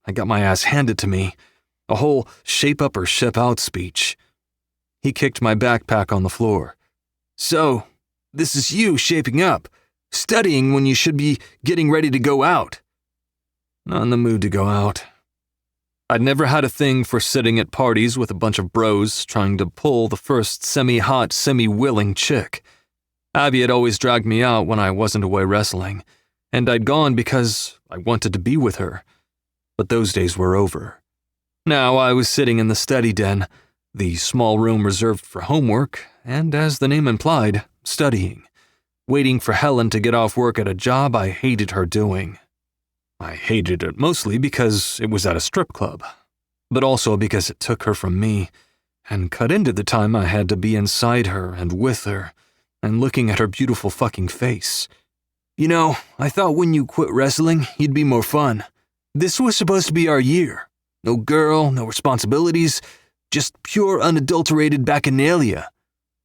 I got my ass handed to me. A whole shape up or ship out speech. He kicked my backpack on the floor. "So, this is you shaping up, studying when you should be getting ready to go out." Not in the mood to go out. I'd never had a thing for sitting at parties with a bunch of bros trying to pull the first semi-hot, semi-willing chick. Abby had always dragged me out when I wasn't away wrestling, and I'd gone because I wanted to be with her. But those days were over. Now I was sitting in the study den, the small room reserved for homework, and as the name implied, studying, waiting for Helen to get off work at a job I hated her doing. I hated it mostly because it was at a strip club, but also because it took her from me and cut into the time I had to be inside her and with her and looking at her beautiful fucking face. "You know, I thought when you quit wrestling, you'd be more fun. This was supposed to be our year. No girl, no responsibilities, just pure unadulterated bacchanalia.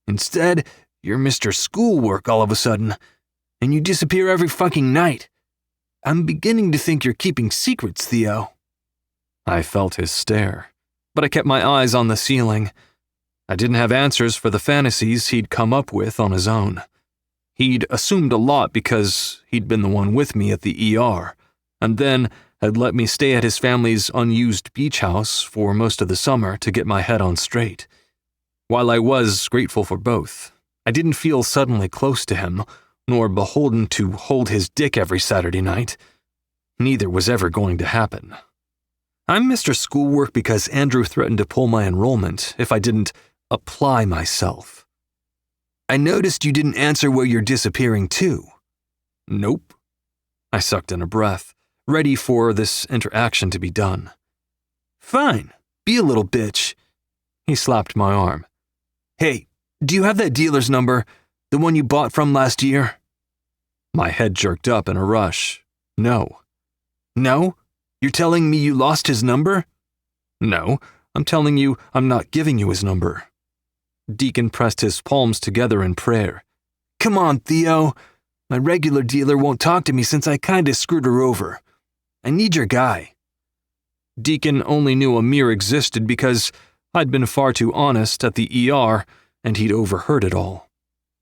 Instead, you're Mr. Schoolwork all of a sudden, and you disappear every fucking night. I'm beginning to think you're keeping secrets, Theo." I felt his stare, but I kept my eyes on the ceiling. I didn't have answers for the fantasies he'd come up with on his own. He'd assumed a lot because he'd been the one with me at the ER, and then had let me stay at his family's unused beach house for most of the summer to get my head on straight. While I was grateful for both, I didn't feel suddenly close to him, nor beholden to hold his dick every Saturday night. Neither was ever going to happen. I'm Mr. Schoolwork because Andrew threatened to pull my enrollment if I didn't apply myself. "I noticed you didn't answer where you're disappearing to." "Nope." I sucked in a breath, ready for this interaction to be done. "Fine, be a little bitch." He slapped my arm. "Hey, do you have that dealer's number, the one you bought from last year?" My head jerked up in a rush. No. "No? You're telling me you lost his number?" "No, I'm telling you I'm not giving you his number." Deacon pressed his palms together in prayer. "Come on, Theo. My regular dealer won't talk to me since I kinda screwed her over. I need your guy." Deacon only knew Amir existed because I'd been far too honest at the ER and he'd overheard it all.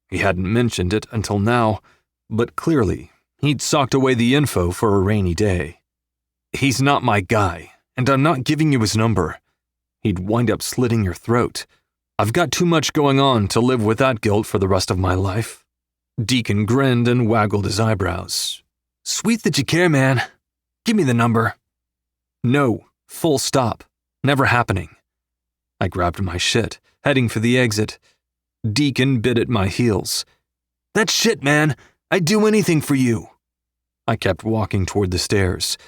He hadn't mentioned it until now, but clearly he'd socked away the info for a rainy day. "He's not my guy, and I'm not giving you his number. He'd wind up slitting your throat. I've got too much going on to live with that guilt for the rest of my life." Deacon grinned and waggled his eyebrows. "Sweet that you care, man. Give me the number." "No, full stop. Never happening." I grabbed my shit, heading for the exit. Deacon bit at my heels. "That's shit, man. I'd do anything for you." I kept walking toward the stairs.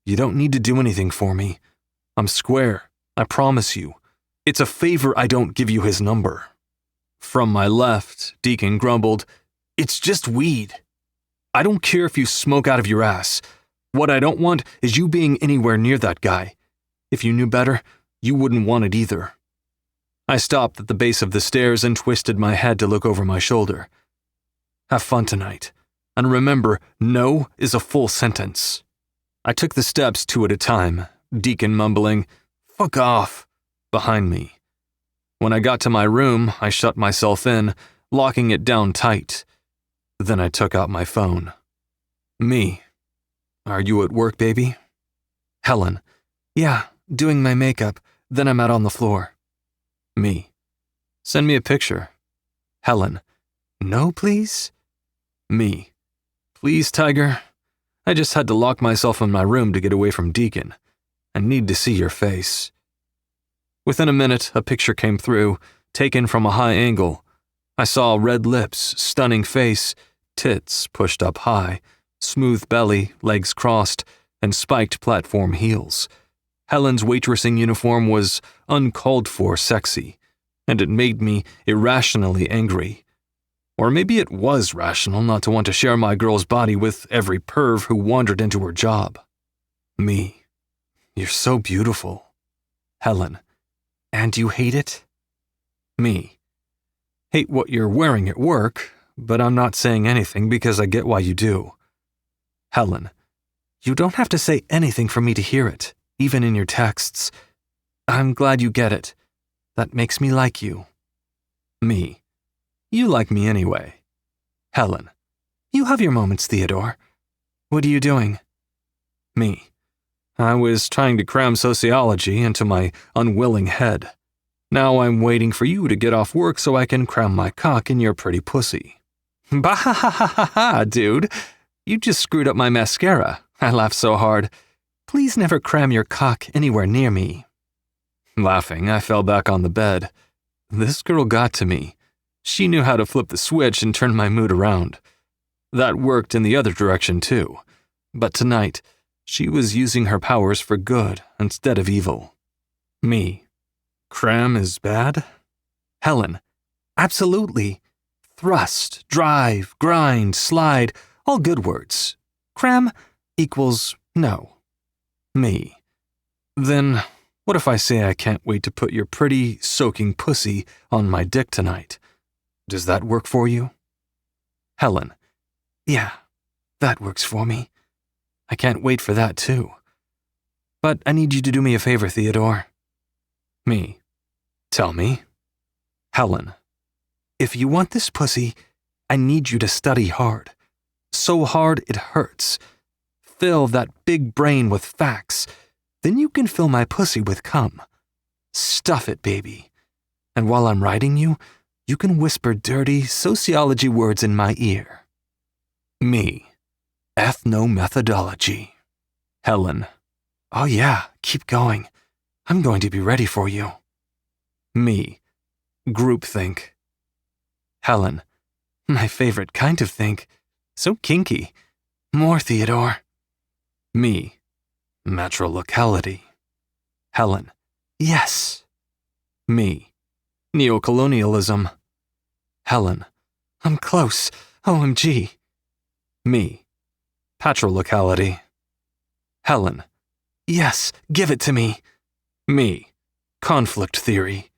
"You don't need to do anything for me. I'm square, I promise you. It's a favor I don't give you his number." From my left, Deacon grumbled, "It's just weed." "I don't care if you smoke out of your ass. What I don't want is you being anywhere near that guy. If you knew better, you wouldn't want it either." I stopped at the base of the stairs and twisted my head to look over my shoulder. "Have fun tonight. And remember, no is a full sentence." I took the steps 2 at a time, Deacon mumbling, "Fuck off," behind me. When I got to my room, I shut myself in, locking it down tight. Then I took out my phone. Me. Are you at work, baby? Helen. Yeah, doing my makeup, then I'm out on the floor. Me. Send me a picture. Helen. No, please? Me. Please, Tiger. I just had to lock myself in my room to get away from Deacon. I need to see your face. Within a minute, a picture came through, taken from a high angle. I saw red lips, stunning face, tits pushed up high, smooth belly, legs crossed, and spiked platform heels. Helen's waitressing uniform was uncalled for sexy, and it made me irrationally angry. Or maybe it was rational not to want to share my girl's body with every perv who wandered into her job. Me. You're so beautiful. Helen. And you hate it? Me. Hate what you're wearing at work, but I'm not saying anything because I get why you do. Helen. You don't have to say anything for me to hear it, even in your texts. I'm glad you get it. That makes me like you. Me. You like me anyway. Helen. You have your moments, Theodore. What are you doing? Me. I was trying to cram sociology into my unwilling head. Now I'm waiting for you to get off work so I can cram my cock in your pretty pussy. Bah ha ha ha ha ha, dude. You just screwed up my mascara. I laughed so hard. Please never cram your cock anywhere near me. Laughing, I fell back on the bed. This girl got to me. She knew how to flip the switch and turn my mood around. That worked in the other direction too. But tonight, she was using her powers for good instead of evil. Me. Cram is bad? Helen. Absolutely. Thrust, drive, grind, slide, all good words. Cram equals no. Me. Then, what if I say I can't wait to put your pretty, soaking pussy on my dick tonight? Does that work for you? Helen. Yeah, that works for me. I can't wait for that too. But I need you to do me a favor, Theodore. Me. Tell me. Helen. If you want this pussy, I need you to study hard. So hard it hurts. Fill that big brain with facts. Then you can fill my pussy with cum. Stuff it, baby. And while I'm riding you, you can whisper dirty sociology words in my ear. Me. Ethnomethodology. Helen. Oh yeah, keep going. I'm going to be ready for you. Me. Groupthink. Helen. My favorite kind of think. So kinky. More, Theodore. Me. Matrolocality. Helen. Yes. Me. Neocolonialism. Helen. I'm close. OMG. Me. Patrolocality. Helen. Yes, give it to me. Me. Conflict theory.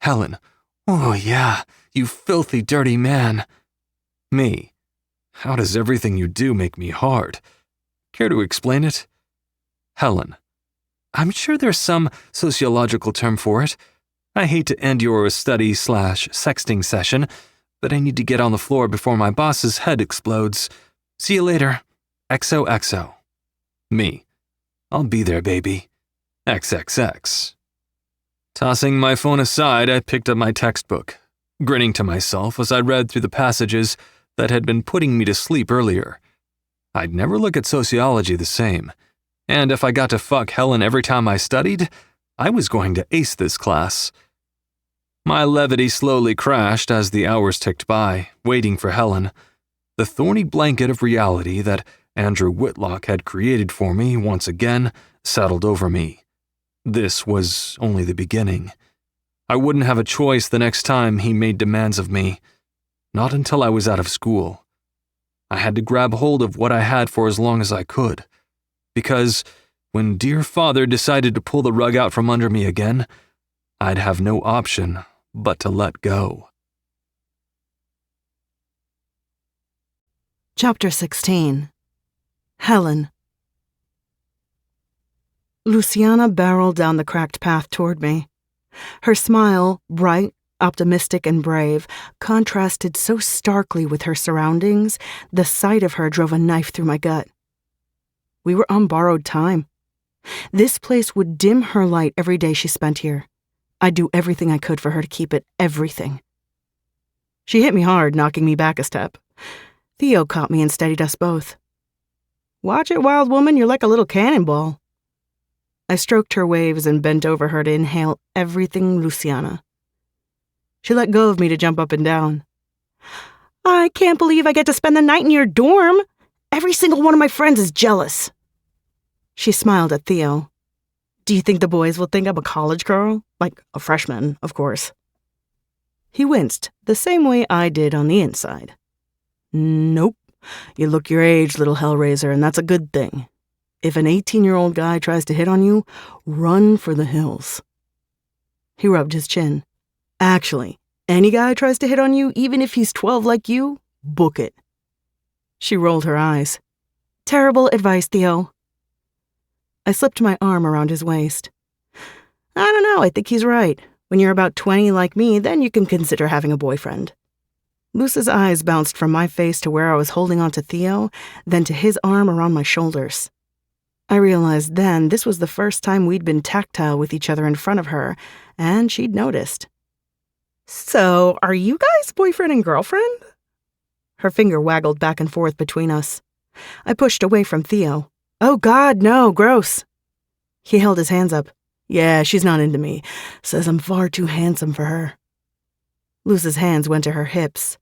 Helen. Oh yeah, you filthy dirty man. Me. How does everything you do make me hard? Care to explain it? Helen. I'm sure there's some sociological term for it. I hate to end your study/sexting session, but I need to get on the floor before my boss's head explodes. See you later. XOXO. Me. I'll be there, baby. XXX. Tossing my phone aside, I picked up my textbook, grinning to myself as I read through the passages that had been putting me to sleep earlier. I'd never look at sociology the same, and if I got to fuck Helen every time I studied, I was going to ace this class. My levity slowly crashed as the hours ticked by, waiting for Helen. The thorny blanket of reality that Andrew Whitlock had created for me once again settled over me. This was only the beginning. I wouldn't have a choice the next time he made demands of me. Not until I was out of school. I had to grab hold of what I had for as long as I could. Because when dear father decided to pull the rug out from under me again, I'd have no option but to let go. Chapter 16. Helen. Luciana barreled down the cracked path toward me. Her smile, bright, optimistic, and brave, contrasted so starkly with her surroundings, the sight of her drove a knife through my gut. We were on borrowed time. This place would dim her light every day she spent here. I'd do everything I could for her to keep it, everything. She hit me hard, knocking me back a step. Theo caught me and steadied us both. "Watch it, wild woman, you're like a little cannonball." I stroked her waves and bent over her to inhale everything Luciana. She let go of me to jump up and down. "I can't believe I get to spend the night in your dorm. Every single one of my friends is jealous." She smiled at Theo. "Do you think the boys will think I'm a college girl? Like a freshman, of course." He winced, the same way I did on the inside. "Nope. You look your age, little hellraiser, and that's a good thing. If an 18-year-old guy tries to hit on you, run for the hills." He rubbed his chin. "Actually, any guy tries to hit on you, even if he's 12 like you, book it." She rolled her eyes. "Terrible advice, Theo." I slipped my arm around his waist. "I don't know, I think he's right. When you're about 20 like me, then you can consider having a boyfriend." Luce's eyes bounced from my face to where I was holding on to Theo, then to his arm around my shoulders. I realized then this was the first time we'd been tactile with each other in front of her, and she'd noticed. "So, are you guys boyfriend and girlfriend?" Her finger waggled back and forth between us. I pushed away from Theo. "Oh God, no, gross." He held his hands up. "Yeah, she's not into me. Says I'm far too handsome for her." Luce's hands went to her hips.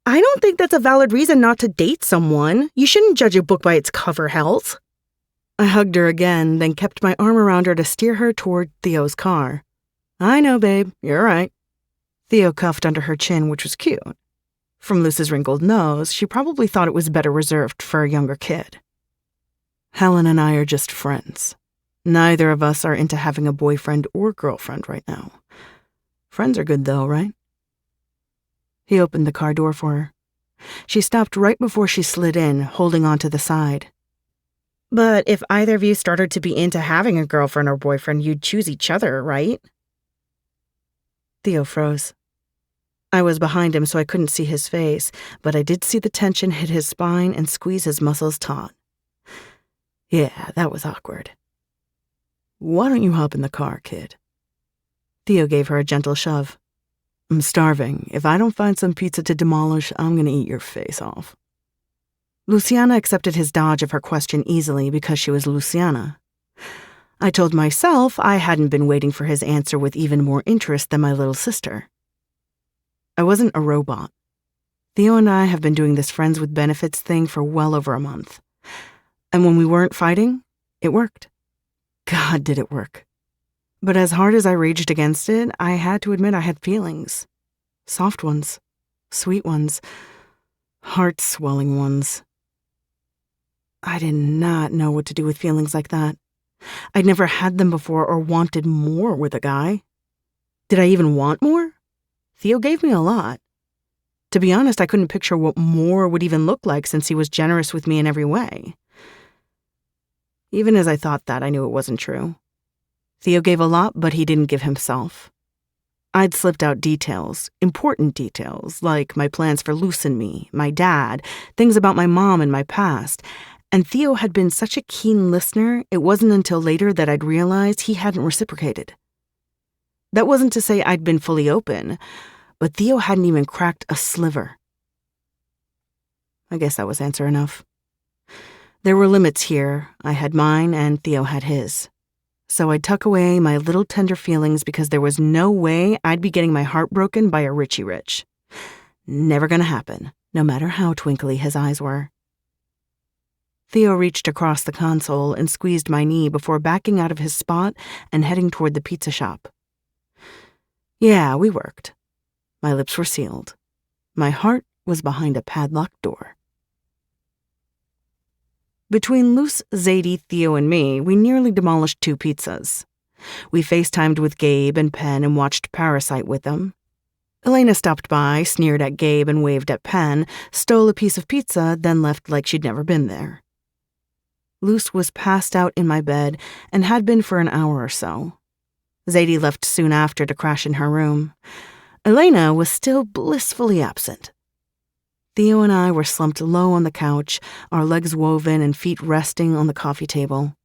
"I don't think that's a valid reason not to date someone. You shouldn't judge a book by its cover, Hells." I hugged her again, then kept my arm around her to steer her toward Theo's car. "I know, babe. You're right." Theo cuffed under her chin, which was cute. From Luce's wrinkled nose, she probably thought it was better reserved for a younger kid. "Helen and I are just friends. Neither of us are into having a boyfriend or girlfriend right now. Friends are good though, right?" He opened the car door for her. She stopped right before she slid in, holding on to the side. "But if either of you started to be into having a girlfriend or boyfriend, you'd choose each other, right?" Theo froze. I was behind him so I couldn't see his face, but I did see the tension hit his spine and squeeze his muscles taut. Yeah, that was awkward. "Why don't you hop in the car, kid?" Theo gave her a gentle shove. "I'm starving. If I don't find some pizza to demolish, I'm gonna eat your face off." Luciana accepted his dodge of her question easily because she was Luciana. I told myself I hadn't been waiting for his answer with even more interest than my little sister. I wasn't a robot. Theo and I have been doing this friends with benefits thing for well over a month. And when we weren't fighting, it worked. God, did it work. But as hard as I raged against it, I had to admit I had feelings. Soft ones, sweet ones, heart-swelling ones. I did not know what to do with feelings like that. I'd never had them before or wanted more with a guy. Did I even want more? Theo gave me a lot. To be honest, I couldn't picture what more would even look like since he was generous with me in every way. Even as I thought that, I knew it wasn't true. Theo gave a lot, but he didn't give himself. I'd slipped out details, important details, like my plans for Luce and me, my dad, things about my mom and my past. And Theo had been such a keen listener, it wasn't until later that I'd realized he hadn't reciprocated. That wasn't to say I'd been fully open, but Theo hadn't even cracked a sliver. I guess that was answer enough. There were limits here. I had mine and Theo had his. So I'd tuck away my little tender feelings because there was no way I'd be getting my heart broken by a Richie Rich. Never gonna happen, no matter how twinkly his eyes were. Theo reached across the console and squeezed my knee before backing out of his spot and heading toward the pizza shop. Yeah, we worked. My lips were sealed. My heart was behind a padlocked door. Between Luce, Zadie, Theo, and me, we nearly demolished 2 pizzas. We FaceTimed with Gabe and Penn and watched Parasite with them. Elena stopped by, sneered at Gabe and waved at Penn, stole a piece of pizza, then left like she'd never been there. Luce was passed out in my bed and had been for an hour or so. Zadie left soon after to crash in her room. Elena was still blissfully absent. Theo and I were slumped low on the couch, our legs woven and feet resting on the coffee table.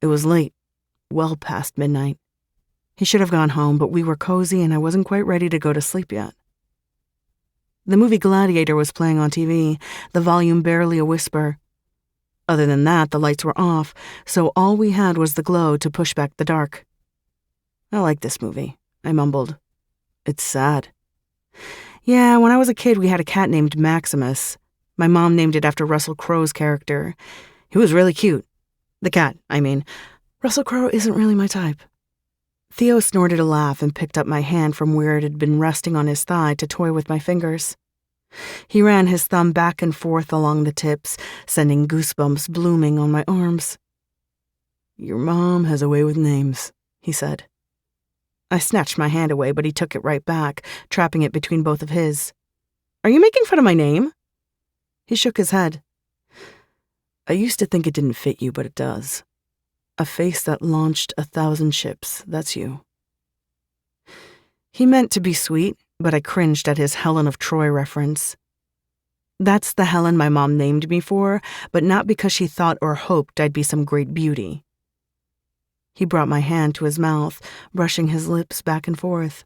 It was late, well past midnight. He should have gone home, but we were cozy and I wasn't quite ready to go to sleep yet. The movie Gladiator was playing on TV, the volume barely a whisper. Other than that, the lights were off, so all we had was the glow to push back the dark. I like this movie, I mumbled. It's sad. Yeah, when I was a kid, we had a cat named Maximus. My mom named it after Russell Crowe's character. He was really cute. The cat, I mean. Russell Crowe isn't really my type. Theo snorted a laugh and picked up my hand from where it had been resting on his thigh to toy with my fingers. He ran his thumb back and forth along the tips, sending goosebumps blooming on my arms. Your mom has a way with names, he said. I snatched my hand away, but he took it right back, trapping it between both of his. Are you making fun of my name? He shook his head. I used to think it didn't fit you, but it does. A face that launched 1,000 ships, that's you. He meant to be sweet, but I cringed at his Helen of Troy reference. That's the Helen my mom named me for, but not because she thought or hoped I'd be some great beauty. He brought my hand to his mouth, brushing his lips back and forth.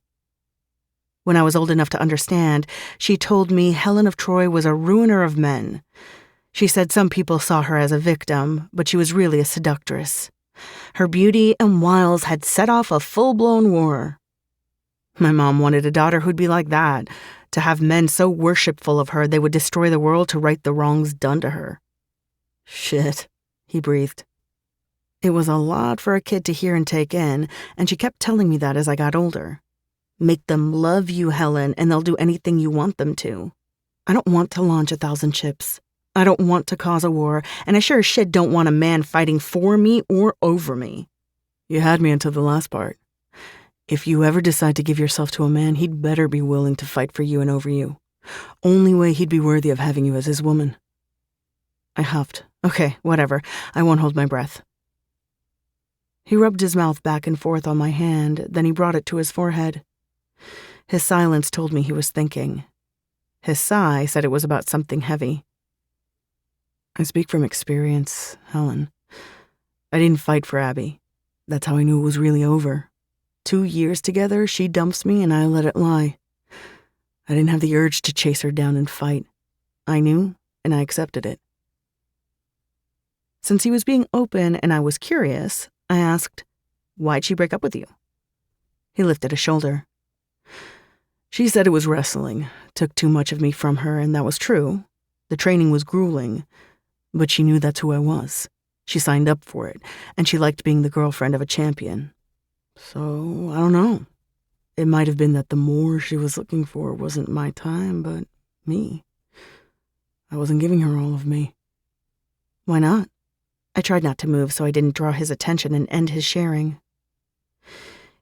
When I was old enough to understand, she told me Helen of Troy was a ruiner of men. She said some people saw her as a victim, but she was really a seductress. Her beauty and wiles had set off a full-blown war. My mom wanted a daughter who'd be like that, to have men so worshipful of her they would destroy the world to right the wrongs done to her. Shit, he breathed. It was a lot for a kid to hear and take in, and she kept telling me that as I got older. Make them love you, Helen, and they'll do anything you want them to. I don't want to launch 1,000 ships. I don't want to cause a war, and I sure as shit don't want a man fighting for me or over me. You had me until the last part. If you ever decide to give yourself to a man, he'd better be willing to fight for you and over you. Only way he'd be worthy of having you as his woman. I huffed. Okay, whatever. I won't hold my breath. He rubbed his mouth back and forth on my hand, then he brought it to his forehead. His silence told me he was thinking. His sigh said it was about something heavy. I speak from experience, Helen. I didn't fight for Abby. That's how I knew it was really over. 2 years together, she dumps me and I let it lie. I didn't have the urge to chase her down and fight. I knew, and I accepted it. Since he was being open and I was curious, I asked, why'd she break up with you? He lifted a shoulder. She said it was wrestling, took too much of me from her, and that was true. The training was grueling, but she knew that's who I was. She signed up for it, and she liked being the girlfriend of a champion. So, I don't know. It might have been that the more she was looking for wasn't my time, but me. I wasn't giving her all of me. Why not? I tried not to move so I didn't draw his attention and end his sharing.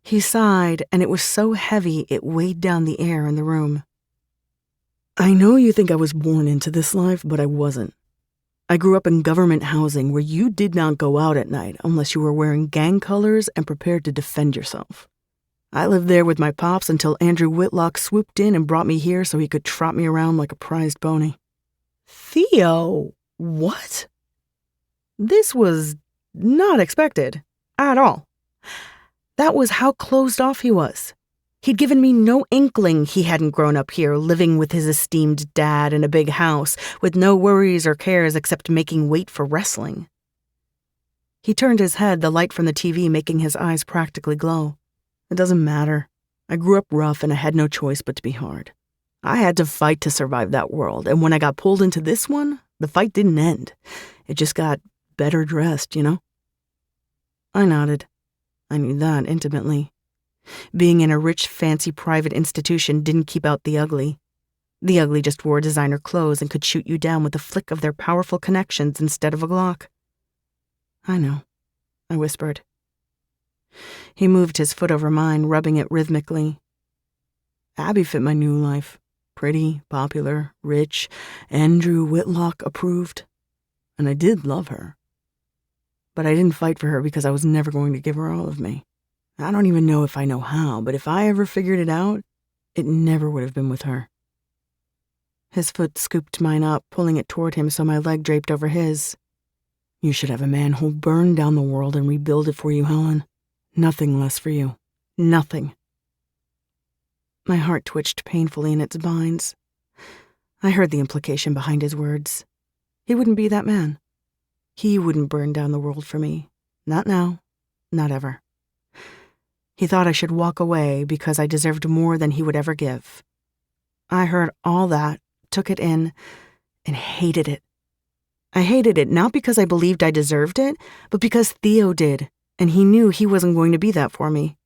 He sighed, and it was so heavy it weighed down the air in the room. I know you think I was born into this life, but I wasn't. I grew up in government housing where you did not go out at night unless you were wearing gang colors and prepared to defend yourself. I lived there with my pops until Andrew Whitlock swooped in and brought me here so he could trot me around like a prized pony. Theo, what? This was not expected at all. That was how closed off he was. He'd given me no inkling he hadn't grown up here, living with his esteemed dad in a big house, with no worries or cares except making weight for wrestling. He turned his head, the light from the TV making his eyes practically glow. It doesn't matter. I grew up rough and I had no choice but to be hard. I had to fight to survive that world, and when I got pulled into this one, the fight didn't end. It just got better dressed, you know? I nodded. I knew that intimately. Being in a rich, fancy private institution didn't keep out the ugly. The ugly just wore designer clothes and could shoot you down with a flick of their powerful connections instead of a Glock. I know, I whispered. He moved his foot over mine, rubbing it rhythmically. Abby fit my new life. Pretty, popular, rich, Andrew Whitlock approved. And I did love her. But I didn't fight for her because I was never going to give her all of me. I don't even know if I know how, but if I ever figured it out, it never would have been with her. His foot scooped mine up, pulling it toward him so my leg draped over his. You should have a man who'll burn down the world and rebuild it for you, Helen. Nothing less for you. Nothing. My heart twitched painfully in its binds. I heard the implication behind his words. He wouldn't be that man. He wouldn't burn down the world for me. Not now. Not ever. He thought I should walk away because I deserved more than he would ever give. I heard all that, took it in, and hated it. I hated it not because I believed I deserved it, but because Theo did, and he knew he wasn't going to be that for me.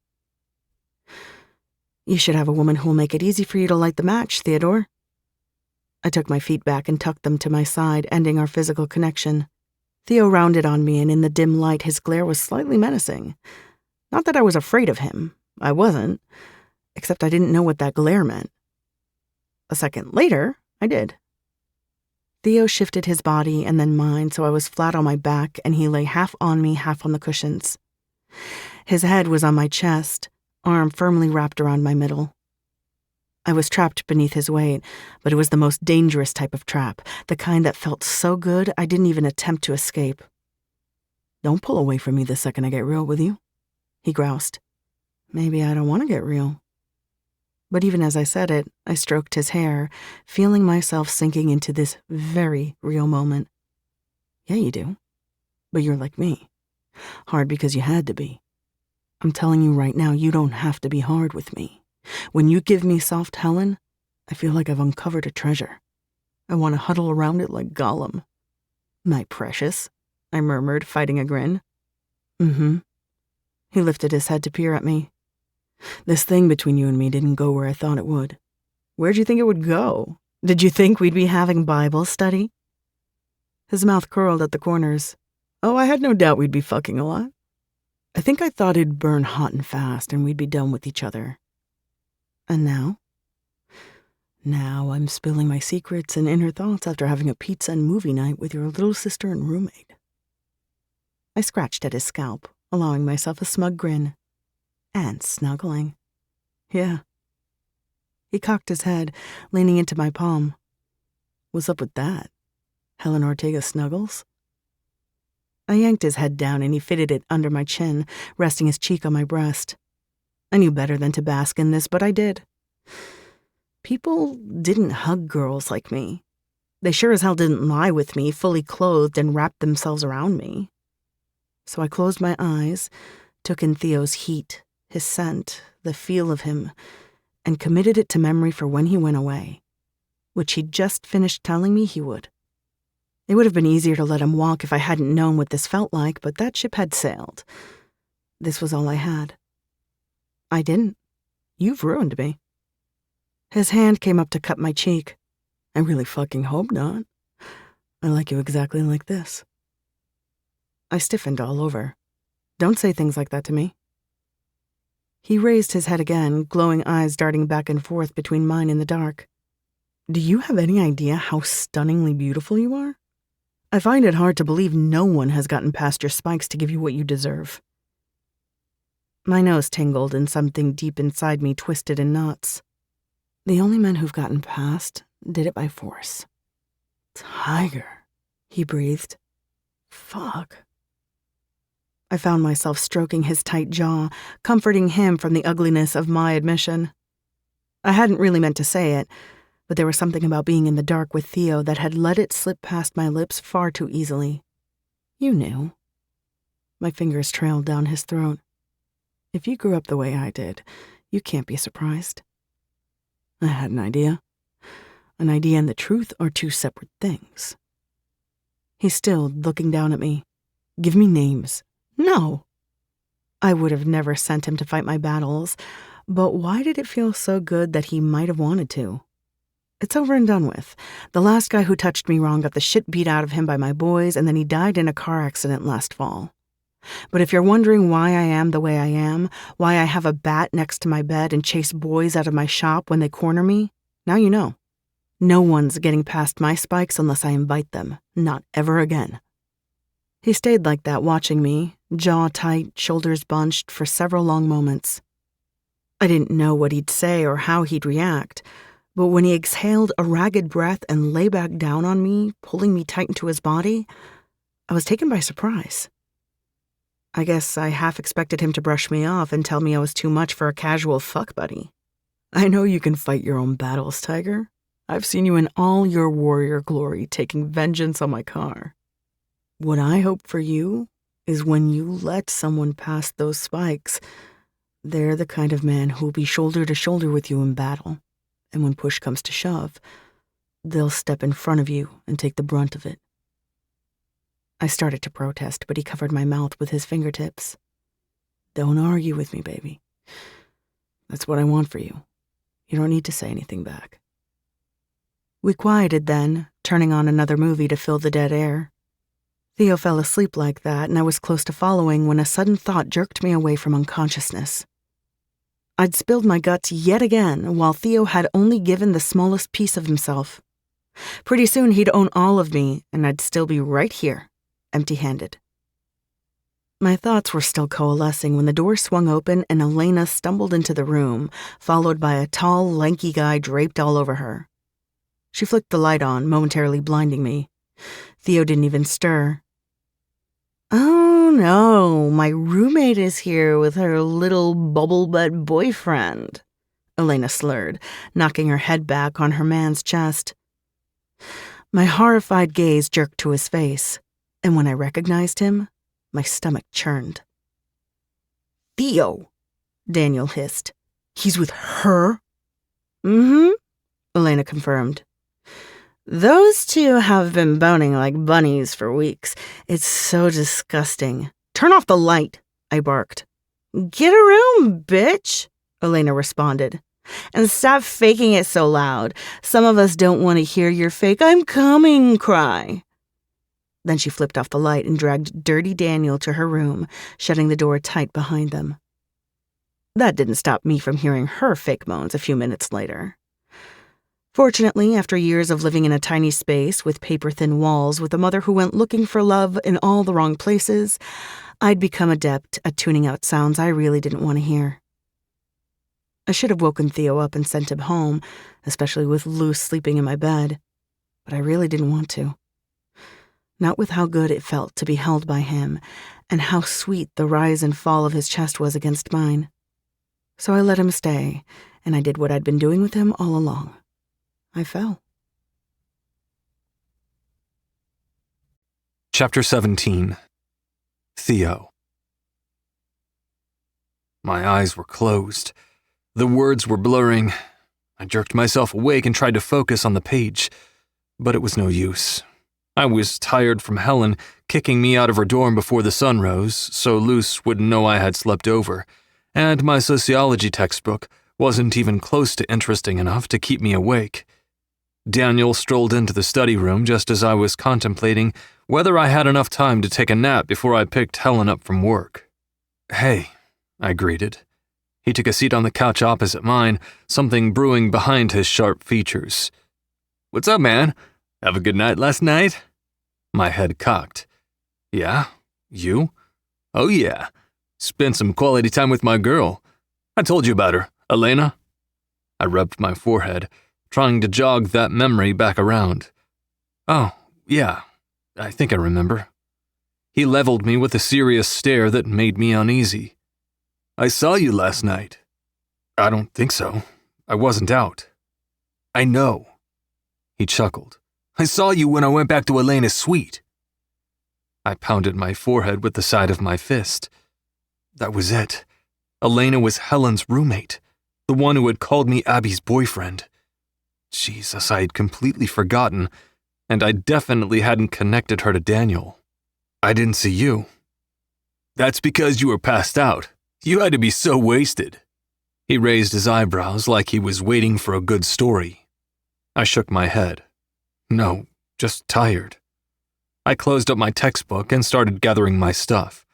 You should have a woman who'll make it easy for you to light the match, Theodore. I took my feet back and tucked them to my side, ending our physical connection. Theo rounded on me, and in the dim light his glare was slightly menacing. Not that I was afraid of him. I wasn't. Except I didn't know what that glare meant. A second later, I did. Theo shifted his body and then mine so I was flat on my back and he lay half on me, half on the cushions. His head was on my chest, arm firmly wrapped around my middle. I was trapped beneath his weight, but it was the most dangerous type of trap, the kind that felt so good I didn't even attempt to escape. Don't pull away from me the second I get real with you, he groused. Maybe I don't want to get real. But even as I said it, I stroked his hair, feeling myself sinking into this very real moment. Yeah, you do. But you're like me. Hard because you had to be. I'm telling you right now, you don't have to be hard with me. When you give me soft Helen, I feel like I've uncovered a treasure. I want to huddle around it like Gollum. My precious, I murmured, fighting a grin. Mm-hmm. He lifted his head to peer at me. This thing between you and me didn't go where I thought it would. Where'd you think it would go? Did you think we'd be having Bible study? His mouth curled at the corners. Oh, I had no doubt we'd be fucking a lot. I think I thought it'd burn hot and fast and we'd be done with each other. And now? Now I'm spilling my secrets and inner thoughts after having a pizza and movie night with your little sister and roommate. I scratched at his scalp, allowing myself a smug grin. And snuggling. Yeah. He cocked his head, leaning into my palm. What's up with that? Helen Ortega snuggles? I yanked his head down and he fitted it under my chin, resting his cheek on my breast. I knew better than to bask in this, but I did. People didn't hug girls like me. They sure as hell didn't lie with me, fully clothed and wrap themselves around me. So I closed my eyes, took in Theo's heat, his scent, the feel of him, and committed it to memory for when he went away, which he'd just finished telling me he would. It would have been easier to let him walk if I hadn't known what this felt like, but that ship had sailed. This was all I had. I didn't. You've ruined me. His hand came up to cut my cheek. I really fucking hope not. I like you exactly like this. I stiffened all over. Don't say things like that to me. He raised his head again, glowing eyes darting back and forth between mine in the dark. Do you have any idea how stunningly beautiful you are? I find it hard to believe no one has gotten past your spikes to give you what you deserve. My nose tingled and something deep inside me twisted in knots. The only men who've gotten past did it by force. Tiger, he breathed. Fuck. I found myself stroking his tight jaw, comforting him from the ugliness of my admission. I hadn't really meant to say it, but there was something about being in the dark with Theo that had let it slip past my lips far too easily. You knew. My fingers trailed down his throat. If you grew up the way I did, you can't be surprised. I had an idea. An idea and the truth are two separate things. He stilled, looking down at me. Give me names. No. I would have never sent him to fight my battles, but why did it feel so good that he might have wanted to? It's over and done with. The last guy who touched me wrong got the shit beat out of him by my boys, and then he died in a car accident last fall. But if you're wondering why I am the way I am, why I have a bat next to my bed and chase boys out of my shop when they corner me, now you know. No one's getting past my spikes unless I invite them. Not ever again. He stayed like that, watching me, jaw tight, shoulders bunched, for several long moments. I didn't know what he'd say or how he'd react, But when he exhaled a ragged breath and lay back down on me, pulling me tight into his body, I was taken by surprise. I guess I half expected him to brush me off and tell me I was too much for a casual fuck buddy. I know you can fight your own battles, Tiger. I've seen you in all your warrior glory taking vengeance on my car. What I hope for you is when you let someone pass those spikes, they're the kind of man who'll be shoulder to shoulder with you in battle. And when push comes to shove, they'll step in front of you and take the brunt of it. I started to protest, but he covered my mouth with his fingertips. Don't argue with me, baby. That's what I want for you. You don't need to say anything back. We quieted then, turning on another movie to fill the dead air. Theo fell asleep like that, and I was close to following when a sudden thought jerked me away from unconsciousness. I'd spilled my guts yet again, while Theo had only given the smallest piece of himself. Pretty soon he'd own all of me, and I'd still be right here, empty-handed. My thoughts were still coalescing when the door swung open and Elena stumbled into the room, followed by a tall, lanky guy draped all over her. She flicked the light on, momentarily blinding me. Theo didn't even stir. Oh no, my roommate is here with her little bubble butt boyfriend, Elena slurred, knocking her head back on her man's chest. My horrified gaze jerked to his face, and when I recognized him, my stomach churned. Theo, Daniel hissed. He's with her? Mm-hmm, Elena confirmed. Those two have been boning like bunnies for weeks. It's so disgusting. Turn off the light, I barked. Get a room, bitch, Elena responded. And stop faking it so loud. Some of us don't want to hear your fake "I'm coming" cry. Then she flipped off the light and dragged Dirty Daniel to her room, shutting the door tight behind them. That didn't stop me from hearing her fake moans a few minutes later. Fortunately, after years of living in a tiny space with paper-thin walls with a mother who went looking for love in all the wrong places, I'd become adept at tuning out sounds I really didn't want to hear. I should have woken Theo up and sent him home, especially with Luce sleeping in my bed, but I really didn't want to. Not with how good it felt to be held by him, and how sweet the rise and fall of his chest was against mine. So I let him stay, and I did what I'd been doing with him all along. I fell. Chapter 17. Theo. My eyes were closed. The words were blurring. I jerked myself awake and tried to focus on the page, but it was no use. I was tired from Helen kicking me out of her dorm before the sun rose, so Luce wouldn't know I had slept over, and my sociology textbook wasn't even close to interesting enough to keep me awake. Daniel strolled into the study room just as I was contemplating whether I had enough time to take a nap before I picked Helen up from work. Hey, I greeted. He took a seat on the couch opposite mine, something brewing behind his sharp features. What's up, man? Have a good night last night? My head cocked. Yeah? You? Oh yeah. Spent some quality time with my girl. I told you about her, Elena. I rubbed my forehead, trying to jog that memory back around. Oh, yeah. I think I remember. He leveled me with a serious stare that made me uneasy. I saw you last night. I don't think so. I wasn't out. I know. He chuckled. I saw you when I went back to Elena's suite. I pounded my forehead with the side of my fist. That was it. Elena was Helen's roommate, the one who had called me Abby's boyfriend. Jesus, I had completely forgotten, and I definitely hadn't connected her to Daniel. I didn't see you. That's because you were passed out. You had to be so wasted. He raised his eyebrows like he was waiting for a good story. I shook my head. No, just tired. I closed up my textbook and started gathering my stuff.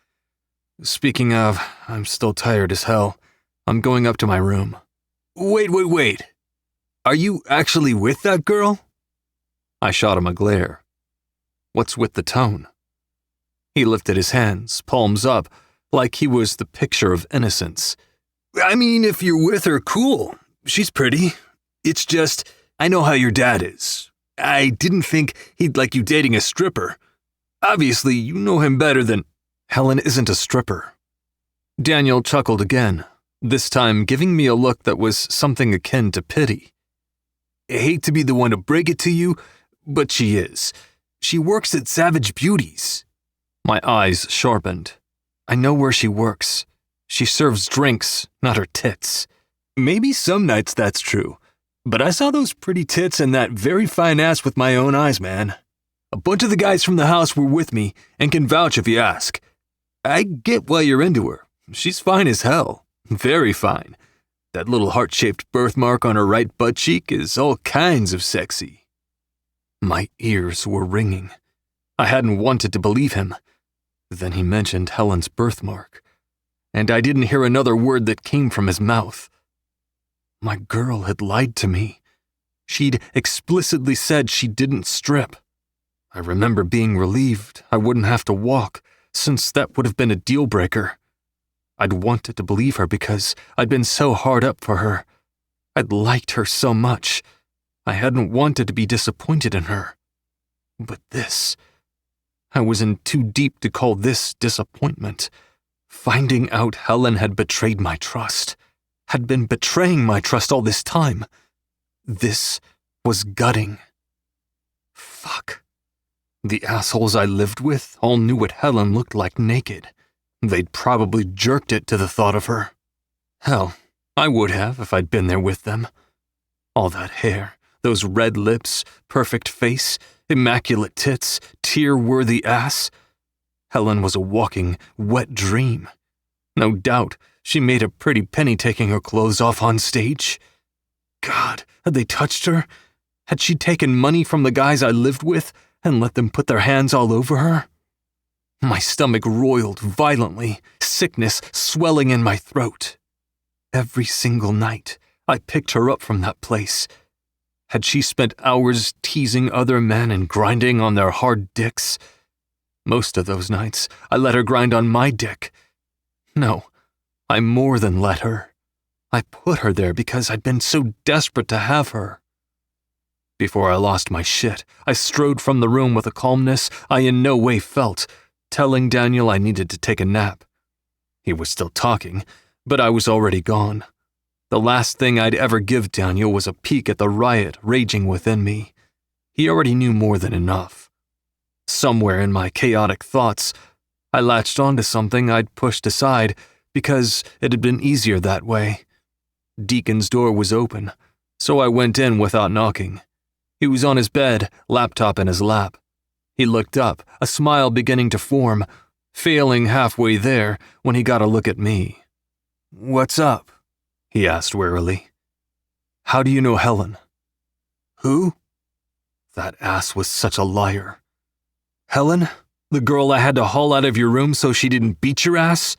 Speaking of, I'm still tired as hell. I'm going up to my room. Wait. Are you actually with that girl? I shot him a glare. What's with the tone? He lifted his hands, palms up, like he was the picture of innocence. I mean, if you're with her, cool. She's pretty. It's just, I know how your dad is. I didn't think he'd like you dating a stripper. Obviously, you know him better than... Helen isn't a stripper. Daniel chuckled again, this time giving me a look that was something akin to pity. I hate to be the one to break it to you, but she is. She works at Savage Beauties. My eyes sharpened. I know where she works. She serves drinks, not her tits. Maybe some nights that's true, but I saw those pretty tits and that very fine ass with my own eyes, man. A bunch of the guys from the house were with me and can vouch if you ask. I get why you're into her. She's fine as hell. Very fine. That little heart-shaped birthmark on her right butt cheek is all kinds of sexy. My ears were ringing. I hadn't wanted to believe him. Then he mentioned Helen's birthmark, and I didn't hear another word that came from his mouth. My girl had lied to me. She'd explicitly said she didn't strip. I remember being relieved I wouldn't have to walk, since that would have been a deal-breaker. I'd wanted to believe her because I'd been so hard up for her. I'd liked her so much. I hadn't wanted to be disappointed in her. But this... I was in too deep to call this disappointment. Finding out Helen had betrayed my trust, had been betraying my trust all this time. This was gutting. Fuck. The assholes I lived with all knew what Helen looked like naked. They'd probably jerked it to the thought of her. Hell, I would have if I'd been there with them. All that hair, those red lips, perfect face, immaculate tits, tear-worthy ass. Helen was a walking, wet dream. No doubt, she made a pretty penny taking her clothes off on stage. God, had they touched her? Had she taken money from the guys I lived with and let them put their hands all over her? My stomach roiled violently, sickness swelling in my throat. Every single night, I picked her up from that place. Had she spent hours teasing other men and grinding on their hard dicks? Most of those nights, I let her grind on my dick. No, I more than let her. I put her there because I'd been so desperate to have her. Before I lost my shit, I strode from the room with a calmness I in no way felt, telling Daniel I needed to take a nap. He was still talking, but I was already gone. The last thing I'd ever give Daniel was a peek at the riot raging within me. He already knew more than enough. Somewhere in my chaotic thoughts, I latched onto something I'd pushed aside because it had been easier that way. Deacon's door was open, so I went in without knocking. He was on his bed, laptop in his lap. He looked up, a smile beginning to form, failing halfway there when he got a look at me. "What's up?" he asked warily. "How do you know Helen?" "Who?" That ass was such a liar. "Helen? The girl I had to haul out of your room so she didn't beat your ass?"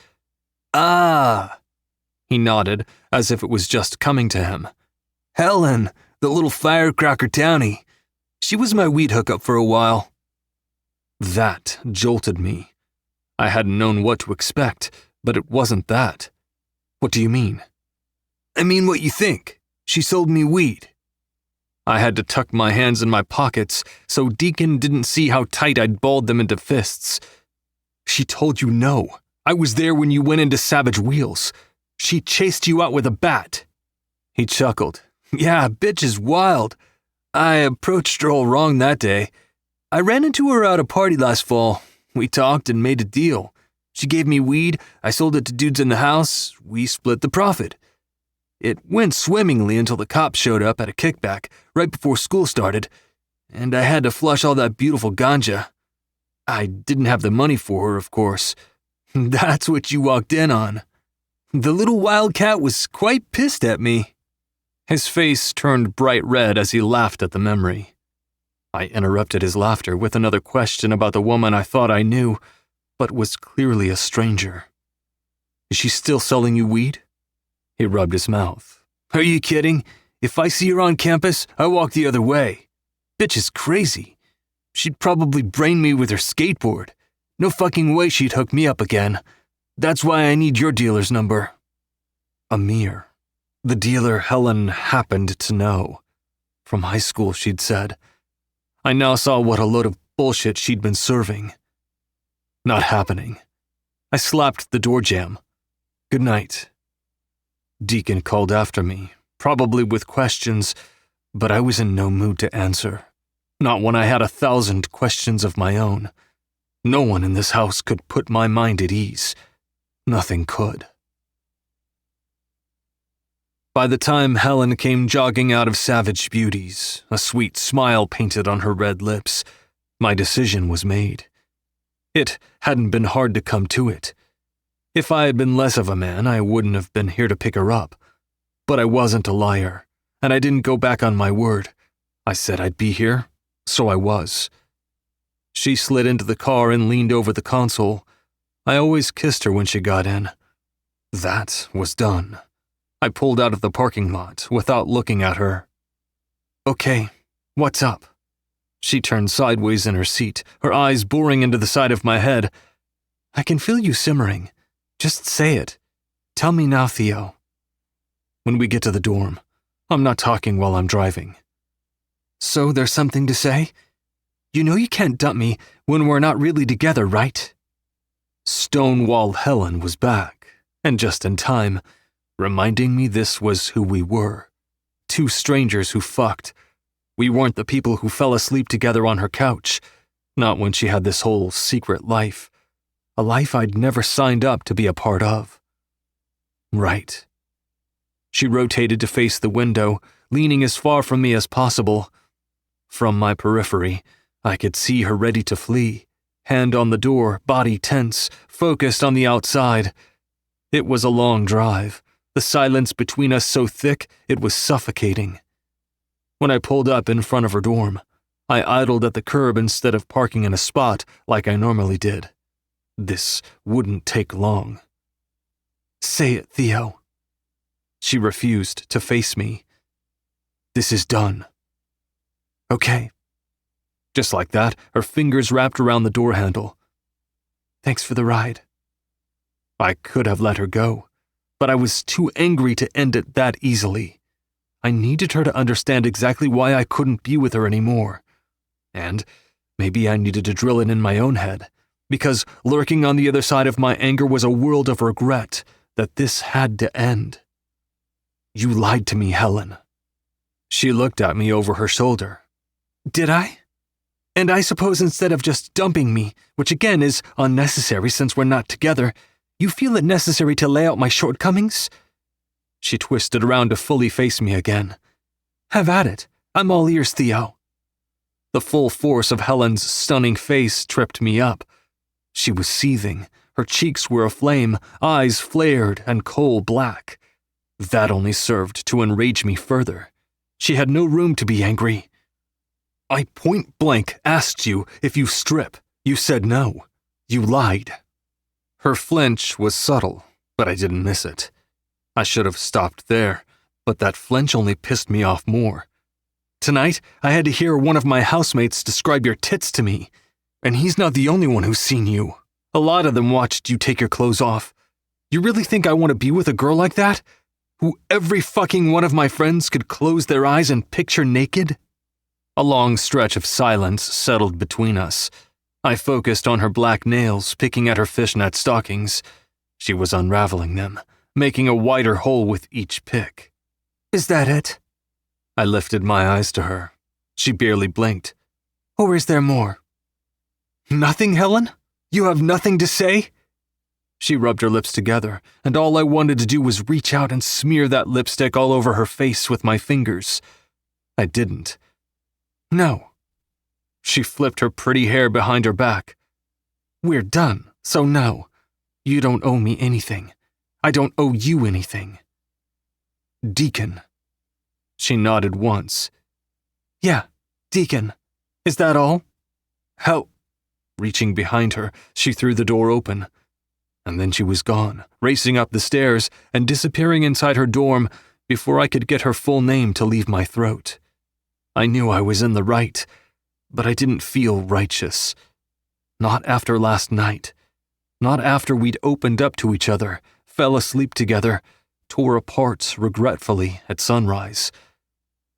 "Ah!" He nodded, as if it was just coming to him. "Helen, the little firecracker townie. She was my weed hookup for a while." That jolted me. I hadn't known what to expect, but it wasn't that. "What do you mean?" "I mean what you think. She sold me weed." I had to tuck my hands in my pockets so Deacon didn't see how tight I'd balled them into fists. "She told you no. I was there when you went into Savage Wheels. She chased you out with a bat." He chuckled. "Yeah, bitch is wild. I approached her all wrong that day. I ran into her at a party last fall. We talked and made a deal. She gave me weed, I sold it to dudes in the house, we split the profit. It went swimmingly until the cops showed up at a kickback right before school started, and I had to flush all that beautiful ganja. I didn't have the money for her, of course. That's what you walked in on. The little wildcat was quite pissed at me." His face turned bright red as he laughed at the memory. I interrupted his laughter with another question about the woman I thought I knew, but was clearly a stranger. "Is she still selling you weed?" He rubbed his mouth. "Are you kidding? If I see her on campus, I walk the other way. Bitch is crazy. She'd probably brain me with her skateboard. No fucking way she'd hook me up again. That's why I need your dealer's number." Amir. The dealer Helen happened to know. From high school, she'd said. I now saw what a load of bullshit she'd been serving. Not happening. I slapped the door jamb. Good night. Deacon called after me, probably with questions, but I was in no mood to answer. Not when I had 1,000 questions of my own. No one in this house could put my mind at ease. Nothing could. By the time Helen came jogging out of Savage Beauties, a sweet smile painted on her red lips, my decision was made. It hadn't been hard to come to it. If I had been less of a man, I wouldn't have been here to pick her up. But I wasn't a liar, and I didn't go back on my word. I said I'd be here, so I was. She slid into the car and leaned over the console. I always kissed her when she got in. That was done. I pulled out of the parking lot without looking at her. Okay, what's up? She turned sideways in her seat, her eyes boring into the side of my head. I can feel you simmering. Just say it. Tell me now, Theo. When we get to the dorm. I'm not talking while I'm driving. So there's something to say? You know you can't dump me when we're not really together, right? Stonewall Helen was back, and just in time, reminding me this was who we were. Two strangers who fucked. We weren't the people who fell asleep together on her couch, not when she had this whole secret life. A life I'd never signed up to be a part of. Right. She rotated to face the window, leaning as far from me as possible. From my periphery, I could see her ready to flee, hand on the door, body tense, focused on the outside. It was a long drive, the silence between us so thick it was suffocating. When I pulled up in front of her dorm, I idled at the curb instead of parking in a spot like I normally did. This wouldn't take long. Say it, Theo. She refused to face me. This is done. Okay. Just like that, her fingers wrapped around the door handle. Thanks for the ride. I could have let her go, but I was too angry to end it that easily. I needed her to understand exactly why I couldn't be with her anymore. And maybe I needed to drill it in my own head, because lurking on the other side of my anger was a world of regret that this had to end. You lied to me, Helen. She looked at me over her shoulder. Did I? And I suppose instead of just dumping me, which again is unnecessary since we're not together, you feel it necessary to lay out my shortcomings? She twisted around to fully face me again. Have at it. I'm all ears, Theo. The full force of Helen's stunning face tripped me up. She was seething. Her cheeks were aflame, eyes flared and coal black. That only served to enrage me further. She had no room to be angry. I point blank asked you if you strip. You said no. You lied. Her flinch was subtle, but I didn't miss it. I should have stopped there, but that flinch only pissed me off more. Tonight, I had to hear one of my housemates describe your tits to me, and he's not the only one who's seen you. A lot of them watched you take your clothes off. You really think I want to be with a girl like that? Who every fucking one of my friends could close their eyes and picture naked? A long stretch of silence settled between us. I focused on her black nails, picking at her fishnet stockings. She was unraveling them, making a wider hole with each pick. Is that it? I lifted my eyes to her. She barely blinked. Or is there more? Nothing, Helen? You have nothing to say? She rubbed her lips together, and all I wanted to do was reach out and smear that lipstick all over her face with my fingers. I didn't. No. She flipped her pretty hair behind her back. We're done, so no. You don't owe me anything. I don't owe you anything. Deacon. She nodded once. Yeah, Deacon. Is that all? How? Reaching behind her, she threw the door open. And then she was gone, racing up the stairs and disappearing inside her dorm before I could get her full name to leave my throat. I knew I was in the right, but I didn't feel righteous. Not after last night. Not after we'd opened up to each other, fell asleep together, tore apart regretfully at sunrise.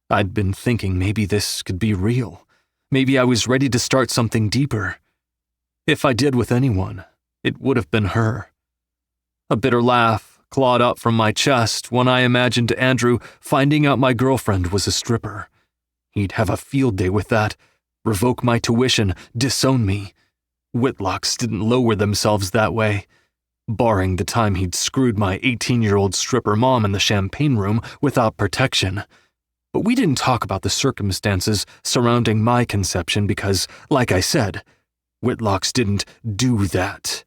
I'd been thinking maybe this could be real. Maybe I was ready to start something deeper. If I did with anyone, it would have been her. A bitter laugh clawed up from my chest when I imagined Andrew finding out my girlfriend was a stripper. He'd have a field day with that, revoke my tuition, disown me. Whitlocks didn't lower themselves that way, barring the time he'd screwed my 18-year-old stripper mom in the champagne room without protection. But we didn't talk about the circumstances surrounding my conception because, like I said, Whitlocks didn't do that.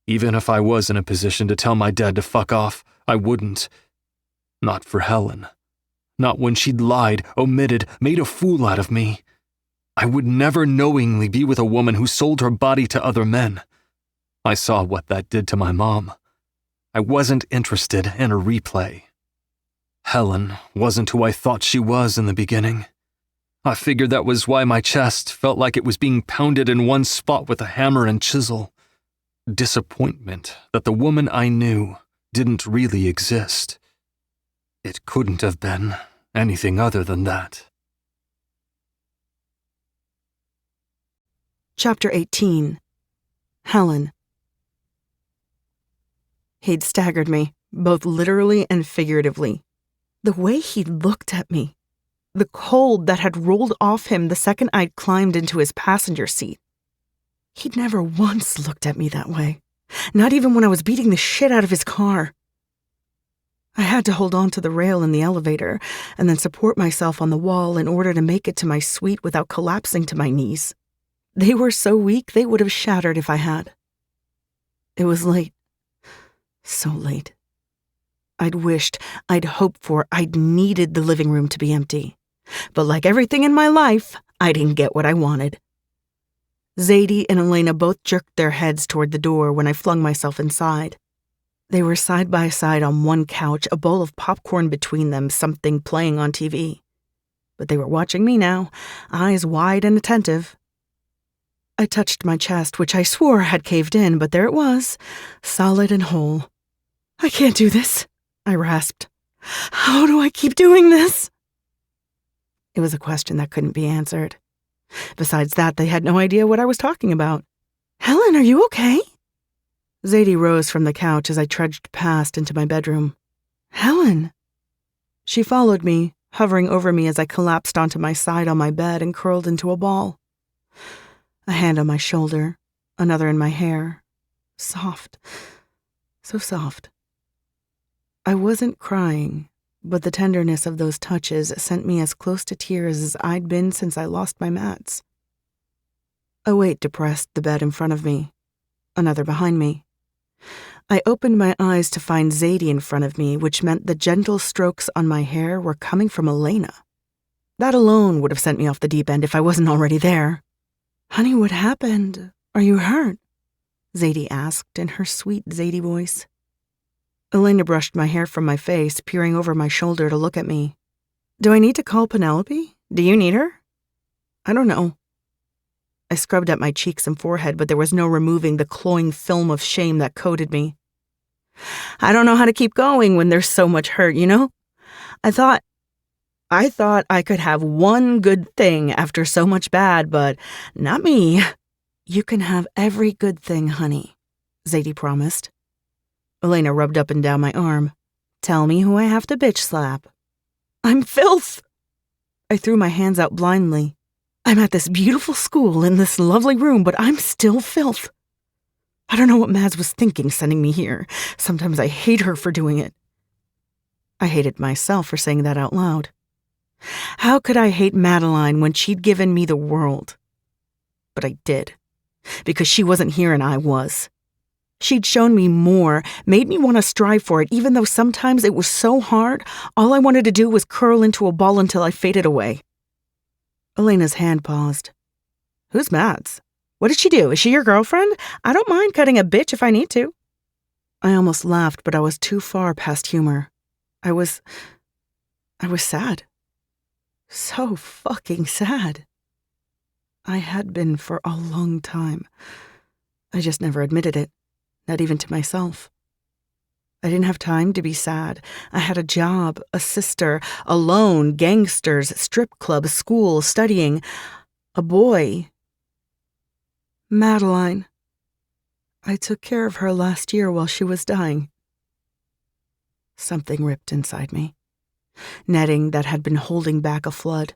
Even if I was in a position to tell my dad to fuck off, I wouldn't. Not for Helen. Not when she'd lied, omitted, made a fool out of me. I would never knowingly be with a woman who sold her body to other men. I saw what that did to my mom. I wasn't interested in a replay. Helen wasn't who I thought she was in the beginning. I figured that was why my chest felt like it was being pounded in one spot with a hammer and chisel. Disappointment that the woman I knew didn't really exist. It couldn't have been anything other than that. Chapter 18. Helen. He'd staggered me, both literally and figuratively. The way he looked at me, the cold that had rolled off him the second I'd climbed into his passenger seat. He'd never once looked at me that way, not even when I was beating the shit out of his car. I had to hold on to the rail in the elevator and then support myself on the wall in order to make it to my suite without collapsing to my knees. They were so weak they would have shattered if I had. It was late. So late. I'd wished, I'd hoped for, I'd needed the living room to be empty. But like everything in my life, I didn't get what I wanted. Zadie and Elena both jerked their heads toward the door when I flung myself inside. They were side by side on one couch, a bowl of popcorn between them, something playing on TV. But they were watching me now, eyes wide and attentive. I touched my chest, which I swore had caved in, but there it was, solid and whole. "I can't do this," I rasped. "How do I keep doing this?" It was a question that couldn't be answered. Besides that, they had no idea what I was talking about. "Helen, are you okay?" Zadie rose from the couch as I trudged past into my bedroom. "Helen." She followed me, hovering over me as I collapsed onto my side on my bed and curled into a ball. A hand on my shoulder, another in my hair. Soft. So soft. I wasn't crying, but the tenderness of those touches sent me as close to tears as I'd been since I lost my mats. A weight depressed the bed in front of me, another behind me. I opened my eyes to find Zadie in front of me, which meant the gentle strokes on my hair were coming from Elena. That alone would have sent me off the deep end if I wasn't already there. "Honey, what happened? Are you hurt?" Zadie asked in her sweet Zadie voice. Elena brushed my hair from my face, peering over my shoulder to look at me. "Do I need to call Penelope? Do you need her?" "I don't know." I scrubbed at my cheeks and forehead, but there was no removing the cloying film of shame that coated me. "I don't know how to keep going when there's so much hurt, you know? I thought I could have one good thing after so much bad, but not me." "You can have every good thing, honey," Zadie promised. Elena rubbed up and down my arm. "Tell me who I have to bitch slap." "I'm filth." I threw my hands out blindly. "I'm at this beautiful school in this lovely room, but I'm still filth. I don't know what Mads was thinking sending me here. Sometimes I hate her for doing it." I hated myself for saying that out loud. How could I hate Madeline when she'd given me the world? But I did, because she wasn't here and I was. She'd shown me more, made me want to strive for it, even though sometimes it was so hard, all I wanted to do was curl into a ball until I faded away. Elena's hand paused. "Who's Mads? What did she do? Is she your girlfriend? I don't mind cutting a bitch if I need to." I almost laughed, but I was too far past humor. I was sad. So fucking sad. I had been for a long time. I just never admitted it, not even to myself. I didn't have time to be sad. I had a job, a sister, a loan, gangsters, strip club, school, studying, a boy. Madeline. I took care of her last year while she was dying. Something ripped inside me. Netting that had been holding back a flood.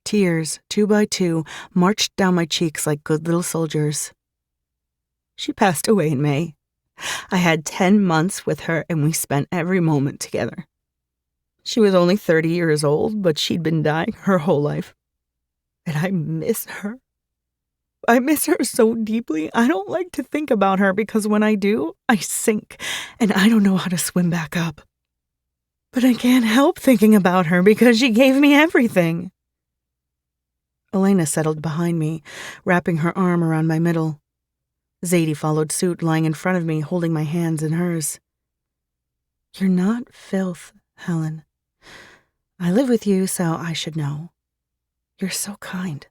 Tears, 2 by 2, marched down my cheeks like good little soldiers. She passed away in May. I had 10 months with her, and we spent every moment together. She was only 30 years old, but she'd been dying her whole life. And I miss her. I miss her so deeply. I don't like to think about her because when I do, I sink, and I don't know how to swim back up. But I can't help thinking about her because she gave me everything. Elena settled behind me, wrapping her arm around my middle. Zadie followed suit, lying in front of me, holding my hands in hers. You're not filth, Helen. I live with you, so I should know. You're so kind.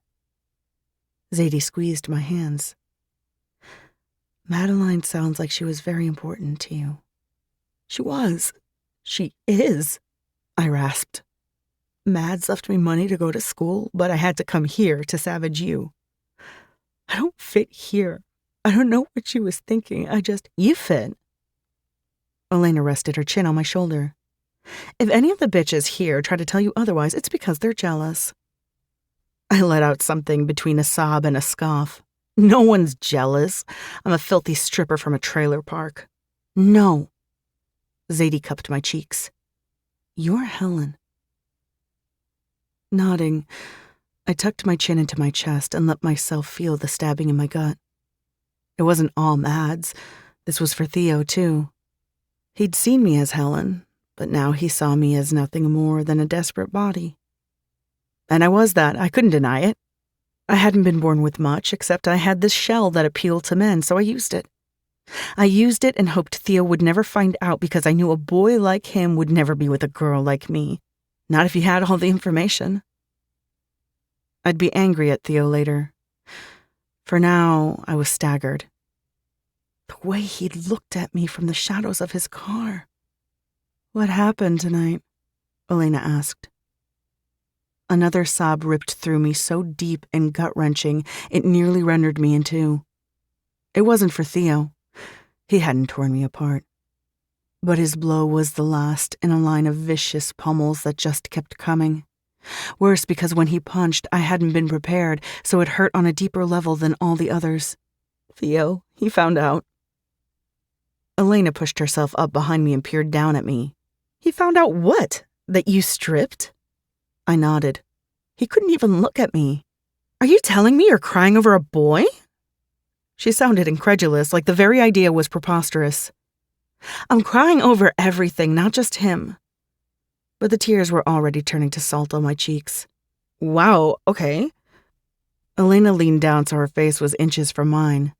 Zadie squeezed my hands. Madeline sounds like she was very important to you. She was. She is, I rasped. Mads left me money to go to school, but I had to come here to savage you. I don't fit here. I don't know what she was thinking. You fit. Elena rested her chin on my shoulder. If any of the bitches here try to tell you otherwise, it's because they're jealous. I let out something between a sob and a scoff. No one's jealous. I'm a filthy stripper from a trailer park. No. Zadie cupped my cheeks. You're Helen. Nodding, I tucked my chin into my chest and let myself feel the stabbing in my gut. It wasn't all Mads. This was for Theo, too. He'd seen me as Helen, but now he saw me as nothing more than a desperate body. And I was that. I couldn't deny it. I hadn't been born with much, except I had this shell that appealed to men, so I used it. I used it and hoped Theo would never find out because I knew a boy like him would never be with a girl like me. Not if he had all the information. I'd be angry at Theo later. For now, I was staggered. The way he'd looked at me from the shadows of his car. What happened tonight? Elena asked. Another sob ripped through me so deep and gut-wrenching it nearly rendered me in two. It wasn't for Theo. He hadn't torn me apart. But his blow was the last in a line of vicious pummels that just kept coming. Worse because when he punched, I hadn't been prepared, so it hurt on a deeper level than all the others. Theo, he found out. Elena pushed herself up behind me and peered down at me. He found out what? That you stripped? I nodded. He couldn't even look at me. Are you telling me you're crying over a boy? She sounded incredulous, like the very idea was preposterous. I'm crying over everything, not just him. But the tears were already turning to salt on my cheeks. Wow, okay. Elena leaned down so her face was inches from mine.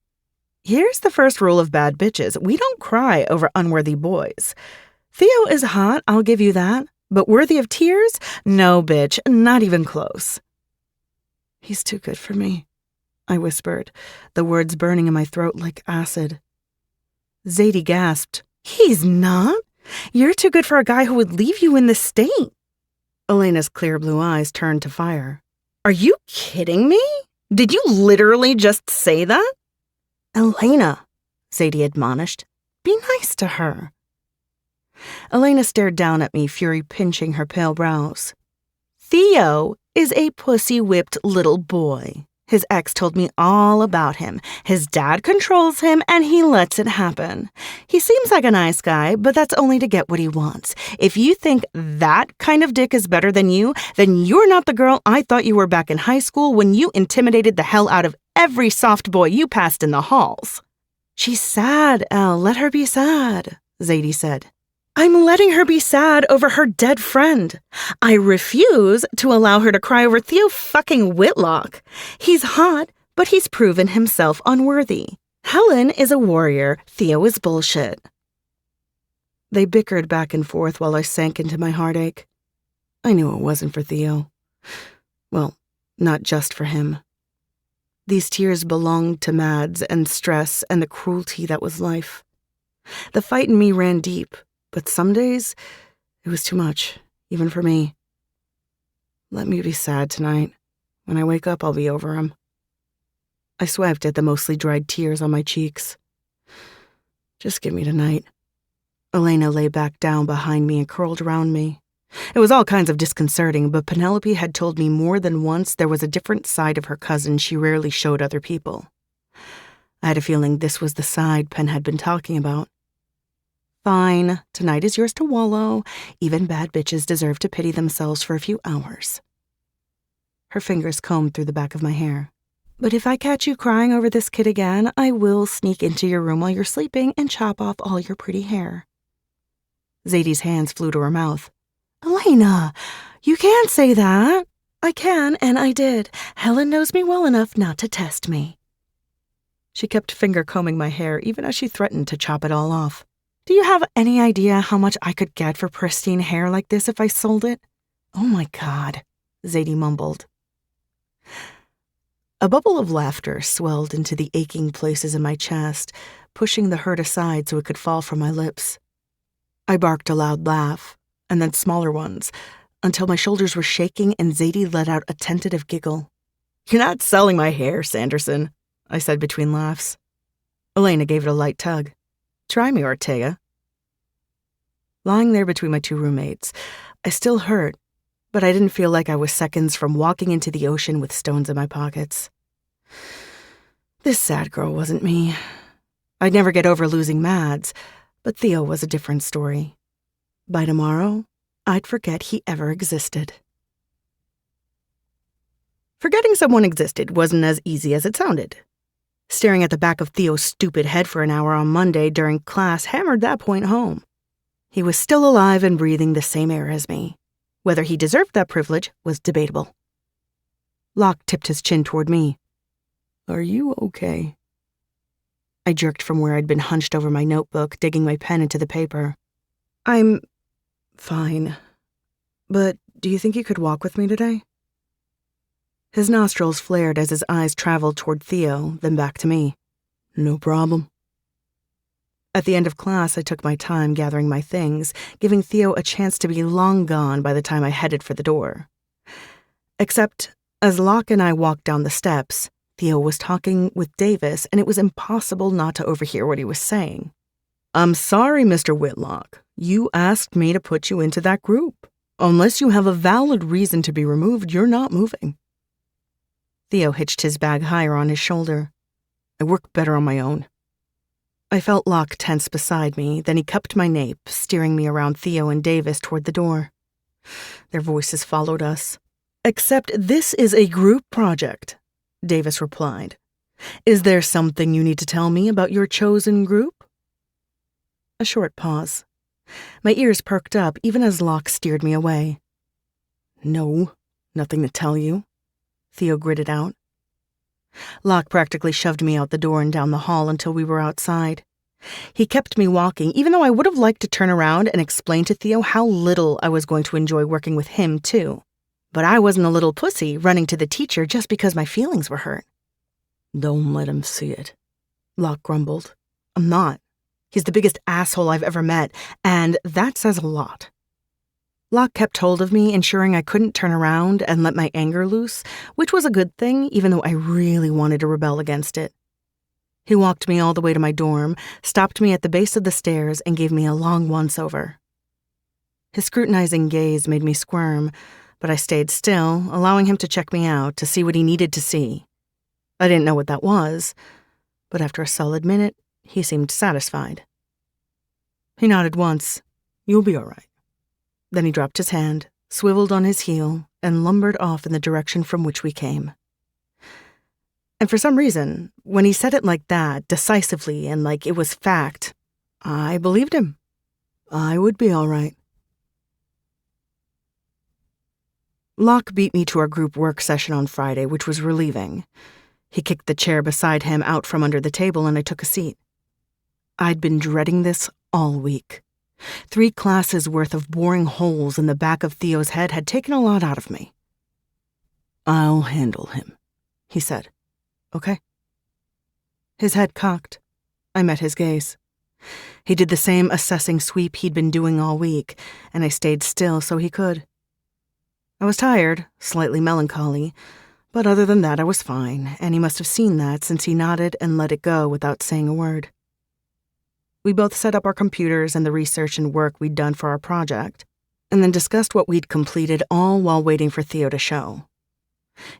Here's the first rule of bad bitches. We don't cry over unworthy boys. Theo is hot, I'll give you that. But worthy of tears? No, bitch, not even close. He's too good for me, I whispered, the words burning in my throat like acid. Zadie gasped. He's not. You're too good for a guy who would leave you in this state. Elena's clear blue eyes turned to fire. Are you kidding me? Did you literally just say that? Elena, Zadie admonished. Be nice to her. Elena stared down at me, fury pinching her pale brows. Theo is a pussy-whipped little boy. His ex told me all about him. His dad controls him, and he lets it happen. He seems like a nice guy, but that's only to get what he wants. If you think that kind of dick is better than you, then you're not the girl I thought you were back in high school when you intimidated the hell out of every soft boy you passed in the halls. She's sad, Elle. Let her be sad, Zadie said. I'm letting her be sad over her dead friend. I refuse to allow her to cry over Theo fucking Whitlock. He's hot, but he's proven himself unworthy. Helen is a warrior. Theo is bullshit. They bickered back and forth while I sank into my heartache. I knew it wasn't for Theo. Well, not just for him. These tears belonged to Mads and stress and the cruelty that was life. The fight in me ran deep, but some days it was too much, even for me. Let me be sad tonight. When I wake up, I'll be over him. I swiped at the mostly dried tears on my cheeks. Just give me tonight. Elena lay back down behind me and curled around me. It was all kinds of disconcerting, but Penelope had told me more than once there was a different side of her cousin she rarely showed other people. I had a feeling this was the side Pen had been talking about. Fine, tonight is yours to wallow. Even bad bitches deserve to pity themselves for a few hours. Her fingers combed through the back of my hair. But if I catch you crying over this kid again, I will sneak into your room while you're sleeping and chop off all your pretty hair. Zadie's hands flew to her mouth. Elena, you can't say that. I can, and I did. Helen knows me well enough not to test me. She kept finger-combing my hair even as she threatened to chop it all off. Do you have any idea how much I could get for pristine hair like this if I sold it? Oh my God, Zadie mumbled. A bubble of laughter swelled into the aching places in my chest, pushing the hurt aside so it could fall from my lips. I barked a loud laugh, and then smaller ones, until my shoulders were shaking and Zadie let out a tentative giggle. You're not selling my hair, Sanderson, I said between laughs. Elena gave it a light tug. Try me, Ortega. Lying there between my two roommates, I still hurt, but I didn't feel like I was seconds from walking into the ocean with stones in my pockets. This sad girl wasn't me. I'd never get over losing Mads, but Theo was a different story. By tomorrow, I'd forget he ever existed. Forgetting someone existed wasn't as easy as it sounded. Staring at the back of Theo's stupid head for an hour on Monday during class hammered that point home. He was still alive and breathing the same air as me. Whether he deserved that privilege was debatable. Locke tipped his chin toward me. Are you okay? I jerked from where I'd been hunched over my notebook, digging my pen into the paper. I'm fine. But do you think you could walk with me today? His nostrils flared as his eyes traveled toward Theo, then back to me. No problem. At the end of class, I took my time gathering my things, giving Theo a chance to be long gone by the time I headed for the door. Except, as Locke and I walked down the steps, Theo was talking with Davis, and it was impossible not to overhear what he was saying. I'm sorry, Mr. Whitlock. You asked me to put you into that group. Unless you have a valid reason to be removed, you're not moving. Theo hitched his bag higher on his shoulder. I work better on my own. I felt Locke tense beside me, then he cupped my nape, steering me around Theo and Davis toward the door. Their voices followed us. Except this is a group project, Davis replied. Is there something you need to tell me about your chosen group? A short pause. My ears perked up even as Locke steered me away. No, nothing to tell you, Theo gritted out. Locke practically shoved me out the door and down the hall until we were outside. He kept me walking, even though I would have liked to turn around and explain to Theo how little I was going to enjoy working with him, too. But I wasn't a little pussy running to the teacher just because my feelings were hurt. Don't let him see it, Locke grumbled. I'm not. He's the biggest asshole I've ever met, and that says a lot. Locke kept hold of me, ensuring I couldn't turn around and let my anger loose, which was a good thing, even though I really wanted to rebel against it. He walked me all the way to my dorm, stopped me at the base of the stairs, and gave me a long once-over. His scrutinizing gaze made me squirm, but I stayed still, allowing him to check me out to see what he needed to see. I didn't know what that was, but after a solid minute, he seemed satisfied. He nodded once. You'll be all right. Then he dropped his hand, swiveled on his heel, and lumbered off in the direction from which we came. And for some reason, when he said it like that, decisively and like it was fact, I believed him. I would be all right. Locke beat me to our group work session on Friday, which was relieving. He kicked the chair beside him out from under the table, and I took a seat. I'd been dreading this all week. 3 classes worth of boring holes in the back of Theo's head had taken a lot out of me. I'll handle him, he said. Okay. His head cocked. I met his gaze. He did the same assessing sweep he'd been doing all week, and I stayed still so he could. I was tired, slightly melancholy, but other than that I was fine, and he must have seen that since he nodded and let it go without saying a word. We both set up our computers and the research and work we'd done for our project, and then discussed what we'd completed, all while waiting for Theo to show.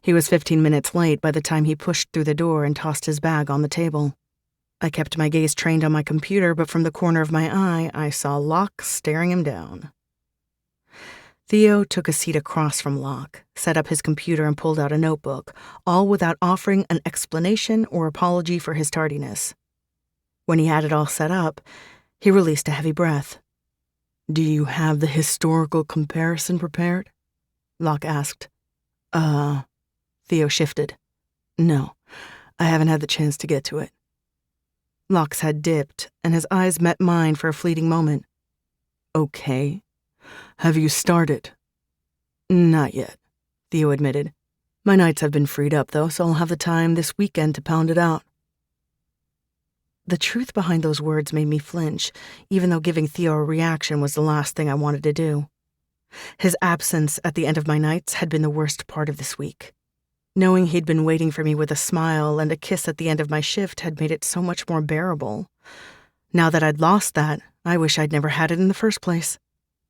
He was 15 minutes late by the time he pushed through the door and tossed his bag on the table. I kept my gaze trained on my computer, but from the corner of my eye, I saw Locke staring him down. Theo took a seat across from Locke, set up his computer and pulled out a notebook, all without offering an explanation or apology for his tardiness. When he had it all set up, he released a heavy breath. "Do you have the historical comparison prepared?" Locke asked. Theo shifted. "No, I haven't had the chance to get to it." Locke's head dipped, and his eyes met mine for a fleeting moment. "Okay. Have you started?" "Not yet," Theo admitted. "My nights have been freed up, though, so I'll have the time this weekend to pound it out." The truth behind those words made me flinch, even though giving Theo a reaction was the last thing I wanted to do. His absence at the end of my nights had been the worst part of this week. Knowing he'd been waiting for me with a smile and a kiss at the end of my shift had made it so much more bearable. Now that I'd lost that, I wish I'd never had it in the first place.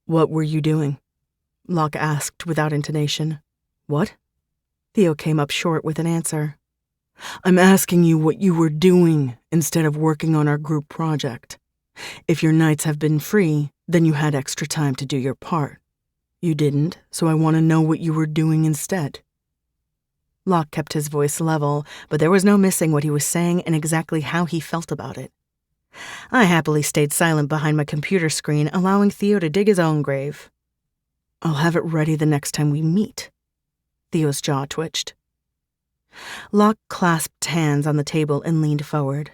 "What were you doing?" Locke asked without intonation. "What?" Theo came up short with an answer. "I'm asking you what you were doing instead of working on our group project. If your nights have been free, then you had extra time to do your part. You didn't, so I want to know what you were doing instead." Locke kept his voice level, but there was no missing what he was saying and exactly how he felt about it. I happily stayed silent behind my computer screen, allowing Theo to dig his own grave. "I'll have it ready the next time we meet." Theo's jaw twitched. Locke clasped hands on the table and leaned forward.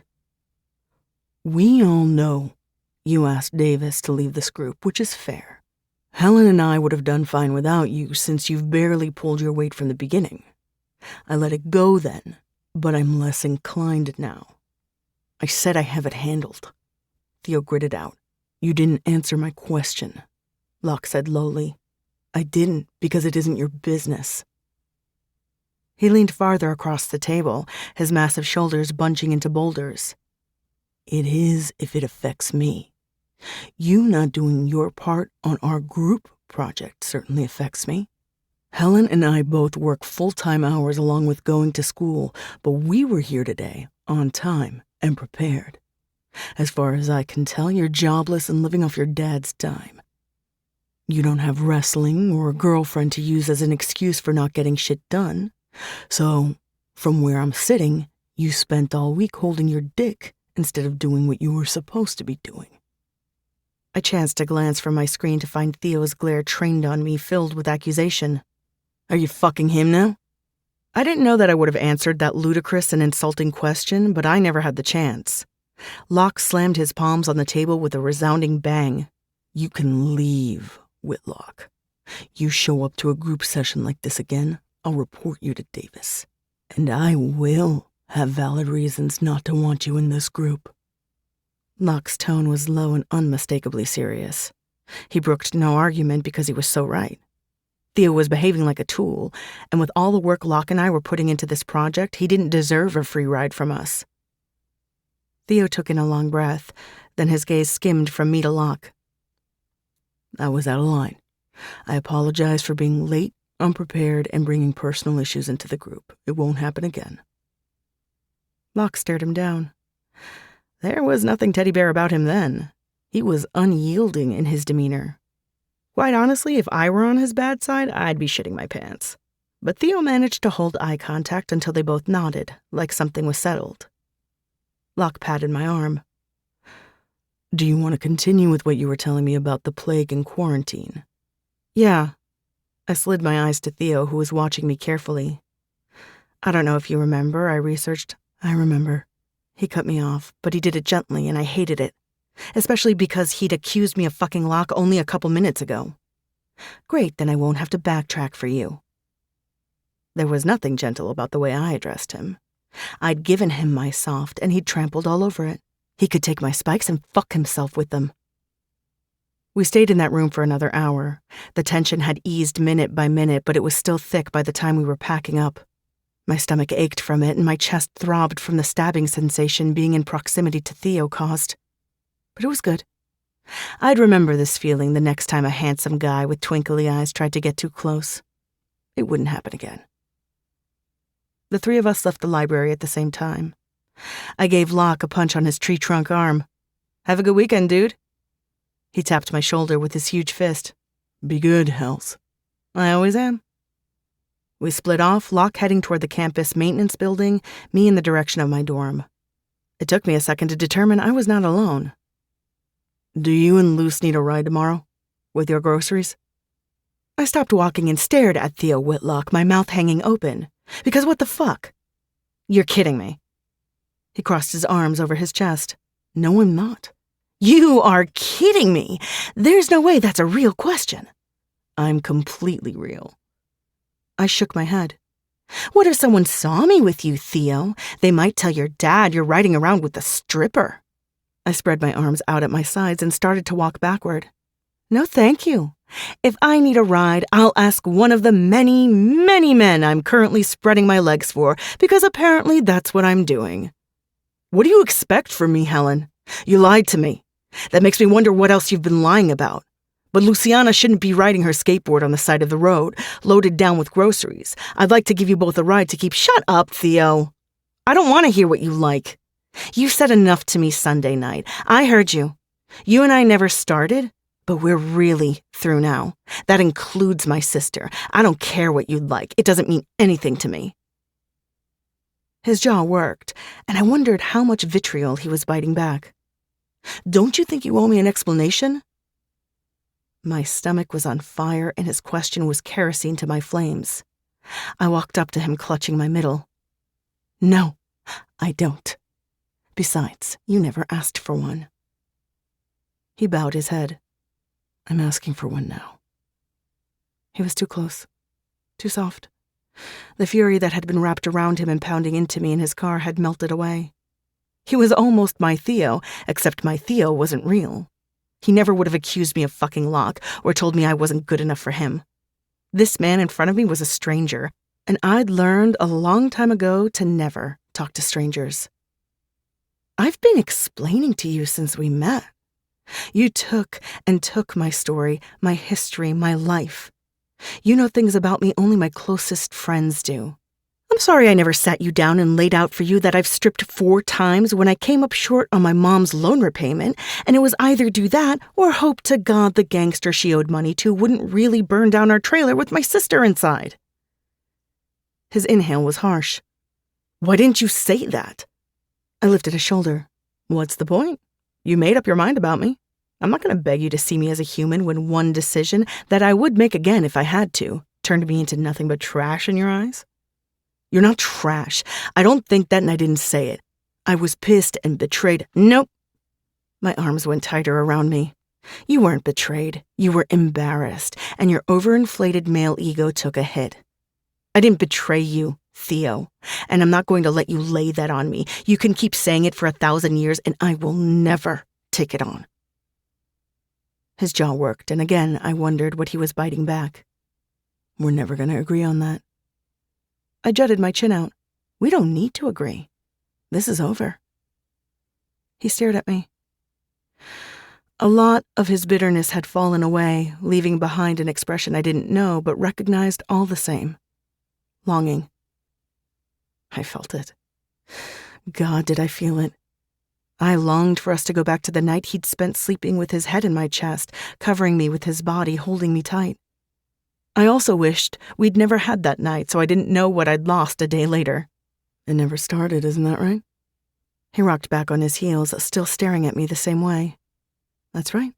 "We all know you asked Davis to leave this group, which is fair. Helen and I would have done fine without you since you've barely pulled your weight from the beginning. I let it go then, but I'm less inclined now. I said I have it handled." Theo gritted out. "You didn't answer my question," Locke said lowly. "I didn't because it isn't your business." He leaned farther across the table, his massive shoulders bunching into boulders. "It is if it affects me. You not doing your part on our group project certainly affects me. Helen and I both work full-time hours along with going to school, but we were here today, on time and prepared. As far as I can tell, you're jobless and living off your dad's dime. You don't have wrestling or a girlfriend to use as an excuse for not getting shit done. So, from where I'm sitting, you spent all week holding your dick instead of doing what you were supposed to be doing." I chanced to glance from my screen to find Theo's glare trained on me, filled with accusation. "Are you fucking him now?" I didn't know that I would have answered that ludicrous and insulting question, but I never had the chance. Locke slammed his palms on the table with a resounding bang. "You can leave, Whitlock. You show up to a group session like this again, I'll report you to Davis. And I will have valid reasons not to want you in this group." Locke's tone was low and unmistakably serious. He brooked no argument because he was so right. Theo was behaving like a tool, and with all the work Locke and I were putting into this project, he didn't deserve a free ride from us. Theo took in a long breath, then his gaze skimmed from me to Locke. "I was out of line. I apologize for being late, unprepared, and bringing personal issues into the group. It won't happen again." Locke stared him down. There was nothing teddy bear about him then. He was unyielding in his demeanor. Quite honestly, if I were on his bad side, I'd be shitting my pants. But Theo managed to hold eye contact until they both nodded, like something was settled. Locke patted my arm. "Do you want to continue with what you were telling me about the plague and quarantine?" "Yeah." I slid my eyes to Theo, who was watching me carefully. "I don't know if you remember, I remember." He cut me off, but he did it gently, and I hated it. Especially because he'd accused me of fucking Locke only a couple minutes ago. Great, then I won't have to backtrack for you. There was nothing gentle about the way I addressed him. I'd given him my soft, and he'd trampled all over it. He could take my spikes and fuck himself with them. We stayed in that room for another hour. The tension had eased minute by minute, but it was still thick by the time we were packing up. My stomach ached from it, and my chest throbbed from the stabbing sensation being in proximity to Theo caused. But it was good. I'd remember this feeling the next time a handsome guy with twinkly eyes tried to get too close. It wouldn't happen again. The three of us left the library at the same time. I gave Locke a punch on his tree trunk arm. "Have a good weekend, dude." He tapped my shoulder with his huge fist. "Be good, Hells." "I always am." We split off, Locke heading toward the campus maintenance building, me in the direction of my dorm. It took me a second to determine I was not alone. "Do you and Luce need a ride tomorrow? With your groceries?" I stopped walking and stared at Theo Whitlock, my mouth hanging open. Because what the fuck? "You're kidding me." He crossed his arms over his chest. "No, I'm not." "You are kidding me. There's no way that's a real question." "I'm completely real." I shook my head. "What if someone saw me with you, Theo? They might tell your dad you're riding around with a stripper." I spread my arms out at my sides and started to walk backward. "No, thank you. If I need a ride, I'll ask one of the many, many men I'm currently spreading my legs for, because apparently that's what I'm doing." "What do you expect from me, Helen? You lied to me. That makes me wonder what else you've been lying about. But Luciana shouldn't be riding her skateboard on the side of the road, loaded down with groceries. I'd like to give you both a ride to keep—" "Shut up, Theo. I don't want to hear what you like. You said enough to me Sunday night. I heard you. You and I never started, but we're really through now. That includes my sister. I don't care what you'd like. It doesn't mean anything to me." His jaw worked, and I wondered how much vitriol he was biting back. "Don't you think you owe me an explanation?" My stomach was on fire, and his question was kerosene to my flames. I walked up to him, clutching my middle. "No, I don't. Besides, you never asked for one." He bowed his head. "I'm asking for one now." He was too close, too soft. The fury that had been wrapped around him and pounding into me in his car had melted away. He was almost my Theo, except my Theo wasn't real. He never would have accused me of fucking Locke or told me I wasn't good enough for him. This man in front of me was a stranger, and I'd learned a long time ago to never talk to strangers. "I've been explaining to you since we met. You took and took my story, my history, my life. You know things about me only my closest friends do. I'm sorry I never sat you down and laid out for you that I've stripped 4 times when I came up short on my mom's loan repayment, and it was either do that or hope to God the gangster she owed money to wouldn't really burn down our trailer with my sister inside." His inhale was harsh. "Why didn't you say that?" I lifted a shoulder. "What's the point? You made up your mind about me. I'm not going to beg you to see me as a human when one decision, that I would make again if I had to, turned me into nothing but trash in your eyes." "You're not trash. I don't think that, and I didn't say it. I was pissed and betrayed." "Nope." My arms went tighter around me. "You weren't betrayed. You were embarrassed, and your overinflated male ego took a hit. I didn't betray you, Theo, and I'm not going to let you lay that on me. You can keep saying it for 1,000 years, and I will never take it on." His jaw worked, and again I wondered what he was biting back. "We're never going to agree on that." I jutted my chin out. "We don't need to agree. This is over." He stared at me. A lot of his bitterness had fallen away, leaving behind an expression I didn't know but recognized all the same. Longing. I felt it. God, did I feel it. I longed for us to go back to the night he'd spent sleeping with his head in my chest, covering me with his body, holding me tight. I also wished we'd never had that night, so I didn't know what I'd lost a day later. "It never started, isn't that right?" He rocked back on his heels, still staring at me the same way. "That's right.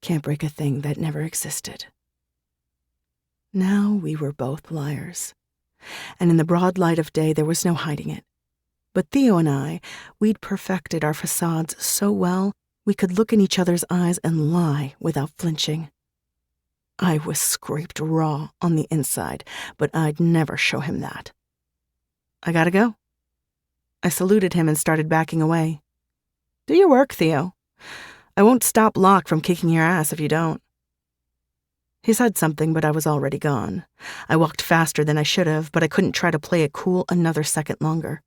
Can't break a thing that never existed." Now we were both liars. And in the broad light of day, there was no hiding it. But Theo and I, we'd perfected our facades so well, we could look in each other's eyes and lie without flinching. I was scraped raw on the inside, but I'd never show him that. "I gotta go." I saluted him and started backing away. Do your work, Theo. I won't stop Locke from kicking your ass if you don't. He said something, but I was already gone. I walked faster than I should have, but I couldn't try to play it cool another second longer.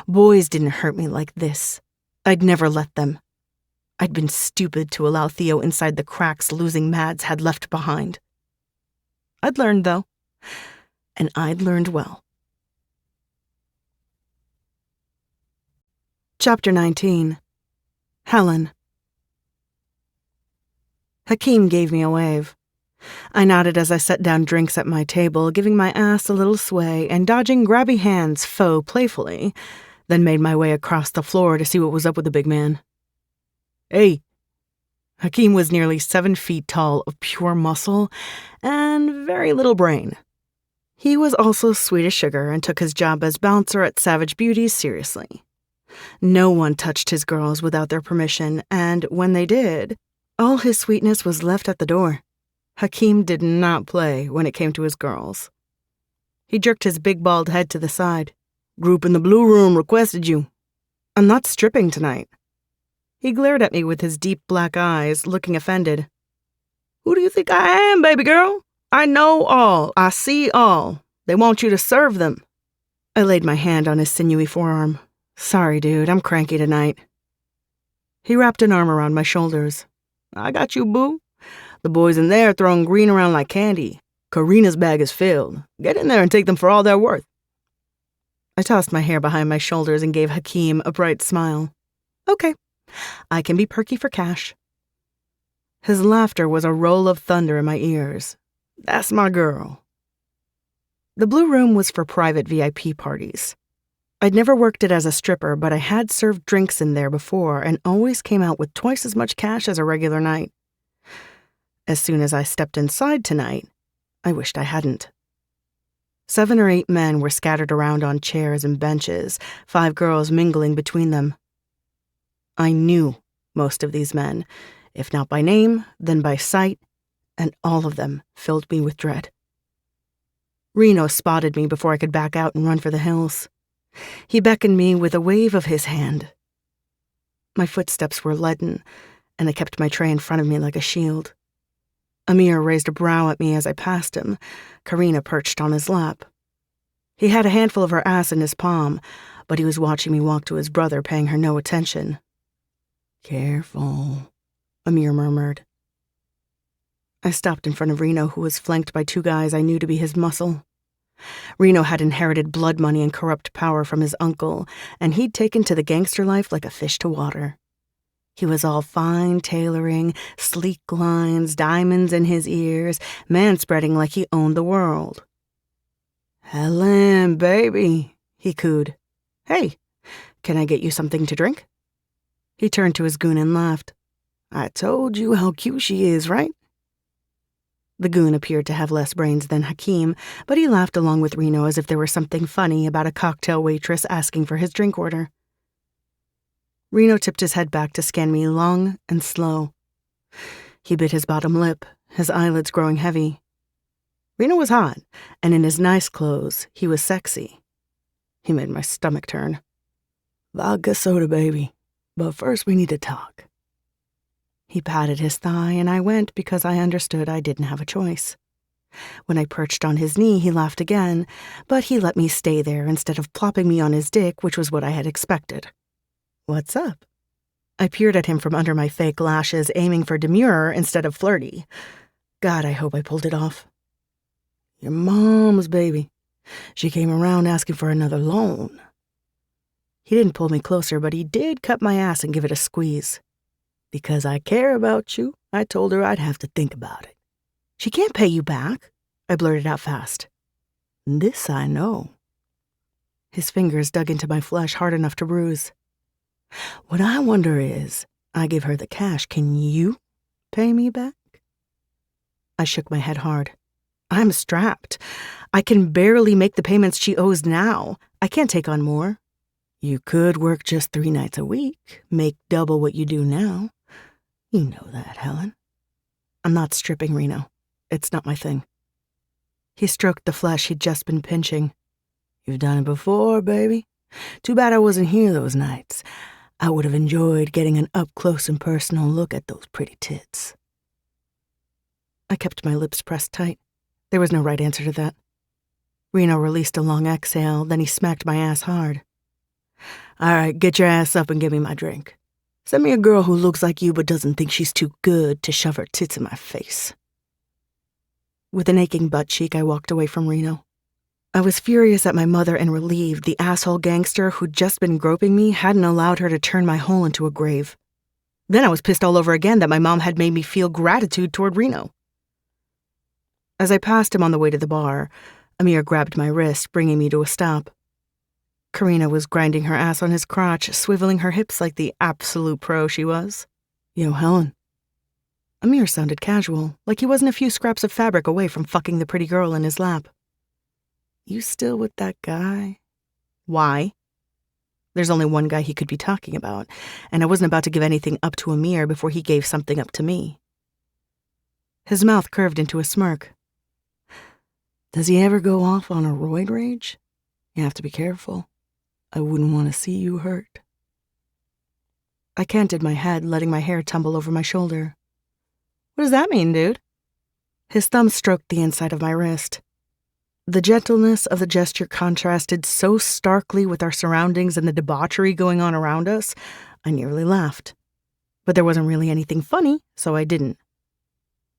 Boys didn't hurt me like this. I'd never let them. I'd been stupid to allow Theo inside the cracks losing Mads had left behind. I'd learned, though, and I'd learned well. Chapter 19. Helen. Hakeem gave me a wave. I nodded as I set down drinks at my table, giving my ass a little sway and dodging grabby hands faux playfully, then made my way across the floor to see what was up with the big man. Hey. Hakeem was nearly 7 feet tall, of pure muscle and very little brain. He was also sweet as sugar and took his job as bouncer at Savage Beauties seriously. No one touched his girls without their permission, and when they did, all his sweetness was left at the door. Hakeem did not play when it came to his girls. He jerked his big bald head to the side. Group in the blue room requested you. I'm not stripping tonight. He glared at me with his deep black eyes, looking offended. Who do you think I am, baby girl? I know all. I see all. They want you to serve them. I laid my hand on his sinewy forearm. Sorry, dude, I'm cranky tonight. He wrapped an arm around my shoulders. I got you, boo. The boys in there are throwing green around like candy. Karina's bag is filled. Get in there and take them for all they're worth. I tossed my hair behind my shoulders and gave Hakeem a bright smile. Okay, I can be perky for cash. His laughter was a roll of thunder in my ears. That's my girl. The blue room was for private VIP parties. I'd never worked it as a stripper, but I had served drinks in there before and always came out with twice as much cash as a regular night. As soon as I stepped inside tonight, I wished I hadn't. 7 or 8 men were scattered around on chairs and benches, 5 girls mingling between them. I knew most of these men, if not by name, then by sight, and all of them filled me with dread. Reno spotted me before I could back out and run for the hills. He beckoned me with a wave of his hand. My footsteps were leaden, and I kept my tray in front of me like a shield. Amir raised a brow at me as I passed him. Karina perched on his lap. He had a handful of her ass in his palm, but he was watching me walk to his brother, paying her no attention. Careful, Amir murmured. I stopped in front of Reno, who was flanked by 2 guys I knew to be his muscle. Reno had inherited blood money and corrupt power from his uncle, and he'd taken to the gangster life like a fish to water. He was all fine tailoring, sleek lines, diamonds in his ears, man-spreading like he owned the world. Helen, baby, he cooed. Hey, can I get you something to drink? He turned to his goon and laughed. I told you how cute she is, right? The goon appeared to have less brains than Hakeem, but he laughed along with Reno as if there were something funny about a cocktail waitress asking for his drink order. Reno tipped his head back to scan me long and slow. He bit his bottom lip, his eyelids growing heavy. Reno was hot, and in his nice clothes, he was sexy. He made my stomach turn. Vodka soda, baby. But first we need to talk. He patted his thigh, and I went because I understood I didn't have a choice. When I perched on his knee, he laughed again, but he let me stay there instead of plopping me on his dick, which was what I had expected. What's up? I peered at him from under my fake lashes, aiming for demure instead of flirty. God, I hope I pulled it off. Your mom's baby. She came around asking for another loan. He didn't pull me closer, but he did cut my ass and give it a squeeze. Because I care about you, I told her I'd have to think about it. She can't pay you back, I blurted out fast. This I know. His fingers dug into my flesh hard enough to bruise. What I wonder is, I give her the cash, can you pay me back? I shook my head hard. I'm strapped. I can barely make the payments she owes now. I can't take on more. You could work just 3 nights a week, make double what you do now. You know that, Helen. I'm not stripping, Reno. It's not my thing. He stroked the flesh he'd just been pinching. You've done it before, baby. Too bad I wasn't here those nights. I would have enjoyed getting an up-close and personal look at those pretty tits. I kept my lips pressed tight. There was no right answer to that. Reno released a long exhale, then he smacked my ass hard. All right, get your ass up and give me my drink. Send me a girl who looks like you but doesn't think she's too good to shove her tits in my face. With an aching butt cheek, I walked away from Reno. I was furious at my mother and relieved the asshole gangster who'd just been groping me hadn't allowed her to turn my hole into a grave. Then I was pissed all over again that my mom had made me feel gratitude toward Reno. As I passed him on the way to the bar, Amir grabbed my wrist, bringing me to a stop. Karina was grinding her ass on his crotch, swiveling her hips like the absolute pro she was. Yo, Helen. Amir sounded casual, like he wasn't a few scraps of fabric away from fucking the pretty girl in his lap. You still with that guy? Why? There's only one guy he could be talking about, and I wasn't about to give anything up to Amir before he gave something up to me. His mouth curved into a smirk. Does he ever go off on a roid rage? You have to be careful. I wouldn't want to see you hurt. I canted my head, letting my hair tumble over my shoulder. What does that mean, dude? His thumb stroked the inside of my wrist. The gentleness of the gesture contrasted so starkly with our surroundings and the debauchery going on around us, I nearly laughed. But there wasn't really anything funny, so I didn't.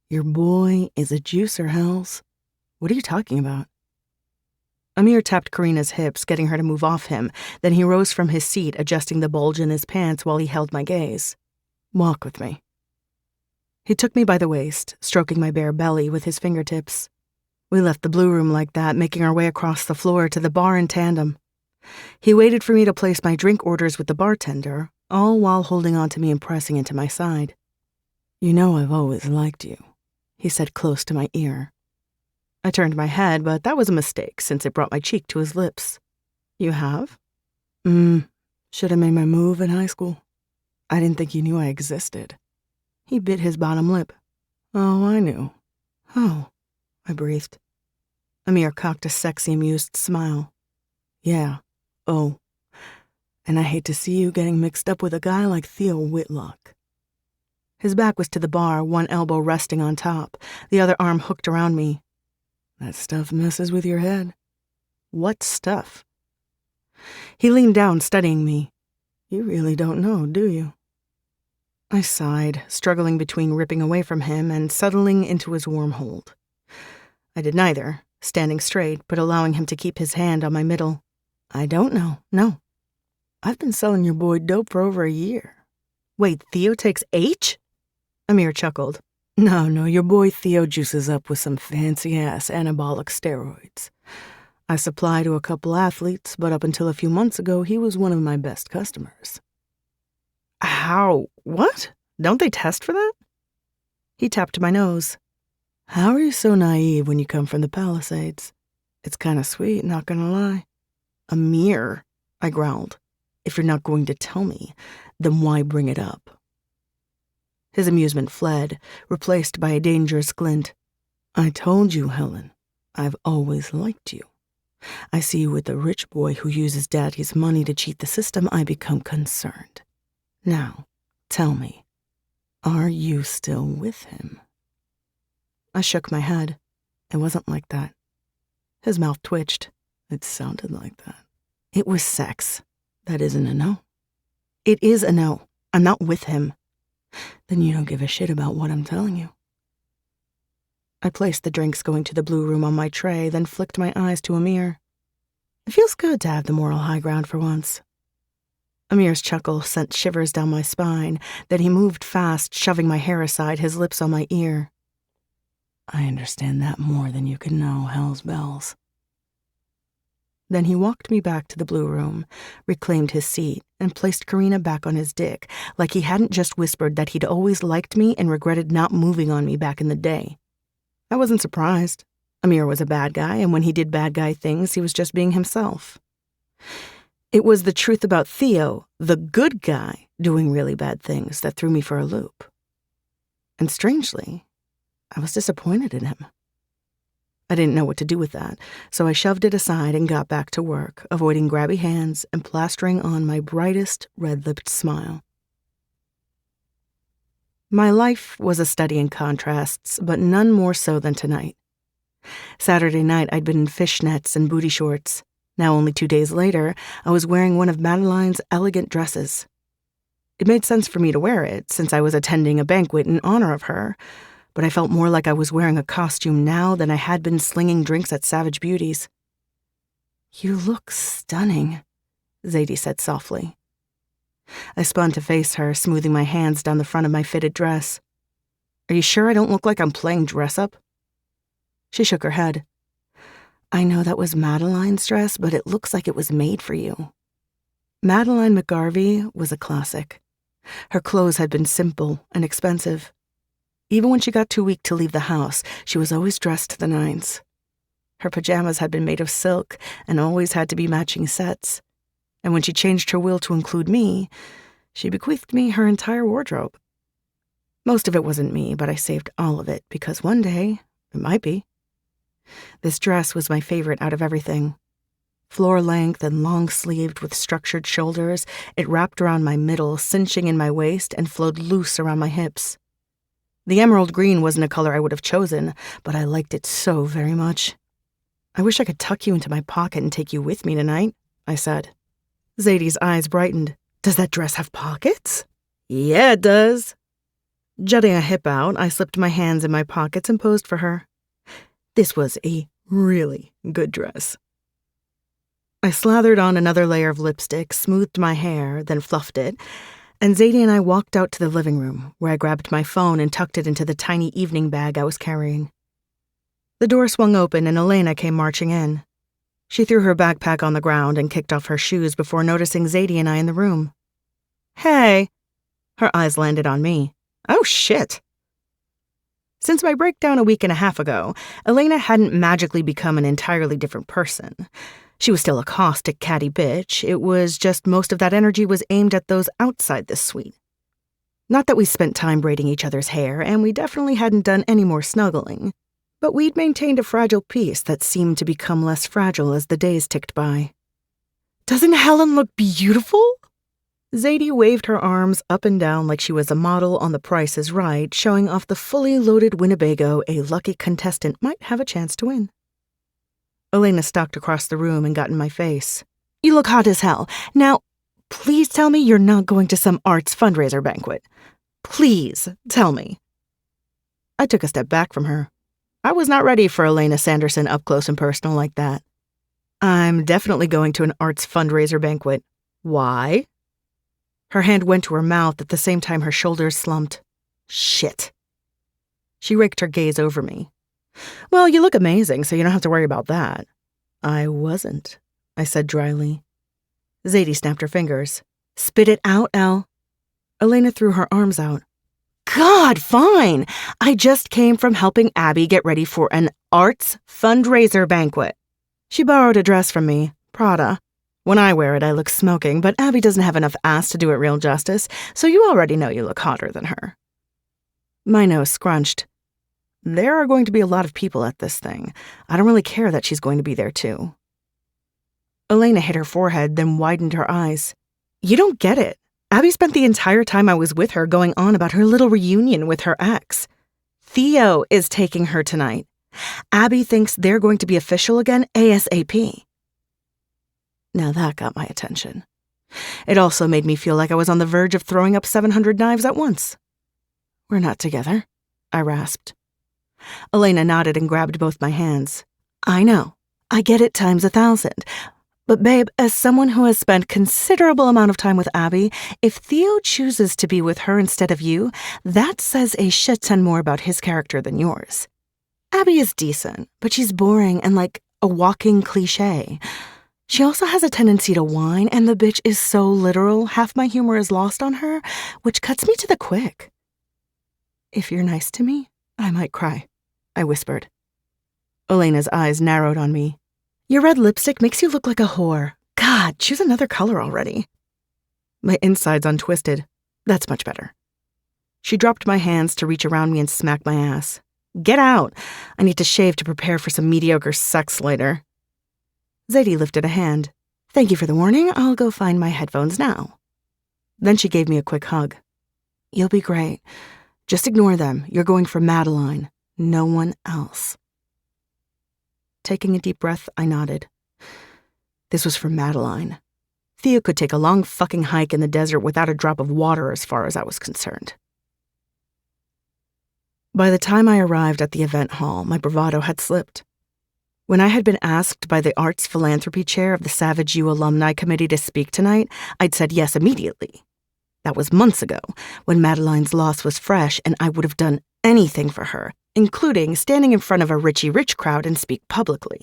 Your boy is a juicer, Hells. What are you talking about? Amir tapped Karina's hips, getting her to move off him. Then he rose from his seat, adjusting the bulge in his pants while he held my gaze. Walk with me. He took me by the waist, stroking my bare belly with his fingertips. We left the blue room like that, making our way across the floor to the bar in tandem. He waited for me to place my drink orders with the bartender, all while holding on to me and pressing into my side. You know I've always liked you, he said close to my ear. I turned my head, but that was a mistake since it brought my cheek to his lips. You have? Should have made my move in high school. I didn't think you knew I existed. He bit his bottom lip. Oh, I knew. Oh, I breathed. Amir cocked a sexy, amused smile. Yeah, oh. And I hate to see you getting mixed up with a guy like Theo Whitlock. His back was to the bar, one elbow resting on top, the other arm hooked around me. That stuff messes with your head. What stuff? He leaned down, studying me. You really don't know, do you? I sighed, struggling between ripping away from him and settling into his warm hold. I did neither, standing straight but allowing him to keep his hand on my middle. I don't know, no. I've been selling your boy dope for over a year. Wait, Theo takes H? Amir chuckled. No, your boy Theo juices up with some fancy-ass anabolic steroids. I supply to a couple athletes, but up until a few months ago, he was one of my best customers. How? What? Don't they test for that? He tapped my nose. How are you so naive when you come from the Palisades? It's kind of sweet, not gonna lie. Amir, I growled. If you're not going to tell me, then why bring it up? His amusement fled, replaced by a dangerous glint. I told you, Helen, I've always liked you. I see you with a rich boy who uses daddy's money to cheat the system. I become concerned. Now, tell me, are you still with him? I shook my head. It wasn't like that. His mouth twitched. It sounded like that. It was sex. That isn't a no. It is a no. I'm not with him. Then you don't give a shit about what I'm telling you. I placed the drinks going to the blue room on my tray, then flicked my eyes to Amir. It feels good to have the moral high ground for once. Amir's chuckle sent shivers down my spine, then he moved fast, shoving my hair aside, his lips on my ear. I understand that more than you can know, Hell's Bells. Then he walked me back to the blue room, reclaimed his seat, and placed Karina back on his dick, like he hadn't just whispered that he'd always liked me and regretted not moving on me back in the day. I wasn't surprised. Amir was a bad guy, and when he did bad guy things, he was just being himself. It was the truth about Theo, the good guy, doing really bad things that threw me for a loop. And strangely, I was disappointed in him. I didn't know what to do with that, so I shoved it aside and got back to work, avoiding grabby hands and plastering on my brightest red-lipped smile. My life was a study in contrasts, but none more so than tonight. Saturday night, I'd been in fishnets and booty shorts. Now, only 2 days later, I was wearing one of Madeline's elegant dresses. It made sense for me to wear it, since I was attending a banquet in honor of her, but I felt more like I was wearing a costume now than I had been slinging drinks at Savage Beauty's. "You look stunning," Zadie said softly. I spun to face her, smoothing my hands down the front of my fitted dress. "Are you sure I don't look like I'm playing dress-up?" She shook her head. "I know that was Madeline's dress, but it looks like it was made for you." Madeline McGarvey was a classic. Her clothes had been simple and expensive. Even when she got too weak to leave the house, she was always dressed to the nines. Her pajamas had been made of silk and always had to be matching sets. And when she changed her will to include me, she bequeathed me her entire wardrobe. Most of it wasn't me, but I saved all of it because one day, it might be. This dress was my favorite out of everything. Floor-length and long-sleeved with structured shoulders, it wrapped around my middle, cinching in my waist, and flowed loose around my hips. The emerald green wasn't a color I would have chosen, but I liked it so very much. "I wish I could tuck you into my pocket and take you with me tonight," I said. Zadie's eyes brightened. "Does that dress have pockets?" "Yeah, it does." Jutting a hip out, I slipped my hands in my pockets and posed for her. This was a really good dress. I slathered on another layer of lipstick, smoothed my hair, then fluffed it, and Zadie and I walked out to the living room, where I grabbed my phone and tucked it into the tiny evening bag I was carrying. The door swung open and Elena came marching in. She threw her backpack on the ground and kicked off her shoes before noticing Zadie and I in the room. "Hey!" Her eyes landed on me. "Oh, shit!" Since my breakdown a week and a half ago, Elena hadn't magically become an entirely different person. She was still a caustic, catty bitch. It was just most of that energy was aimed at those outside this suite. Not that we spent time braiding each other's hair, and we definitely hadn't done any more snuggling, but we'd maintained a fragile peace that seemed to become less fragile as the days ticked by. "Doesn't Helen look beautiful?" Zadie waved her arms up and down like she was a model on The Price is Right, showing off the fully loaded Winnebago a lucky contestant might have a chance to win. Elena stalked across the room and got in my face. "You look hot as hell. Now, please tell me you're not going to some arts fundraiser banquet. Please tell me." I took a step back from her. I was not ready for Elena Sanderson up close and personal like that. "I'm definitely going to an arts fundraiser banquet. Why?" Her hand went to her mouth at the same time her shoulders slumped. "Shit." She raked her gaze over me. "Well, you look amazing, so you don't have to worry about that." "I wasn't," I said dryly. Zadie snapped her fingers. "Spit it out, Elle." Elena threw her arms out. "God, fine! I just came from helping Abby get ready for an arts fundraiser banquet." She borrowed a dress from me, Prada. When I wear it, I look smoking, but Abby doesn't have enough ass to do it real justice, so you already know you look hotter than her. My nose scrunched. There are going to be a lot of people at this thing. I don't really care that she's going to be there too. Elena hit her forehead, then widened her eyes. "You don't get it. Abby spent the entire time I was with her going on about her little reunion with her ex. Theo is taking her tonight. Abby thinks they're going to be official again ASAP." Now that got my attention. It also made me feel like I was on the verge of throwing up 700 knives at once. "We're not together," I rasped. Elena nodded and grabbed both my hands. "I know. I get it times 1,000. But babe, as someone who has spent considerable amount of time with Abby, if Theo chooses to be with her instead of you, that says a shit ton more about his character than yours. Abby is decent, but she's boring and like a walking cliche. She also has a tendency to whine, and the bitch is so literal, half my humor is lost on her, which cuts me to the quick. If you're nice to me, I might cry," I whispered. Elena's eyes narrowed on me. "Your red lipstick makes you look like a whore. God, choose another color already." My insides untwisted. That's much better. She dropped my hands to reach around me and smack my ass. Get out. I need to shave to prepare for some mediocre sex later. Zadie lifted a hand. Thank you for the warning. I'll go find my headphones now. Then she gave me a quick hug. You'll be great. Just ignore them. You're going for Madeline. No one else. Taking a deep breath, I nodded. This was for Madeline. Thea could take a long fucking hike in the desert without a drop of water as far as I was concerned. By the time I arrived at the event hall, my bravado had slipped. When I had been asked by the Arts Philanthropy Chair of the Savage U Alumni Committee to speak tonight, I'd said yes immediately. That was months ago, when Madeline's loss was fresh, and I would have done anything for her, including standing in front of a Richie Rich crowd and speak publicly.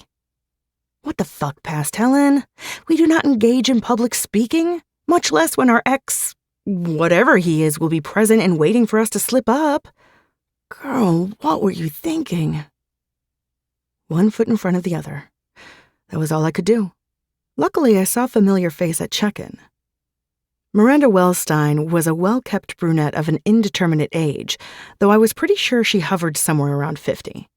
What the fuck passed, Helen? We do not engage in public speaking, much less when our ex, whatever he is, will be present and waiting for us to slip up. Girl, what were you thinking? One foot in front of the other. That was all I could do. Luckily, I saw a familiar face at check-in. Miranda Wellstein was a well-kept brunette of an indeterminate age, though I was pretty sure she hovered somewhere around 50.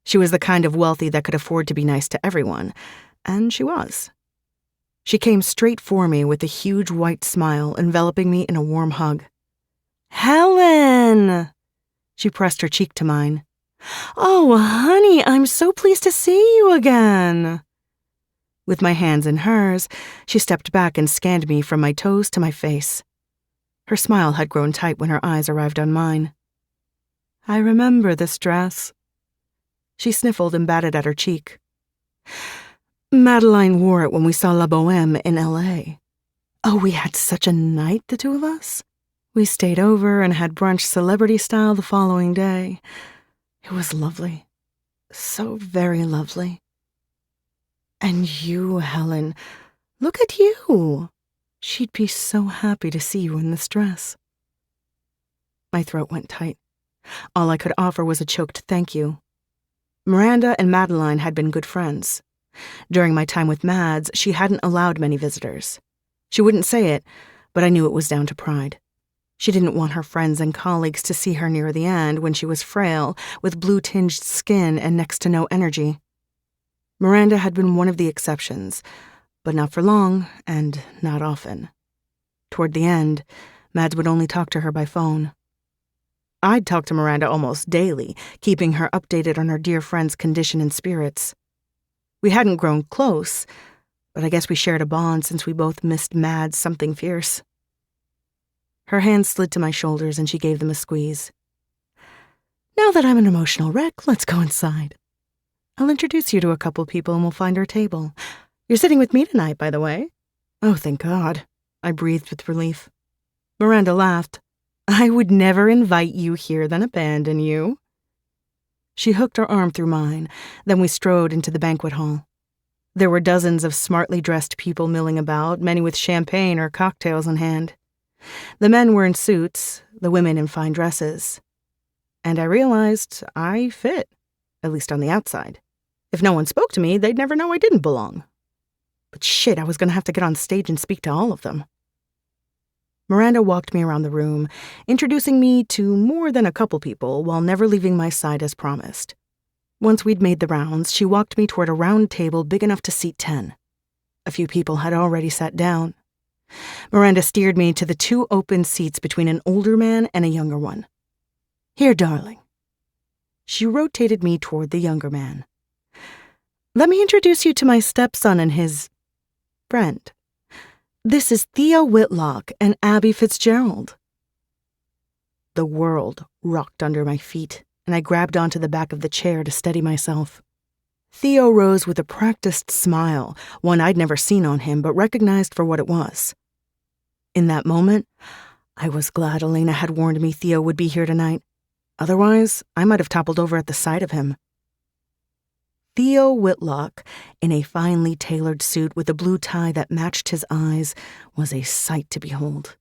She was the kind of wealthy that could afford to be nice to everyone, and she was. She came straight for me with a huge white smile enveloping me in a warm hug. Helen! She pressed her cheek to mine. Oh, honey, I'm so pleased to see you again. With my hands in hers, she stepped back and scanned me from my toes to my face. Her smile had grown tight when her eyes arrived on mine. I remember this dress. She sniffled and batted at her cheek. Madeline wore it when we saw La Boheme in L.A. Oh, we had such a night, the two of us. We stayed over and had brunch celebrity style the following day. It was lovely. So very lovely. And you, Helen, look at you. She'd be so happy to see you in this dress. My throat went tight. All I could offer was a choked thank you. Miranda and Madeline had been good friends. During my time with Mads, she hadn't allowed many visitors. She wouldn't say it, but I knew it was down to pride. She didn't want her friends and colleagues to see her near the end when she was frail, with blue-tinged skin and next to no energy. Miranda had been one of the exceptions, but not for long and not often. Toward the end, Mads would only talk to her by phone. I'd talk to Miranda almost daily, keeping her updated on her dear friend's condition and spirits. We hadn't grown close, but I guess we shared a bond since we both missed Mads something fierce. Her hands slid to my shoulders and she gave them a squeeze. Now that I'm an emotional wreck, let's go inside. I'll introduce you to a couple people and we'll find our table. You're sitting with me tonight, by the way. Oh, thank God. I breathed with relief. Miranda laughed. I would never invite you here then abandon you. She hooked her arm through mine, then we strode into the banquet hall. There were dozens of smartly dressed people milling about, many with champagne or cocktails in hand. The men were in suits, the women in fine dresses. And I realized I fit, at least on the outside. If no one spoke to me, they'd never know I didn't belong. But shit, I was going to have to get on stage and speak to all of them. Miranda walked me around the room, introducing me to more than a couple people while never leaving my side as promised. Once we'd made the rounds, she walked me toward a round table big enough to seat 10. A few people had already sat down. Miranda steered me to the 2 open seats between an older man and a younger one. Here, darling. She rotated me toward the younger man. Let me introduce you to my stepson and his friend. This is Theo Whitlock and Abby Fitzgerald. The world rocked under my feet, and I grabbed onto the back of the chair to steady myself. Theo rose with a practiced smile, one I'd never seen on him but recognized for what it was. In that moment, I was glad Elena had warned me Theo would be here tonight. Otherwise, I might have toppled over at the sight of him. Theo Whitlock, in a finely tailored suit with a blue tie that matched his eyes, was a sight to behold.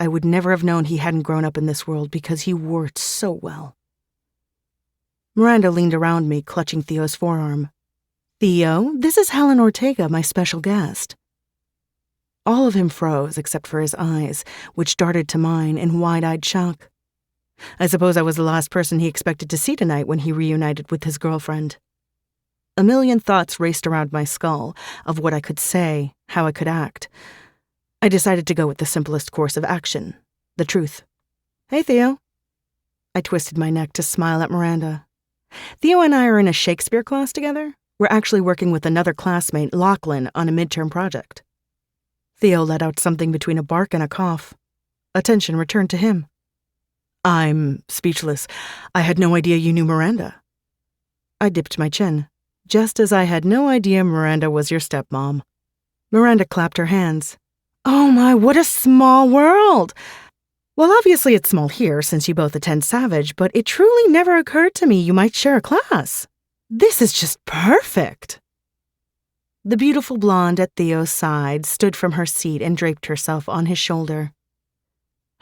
I would never have known he hadn't grown up in this world because he wore it so well. Miranda leaned around me, clutching Theo's forearm. Theo, this is Helen Ortega, my special guest. All of him froze except for his eyes, which darted to mine in wide-eyed shock. I suppose I was the last person he expected to see tonight when he reunited with his girlfriend. A million thoughts raced around my skull of what I could say, how I could act. I decided to go with the simplest course of action, the truth. "Hey, Theo." I twisted my neck to smile at Miranda. "Theo and I are in a Shakespeare class together. We're actually working with another classmate, Lachlan, on a midterm project." Theo let out something between a bark and a cough. Attention returned to him. "I'm speechless. I had no idea you knew Miranda." I dipped my chin, just as I had no idea Miranda was your stepmom. Miranda clapped her hands. "Oh my, what a small world! Well, obviously it's small here since you both attend Savage, but it truly never occurred to me you might share a class. This is just perfect." The beautiful blonde at Theo's side stood from her seat and draped herself on his shoulder.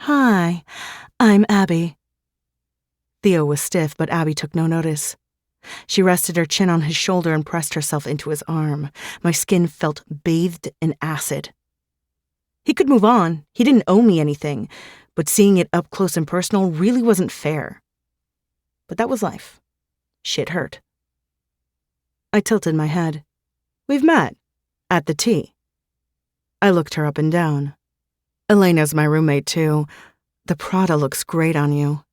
"Hi, I'm Abby." Theo was stiff, but Abby took no notice. She rested her chin on his shoulder and pressed herself into his arm. My skin felt bathed in acid. He could move on. He didn't owe me anything, but seeing it up close and personal really wasn't fair. But that was life. Shit hurt. I tilted my head. "We've met. At the tea." I looked her up and down. "Elena's my roommate, too. The Prada looks great on you."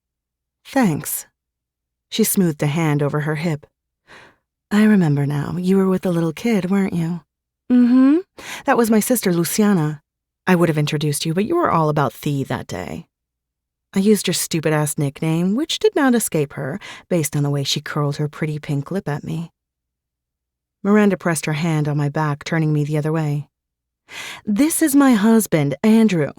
"Thanks." She smoothed a hand over her hip. "I remember now. You were with the little kid, weren't you?" "Mm-hmm. That was my sister, Luciana. I would have introduced you, but you were all about Thee that day." I used your stupid-ass nickname, which did not escape her, based on the way she curled her pretty pink lip at me. Miranda pressed her hand on my back, turning me the other way. "This is my husband, Andrew."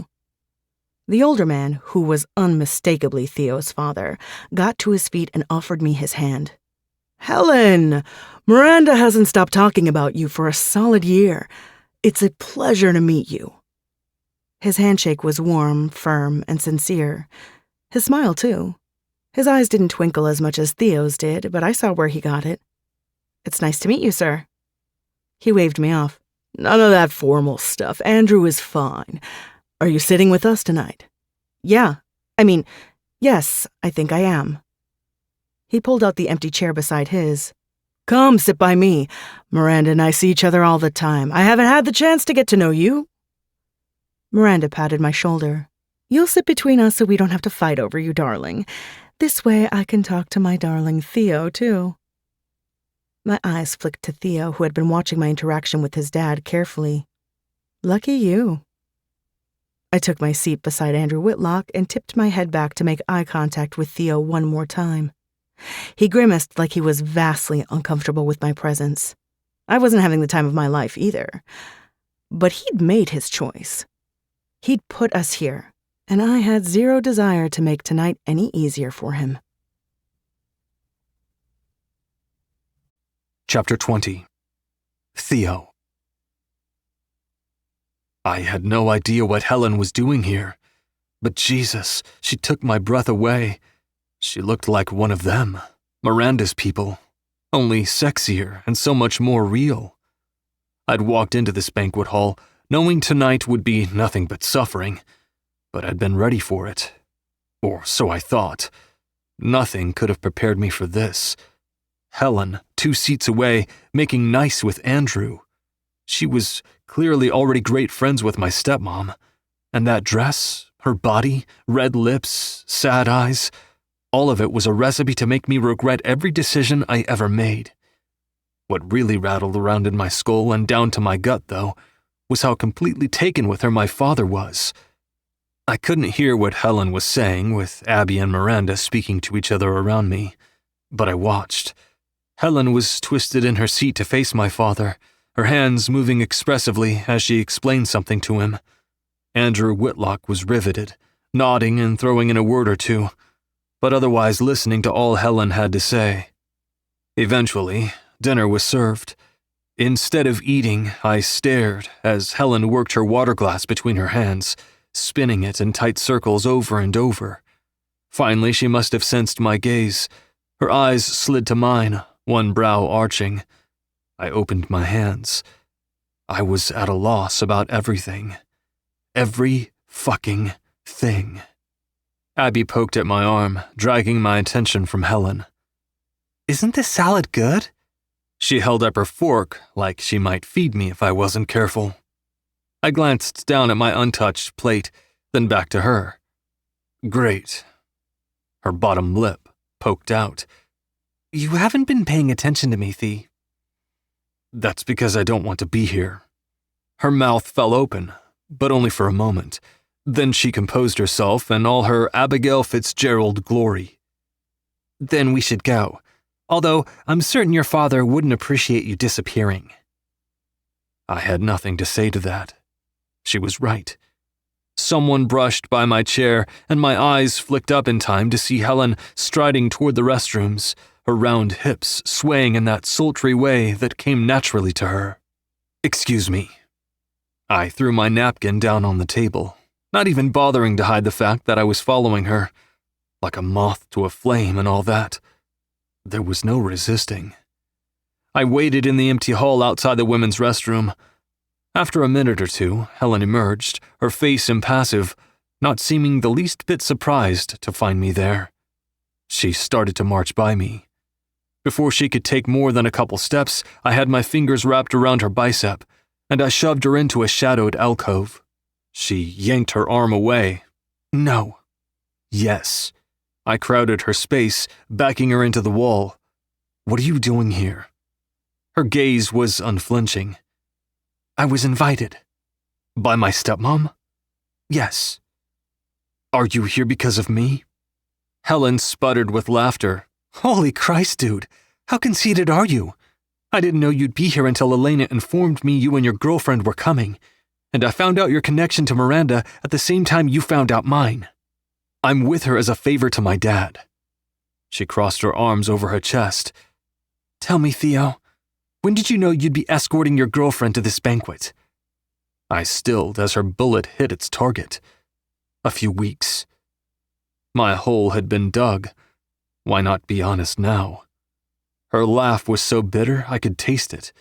The older man, who was unmistakably Theo's father, got to his feet and offered me his hand. "Helen, Miranda hasn't stopped talking about you for a solid year. It's a pleasure to meet you." His handshake was warm, firm, and sincere. His smile, too. His eyes didn't twinkle as much as Theo's did, but I saw where he got it. "It's nice to meet you, sir." He waved me off. "None of that formal stuff. Andrew is fine. Are you sitting with us tonight?" Yes, I think I am." He pulled out the empty chair beside his. "Come, sit by me. Miranda and I see each other all the time. I haven't had the chance to get to know you." Miranda patted my shoulder. "You'll sit between us so we don't have to fight over you, darling. This way I can talk to my darling Theo, too." My eyes flicked to Theo, who had been watching my interaction with his dad carefully. "Lucky you." I took my seat beside Andrew Whitlock and tipped my head back to make eye contact with Theo one more time. He grimaced like he was vastly uncomfortable with my presence. I wasn't having the time of my life either. But he'd made his choice. He'd put us here, and I had zero desire to make tonight any easier for him. Chapter 20. Theo. I had no idea what Helen was doing here, but Jesus, she took my breath away. She looked like one of them, Miranda's people, only sexier and so much more real. I'd walked into this banquet hall knowing tonight would be nothing but suffering, but I'd been ready for it. Or so I thought. Nothing could have prepared me for this. Helen, 2 seats away, making nice with Andrew. She was clearly already great friends with my stepmom. And that dress, her body, red lips, sad eyes, all of it was a recipe to make me regret every decision I ever made. What really rattled around in my skull and down to my gut, though, was how completely taken with her my father was. I couldn't hear what Helen was saying, with Abby and Miranda speaking to each other around me, but I watched. Helen was twisted in her seat to face my father, her hands moving expressively as she explained something to him. Andrew Whitlock was riveted, nodding and throwing in a word or two, but otherwise listening to all Helen had to say. Eventually, dinner was served. Instead of eating, I stared as Helen worked her water glass between her hands, spinning it in tight circles over and over. Finally, she must have sensed my gaze. Her eyes slid to mine, one brow arching. I opened my hands. I was at a loss about everything. Every fucking thing. Abby poked at my arm, dragging my attention from Helen. Isn't this salad good? She held up her fork like she might feed me if I wasn't careful. I glanced down at my untouched plate, then back to her. Great. Her bottom lip poked out. You haven't been paying attention to me, Thee. That's because I don't want to be here. Her mouth fell open, but only for a moment. Then she composed herself in all her Abigail Fitzgerald glory. Then we should go. Although I'm certain your father wouldn't appreciate you disappearing. I had nothing to say to that. She was right. Someone brushed by my chair, and my eyes flicked up in time to see Helen striding toward the restrooms, her round hips swaying in that sultry way that came naturally to her. Excuse me. I threw my napkin down on the table, not even bothering to hide the fact that I was following her, like a moth to a flame and all that. There was no resisting. I waited in the empty hall outside the women's restroom. After a minute or two, Helen emerged, her face impassive, not seeming the least bit surprised to find me there. She started to march by me. Before she could take more than a couple steps, I had my fingers wrapped around her bicep, and I shoved her into a shadowed alcove. She yanked her arm away. No. Yes. I crowded her space, backing her into the wall. What are you doing here? Her gaze was unflinching. I was invited. By my stepmom? Yes. Are you here because of me? Helen sputtered with laughter. Holy Christ, dude. How conceited are you? I didn't know you'd be here until Elena informed me you and your girlfriend were coming, and I found out your connection to Miranda at the same time you found out mine. I'm with her as a favor to my dad. She crossed her arms over her chest. Tell me, Theo, when did you know you'd be escorting your girlfriend to this banquet? I stilled as her bullet hit its target. A few weeks. My hole had been dug. Why not be honest now? Her laugh was so bitter I could taste it.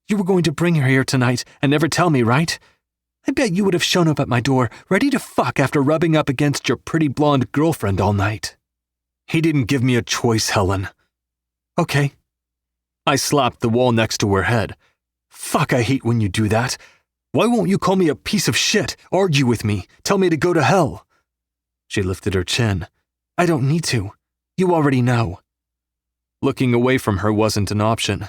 You were going to bring her here tonight and never tell me, right? I bet you would have shown up at my door, ready to fuck after rubbing up against your pretty blonde girlfriend all night. He didn't give me a choice, Helen. Okay. I slapped the wall next to her head. Fuck, I hate when you do that. Why won't you call me a piece of shit, argue with me, tell me to go to hell? She lifted her chin. I don't need to. You already know. Looking away from her wasn't an option,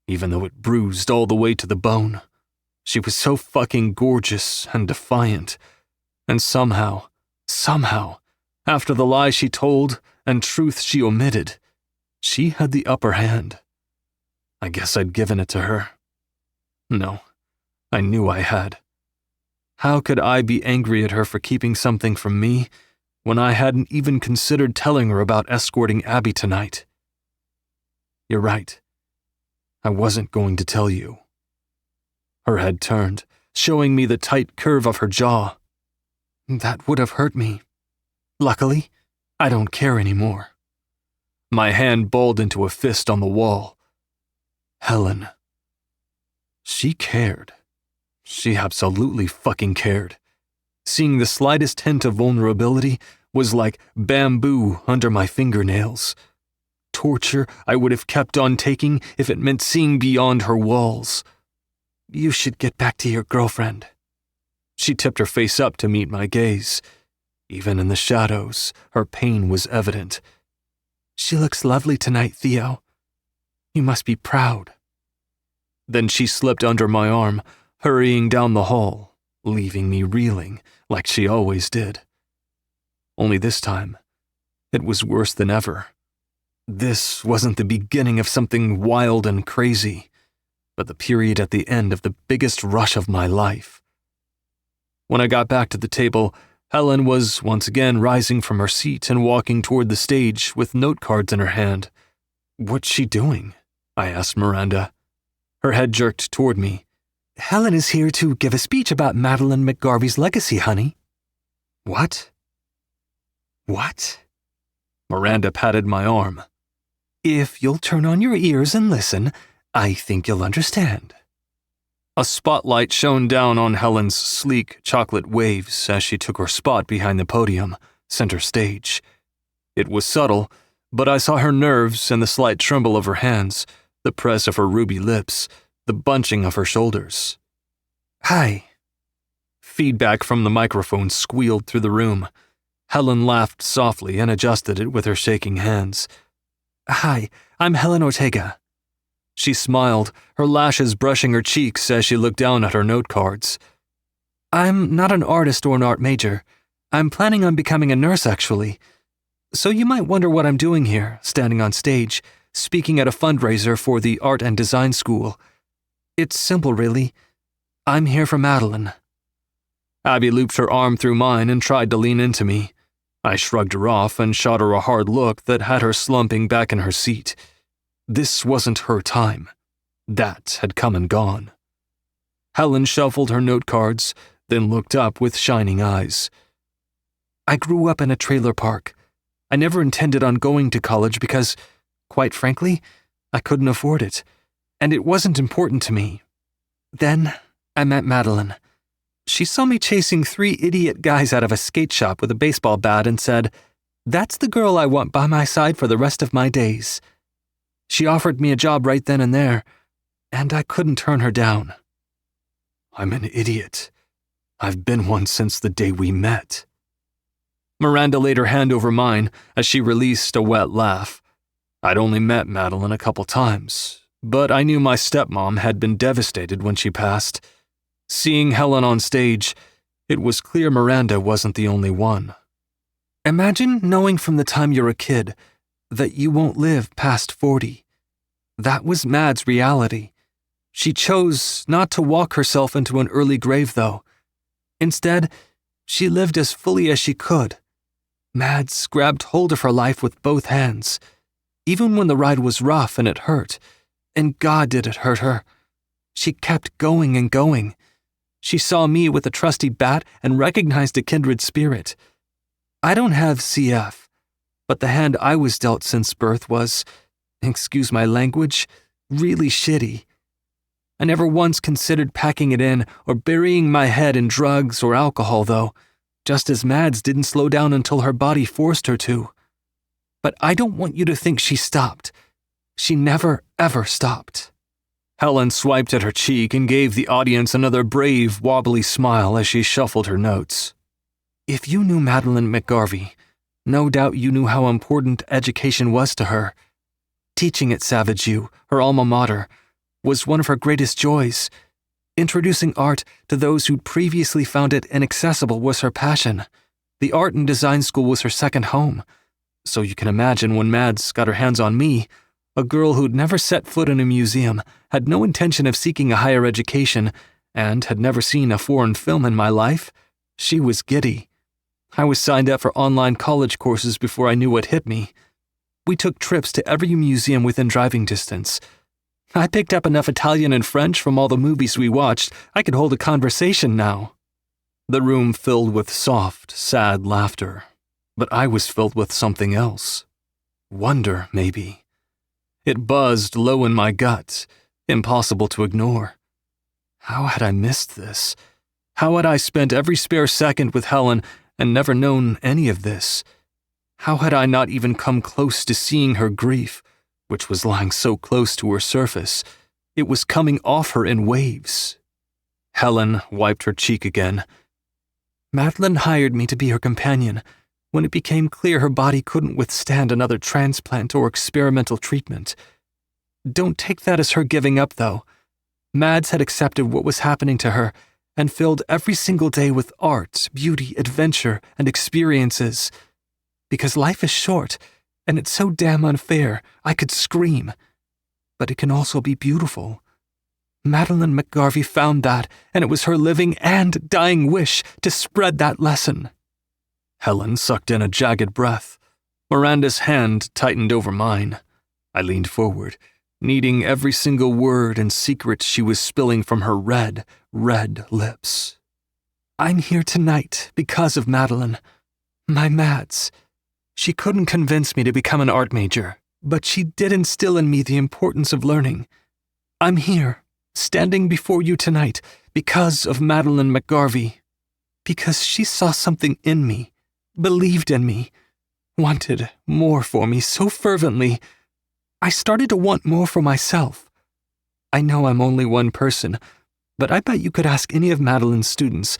even though it bruised all the way to the bone. She was so fucking gorgeous and defiant. And somehow, after the lies she told and truth she omitted, she had the upper hand. I guess I'd given it to her. No, I knew I had. How could I be angry at her for keeping something from me when I hadn't even considered telling her about escorting Abby tonight? You're right. I wasn't going to tell you. Her head turned, showing me the tight curve of her jaw. That would have hurt me. Luckily, I don't care anymore. My hand balled into a fist on the wall. Helen. She cared. She absolutely fucking cared. Seeing the slightest hint of vulnerability was like bamboo under my fingernails. Torture I would have kept on taking if it meant seeing beyond her walls. You should get back to your girlfriend. She tipped her face up to meet my gaze. Even in the shadows, her pain was evident. She looks lovely tonight, Theo. You must be proud. Then she slipped under my arm, hurrying down the hall, leaving me reeling like she always did. Only this time, it was worse than ever. This wasn't the beginning of something wild and crazy, but the period at the end of the biggest rush of my life. When I got back to the table, Helen was once again rising from her seat and walking toward the stage with note cards in her hand. What's she doing? I asked Miranda. Her head jerked toward me. Helen is here to give a speech about Madeline McGarvey's legacy, honey. What? What? Miranda patted my arm. If you'll turn on your ears and listen, I think you'll understand. A spotlight shone down on Helen's sleek chocolate waves as she took her spot behind the podium, center stage. It was subtle, but I saw her nerves and the slight tremble of her hands, the press of her ruby lips, the bunching of her shoulders. "Hi." Feedback from the microphone squealed through the room. Helen laughed softly and adjusted it with her shaking hands. "Hi, I'm Helen Ortega." She smiled, her lashes brushing her cheeks as she looked down at her note cards. "I'm not an artist or an art major. I'm planning on becoming a nurse, actually. So you might wonder what I'm doing here, standing on stage, speaking at a fundraiser for the Art and Design School. It's simple, really. I'm here for Madeline." Abby looped her arm through mine and tried to lean into me. I shrugged her off and shot her a hard look that had her slumping back in her seat. This wasn't her time. That had come and gone. Helen shuffled her note cards, then looked up with shining eyes. "I grew up in a trailer park. I never intended on going to college because, quite frankly, I couldn't afford it, and it wasn't important to me. Then I met Madeline. She saw me chasing 3 idiot guys out of a skate shop with a baseball bat and said, 'That's the girl I want by my side for the rest of my days.' She offered me a job right then and there, and I couldn't turn her down." "I'm an idiot. I've been one since the day we met." Miranda laid her hand over mine as she released a wet laugh. I'd only met Madeline a couple times, but I knew my stepmom had been devastated when she passed. Seeing Helen on stage, it was clear Miranda wasn't the only one. "Imagine knowing from the time you're a kid that you won't live past 40. That was Mad's reality. She chose not to walk herself into an early grave, though. Instead, she lived as fully as she could. Mads grabbed hold of her life with both hands, even when the ride was rough and it hurt. And God did it hurt her. She kept going and going. She saw me with a trusty bat and recognized a kindred spirit. I don't have CF, but the hand I was dealt since birth was, excuse my language, really shitty. I never once considered packing it in or burying my head in drugs or alcohol, though, just as Mads didn't slow down until her body forced her to. But I don't want you to think she stopped. She never, ever stopped." Helen swiped at her cheek and gave the audience another brave, wobbly smile as she shuffled her notes. "If you knew Madeline McGarvey, no doubt you knew how important education was to her. Teaching at Savage U, her alma mater, was one of her greatest joys. Introducing art to those who'd previously found it inaccessible was her passion. The Art and Design School was her second home. So you can imagine when Mads got her hands on me, a girl who'd never set foot in a museum, had no intention of seeking a higher education, and had never seen a foreign film in my life, she was giddy. I was signed up for online college courses before I knew what hit me. We took trips to every museum within driving distance. I picked up enough Italian and French from all the movies we watched, I could hold a conversation now." The room filled with soft, sad laughter, but I was filled with something else. Wonder, maybe. It buzzed low in my gut, impossible to ignore. How had I missed this? How had I spent every spare second with Helen and never known any of this? How had I not even come close to seeing her grief, which was lying so close to her surface? It was coming off her in waves. Helen wiped her cheek again. "Madeline hired me to be her companion when it became clear her body couldn't withstand another transplant or experimental treatment. Don't take that as her giving up, though. Mads had accepted what was happening to her and filled every single day with art, beauty, adventure, and experiences. Because life is short, and it's so damn unfair, I could scream. But it can also be beautiful. Madeline McGarvey found that, and it was her living and dying wish to spread that lesson." Helen sucked in a jagged breath. Miranda's hand tightened over mine. I leaned forward, needing every single word and secret she was spilling from her red, red lips. "I'm here tonight because of Madeline. My Mads. She couldn't convince me to become an art major, but she did instill in me the importance of learning. I'm here, standing before you tonight, because of Madeline McGarvey. Because she saw something in me believed in me, wanted more for me so fervently, I started to want more for myself. I know I'm only one person, but I bet you could ask any of Madeline's students,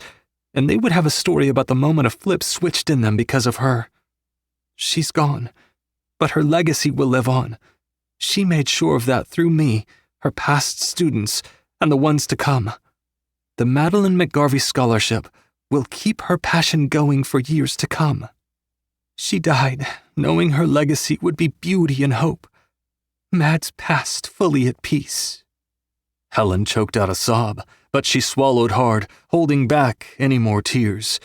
and they would have a story about the moment a flip switched in them because of her. She's gone, but her legacy will live on. She made sure of that through me, her past students, and the ones to come. The Madeline McGarvey Scholarship will keep her passion going for years to come. She died knowing her legacy would be beauty and hope. Mad's passed fully at peace. Helen choked out a sob, but she swallowed hard, holding back any more tears.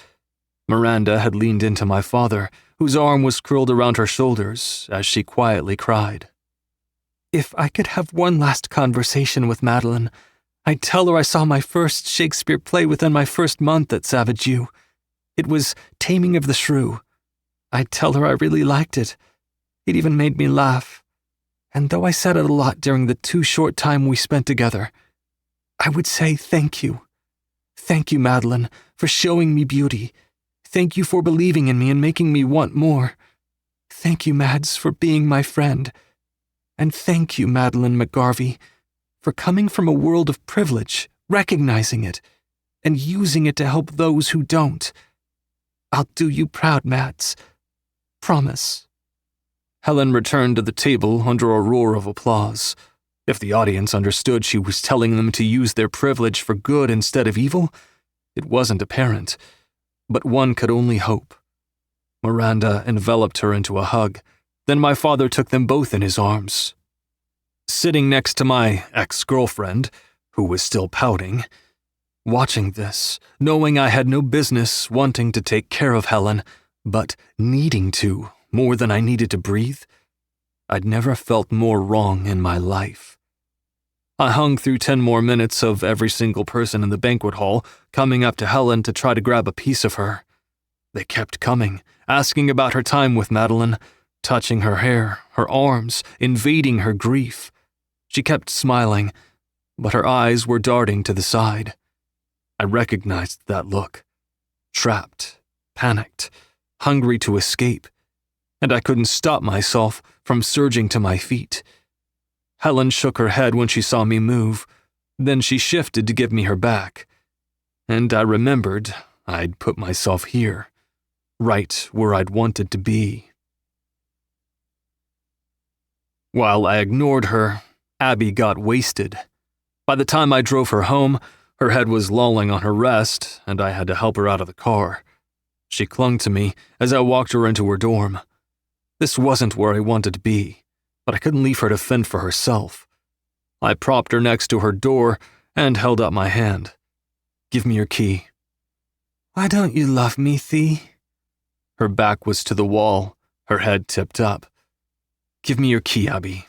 Miranda had leaned into my father, whose arm was curled around her shoulders as she quietly cried. If I could have one last conversation with Madeline, I'd tell her I saw my first Shakespeare play within my first month at Savage U. It was Taming of the Shrew. I'd tell her I really liked it. It even made me laugh. And though I said it a lot during the too short time we spent together, I would say thank you. Thank you, Madeline, for showing me beauty. Thank you for believing in me and making me want more. Thank you, Mads, for being my friend. And thank you, Madeline McGarvey, for coming from a world of privilege, recognizing it, and using it to help those who don't. I'll do you proud, Mads. Promise. Helen returned to the table under a roar of applause. If the audience understood she was telling them to use their privilege for good instead of evil, it wasn't apparent, but one could only hope. Miranda enveloped her into a hug. Then my father took them both in his arms. Sitting next to my ex-girlfriend, who was still pouting, watching this, knowing I had no business wanting to take care of Helen, but needing to more than I needed to breathe, I'd never felt more wrong in my life. I hung through 10 more minutes of every single person in the banquet hall coming up to Helen to try to grab a piece of her. They kept coming, asking about her time with Madeline, touching her hair, her arms, invading her grief. She kept smiling, but her eyes were darting to the side. I recognized that look. Trapped, panicked, hungry to escape, and I couldn't stop myself from surging to my feet. Helen shook her head when she saw me move, then she shifted to give me her back, and I remembered I'd put myself here, right where I'd wanted to be. While I ignored her, Abby got wasted. By the time I drove her home, her head was lolling on her rest, and I had to help her out of the car. She clung to me as I walked her into her dorm. This wasn't where I wanted to be, but I couldn't leave her to fend for herself. I propped her next to her door and held up my hand. "Give me your key." Why don't you love me, Thee? Her back was to the wall, her head tipped up. "Give me your key, Abby."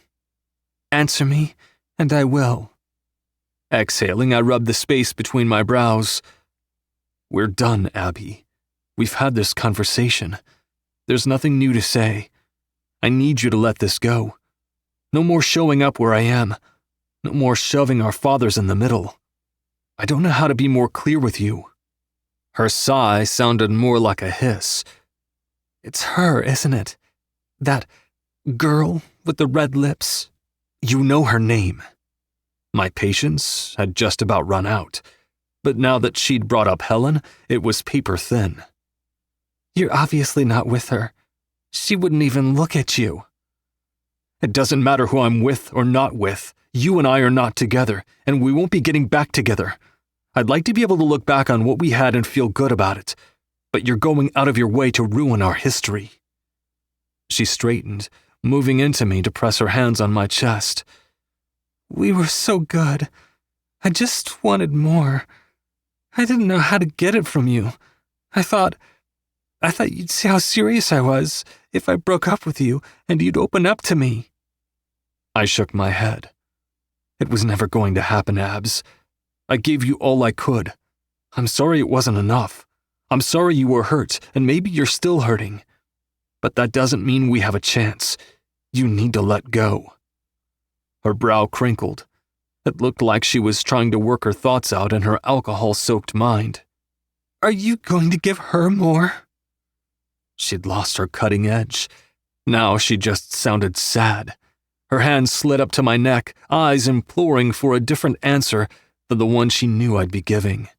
Answer me, and I will. Exhaling, I rubbed the space between my brows. "We're done, Abby. We've had this conversation. There's nothing new to say. I need you to let this go. No more showing up where I am. No more shoving our fathers in the middle. I don't know how to be more clear with you." Her sigh sounded more like a hiss. It's her, isn't it? That girl with the red lips. You know her name. My patience had just about run out, but now that she'd brought up Helen, it was paper thin. You're obviously not with her. She wouldn't even look at you. It doesn't matter who I'm with or not with. You and I are not together, and we won't be getting back together. I'd like to be able to look back on what we had and feel good about it, but you're going out of your way to ruin our history. She straightened, moving into me to press her hands on my chest. We were so good. I just wanted more. I didn't know how to get it from you. I thought you'd see how serious I was if I broke up with you and you'd open up to me. I shook my head. It was never going to happen, Abs. I gave you all I could. I'm sorry it wasn't enough. I'm sorry you were hurt, and maybe you're still hurting. But that doesn't mean we have a chance. You need to let go. Her brow crinkled. It looked like she was trying to work her thoughts out in her alcohol-soaked mind. Are you going to give her more? She'd lost her cutting edge. Now she just sounded sad. Her hand slid up to my neck, eyes imploring for a different answer than the one she knew I'd be giving.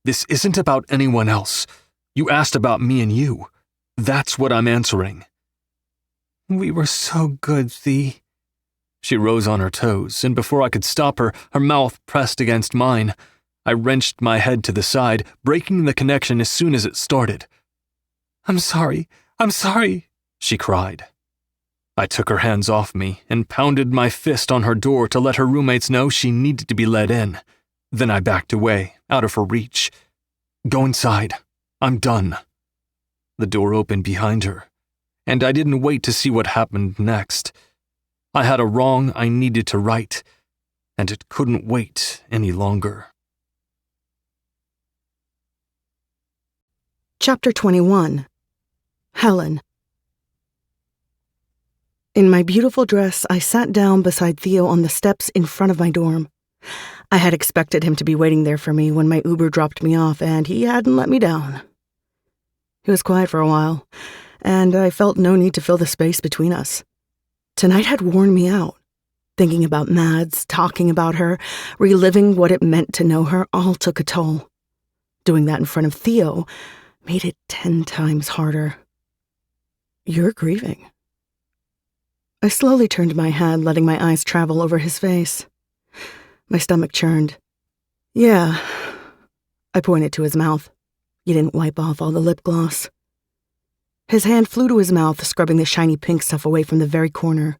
This isn't about anyone else. You asked about me and you. That's what I'm answering. We were so good, Thee. She rose on her toes, and before I could stop her, her mouth pressed against mine. I wrenched my head to the side, breaking the connection as soon as it started. I'm sorry, she cried. I took her hands off me and pounded my fist on her door to let her roommates know she needed to be let in. Then I backed away, out of her reach. Go inside. I'm done. The door opened behind her, and I didn't wait to see what happened next. I had a wrong I needed to right, and it couldn't wait any longer. Chapter 21. Helen. In my beautiful dress, I sat down beside Theo on the steps in front of my dorm. I had expected him to be waiting there for me when my Uber dropped me off, and he hadn't let me down. He was quiet for a while, and I felt no need to fill the space between us. Tonight had worn me out. Thinking about Mads, talking about her, reliving what it meant to know her, all took a toll. Doing that in front of Theo made it 10 times harder. You're grieving. I slowly turned my head, letting my eyes travel over his face. My stomach churned. Yeah. I pointed to his mouth. You didn't wipe off all the lip gloss. His hand flew to his mouth, scrubbing the shiny pink stuff away from the very corner.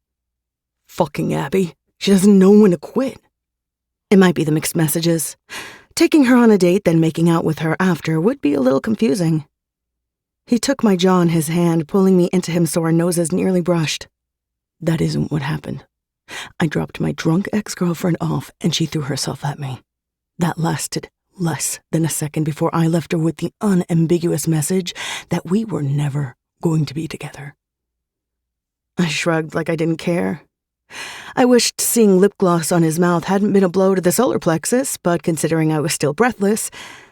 Fucking Abby. She doesn't know when to quit. It might be the mixed messages. Taking her on a date, then making out with her after would be a little confusing. He took my jaw in his hand, pulling me into him so our noses nearly brushed. That isn't what happened. I dropped my drunk ex-girlfriend off, and she threw herself at me. That lasted less than a second before I left her with the unambiguous message that we were never going to be together. I shrugged like I didn't care. I wished seeing lip gloss on his mouth hadn't been a blow to the solar plexus, but considering I was still breathless,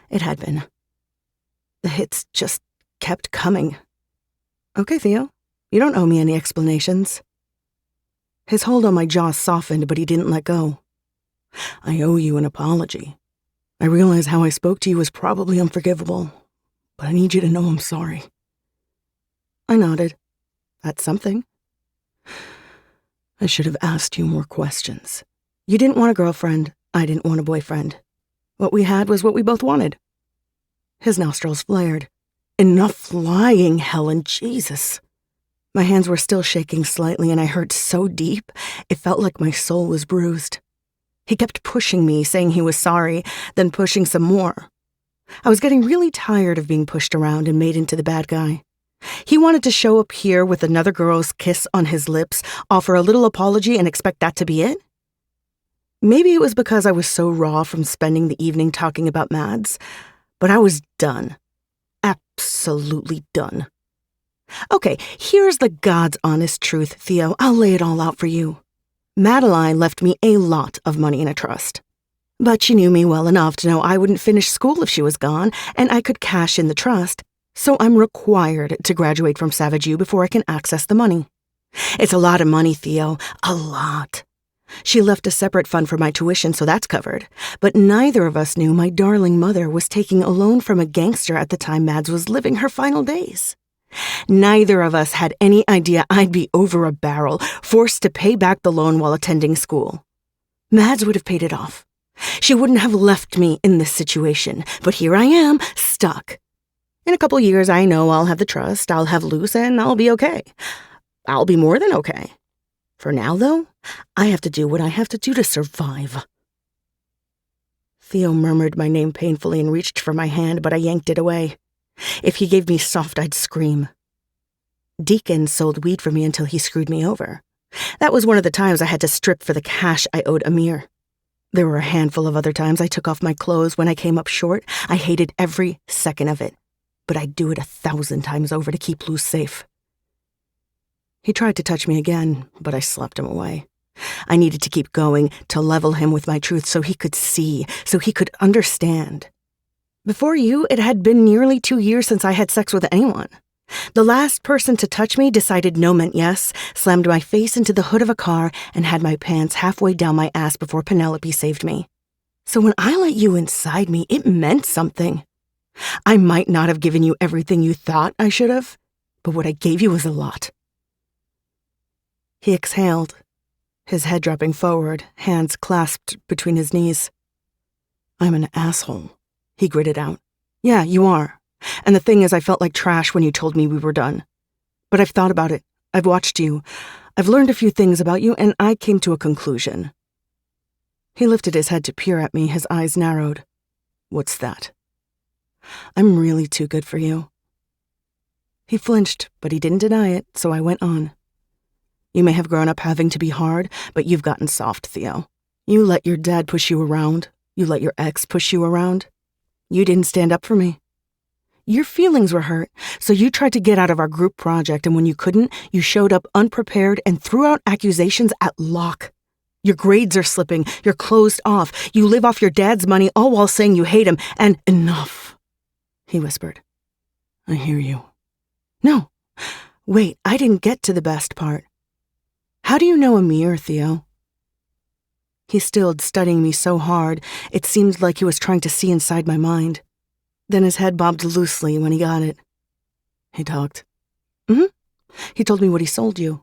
it had been. The hits just kept coming. Okay, Theo, you don't owe me any explanations. His hold on my jaw softened, but he didn't let go. I owe you an apology. I realize how I spoke to you was probably unforgivable, but I need you to know I'm sorry. I nodded. That's something. I should have asked you more questions. You didn't want a girlfriend. I didn't want a boyfriend. What we had was what we both wanted. His nostrils flared. Enough lying, Helen, Jesus. My hands were still shaking slightly, and I hurt so deep, it felt like my soul was bruised. He kept pushing me, saying he was sorry, then pushing some more. I was getting really tired of being pushed around and made into the bad guy. He wanted to show up here with another girl's kiss on his lips, offer a little apology, and expect that to be it? Maybe it was because I was so raw from spending the evening talking about Mads, but I was done. Absolutely done. Okay, here's the God's honest truth, Theo. I'll lay it all out for you. Madeline left me a lot of money in a trust. But she knew me well enough to know I wouldn't finish school if she was gone, and I could cash in the trust. So I'm required to graduate from Savage U before I can access the money. It's a lot of money, Theo. A lot. She left a separate fund for my tuition, so that's covered. But neither of us knew my darling mother was taking a loan from a gangster at the time Mads was living her final days. Neither of us had any idea I'd be over a barrel, forced to pay back the loan while attending school. Mads would have paid it off. She wouldn't have left me in this situation, but here I am, stuck. In a couple years, I know I'll have the trust, I'll have Luce, and I'll be okay. I'll be more than okay. For now, though, I have to do what I have to do to survive. Theo murmured my name painfully and reached for my hand, but I yanked it away. If he gave me soft, I'd scream. Deacon sold weed for me until he screwed me over. That was one of the times I had to strip for the cash I owed Amir. There were a handful of other times I took off my clothes when I came up short. I hated every second of it, but I'd do it 1,000 times over to keep Luce safe. He tried to touch me again, but I slapped him away. I needed to keep going, to level him with my truth so he could see, so he could understand. Before you, it had been nearly 2 years since I had sex with anyone. The last person to touch me decided no meant yes, slammed my face into the hood of a car, and had my pants halfway down my ass before Penelope saved me. So when I let you inside me, it meant something. I might not have given you everything you thought I should have, but what I gave you was a lot. He exhaled, his head dropping forward, hands clasped between his knees. I'm an asshole, he gritted out. Yeah, you are. And the thing is, I felt like trash when you told me we were done. But I've thought about it. I've watched you. I've learned a few things about you, and I came to a conclusion. He lifted his head to peer at me, his eyes narrowed. What's that? I'm really too good for you. He flinched, but he didn't deny it, so I went on. You may have grown up having to be hard, but you've gotten soft, Theo. You let your dad push you around. You let your ex push you around. You didn't stand up for me. Your feelings were hurt, so you tried to get out of our group project, and when you couldn't, you showed up unprepared and threw out accusations at Locke. Your grades are slipping, you're closed off, you live off your dad's money all while saying you hate him, and enough, he whispered. I hear you. No, wait, I didn't get to the best part. How do you know Amir, Theo? He stilled, studying me so hard, it seemed like he was trying to see inside my mind. Then his head bobbed loosely when he got it. He talked. He told me what he sold you.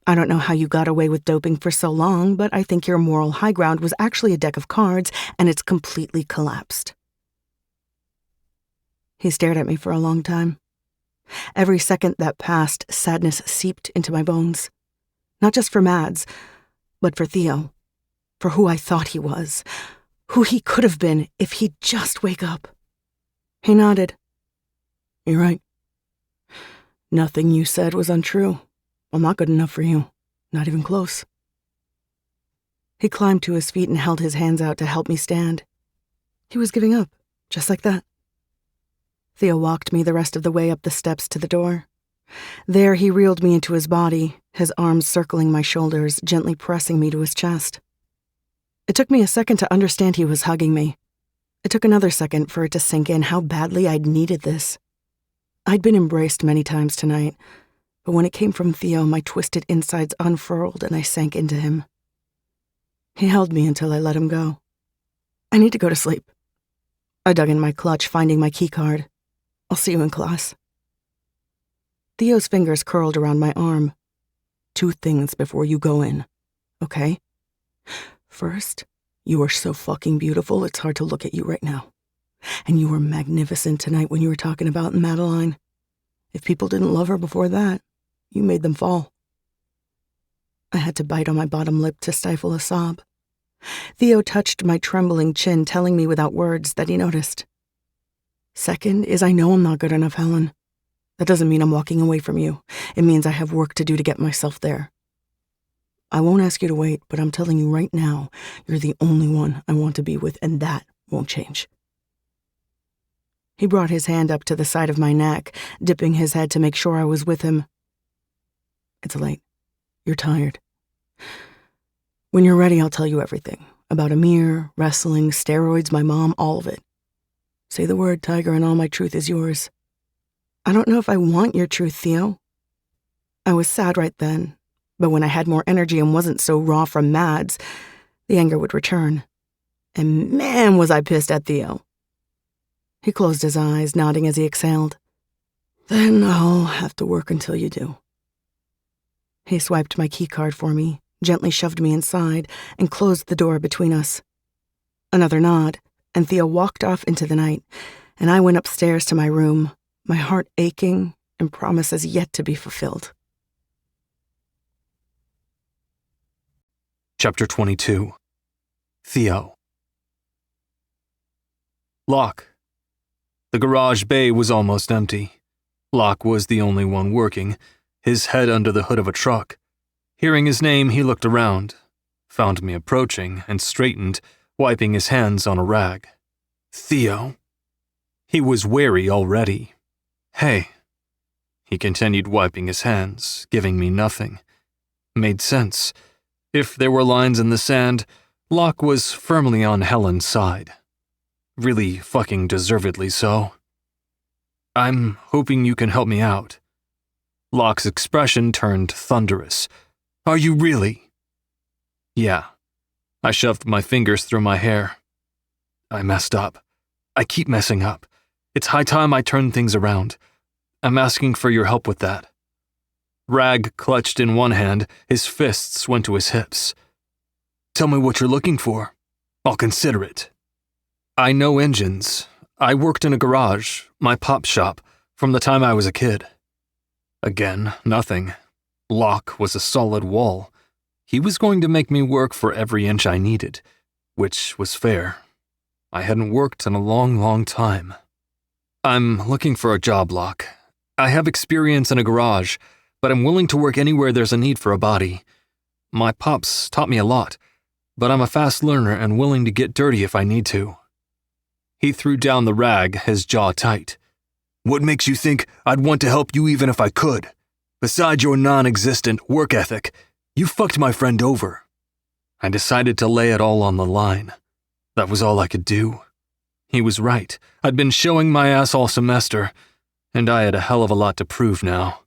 I don't know how you got away with doping for so long, but I think your moral high ground was actually a deck of cards, and it's completely collapsed. He stared at me for a long time. Every second that passed, sadness seeped into my bones. Not just for Mads, but for Theo. For who I thought he was. Who he could have been if he'd just wake up. He nodded. You're right. Nothing you said was untrue. I'm not good enough for you. Not even close. He climbed to his feet and held his hands out to help me stand. He was giving up, just like that. Theo walked me the rest of the way up the steps to the door. There he reeled me into his body, his arms circling my shoulders, gently pressing me to his chest. It took me a second to understand he was hugging me. It took another second for it to sink in how badly I'd needed this. I'd been embraced many times tonight, but when it came from Theo, my twisted insides unfurled and I sank into him. He held me until I let him go. I need to go to sleep. I dug in my clutch, finding my keycard. I'll see you in class. Theo's fingers curled around my arm. 2 things before you go in, okay? First, you are so fucking beautiful, it's hard to look at you right now. And you were magnificent tonight when you were talking about Madeline. If people didn't love her before that, you made them fall. I had to bite on my bottom lip to stifle a sob. Theo touched my trembling chin, telling me without words that he noticed. Second is I know I'm not good enough, Helen. That doesn't mean I'm walking away from you. It means I have work to do to get myself there. I won't ask you to wait, but I'm telling you right now, you're the only one I want to be with, and that won't change. He brought his hand up to the side of my neck, dipping his head to make sure I was with him. It's late. You're tired. When you're ready, I'll tell you everything. About Amir, wrestling, steroids, my mom, all of it. Say the word, Tiger, and all my truth is yours. I don't know if I want your truth, Theo. I was sad right then. But when I had more energy and wasn't so raw from Mads, the anger would return. And man, was I pissed at Theo. He closed his eyes, nodding as he exhaled. Then I'll have to work until you do. He swiped my keycard for me, gently shoved me inside, and closed the door between us. Another nod, and Theo walked off into the night, and I went upstairs to my room, my heart aching and promises yet to be fulfilled. Chapter 22. Theo. Locke. The garage bay was almost empty. Locke was the only one working, his head under the hood of a truck. Hearing his name, he looked around, found me approaching, and straightened, wiping his hands on a rag. Theo. He was wary already. Hey. He continued wiping his hands, giving me nothing. Made sense. If there were lines in the sand, Locke was firmly on Helen's side. Really fucking deservedly so. I'm hoping you can help me out. Locke's expression turned thunderous. Are you really? Yeah. I shoved my fingers through my hair. I messed up. I keep messing up. It's high time I turn things around. I'm asking for your help with that. Rag clutched in one hand, his fists went to his hips. Tell me what you're looking for. I'll consider it. I know engines. I worked in a garage, my pop shop, from the time I was a kid. Again, nothing. Locke was a solid wall. He was going to make me work for every inch I needed, which was fair. I hadn't worked in a long, long time. I'm looking for a job, Locke. I have experience in a garage, but I'm willing to work anywhere there's a need for a body. My pops taught me a lot, but I'm a fast learner and willing to get dirty if I need to. He threw down the rag, his jaw tight. What makes you think I'd want to help you even if I could? Besides your non-existent work ethic, you fucked my friend over. I decided to lay it all on the line. That was all I could do. He was right. I'd been showing my ass all semester, and I had a hell of a lot to prove now.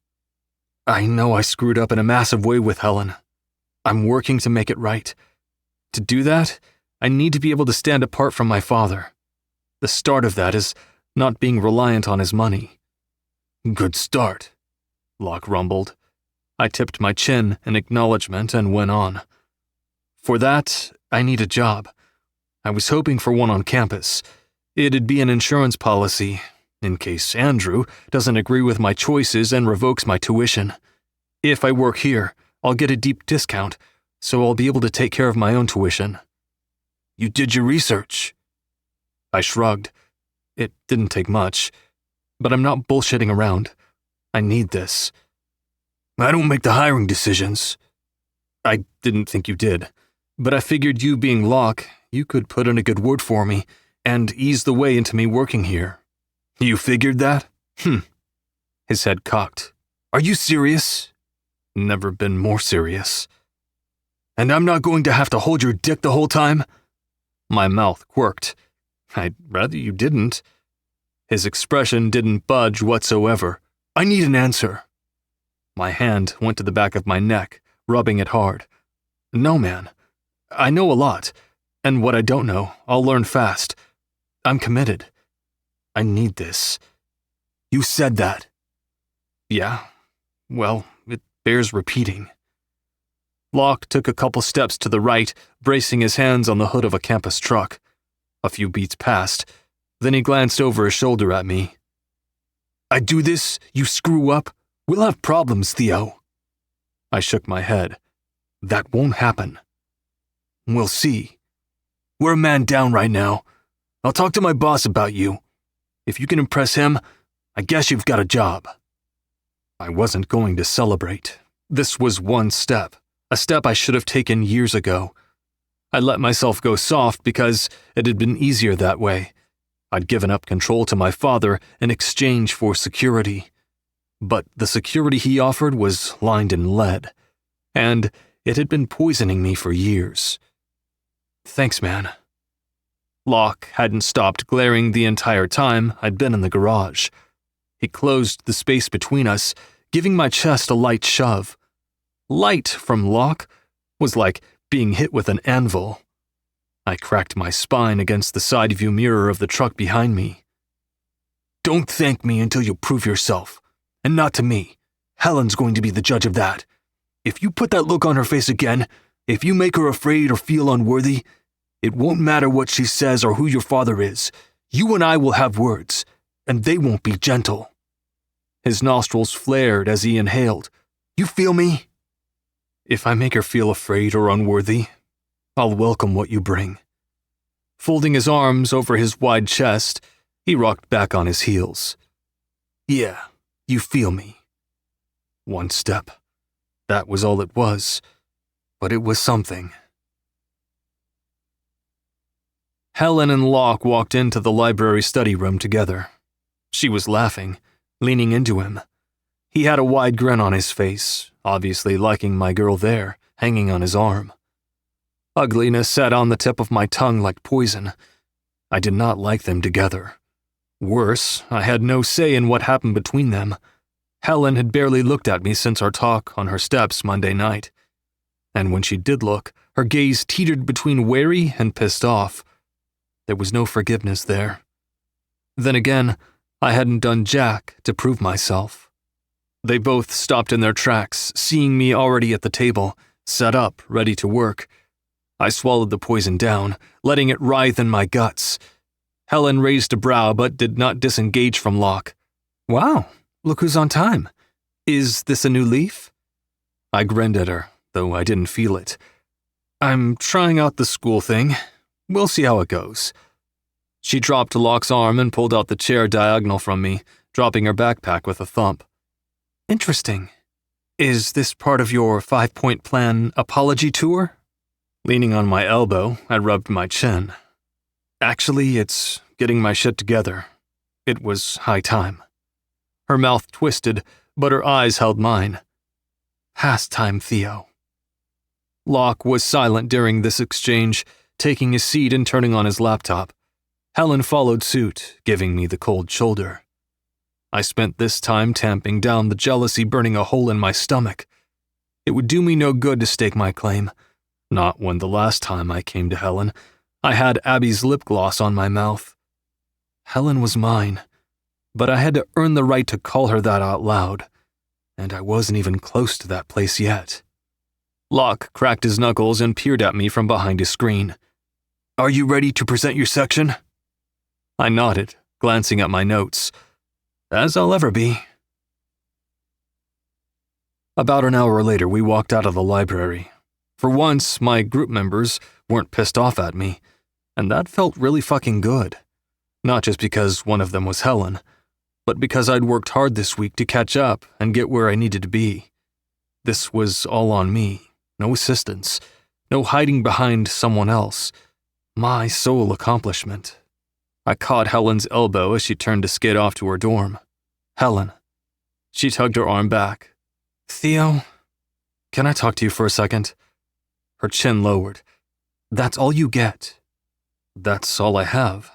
I know I screwed up in a massive way with Helen. I'm working to make it right. To do that, I need to be able to stand apart from my father. The start of that is not being reliant on his money. Good start, Locke rumbled. I tipped my chin in acknowledgement and went on. For that, I need a job. I was hoping for one on campus. It'd be an insurance policy, in case Andrew doesn't agree with my choices and revokes my tuition. If I work here, I'll get a deep discount, so I'll be able to take care of my own tuition. You did your research. I shrugged. It didn't take much, but I'm not bullshitting around. I need this. I don't make the hiring decisions. I didn't think you did, but I figured you being Locke, you could put in a good word for me and ease the way into me working here. You figured that? His head cocked. Are you serious? Never been more serious. And I'm not going to have to hold your dick the whole time? My mouth quirked. I'd rather you didn't. His expression didn't budge whatsoever. I need an answer. My hand went to the back of my neck, rubbing it hard. No, man. I know a lot, and what I don't know, I'll learn fast. I'm committed. I need this. You said that. Yeah. Well, it bears repeating. Locke took a couple steps to the right, bracing his hands on the hood of a campus truck. A few beats passed. Then he glanced over his shoulder at me. I do this, you screw up, we'll have problems, Theo. I shook my head. That won't happen. We'll see. We're a man down right now. I'll talk to my boss about you. If you can impress him, I guess you've got a job. I wasn't going to celebrate. This was one step, a step I should have taken years ago. I let myself go soft because it had been easier that way. I'd given up control to my father in exchange for security. But the security he offered was lined in lead, and it had been poisoning me for years. Thanks, man. Locke hadn't stopped glaring the entire time I'd been in the garage. He closed the space between us, giving my chest a light shove. Light from Locke was like being hit with an anvil. I cracked my spine against the side view mirror of the truck behind me. Don't thank me until you prove yourself. And not to me. Helen's going to be the judge of that. If you put that look on her face again, if you make her afraid or feel unworthy, it won't matter what she says or who your father is. You and I will have words, and they won't be gentle. His nostrils flared as he inhaled. You feel me? If I make her feel afraid or unworthy, I'll welcome what you bring. Folding his arms over his wide chest, he rocked back on his heels. Yeah, you feel me. One step. That was all it was, but it was something. Helen and Locke walked into the library study room together. She was laughing, leaning into him. He had a wide grin on his face, obviously liking my girl there, hanging on his arm. Ugliness sat on the tip of my tongue like poison. I did not like them together. Worse, I had no say in what happened between them. Helen had barely looked at me since our talk on her steps Monday night. And when she did look, her gaze teetered between wary and pissed off. There was no forgiveness there. Then again, I hadn't done jack to prove myself. They both stopped in their tracks, seeing me already at the table, set up, ready to work. I swallowed the poison down, letting it writhe in my guts. Helen raised a brow but did not disengage from Locke. "Wow, look who's on time. Is this a new leaf?" I grinned at her, though I didn't feel it. "I'm trying out the school thing. We'll see how it goes." She dropped Locke's arm and pulled out the chair diagonal from me, dropping her backpack with a thump. "Interesting. Is this part of your 5-point plan apology tour?" Leaning on my elbow, I rubbed my chin. "Actually, it's getting my shit together. It was high time." Her mouth twisted, but her eyes held mine. "Pastime, Theo." Locke was silent during this exchange, taking his seat and turning on his laptop. Helen followed suit, giving me the cold shoulder. I spent this time tamping down the jealousy burning a hole in my stomach. It would do me no good to stake my claim. Not when the last time I came to Helen, I had Abby's lip gloss on my mouth. Helen was mine, but I had to earn the right to call her that out loud, and I wasn't even close to that place yet. Locke cracked his knuckles and peered at me from behind his screen. "Are you ready to present your section?" I nodded, glancing at my notes. "As I'll ever be." About an hour later, we walked out of the library. For once, my group members weren't pissed off at me, and that felt really fucking good. Not just because one of them was Helen, but because I'd worked hard this week to catch up and get where I needed to be. This was all on me, no assistance, no hiding behind someone else. My sole accomplishment. I caught Helen's elbow as she turned to skate off to her dorm. "Helen." She tugged her arm back. "Theo, can I talk to you for a second?" Her chin lowered. "That's all you get." "That's all I have."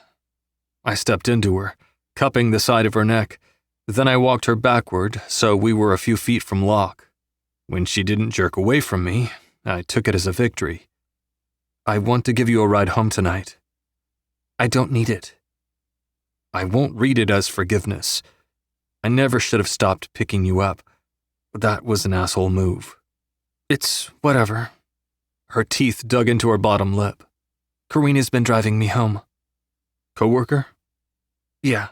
I stepped into her, cupping the side of her neck. Then I walked her backward, so we were a few feet from Locke. When she didn't jerk away from me, I took it as a victory. "I want to give you a ride home tonight." "I don't need it." "I won't read it as forgiveness. I never should have stopped picking you up. That was an asshole move." "It's whatever." Her teeth dug into her bottom lip. "Karina's been driving me home." "Coworker?" "Yeah.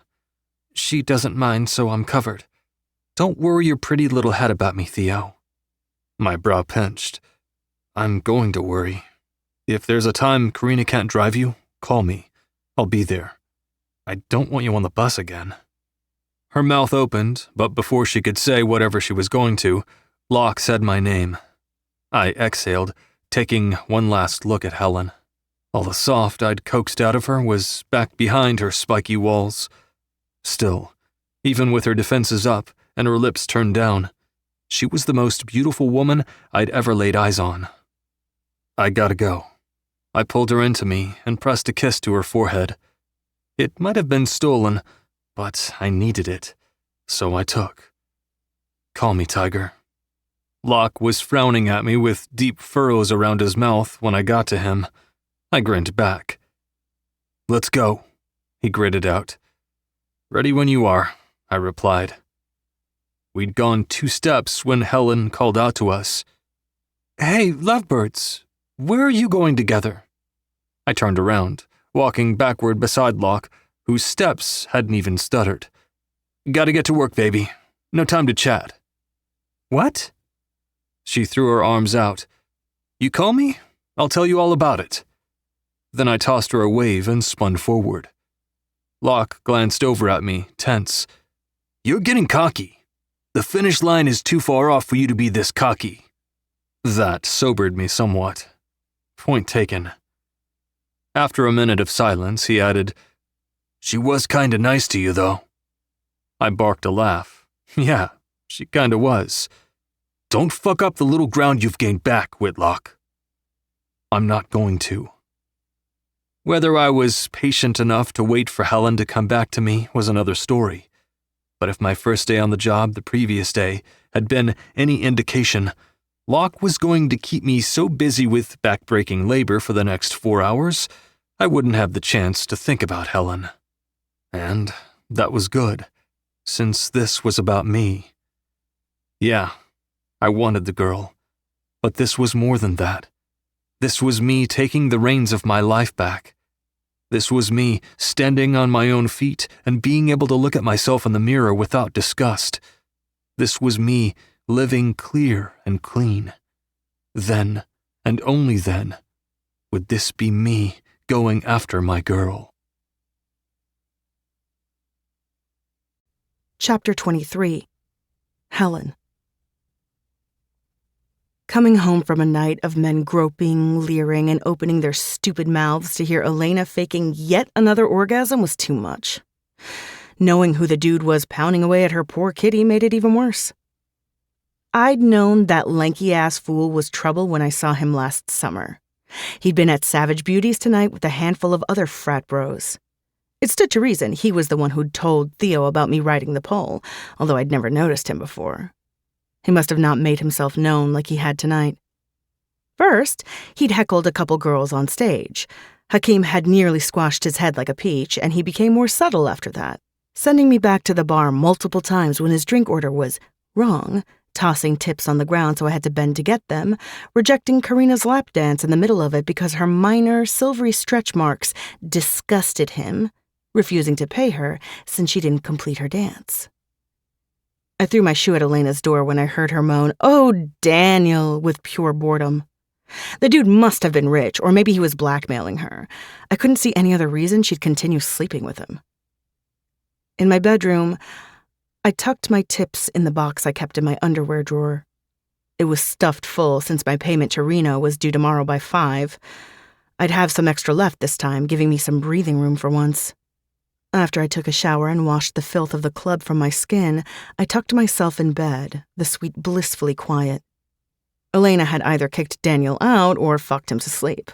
She doesn't mind, so I'm covered. Don't worry your pretty little head about me, Theo." My brow pinched. "I'm going to worry. If there's a time Karina can't drive you, call me. I'll be there. I don't want you on the bus again." Her mouth opened, but before she could say whatever she was going to, Locke said my name. I exhaled, taking one last look at Helen. All the soft I'd coaxed out of her was back behind her spiky walls. Still, even with her defenses up and her lips turned down, she was the most beautiful woman I'd ever laid eyes on. "I gotta go." I pulled her into me and pressed a kiss to her forehead. It might have been stolen, but I needed it, so I took. "Call me, Tiger." Locke was frowning at me with deep furrows around his mouth when I got to him. I grinned back. "Let's go," he gritted out. "Ready when you are," I replied. We'd gone 2 steps when Helen called out to us. "Hey, lovebirds, where are you going together?" I turned around, walking backward beside Locke, whose steps hadn't even stuttered. "Gotta get to work, baby. No time to chat." "What?" She threw her arms out. "You call me? I'll tell you all about it." Then I tossed her a wave and spun forward. Locke glanced over at me, tense. "You're getting cocky. The finish line is too far off for you to be this cocky." That sobered me somewhat. Point taken. After a minute of silence, he added, "She was kinda nice to you, though." I barked a laugh. Yeah, she kinda was. "Don't fuck up the little ground you've gained back, Whitlock." "I'm not going to." Whether I was patient enough to wait for Helen to come back to me was another story. But if my first day on the job the previous day had been any indication, Locke was going to keep me so busy with backbreaking labor for the next 4 hours, I wouldn't have the chance to think about Helen. And that was good, since this was about me. Yeah, I wanted the girl, but this was more than that. This was me taking the reins of my life back. This was me standing on my own feet and being able to look at myself in the mirror without disgust. This was me living clear and clean. Then, and only then, would this be me going after my girl. Chapter 23. Helen. Coming home from a night of men groping, leering, and opening their stupid mouths to hear Elena faking yet another orgasm was too much. Knowing who the dude was pounding away at her poor kitty made it even worse. I'd known that lanky-ass fool was trouble when I saw him last summer. He'd been at Savage Beauty's tonight with a handful of other frat bros. It stood to reason he was the one who'd told Theo about me riding the pole, although I'd never noticed him before. He must have not made himself known like he had tonight. First, he'd heckled a couple girls on stage. Hakeem had nearly squashed his head like a peach, and he became more subtle after that, sending me back to the bar multiple times when his drink order was wrong, tossing tips on the ground so I had to bend to get them, rejecting Karina's lap dance in the middle of it because her minor, silvery stretch marks disgusted him, refusing to pay her since she didn't complete her dance. I threw my shoe at Elena's door when I heard her moan, "Oh, Daniel," with pure boredom. The dude must have been rich, or maybe he was blackmailing her. I couldn't see any other reason she'd continue sleeping with him. In my bedroom, I tucked my tips in the box I kept in my underwear drawer. It was stuffed full since my payment to Reno was due tomorrow by 5. I'd have some extra left this time, giving me some breathing room for once. After I took a shower and washed the filth of the club from my skin, I tucked myself in bed, the suite blissfully quiet. Elena had either kicked Daniel out or fucked him to sleep.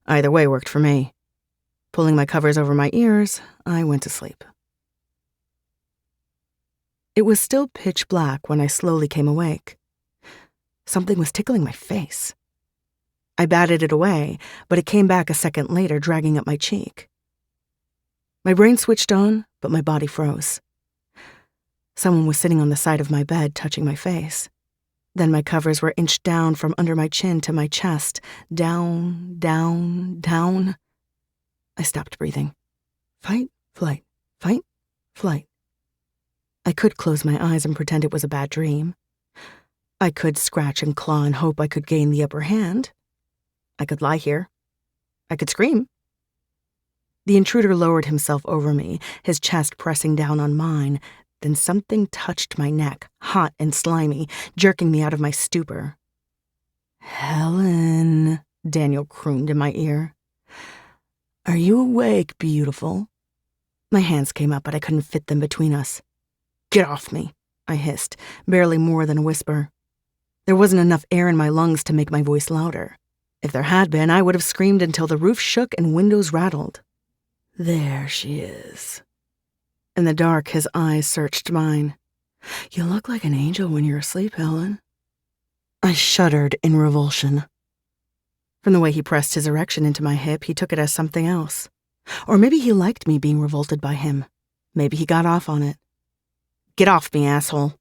Either way worked for me. Pulling my covers over my ears, I went to sleep. It was still pitch black when I slowly came awake. Something was tickling my face. I batted it away, but it came back a second later, dragging up my cheek. My brain switched on, but my body froze. Someone was sitting on the side of my bed, touching my face. Then my covers were inched down from under my chin to my chest, down, down, down. I stopped breathing. Fight, flight, fight, flight. I could close my eyes and pretend it was a bad dream. I could scratch and claw and hope I could gain the upper hand. I could lie here. I could scream. The intruder lowered himself over me, his chest pressing down on mine. Then something touched my neck, hot and slimy, jerking me out of my stupor. "Helen," Daniel crooned in my ear. "Are you awake, beautiful?" My hands came up, but I couldn't fit them between us. "Get off me," I hissed, barely more than a whisper. There wasn't enough air in my lungs to make my voice louder. If there had been, I would have screamed until the roof shook and windows rattled. "There she is." In the dark, his eyes searched mine. "You look like an angel when you're asleep, Helen." I shuddered in revulsion. From the way he pressed his erection into my hip, he took it as something else. Or maybe he liked me being revolted by him. Maybe he got off on it. "Get off me, asshole."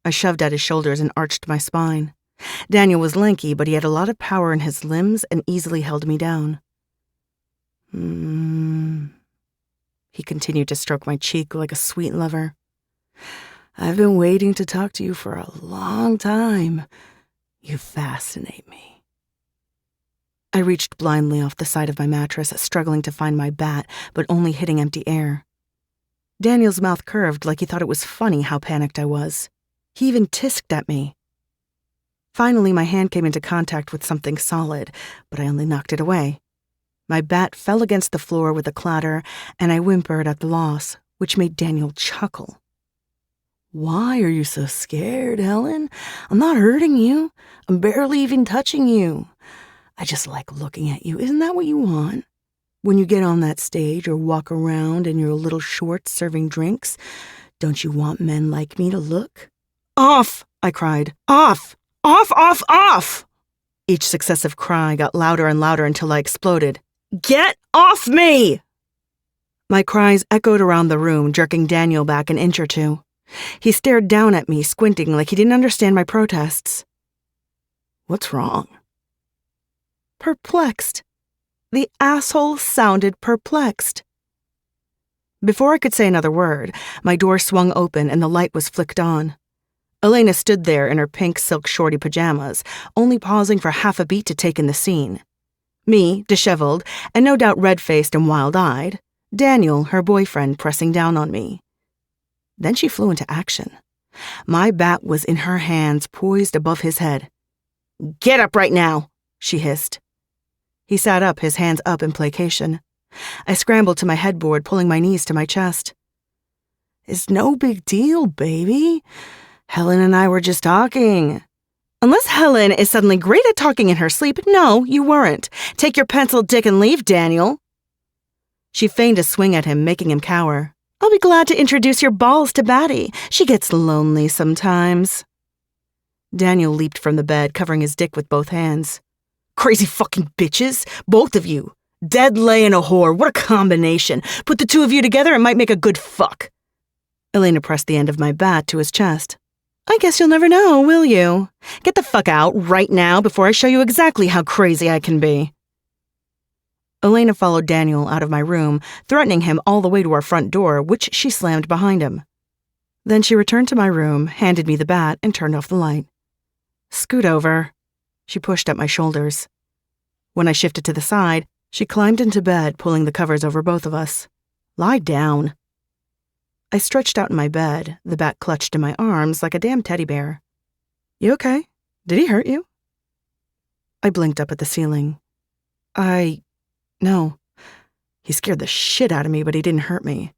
I shoved at his shoulders and arched my spine. Daniel was lanky, but he had a lot of power in his limbs and easily held me down. He continued to stroke my cheek like a sweet lover. "I've been waiting to talk to you for a long time. You fascinate me." I reached blindly off the side of my mattress, struggling to find my bat, but only hitting empty air. Daniel's mouth curved like he thought it was funny how panicked I was. He even tisked at me. Finally, my hand came into contact with something solid, but I only knocked it away. My bat fell against the floor with a clatter, and I whimpered at the loss, which made Daniel chuckle. "Why are you so scared, Helen? I'm not hurting you. I'm barely even touching you. I just like looking at you. Isn't that what you want?" When you get on that stage or walk around in your little shorts serving drinks, don't you want men like me to look? Off! I cried. Off! Off, off, off! Each successive cry got louder and louder until I exploded. Get off me! My cries echoed around the room, jerking Daniel back an inch or two. He stared down at me, squinting like he didn't understand my protests. What's wrong? Perplexed. The asshole sounded perplexed. Before I could say another word, my door swung open and the light was flicked on. Elena stood there in her pink silk shorty pajamas, only pausing for half a beat to take in the scene. Me, disheveled, and no doubt red-faced and wild-eyed. Daniel, her boyfriend, pressing down on me. Then she flew into action. My bat was in her hands, poised above his head. Get up right now, she hissed. He sat up, his hands up in placation. I scrambled to my headboard, pulling my knees to my chest. It's no big deal, baby. Helen and I were just talking. Unless Helen is suddenly great at talking in her sleep, no, you weren't. Take your pencil, dick, and leave, Daniel. She feigned a swing at him, making him cower. I'll be glad to introduce your balls to Batty. She gets lonely sometimes. Daniel leaped from the bed, covering his dick with both hands. Crazy fucking bitches, both of you. Dead lay and a whore, what a combination. Put the two of you together, it might make a good fuck. Elena pressed the end of my bat to his chest. I guess you'll never know, will you? Get the fuck out right now before I show you exactly how crazy I can be. Elena followed Daniel out of my room, threatening him all the way to our front door, which she slammed behind him. Then she returned to my room, handed me the bat, and turned off the light. Scoot over. She pushed at my shoulders. When I shifted to the side, she climbed into bed, pulling the covers over both of us. Lie down. I stretched out in my bed, the bat clutched in my arms like a damn teddy bear. You okay? Did he hurt you? I blinked up at the ceiling. No. He scared the shit out of me, but he didn't hurt me.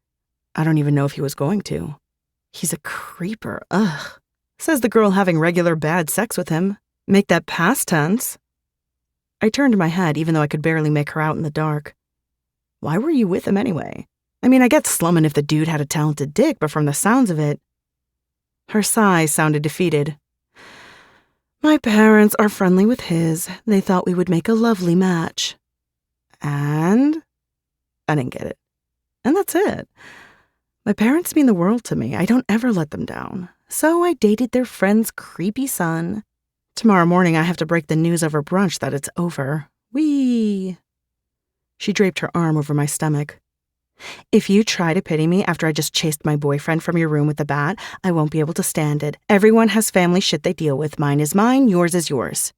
I don't even know if he was going to. He's a creeper, ugh. Says the girl having regular bad sex with him. Make that past tense. I turned my head, even though I could barely make her out in the dark. Why were you with him anyway? I mean, I get slumming if the dude had a talented dick, but from the sounds of it... Her sigh sounded defeated. My parents are friendly with his. They thought we would make a lovely match. And? I didn't get it. And that's it. My parents mean the world to me. I don't ever let them down. So I dated their friend's creepy son. Tomorrow morning I have to break the news over brunch that it's over. Whee! She draped her arm over my stomach. If you try to pity me after I just chased my boyfriend from your room with a bat, I won't be able to stand it. Everyone has family shit they deal with. Mine is mine, yours is yours.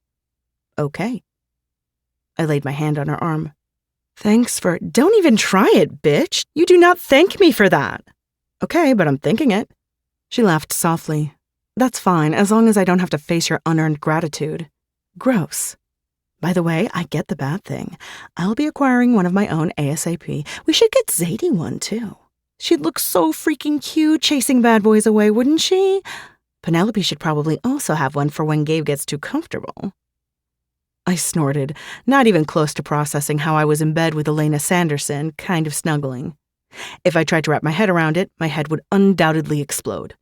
Okay. I laid my hand on her arm. Thanks for... Don't even try it, bitch. You do not thank me for that. Okay, but I'm thinking it. She laughed softly. That's fine, as long as I don't have to face your unearned gratitude. Gross. By the way, I get the bad thing. I'll be acquiring one of my own ASAP. We should get Zadie one, too. She'd look so freaking cute chasing bad boys away, wouldn't she? Penelope should probably also have one for when Gabe gets too comfortable. I snorted, not even close to processing how I was in bed with Elena Sanderson, kind of snuggling. If I tried to wrap my head around it, my head would undoubtedly explode.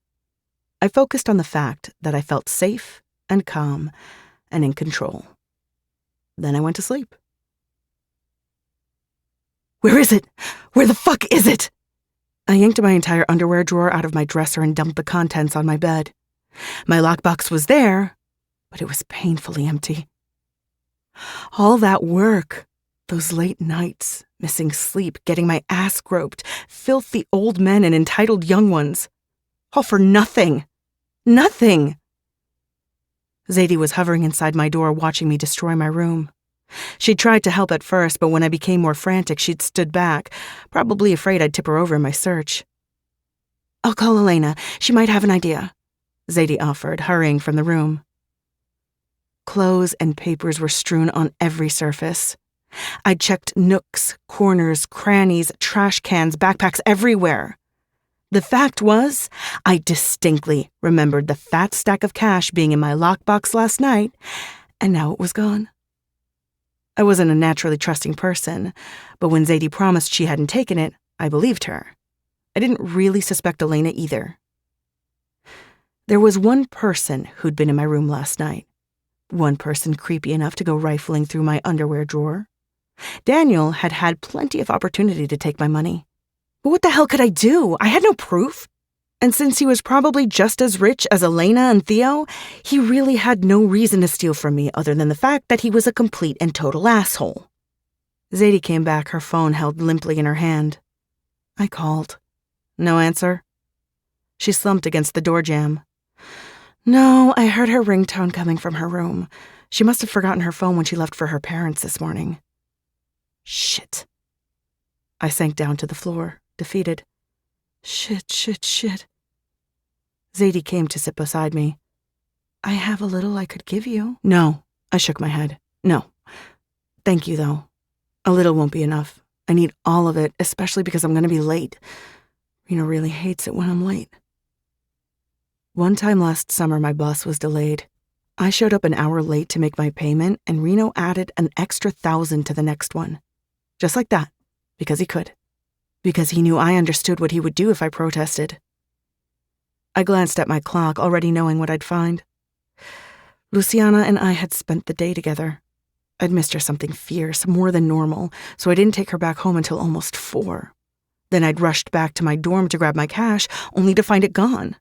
I focused on the fact that I felt safe and calm and in control. Then I went to sleep. Where is it? Where the fuck is it? I yanked my entire underwear drawer out of my dresser and dumped the contents on my bed. My lockbox was there, but it was painfully empty. All that work, those late nights, missing sleep, getting my ass groped, filthy old men and entitled young ones. All for nothing. Nothing. Zadie was hovering inside my door, watching me destroy my room. She'd tried to help at first, but when I became more frantic, she'd stood back, probably afraid I'd tip her over in my search. I'll call Elena. She might have an idea, Zadie offered, hurrying from the room. Clothes and papers were strewn on every surface. I'd checked nooks, corners, crannies, trash cans, backpacks, everywhere. The fact was, I distinctly remembered the fat stack of cash being in my lockbox last night, and now it was gone. I wasn't a naturally trusting person, but when Zadie promised she hadn't taken it, I believed her. I didn't really suspect Elena either. There was one person who'd been in my room last night. One person creepy enough to go rifling through my underwear drawer. Daniel had had plenty of opportunity to take my money. But what the hell could I do? I had no proof. And since he was probably just as rich as Elena and Theo, he really had no reason to steal from me other than the fact that he was a complete and total asshole. Zadie came back, her phone held limply in her hand. I called. No answer. She slumped against the door jamb. No, I heard her ringtone coming from her room. She must have forgotten her phone when she left for her parents this morning. Shit. I sank down to the floor, defeated. Shit. Zadie came to sit beside me. I have a little I could give you. No, I shook my head. No. Thank you, though. A little won't be enough. I need all of it, especially because I'm going to be late. Reno really hates it when I'm late. One time last summer, my bus was delayed. I showed up an hour late to make my payment, and Reno added an extra $1,000 to the next one. Just like that, because he could. Because he knew I understood what he would do if I protested. I glanced at my clock, already knowing what I'd find. Luciana and I had spent the day together. I'd missed her something fierce, more than normal, so I didn't take her back home until almost 4. Then I'd rushed back to my dorm to grab my cash, only to find it gone.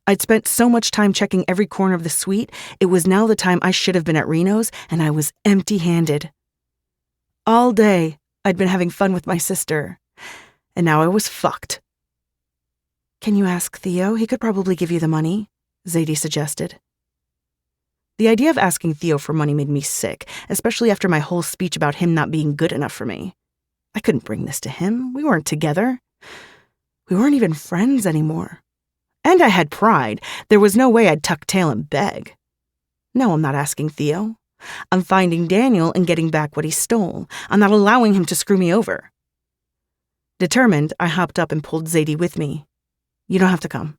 I'd spent so much time checking every corner of the suite, it was now the time I should have been at Reno's, and I was empty-handed. All day, I'd been having fun with my sister, and now I was fucked. Can you ask Theo? He could probably give you the money, Zadie suggested. The idea of asking Theo for money made me sick, especially after my whole speech about him not being good enough for me. I couldn't bring this to him. We weren't together. We weren't even friends anymore. And I had pride. There was no way I'd tuck tail and beg. No, I'm not asking Theo. I'm finding Daniel and getting back what he stole. I'm not allowing him to screw me over. Determined, I hopped up and pulled Zadie with me. You don't have to come.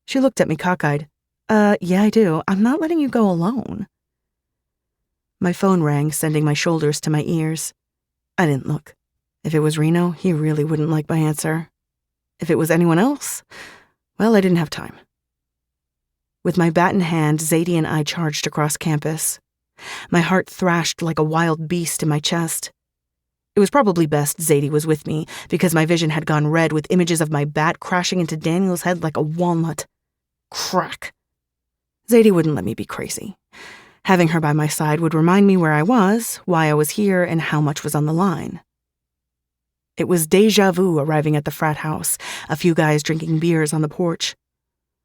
She looked at me cockeyed. Yeah, I do. I'm not letting you go alone. My phone rang, sending my shoulders to my ears. I didn't look. If it was Reno, he really wouldn't like my answer. If it was anyone else, well, I didn't have time. With my bat in hand, Zadie and I charged across campus. My heart thrashed like a wild beast in my chest. It was probably best Zadie was with me, because my vision had gone red with images of my bat crashing into Daniel's head like a walnut. Crack. Zadie wouldn't let me be crazy. Having her by my side would remind me where I was, why I was here, and how much was on the line. It was déjà vu arriving at the frat house, a few guys drinking beers on the porch.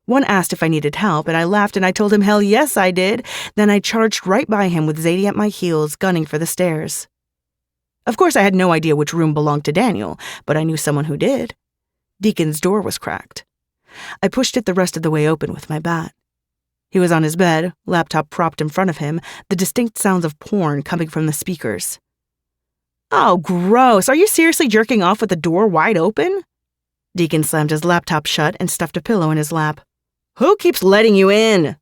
One asked if I needed help, and I laughed and I told him hell yes I did. Then I charged right by him with Zadie at my heels, gunning for the stairs. Of course, I had no idea which room belonged to Daniel, but I knew someone who did. Deacon's door was cracked. I pushed it the rest of the way open with my bat. He was on his bed, laptop propped in front of him, the distinct sounds of porn coming from the speakers. Oh, gross. Are you seriously jerking off with the door wide open? Deacon slammed his laptop shut and stuffed a pillow in his lap. Who keeps letting you in?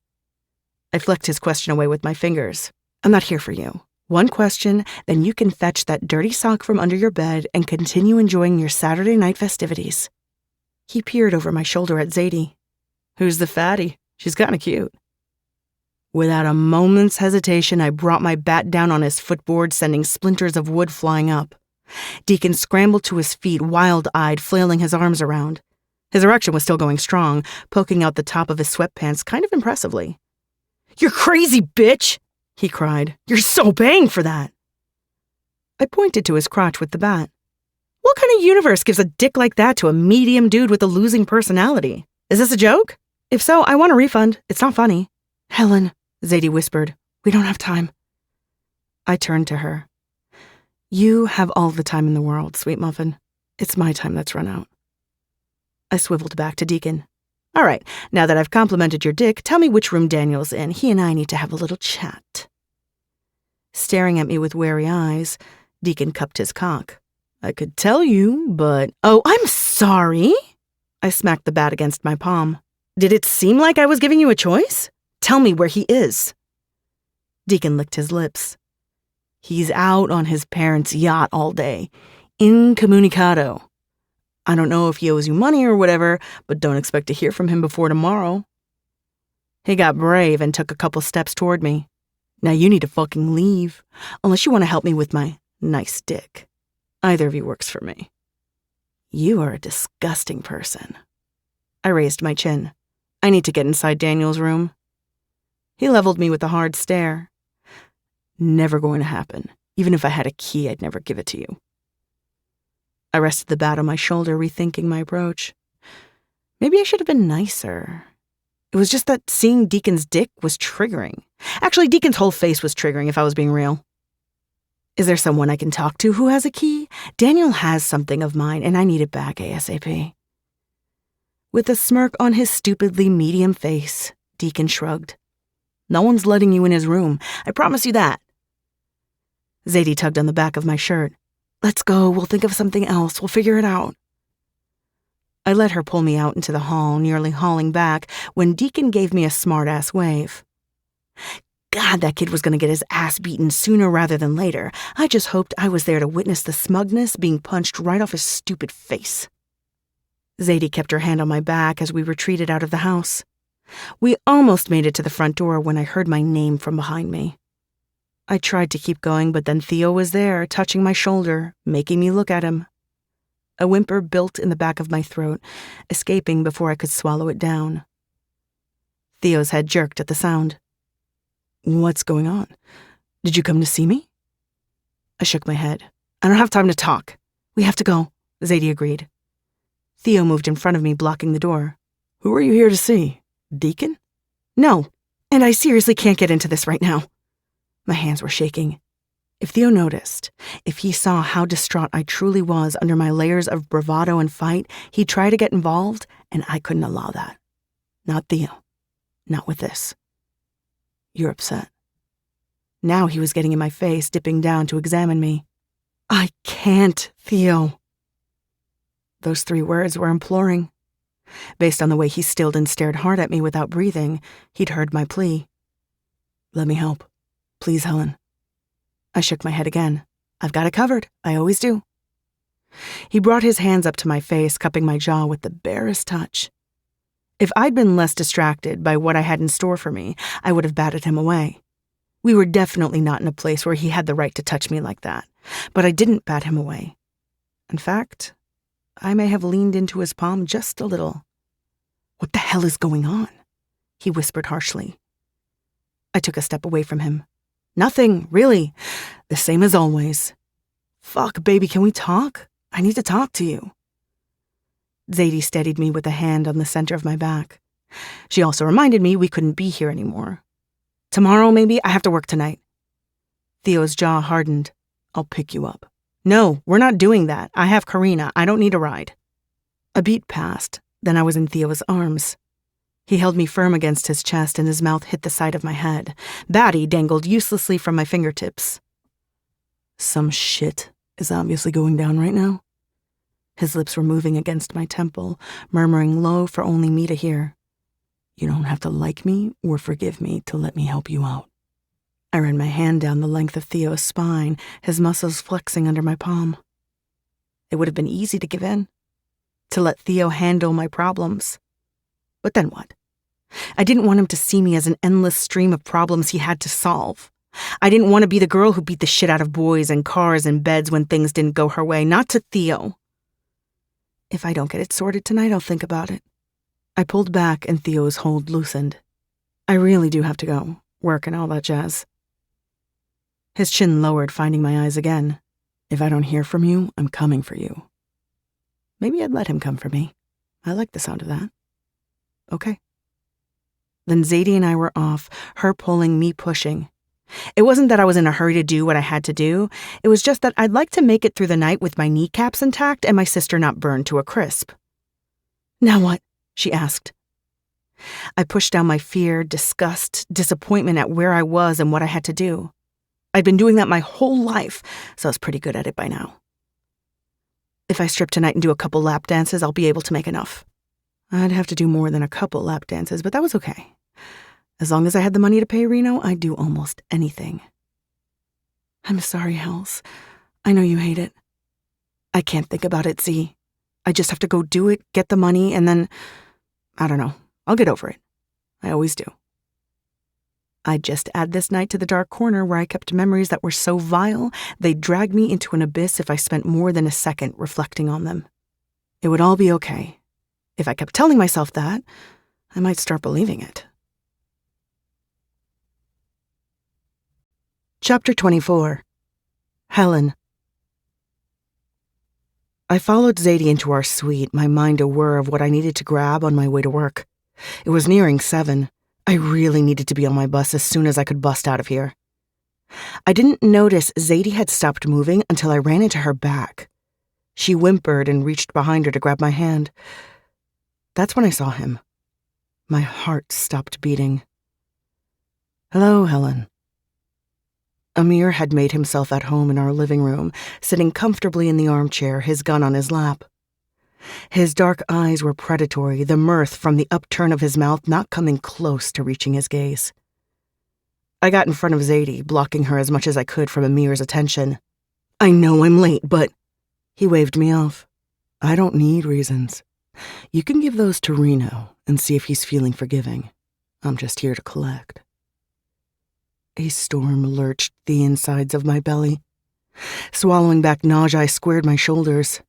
I flicked his question away with my fingers. I'm not here for you. One question, then you can fetch that dirty sock from under your bed and continue enjoying your Saturday night festivities. He peered over my shoulder at Zadie. Who's the fatty? She's kinda cute. Without a moment's hesitation, I brought my bat down on his footboard, sending splinters of wood flying up. Deacon scrambled to his feet, wild-eyed, flailing his arms around. His erection was still going strong, poking out the top of his sweatpants kind of impressively. You're crazy, bitch! He cried. You're so bang for that! I pointed to his crotch with the bat. What kind of universe gives a dick like that to a medium dude with a losing personality? Is this a joke? If so, I want a refund. It's not funny. Helen, Zadie whispered, we don't have time. I turned to her. You have all the time in the world, sweet muffin. It's my time that's run out. I swiveled back to Deacon. All right, now that I've complimented your dick, tell me which room Daniel's in. He and I need to have a little chat. Staring at me with wary eyes, Deacon cupped his cock. I could tell you, but... Oh, I'm sorry. I smacked the bat against my palm. Did it seem like I was giving you a choice? Tell me where he is. Deacon licked his lips. He's out on his parents' yacht all day. Incommunicado. I don't know if he owes you money or whatever, but don't expect to hear from him before tomorrow. He got brave and took a couple steps toward me. Now you need to fucking leave, unless you want to help me with my nice dick. Either of you works for me. You are a disgusting person. I raised my chin. I need to get inside Daniel's room. He leveled me with a hard stare. Never going to happen. Even if I had a key, I'd never give it to you. I rested the bat on my shoulder, rethinking my approach. Maybe I should have been nicer. It was just that seeing Deacon's dick was triggering. Actually, Deacon's whole face was triggering, if I was being real. Is there someone I can talk to who has a key? Daniel has something of mine, and I need it back ASAP. With a smirk on his stupidly medium face, Deacon shrugged. No one's letting you in his room. I promise you that. Zadie tugged on the back of my shirt. Let's go. We'll think of something else. We'll figure it out. I let her pull me out into the hall, nearly hauling back, when Deacon gave me a smart-ass wave. God, that kid was going to get his ass beaten sooner rather than later. I just hoped I was there to witness the smugness being punched right off his stupid face. Zadie kept her hand on my back as we retreated out of the house. We almost made it to the front door when I heard my name from behind me. I tried to keep going, but then Theo was there, touching my shoulder, making me look at him. A whimper built in the back of my throat, escaping before I could swallow it down. Theo's head jerked at the sound. What's going on? Did you come to see me? I shook my head. I don't have time to talk. We have to go, Zadie agreed. Theo moved in front of me, blocking the door. Who are you here to see? Deacon? No, and I seriously can't get into this right now. My hands were shaking. If Theo noticed, if he saw how distraught I truly was under my layers of bravado and fight, he'd try to get involved, and I couldn't allow that. Not Theo. Not with this. You're upset. Now he was getting in my face, dipping down to examine me. I can't, Theo. Those 3 words were imploring. Based on the way he stilled and stared hard at me without breathing, he'd heard my plea. Let me help. Please, Helen. I shook my head again. I've got it covered. I always do. He brought his hands up to my face, cupping my jaw with the barest touch. If I'd been less distracted by what I had in store for me, I would have batted him away. We were definitely not in a place where he had the right to touch me like that, but I didn't bat him away. In fact, I may have leaned into his palm just a little. What the hell is going on? He whispered harshly. I took a step away from him. Nothing, really. The same as always. Fuck, baby, can we talk? I need to talk to you. Zadie steadied me with a hand on the center of my back. She also reminded me we couldn't be here anymore. Tomorrow, maybe? I have to work tonight. Theo's jaw hardened. I'll pick you up. No, we're not doing that. I have Karina. I don't need a ride. A beat passed. Then I was in Theo's arms. He held me firm against his chest and his mouth hit the side of my head. Batty dangled uselessly from my fingertips. Some shit is obviously going down right now. His lips were moving against my temple, murmuring low for only me to hear. You don't have to like me or forgive me to let me help you out. I ran my hand down the length of Theo's spine, his muscles flexing under my palm. It would have been easy to give in, to let Theo handle my problems. But then what? I didn't want him to see me as an endless stream of problems he had to solve. I didn't want to be the girl who beat the shit out of boys and cars and beds when things didn't go her way, not to Theo. If I don't get it sorted tonight, I'll think about it. I pulled back and Theo's hold loosened. I really do have to go, work and all that jazz. His chin lowered, finding my eyes again. If I don't hear from you, I'm coming for you. Maybe I'd let him come for me. I like the sound of that. Okay. Then Zadie and I were off, her pulling, me pushing. It wasn't that I was in a hurry to do what I had to do. It was just that I'd like to make it through the night with my kneecaps intact and my sister not burned to a crisp. Now what? She asked. I pushed down my fear, disgust, disappointment at where I was and what I had to do. I'd been doing that my whole life, so I was pretty good at it by now. If I strip tonight and do a couple lap dances, I'll be able to make enough. I'd have to do more than a couple lap dances, but that was okay. As long as I had the money to pay Reno, I'd do almost anything. I'm sorry, Hells. I know you hate it. I can't think about it, Z. I just have to go do it, get the money, and then, I don't know, I'll get over it. I always do. I'd just add this night to the dark corner where I kept memories that were so vile they'd drag me into an abyss if I spent more than a second reflecting on them. It would all be okay. If I kept telling myself that, I might start believing it. Chapter 24. Helen. I followed Zadie into our suite, my mind a whir of what I needed to grab on my way to work. It was nearing 7. I really needed to be on my bus as soon as I could bust out of here. I didn't notice Zadie had stopped moving until I ran into her back. She whimpered and reached behind her to grab my hand. That's when I saw him. My heart stopped beating. Hello, Helen. Amir had made himself at home in our living room, sitting comfortably in the armchair, his gun on his lap. His dark eyes were predatory, the mirth from the upturn of his mouth not coming close to reaching his gaze. I got in front of Zadie, blocking her as much as I could from Amir's attention. I know I'm late, but... He waved me off. I don't need reasons. You can give those to Reno and see if he's feeling forgiving. I'm just here to collect. A storm lurched the insides of my belly. Swallowing back nausea, I squared my shoulders.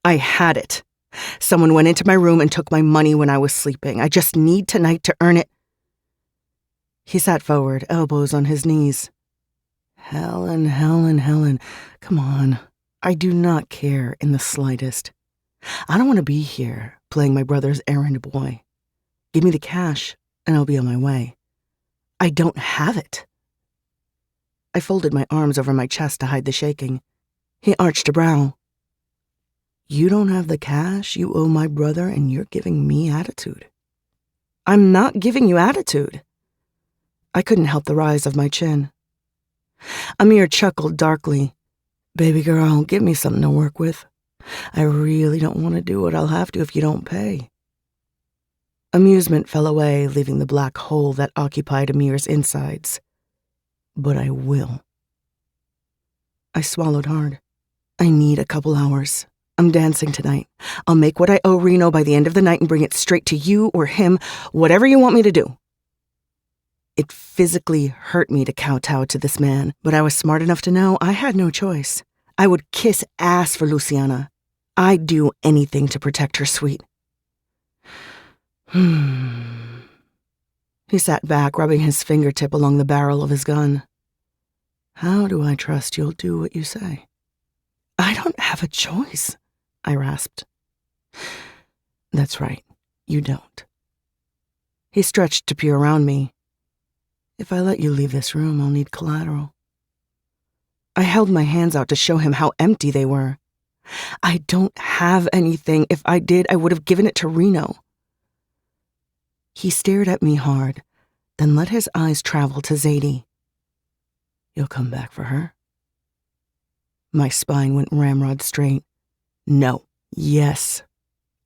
I had it. Someone went into my room and took my money when I was sleeping. I just need tonight to earn it. He sat forward, elbows on his knees. Helen, come on. I do not care in the slightest. I don't want to be here playing my brother's errand boy. Give me the cash and I'll be on my way. I don't have it. I folded my arms over my chest to hide the shaking. He arched a brow. You don't have the cash you owe my brother and you're giving me attitude. I'm not giving you attitude. I couldn't help the rise of my chin. Amir chuckled darkly. Baby girl, give me something to work with. I really don't want to do what I'll have to if you don't pay. Amusement fell away, leaving the black hole that occupied Amir's insides. But I will. I swallowed hard. I need a couple hours. I'm dancing tonight. I'll make what I owe Reno by the end of the night and bring it straight to you or him, whatever you want me to do. It physically hurt me to kowtow to this man, but I was smart enough to know I had no choice. I would kiss ass for Luciana. I'd do anything to protect her sweet. He sat back, rubbing his fingertip along the barrel of his gun. How do I trust you'll do what you say? I don't have a choice, I rasped. That's right, you don't. He stretched to peer around me. If I let you leave this room, I'll need collateral. I held my hands out to show him how empty they were. I don't have anything. If I did, I would have given it to Reno. He stared at me hard, then let his eyes travel to Zadie. You'll come back for her? My spine went ramrod straight. No. Yes.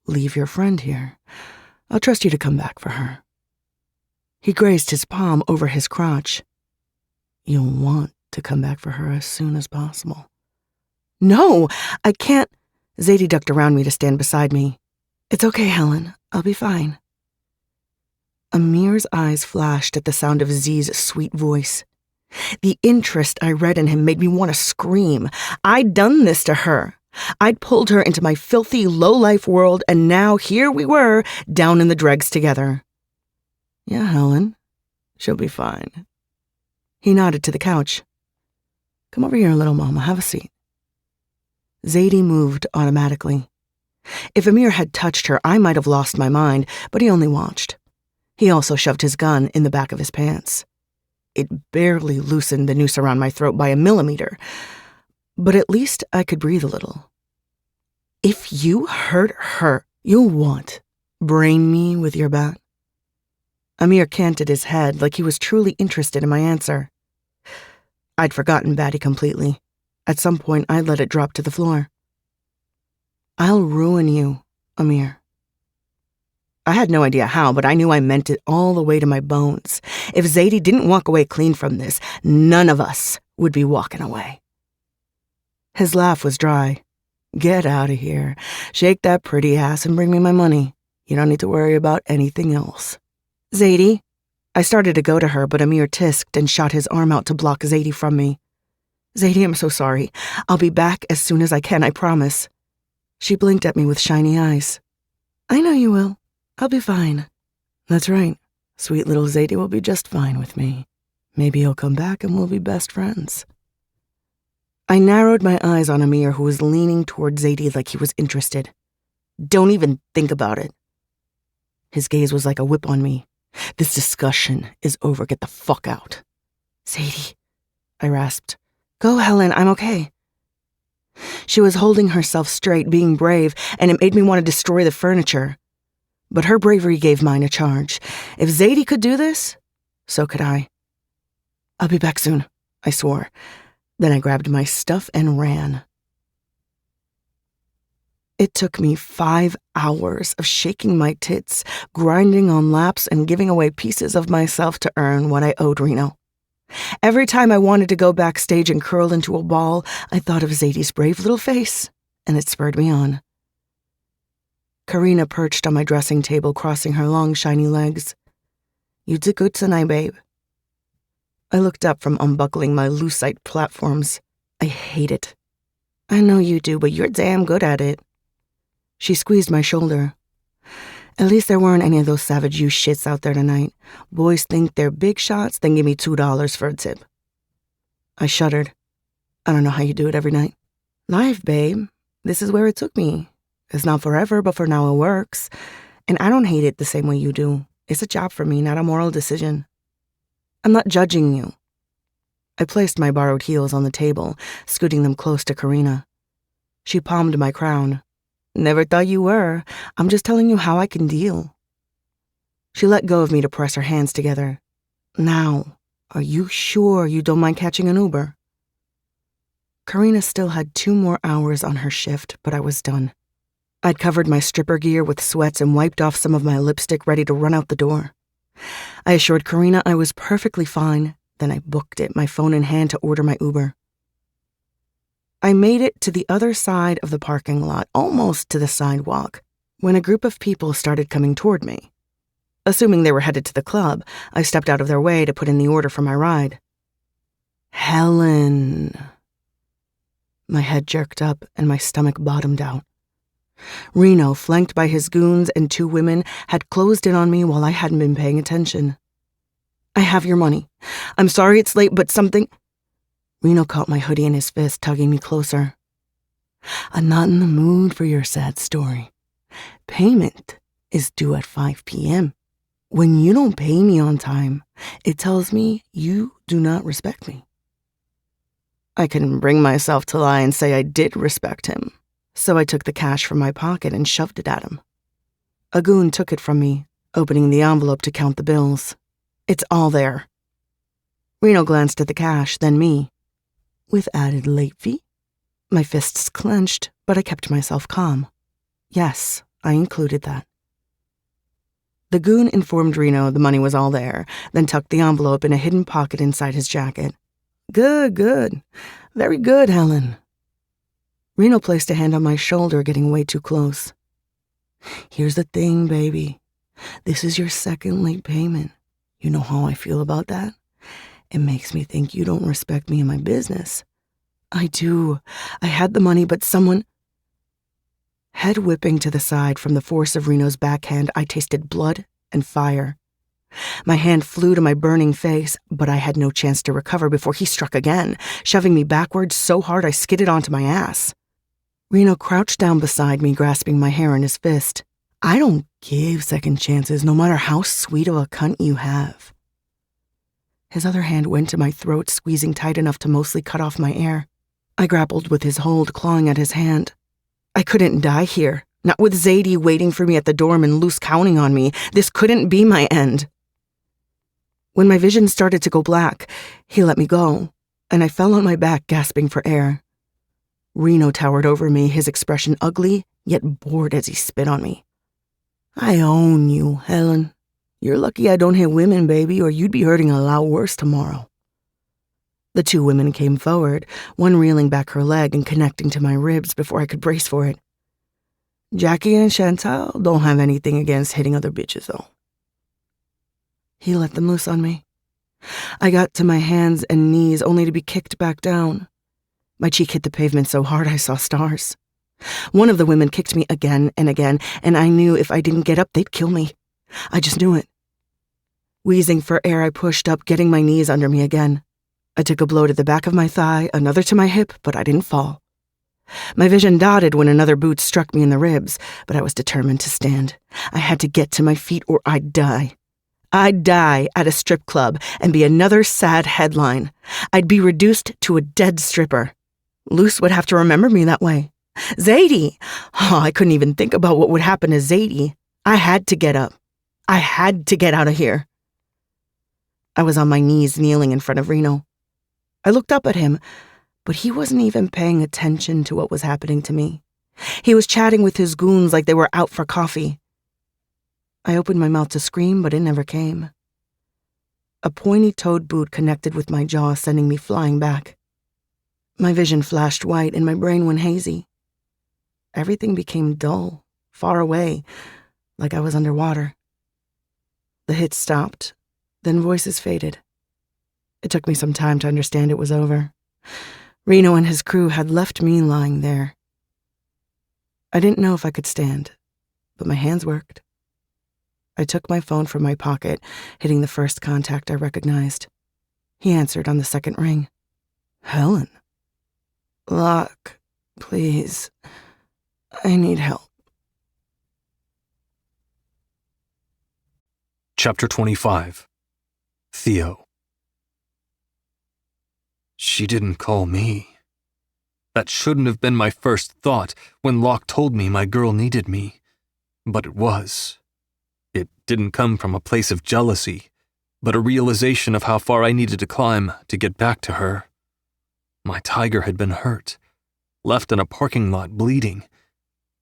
Leave your friend here. I'll trust you to come back for her. He grazed his palm over his crotch. You'll want to come back for her as soon as possible. No, I can't. Zadie ducked around me to stand beside me. It's okay, Helen. I'll be fine. Amir's eyes flashed at the sound of Z's sweet voice. The interest I read in him made me want to scream. I'd done this to her. I'd pulled her into my filthy, low-life world, and now here we were, down in the dregs together. Yeah, Helen. She'll be fine. He nodded to the couch. Come over here, little mama. Have a seat. Zadie moved automatically. If Amir had touched her, I might have lost my mind, but he only watched. He also shoved his gun in the back of his pants. It barely loosened the noose around my throat by a millimeter, but at least I could breathe a little. If you hurt her, you'll what? Brain me with your bat? Amir canted his head like he was truly interested in my answer. I'd forgotten Batty completely. At some point, I'd let it drop to the floor. I'll ruin you, Amir. I had no idea how, but I knew I meant it all the way to my bones. If Zadie didn't walk away clean from this, none of us would be walking away. His laugh was dry. Get out of here. Shake that pretty ass and bring me my money. You don't need to worry about anything else. Zadie. I started to go to her, but Amir tisked and shot his arm out to block Zadie from me. Zadie, I'm so sorry. I'll be back as soon as I can, I promise. She blinked at me with shiny eyes. I know you will. I'll be fine. That's right. Sweet little Zadie will be just fine with me. Maybe he'll come back and we'll be best friends. I narrowed my eyes on Amir, who was leaning toward Zadie like he was interested. Don't even think about it. His gaze was like a whip on me. This discussion is over. Get the fuck out. Zadie, I rasped. Go, Helen, I'm okay. She was holding herself straight, being brave, and it made me want to destroy the furniture. But her bravery gave mine a charge. If Zadie could do this, so could I. I'll be back soon, I swore. Then I grabbed my stuff and ran. It took me 5 hours of shaking my tits, grinding on laps, and giving away pieces of myself to earn what I owed Reno. Every time I wanted to go backstage and curl into a ball, I thought of Zadie's brave little face, and it spurred me on. Karina perched on my dressing table, crossing her long, shiny legs. You did good tonight, babe. I looked up from unbuckling my lucite platforms. I hate it. I know you do, but you're damn good at it. She squeezed my shoulder. At least there weren't any of those savage you shits out there tonight. Boys think they're big shots, then give me $2 for a tip. I shuddered. I don't know how you do it every night. Life, babe. This is where it took me. It's not forever, but for now it works. And I don't hate it the same way you do. It's a job for me, not a moral decision. I'm not judging you. I placed my borrowed heels on the table, scooting them close to Karina. She palmed my crown. Never thought you were. I'm just telling you how I can deal. She let go of me to press her hands together. Now, are you sure you don't mind catching an Uber? Karina still had 2 more hours on her shift, but I was done. I'd covered my stripper gear with sweats and wiped off some of my lipstick, ready to run out the door. I assured Karina I was perfectly fine, then I booked it, my phone in hand, to order my Uber. I made it to the other side of the parking lot, almost to the sidewalk, when a group of people started coming toward me. Assuming they were headed to the club, I stepped out of their way to put in the order for my ride. Helen. My head jerked up and my stomach bottomed out. Reno, flanked by his goons and 2 women, had closed in on me while I hadn't been paying attention. I have your money. I'm sorry it's late, but something... Reno caught my hoodie in his fist, tugging me closer. I'm not in the mood for your sad story. Payment is due at 5 p.m. When you don't pay me on time, it tells me you do not respect me. I couldn't bring myself to lie and say I did respect him, so I took the cash from my pocket and shoved it at him. A goon took it from me, opening the envelope to count the bills. It's all there. Reno glanced at the cash, then me. With added late fee? My fists clenched, but I kept myself calm. Yes, I included that. The goon informed Reno the money was all there, then tucked the envelope in a hidden pocket inside his jacket. Good, good. Very good, Helen. Reno placed a hand on my shoulder, getting way too close. Here's the thing, baby. This is your second late payment. You know how I feel about that? It makes me think you don't respect me and my business. I do. I had the money, but someone... Head whipping to the side from the force of Reno's backhand, I tasted blood and fire. My hand flew to my burning face, but I had no chance to recover before he struck again, shoving me backwards so hard I skidded onto my ass. Reno crouched down beside me, grasping my hair in his fist. I don't give second chances, no matter how sweet of a cunt you have. His other hand went to my throat, squeezing tight enough to mostly cut off my air. I grappled with his hold, clawing at his hand. I couldn't die here, not with Zadie waiting for me at the dorm and Luce counting on me. This couldn't be my end. When my vision started to go black, he let me go, and I fell on my back, gasping for air. Reno towered over me, his expression ugly, yet bored as he spit on me. I own you, Helen. You're lucky I don't hit women, baby, or you'd be hurting a lot worse tomorrow. The two women came forward, one reeling back her leg and connecting to my ribs before I could brace for it. Jackie and Chantal don't have anything against hitting other bitches, though. He let them loose on me. I got to my hands and knees only to be kicked back down. My cheek hit the pavement so hard I saw stars. One of the women kicked me again and again, and I knew if I didn't get up, they'd kill me. I just knew it. Wheezing for air, I pushed up, getting my knees under me again. I took a blow to the back of my thigh, another to my hip, but I didn't fall. My vision dotted when another boot struck me in the ribs, but I was determined to stand. I had to get to my feet or I'd die. I'd die at a strip club and be another sad headline. I'd be reduced to a dead stripper. Luce would have to remember me that way. Zadie! Oh, I couldn't even think about what would happen to Zadie. I had to get up. I had to get out of here. I was on my knees kneeling in front of Reno. I looked up at him, but he wasn't even paying attention to what was happening to me. He was chatting with his goons like they were out for coffee. I opened my mouth to scream, but it never came. A pointy-toed boot connected with my jaw, sending me flying back. My vision flashed white and my brain went hazy. Everything became dull, far away, like I was underwater. The hits stopped, then voices faded. It took me some time to understand it was over. Reno and his crew had left me lying there. I didn't know if I could stand, but my hands worked. I took my phone from my pocket, hitting the first contact I recognized. He answered on the second ring. Helen. Locke, please. I need help. Chapter 25. Theo. She didn't call me. That shouldn't have been my first thought when Locke told me my girl needed me. But it was. It didn't come from a place of jealousy, but a realization of how far I needed to climb to get back to her. My tiger had been hurt, left in a parking lot bleeding,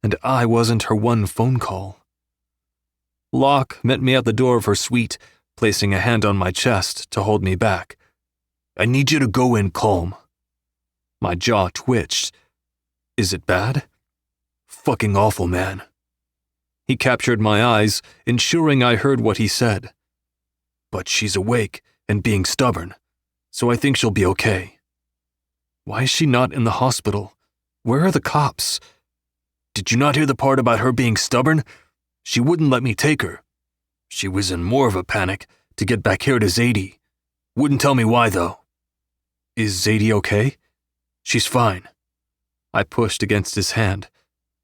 and I wasn't her one phone call. Locke met me at the door of her suite, placing a hand on my chest to hold me back. I need you to go in calm. My jaw twitched. Is it bad? Fucking awful, man. He captured my eyes, ensuring I heard what he said. But she's awake and being stubborn, so I think she'll be okay. Why is she not in the hospital? Where are the cops? Did you not hear the part about her being stubborn? She wouldn't let me take her. She was in more of a panic to get back here to Zadie. Wouldn't tell me why, though. Is Zadie okay? She's fine. I pushed against his hand.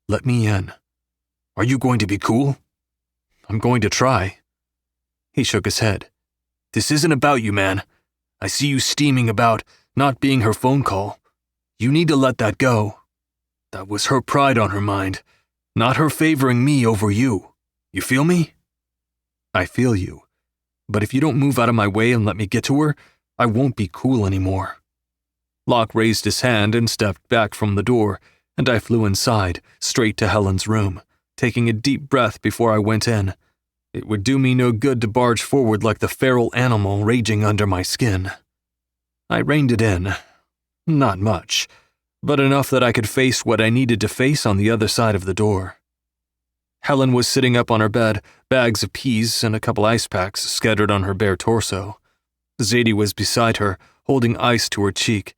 Let me in. Are you going to be cool? I'm going to try. He shook his head. This isn't about you, man. I see you steaming about not being her phone call. You need to let that go. That was her pride on her mind, not her favoring me over you. You feel me? I feel you. But if you don't move out of my way and let me get to her, I won't be cool anymore. Locke raised his hand and stepped back from the door, and I flew inside, straight to Helen's room, taking a deep breath before I went in. It would do me no good to barge forward like the feral animal raging under my skin. I reined it in. Not much, but enough that I could face what I needed to face on the other side of the door. Helen was sitting up on her bed, bags of peas and a couple ice packs scattered on her bare torso. Zadie was beside her, holding ice to her cheek.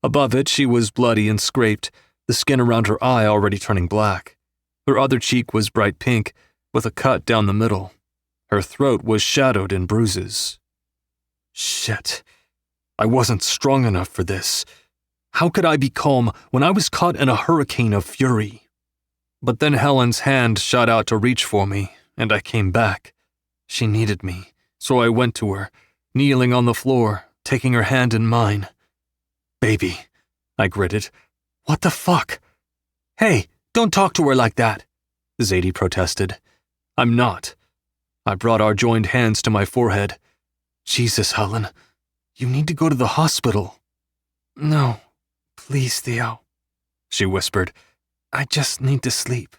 Above it, she was bloody and scraped, the skin around her eye already turning black. Her other cheek was bright pink, with a cut down the middle. Her throat was shadowed in bruises. Shit. I wasn't strong enough for this. How could I be calm when I was caught in a hurricane of fury? But then Helen's hand shot out to reach for me, and I came back. She needed me, so I went to her, kneeling on the floor, taking her hand in mine. Baby, I gritted. What the fuck? Hey, don't talk to her like that, Zadie protested. I'm not. I brought our joined hands to my forehead. Jesus, Helen, you need to go to the hospital. No, please, Theo, she whispered. I just need to sleep.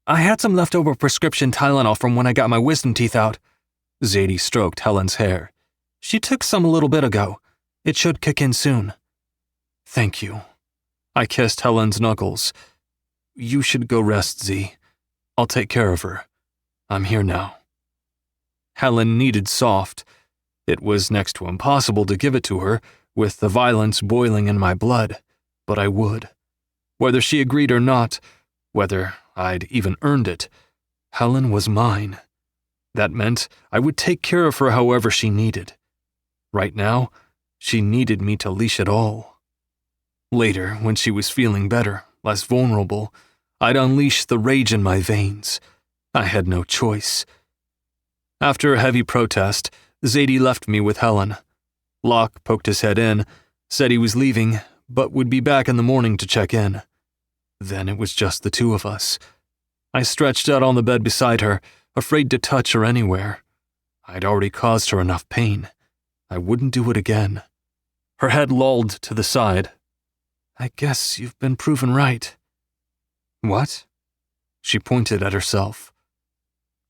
I had some leftover prescription Tylenol from when I got my wisdom teeth out. Zadie stroked Helen's hair. She took some a little bit ago. It should kick in soon. Thank you. I kissed Helen's knuckles. You should go rest, Z. I'll take care of her. I'm here now. Helen needed soft. It was next to impossible to give it to her, with the violence boiling in my blood, but I would. Whether she agreed or not, whether I'd even earned it, Helen was mine. That meant I would take care of her however she needed. Right now, she needed me to leash it all. Later, when she was feeling better, less vulnerable, I'd unleash the rage in my veins. I had no choice. After a heavy protest, Zadie left me with Helen. Locke poked his head in, said he was leaving, but would be back in the morning to check in. Then it was just the two of us. I stretched out on the bed beside her, afraid to touch her anywhere. I'd already caused her enough pain. I wouldn't do it again. Her head lolled to the side. I guess you've been proven right. What? She pointed at herself.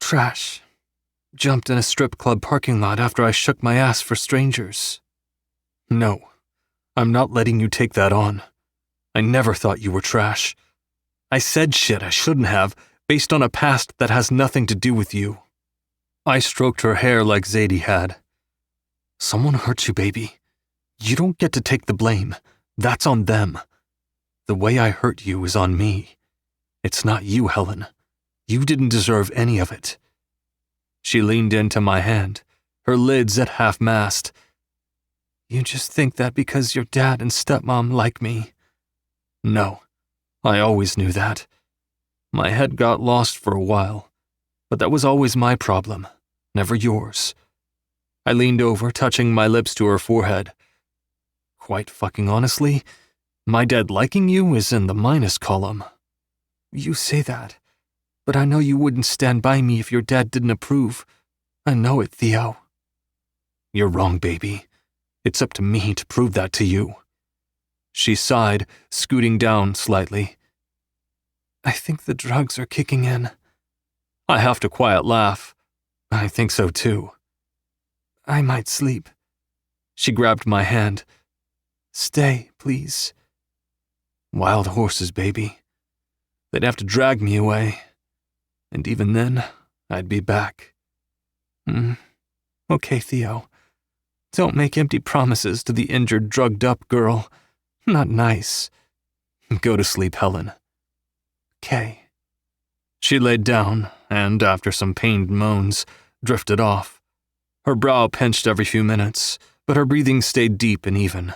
Trash. Jumped in a strip club parking lot after I shook my ass for strangers. No, I'm not letting you take that on. I never thought you were trash. I said shit I shouldn't have, based on a past that has nothing to do with you. I stroked her hair like Zadie had. Someone hurt you, baby. You don't get to take the blame. That's on them. The way I hurt you is on me. It's not you, Helen. You didn't deserve any of it. She leaned into my hand, her lids at half-mast. You just think that because your dad and stepmom like me. No, I always knew that. My head got lost for a while, but that was always my problem, never yours. I leaned over, touching my lips to her forehead. Quite fucking honestly, my dad liking you is in the minus column. You say that, but I know you wouldn't stand by me if your dad didn't approve. I know it, Theo. You're wrong, baby. It's up to me to prove that to you. She sighed, scooting down slightly. I think the drugs are kicking in. I have to quiet laugh. I think so too. I might sleep. She grabbed my hand. Stay, please. Wild horses, baby. They'd have to drag me away. And even then, I'd be back. Okay, Theo. Don't make empty promises to the injured, drugged-up girl. Not nice. Go to sleep, Helen. 'Kay. She laid down, and after some pained moans, drifted off. Her brow pinched every few minutes, but her breathing stayed deep and even.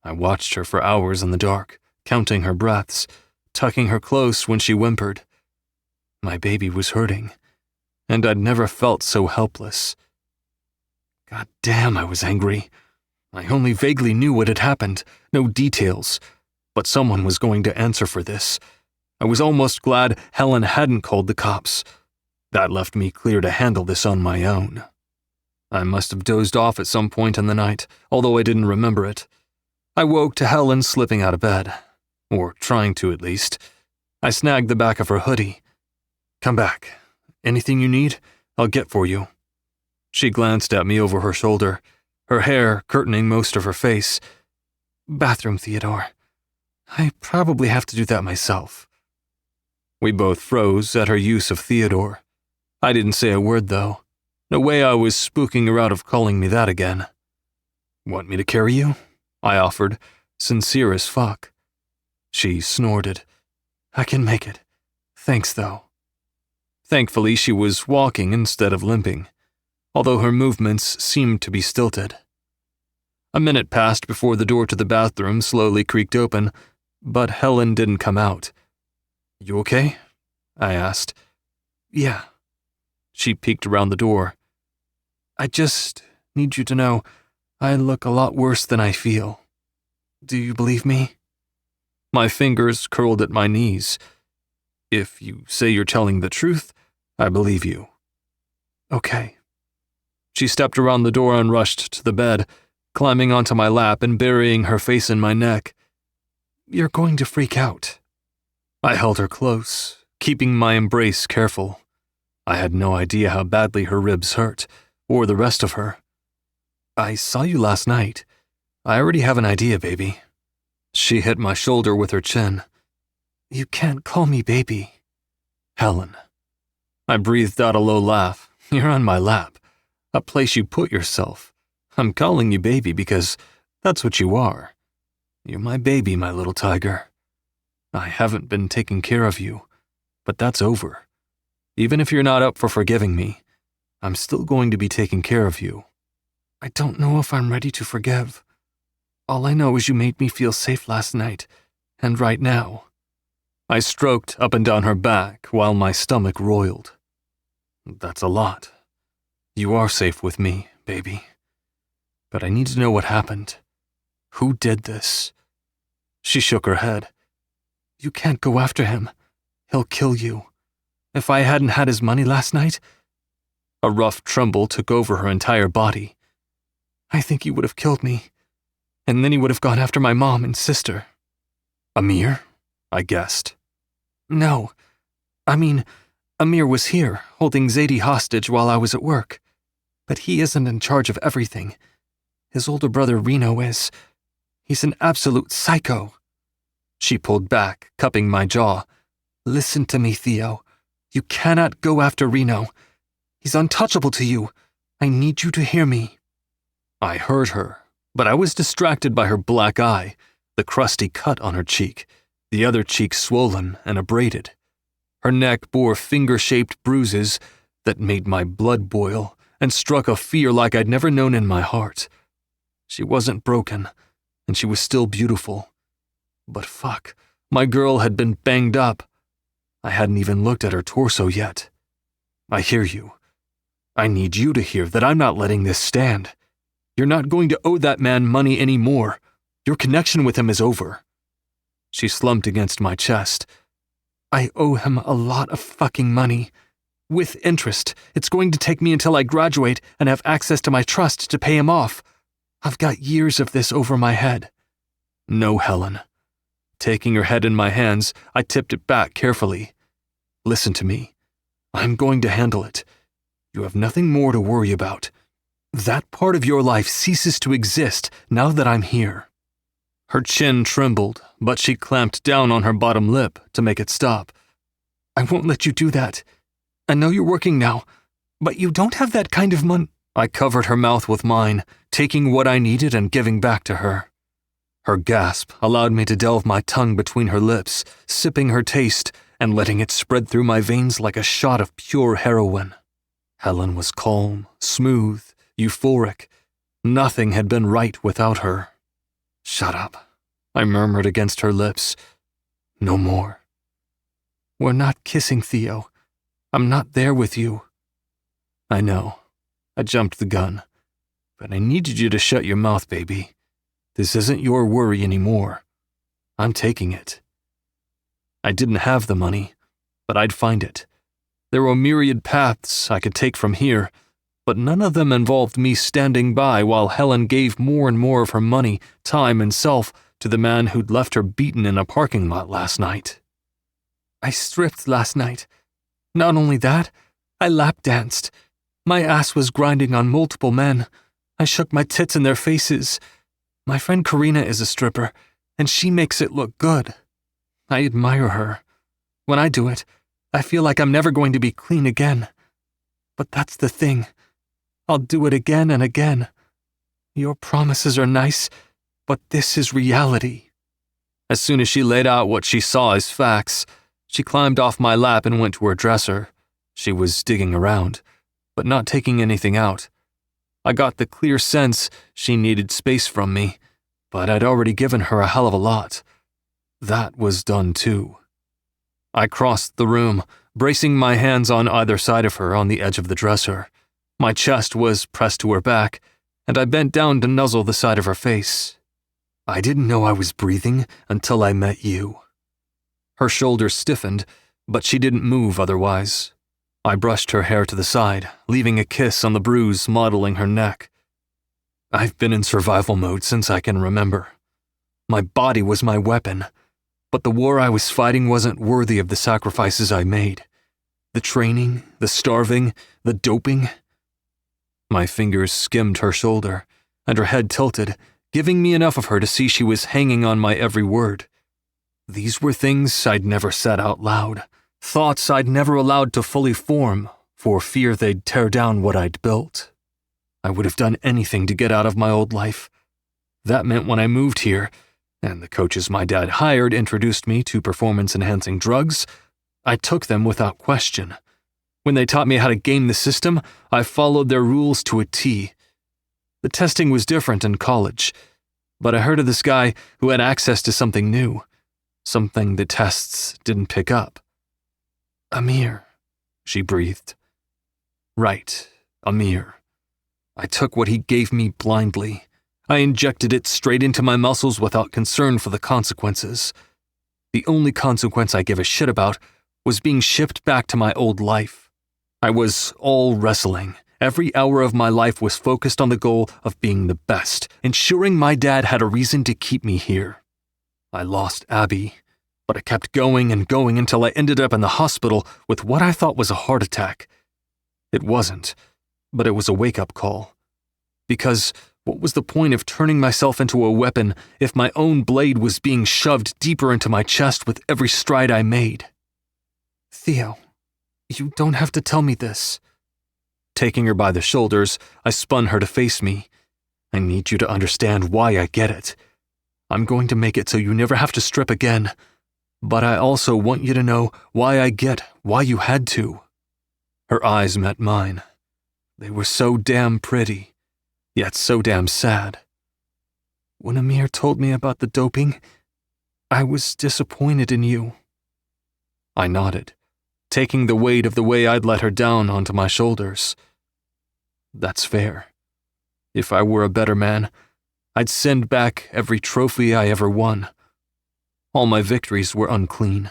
I watched her for hours in the dark, counting her breaths, tucking her close when she whimpered. My baby was hurting, and I'd never felt so helpless. God damn, I was angry. I only vaguely knew what had happened, no details, but someone was going to answer for this. I was almost glad Helen hadn't called the cops. That left me clear to handle this on my own. I must have dozed off at some point in the night, although I didn't remember it. I woke to Helen slipping out of bed, or trying to at least. I snagged the back of her hoodie. Come back. Anything you need, I'll get for you. She glanced at me over her shoulder, her hair curtaining most of her face. Bathroom, Theodore. I probably have to do that myself. We both froze at her use of Theodore. I didn't say a word, though. No way I was spooking her out of calling me that again. Want me to carry you? I offered, sincere as fuck. She snorted. I can make it. Thanks, though. Thankfully, she was walking instead of limping, although her movements seemed to be stilted. A minute passed before the door to the bathroom slowly creaked open, but Helen didn't come out. You okay? I asked. Yeah. She peeked around the door. I just need you to know I look a lot worse than I feel. Do you believe me? My fingers curled at my knees. If you say you're telling the truth, I believe you. Okay. She stepped around the door and rushed to the bed, climbing onto my lap and burying her face in my neck. You're going to freak out. I held her close, keeping my embrace careful. I had no idea how badly her ribs hurt, or the rest of her. I saw you last night. I already have an idea, baby. She hit my shoulder with her chin. You can't call me baby. Helen. I breathed out a low laugh. You're on my lap. A place you put yourself. I'm calling you baby because that's what you are. You're my baby, my little tiger. I haven't been taking care of you, but that's over. Even if you're not up for forgiving me, I'm still going to be taking care of you. I don't know if I'm ready to forgive. All I know is you made me feel safe last night, and right now. I stroked up and down her back while my stomach roiled. That's a lot. You are safe with me, baby. But I need to know what happened. Who did this? She shook her head. You can't go after him. He'll kill you. If I hadn't had his money last night... A rough tremble took over her entire body. I think he would have killed me. And then he would have gone after my mom and sister. Amir? I guessed. No. I mean, Amir was here, holding Zadie hostage while I was at work. But he isn't in charge of everything. His older brother Reno is. He's an absolute psycho. She pulled back, cupping my jaw. Listen to me, Theo. You cannot go after Reno. He's untouchable to you. I need you to hear me. I heard her, but I was distracted by her black eye, the crusty cut on her cheek, the other cheek swollen and abraded. Her neck bore finger-shaped bruises that made my blood boil and struck a fear like I'd never known in my heart. She wasn't broken, and she was still beautiful. But fuck, my girl had been banged up. I hadn't even looked at her torso yet. I hear you. I need you to hear that I'm not letting this stand. You're not going to owe that man money anymore. Your connection with him is over. She slumped against my chest. I owe him a lot of fucking money. With interest. It's going to take me until I graduate and have access to my trust to pay him off. I've got years of this over my head. No, Helen. Taking her head in my hands, I tipped it back carefully. Listen to me. I'm going to handle it. You have nothing more to worry about. That part of your life ceases to exist now that I'm here. Her chin trembled, but she clamped down on her bottom lip to make it stop. I won't let you do that. I know you're working now, but you don't have that kind of money. I covered her mouth with mine, taking what I needed and giving back to her. Her gasp allowed me to delve my tongue between her lips, sipping her taste and letting it spread through my veins like a shot of pure heroin. Helen was calm, smooth, euphoric. Nothing had been right without her. Shut up, I murmured against her lips. No more. We're not kissing, Theo. I'm not there with you. I know. I jumped the gun. But I needed you to shut your mouth, baby. This isn't your worry anymore. I'm taking it. I didn't have the money, but I'd find it. There were myriad paths I could take from here, but none of them involved me standing by while Helen gave more and more of her money, time, and self to the man who'd left her beaten in a parking lot last night. I stripped last night. Not only that, I lap danced. My ass was grinding on multiple men. I shook my tits in their faces. My friend Karina is a stripper, and she makes it look good. I admire her. When I do it, I feel like I'm never going to be clean again. But that's the thing. I'll do it again and again. Your promises are nice, but this is reality. As soon as she laid out what she saw as facts, she climbed off my lap and went to her dresser. She was digging around, but not taking anything out. I got the clear sense she needed space from me, but I'd already given her a hell of a lot. That was done too. I crossed the room, bracing my hands on either side of her on the edge of the dresser. My chest was pressed to her back, and I bent down to nuzzle the side of her face. I didn't know I was breathing until I met you. Her shoulders stiffened, but she didn't move otherwise. I brushed her hair to the side, leaving a kiss on the bruise modeling her neck. I've been in survival mode since I can remember. My body was my weapon, but the war I was fighting wasn't worthy of the sacrifices I made. The training, the starving, the doping. My fingers skimmed her shoulder, and her head tilted, giving me enough of her to see she was hanging on my every word. These were things I'd never said out loud, thoughts I'd never allowed to fully form for fear they'd tear down what I'd built. I would have done anything to get out of my old life. That meant when I moved here, and the coaches my dad hired introduced me to performance-enhancing drugs, I took them without question. When they taught me how to game the system, I followed their rules to a T. The testing was different in college, but I heard of this guy who had access to something new, something the tests didn't pick up. Amir, she breathed. Right, Amir. I took what he gave me blindly. I injected it straight into my muscles without concern for the consequences. The only consequence I give a shit about was being shipped back to my old life. I was all wrestling. Every hour of my life was focused on the goal of being the best, ensuring my dad had a reason to keep me here. I lost Abby, but I kept going and going until I ended up in the hospital with what I thought was a heart attack. It wasn't, but it was a wake-up call. Because what was the point of turning myself into a weapon if my own blade was being shoved deeper into my chest with every stride I made? Theo, you don't have to tell me this. Taking her by the shoulders, I spun her to face me. I need you to understand why I get it. I'm going to make it so you never have to strip again. But I also want you to know why I get why you had to. Her eyes met mine. They were so damn pretty, yet so damn sad. When Amir told me about the doping, I was disappointed in you. I nodded, taking the weight of the way I'd let her down onto my shoulders. That's fair. If I were a better man, I'd send back every trophy I ever won. All my victories were unclean.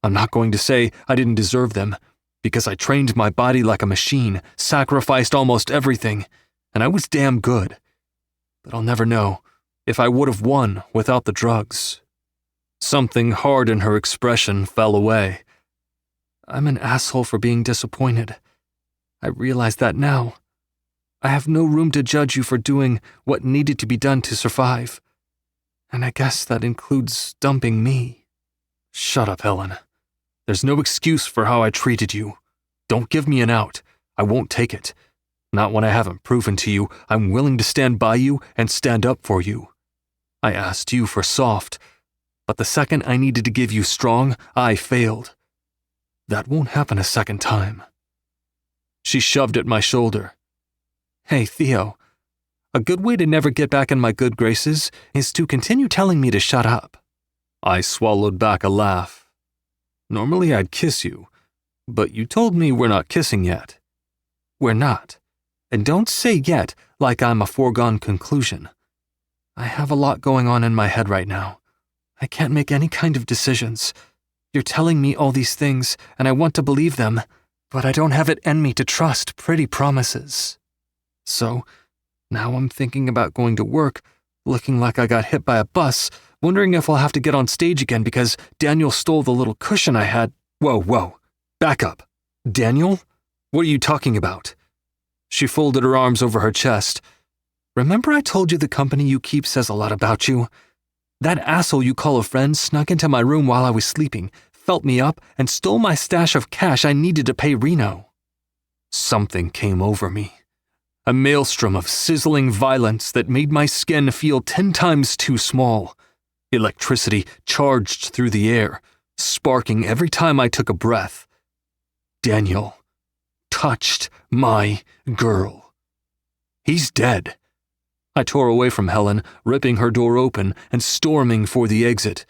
I'm not going to say I didn't deserve them, because I trained my body like a machine, sacrificed almost everything, and I was damn good. But I'll never know if I would have won without the drugs. Something hard in her expression fell away. I'm an asshole for being disappointed. I realize that now. I have no room to judge you for doing what needed to be done to survive. And I guess that includes dumping me. Shut up, Helen. There's no excuse for how I treated you. Don't give me an out. I won't take it. Not when I haven't proven to you I'm willing to stand by you and stand up for you. I asked you for soft, but the second I needed to give you strong, I failed. That won't happen a second time. She shoved at my shoulder. Hey, Theo, a good way to never get back in my good graces is to continue telling me to shut up. I swallowed back a laugh. Normally I'd kiss you, but you told me we're not kissing yet. We're not. And don't say yet like I'm a foregone conclusion. I have a lot going on in my head right now. I can't make any kind of decisions. You're telling me all these things, and I want to believe them, but I don't have it in me to trust pretty promises. So, now I'm thinking about going to work, looking like I got hit by a bus, wondering if I'll have to get on stage again because Daniel stole the little cushion I had. Whoa, back up. Daniel? What are you talking about? She folded her arms over her chest. Remember I told you the company you keep says a lot about you? That asshole you call a friend snuck into my room while I was sleeping, felt me up, and stole my stash of cash I needed to pay Reno. Something came over me. A maelstrom of sizzling violence that made my skin feel 10 times too small. Electricity charged through the air, sparking every time I took a breath. Daniel touched my girl. He's dead. I tore away from Helen, ripping her door open and storming for the exit.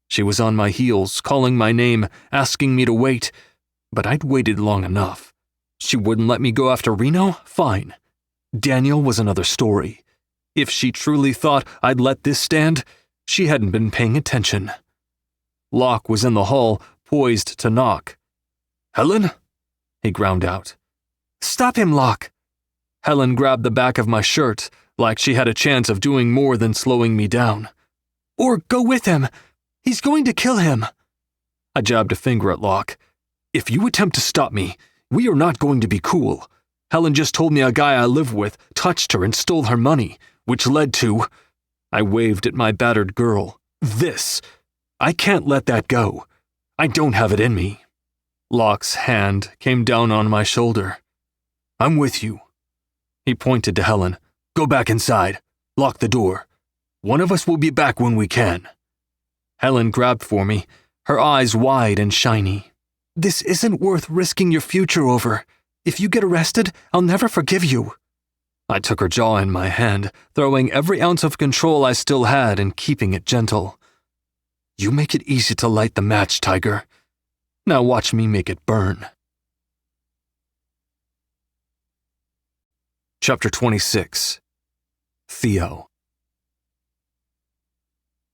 She was on my heels, calling my name, asking me to wait, but I'd waited long enough. She wouldn't let me go after Reno? Fine. Daniel was another story. If she truly thought I'd let this stand, she hadn't been paying attention. Locke was in the hall, poised to knock. Helen? He ground out. Stop him, Locke. Helen grabbed the back of my shirt, like she had a chance of doing more than slowing me down. Or go with him. He's going to kill him. I jabbed a finger at Locke. If you attempt to stop me, we are not going to be cool. Helen just told me a guy I live with touched her and stole her money. which led to... I waved at my battered girl. This. I can't let that go. I don't have it in me. Locke's hand came down on my shoulder. I'm with you. He pointed to Helen. Go back inside. Lock the door. One of us will be back when we can. Helen grabbed for me, her eyes wide and shiny. This isn't worth risking your future over. If you get arrested, I'll never forgive you. I took her jaw in my hand, throwing every ounce of control I still had and keeping it gentle. You make it easy to light the match, Tiger. Now watch me make it burn. Chapter 26. Theo.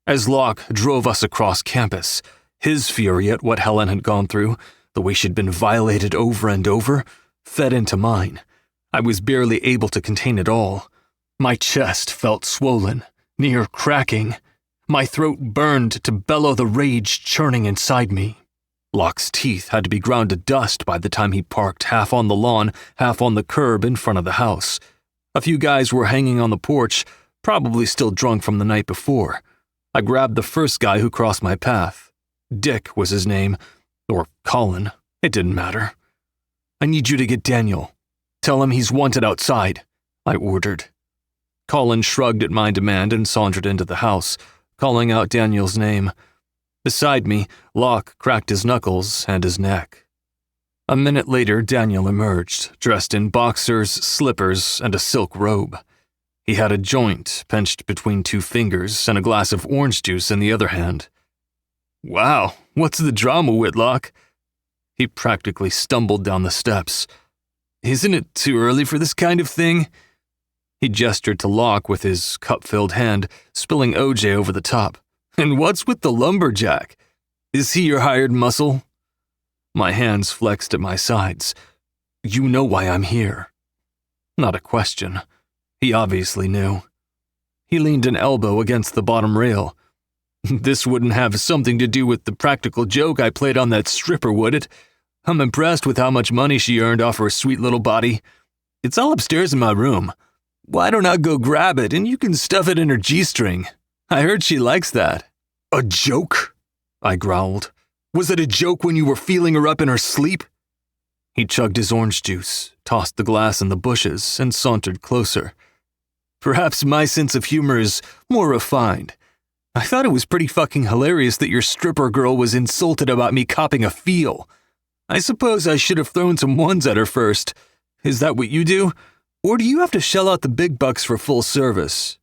As Locke drove us across campus, his fury at what Helen had gone through, the way she'd been violated over and over, fed into mine. I was barely able to contain it all. My chest felt swollen, near cracking. My throat burned to bellow the rage churning inside me. Locke's teeth had to be ground to dust by the time he parked half on the lawn, half on the curb in front of the house. A few guys were hanging on the porch, probably still drunk from the night before. I grabbed the first guy who crossed my path. Dick was his name, or Colin. It didn't matter. I need you to get Daniel. Tell him he's wanted outside, I ordered. Colin shrugged at my demand and sauntered into the house, calling out Daniel's name. Beside me, Locke cracked his knuckles and his neck. A minute later, Daniel emerged, dressed in boxers, slippers, and a silk robe. He had a joint pinched between two fingers and a glass of orange juice in the other hand. Wow, what's the drama, Whitlock? He practically stumbled down the steps. Isn't it too early for this kind of thing? He gestured to Locke with his cup-filled hand, spilling OJ over the top. And what's with the lumberjack? Is he your hired muscle? My hands flexed at my sides. You know why I'm here. Not a question. He obviously knew. He leaned an elbow against the bottom rail. This wouldn't have something to do with the practical joke I played on that stripper, would it? I'm impressed with how much money she earned off her sweet little body. It's all upstairs in my room. Why don't I go grab it and you can stuff it in her G-string? I heard she likes that. A joke? I growled. Was it a joke when you were feeling her up in her sleep? He chugged his orange juice, tossed the glass in the bushes, and sauntered closer. Perhaps my sense of humor is more refined. I thought it was pretty fucking hilarious that your stripper girl was insulted about me copping a feel. I suppose I should have thrown some ones at her first. Is that what you do? Or do you have to shell out the big bucks for full service?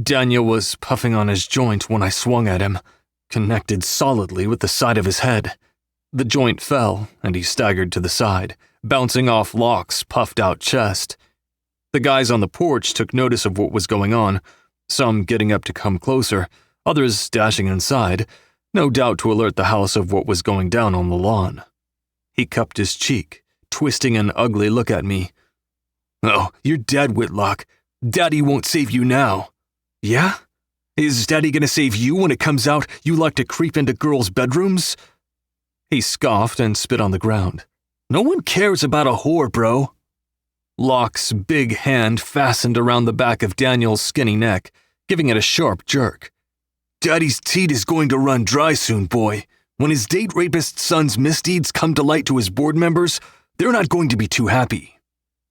Daniel was puffing on his joint when I swung at him, connected solidly with the side of his head. The joint fell, and he staggered to the side, bouncing off Locke's puffed-out chest. The guys on the porch took notice of what was going on, some getting up to come closer, others dashing inside, no doubt to alert the house of what was going down on the lawn. He cupped his cheek, twisting an ugly look at me. Oh, you're dead, Whitlock. Daddy won't save you now. Yeah? Is Daddy gonna save you when it comes out you like to creep into girls' bedrooms? He scoffed and spit on the ground. No one cares about a whore, bro. Locke's big hand fastened around the back of Daniel's skinny neck, giving it a sharp jerk. Daddy's teat is going to run dry soon, boy. When his date rapist son's misdeeds come to light to his board members, they're not going to be too happy.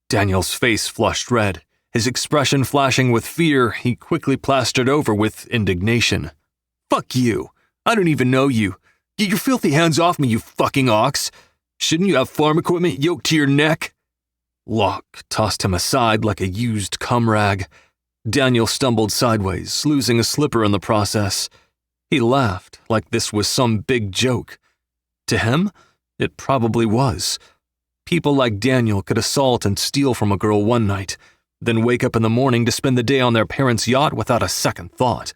Daniel's face flushed red. His expression flashing with fear, he quickly plastered over with indignation. Fuck you. I don't even know you. Get your filthy hands off me, you fucking ox. Shouldn't you have farm equipment yoked to your neck? Locke tossed him aside like a used cum rag. Daniel stumbled sideways, losing a slipper in the process. He laughed like this was some big joke. To him, it probably was. People like Daniel could assault and steal from a girl one night, then wake up in the morning to spend the day on their parents' yacht without a second thought.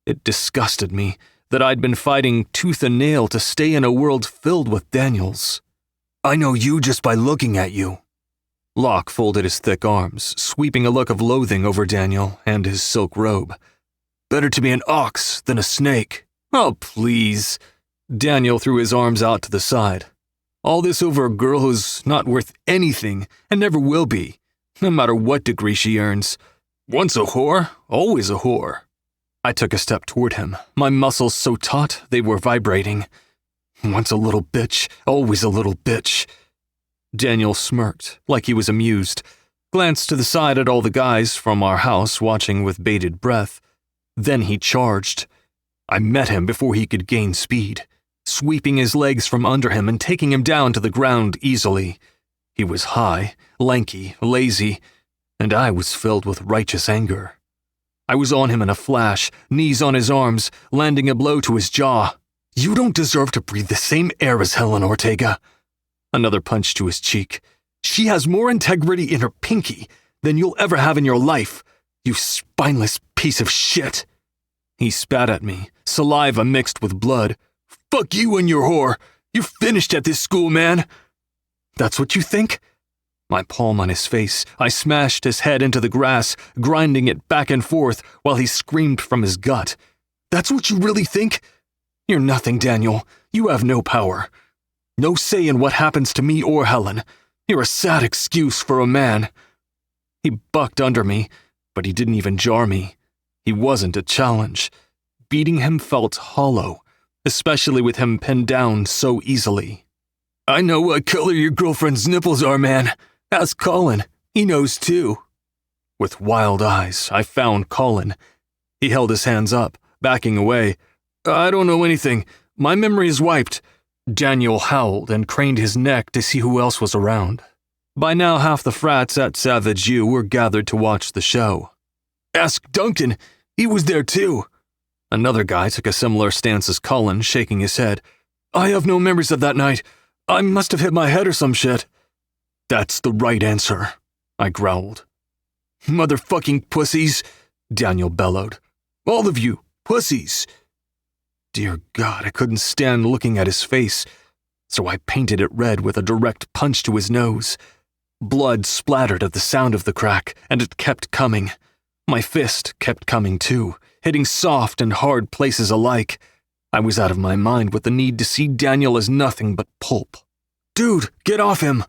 It disgusted me that I'd been fighting tooth and nail to stay in a world filled with Daniels. I know you just by looking at you. Locke folded his thick arms, sweeping a look of loathing over Daniel and his silk robe. Better to be an ox than a snake. Oh, please. Daniel threw his arms out to the side. All this over a girl who's not worth anything and never will be, no matter what degree she earns. Once a whore, always a whore. I took a step toward him, my muscles so taut they were vibrating. Once a little bitch, always a little bitch. Daniel smirked, like he was amused, glanced to the side at all the guys from our house watching with bated breath. Then he charged. I met him before he could gain speed, sweeping his legs from under him and taking him down to the ground easily. He was high, lanky, lazy, and I was filled with righteous anger. I was on him in a flash, knees on his arms, landing a blow to his jaw. You don't deserve to breathe the same air as Helen Ortega. Another punch to his cheek. She has more integrity in her pinky than you'll ever have in your life, you spineless piece of shit. He spat at me, saliva mixed with blood. Fuck you and your whore. You're finished at this school, man. That's what you think? My palm on his face, I smashed his head into the grass, grinding it back and forth while he screamed from his gut. That's what you really think? You're nothing, Daniel. You have no power. No say in what happens to me or Helen. You're a sad excuse for a man. He bucked under me, but he didn't even jar me. He wasn't a challenge. Beating him felt hollow, especially with him pinned down so easily. I know what color your girlfriend's nipples are, man. Ask Colin. He knows too. With wild eyes, I found Colin. He held his hands up, backing away. I don't know anything. My memory is wiped. Daniel howled and craned his neck to see who else was around. By now, half the frats at Savage U were gathered to watch the show. Ask Duncan. He was there too. Another guy took a similar stance as Colin, shaking his head. I have no memories of that night. I must have hit my head or some shit. That's the right answer, I growled. Motherfucking pussies, Daniel bellowed. All of you, pussies. Dear God, I couldn't stand looking at his face, so I painted it red with a direct punch to his nose. Blood splattered at the sound of the crack, and it kept coming. My fist kept coming too, hitting soft and hard places alike. I was out of my mind with the need to see Daniel as nothing but pulp. Dude, get off him!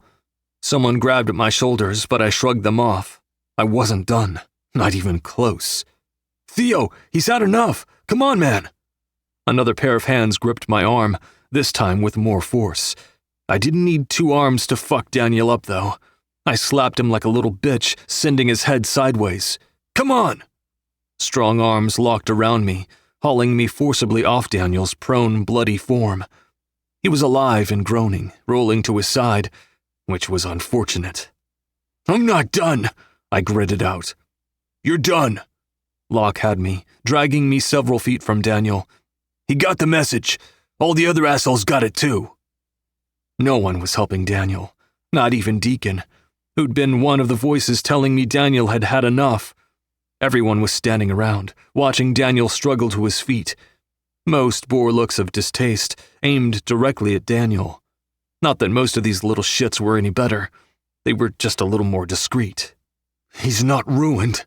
Someone grabbed at my shoulders, but I shrugged them off. I wasn't done, not even close. Theo, he's had enough! Come on, man! Another pair of hands gripped my arm, this time with more force. I didn't need two arms to fuck Daniel up, though. I slapped him like a little bitch, sending his head sideways. Come on! Strong arms locked around me, hauling me forcibly off Daniel's prone, bloody form. He was alive and groaning, rolling to his side, which was unfortunate. I'm not done, I gritted out. You're done. Locke had me, dragging me several feet from Daniel. He got the message. All the other assholes got it too. No one was helping Daniel, not even Deacon, who'd been one of the voices telling me Daniel had had enough. Everyone was standing around, watching Daniel struggle to his feet. Most bore looks of distaste, aimed directly at Daniel. Not that most of these little shits were any better. They were just a little more discreet. He's not ruined.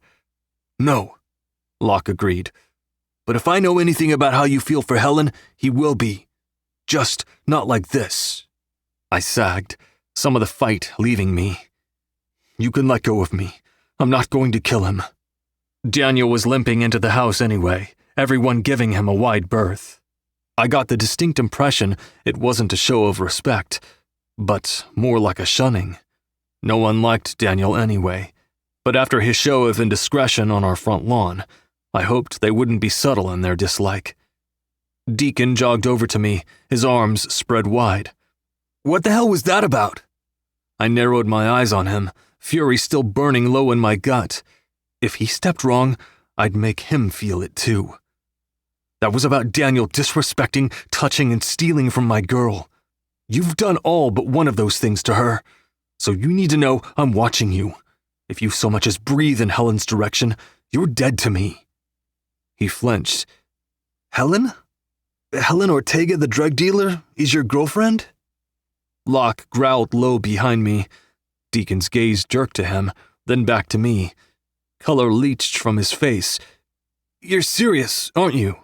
No, Locke agreed. But if I know anything about how you feel for Helen, he will be. Just not like this. I sagged, some of the fight leaving me. You can let go of me. I'm not going to kill him. Daniel was limping into the house anyway, everyone giving him a wide berth. I got the distinct impression it wasn't a show of respect, but more like a shunning. No one liked Daniel anyway, but after his show of indiscretion on our front lawn, I hoped they wouldn't be subtle in their dislike. Deacon jogged over to me, his arms spread wide. What the hell was that about? I narrowed my eyes on him, fury still burning low in my gut. If he stepped wrong, I'd make him feel it too. That was about Daniel disrespecting, touching, and stealing from my girl. You've done all but one of those things to her, so you need to know I'm watching you. If you so much as breathe in Helen's direction, you're dead to me. He flinched. Helen? Helen Ortega, the drug dealer, is your girlfriend? Locke growled low behind me. Deacon's gaze jerked to him, then back to me. Color leached from his face. You're serious, aren't you?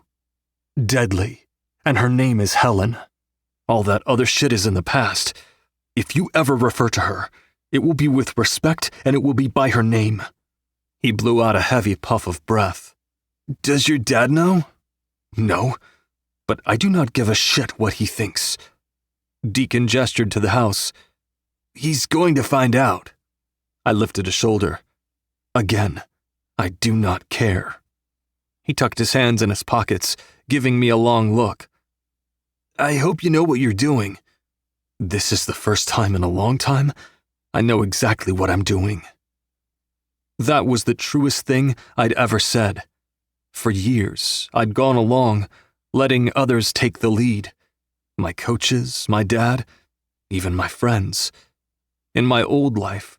Deadly. And her name is Helen. All that other shit is in the past. If you ever refer to her, it will be with respect and it will be by her name. He blew out a heavy puff of breath. Does your dad know? No, but I do not give a shit what he thinks. Deacon gestured to the house. He's going to find out. I lifted a shoulder. Again, I do not care. He tucked his hands in his pockets, giving me a long look. I hope you know what you're doing. This is the first time in a long time I know exactly what I'm doing. That was the truest thing I'd ever said. For years, I'd gone along, letting others take the lead. My coaches, my dad, even my friends. In my old life,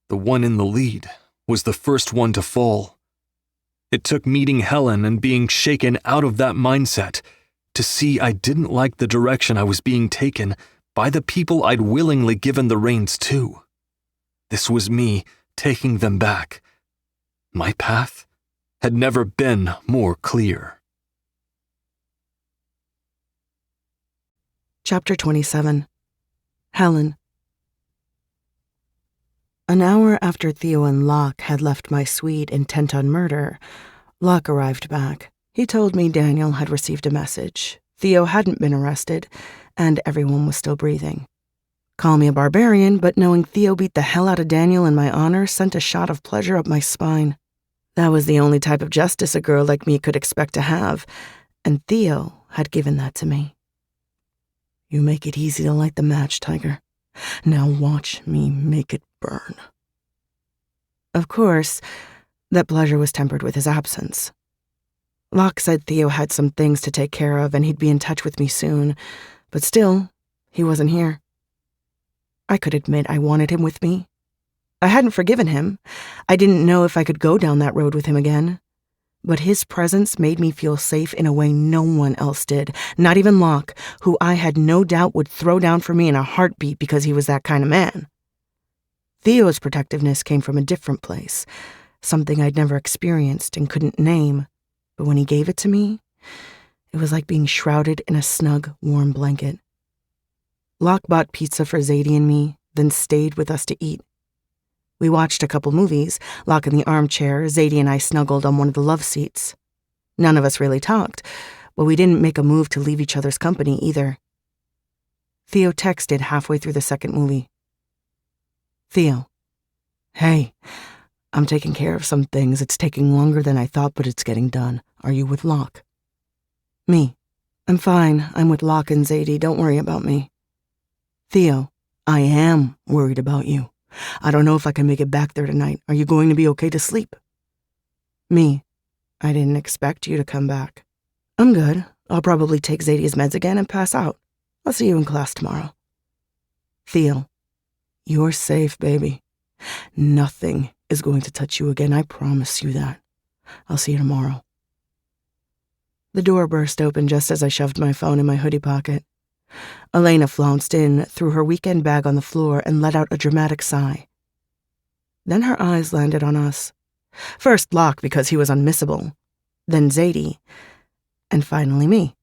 the one in the lead was the first one to fall. It took meeting Helen and being shaken out of that mindset to see I didn't like the direction I was being taken by the people I'd willingly given the reins to. This was me taking them back. My path had never been more clear. Chapter 27. Helen. An hour after Theo and Locke had left my suite intent on murder, Locke arrived back. He told me Daniel had received a message. Theo hadn't been arrested, and everyone was still breathing. Call me a barbarian, but knowing Theo beat the hell out of Daniel in my honor sent a shot of pleasure up my spine. That was the only type of justice a girl like me could expect to have, and Theo had given that to me. You make it easy to light the match, Tiger. Now watch me make it burn. Of course, that pleasure was tempered with his absence. Locke said Theo had some things to take care of and he'd be in touch with me soon, but still, he wasn't here. I could admit I wanted him with me. I hadn't forgiven him. I didn't know if I could go down that road with him again. But his presence made me feel safe in a way no one else did, not even Locke, who I had no doubt would throw down for me in a heartbeat because he was that kind of man. Theo's protectiveness came from a different place, something I'd never experienced and couldn't name, but when he gave it to me, it was like being shrouded in a snug, warm blanket. Locke bought pizza for Zadie and me, then stayed with us to eat. We watched a couple movies, Locke in the armchair, Zadie and I snuggled on one of the love seats. None of us really talked, but we didn't make a move to leave each other's company either. Theo texted halfway through the second movie. Theo. Hey, I'm taking care of some things. It's taking longer than I thought, but it's getting done. Are you with Locke? Me. I'm fine. I'm with Locke and Zadie. Don't worry about me. Theo. I am worried about you. I don't know if I can make it back there tonight. Are you going to be okay to sleep? Me. I didn't expect you to come back. I'm good. I'll probably take Zadie's meds again and pass out. I'll see you in class tomorrow. Theo. You're safe, baby. Nothing is going to touch you again. I promise you that. I'll see you tomorrow. The door burst open just as I shoved my phone in my hoodie pocket. Elena flounced in, threw her weekend bag on the floor, and let out a dramatic sigh. Then her eyes landed on us. First Locke because he was unmissable, then Zadie, and finally me.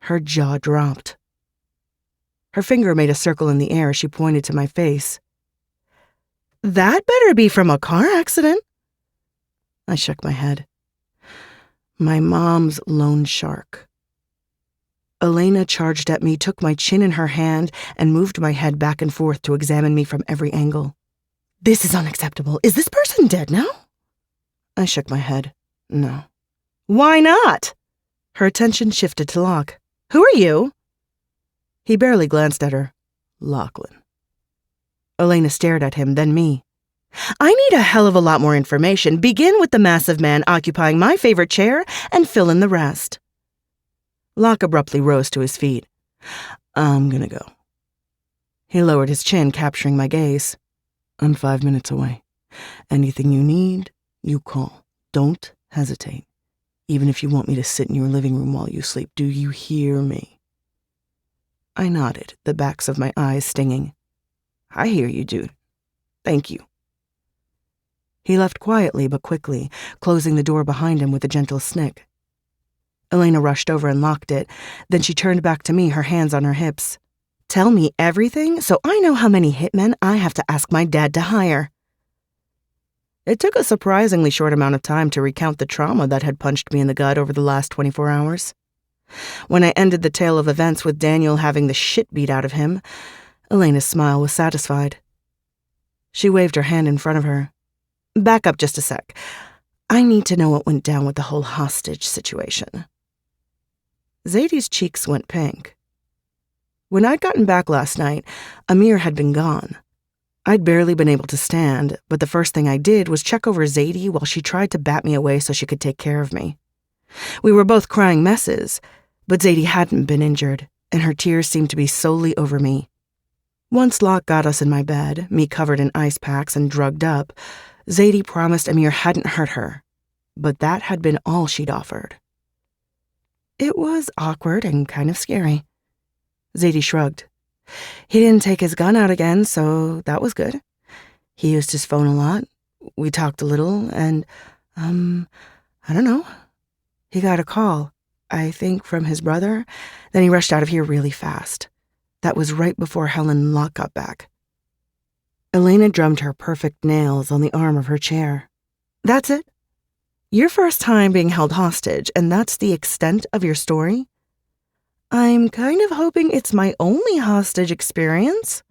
Her jaw dropped. Her finger made a circle in the air as she pointed to my face. That better be from a car accident. I shook my head. My mom's loan shark. Elena charged at me, took my chin in her hand, and moved my head back and forth to examine me from every angle. This is unacceptable. Is this person dead now? I shook my head. No. Why not? Her attention shifted to Locke. Who are you? He barely glanced at her. Lachlan. Elena stared at him, then me. I need a hell of a lot more information. Begin with the massive man occupying my favorite chair and fill in the rest. Locke abruptly rose to his feet. I'm gonna go. He lowered his chin, capturing my gaze. I'm 5 minutes away. Anything you need, you call. Don't hesitate. Even if you want me to sit in your living room while you sleep, do you hear me? I nodded, the backs of my eyes stinging. I hear you, dude. Thank you. He left quietly but quickly, closing the door behind him with a gentle snick. Elena rushed over and locked it. Then she turned back to me, her hands on her hips. Tell me everything so I know how many hitmen I have to ask my dad to hire. It took a surprisingly short amount of time to recount the trauma that had punched me in the gut over the last 24 hours. When I ended the tale of events with Daniel having the shit beat out of him, Elena's smile was satisfied. She waved her hand in front of her. Back up just a sec. I need to know what went down with the whole hostage situation. Zadie's cheeks went pink. When I'd gotten back last night, Amir had been gone. I'd barely been able to stand, but the first thing I did was check over Zadie while she tried to bat me away so she could take care of me. We were both crying messes, but Zadie hadn't been injured, and her tears seemed to be solely over me. Once Locke got us in my bed, me covered in ice packs and drugged up, Zadie promised Amir hadn't hurt her, but that had been all she'd offered. It was awkward and kind of scary. Zadie shrugged. He didn't take his gun out again, so that was good. He used his phone a lot. We talked a little, and, I don't know. He got a call, I think from his brother. Then he rushed out of here really fast. That was right before Helen and Locke got back. Elena drummed her perfect nails on the arm of her chair. That's it? Your first time being held hostage, and that's the extent of your story? I'm kind of hoping it's my only hostage experience.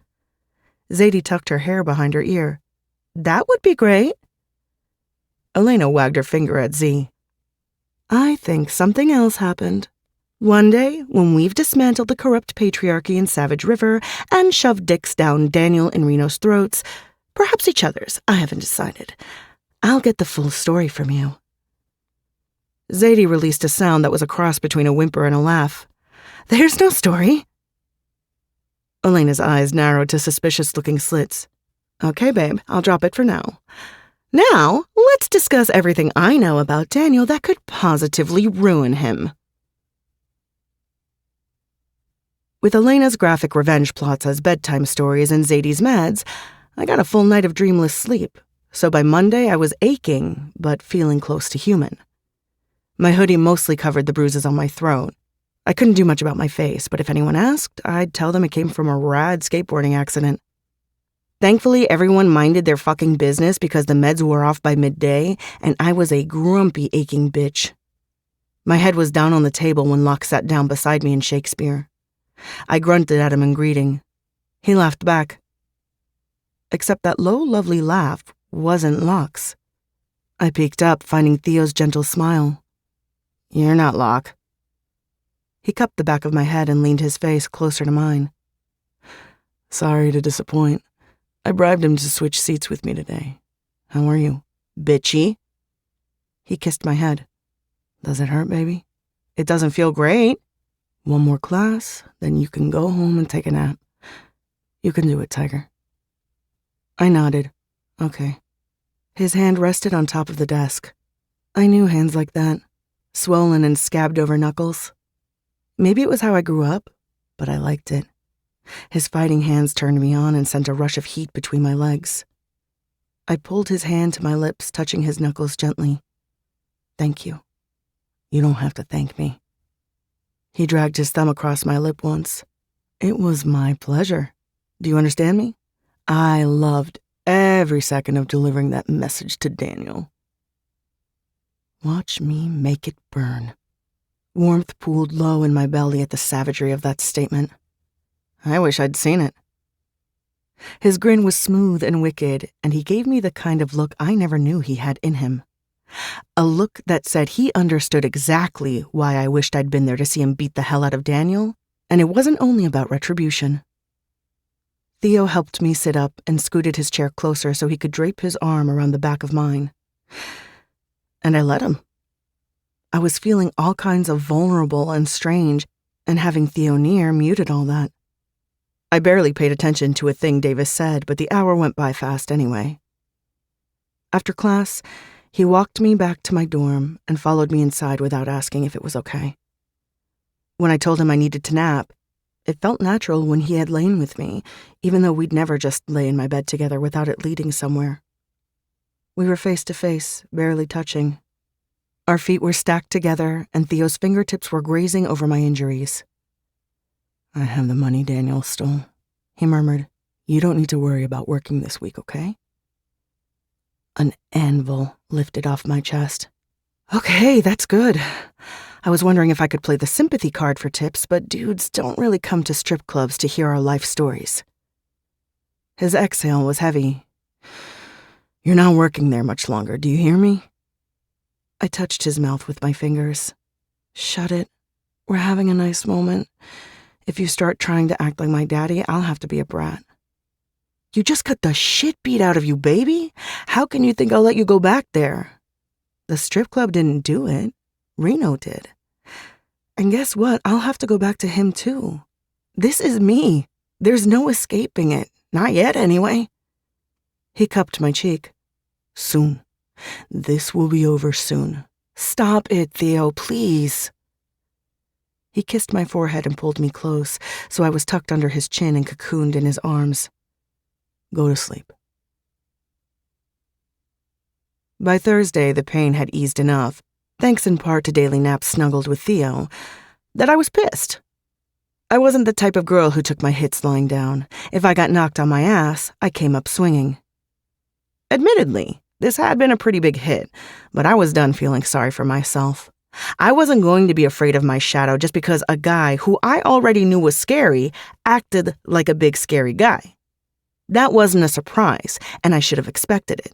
Zadie tucked her hair behind her ear. That would be great. Elena wagged her finger at Z. I think something else happened. One day, when we've dismantled the corrupt patriarchy in Savage River and shoved dicks down Daniel and Reno's throats, perhaps each other's, I haven't decided, I'll get the full story from you. Zadie released a sound that was a cross between a whimper and a laugh. There's no story. Elena's eyes narrowed to suspicious-looking slits. Okay, babe, I'll drop it for now. Now, let's discuss everything I know about Daniel that could positively ruin him. With Elena's graphic revenge plots as bedtime stories and Zadie's meds, I got a full night of dreamless sleep, so by Monday I was aching, but feeling close to human. My hoodie mostly covered the bruises on my throat. I couldn't do much about my face, but if anyone asked, I'd tell them it came from a rad skateboarding accident. Thankfully, everyone minded their fucking business because the meds wore off by midday, and I was a grumpy, aching bitch. My head was down on the table when Locke sat down beside me in Shakespeare. I grunted at him in greeting. He laughed back. Except that low, lovely laugh wasn't Locke's. I peeked up, finding Theo's gentle smile. You're not Locke. He cupped the back of my head and leaned his face closer to mine. Sorry to disappoint. I bribed him to switch seats with me today. How are you? Bitchy? He kissed my head. Does it hurt, baby? It doesn't feel great. One more class, then you can go home and take a nap. You can do it, Tiger. I nodded. Okay. His hand rested on top of the desk. I knew hands like that, swollen and scabbed over knuckles. Maybe it was how I grew up, but I liked it. His fighting hands turned me on and sent a rush of heat between my legs. I pulled his hand to my lips, touching his knuckles gently. Thank you. You don't have to thank me. He dragged his thumb across my lip once. It was my pleasure. Do you understand me? I loved every second of delivering that message to Daniel. Watch me make it burn. Warmth pooled low in my belly at the savagery of that statement. I wish I'd seen it. His grin was smooth and wicked, and he gave me the kind of look I never knew he had in him. A look that said he understood exactly why I wished I'd been there to see him beat the hell out of Daniel, and it wasn't only about retribution. Theo helped me sit up and scooted his chair closer so he could drape his arm around the back of mine. And I let him. I was feeling all kinds of vulnerable and strange, and having Theo near muted all that. I barely paid attention to a thing Davis said, but the hour went by fast anyway. After class, he walked me back to my dorm and followed me inside without asking if it was okay. When I told him I needed to nap, it felt natural when he had lain with me, even though we'd never just lay in my bed together without it leading somewhere. We were face to face, barely touching. Our feet were stacked together, and Theo's fingertips were grazing over my injuries. I have the money Daniel stole, he murmured. You don't need to worry about working this week, okay? An anvil lifted off my chest. Okay, that's good. I was wondering if I could play the sympathy card for tips, but dudes don't really come to strip clubs to hear our life stories. His exhale was heavy. You're not working there much longer, do you hear me? I touched his mouth with my fingers. Shut it. We're having a nice moment. If you start trying to act like my daddy, I'll have to be a brat. You just got the shit beat out of you, baby. How can you think I'll let you go back there? The strip club didn't do it. Reno did. And guess what? I'll have to go back to him too. This is me. There's no escaping it. Not yet, anyway. He cupped my cheek. Soon. This will be over soon. Stop it, Theo, please. He kissed my forehead and pulled me close, so I was tucked under his chin and cocooned in his arms. Go to sleep. By Thursday, the pain had eased enough, thanks in part to daily naps snuggled with Theo, that I was pissed. I wasn't the type of girl who took my hits lying down. If I got knocked on my ass, I came up swinging. Admittedly, this had been a pretty big hit, but I was done feeling sorry for myself. I wasn't going to be afraid of my shadow just because a guy who I already knew was scary acted like a big scary guy. That wasn't a surprise, and I should have expected it.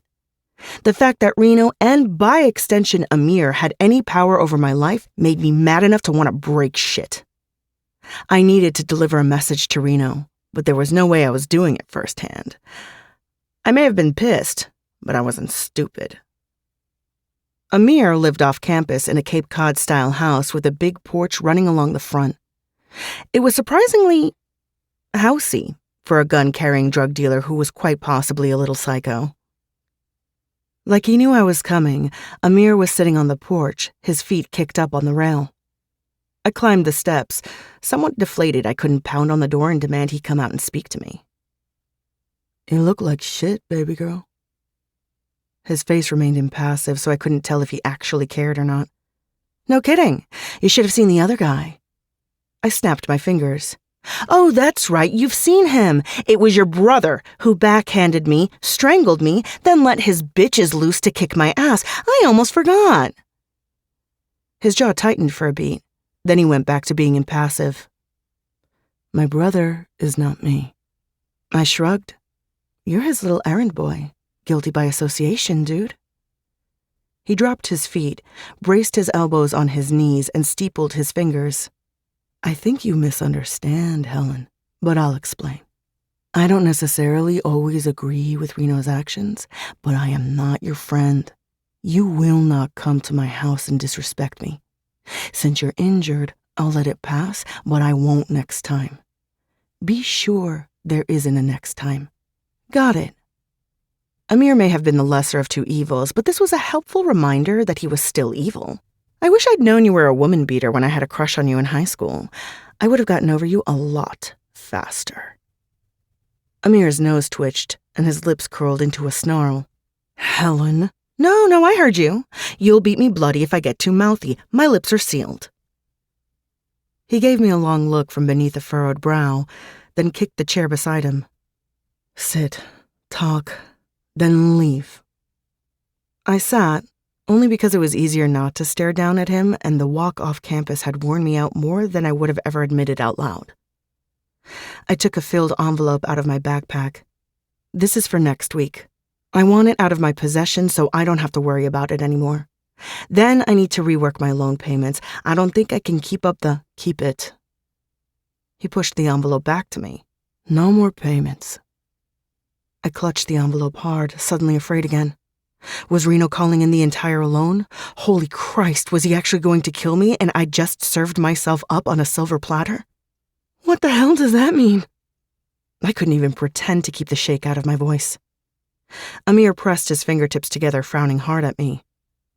The fact that Reno and, by extension, Amir had any power over my life made me mad enough to want to break shit. I needed to deliver a message to Reno, but there was no way I was doing it firsthand. I may have been pissed, but I wasn't stupid. Amir lived off campus in a Cape Cod-style house with a big porch running along the front. It was surprisingly housey for a gun-carrying drug dealer who was quite possibly a little psycho. Like he knew I was coming, Amir was sitting on the porch, his feet kicked up on the rail. I climbed the steps, somewhat deflated I couldn't pound on the door and demand he come out and speak to me. You look like shit, baby girl. His face remained impassive, so I couldn't tell if he actually cared or not. No kidding. You should have seen the other guy. I snapped my fingers. Oh, that's right, you've seen him. It was your brother who backhanded me, strangled me, then let his bitches loose to kick my ass. I almost forgot. His jaw tightened for a beat. Then he went back to being impassive. My brother is not me. I shrugged. You're his little errand boy. Guilty by association, dude. He dropped his feet, braced his elbows on his knees, and steepled his fingers. I think you misunderstand, Helen, but I'll explain. I don't necessarily always agree with Reno's actions, but I am not your friend. You will not come to my house and disrespect me. Since you're injured, I'll let it pass, but I won't next time. Be sure there isn't a next time. Got it. Amir may have been the lesser of two evils, but this was a helpful reminder that he was still evil. I wish I'd known you were a woman beater when I had a crush on you in high school. I would have gotten over you a lot faster. Amir's nose twitched, and his lips curled into a snarl. Helen? No, I heard you. You'll beat me bloody if I get too mouthy. My lips are sealed. He gave me a long look from beneath a furrowed brow, then kicked the chair beside him. Sit, talk, then leave. I sat, only because it was easier not to stare down at him, and the walk off campus had worn me out more than I would have ever admitted out loud. I took a filled envelope out of my backpack. This is for next week. I want it out of my possession so I don't have to worry about it anymore. Then I need to rework my loan payments. I don't think I can keep up the keep it. He pushed the envelope back to me. No more payments. I clutched the envelope hard, suddenly afraid again. Was Reno calling in the entire loan? Holy Christ, was he actually going to kill me and I just served myself up on a silver platter? What the hell does that mean? I couldn't even pretend to keep the shake out of my voice. Amir pressed his fingertips together, frowning hard at me.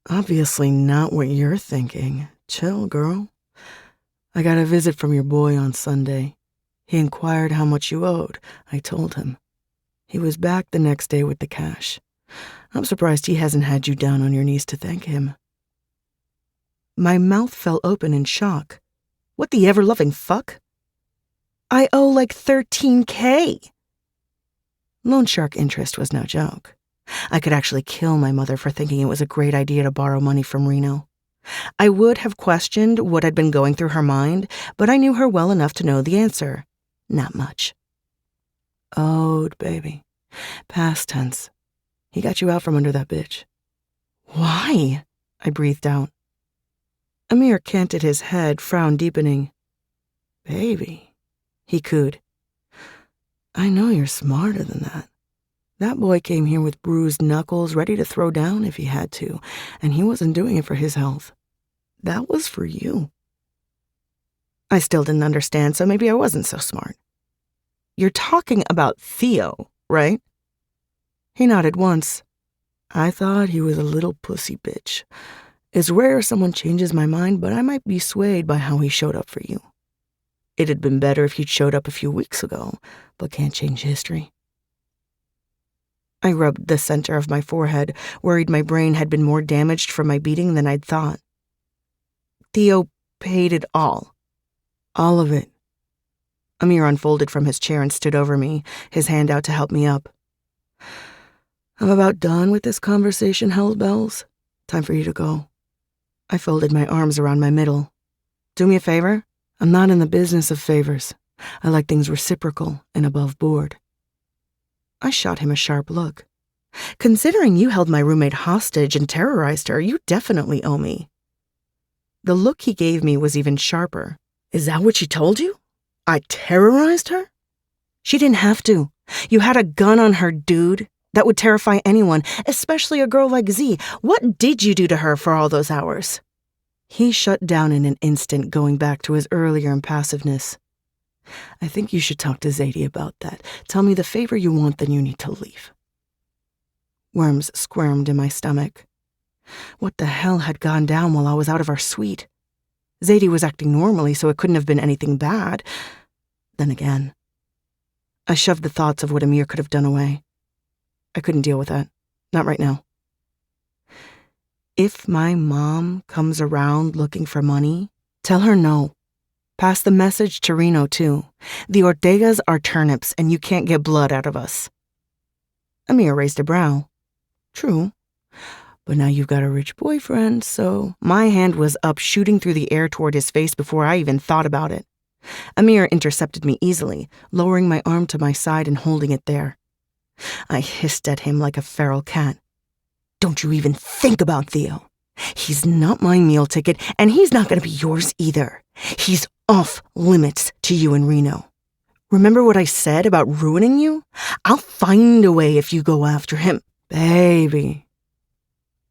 Obviously not what you're thinking. Chill, girl. I got a visit from your boy on Sunday. He inquired how much you owed. I told him. He was back the next day with the cash. I'm surprised he hasn't had you down on your knees to thank him. My mouth fell open in shock. What the ever-loving fuck? I owe like $13,000. Loan shark interest was no joke. I could actually kill my mother for thinking it was a great idea to borrow money from Reno. I would have questioned what had been going through her mind, but I knew her well enough to know the answer. Not much. Owed, baby. Past tense. He got you out from under that bitch. Why? I breathed out. Amir canted his head, frown deepening. Baby, he cooed. I know you're smarter than that. That boy came here with bruised knuckles, ready to throw down if he had to, and he wasn't doing it for his health. That was for you. I still didn't understand, so maybe I wasn't so smart. You're talking about Theo, right? He nodded once. I thought he was a little pussy bitch. It's rare someone changes my mind, but I might be swayed by how he showed up for you. It had been better if he'd showed up a few weeks ago, but can't change history. I rubbed the center of my forehead, worried my brain had been more damaged from my beating than I'd thought. Theo paid it all. All of it. Amir unfolded from his chair and stood over me, his hand out to help me up. I'm about done with this conversation, hellbells. Time for you to go. I folded my arms around my middle. Do me a favor? I'm not in the business of favors. I like things reciprocal and above board. I shot him a sharp look. Considering you held my roommate hostage and terrorized her, you definitely owe me. The look he gave me was even sharper. Is that what she told you? I terrorized her? She didn't have to. You had a gun on her, dude. That would terrify anyone, especially a girl like Z. What did you do to her for all those hours? He shut down in an instant, going back to his earlier impassiveness. I think you should talk to Zadie about that. Tell me the favor you want, then you need to leave. Worms squirmed in my stomach. What the hell had gone down while I was out of our suite? Zadie was acting normally, so it couldn't have been anything bad. Then again, I shoved the thoughts of what Amir could have done away. I couldn't deal with that. Not right now. If my mom comes around looking for money, tell her no. Pass the message to Reno, too. The Ortegas are turnips, and you can't get blood out of us. Amir raised a brow. True. But now you've got a rich boyfriend, so my hand was up, shooting through the air toward his face before I even thought about it. Amir intercepted me easily, lowering my arm to my side and holding it there. I hissed at him like a feral cat. Don't you even think about Theo. He's not my meal ticket, and he's not going to be yours either. He's off limits to you and Reno. Remember what I said about ruining you? I'll find a way if you go after him. Baby.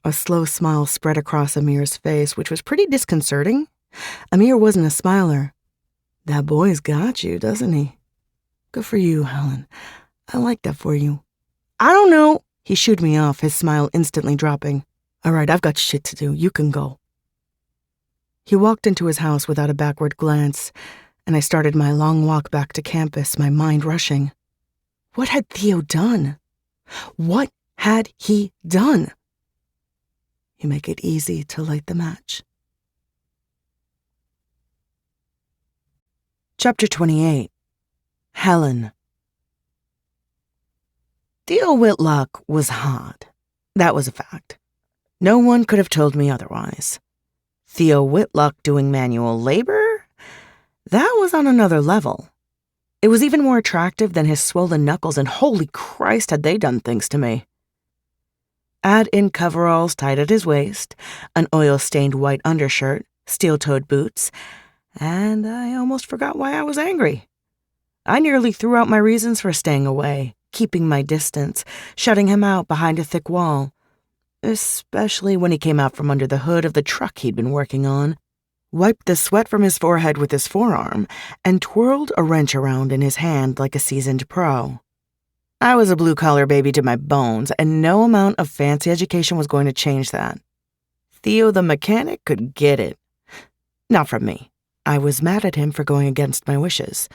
A slow smile spread across Amir's face, which was pretty disconcerting. Amir wasn't a smiler. That boy's got you, doesn't he? Good for you, Helen. I like that for you. I don't know. He shooed me off, his smile instantly dropping. All right, I've got shit to do. You can go. He walked into his house without a backward glance, and I started my long walk back to campus, my mind rushing. What had Theo done? What had he done? You make it easy to light the match. Chapter 28. Helen. Theo Whitlock was hot. That was a fact. No one could have told me otherwise. Theo Whitlock doing manual labor? That was on another level. It was even more attractive than his swollen knuckles, and holy Christ had they done things to me. Add in coveralls tied at his waist, an oil-stained white undershirt, steel-toed boots, and I almost forgot why I was angry. I nearly threw out my reasons for staying away, keeping my distance, shutting him out behind a thick wall, especially when he came out from under the hood of the truck he'd been working on, wiped the sweat from his forehead with his forearm, and twirled a wrench around in his hand like a seasoned pro. I was a blue-collar baby to my bones, and no amount of fancy education was going to change that. Theo the mechanic could get it. Not from me. I was mad at him for going against my wishes.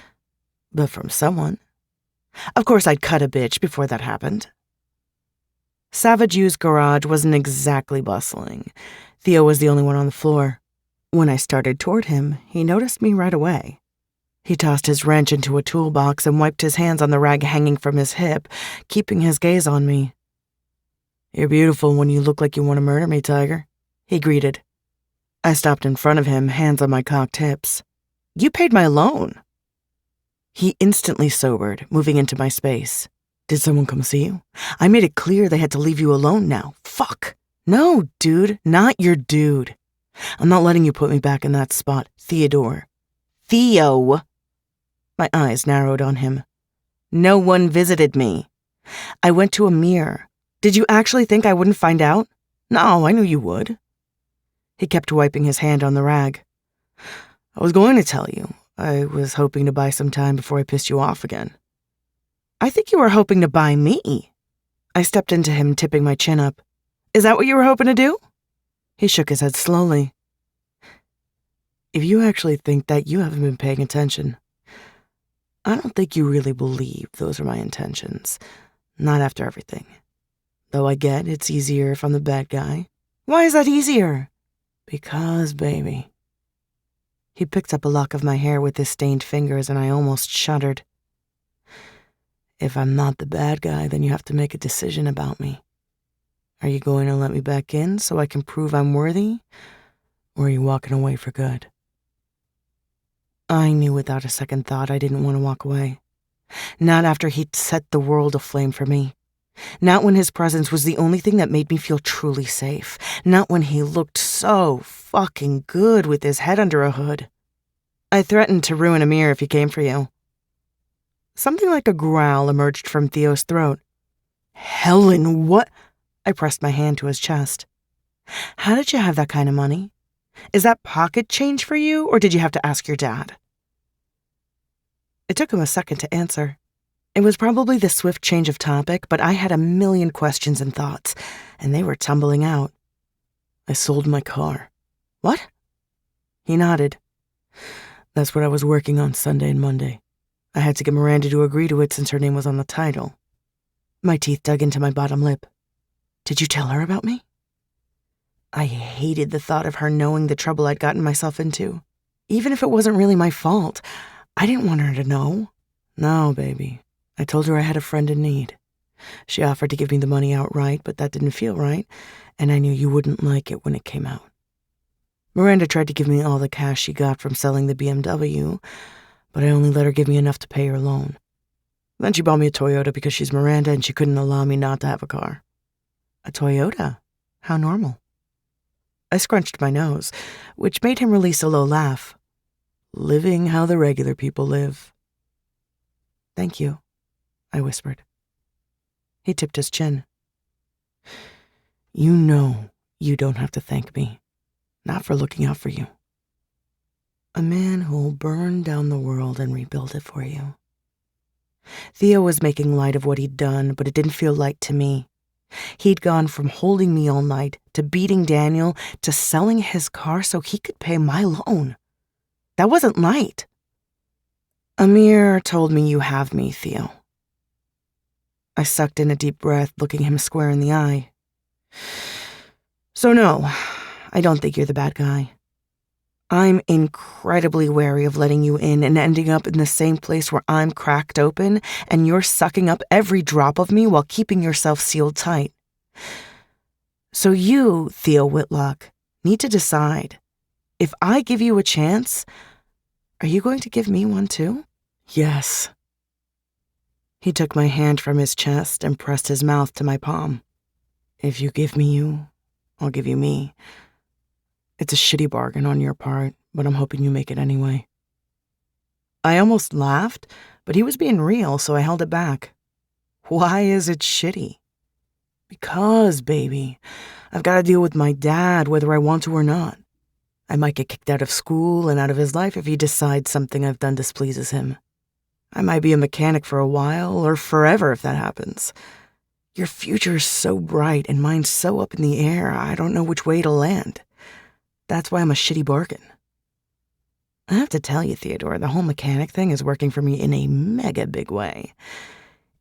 But from someone. Of course, I'd cut a bitch before that happened. Savage U's garage wasn't exactly bustling. Theo was the only one on the floor. When I started toward him, he noticed me right away. He tossed his wrench into a toolbox and wiped his hands on the rag hanging from his hip, keeping his gaze on me. "You're beautiful when you look like you want to murder me, Tiger," he greeted. I stopped in front of him, hands on my cocked hips. "You paid my loan." He instantly sobered, moving into my space. "Did someone come see you? I made it clear they had to leave you alone now. Fuck. No, dude, not your dude. I'm not letting you put me back in that spot, Theodore." "Theo!" My eyes narrowed on him. "No one visited me. I went to Amir. Did you actually think I wouldn't find out? No, I knew you would." He kept wiping his hand on the rag. "I was going to tell you. I was hoping to buy some time before I pissed you off again." "I think you were hoping to buy me." I stepped into him, tipping my chin up. "Is that what you were hoping to do?" He shook his head slowly. "If you actually think that, you haven't been paying attention. I don't think you really believe those are my intentions. Not after everything. Though I get it's easier if I'm the bad guy." "Why is that easier?" "Because, baby." He picked up a lock of my hair with his stained fingers, and I almost shuddered. "If I'm not the bad guy, then you have to make a decision about me. Are you going to let me back in so I can prove I'm worthy, or are you walking away for good?" I knew without a second thought I didn't want to walk away. Not after he'd set the world aflame for me. Not when his presence was the only thing that made me feel truly safe. Not when he looked so fucking good with his head under a hood. "I threatened to ruin Amir if he came for you." Something like a growl emerged from Theo's throat. "Helen, what?" I pressed my hand to his chest. "How did you have that kind of money? Is that pocket change for you, or did you have to ask your dad?" It took him a second to answer. It was probably the swift change of topic, but I had a million questions and thoughts, and they were tumbling out. "I sold my car." "What?" He nodded. "That's what I was working on Sunday and Monday. I had to get Miranda to agree to it since her name was on the title." My teeth dug into my bottom lip. "Did you tell her about me?" I hated the thought of her knowing the trouble I'd gotten myself into. Even if it wasn't really my fault, I didn't want her to know. "No, baby. I told her I had a friend in need. She offered to give me the money outright, but that didn't feel right, and I knew you wouldn't like it when it came out. Miranda tried to give me all the cash she got from selling the BMW, but I only let her give me enough to pay her loan. Then she bought me a Toyota because she's Miranda and she couldn't allow me not to have a car." "A Toyota? How normal." I scrunched my nose, which made him release a low laugh. "Living how the regular people live." "Thank you," I whispered. He tipped his chin. "You know you don't have to thank me. Not for looking out for you. A man who'll burn down the world and rebuild it for you." Theo was making light of what he'd done, but it didn't feel light to me. He'd gone from holding me all night, to beating Daniel, to selling his car so he could pay my loan. That wasn't light. "Amir told me you have me, Theo." I sucked in a deep breath, looking him square in the eye. "So no, I don't think you're the bad guy. I'm incredibly wary of letting you in and ending up in the same place where I'm cracked open and you're sucking up every drop of me while keeping yourself sealed tight. So you, Theo Whitlock, need to decide. If I give you a chance, are you going to give me one too?" "Yes." He took my hand from his chest and pressed his mouth to my palm. "If you give me you, I'll give you me. It's a shitty bargain on your part, but I'm hoping you make it anyway." I almost laughed, but he was being real, so I held it back. "Why is it shitty?" "Because, baby, I've got to deal with my dad whether I want to or not. I might get kicked out of school and out of his life if he decides something I've done displeases him. I might be a mechanic for a while, or forever if that happens. Your future's so bright and mine's so up in the air, I don't know which way it'll land. That's why I'm a shitty bargain." I have to tell you, Theodore, the whole mechanic thing is working for me in a mega big way.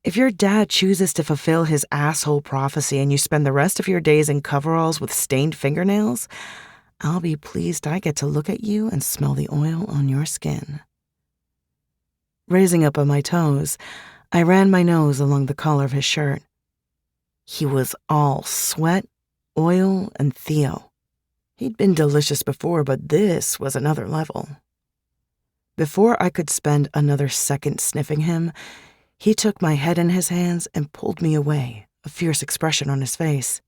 If your dad chooses to fulfill his asshole prophecy and you spend the rest of your days in coveralls with stained fingernails, I'll be pleased I get to look at you and smell the oil on your skin. Raising up on my toes, I ran my nose along the collar of his shirt. He was all sweat, oil, and Theo. He'd been delicious before, but this was another level. Before I could spend another second sniffing him, he took my head in his hands and pulled me away, a fierce expression on his face.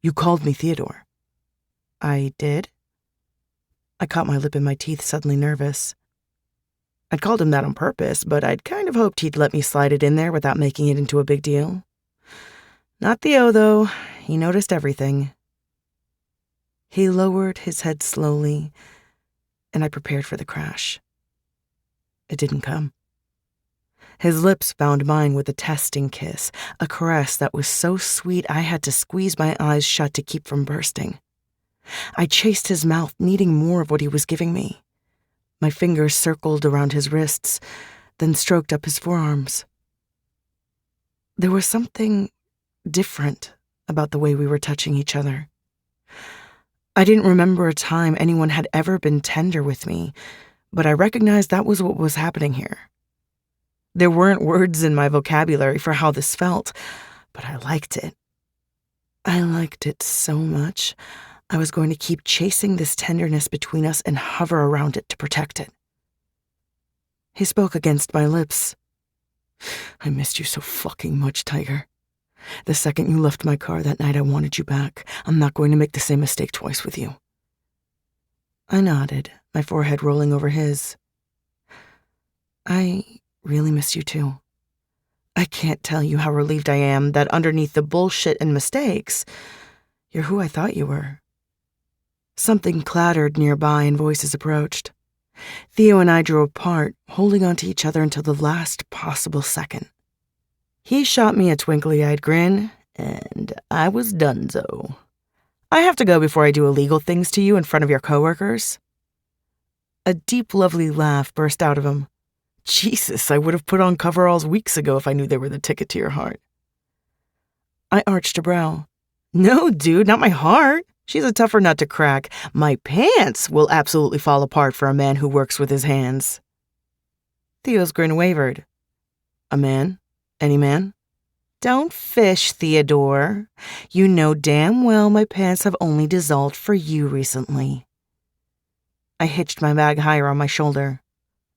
"You called me Theodore." "I did?" I caught my lip in my teeth, suddenly nervous. I'd called him that on purpose, but I'd kind of hoped he'd let me slide it in there without making it into a big deal. Not Theo, though. He noticed everything. He lowered his head slowly, and I prepared for the crash. It didn't come. His lips found mine with a testing kiss, a caress that was so sweet I had to squeeze my eyes shut to keep from bursting. I chased his mouth, needing more of what he was giving me. My fingers circled around his wrists, then stroked up his forearms. There was something different about the way we were touching each other. I didn't remember a time anyone had ever been tender with me, but I recognized that was what was happening here. There weren't words in my vocabulary for how this felt, but I liked it. I liked it so much, I was going to keep chasing this tenderness between us and hover around it to protect it. He spoke against my lips. "I missed you so fucking much, Tiger. The second you left my car that night, I wanted you back. I'm not going to make the same mistake twice with you." I nodded, my forehead rolling over his. "I really miss you too. I can't tell you how relieved I am that underneath the bullshit and mistakes, you're who I thought you were." Something clattered nearby and voices approached. Theo and I drew apart, holding onto each other until the last possible second. He shot me a twinkly-eyed grin, and I was donezo. "I have to go before I do illegal things to you in front of your coworkers." A deep, lovely laugh burst out of him. "Jesus, I would have put on coveralls weeks ago if I knew they were the ticket to your heart." I arched a brow. "No, dude, not my heart. She's a tougher nut to crack. My pants will absolutely fall apart for a man who works with his hands." Theo's grin wavered. "A man? Any man?" "Don't fish, Theodore. You know damn well my pants have only dissolved for you recently." I hitched my bag higher on my shoulder.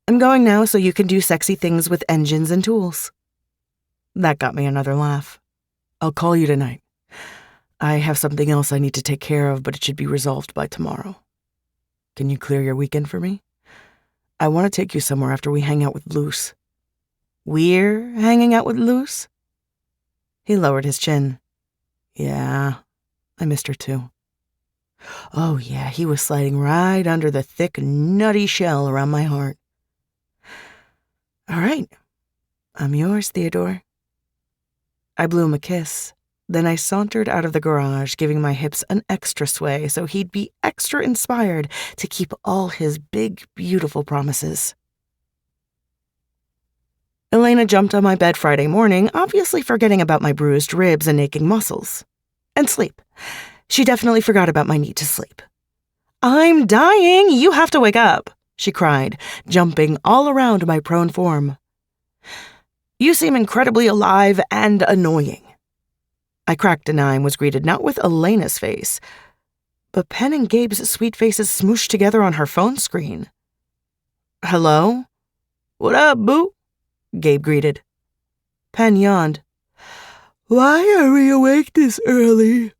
"I'm going now so you can do sexy things with engines and tools." That got me another laugh. "I'll call you tonight. I have something else I need to take care of, but it should be resolved by tomorrow. Can you clear your weekend for me? I want to take you somewhere after we hang out with Luce." "We're hanging out with Luce?" He lowered his chin. "Yeah, I missed her too." Oh yeah, he was sliding right under the thick, nutty shell around my heart. "All right, I'm yours, Theodore." I blew him a kiss. Then I sauntered out of the garage, giving my hips an extra sway so he'd be extra inspired to keep all his big, beautiful promises. Elena jumped on my bed Friday morning, obviously forgetting about my bruised ribs and aching muscles. And sleep. She definitely forgot about my need to sleep. "I'm dying! You have to wake up!" she cried, jumping all around my prone form. "You seem incredibly alive and annoying." I cracked an eye and was greeted not with Elena's face, but Pen and Gabe's sweet faces smooshed together on her phone screen. "Hello? What up, boo?" Gabe greeted. Pen yawned. "Why are we awake this early?"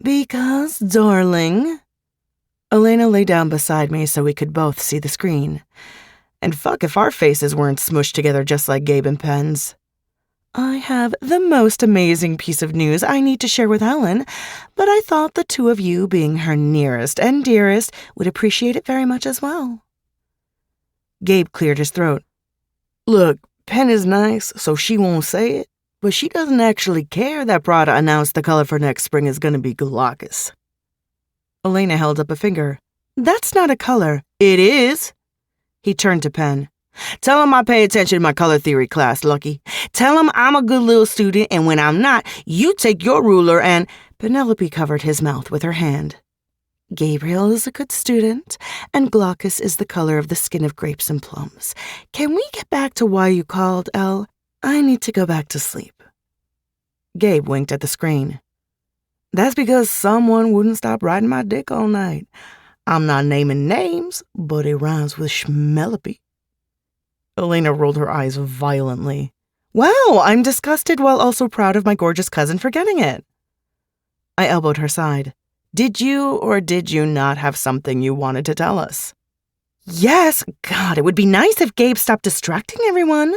"Because, darling." Elena lay down beside me so we could both see the screen. And fuck if our faces weren't smooshed together just like Gabe and Pen's. "I have the most amazing piece of news I need to share with Helen, but I thought the two of you, being her nearest and dearest, would appreciate it very much as well." Gabe cleared his throat. "Look, Pen is nice, so she won't say it, but she doesn't actually care that Prada announced the color for next spring is going to be glaucous." Elena held up a finger. "That's not a color." "It is." He turned to Pen. "Tell him I pay attention to my color theory class, Lucky. Tell him I'm a good little student, and when I'm not, you take your ruler and—" Penelope covered his mouth with her hand. "Gabriel is a good student, and glaucous is the color of the skin of grapes and plums. Can we get back to why you called, Elle? I need to go back to sleep." Gabe winked at the screen. That's because someone wouldn't stop riding my dick all night. I'm not naming names, but it rhymes with schmellape. Elena rolled her eyes violently. Wow, I'm disgusted while also proud of my gorgeous cousin for getting it. I elbowed her side. Did you or did you not have something you wanted to tell us? Yes, God, it would be nice if Gabe stopped distracting everyone.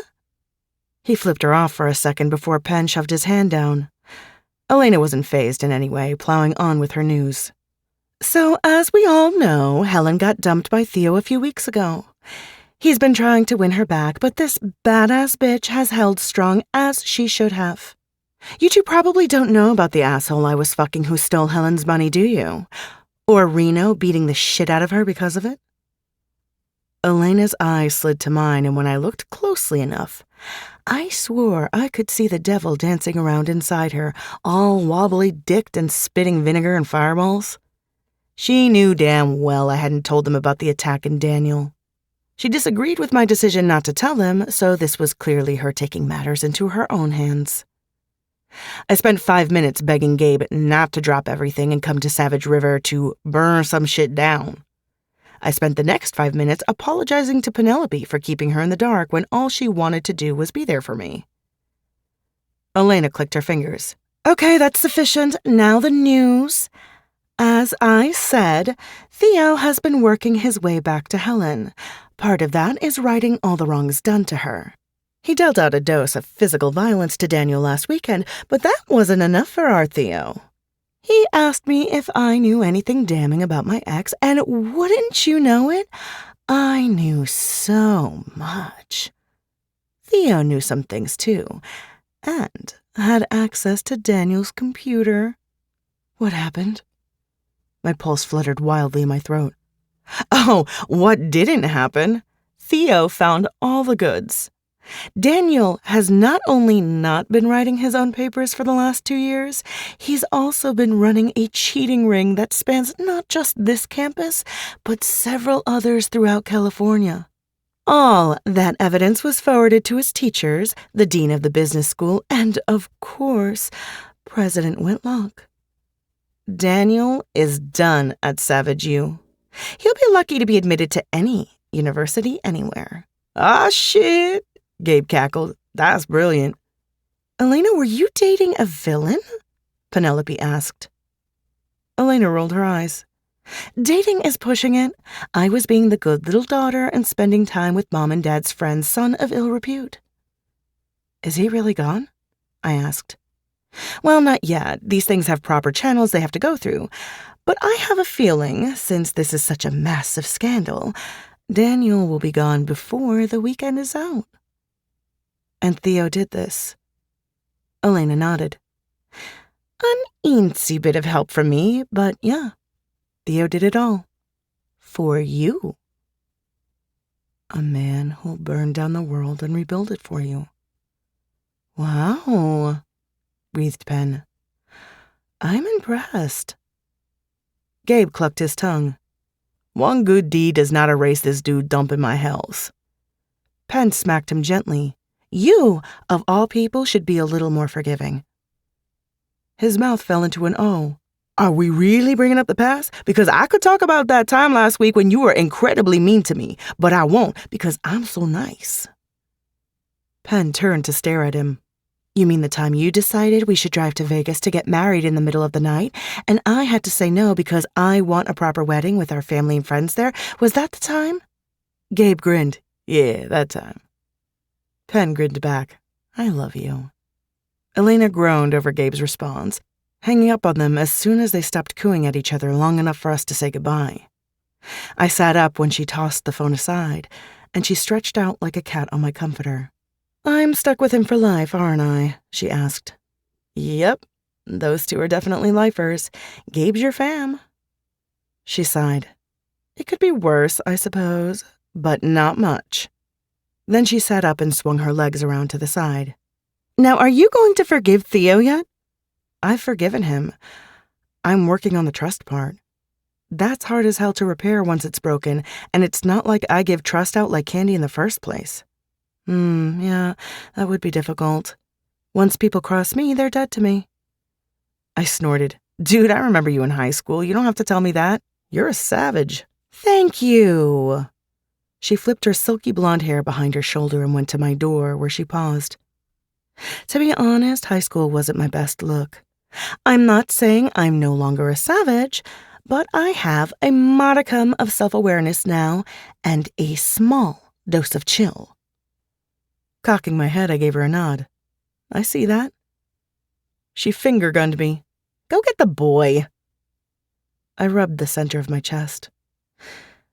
He flipped her off for a second before Penn shoved his hand down. Elena wasn't fazed in any way, plowing on with her news. So, as we all know, Helen got dumped by Theo a few weeks ago. He's been trying to win her back, but this badass bitch has held strong as she should have. You two probably don't know about the asshole I was fucking who stole Helen's money, do you? Or Reno beating the shit out of her because of it? Elena's eyes slid to mine, and when I looked closely enough, I swore I could see the devil dancing around inside her, all wobbly-dicked and spitting vinegar and fireballs. She knew damn well I hadn't told them about the attack in Daniel. She disagreed with my decision not to tell them, so this was clearly her taking matters into her own hands. I spent 5 minutes begging Gabe not to drop everything and come to Savage River to burn some shit down. I spent the next 5 minutes apologizing to Penelope for keeping her in the dark when all she wanted to do was be there for me. Elena clicked her fingers. Okay, that's sufficient. Now the news. As I said, Theo has been working his way back to Helen. Part of that is righting all the wrongs done to her. He dealt out a dose of physical violence to Daniel last weekend, but that wasn't enough for our Theo. He asked me if I knew anything damning about my ex, and wouldn't you know it, I knew so much. Theo knew some things too, and had access to Daniel's computer. What happened? My pulse fluttered wildly in my throat. Oh, what didn't happen? Theo found all the goods. Daniel has not only not been writing his own papers for the last 2 years, he's also been running a cheating ring that spans not just this campus, but several others throughout California. All that evidence was forwarded to his teachers, the dean of the business school, and, of course, President Whitlock. Daniel is done at Savage U. He'll be lucky to be admitted to any university anywhere. Ah, shit, Gabe cackled. That's brilliant. Elena, were you dating a villain? Penelope asked. Elena rolled her eyes. Dating is pushing it. I was being the good little daughter and spending time with Mom and Dad's friend's son of ill repute. Is he really gone? I asked. Well, not yet. These things have proper channels they have to go through. But I have a feeling, since this is such a massive scandal, Daniel will be gone before the weekend is out. And Theo did this. Elena nodded. An eensy bit of help from me, but yeah, Theo did it all. For you. A man who'll burn down the world and rebuild it for you. Wow, breathed Penn. I'm impressed. Gabe clucked his tongue. One good deed does not erase this dude dumping my house. Penn smacked him gently. You, of all people, should be a little more forgiving. His mouth fell into an O. Are we really bringing up the past? Because I could talk about that time last week when you were incredibly mean to me, but I won't because I'm so nice. Penn turned to stare at him. You mean the time you decided we should drive to Vegas to get married in the middle of the night, and I had to say no because I want a proper wedding with our family and friends there? Was that the time? Gabe grinned. Yeah, that time. Penn grinned back. I love you. Elena groaned over Gabe's response, hanging up on them as soon as they stopped cooing at each other long enough for us to say goodbye. I sat up when she tossed the phone aside, and she stretched out like a cat on my comforter. I'm stuck with him for life, aren't I? She asked. Yep, those two are definitely lifers. Gabe's your fam. She sighed. It could be worse, I suppose, but not much. Then she sat up and swung her legs around to the side. Now, are you going to forgive Theo yet? I've forgiven him. I'm working on the trust part. That's hard as hell to repair once it's broken, and it's not like I give trust out like candy in the first place. Yeah, that would be difficult. Once people cross me, they're dead to me. I snorted. Dude, I remember you in high school. You don't have to tell me that. You're a savage. Thank you. She flipped her silky blonde hair behind her shoulder and went to my door, where she paused. To be honest, high school wasn't my best look. I'm not saying I'm no longer a savage, but I have a modicum of self-awareness now and a small dose of chill. Cocking my head, I gave her a nod. I see that. She finger-gunned me. Go get the boy. I rubbed the center of my chest.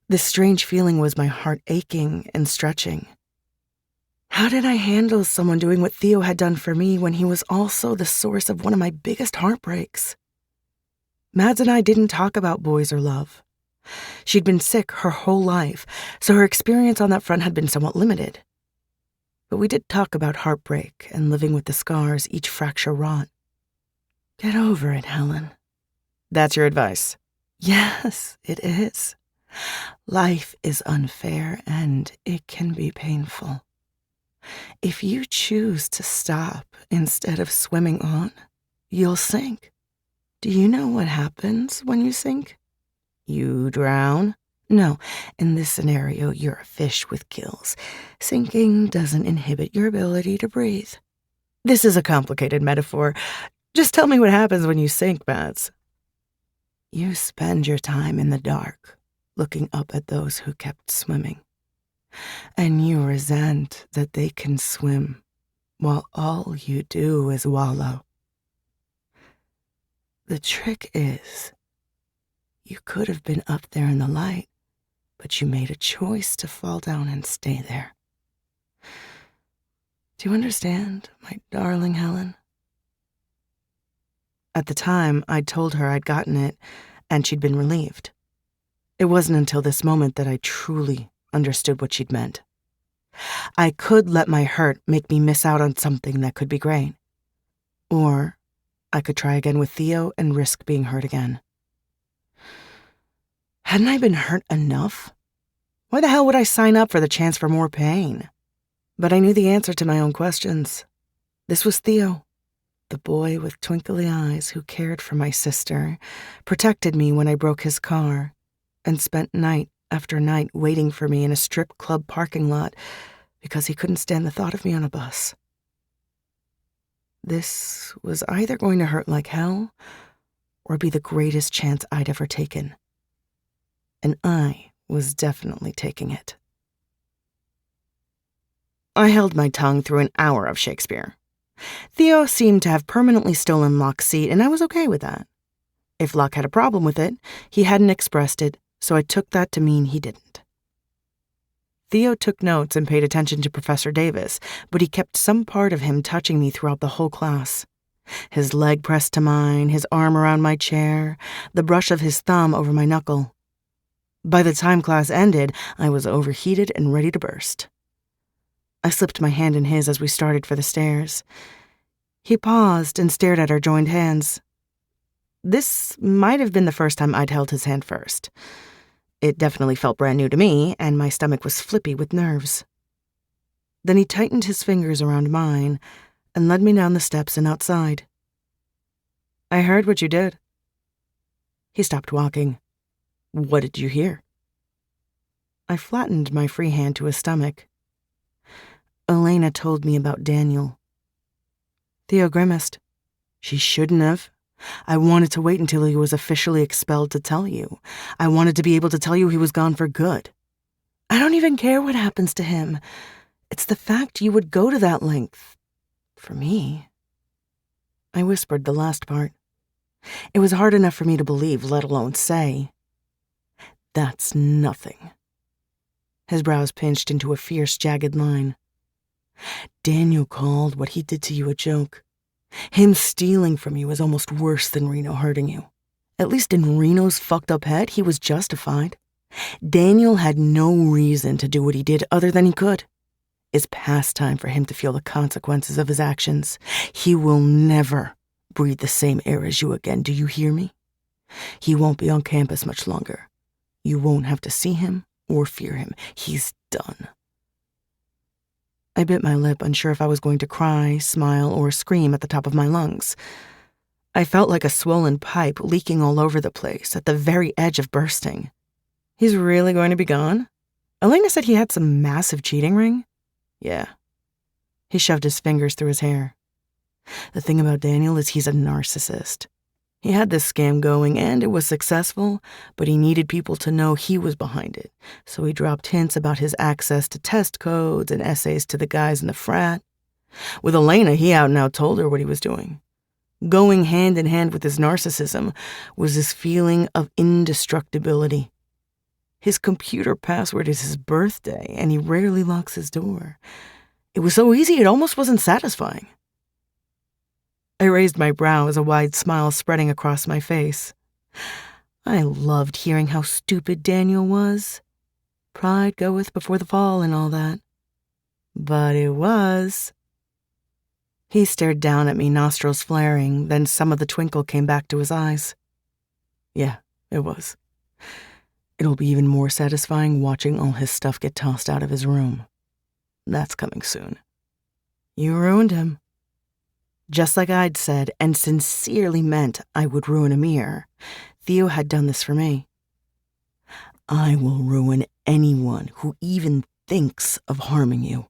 This strange feeling was my heart aching and stretching. How did I handle someone doing what Theo had done for me when he was also the source of one of my biggest heartbreaks? Mads and I didn't talk about boys or love. She'd been sick her whole life, so her experience on that front had been somewhat limited. But we did talk about heartbreak and living with the scars each fracture wrought. Get over it, Helen. That's your advice? Yes, it is. Life is unfair and it can be painful. If you choose to stop instead of swimming on, you'll sink. Do you know what happens when you sink? You drown? No, in this scenario, you're a fish with gills. Sinking doesn't inhibit your ability to breathe. This is a complicated metaphor. Just tell me what happens when you sink, Mads. You spend your time in the dark, looking up at those who kept swimming. And you resent that they can swim while all you do is wallow. The trick is, you could have been up there in the light, but you made a choice to fall down and stay there. Do you understand, my darling Helen? At the time, I'd told her I'd gotten it, and she'd been relieved. It wasn't until this moment that I truly understood what she'd meant. I could let my hurt make me miss out on something that could be great. Or I could try again with Theo and risk being hurt again. Hadn't I been hurt enough? Why the hell would I sign up for the chance for more pain? But I knew the answer to my own questions. This was Theo, the boy with twinkly eyes who cared for my sister, protected me when I broke his car, and spent night after night waiting for me in a strip club parking lot because he couldn't stand the thought of me on a bus. This was either going to hurt like hell or be the greatest chance I'd ever taken. And I was definitely taking it. I held my tongue through an hour of Shakespeare. Theo seemed to have permanently stolen Locke's seat, and I was okay with that. If Locke had a problem with it, he hadn't expressed it, so I took that to mean he didn't. Theo took notes and paid attention to Professor Davis, but he kept some part of him touching me throughout the whole class. His leg pressed to mine, his arm around my chair, the brush of his thumb over my knuckle. By the time class ended, I was overheated and ready to burst. I slipped my hand in his as we started for the stairs. He paused and stared at our joined hands. This might have been the first time I'd held his hand first. It definitely felt brand new to me, and my stomach was flippy with nerves. Then he tightened his fingers around mine and led me down the steps and outside. I heard what you did. He stopped walking. What did you hear? I flattened my free hand to his stomach. Elena told me about Daniel. Theo grimaced. She shouldn't have. I wanted to wait until he was officially expelled to tell you. I wanted to be able to tell you he was gone for good. I don't even care what happens to him. It's the fact you would go to that length. For me. I whispered the last part. It was hard enough for me to believe, let alone say. That's nothing. His brows pinched into a fierce, jagged line. Daniel called what he did to you a joke. Him stealing from you is almost worse than Reno hurting you. At least in Reno's fucked up head, he was justified. Daniel had no reason to do what he did other than he could. It's past time for him to feel the consequences of his actions. He will never breathe the same air as you again, do you hear me? He won't be on campus much longer. You won't have to see him or fear him. He's done. I bit my lip, unsure if I was going to cry, smile, or scream at the top of my lungs. I felt like a swollen pipe leaking all over the place, at the very edge of bursting. He's really going to be gone? Elena said he had some massive cheating ring? Yeah. He shoved his fingers through his hair. The thing about Daniel is he's a narcissist. He had this scam going and it was successful, but he needed people to know he was behind it, so he dropped hints about his access to test codes and essays to the guys in the frat. With Elena, he out and out told her what he was doing. Going hand in hand with his narcissism was this feeling of indestructibility. His computer password is his birthday, and he rarely locks his door. It was so easy it almost wasn't satisfying. I raised my brows, a wide smile spreading across my face. I loved hearing how stupid Daniel was. Pride goeth before the fall and all that. But it was. He stared down at me, nostrils flaring, then some of the twinkle came back to his eyes. Yeah, it was. It'll be even more satisfying watching all his stuff get tossed out of his room. That's coming soon. You ruined him. Just like I'd said and sincerely meant I would ruin Amir, Theo had done this for me. I will ruin anyone who even thinks of harming you.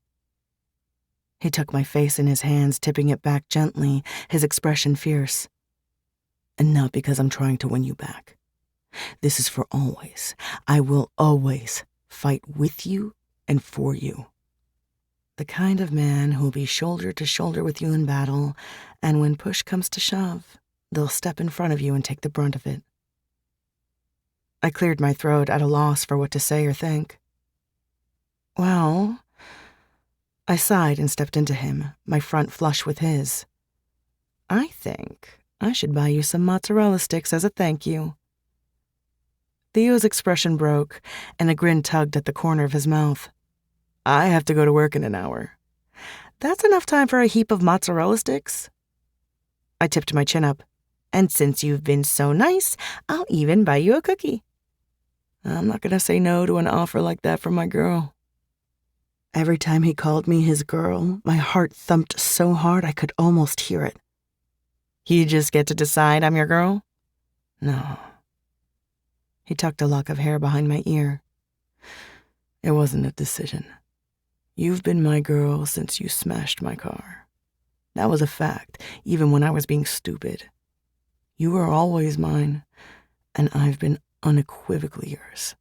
He took my face in his hands, tipping it back gently, his expression fierce. And not because I'm trying to win you back. This is for always. I will always fight with you and for you. The kind of man who'll be shoulder to shoulder with you in battle, and when push comes to shove, they'll step in front of you and take the brunt of it. I cleared my throat at a loss for what to say or think. Well, I sighed and stepped into him, my front flush with his. I think I should buy you some mozzarella sticks as a thank you. Theo's expression broke, and a grin tugged at the corner of his mouth. I have to go to work in an hour. That's enough time for a heap of mozzarella sticks? I tipped my chin up. And since you've been so nice, I'll even buy you a cookie. I'm not going to say no to an offer like that from my girl. Every time he called me his girl, my heart thumped so hard I could almost hear it. You just get to decide I'm your girl? No. He tucked a lock of hair behind my ear. It wasn't a decision. You've been my girl since you smashed my car. That was a fact, even when I was being stupid. You were always mine, and I've been unequivocally yours.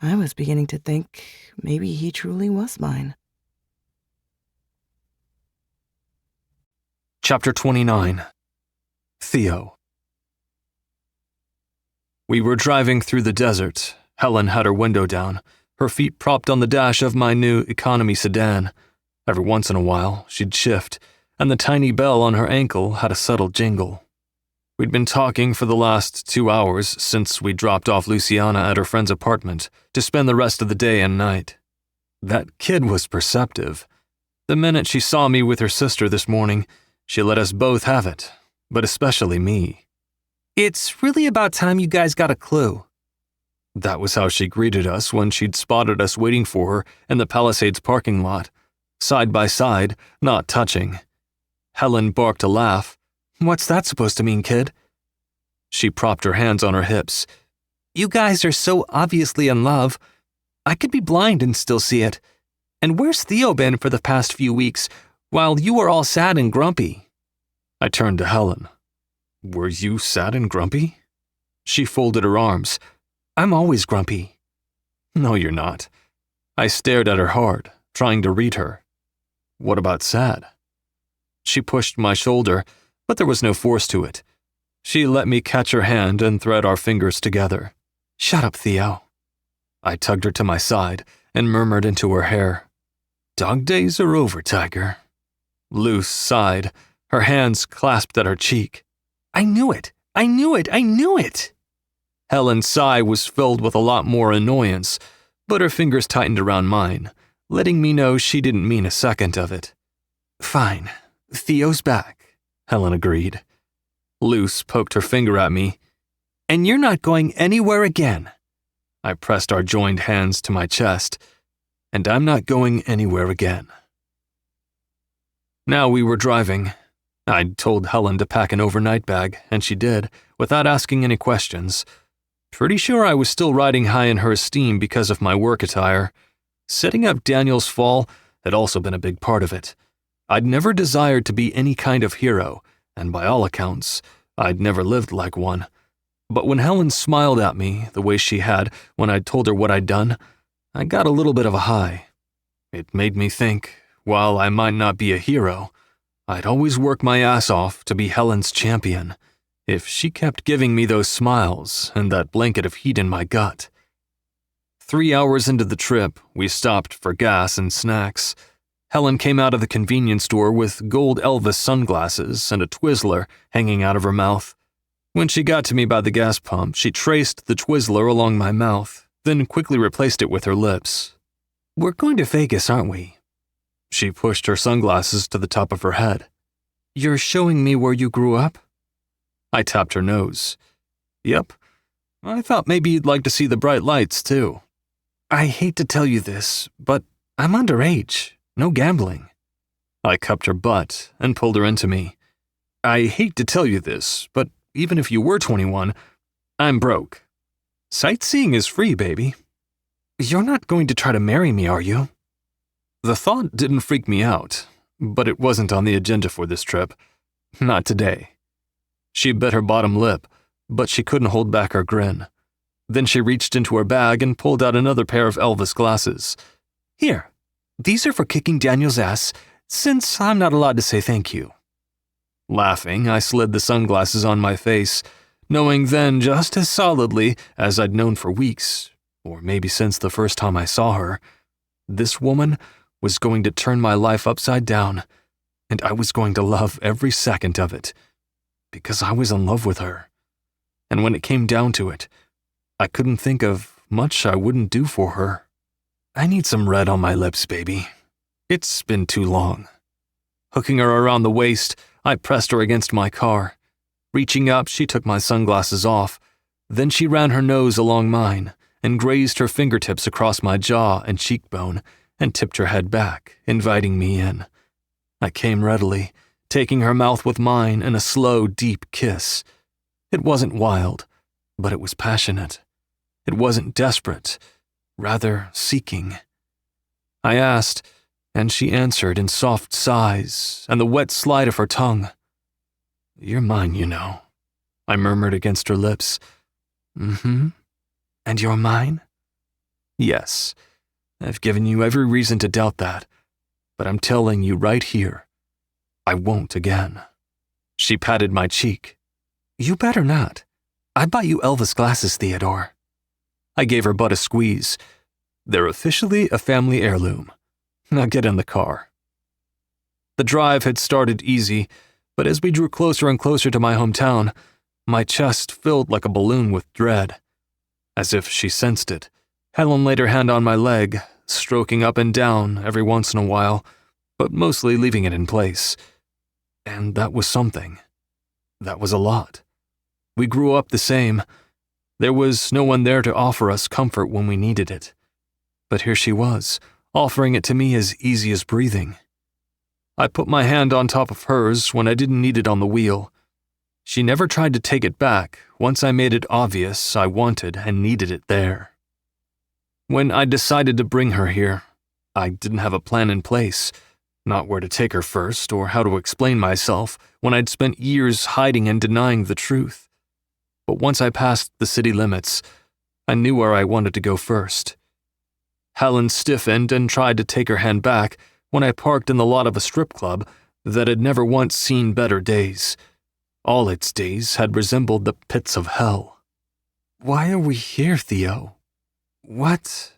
I was beginning to think maybe he truly was mine. Chapter 29. Theo. We were driving through the desert. Helen had her window down, her feet propped on the dash of my new economy sedan. Every once in a while, she'd shift, and the tiny bell on her ankle had a subtle jingle. We'd been talking for the last 2 hours since we dropped off Luciana at her friend's apartment to spend the rest of the day and night. That kid was perceptive. The minute she saw me with her sister this morning, she let us both have it, but especially me. It's really about time you guys got a clue. That was how she greeted us when she'd spotted us waiting for her in the Palisades parking lot, side by side, not touching. Helen barked a laugh. What's that supposed to mean, kid? She propped her hands on her hips. You guys are so obviously in love. I could be blind and still see it. And where's Theo been for the past few weeks, while you were all sad and grumpy? I turned to Helen. Were you sad and grumpy? She folded her arms. I'm always grumpy. No, you're not. I stared at her hard, trying to read her. What about sad? She pushed my shoulder, but there was no force to it. She let me catch her hand and thread our fingers together. Shut up, Theo. I tugged her to my side and murmured into her hair. Dog days are over, Tiger. Luce sighed, her hands clasped at her cheek. I knew it! I knew it! I knew it! Helen's sigh was filled with a lot more annoyance, but her fingers tightened around mine, letting me know she didn't mean a second of it. Fine. Theo's back, Helen agreed. Luce poked her finger at me. And you're not going anywhere again. I pressed our joined hands to my chest. and I'm not going anywhere again. Now we were driving. I'd told Helen to pack an overnight bag, and she did, without asking any questions. Pretty sure I was still riding high in her esteem because of my work attire. Setting up Daniel's fall had also been a big part of it. I'd never desired to be any kind of hero, and by all accounts, I'd never lived like one. But when Helen smiled at me the way she had when I'd told her what I'd done, I got a little bit of a high. It made me think, while I might not be a hero, I'd always work my ass off to be Helen's champion, if she kept giving me those smiles and that blanket of heat in my gut. 3 hours into the trip, we stopped for gas and snacks. Helen came out of the convenience store with gold Elvis sunglasses and a Twizzler hanging out of her mouth. When she got to me by the gas pump, she traced the Twizzler along my mouth, then quickly replaced it with her lips. "We're going to Vegas, aren't we?" She pushed her sunglasses to the top of her head. "You're showing me where you grew up?" I tapped her nose. "Yep. I thought maybe you'd like to see the bright lights, too." "I hate to tell you this, but I'm underage. No gambling." I cupped her butt and pulled her into me. "I hate to tell you this, but even if you were 21, I'm broke. Sightseeing is free, baby." "You're not going to try to marry me, are you?" The thought didn't freak me out, but it wasn't on the agenda for this trip. Not today. She bit her bottom lip, but she couldn't hold back her grin. Then she reached into her bag and pulled out another pair of Elvis glasses. "Here, these are for kicking Daniel's ass, since I'm not allowed to say thank you." Laughing, I slid the sunglasses on my face, knowing then just as solidly as I'd known for weeks, or maybe since the first time I saw her, this woman was going to turn my life upside down, and I was going to love every second of it, because I was in love with her. And when it came down to it, I couldn't think of much I wouldn't do for her. I need some red on my lips, baby. It's been too long. Hooking her around the waist, I pressed her against my car. Reaching up, she took my sunglasses off. Then she ran her nose along mine and grazed her fingertips across my jaw and cheekbone and tipped her head back, inviting me in. I came readily, taking her mouth with mine in a slow, deep kiss. It wasn't wild, but it was passionate. It wasn't desperate, rather seeking. I asked, and she answered in soft sighs and the wet slide of her tongue. "You're mine, you know," I murmured against her lips. "Mm-hmm. And you're mine?" "Yes. I've given you every reason to doubt that, but I'm telling you right here, I won't again." She patted my cheek. "You better not. I bought you Elvis glasses, Theodore." I gave her but a squeeze. "They're officially a family heirloom. Now get in the car." The drive had started easy, but as we drew closer and closer to my hometown, my chest filled like a balloon with dread. As if she sensed it, Helen laid her hand on my leg, stroking up and down every once in a while, but mostly leaving it in place. And that was something. That was a lot. We grew up the same. There was no one there to offer us comfort when we needed it. But here she was, offering it to me as easy as breathing. I put my hand on top of hers when I didn't need it on the wheel. She never tried to take it back once I made it obvious I wanted and needed it there. When I decided to bring her here, I didn't have a plan in place, not where to take her first or how to explain myself when I'd spent years hiding and denying the truth. But once I passed the city limits, I knew where I wanted to go first. Helen stiffened and tried to take her hand back when I parked in the lot of a strip club that had never once seen better days. All its days had resembled the pits of hell. "Why are we here, Theo?" "What?"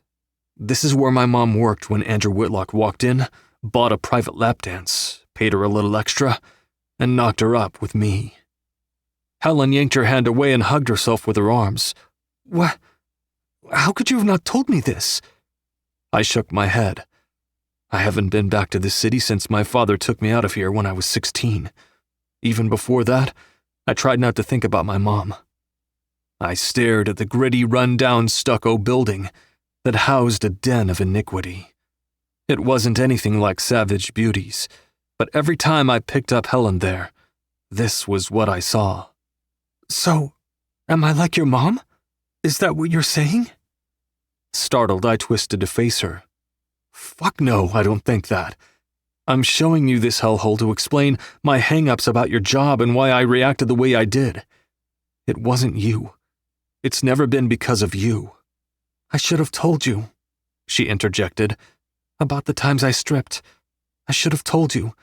"This is where my mom worked when Andrew Whitlock walked in, bought a private lap dance, paid her a little extra, and knocked her up with me." Helen yanked her hand away and hugged herself with her arms. "What? How could you have not told me this?" I shook my head. I haven't been back to this city since my father took me out of here when I was 16. Even before that, I tried not to think about my mom. I stared at the gritty, run-down stucco building that housed a den of iniquity. It wasn't anything like Savage Beauty's, but every time I picked up Helen there, this was what I saw. So, am I like your mom? Is that what you're saying? Startled, I twisted to face her. Fuck no, I don't think that. I'm showing you this hellhole to explain my hang-ups about your job and why I reacted the way I did. It wasn't you. It's never been because of you. I should have told you, she interjected, about the times I stripped. I should have told you.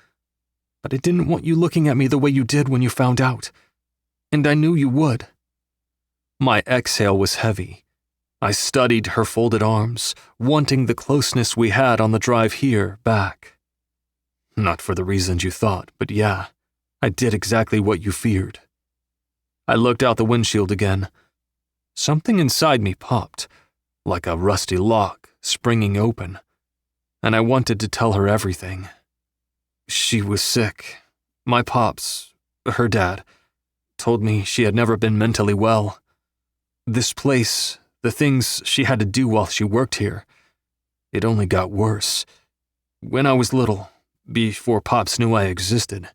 But I didn't want you looking at me the way you did when you found out. And I knew you would. My exhale was heavy. I studied her folded arms, wanting the closeness we had on the drive here back. Not for the reasons you thought, but yeah, I did exactly what you feared. I looked out the windshield again. Something inside me popped, like a rusty lock springing open, and I wanted to tell her everything. She was sick. My pops, her dad, told me she had never been mentally well. This place, the things she had to do while she worked here, it only got worse. When I was little, before Pops knew I existed,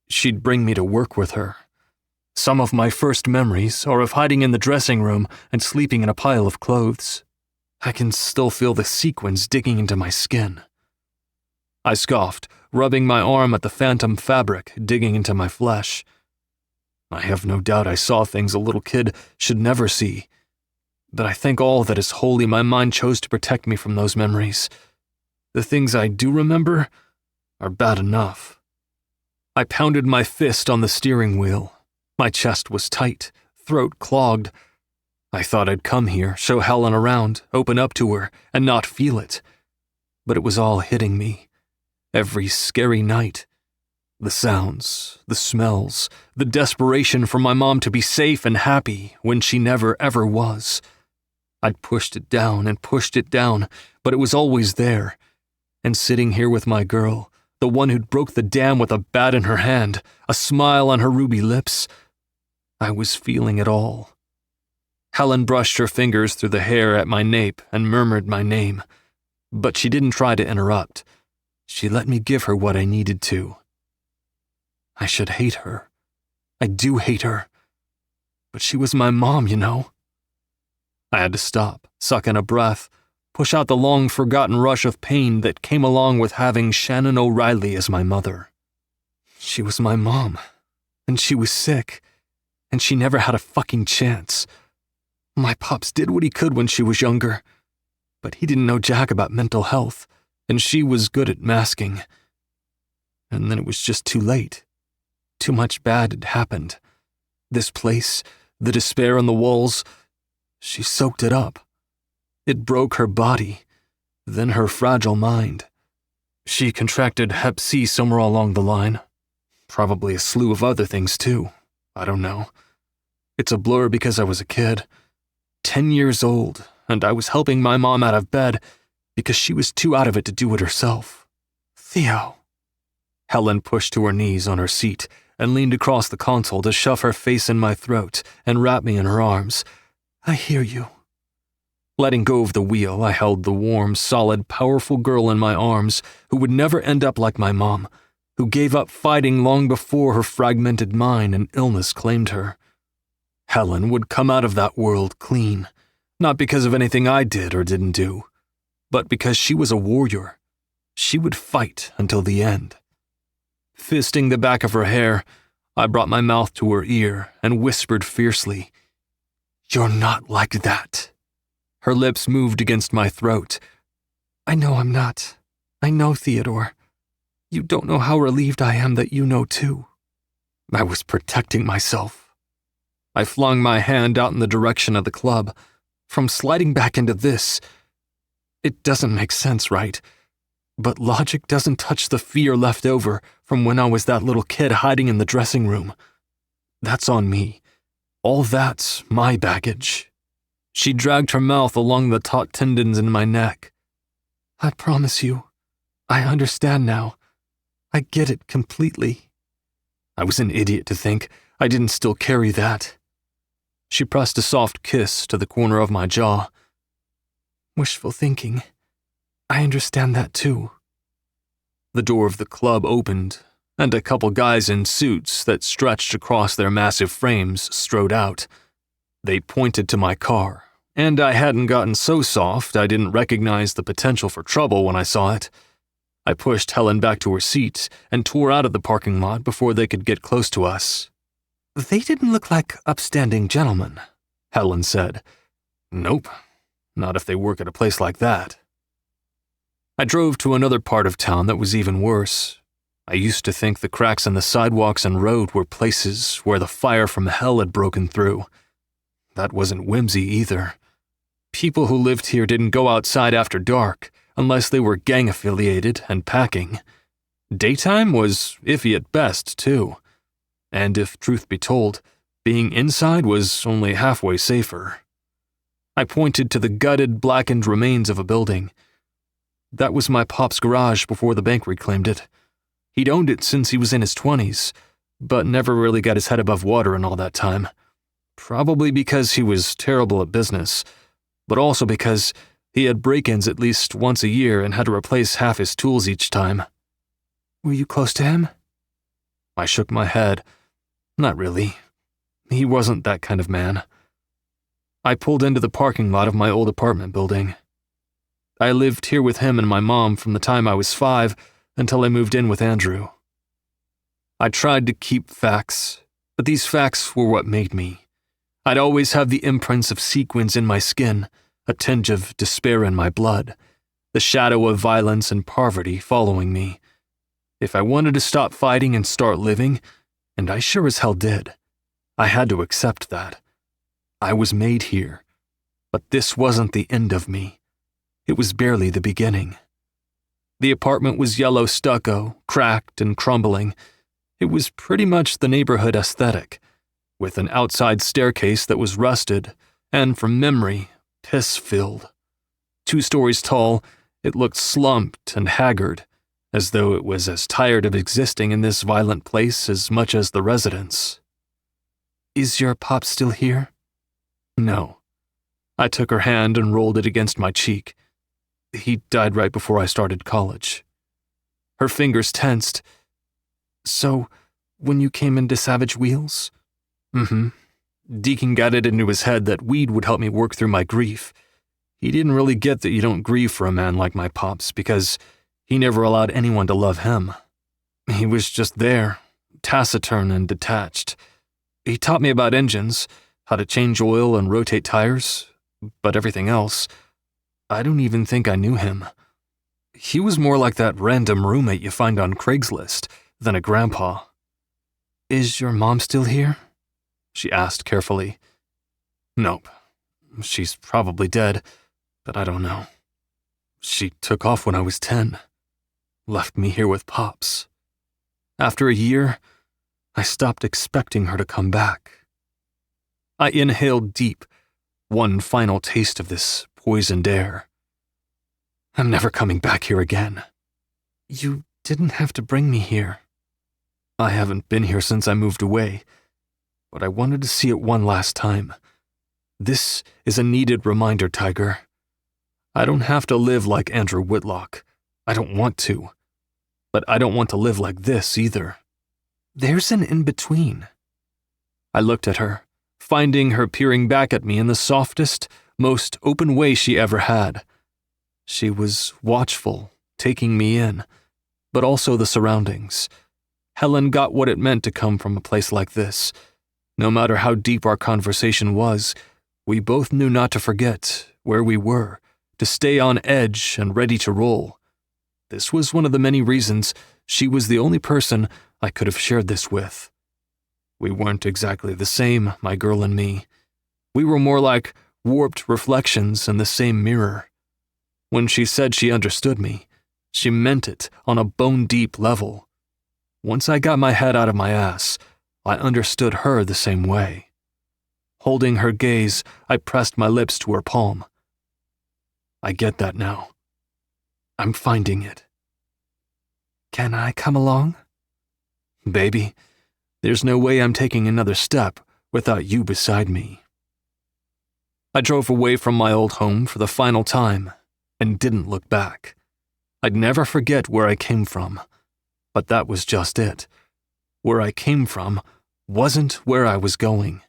she'd bring me to work with her. Some of my first memories are of hiding in the dressing room and sleeping in a pile of clothes. I can still feel the sequins digging into my skin. I scoffed, rubbing my arm at the phantom fabric digging into my flesh. I have no doubt I saw things a little kid should never see, but I think all that is holy my mind chose to protect me from those memories. The things I do remember are bad enough. I pounded my fist on the steering wheel. My chest was tight, throat clogged. I thought I'd come here, show Helen around, open up to her, and not feel it. But it was all hitting me. Every scary night. The sounds, the smells, the desperation for my mom to be safe and happy when she never ever was. I'd pushed it down and pushed it down, but it was always there. And sitting here with my girl, the one who'd broke the dam with a bat in her hand, a smile on her ruby lips, I was feeling it all. Helen brushed her fingers through the hair at my nape and murmured my name, but she didn't try to interrupt. She let me give her what I needed to. I should hate her. I do hate her. But she was my mom, you know. I had to stop, suck in a breath, push out the long-forgotten rush of pain that came along with having Shannon O'Reilly as my mother. She was my mom, and she was sick, and she never had a fucking chance. My pops did what he could when she was younger, but he didn't know jack about mental health, and she was good at masking. And then it was just too late. Too much bad had happened. This place, the despair on the walls, she soaked it up. It broke her body, then her fragile mind. She contracted Hep C somewhere along the line. Probably a slew of other things too. I don't know. It's a blur because I was a kid, 10 years old, and I was helping my mom out of bed because she was too out of it to do it herself. Theo. Helen pushed to her knees on her seat and leaned across the console to shove her face in my throat and wrap me in her arms. I hear you. Letting go of the wheel, I held the warm, solid, powerful girl in my arms who would never end up like my mom, who gave up fighting long before her fragmented mind and illness claimed her. Helen would come out of that world clean, not because of anything I did or didn't do, but because she was a warrior. She would fight until the end. Fisting the back of her hair, I brought my mouth to her ear and whispered fiercely, "You're not like that." Her lips moved against my throat. I know I'm not. I know, Theodore. You don't know how relieved I am that you know too. I was protecting myself. I flung my hand out in the direction of the club. From sliding back into this, it doesn't make sense, right? But logic doesn't touch the fear left over from when I was that little kid hiding in the dressing room. That's on me. All that's my baggage. She dragged her mouth along the taut tendons in my neck. I promise you, I understand now. I get it completely. I was an idiot to think I didn't still carry that. She pressed a soft kiss to the corner of my jaw. Wishful thinking. I understand that too. The door of the club opened, and a couple guys in suits that stretched across their massive frames strode out. They pointed to my car, and I hadn't gotten so soft I didn't recognize the potential for trouble when I saw it. I pushed Helen back to her seat and tore out of the parking lot before they could get close to us. They didn't look like upstanding gentlemen, Helen said. Nope, not if they work at a place like that. I drove to another part of town that was even worse. I used to think the cracks in the sidewalks and road were places where the fire from hell had broken through. That wasn't whimsy either. People who lived here didn't go outside after dark unless they were gang-affiliated and packing. Daytime was iffy at best, too. And if truth be told, being inside was only halfway safer. I pointed to the gutted, blackened remains of a building. That was my pop's garage before the bank reclaimed it. He'd owned it since he was in his 20s, but never really got his head above water in all that time. Probably because he was terrible at business, but also because he had break-ins at least once a year and had to replace half his tools each time. Were you close to him? I shook my head. Not really. He wasn't that kind of man. I pulled into the parking lot of my old apartment building. I lived here with him and my mom from the time I was 5 until I moved in with Andrew. I tried to keep facts, but these facts were what made me. I'd always have the imprints of sequins in my skin, a tinge of despair in my blood, the shadow of violence and poverty following me. If I wanted to stop fighting and start living, and I sure as hell did, I had to accept that. I was made here, but this wasn't the end of me. It was barely the beginning. The apartment was yellow stucco, cracked and crumbling. It was pretty much the neighborhood aesthetic, with an outside staircase that was rusted and, from memory, piss-filled. 2 stories tall, it looked slumped and haggard, as though it was as tired of existing in this violent place as much as the residents. Is your pop still here? No. I took her hand and rolled it against my cheek. He died right before I started college. Her fingers tensed. So, when you came into Savage Wheels? Mm-hmm. Deacon got it into his head that weed would help me work through my grief. He didn't really get that you don't grieve for a man like my pops because he never allowed anyone to love him. He was just there, taciturn and detached. He taught me about engines, how to change oil and rotate tires, but everything else, I don't even think I knew him. He was more like that random roommate you find on Craigslist than a grandpa. Is your mom still here? She asked carefully. Nope. She's probably dead, but I don't know. She took off when I was 10. Left me here with Pops. After a year, I stopped expecting her to come back. I inhaled deep, one final taste of this poisoned air. I'm never coming back here again. You didn't have to bring me here. I haven't been here since I moved away, but I wanted to see it one last time. This is a needed reminder, Tiger. I don't have to live like Andrew Whitlock. I don't want to. But I don't want to live like this either. There's an in-between. I looked at her, finding her peering back at me in the softest, most open way she ever had. She was watchful, taking me in, but also the surroundings. Helen got what it meant to come from a place like this. No matter how deep our conversation was, we both knew not to forget where we were, to stay on edge and ready to roll. This was one of the many reasons she was the only person I could have shared this with. We weren't exactly the same, my girl and me. We were more like warped reflections in the same mirror. When she said she understood me, she meant it on a bone-deep level. Once I got my head out of my ass, I understood her the same way. Holding her gaze, I pressed my lips to her palm. I get that now. I'm finding it. Can I come along? Baby, there's no way I'm taking another step without you beside me. I drove away from my old home for the final time and didn't look back. I'd never forget where I came from. But that was just it. Where I came from wasn't where I was going.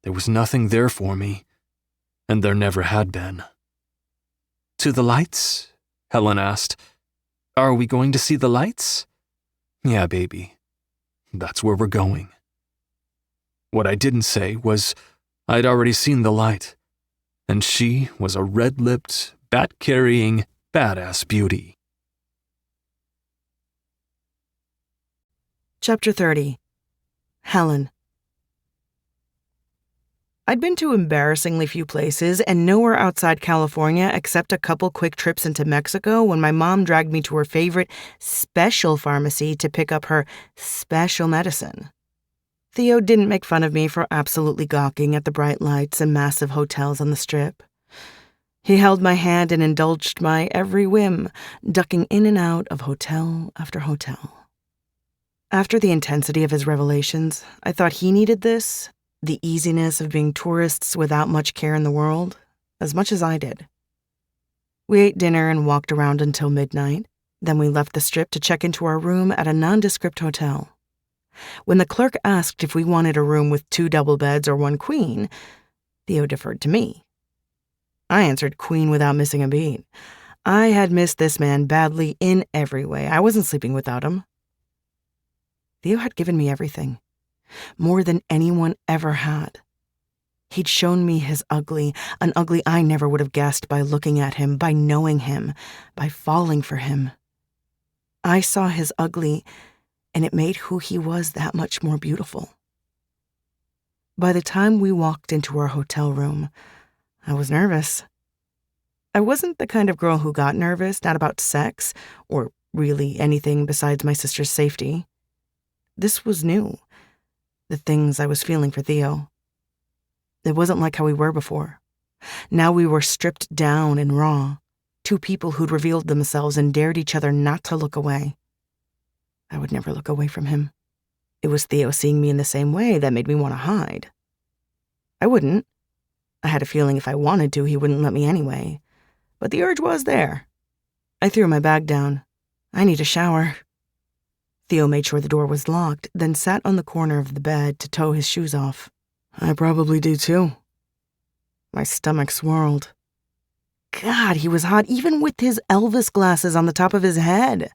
There was nothing there for me, and there never had been. To the lights? Helen asked. Are we going to see the lights? Yeah, baby. That's where we're going. What I didn't say was I'd already seen the light, and she was a red-lipped, bat-carrying, badass beauty. Chapter 30. Helen. I'd been to embarrassingly few places and nowhere outside California except a couple quick trips into Mexico when my mom dragged me to her favorite special pharmacy to pick up her special medicine. Theo didn't make fun of me for absolutely gawking at the bright lights and massive hotels on the Strip. He held my hand and indulged my every whim, ducking in and out of hotel after hotel. After the intensity of his revelations, I thought he needed this, the easiness of being tourists without much care in the world, as much as I did. We ate dinner and walked around until midnight. Then we left the Strip to check into our room at a nondescript hotel. When the clerk asked if we wanted a room with 2 double beds or 1 queen, Theo deferred to me. I answered queen without missing a beat. I had missed this man badly in every way. I wasn't sleeping without him. Theo had given me everything. More than anyone ever had. He'd shown me his ugly, an ugly I never would have guessed by looking at him, by knowing him, by falling for him. I saw his ugly, and it made who he was that much more beautiful. By the time we walked into our hotel room, I was nervous. I wasn't the kind of girl who got nervous, not about sex, or really anything besides my sister's safety. This was new. The things I was feeling for Theo. It wasn't like how we were before. Now we were stripped down and raw, 2 people who'd revealed themselves and dared each other not to look away. I would never look away from him. It was Theo seeing me in the same way that made me want to hide. I wouldn't. I had a feeling if I wanted to, he wouldn't let me anyway. But the urge was there. I threw my bag down. I need a shower. Theo made sure the door was locked, then sat on the corner of the bed to tow his shoes off. I probably do too. My stomach swirled. God, he was hot even with his Elvis glasses on the top of his head.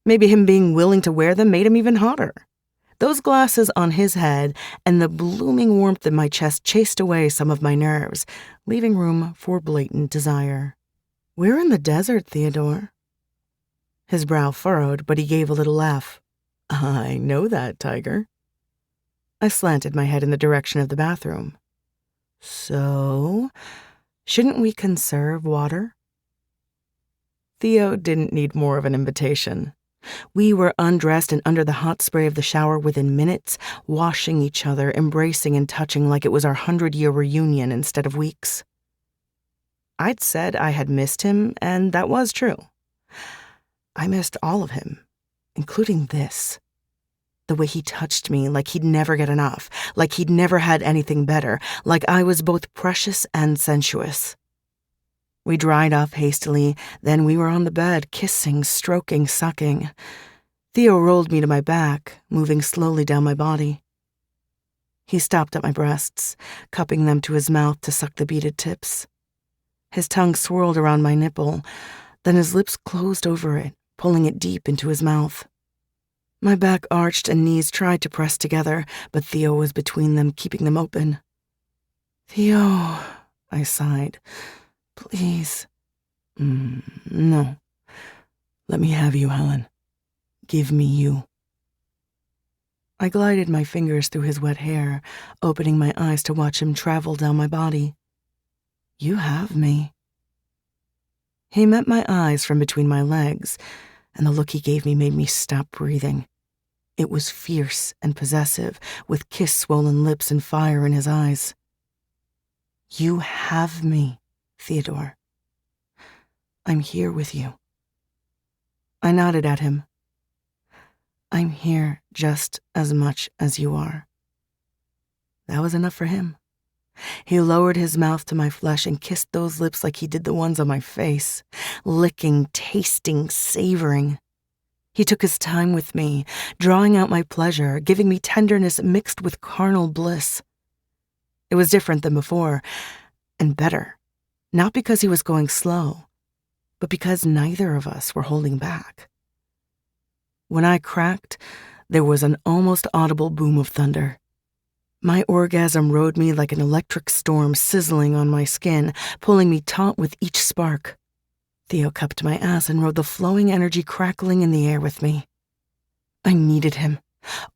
Maybe him being willing to wear them made him even hotter. Those glasses on his head and the blooming warmth in my chest chased away some of my nerves, leaving room for blatant desire. We're in the desert, Theodore. His brow furrowed, but he gave a little laugh. I know that, Tiger. I slanted my head in the direction of the bathroom. So, shouldn't we conserve water? Theo didn't need more of an invitation. We were undressed and under the hot spray of the shower within minutes, washing each other, embracing and touching like it was our 100-year reunion instead of weeks. I'd said I had missed him, and that was true. I missed all of him, including this. The way he touched me like he'd never get enough, like he'd never had anything better, like I was both precious and sensuous. We dried off hastily, then we were on the bed, kissing, stroking, sucking. Theo rolled me to my back, moving slowly down my body. He stopped at my breasts, cupping them to his mouth to suck the beaded tips. His tongue swirled around my nipple, then his lips closed over it, pulling it deep into his mouth. My back arched and knees tried to press together, but Theo was between them, keeping them open. Theo, I sighed. Please. No. Let me have you, Helen. Give me you. I glided my fingers through his wet hair, opening my eyes to watch him travel down my body. You have me. He met my eyes from between my legs, and the look he gave me made me stop breathing. It was fierce and possessive, with kiss-swollen lips and fire in his eyes. You have me, Theodore. I'm here with you. I nodded at him. I'm here just as much as you are. That was enough for him. He lowered his mouth to my flesh and kissed those lips like he did the ones on my face, licking, tasting, savoring. He took his time with me, drawing out my pleasure, giving me tenderness mixed with carnal bliss. It was different than before, and better, not because he was going slow, but because neither of us were holding back. When I cracked, there was an almost audible boom of thunder. My orgasm rode me like an electric storm sizzling on my skin, pulling me taut with each spark. Theo cupped my ass and rode the flowing energy crackling in the air with me. I needed him,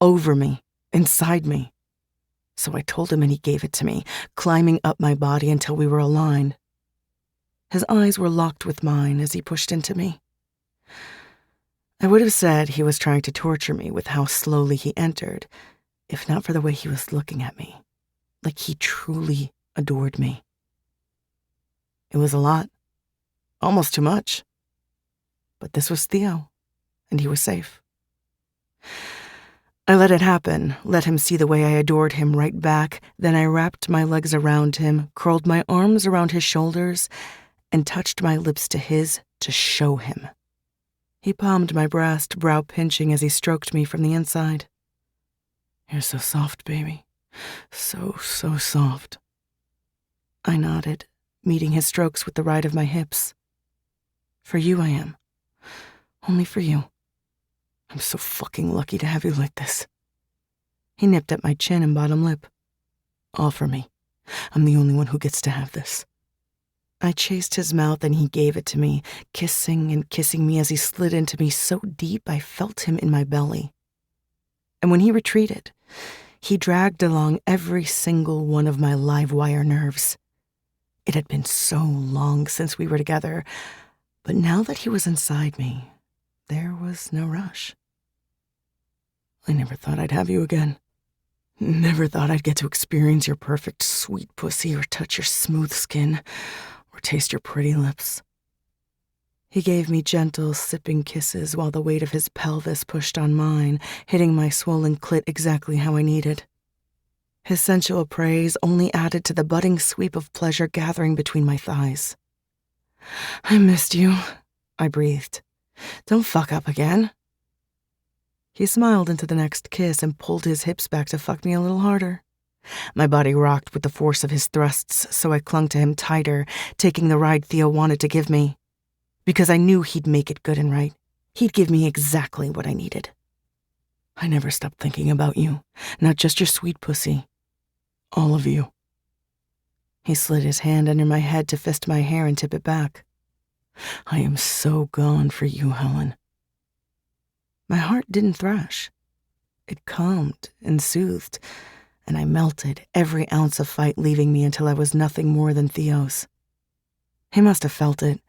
over me, inside me. So I told him and he gave it to me, climbing up my body until we were aligned. His eyes were locked with mine as he pushed into me. I would have said he was trying to torture me with how slowly he entered, if not for the way he was looking at me, like he truly adored me. It was a lot, almost too much. But this was Theo, and he was safe. I let it happen, let him see the way I adored him right back, then I wrapped my legs around him, curled my arms around his shoulders, and touched my lips to his to show him. He palmed my breast, brow pinching as he stroked me from the inside. "You're so soft, baby. So soft." I nodded, meeting his strokes with the ride of my hips. "For you I am. Only for you. I'm so fucking lucky to have you like this." He nipped at my chin and bottom lip. "All for me. I'm the only one who gets to have this." I chased his mouth and he gave it to me, kissing and kissing me as he slid into me so deep I felt him in my belly. And when he retreated, he dragged along every single one of my live wire nerves. It had been so long since we were together, but now that he was inside me, there was no rush. "I never thought I'd have you again. Never thought I'd get to experience your perfect sweet pussy or touch your smooth skin or taste your pretty lips." He gave me gentle, sipping kisses while the weight of his pelvis pushed on mine, hitting my swollen clit exactly how I needed. His sensual praise only added to the budding sweep of pleasure gathering between my thighs. "I missed you," I breathed. "Don't fuck up again." He smiled into the next kiss and pulled his hips back to fuck me a little harder. My body rocked with the force of his thrusts, so I clung to him tighter, taking the ride Theo wanted to give me. Because I knew he'd make it good and right. He'd give me exactly what I needed. "I never stopped thinking about you, not just your sweet pussy. All of you." He slid his hand under my head to fist my hair and tip it back. "I am so gone for you, Helen." My heart didn't thrash. It calmed and soothed, and I melted, every ounce of fight leaving me until I was nothing more than Theo's. He must have felt it,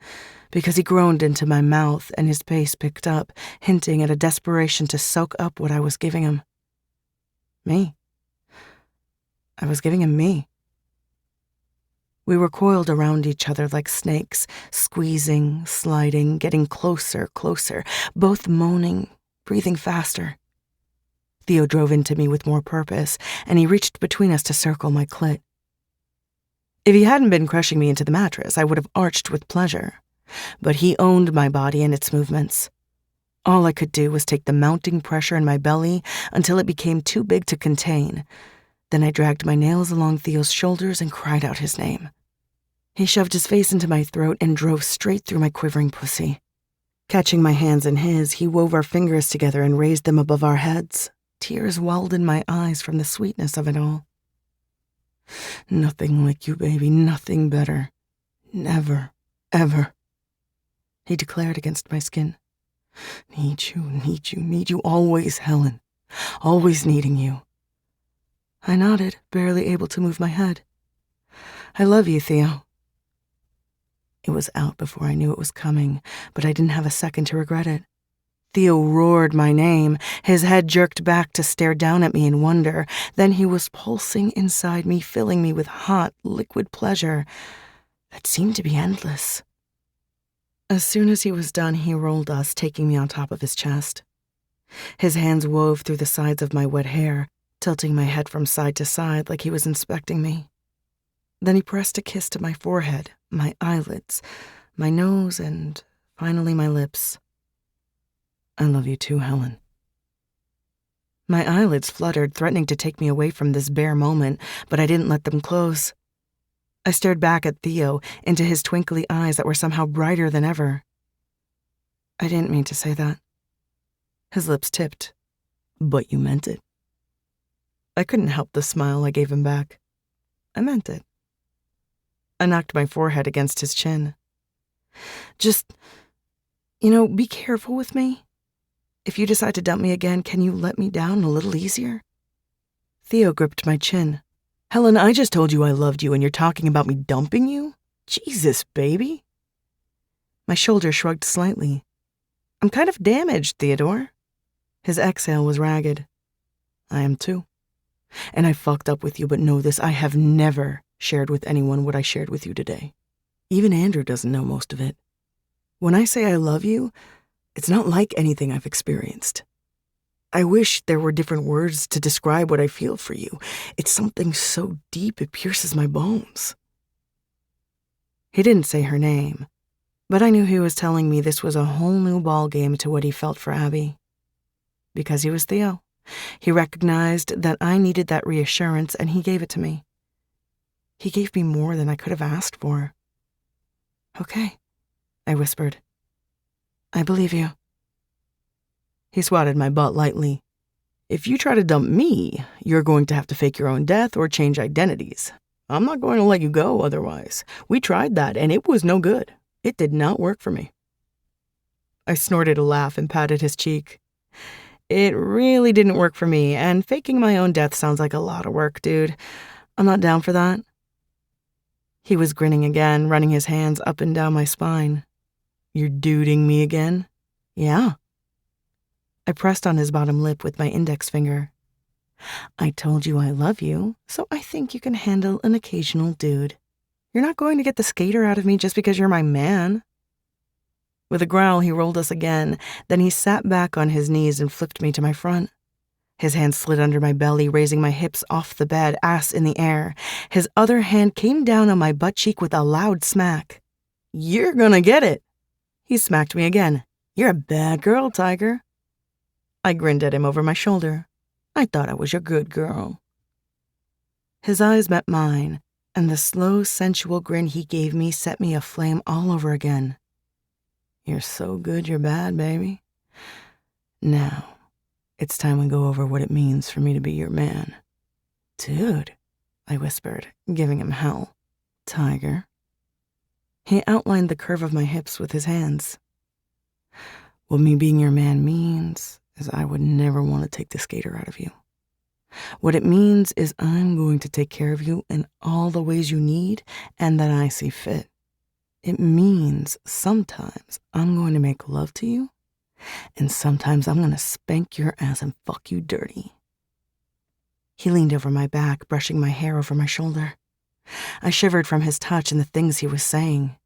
because he groaned into my mouth and his pace picked up, hinting at a desperation to soak up what I was giving him. Me. I was giving him me. We were coiled around each other like snakes, squeezing, sliding, getting closer, both moaning, breathing faster. Theo drove into me with more purpose, and he reached between us to circle my clit. If he hadn't been crushing me into the mattress, I would have arched with pleasure. But he owned my body and its movements. All I could do was take the mounting pressure in my belly until it became too big to contain. Then I dragged my nails along Theo's shoulders and cried out his name. He shoved his face into my throat and drove straight through my quivering pussy. Catching my hands in his, he wove our fingers together and raised them above our heads. Tears welled in my eyes from the sweetness of it all. "Nothing like you, baby, nothing better. Never, ever," he declared against my skin. Need you, always, Helen. Always needing you." I nodded, barely able to move my head. "I love you, Theo." It was out before I knew it was coming, but I didn't have a second to regret it. Theo roared my name, his head jerked back to stare down at me in wonder. Then he was pulsing inside me, filling me with hot, liquid pleasure that seemed to be endless. As soon as he was done, he rolled us, taking me on top of his chest. His hands wove through the sides of my wet hair, tilting my head from side to side like he was inspecting me. Then he pressed a kiss to my forehead, my eyelids, my nose, and finally my lips. I love you too, Helen. My eyelids fluttered, threatening to take me away from this bare moment, but I didn't let them close. I stared back at Theo, into his twinkly eyes that were somehow brighter than ever. I didn't mean to say that. His lips tipped. But you meant it. I couldn't help the smile I gave him back. I meant it. I knocked my forehead against his chin. Just, be careful with me. If you decide to dump me again, can you let me down a little easier? Theo gripped my chin. Helen, I just told you I loved you and you're talking about me dumping you? Jesus, baby. My shoulder shrugged slightly. I'm kind of damaged, Theodore. His exhale was ragged. I am too. And I fucked up with you, but know this, I have never shared with anyone what I shared with you today. Even Andrew doesn't know most of it. When I say I love you, it's not like anything I've experienced. I wish there were different words to describe what I feel for you. It's something so deep it pierces my bones. He didn't say her name, but I knew he was telling me this was a whole new ballgame to what he felt for Abby. Because he was Theo. He recognized that I needed that reassurance, and he gave it to me. He gave me more than I could have asked for. Okay, I whispered. I believe you. He swatted my butt lightly. If you try to dump me, you're going to have to fake your own death or change identities. I'm not going to let you go otherwise. We tried that, and it was no good. It did not work for me. I snorted a laugh and patted his cheek. It really didn't work for me, and faking my own death sounds like a lot of work, dude. I'm not down for that. He was grinning again, running his hands up and down my spine. You're duding me again? Yeah. I pressed on his bottom lip with my index finger. I told you I love you, so I think you can handle an occasional dude. You're not going to get the skater out of me just because you're my man. With a growl, he rolled us again. Then he sat back on his knees and flipped me to my front. His hand slid under my belly, raising my hips off the bed, ass in the air. His other hand came down on my butt cheek with a loud smack. You're gonna get it. He smacked me again. You're a bad girl, Tiger. I grinned at him over my shoulder. I thought I was your good girl. His eyes met mine, and the slow, sensual grin he gave me set me aflame all over again. You're so good you're bad, baby. Now, it's time we go over what it means for me to be your man. Dude, I whispered, giving him hell. Tiger. He outlined the curve of my hips with his hands. What me being your man means is I would never want to take the skater out of you. What it means is I'm going to take care of you in all the ways you need and that I see fit. It means sometimes I'm going to make love to you, and sometimes I'm going to spank your ass and fuck you dirty. He leaned over my back, brushing my hair over my shoulder. I shivered from his touch and the things he was saying.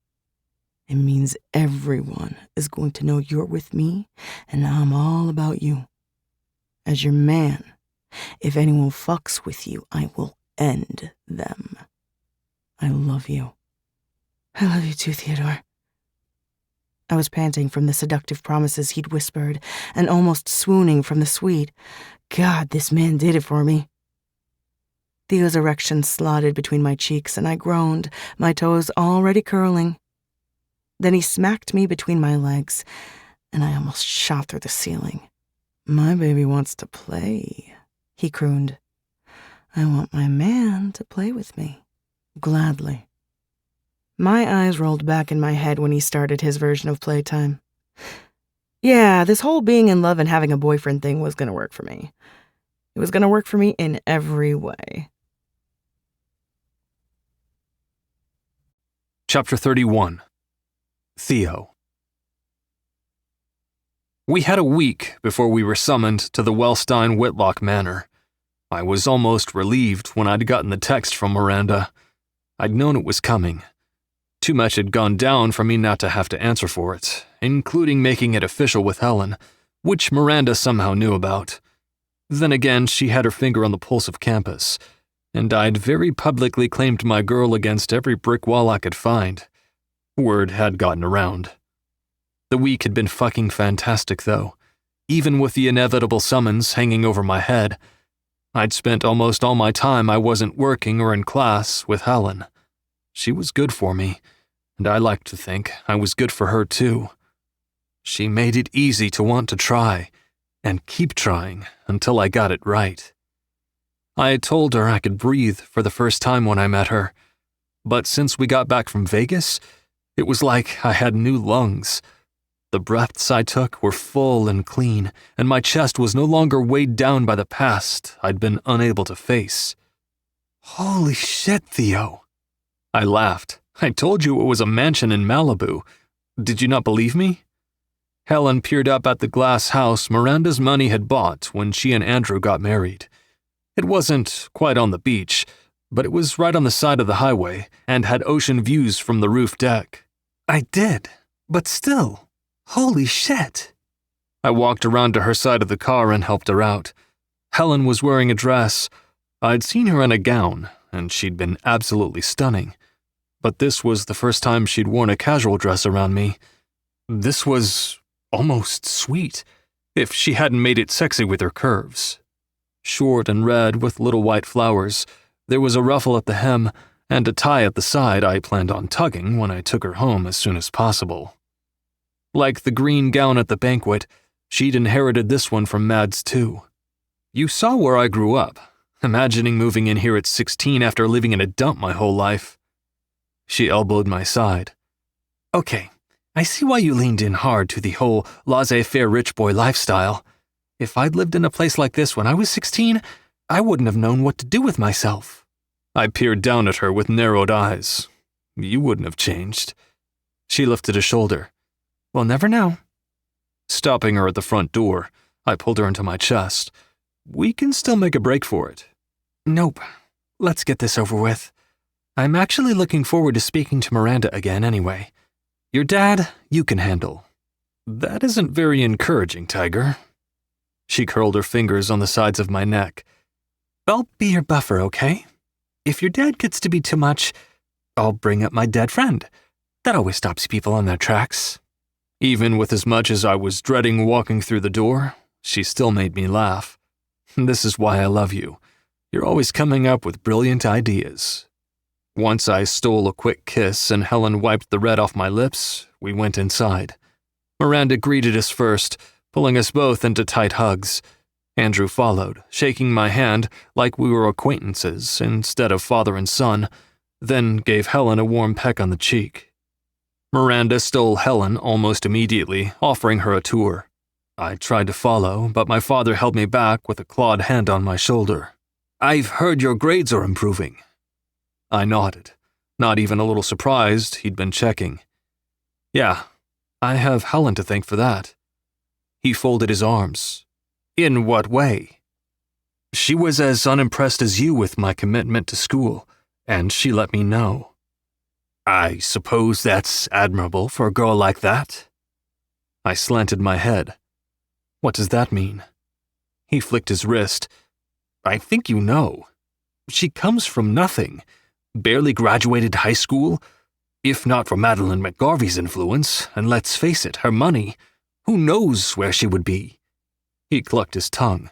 It means everyone is going to know you're with me, and I'm all about you. As your man, if anyone fucks with you, I will end them. I love you. I love you too, Theodore. I was panting from the seductive promises he'd whispered and almost swooning from the sweet. God, this man did it for me. Theo's erection slotted between my cheeks, and I groaned, my toes already curling. Then he smacked me between my legs, and I almost shot through the ceiling. My baby wants to play, he crooned. I want my man to play with me. Gladly. My eyes rolled back in my head when he started his version of playtime. Yeah, this whole being in love and having a boyfriend thing was going to work for me. It was going to work for me in every way. Chapter 31. Theo. We had a week before we were summoned to the Wellstein-Whitlock Manor. I was almost relieved when I'd gotten the text from Miranda. I'd known it was coming. Too much had gone down for me not to have to answer for it, including making it official with Helen, which Miranda somehow knew about. Then again, she had her finger on the pulse of campus. and I'd very publicly claimed my girl against every brick wall I could find. Word had gotten around. The week had been fucking fantastic, though. Even with the inevitable summons hanging over my head, I'd spent almost all my time I wasn't working or in class with Helen. She was good for me, and I like to think I was good for her too. She made it easy to want to try, and keep trying until I got it right. I had told her I could breathe for the first time when I met her, but since we got back from Vegas, it was like I had new lungs. The breaths I took were full and clean, and my chest was no longer weighed down by the past I'd been unable to face. "Holy shit, Theo." I laughed. "I told you it was a mansion in Malibu. Did you not believe me?" Helen peered up at the glass house Miranda's money had bought when she and Andrew got married. It wasn't quite on the beach, but it was right on the side of the highway and had ocean views from the roof deck. "I did, but still. Holy shit." I walked around to her side of the car and helped her out. Helen was wearing a dress. I'd seen her in a gown, and she'd been absolutely stunning. But this was the first time she'd worn a casual dress around me. This was almost sweet, if she hadn't made it sexy with her curves. Short and red with little white flowers, there was a ruffle at the hem and a tie at the side I planned on tugging when I took her home as soon as possible. Like the green gown at the banquet, she'd inherited this one from Mads too. "You saw where I grew up, imagining moving in here at 16 after living in a dump my whole life." She elbowed my side. "Okay, I see why you leaned in hard to the whole laissez-faire rich boy lifestyle. If I'd lived in a place like this when I was 16, I wouldn't have known what to do with myself." I peered down at her with narrowed eyes. "You wouldn't have changed." She lifted a shoulder. "We'll never know." Stopping her at the front door, I pulled her into my chest. "We can still make a break for it." "Nope. Let's get this over with. I'm actually looking forward to speaking to Miranda again anyway. Your dad, you can handle." "That isn't very encouraging, Tiger." She curled her fingers on the sides of my neck. "I'll be your buffer, okay? If your dad gets to be too much, I'll bring up my dead friend. That always stops people on their tracks." Even with as much as I was dreading walking through the door, she still made me laugh. "This is why I love you. You're always coming up with brilliant ideas." Once I stole a quick kiss and Helen wiped the red off my lips, we went inside. Miranda greeted us first, pulling us both into tight hugs. Andrew followed, shaking my hand like we were acquaintances instead of father and son, then gave Helen a warm peck on the cheek. Miranda stole Helen almost immediately, offering her a tour. I tried to follow, but my father held me back with a clawed hand on my shoulder. "I've heard your grades are improving." I nodded, not even a little surprised he'd been checking. "Yeah, I have Helen to thank for that." He folded his arms. "In what way?" "She was as unimpressed as you with my commitment to school, and she let me know." "I suppose that's admirable for a girl like that." I slanted my head. "What does that mean?" He flicked his wrist. "I think you know. She comes from nothing, barely graduated high school. If not for Madeline McGarvey's influence, and let's face it, her money, who knows where she would be?" He clucked his tongue.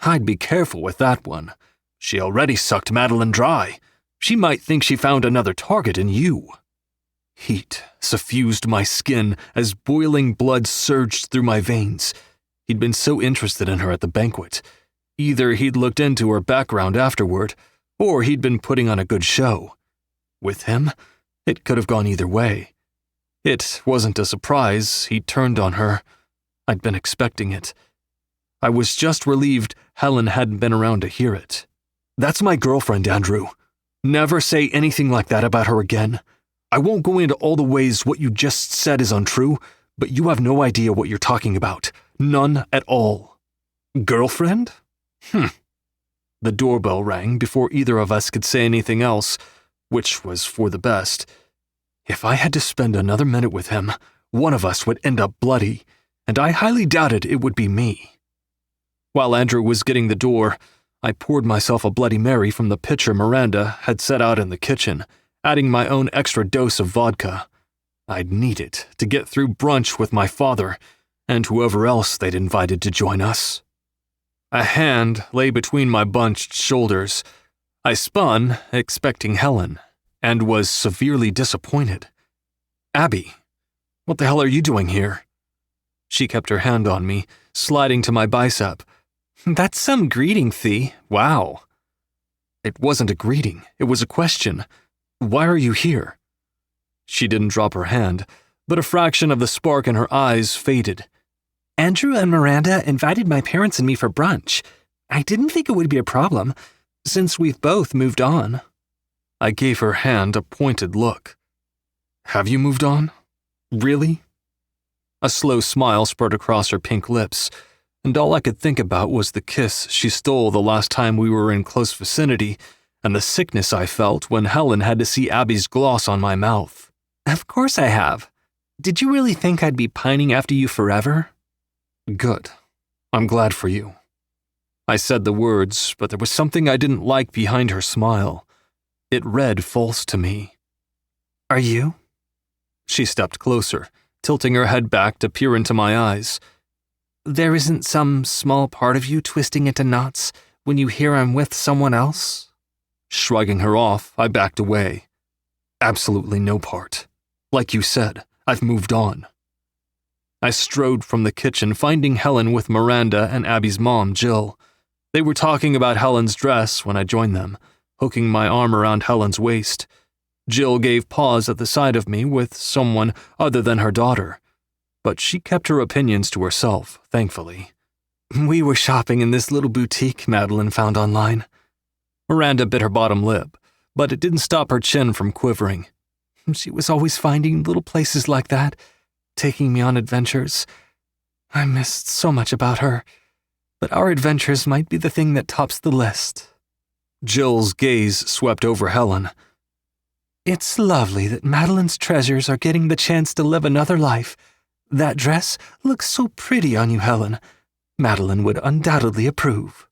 "I'd be careful with that one. She already sucked Madeline dry. She might think she found another target in you." Heat suffused my skin as boiling blood surged through my veins. He'd been so interested in her at the banquet. Either he'd looked into her background afterward, or he'd been putting on a good show. With him, it could have gone either way. It wasn't a surprise he turned on her. I'd been expecting it. I was just relieved Helen hadn't been around to hear it. "That's my girlfriend, Andrew. Never say anything like that about her again. I won't go into all the ways what you just said is untrue, but you have no idea what you're talking about. None at all." "Girlfriend? The doorbell rang before either of us could say anything else, which was for the best. If I had to spend another minute with him, one of us would end up bloody, and I highly doubted it would be me. While Andrew was getting the door, I poured myself a Bloody Mary from the pitcher Miranda had set out in the kitchen, adding my own extra dose of vodka. I'd need it to get through brunch with my father and whoever else they'd invited to join us. A hand lay between my bunched shoulders. I spun, expecting Helen, and was severely disappointed. "Abby, what the hell are you doing here?" She kept her hand on me, sliding to my bicep. "That's some greeting, Thee. Wow." It wasn't a greeting, it was a question. "Why are you here?" She didn't drop her hand, but a fraction of the spark in her eyes faded. "Andrew and Miranda invited my parents and me for brunch. I didn't think it would be a problem, since we've both moved on." I gave her hand a pointed look. "Have you moved on? Really?" A slow smile spread across her pink lips, and all I could think about was the kiss she stole the last time we were in close vicinity, and the sickness I felt when Helen had to see Abby's gloss on my mouth. "Of course I have. Did you really think I'd be pining after you forever?" "Good. I'm glad for you." I said the words, but there was something I didn't like behind her smile. It read false to me. "Are you?" She stepped closer, tilting her head back to peer into my eyes. "There isn't some small part of you twisting into knots when you hear I'm with someone else?" Shrugging her off, I backed away. "Absolutely no part. Like you said, I've moved on." I strode from the kitchen, finding Helen with Miranda and Abby's mom, Jill. They were talking about Helen's dress when I joined them, hooking my arm around Helen's waist. Jill gave pause at the sight of me with someone other than her daughter, but she kept her opinions to herself, thankfully. "We were shopping in this little boutique Madeline found online." Miranda bit her bottom lip, but it didn't stop her chin from quivering. "She was always finding little places like that, taking me on adventures. I missed so much about her, but our adventures might be the thing that tops the list." Jill's gaze swept over Helen. "It's lovely that Madeline's treasures are getting the chance to live another life. That dress looks so pretty on you, Helen. Madeline would undoubtedly approve."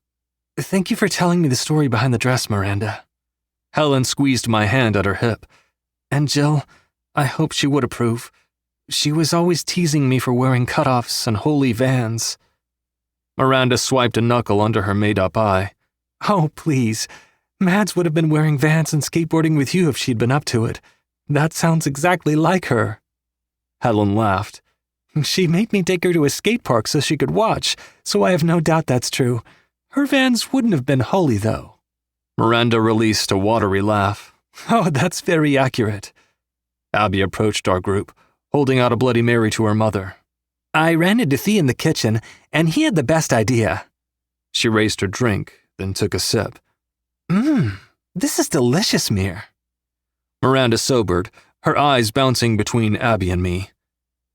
"Thank you for telling me the story behind the dress, Miranda." Helen squeezed my hand at her hip. "And Jill, I hope she would approve. She was always teasing me for wearing cutoffs and holy Vans." Miranda swiped a knuckle under her made-up eye. "Oh, please. Mads would have been wearing Vans and skateboarding with you if she'd been up to it. That sounds exactly like her." Helen laughed. "She made me take her to a skate park so she could watch, so I have no doubt that's true. Her Vans wouldn't have been holy, though." Miranda released a watery laugh. "Oh, that's very accurate." Abby approached our group, holding out a Bloody Mary to her mother. "I ran into Thea in the kitchen, and he had the best idea." She raised her drink, then took a sip. This is delicious, Mir." Miranda sobered, her eyes bouncing between Abby and me.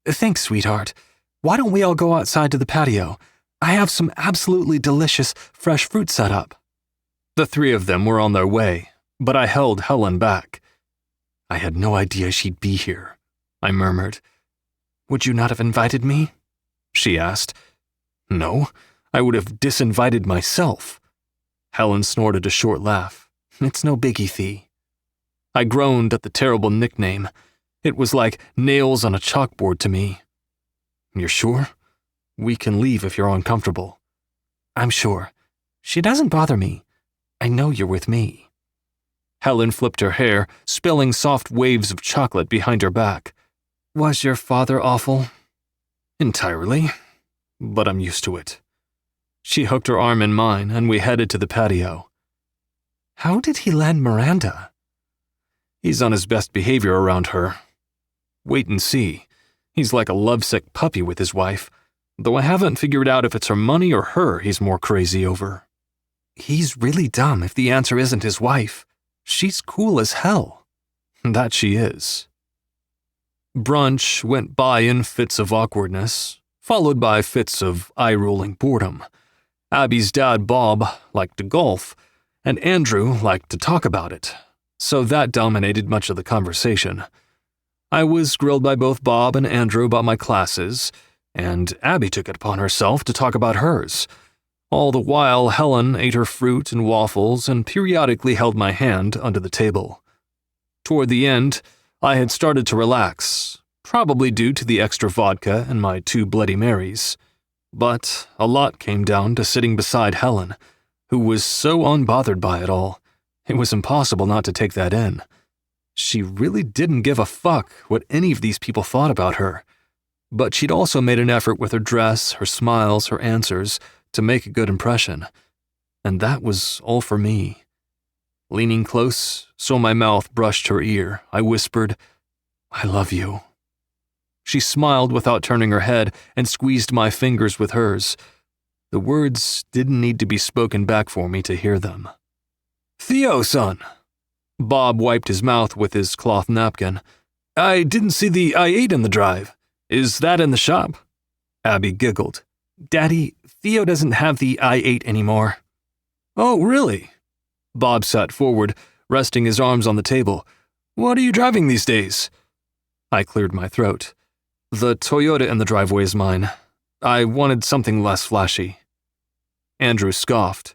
"Thanks, sweetheart. Why don't we all go outside to the patio? I have some absolutely delicious fresh fruit set up." The three of them were on their way, but I held Helen back. "I had no idea she'd be here," I murmured. "Would you not have invited me?" she asked. "No, I would have disinvited myself." Helen snorted a short laugh. "It's no biggie, Thee." I groaned at the terrible nickname. It was like nails on a chalkboard to me. "You're sure? We can leave if you're uncomfortable." "I'm sure. She doesn't bother me. I know you're with me." Helen flipped her hair, spilling soft waves of chocolate behind her back. "Was your father awful?" "Entirely. But I'm used to it." She hooked her arm in mine, and we headed to the patio. "How did he land Miranda?" "He's on his best behavior around her. Wait and see. He's like a lovesick puppy with his wife, though I haven't figured out if it's her money or her he's more crazy over." "He's really dumb if the answer isn't his wife. She's cool as hell." "That she is." Brunch went by in fits of awkwardness, followed by fits of eye-rolling boredom. Abby's dad, Bob, liked to golf, and Andrew liked to talk about it, so that dominated much of the conversation. I was grilled by both Bob and Andrew about my classes, and Abby took it upon herself to talk about hers. All the while, Helen ate her fruit and waffles and periodically held my hand under the table. Toward the end, I had started to relax, probably due to the extra vodka and my 2 Bloody Marys. But a lot came down to sitting beside Helen, who was so unbothered by it all. It was impossible not to take that in. She really didn't give a fuck what any of these people thought about her. But she'd also made an effort with her dress, her smiles, her answers, to make a good impression. And that was all for me. Leaning close, so my mouth brushed her ear, I whispered, "I love you." She smiled without turning her head and squeezed my fingers with hers. The words didn't need to be spoken back for me to hear them. "Theo, son." Bob wiped his mouth with his cloth napkin. "I didn't see the i8 in the drive. Is that in the shop?" Abby giggled. "Daddy, Theo doesn't have the i8 anymore." "Oh, really?" Bob sat forward, resting his arms on the table. "What are you driving these days?" I cleared my throat. "The Toyota in the driveway is mine. I wanted something less flashy." Andrew scoffed.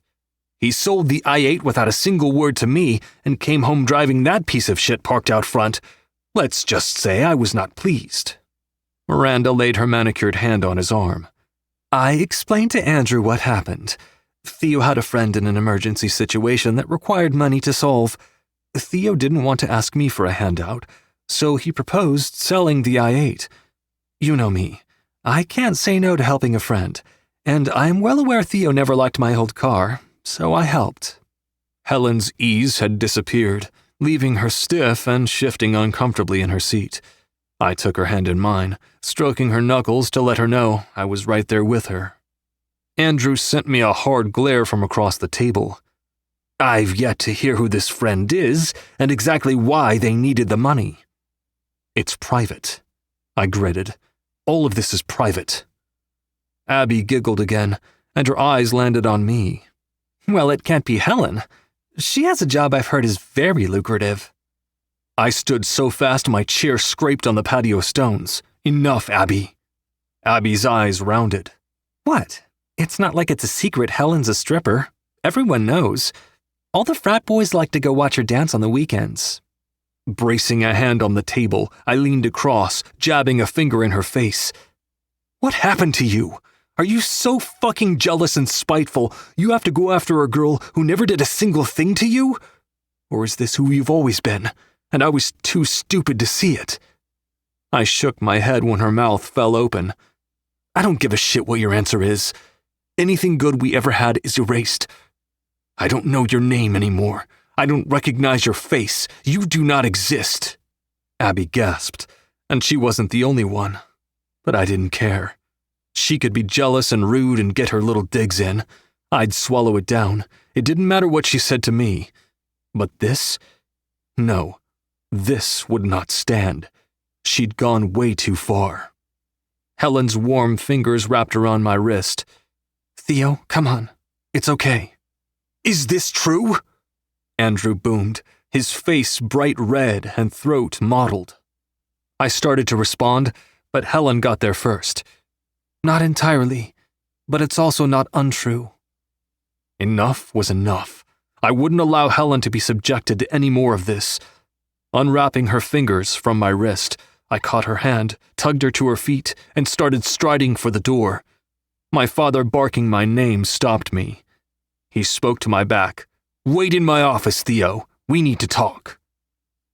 "He sold the i8 without a single word to me and came home driving that piece of shit parked out front. Let's just say I was not pleased." Miranda laid her manicured hand on his arm. "I explained to Andrew what happened. Theo had a friend in an emergency situation that required money to solve. Theo didn't want to ask me for a handout, so he proposed selling the i8. You know me. I can't say no to helping a friend, and I'm well aware Theo never liked my old car, so I helped." Helen's ease had disappeared, leaving her stiff and shifting uncomfortably in her seat. I took her hand in mine, stroking her knuckles to let her know I was right there with her. Andrew sent me a hard glare from across the table. "I've yet to hear who this friend is and exactly why they needed the money." "It's private," I gritted. "All of this is private." Abby giggled again, and her eyes landed on me. "Well, it can't be Helen. She has a job I've heard is very lucrative." I stood so fast my chair scraped on the patio stones. "Enough, Abby." Abby's eyes rounded. "What? It's not like it's a secret Helen's a stripper. Everyone knows. All the frat boys like to go watch her dance on the weekends." Bracing a hand on the table, I leaned across, jabbing a finger in her face. "What happened to you? Are you so fucking jealous and spiteful you have to go after a girl who never did a single thing to you? Or is this who you've always been, and I was too stupid to see it?" I shook my head when her mouth fell open. "I don't give a shit what your answer is. Anything good we ever had is erased. I don't know your name anymore. I don't recognize your face. You do not exist." Abby gasped, and she wasn't the only one. But I didn't care. She could be jealous and rude and get her little digs in. I'd swallow it down. It didn't matter what she said to me. But this? No, this would not stand. She'd gone way too far. Helen's warm fingers wrapped around my wrist. "Theo, come on. It's okay." "Is this true?" Andrew boomed, his face bright red and throat mottled. I started to respond, but Helen got there first. "Not entirely, but it's also not untrue." Enough was enough. I wouldn't allow Helen to be subjected to any more of this. Unwrapping her fingers from my wrist, I caught her hand, tugged her to her feet, and started striding for the door. My father barking my name stopped me. He spoke to my back. "Wait in my office, Theo. We need to talk."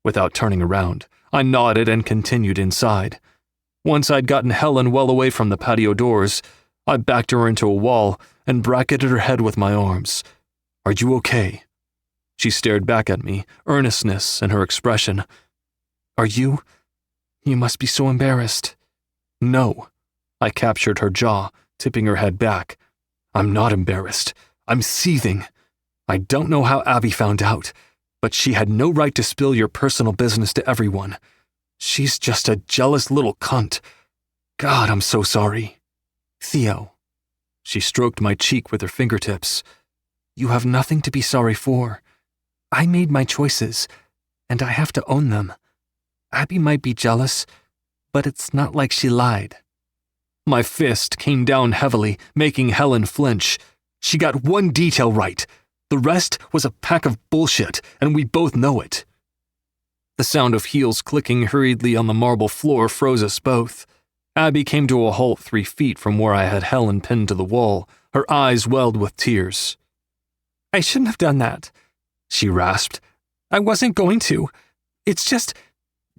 Without turning around, I nodded and continued inside. Once I'd gotten Helen well away from the patio doors, I backed her into a wall and bracketed her head with my arms. "Are you okay?" She stared back at me, earnestness in her expression. "Are you? You must be so embarrassed." "No." I captured her jaw, tipping her head back. "I'm not embarrassed. I'm seething. I don't know how Abby found out, but she had no right to spill your personal business to everyone. She's just a jealous little cunt. God, I'm so sorry." "Theo." She stroked my cheek with her fingertips. "You have nothing to be sorry for. I made my choices, and I have to own them. Abby might be jealous, but it's not like she lied." My fist came down heavily, making Helen flinch. She got one detail right. The rest was a pack of bullshit, and we both know it. The sound of heels clicking hurriedly on the marble floor froze us both. Abby came to a halt 3 feet from where I had Helen pinned to the wall, her eyes welled with tears. I shouldn't have done that, she rasped. I wasn't going to. It's just,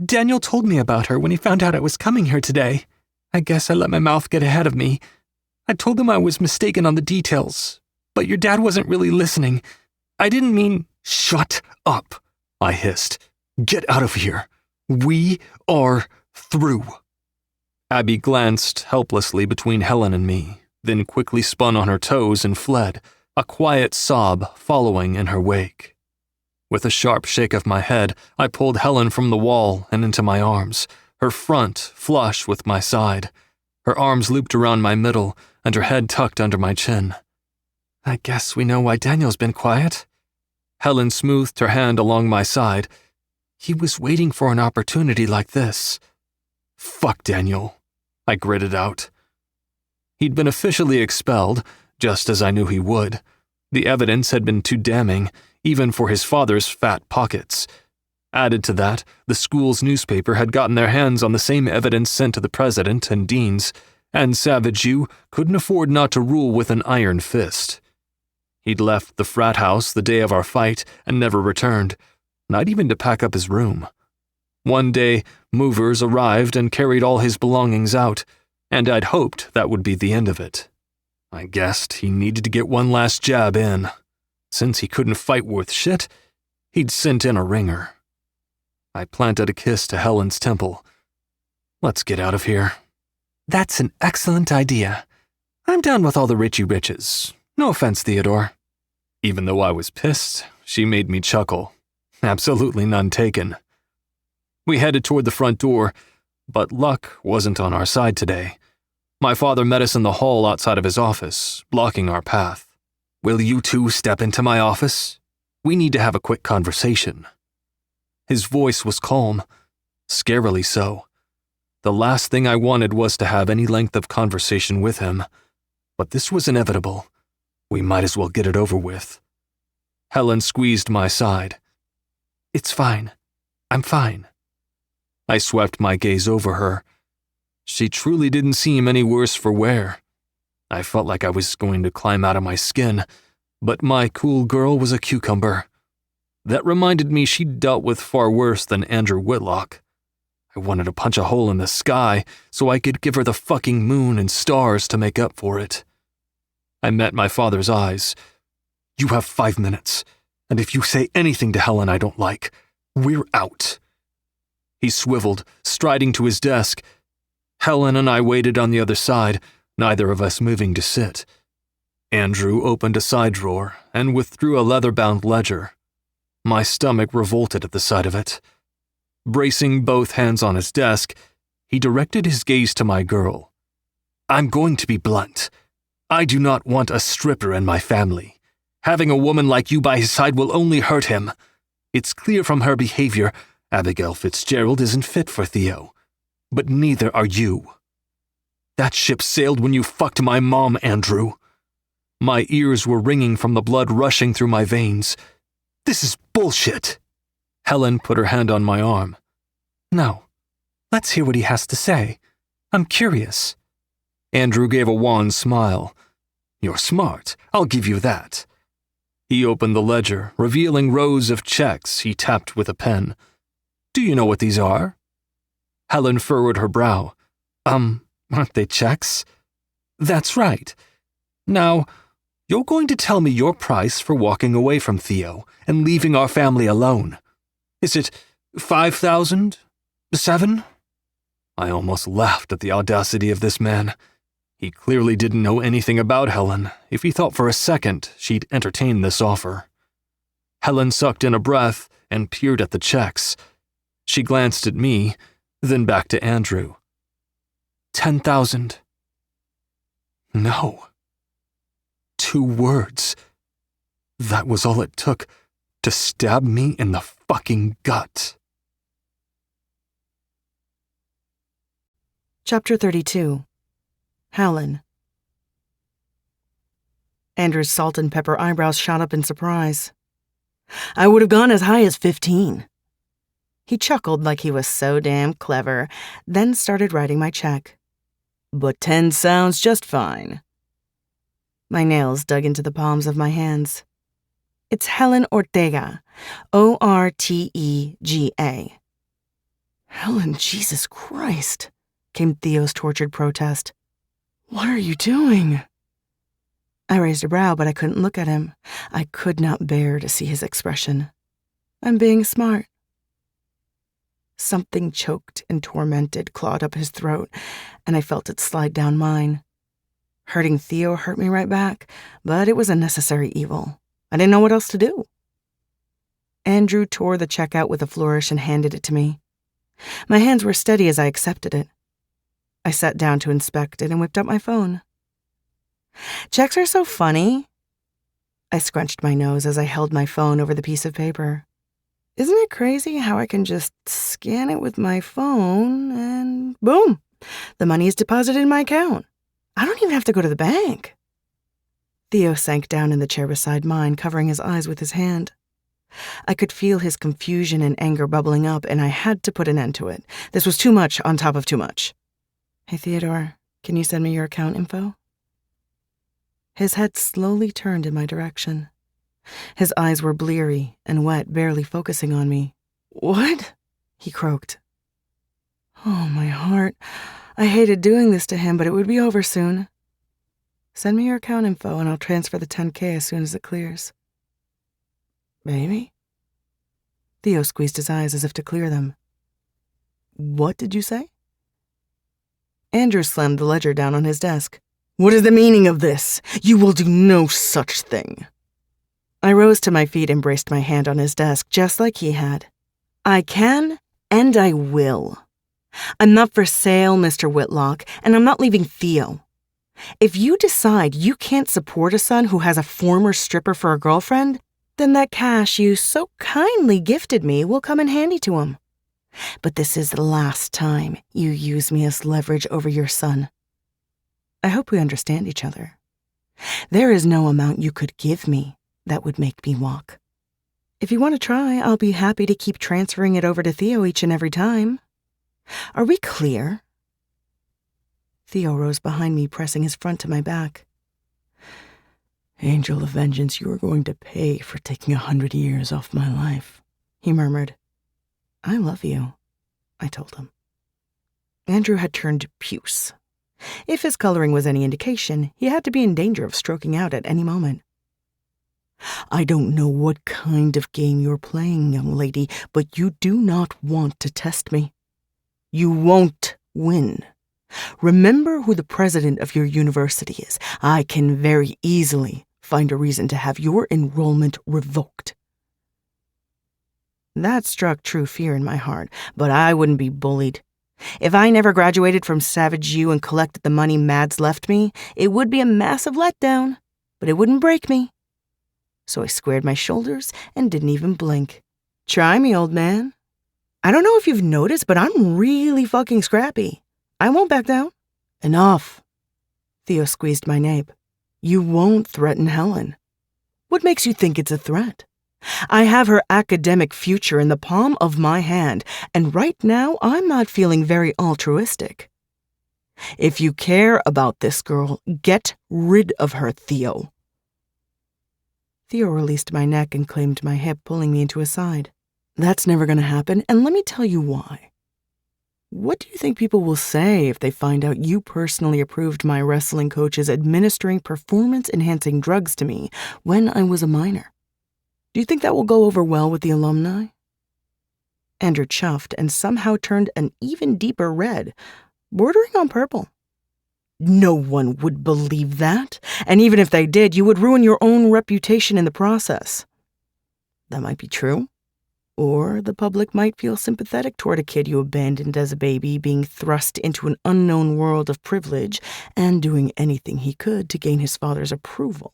Daniel told me about her when he found out I was coming here today. I guess I let my mouth get ahead of me. I told him I was mistaken on the details, but your dad wasn't really listening. I didn't mean— Shut up, I hissed. Get out of here. We are through. Abby glanced helplessly between Helen and me, then quickly spun on her toes and fled, a quiet sob following in her wake. With a sharp shake of my head, I pulled Helen from the wall and into my arms, her front flush with my side, her arms looped around my middle and her head tucked under my chin. I guess we know why Daniel's been quiet. Helen smoothed her hand along my side. He was waiting for an opportunity like this. Fuck Daniel, I gritted out. He'd been officially expelled, just as I knew he would. The evidence had been too damning, even for his father's fat pockets. Added to that, the school's newspaper had gotten their hands on the same evidence sent to the president and deans, and Savage U couldn't afford not to rule with an iron fist. He'd left the frat house the day of our fight and never returned, not even to pack up his room. One day, movers arrived and carried all his belongings out, and I'd hoped that would be the end of it. I guessed he needed to get one last jab in. Since he couldn't fight worth shit, he'd sent in a ringer. I planted a kiss to Helen's temple. Let's get out of here. That's an excellent idea. I'm down with all the Richie Riches. No offense, Theodore. Even though I was pissed, she made me chuckle. Absolutely none taken. We headed toward the front door, but luck wasn't on our side today. My father met us in the hall outside of his office, blocking our path. Will you two step into my office? We need to have a quick conversation. His voice was calm, scarily so. The last thing I wanted was to have any length of conversation with him, but this was inevitable. We might as well get it over with. Helen squeezed my side. It's fine. I'm fine. I swept my gaze over her. She truly didn't seem any worse for wear. I felt like I was going to climb out of my skin, but my cool girl was a cucumber. That reminded me she'd dealt with far worse than Andrew Whitlock. I wanted to punch a hole in the sky so I could give her the fucking moon and stars to make up for it. I met my father's eyes. You have 5 minutes, and if you say anything to Helen I don't like, we're out. He swiveled, striding to his desk. Helen and I waited on the other side, neither of us moving to sit. Andrew opened a side drawer and withdrew a leather-bound ledger. My stomach revolted at the sight of it. Bracing both hands on his desk, he directed his gaze to my girl. I'm going to be blunt. I do not want a stripper in my family. Having a woman like you by his side will only hurt him. It's clear from her behavior, Abigail Fitzgerald isn't fit for Theo. But neither are you. That ship sailed when you fucked my mom, Andrew. My ears were ringing from the blood rushing through my veins. This is bullshit. Helen put her hand on my arm. No. Let's hear what he has to say. I'm curious. Andrew gave a wan smile. You're smart, I'll give you that. He opened the ledger, revealing rows of checks he tapped with a pen. Do you know what these are? Helen furrowed her brow. Aren't they checks? That's right. Now, you're going to tell me your price for walking away from Theo and leaving our family alone. Is it 5,000? 7? I almost laughed at the audacity of this man. He clearly didn't know anything about Helen if he thought for a second she'd entertain this offer. Helen sucked in a breath and peered at the checks. She glanced at me, then back to Andrew. 10,000. No. 2 words. That was all it took to stab me in the fucking gut. Chapter 32. Helen. Andrew's salt and pepper eyebrows shot up in surprise. I would have gone as high as 15. He chuckled like he was so damn clever, then started writing my check. But 10 sounds just fine. My nails dug into the palms of my hands. It's Helen Ortega, Ortega. Helen, Jesus Christ, came Theo's tortured protest. What are you doing? I raised a brow, but I couldn't look at him. I could not bear to see his expression. I'm being smart. Something choked and tormented clawed up his throat, and I felt it slide down mine. Hurting Theo hurt me right back, but it was a necessary evil. I didn't know what else to do. Andrew tore the check out with a flourish and handed it to me. My hands were steady as I accepted it. I sat down to inspect it and whipped up my phone. Checks are so funny. I scrunched my nose as I held my phone over the piece of paper. Isn't it crazy how I can just scan it with my phone and boom, the money is deposited in my account. I don't even have to go to the bank. Theo sank down in the chair beside mine, covering his eyes with his hand. I could feel his confusion and anger bubbling up, and I had to put an end to it. This was too much on top of too much. Hey, Theodore, can you send me your account info? His head slowly turned in my direction. His eyes were bleary and wet, barely focusing on me. What? He croaked. Oh, my heart. I hated doing this to him, but it would be over soon. Send me your account info and I'll transfer the $10K as soon as it clears. Baby? Theo squeezed his eyes as if to clear them. What did you say? Andrew slammed the ledger down on his desk. What is the meaning of this? You will do no such thing. I rose to my feet and braced my hand on his desk, just like he had. I can, and I will. I'm not for sale, Mr. Whitlock, and I'm not leaving Theo. If you decide you can't support a son who has a former stripper for a girlfriend, then that cash you so kindly gifted me will come in handy to him. But this is the last time you use me as leverage over your son. I hope we understand each other. There is no amount you could give me that would make me walk. If you want to try, I'll be happy to keep transferring it over to Theo each and every time. Are we clear? Theo rose behind me, pressing his front to my back. Angel of vengeance, you are going to pay for taking 100 years off my life, he murmured. I love you, I told him. Andrew had turned puce. If his coloring was any indication, he had to be in danger of stroking out at any moment. I don't know what kind of game you're playing, young lady, but you do not want to test me. You won't win. Remember who the president of your university is. I can very easily find a reason to have your enrollment revoked. That struck true fear in my heart, but I wouldn't be bullied. If I never graduated from Savage U and collected the money Mads left me, it would be a massive letdown, but it wouldn't break me. So I squared my shoulders and didn't even blink. Try me, old man. I don't know if you've noticed, but I'm really fucking scrappy. I won't back down. Enough. Theo squeezed my nape. You won't threaten Helen. What makes you think it's a threat? I have her academic future in the palm of my hand, and right now I'm not feeling very altruistic. If you care about this girl, get rid of her, Theo. Theo released my neck and claimed my hip, pulling me into his side. That's never going to happen, and let me tell you why. What do you think people will say if they find out you personally approved my wrestling coaches administering performance-enhancing drugs to me when I was a minor? Do you think that will go over well with the alumni? Andrew chuffed and somehow turned an even deeper red, bordering on purple. No one would believe that, and even if they did, you would ruin your own reputation in the process. That might be true. Or the public might feel sympathetic toward a kid you abandoned as a baby being thrust into an unknown world of privilege and doing anything he could to gain his father's approval.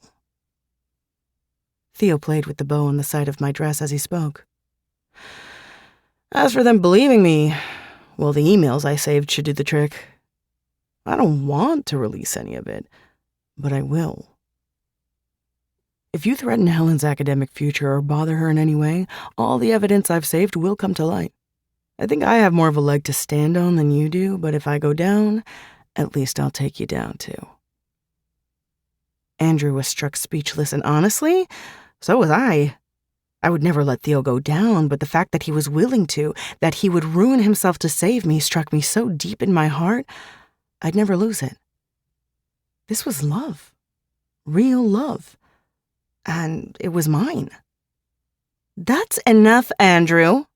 Theo played with the bow on the side of my dress as he spoke. As for them believing me, well, the emails I saved should do the trick. I don't want to release any of it, but I will. If you threaten Helen's academic future or bother her in any way, all the evidence I've saved will come to light. I think I have more of a leg to stand on than you do, but if I go down, at least I'll take you down too." Andrew was struck speechless, and honestly, so was I. I would never let Theo go down, but the fact that he was willing to, that he would ruin himself to save me, struck me so deep in my heart, I'd never lose it. This was love. Real love. And it was mine. "That's enough, Andrew."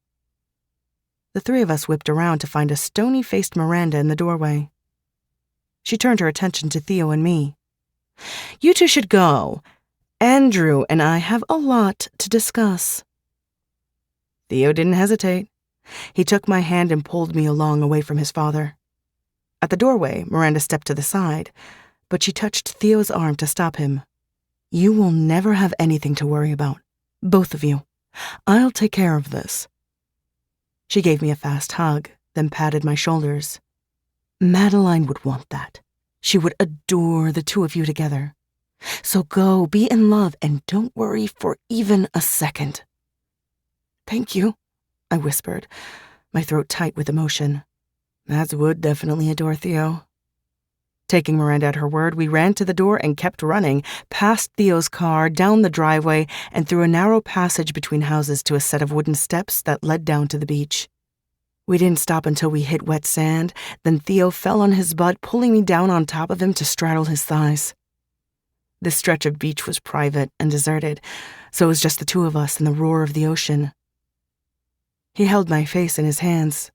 The three of us whipped around to find a stony-faced Miranda in the doorway. She turned her attention to Theo and me. "You two should go. Andrew and I have a lot to discuss." Theo didn't hesitate. He took my hand and pulled me along away from his father. At the doorway, Miranda stepped to the side, but she touched Theo's arm to stop him. "You will never have anything to worry about. Both of you. I'll take care of this." She gave me a fast hug, then patted my shoulders. "Madeline would want that. She would adore the two of you together. So go, be in love, and don't worry for even a second." "Thank you," I whispered, my throat tight with emotion. Mads would definitely adore Theo. Taking Miranda at her word, we ran to the door and kept running, past Theo's car, down the driveway, and through a narrow passage between houses to a set of wooden steps that led down to the beach. We didn't stop until we hit wet sand, then Theo fell on his butt, pulling me down on top of him to straddle his thighs. This stretch of beach was private and deserted, so it was just the two of us and the roar of the ocean. He held my face in his hands.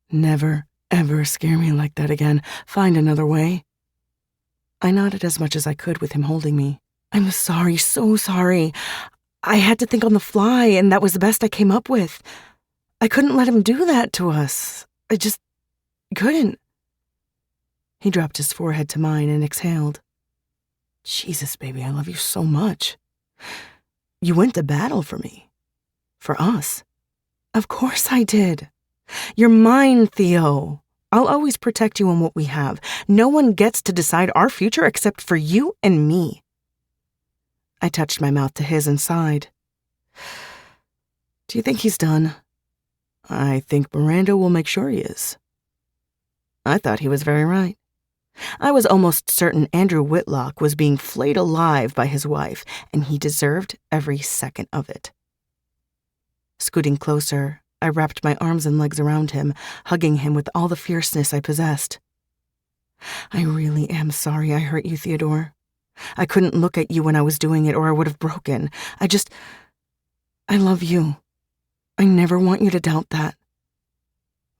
"Never, ever scare me like that again. Find another way." I nodded as much as I could with him holding me. "I'm sorry, so sorry. I had to think on the fly, and that was the best I came up with. I couldn't let him do that to us. I just couldn't." He dropped his forehead to mine and exhaled. "Jesus, baby, I love you so much. You went to battle for me. For us." "Of course I did. You're mine, Theo. I'll always protect you and what we have. No one gets to decide our future except for you and me." I touched my mouth to his and sighed. "Do you think he's done?" "I think Miranda will make sure he is." I thought he was very right. I was almost certain Andrew Whitlock was being flayed alive by his wife, and he deserved every second of it. Scooting closer, I wrapped my arms and legs around him, hugging him with all the fierceness I possessed. "I really am sorry I hurt you, Theodore. I couldn't look at you when I was doing it or I would have broken. I love you. I never want you to doubt that."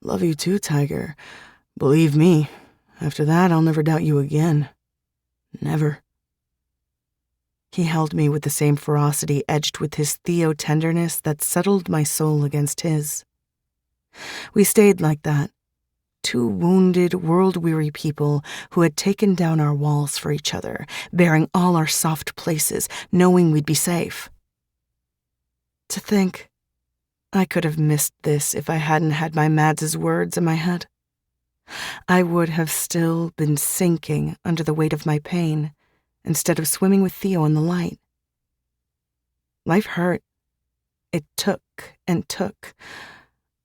"Love you too, Tiger. Believe me, after that I'll never doubt you again. Never." He held me with the same ferocity edged with his Theo tenderness that settled my soul against his. We stayed like that, two wounded, world-weary people who had taken down our walls for each other, bearing all our soft places, knowing we'd be safe. To think, I could have missed this if I hadn't had my Mads' words in my head. I would have still been sinking under the weight of my pain, instead of swimming with Theo in the light. Life hurt. It took and took.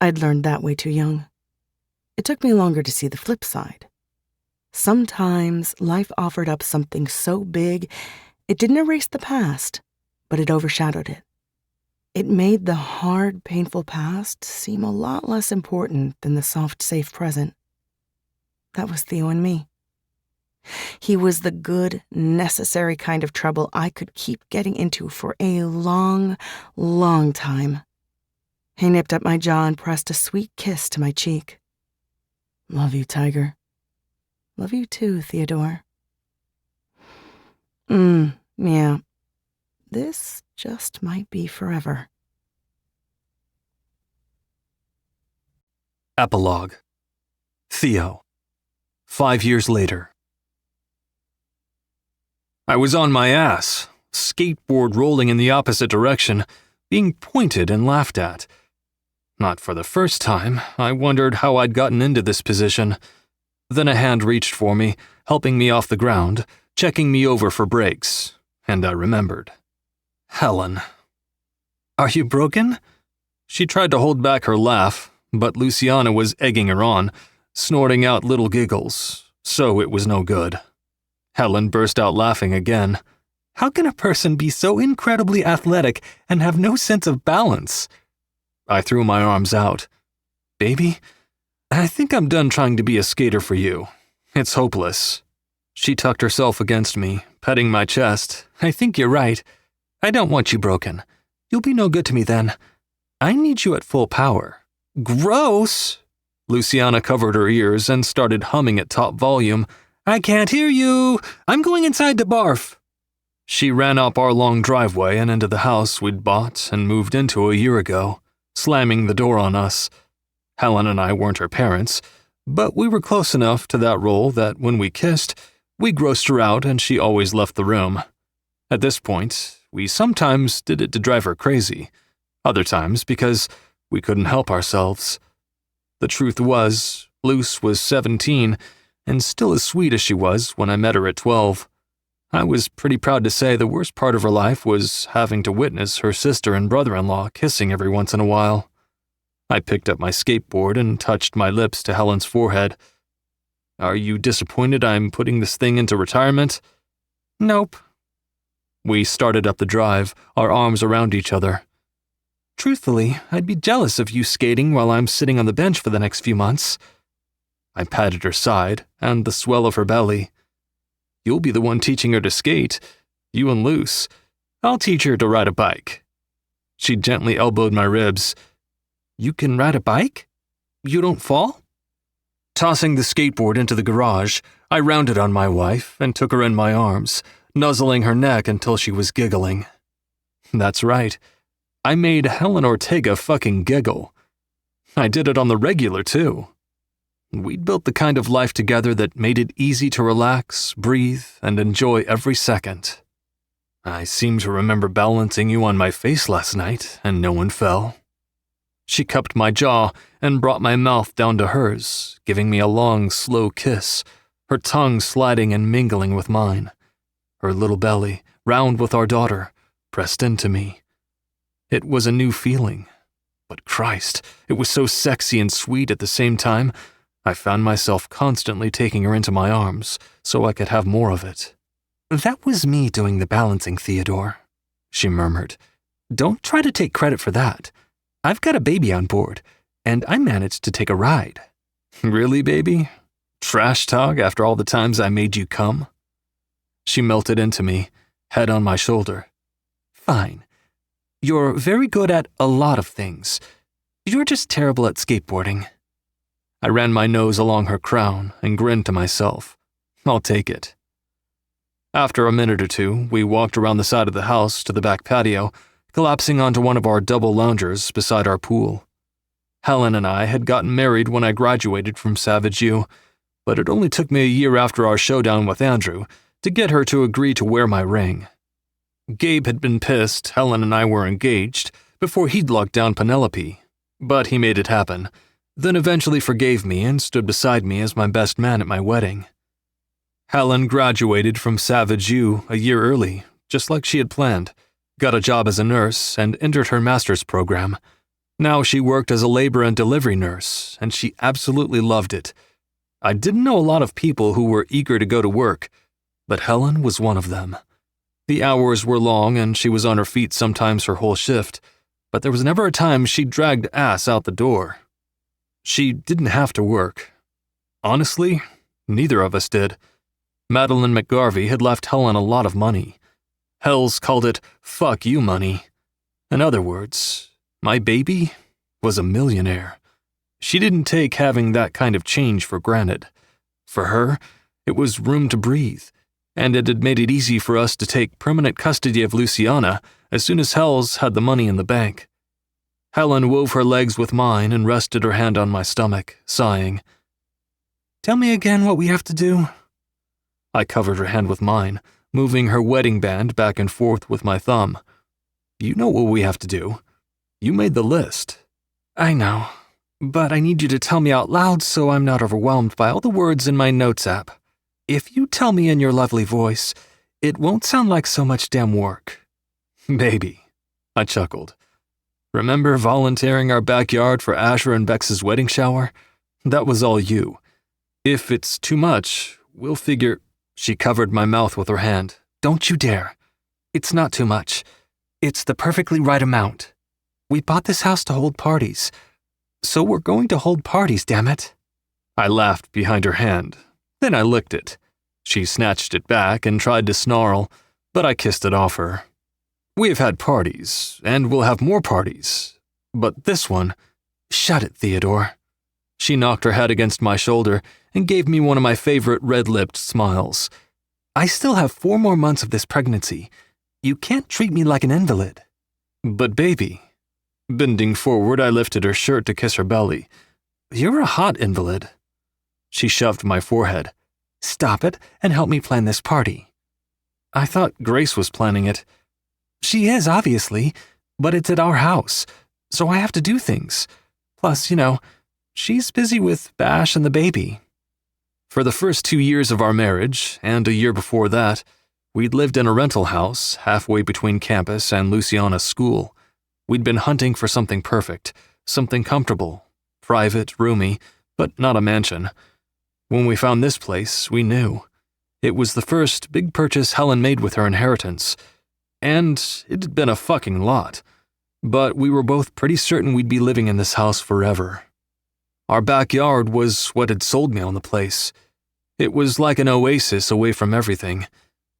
I'd learned that way too young. It took me longer to see the flip side. Sometimes life offered up something so big, it didn't erase the past, but it overshadowed it. It made the hard, painful past seem a lot less important than the soft, safe present. That was Theo and me. He was the good, necessary kind of trouble I could keep getting into for a long, long time. He nipped up my jaw and pressed a sweet kiss to my cheek. "Love you, Tiger. Love you too, Theodore." Yeah. This just might be forever. Epilogue. Theo. 5 years later. I was on my ass, skateboard rolling in the opposite direction, being pointed and laughed at. Not for the first time, I wondered how I'd gotten into this position. Then a hand reached for me, helping me off the ground, checking me over for brakes, and I remembered. Helen. Are you broken? She tried to hold back her laugh, but Luciana was egging her on, snorting out little giggles, so it was no good. Helen burst out laughing again. How can a person be so incredibly athletic and have no sense of balance? I threw my arms out. Baby, I think I'm done trying to be a skater for you. It's hopeless. She tucked herself against me, petting my chest. I think you're right. I don't want you broken. You'll be no good to me then. I need you at full power. Gross! Luciana covered her ears and started humming at top volume. I can't hear you. I'm going inside to barf. She ran up our long driveway and into the house we'd bought and moved into a year ago, slamming the door on us. Helen and I weren't her parents, but we were close enough to that role that when we kissed, we grossed her out and she always left the room. At this point, we sometimes did it to drive her crazy, other times because we couldn't help ourselves. The truth was, Luce was 17 and still as sweet as she was when I met her at 12. I was pretty proud to say the worst part of her life was having to witness her sister and brother-in-law kissing every once in a while. I picked up my skateboard and touched my lips to Helen's forehead. Are you disappointed I'm putting this thing into retirement? Nope. We started up the drive, our arms around each other. Truthfully, I'd be jealous of you skating while I'm sitting on the bench for the next few months. I patted her side and the swell of her belly. You'll be the one teaching her to skate, you and Luce. I'll teach her to ride a bike. She gently elbowed my ribs. You can ride a bike? You don't fall? Tossing the skateboard into the garage, I rounded on my wife and took her in my arms, nuzzling her neck until she was giggling. That's right. I made Helen Ortega fucking giggle. I did it on the regular, too. We'd built the kind of life together that made it easy to relax, breathe, and enjoy every second. I seem to remember balancing you on my face last night, and no one fell. She cupped my jaw and brought my mouth down to hers, giving me a long, slow kiss, her tongue sliding and mingling with mine. Her little belly, round with our daughter, pressed into me. It was a new feeling, but Christ, it was so sexy and sweet at the same time. I found myself constantly taking her into my arms so I could have more of it. That was me doing the balancing, Theodore, she murmured. Don't try to take credit for that. I've got a baby on board, and I managed to take a ride. Really, baby? Trash talk after all the times I made you come? She melted into me, head on my shoulder. Fine. You're very good at a lot of things. You're just terrible at skateboarding. I ran my nose along her crown and grinned to myself. I'll take it. After a minute or two, we walked around the side of the house to the back patio, collapsing onto one of our double loungers beside our pool. Helen and I had gotten married when I graduated from Savage U, but it only took me a year after our showdown with Andrew to get her to agree to wear my ring. Gabe had been pissed Helen and I were engaged before he'd locked down Penelope, but he made it happen, then eventually forgave me and stood beside me as my best man at my wedding. Helen graduated from Savage U a year early, just like she had planned, got a job as a nurse, and entered her master's program. Now she worked as a labor and delivery nurse, and she absolutely loved it. I didn't know a lot of people who were eager to go to work, but Helen was one of them. The hours were long and she was on her feet sometimes her whole shift, but there was never a time she dragged ass out the door. She didn't have to work. Honestly, neither of us did. Madeline McGarvey had left Helen a lot of money. Hells called it fuck you money. In other words, my baby was a millionaire. She didn't take having that kind of change for granted. For her, it was room to breathe, and it had made it easy for us to take permanent custody of Luciana as soon as Hells had the money in the bank. Helen wove her legs with mine and rested her hand on my stomach, sighing. Tell me again what we have to do. I covered her hand with mine, moving her wedding band back and forth with my thumb. You know what we have to do. You made the list. I know, but I need you to tell me out loud so I'm not overwhelmed by all the words in my notes app. If you tell me in your lovely voice, it won't sound like so much damn work. Baby, I chuckled. Remember volunteering our backyard for Asher and Bex's wedding shower? That was all you. If it's too much, we'll figure— She covered my mouth with her hand. Don't you dare. It's not too much. It's the perfectly right amount. We bought this house to hold parties. So we're going to hold parties, damn it. I laughed behind her hand. Then I licked it. She snatched it back and tried to snarl, but I kissed it off her. We have had parties, and we'll have more parties. But this one— Shut it, Theodore. She knocked her head against my shoulder and gave me one of my favorite red-lipped smiles. I still have 4 more months of this pregnancy. You can't treat me like an invalid. But baby— Bending forward, I lifted her shirt to kiss her belly. You're a hot invalid. She shoved my forehead. Stop it and help me plan this party. I thought Grace was planning it. She is, obviously, but it's at our house, so I have to do things. Plus, she's busy with Bash and the baby. For the first 2 years of our marriage, and a year before that, we'd lived in a rental house halfway between campus and Luciana's school. We'd been hunting for something perfect, something comfortable, private, roomy, but not a mansion. When we found this place, we knew. It was the first big purchase Helen made with her inheritance. And it had been a fucking lot. But we were both pretty certain we'd be living in this house forever. Our backyard was what had sold me on the place. It was like an oasis away from everything,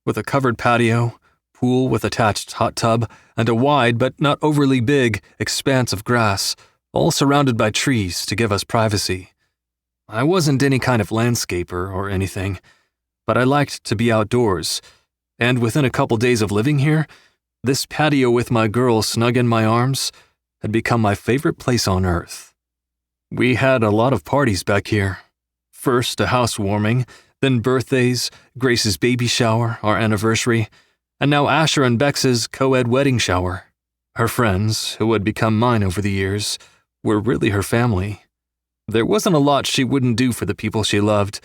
with a covered patio, pool with attached hot tub, and a wide but not overly big expanse of grass, all surrounded by trees to give us privacy. I wasn't any kind of landscaper or anything, but I liked to be outdoors, and within a couple days of living here, this patio with my girl snug in my arms had become my favorite place on earth. We had a lot of parties back here. First, a housewarming, then birthdays, Grace's baby shower, our anniversary, and now Asher and Bex's co-ed wedding shower. Her friends, who had become mine over the years, were really her family. There wasn't a lot she wouldn't do for the people she loved,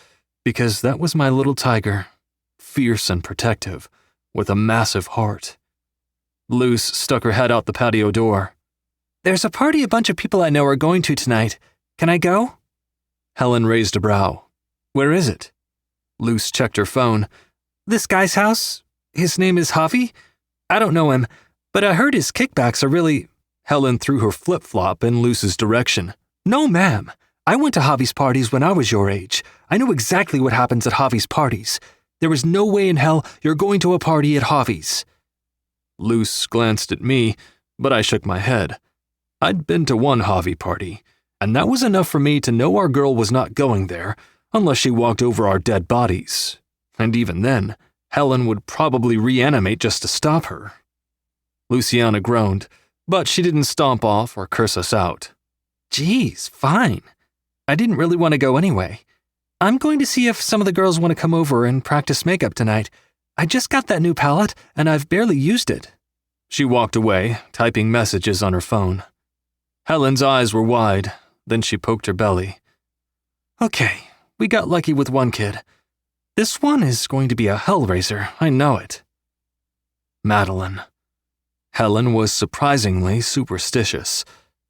because that was my little tiger, fierce and protective, with a massive heart. Luce stuck her head out the patio door. There's a party a bunch of people I know are going to tonight. Can I go? Helen raised a brow. Where is it? Luce checked her phone. This guy's house? His name is Javi? I don't know him, but I heard his kickbacks are really— Helen threw her flip-flop in Luce's direction. No, ma'am. I went to Javi's parties when I was your age. I know exactly what happens at Javi's parties. There is no way in hell you're going to a party at Javi's. Luce glanced at me, but I shook my head. I'd been to one Javi party, and that was enough for me to know our girl was not going there unless she walked over our dead bodies. And even then, Helen would probably reanimate just to stop her. Luciana groaned, but she didn't stomp off or curse us out. Geez, fine. I didn't really want to go anyway. I'm going to see if some of the girls want to come over and practice makeup tonight. I just got that new palette, and I've barely used it. She walked away, typing messages on her phone. Helen's eyes were wide, then she poked her belly. Okay, we got lucky with one kid. This one is going to be a hellraiser, I know it. Madeline. Helen was surprisingly superstitious,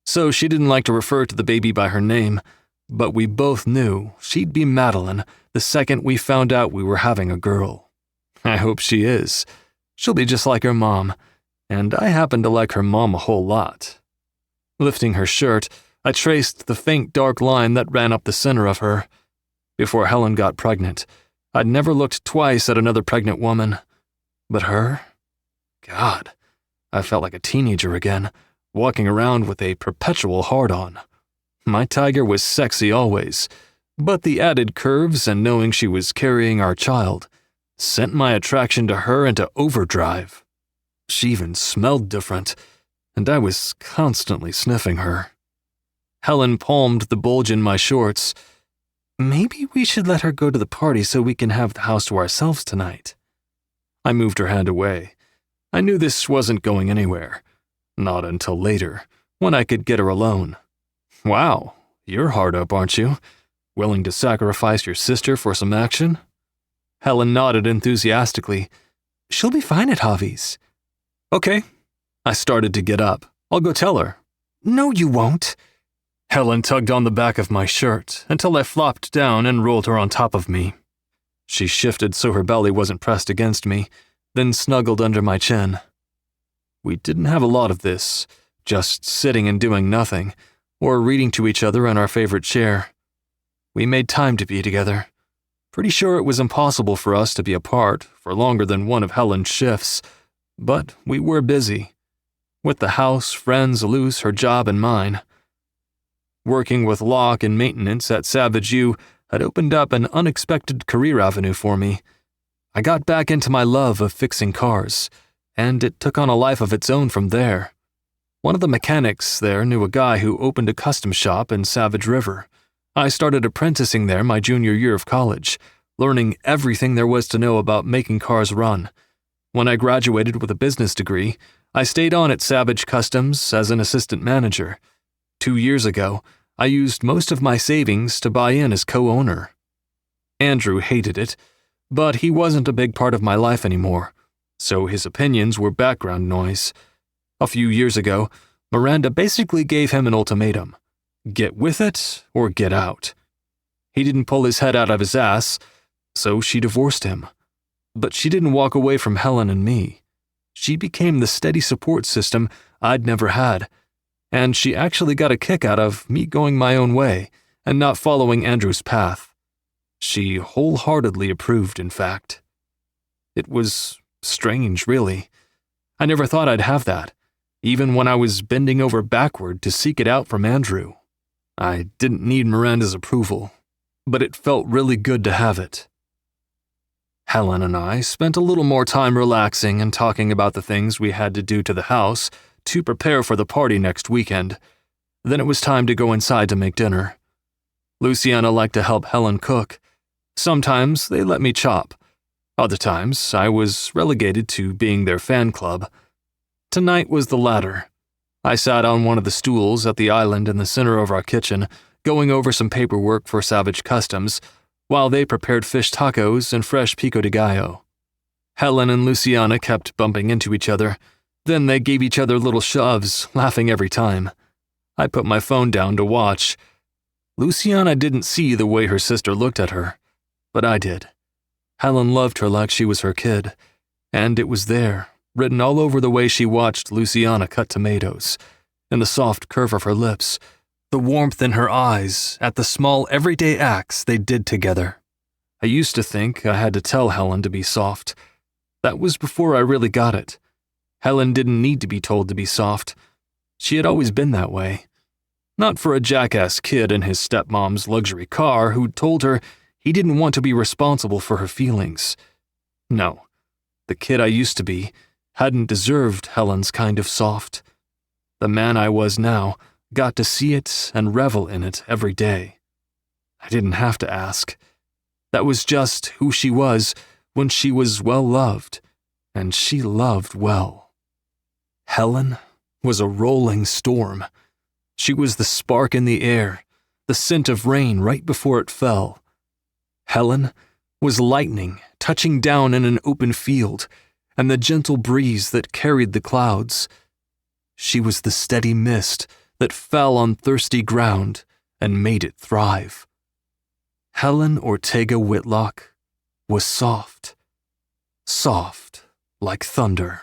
so she didn't like to refer to the baby by her name, but we both knew she'd be Madeline the second we found out we were having a girl. I hope she is. She'll be just like her mom, and I happen to like her mom a whole lot. Lifting her shirt, I traced the faint dark line that ran up the center of her. Before Helen got pregnant, I'd never looked twice at another pregnant woman. But her? God, I felt like a teenager again, walking around with a perpetual hard-on. My tiger was sexy always, but the added curves and knowing she was carrying our child sent my attraction to her into overdrive. She even smelled different, and I was constantly sniffing her. Helen palmed the bulge in my shorts. Maybe we should let her go to the party so we can have the house to ourselves tonight. I moved her hand away. I knew this wasn't going anywhere. Not until later, when I could get her alone. Wow, you're hard up, aren't you? Willing to sacrifice your sister for some action? Helen nodded enthusiastically. She'll be fine at Javi's. Okay, I started to get up. I'll go tell her. No, you won't. Helen tugged on the back of my shirt until I flopped down and rolled her on top of me. She shifted so her belly wasn't pressed against me, then snuggled under my chin. We didn't have a lot of this, just sitting and doing nothing, or reading to each other in our favorite chair. We made time to be together. Pretty sure it was impossible for us to be apart for longer than one of Helen's shifts, but we were busy. With the house, friends, Luce, her job, and mine. Working with lock and maintenance at Savage U had opened up an unexpected career avenue for me. I got back into my love of fixing cars, and it took on a life of its own from there. One of the mechanics there knew a guy who opened a custom shop in Savage River. I started apprenticing there my junior year of college, learning everything there was to know about making cars run. When I graduated with a business degree, I stayed on at Savage Customs as an assistant manager. 2 years ago, I used most of my savings to buy in as co-owner. Andrew hated it, but he wasn't a big part of my life anymore, so his opinions were background noise. A few years ago, Miranda basically gave him an ultimatum. Get with it or get out. He didn't pull his head out of his ass, so she divorced him. But she didn't walk away from Helen and me. She became the steady support system I'd never had, and she actually got a kick out of me going my own way and not following Andrew's path. She wholeheartedly approved, in fact. It was strange, really. I never thought I'd have that, even when I was bending over backward to seek it out from Andrew. I didn't need Miranda's approval, but it felt really good to have it. Helen and I spent a little more time relaxing and talking about the things we had to do to the house to prepare for the party next weekend. Then it was time to go inside to make dinner. Luciana liked to help Helen cook. Sometimes they let me chop. Other times I was relegated to being their fan club. Tonight was the latter. I sat on one of the stools at the island in the center of our kitchen, going over some paperwork for Savage Customs, while they prepared fish tacos and fresh pico de gallo. Helen and Luciana kept bumping into each other. Then they gave each other little shoves, laughing every time. I put my phone down to watch. Luciana didn't see the way her sister looked at her, but I did. Helen loved her like she was her kid, and it was there, written all over the way she watched Luciana cut tomatoes, in the soft curve of her lips, the warmth in her eyes at the small everyday acts they did together. I used to think I had to tell Helen to be soft. That was before I really got it. Helen didn't need to be told to be soft. She had always been that way. Not for a jackass kid in his stepmom's luxury car who told her he didn't want to be responsible for her feelings. No, the kid I used to be hadn't deserved Helen's kind of soft. The man I was now got to see it and revel in it every day. I didn't have to ask. That was just who she was when she was well-loved, and she loved well. Helen was a rolling storm. She was the spark in the air, the scent of rain right before it fell. Helen was lightning touching down in an open field, and the gentle breeze that carried the clouds. She was the steady mist that fell on thirsty ground and made it thrive. Helen Ortega Whitlock was soft, soft like thunder.